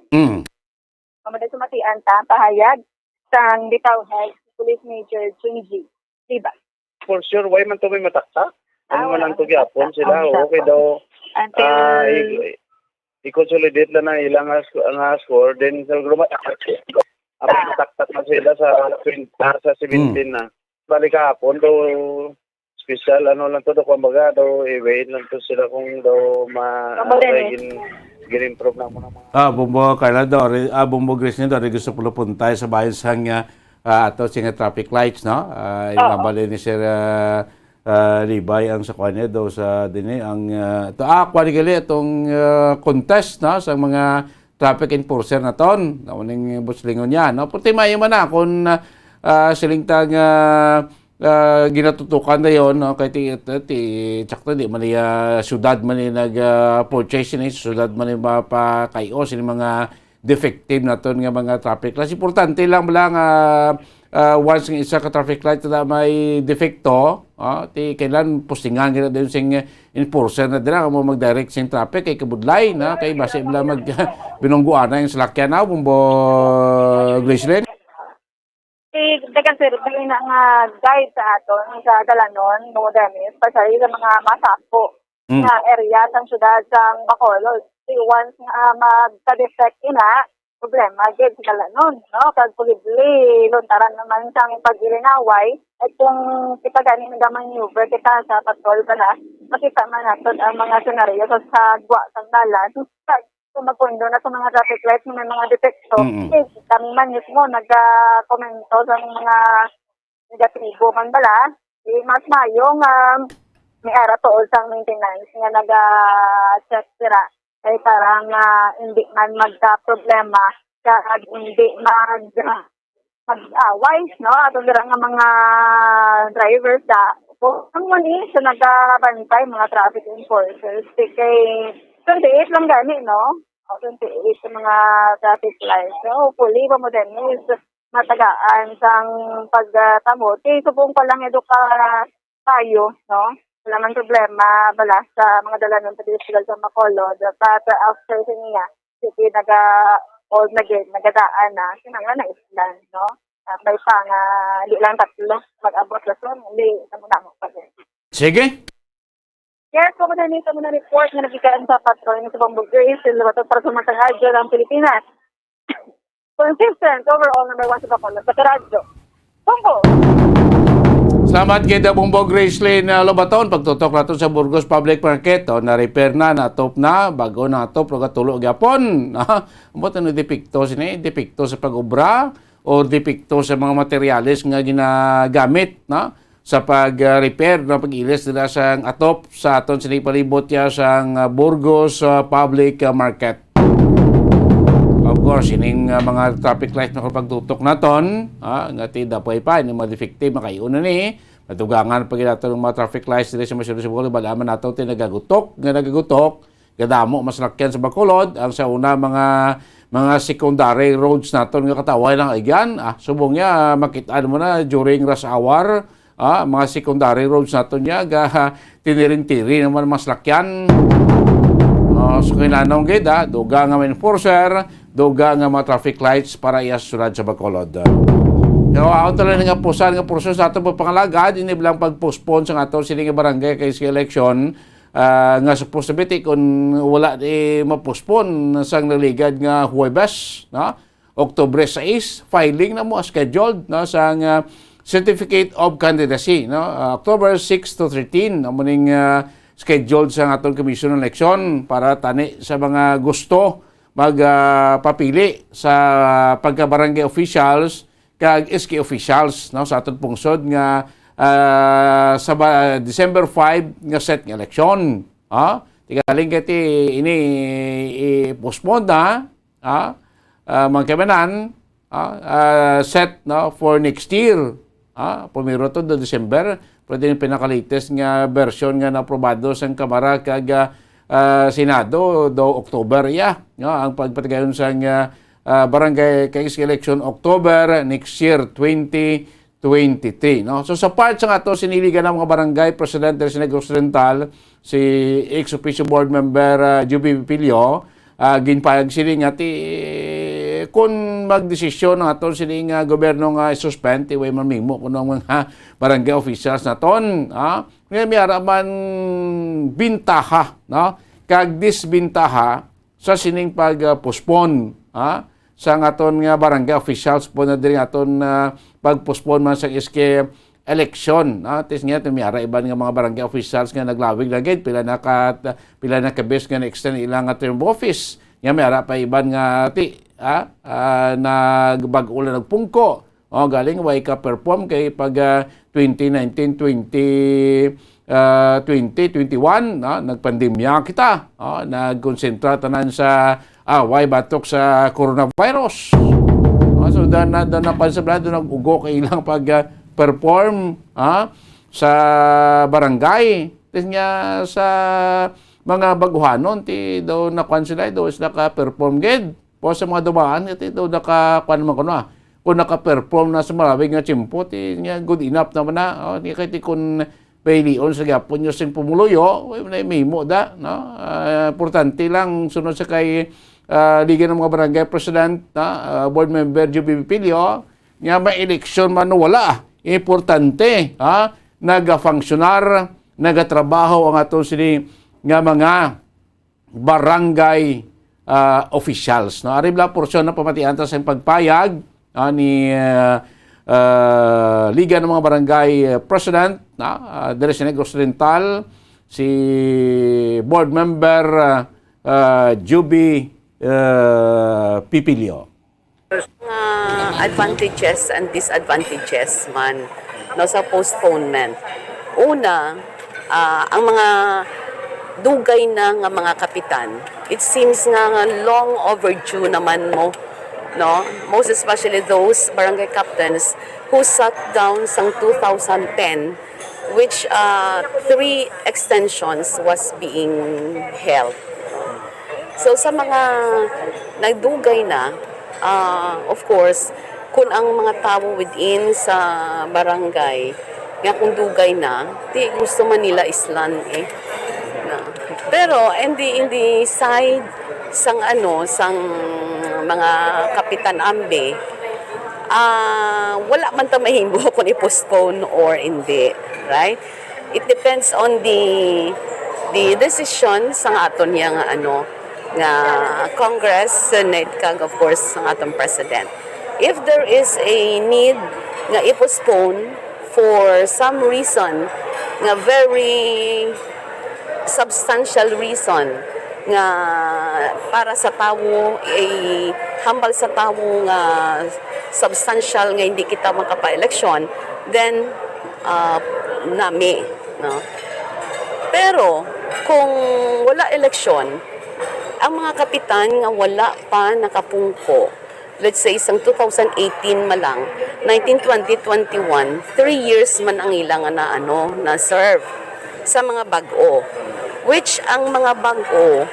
Tomoden sumatian ta pahayag sang bitaw head Police Major Junji. Diba? For sure, why man to may matakta? Ano man ang tugyapon sila, okay daw. I-consolidate lang na ilang score, then sa grumat, mataktak na sila sa 17 na. Balik kahapon daw, special, ano lang to, kumbaga, daw, i-wait lang to sila kung daw gin-improve na mo na mga. Bumbo, Carla, Bumbo Grace nito, gusto po puntay sa bayan sa ato singa traffic lights, no? Ibabali ni Sir Libay ang sa kanya daw sa dini ang kwani gali itong contest, no, sa mga traffic enforcer na ton nauning buslingon niya, no? Puti mayo man na kung silingtang ginatutukan na yon, no, kay tsakto di man syudad man nag-purchase ni syudad man mapakayo sini mga defective na ton nga mga traffic lights. Importante lang bala nga once ng isa ka traffic light na may defecto, kailan postingan gina din sing enforcer na dira mo mag-direct sing traffic kay kabudlay na kay base bala mag binungguan na yung salakyan na Bumbo Gracelyn. Dagan sir, dahil na nga guide sa aton sa dalanon, Nodamis, pasari sa mga masako na area sa syudad sa Bacolod. Once magka-defect ina, problema gid sa dalanon, no? Kag posibleng luntaran naman sang pag-irinaway at kung kita gani nag-maneuver kita sa patrol bala, makita man natin ang mga senaryo sa gwa sang dalan. Kung magpundo na sa mga traffic lights may mga defecto, kami man mismo nagka-komento sa mga negatibo man bala, mas mayong may ara tool sang maintenance nga naga-check sira ay parang hindi man magka-problema kag hindi mag-away, no? Ato dira nga mga drivers ang mali sa nagabantay mga traffic enforcers kay 28 lang gani, no? 28 sa mga traffic lights. So, hopefully, Pamodenis, matagaan sang pagtamo. Subong pa lang eduka tayo, no? Wala man problema bala sa mga dalanon sa district sa Bacolod. But after sa niya, sige nagadaan na, sinanga na islan, no? May pa nga di lang tatlo mag-abot lason, hindi sa muna mo pa din. Sige. Yes, ko na nito muna report nga nagikaan sa patrol ng Subong Grace para sa mga radyo ng Pilipinas. Consistent overall number 1 sa Bacolod sa radyo. Bumbo. Salamat kay Bumbo Gracelyn Lobaton. Pagtutok nato sa Burgos Public Market. Na-repair na, natop na, bago natop, pagkatulo gyapon. Amo ano depekto sini? Depekto sa pag-obra o depekto sa mga materyales nga ginagamit sa pag-repair na pag-ilis nila sa atop sa aton sini palibot ya sa Burgos Public Market. Of course, ining mga traffic lights na pagtutok naton, nga ti dapoy pa ni mga defective makaiuna ni matugangan pag nato ng mga traffic lights dili sa Masyado sa Bacolod, balaman nato ti nagagutok, gadamo mas lakyan sa Bacolod ang sa una mga secondary roads naton nga kataway lang igyan. Subong niya makitaan mo na during rush hour, mga secondary roads naton niya tinirin-tiri naman mas lakyan. So kinanaw gid duga nga enforcer, duga nga mga traffic lights para iasulad sa Bacolod. Kaya ako talaga nga pusan nga proseso sa atong pagpangalagad, iniblang pag-postpone sa atong sining barangay kay sa election nga supposed to be kung wala ma-postpone sang naligad nga Huwebes, Oktubre 6, filing na mo scheduled sang Certificate of Candidacy, October 6 to 13 amuning scheduled sa atong Commission on Election para tani sa mga gusto magpapili sa pagka-barangay officials kag SK officials sa atong pungsod nga sa December 5 nga set nga eleksyon. Tigaling kati ini i-postpone na mga kamanan set for next year. Pumiro to do December, pwede yung pinaka-latest nga version nga na-aprobado sa Kamara kag Senado do October ang pagpatigayon sa barangay kay election October next year 2023. So sa part sa ato siniligan ng mga barangay president del Negros Occidental si ex-officio board member Juby Pilio, ginpayag sila nga kung magdesisyon ng aton sila nga gobyerno nga suspend iway mamimo kung mga barangay officials naton may araman bintaha kag disbintaha sa sining pag-postpone sa aton nga barangay officials po na diri aton pag-postpone man sa SK election. Tis nga tumiyara iban nga mga barangay officials nga naglawig na gid pila na kabes nga na-extend ilang term of office. Nga may ara pa iban nga nagbag-ulan nagpungko. Galing way ka perform kay pag 2019-2021 nagpandemya kita. Nagkonsentra tanan sa way batok sa coronavirus. So doon napansabla doon nag-ugo kay ilang pag-perform sa barangay. Tis nga sa mga baguhanon ti daw nakuan sila daw is naka-perform gid po sa mga dumaan ti daw naka-kuan man kuno kung naka-perform na sa maraming nga tiyempo ti nga good enough naman na di kay ti kun paylion sa gapon nyo sing pumuluyo may mimo da importante lang sunod sa kay Liga ng mga Barangay President board member Juby Pilio nga may election man wala importante naga-functionar nagatrabaho ang ato sini nga mga barangay officials. Aribla porsyon na pamatian sa pagpayag ni Liga ng mga Barangay President Del Negros Occidental si board member Juby Pipilio. Advantages and disadvantages man sa postponement. Una, ang mga dugay na nga mga kapitan, it seems nga long overdue naman mo, most especially those barangay captains who sat down sang 2010, which 3 extensions was being held. So sa mga nagdugay na, of course, kung ang mga tao within sa barangay nga kung dugay na, di gusto man nila islan Pero in the side sang mga kapitan ambe, wala man ta mahimo kung i-postpone or hindi, right? It depends on the decision sa aton yang nga Congress, Senate, kag of course ang atong President. If there is a need nga i-postpone for some reason, nga very substantial reason, nga para sa tawo, hambal sa tawo nga substantial nga hindi kita makapa-eleksyon, then nami, no? Pero kung wala eleksyon, ang mga kapitan nga wala pa nakapungko, let's say isang 2018 malang, 19, 20, 21, 3 years man ang ilang na serve sa mga bag-o. Which ang mga bag-o,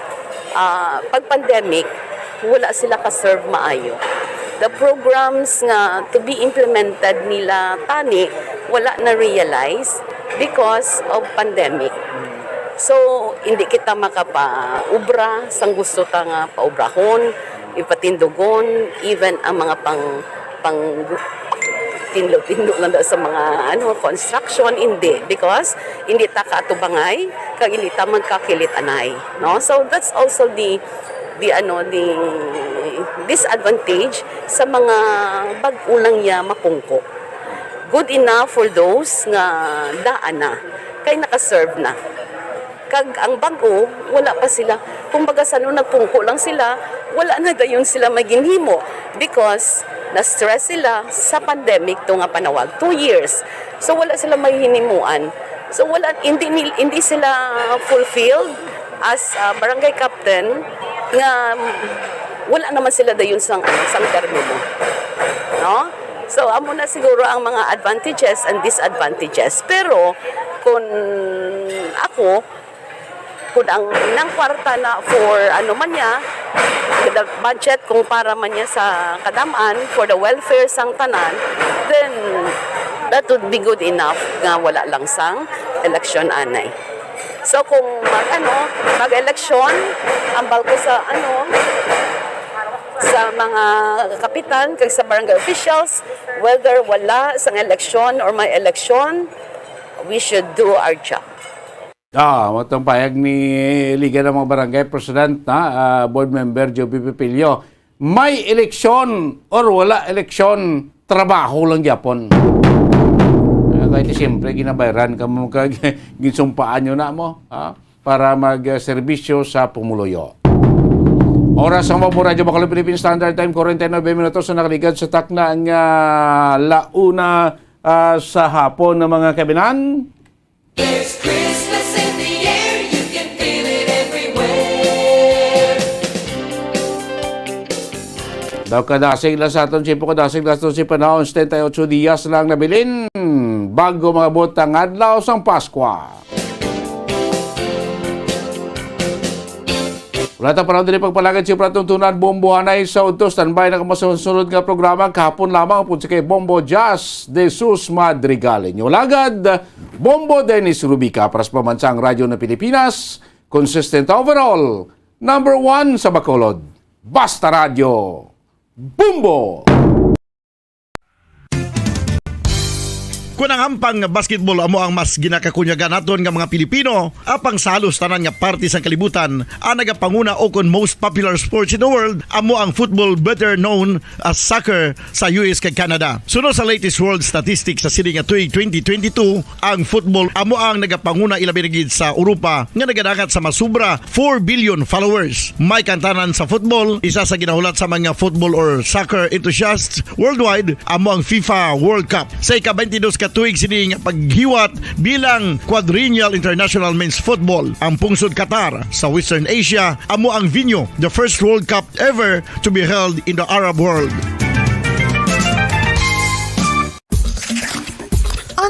pag pandemic, wala sila ka-serve maayo. The programs nga to be implemented nila tani, wala na realize because of pandemic. So, hindi kita makapa-ubra, sang gusto ta nga paubrahon, ipatindugon, even ang mga pang tindog-tindog lang sa mga construction, hindi. Because hindi ta kaatubangay, kag hindi ta magkakilit-anay. No? So, that's also the disadvantage sa mga bag-ulang ya mapungko. Good enough for those nga daan na, kay nakaserve na. Kag ang bago, wala pa sila. Kung baga sa nagpungko lang sila, wala na dayon sila maginhimo because na-stress sila sa pandemic to nga panawag, 2 years. So wala sila mahinimuan. So hindi sila fulfilled as barangay captain nga wala naman sila dayon sang termino. No? So amo na siguro ang mga advantages and disadvantages. Pero kung ang nang kwarta na for man niya, the budget kung para man niya sa kadamaan for the welfare sang tanan, then that would be good enough nga wala lang sang election anay. So kung mag-election, ambal ko sa sa mga kapitan kag sa barangay officials, whether wala sang election or may election, we should do our job. Matong payag ni Liga ng mga Barangay President na Board Member Joby Pipilio. May eleksyon or wala eleksyon, trabaho lang yapon. Kahit siyempre ginabayaran ka mo kag ginsumpaan nyo na mo para mag-serbisyo sa pumuluyo. Oras ang Mambo Radyo Bacolod Philippine Standard Time, 49 minutos na nakaligad sa takna ang launa sa hapon ng mga kabinan. There's Christmas in the air, you can feel it everywhere. Daw kadasig lang sa aton sipo kadasig lang sa aton si panahon 78 diyas lang nabilin bago mga botang adlaw sang Paskwa. Wala ta panahon din pagpalagad si Pratuntunan Bombohanay sa Utos. Tanbay na kamasunod nga programa kahapon lamang po si kay Bombo Jazz de Sus Madrigal. Inyo lagad, Bombo Dennis Rubica para sa pamansang radyo ng Pilipinas. Consistent overall, number 1 sa Bacolod. Basta Radio. Bumbo! Kung ang ampang basketball amo ang mas ginakakunyagan naton nga mga Pilipino, apang salos tanan nga parte sa kalibutan, ang nagapanguna o kon most popular sports in the world, amo ang football better known as soccer sa US kag Canada. Sunod sa latest world statistics sa sining nga tuig 2022, ang football amo ang nagapanguna ilabi na gid sa Europa nga nagadagat sa masubra 4 billion followers. May kantanan sa football, isa sa ginahulat sa mga football or soccer enthusiasts worldwide, amo ang FIFA World Cup. Sa ika-22 tuig sining paghiwat bilang quadrennial international men's football. Ang pungsod Qatar sa Western Asia amo ang venue, the first World Cup ever to be held in the Arab world.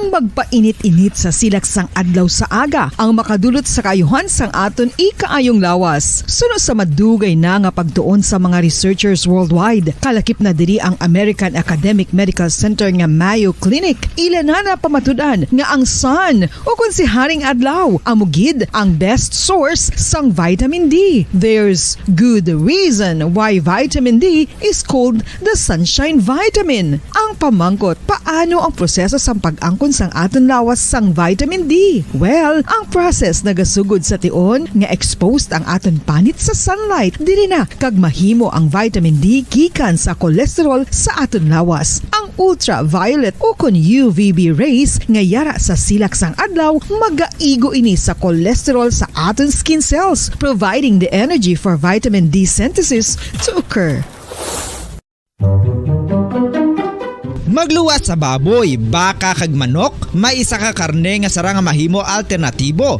ang magpainit-init sa silaksang adlaw sa aga ang makadulot sa kaayuhan sang aton ikaayong lawas. Suno sa madugay na nga pagtuon sa mga researchers worldwide, kalakip na diri ang American Academic Medical Center nga Mayo Clinic. Ila na pamatudan nga ang sun o kung si Haring Adlaw amugid ang best source sang vitamin D. There's good reason why vitamin D is called the sunshine vitamin. Ang pamangkot, paano ang proseso sa pag-angkon sang aton lawas sang vitamin D? Well, ang process nagasugod sa tion nga exposed ang aton panit sa sunlight dili na kag mahimo ang vitamin D gikan sa cholesterol sa aton lawas. Ang ultraviolet o kon UVB rays nga yara sa silak sang adlaw magaigo ini sa cholesterol sa aton skin cells, providing the energy for vitamin D synthesis to occur. Magluwas sa baboy, baka kag manok, may isa ka karne nga sarang mahimo alternatibo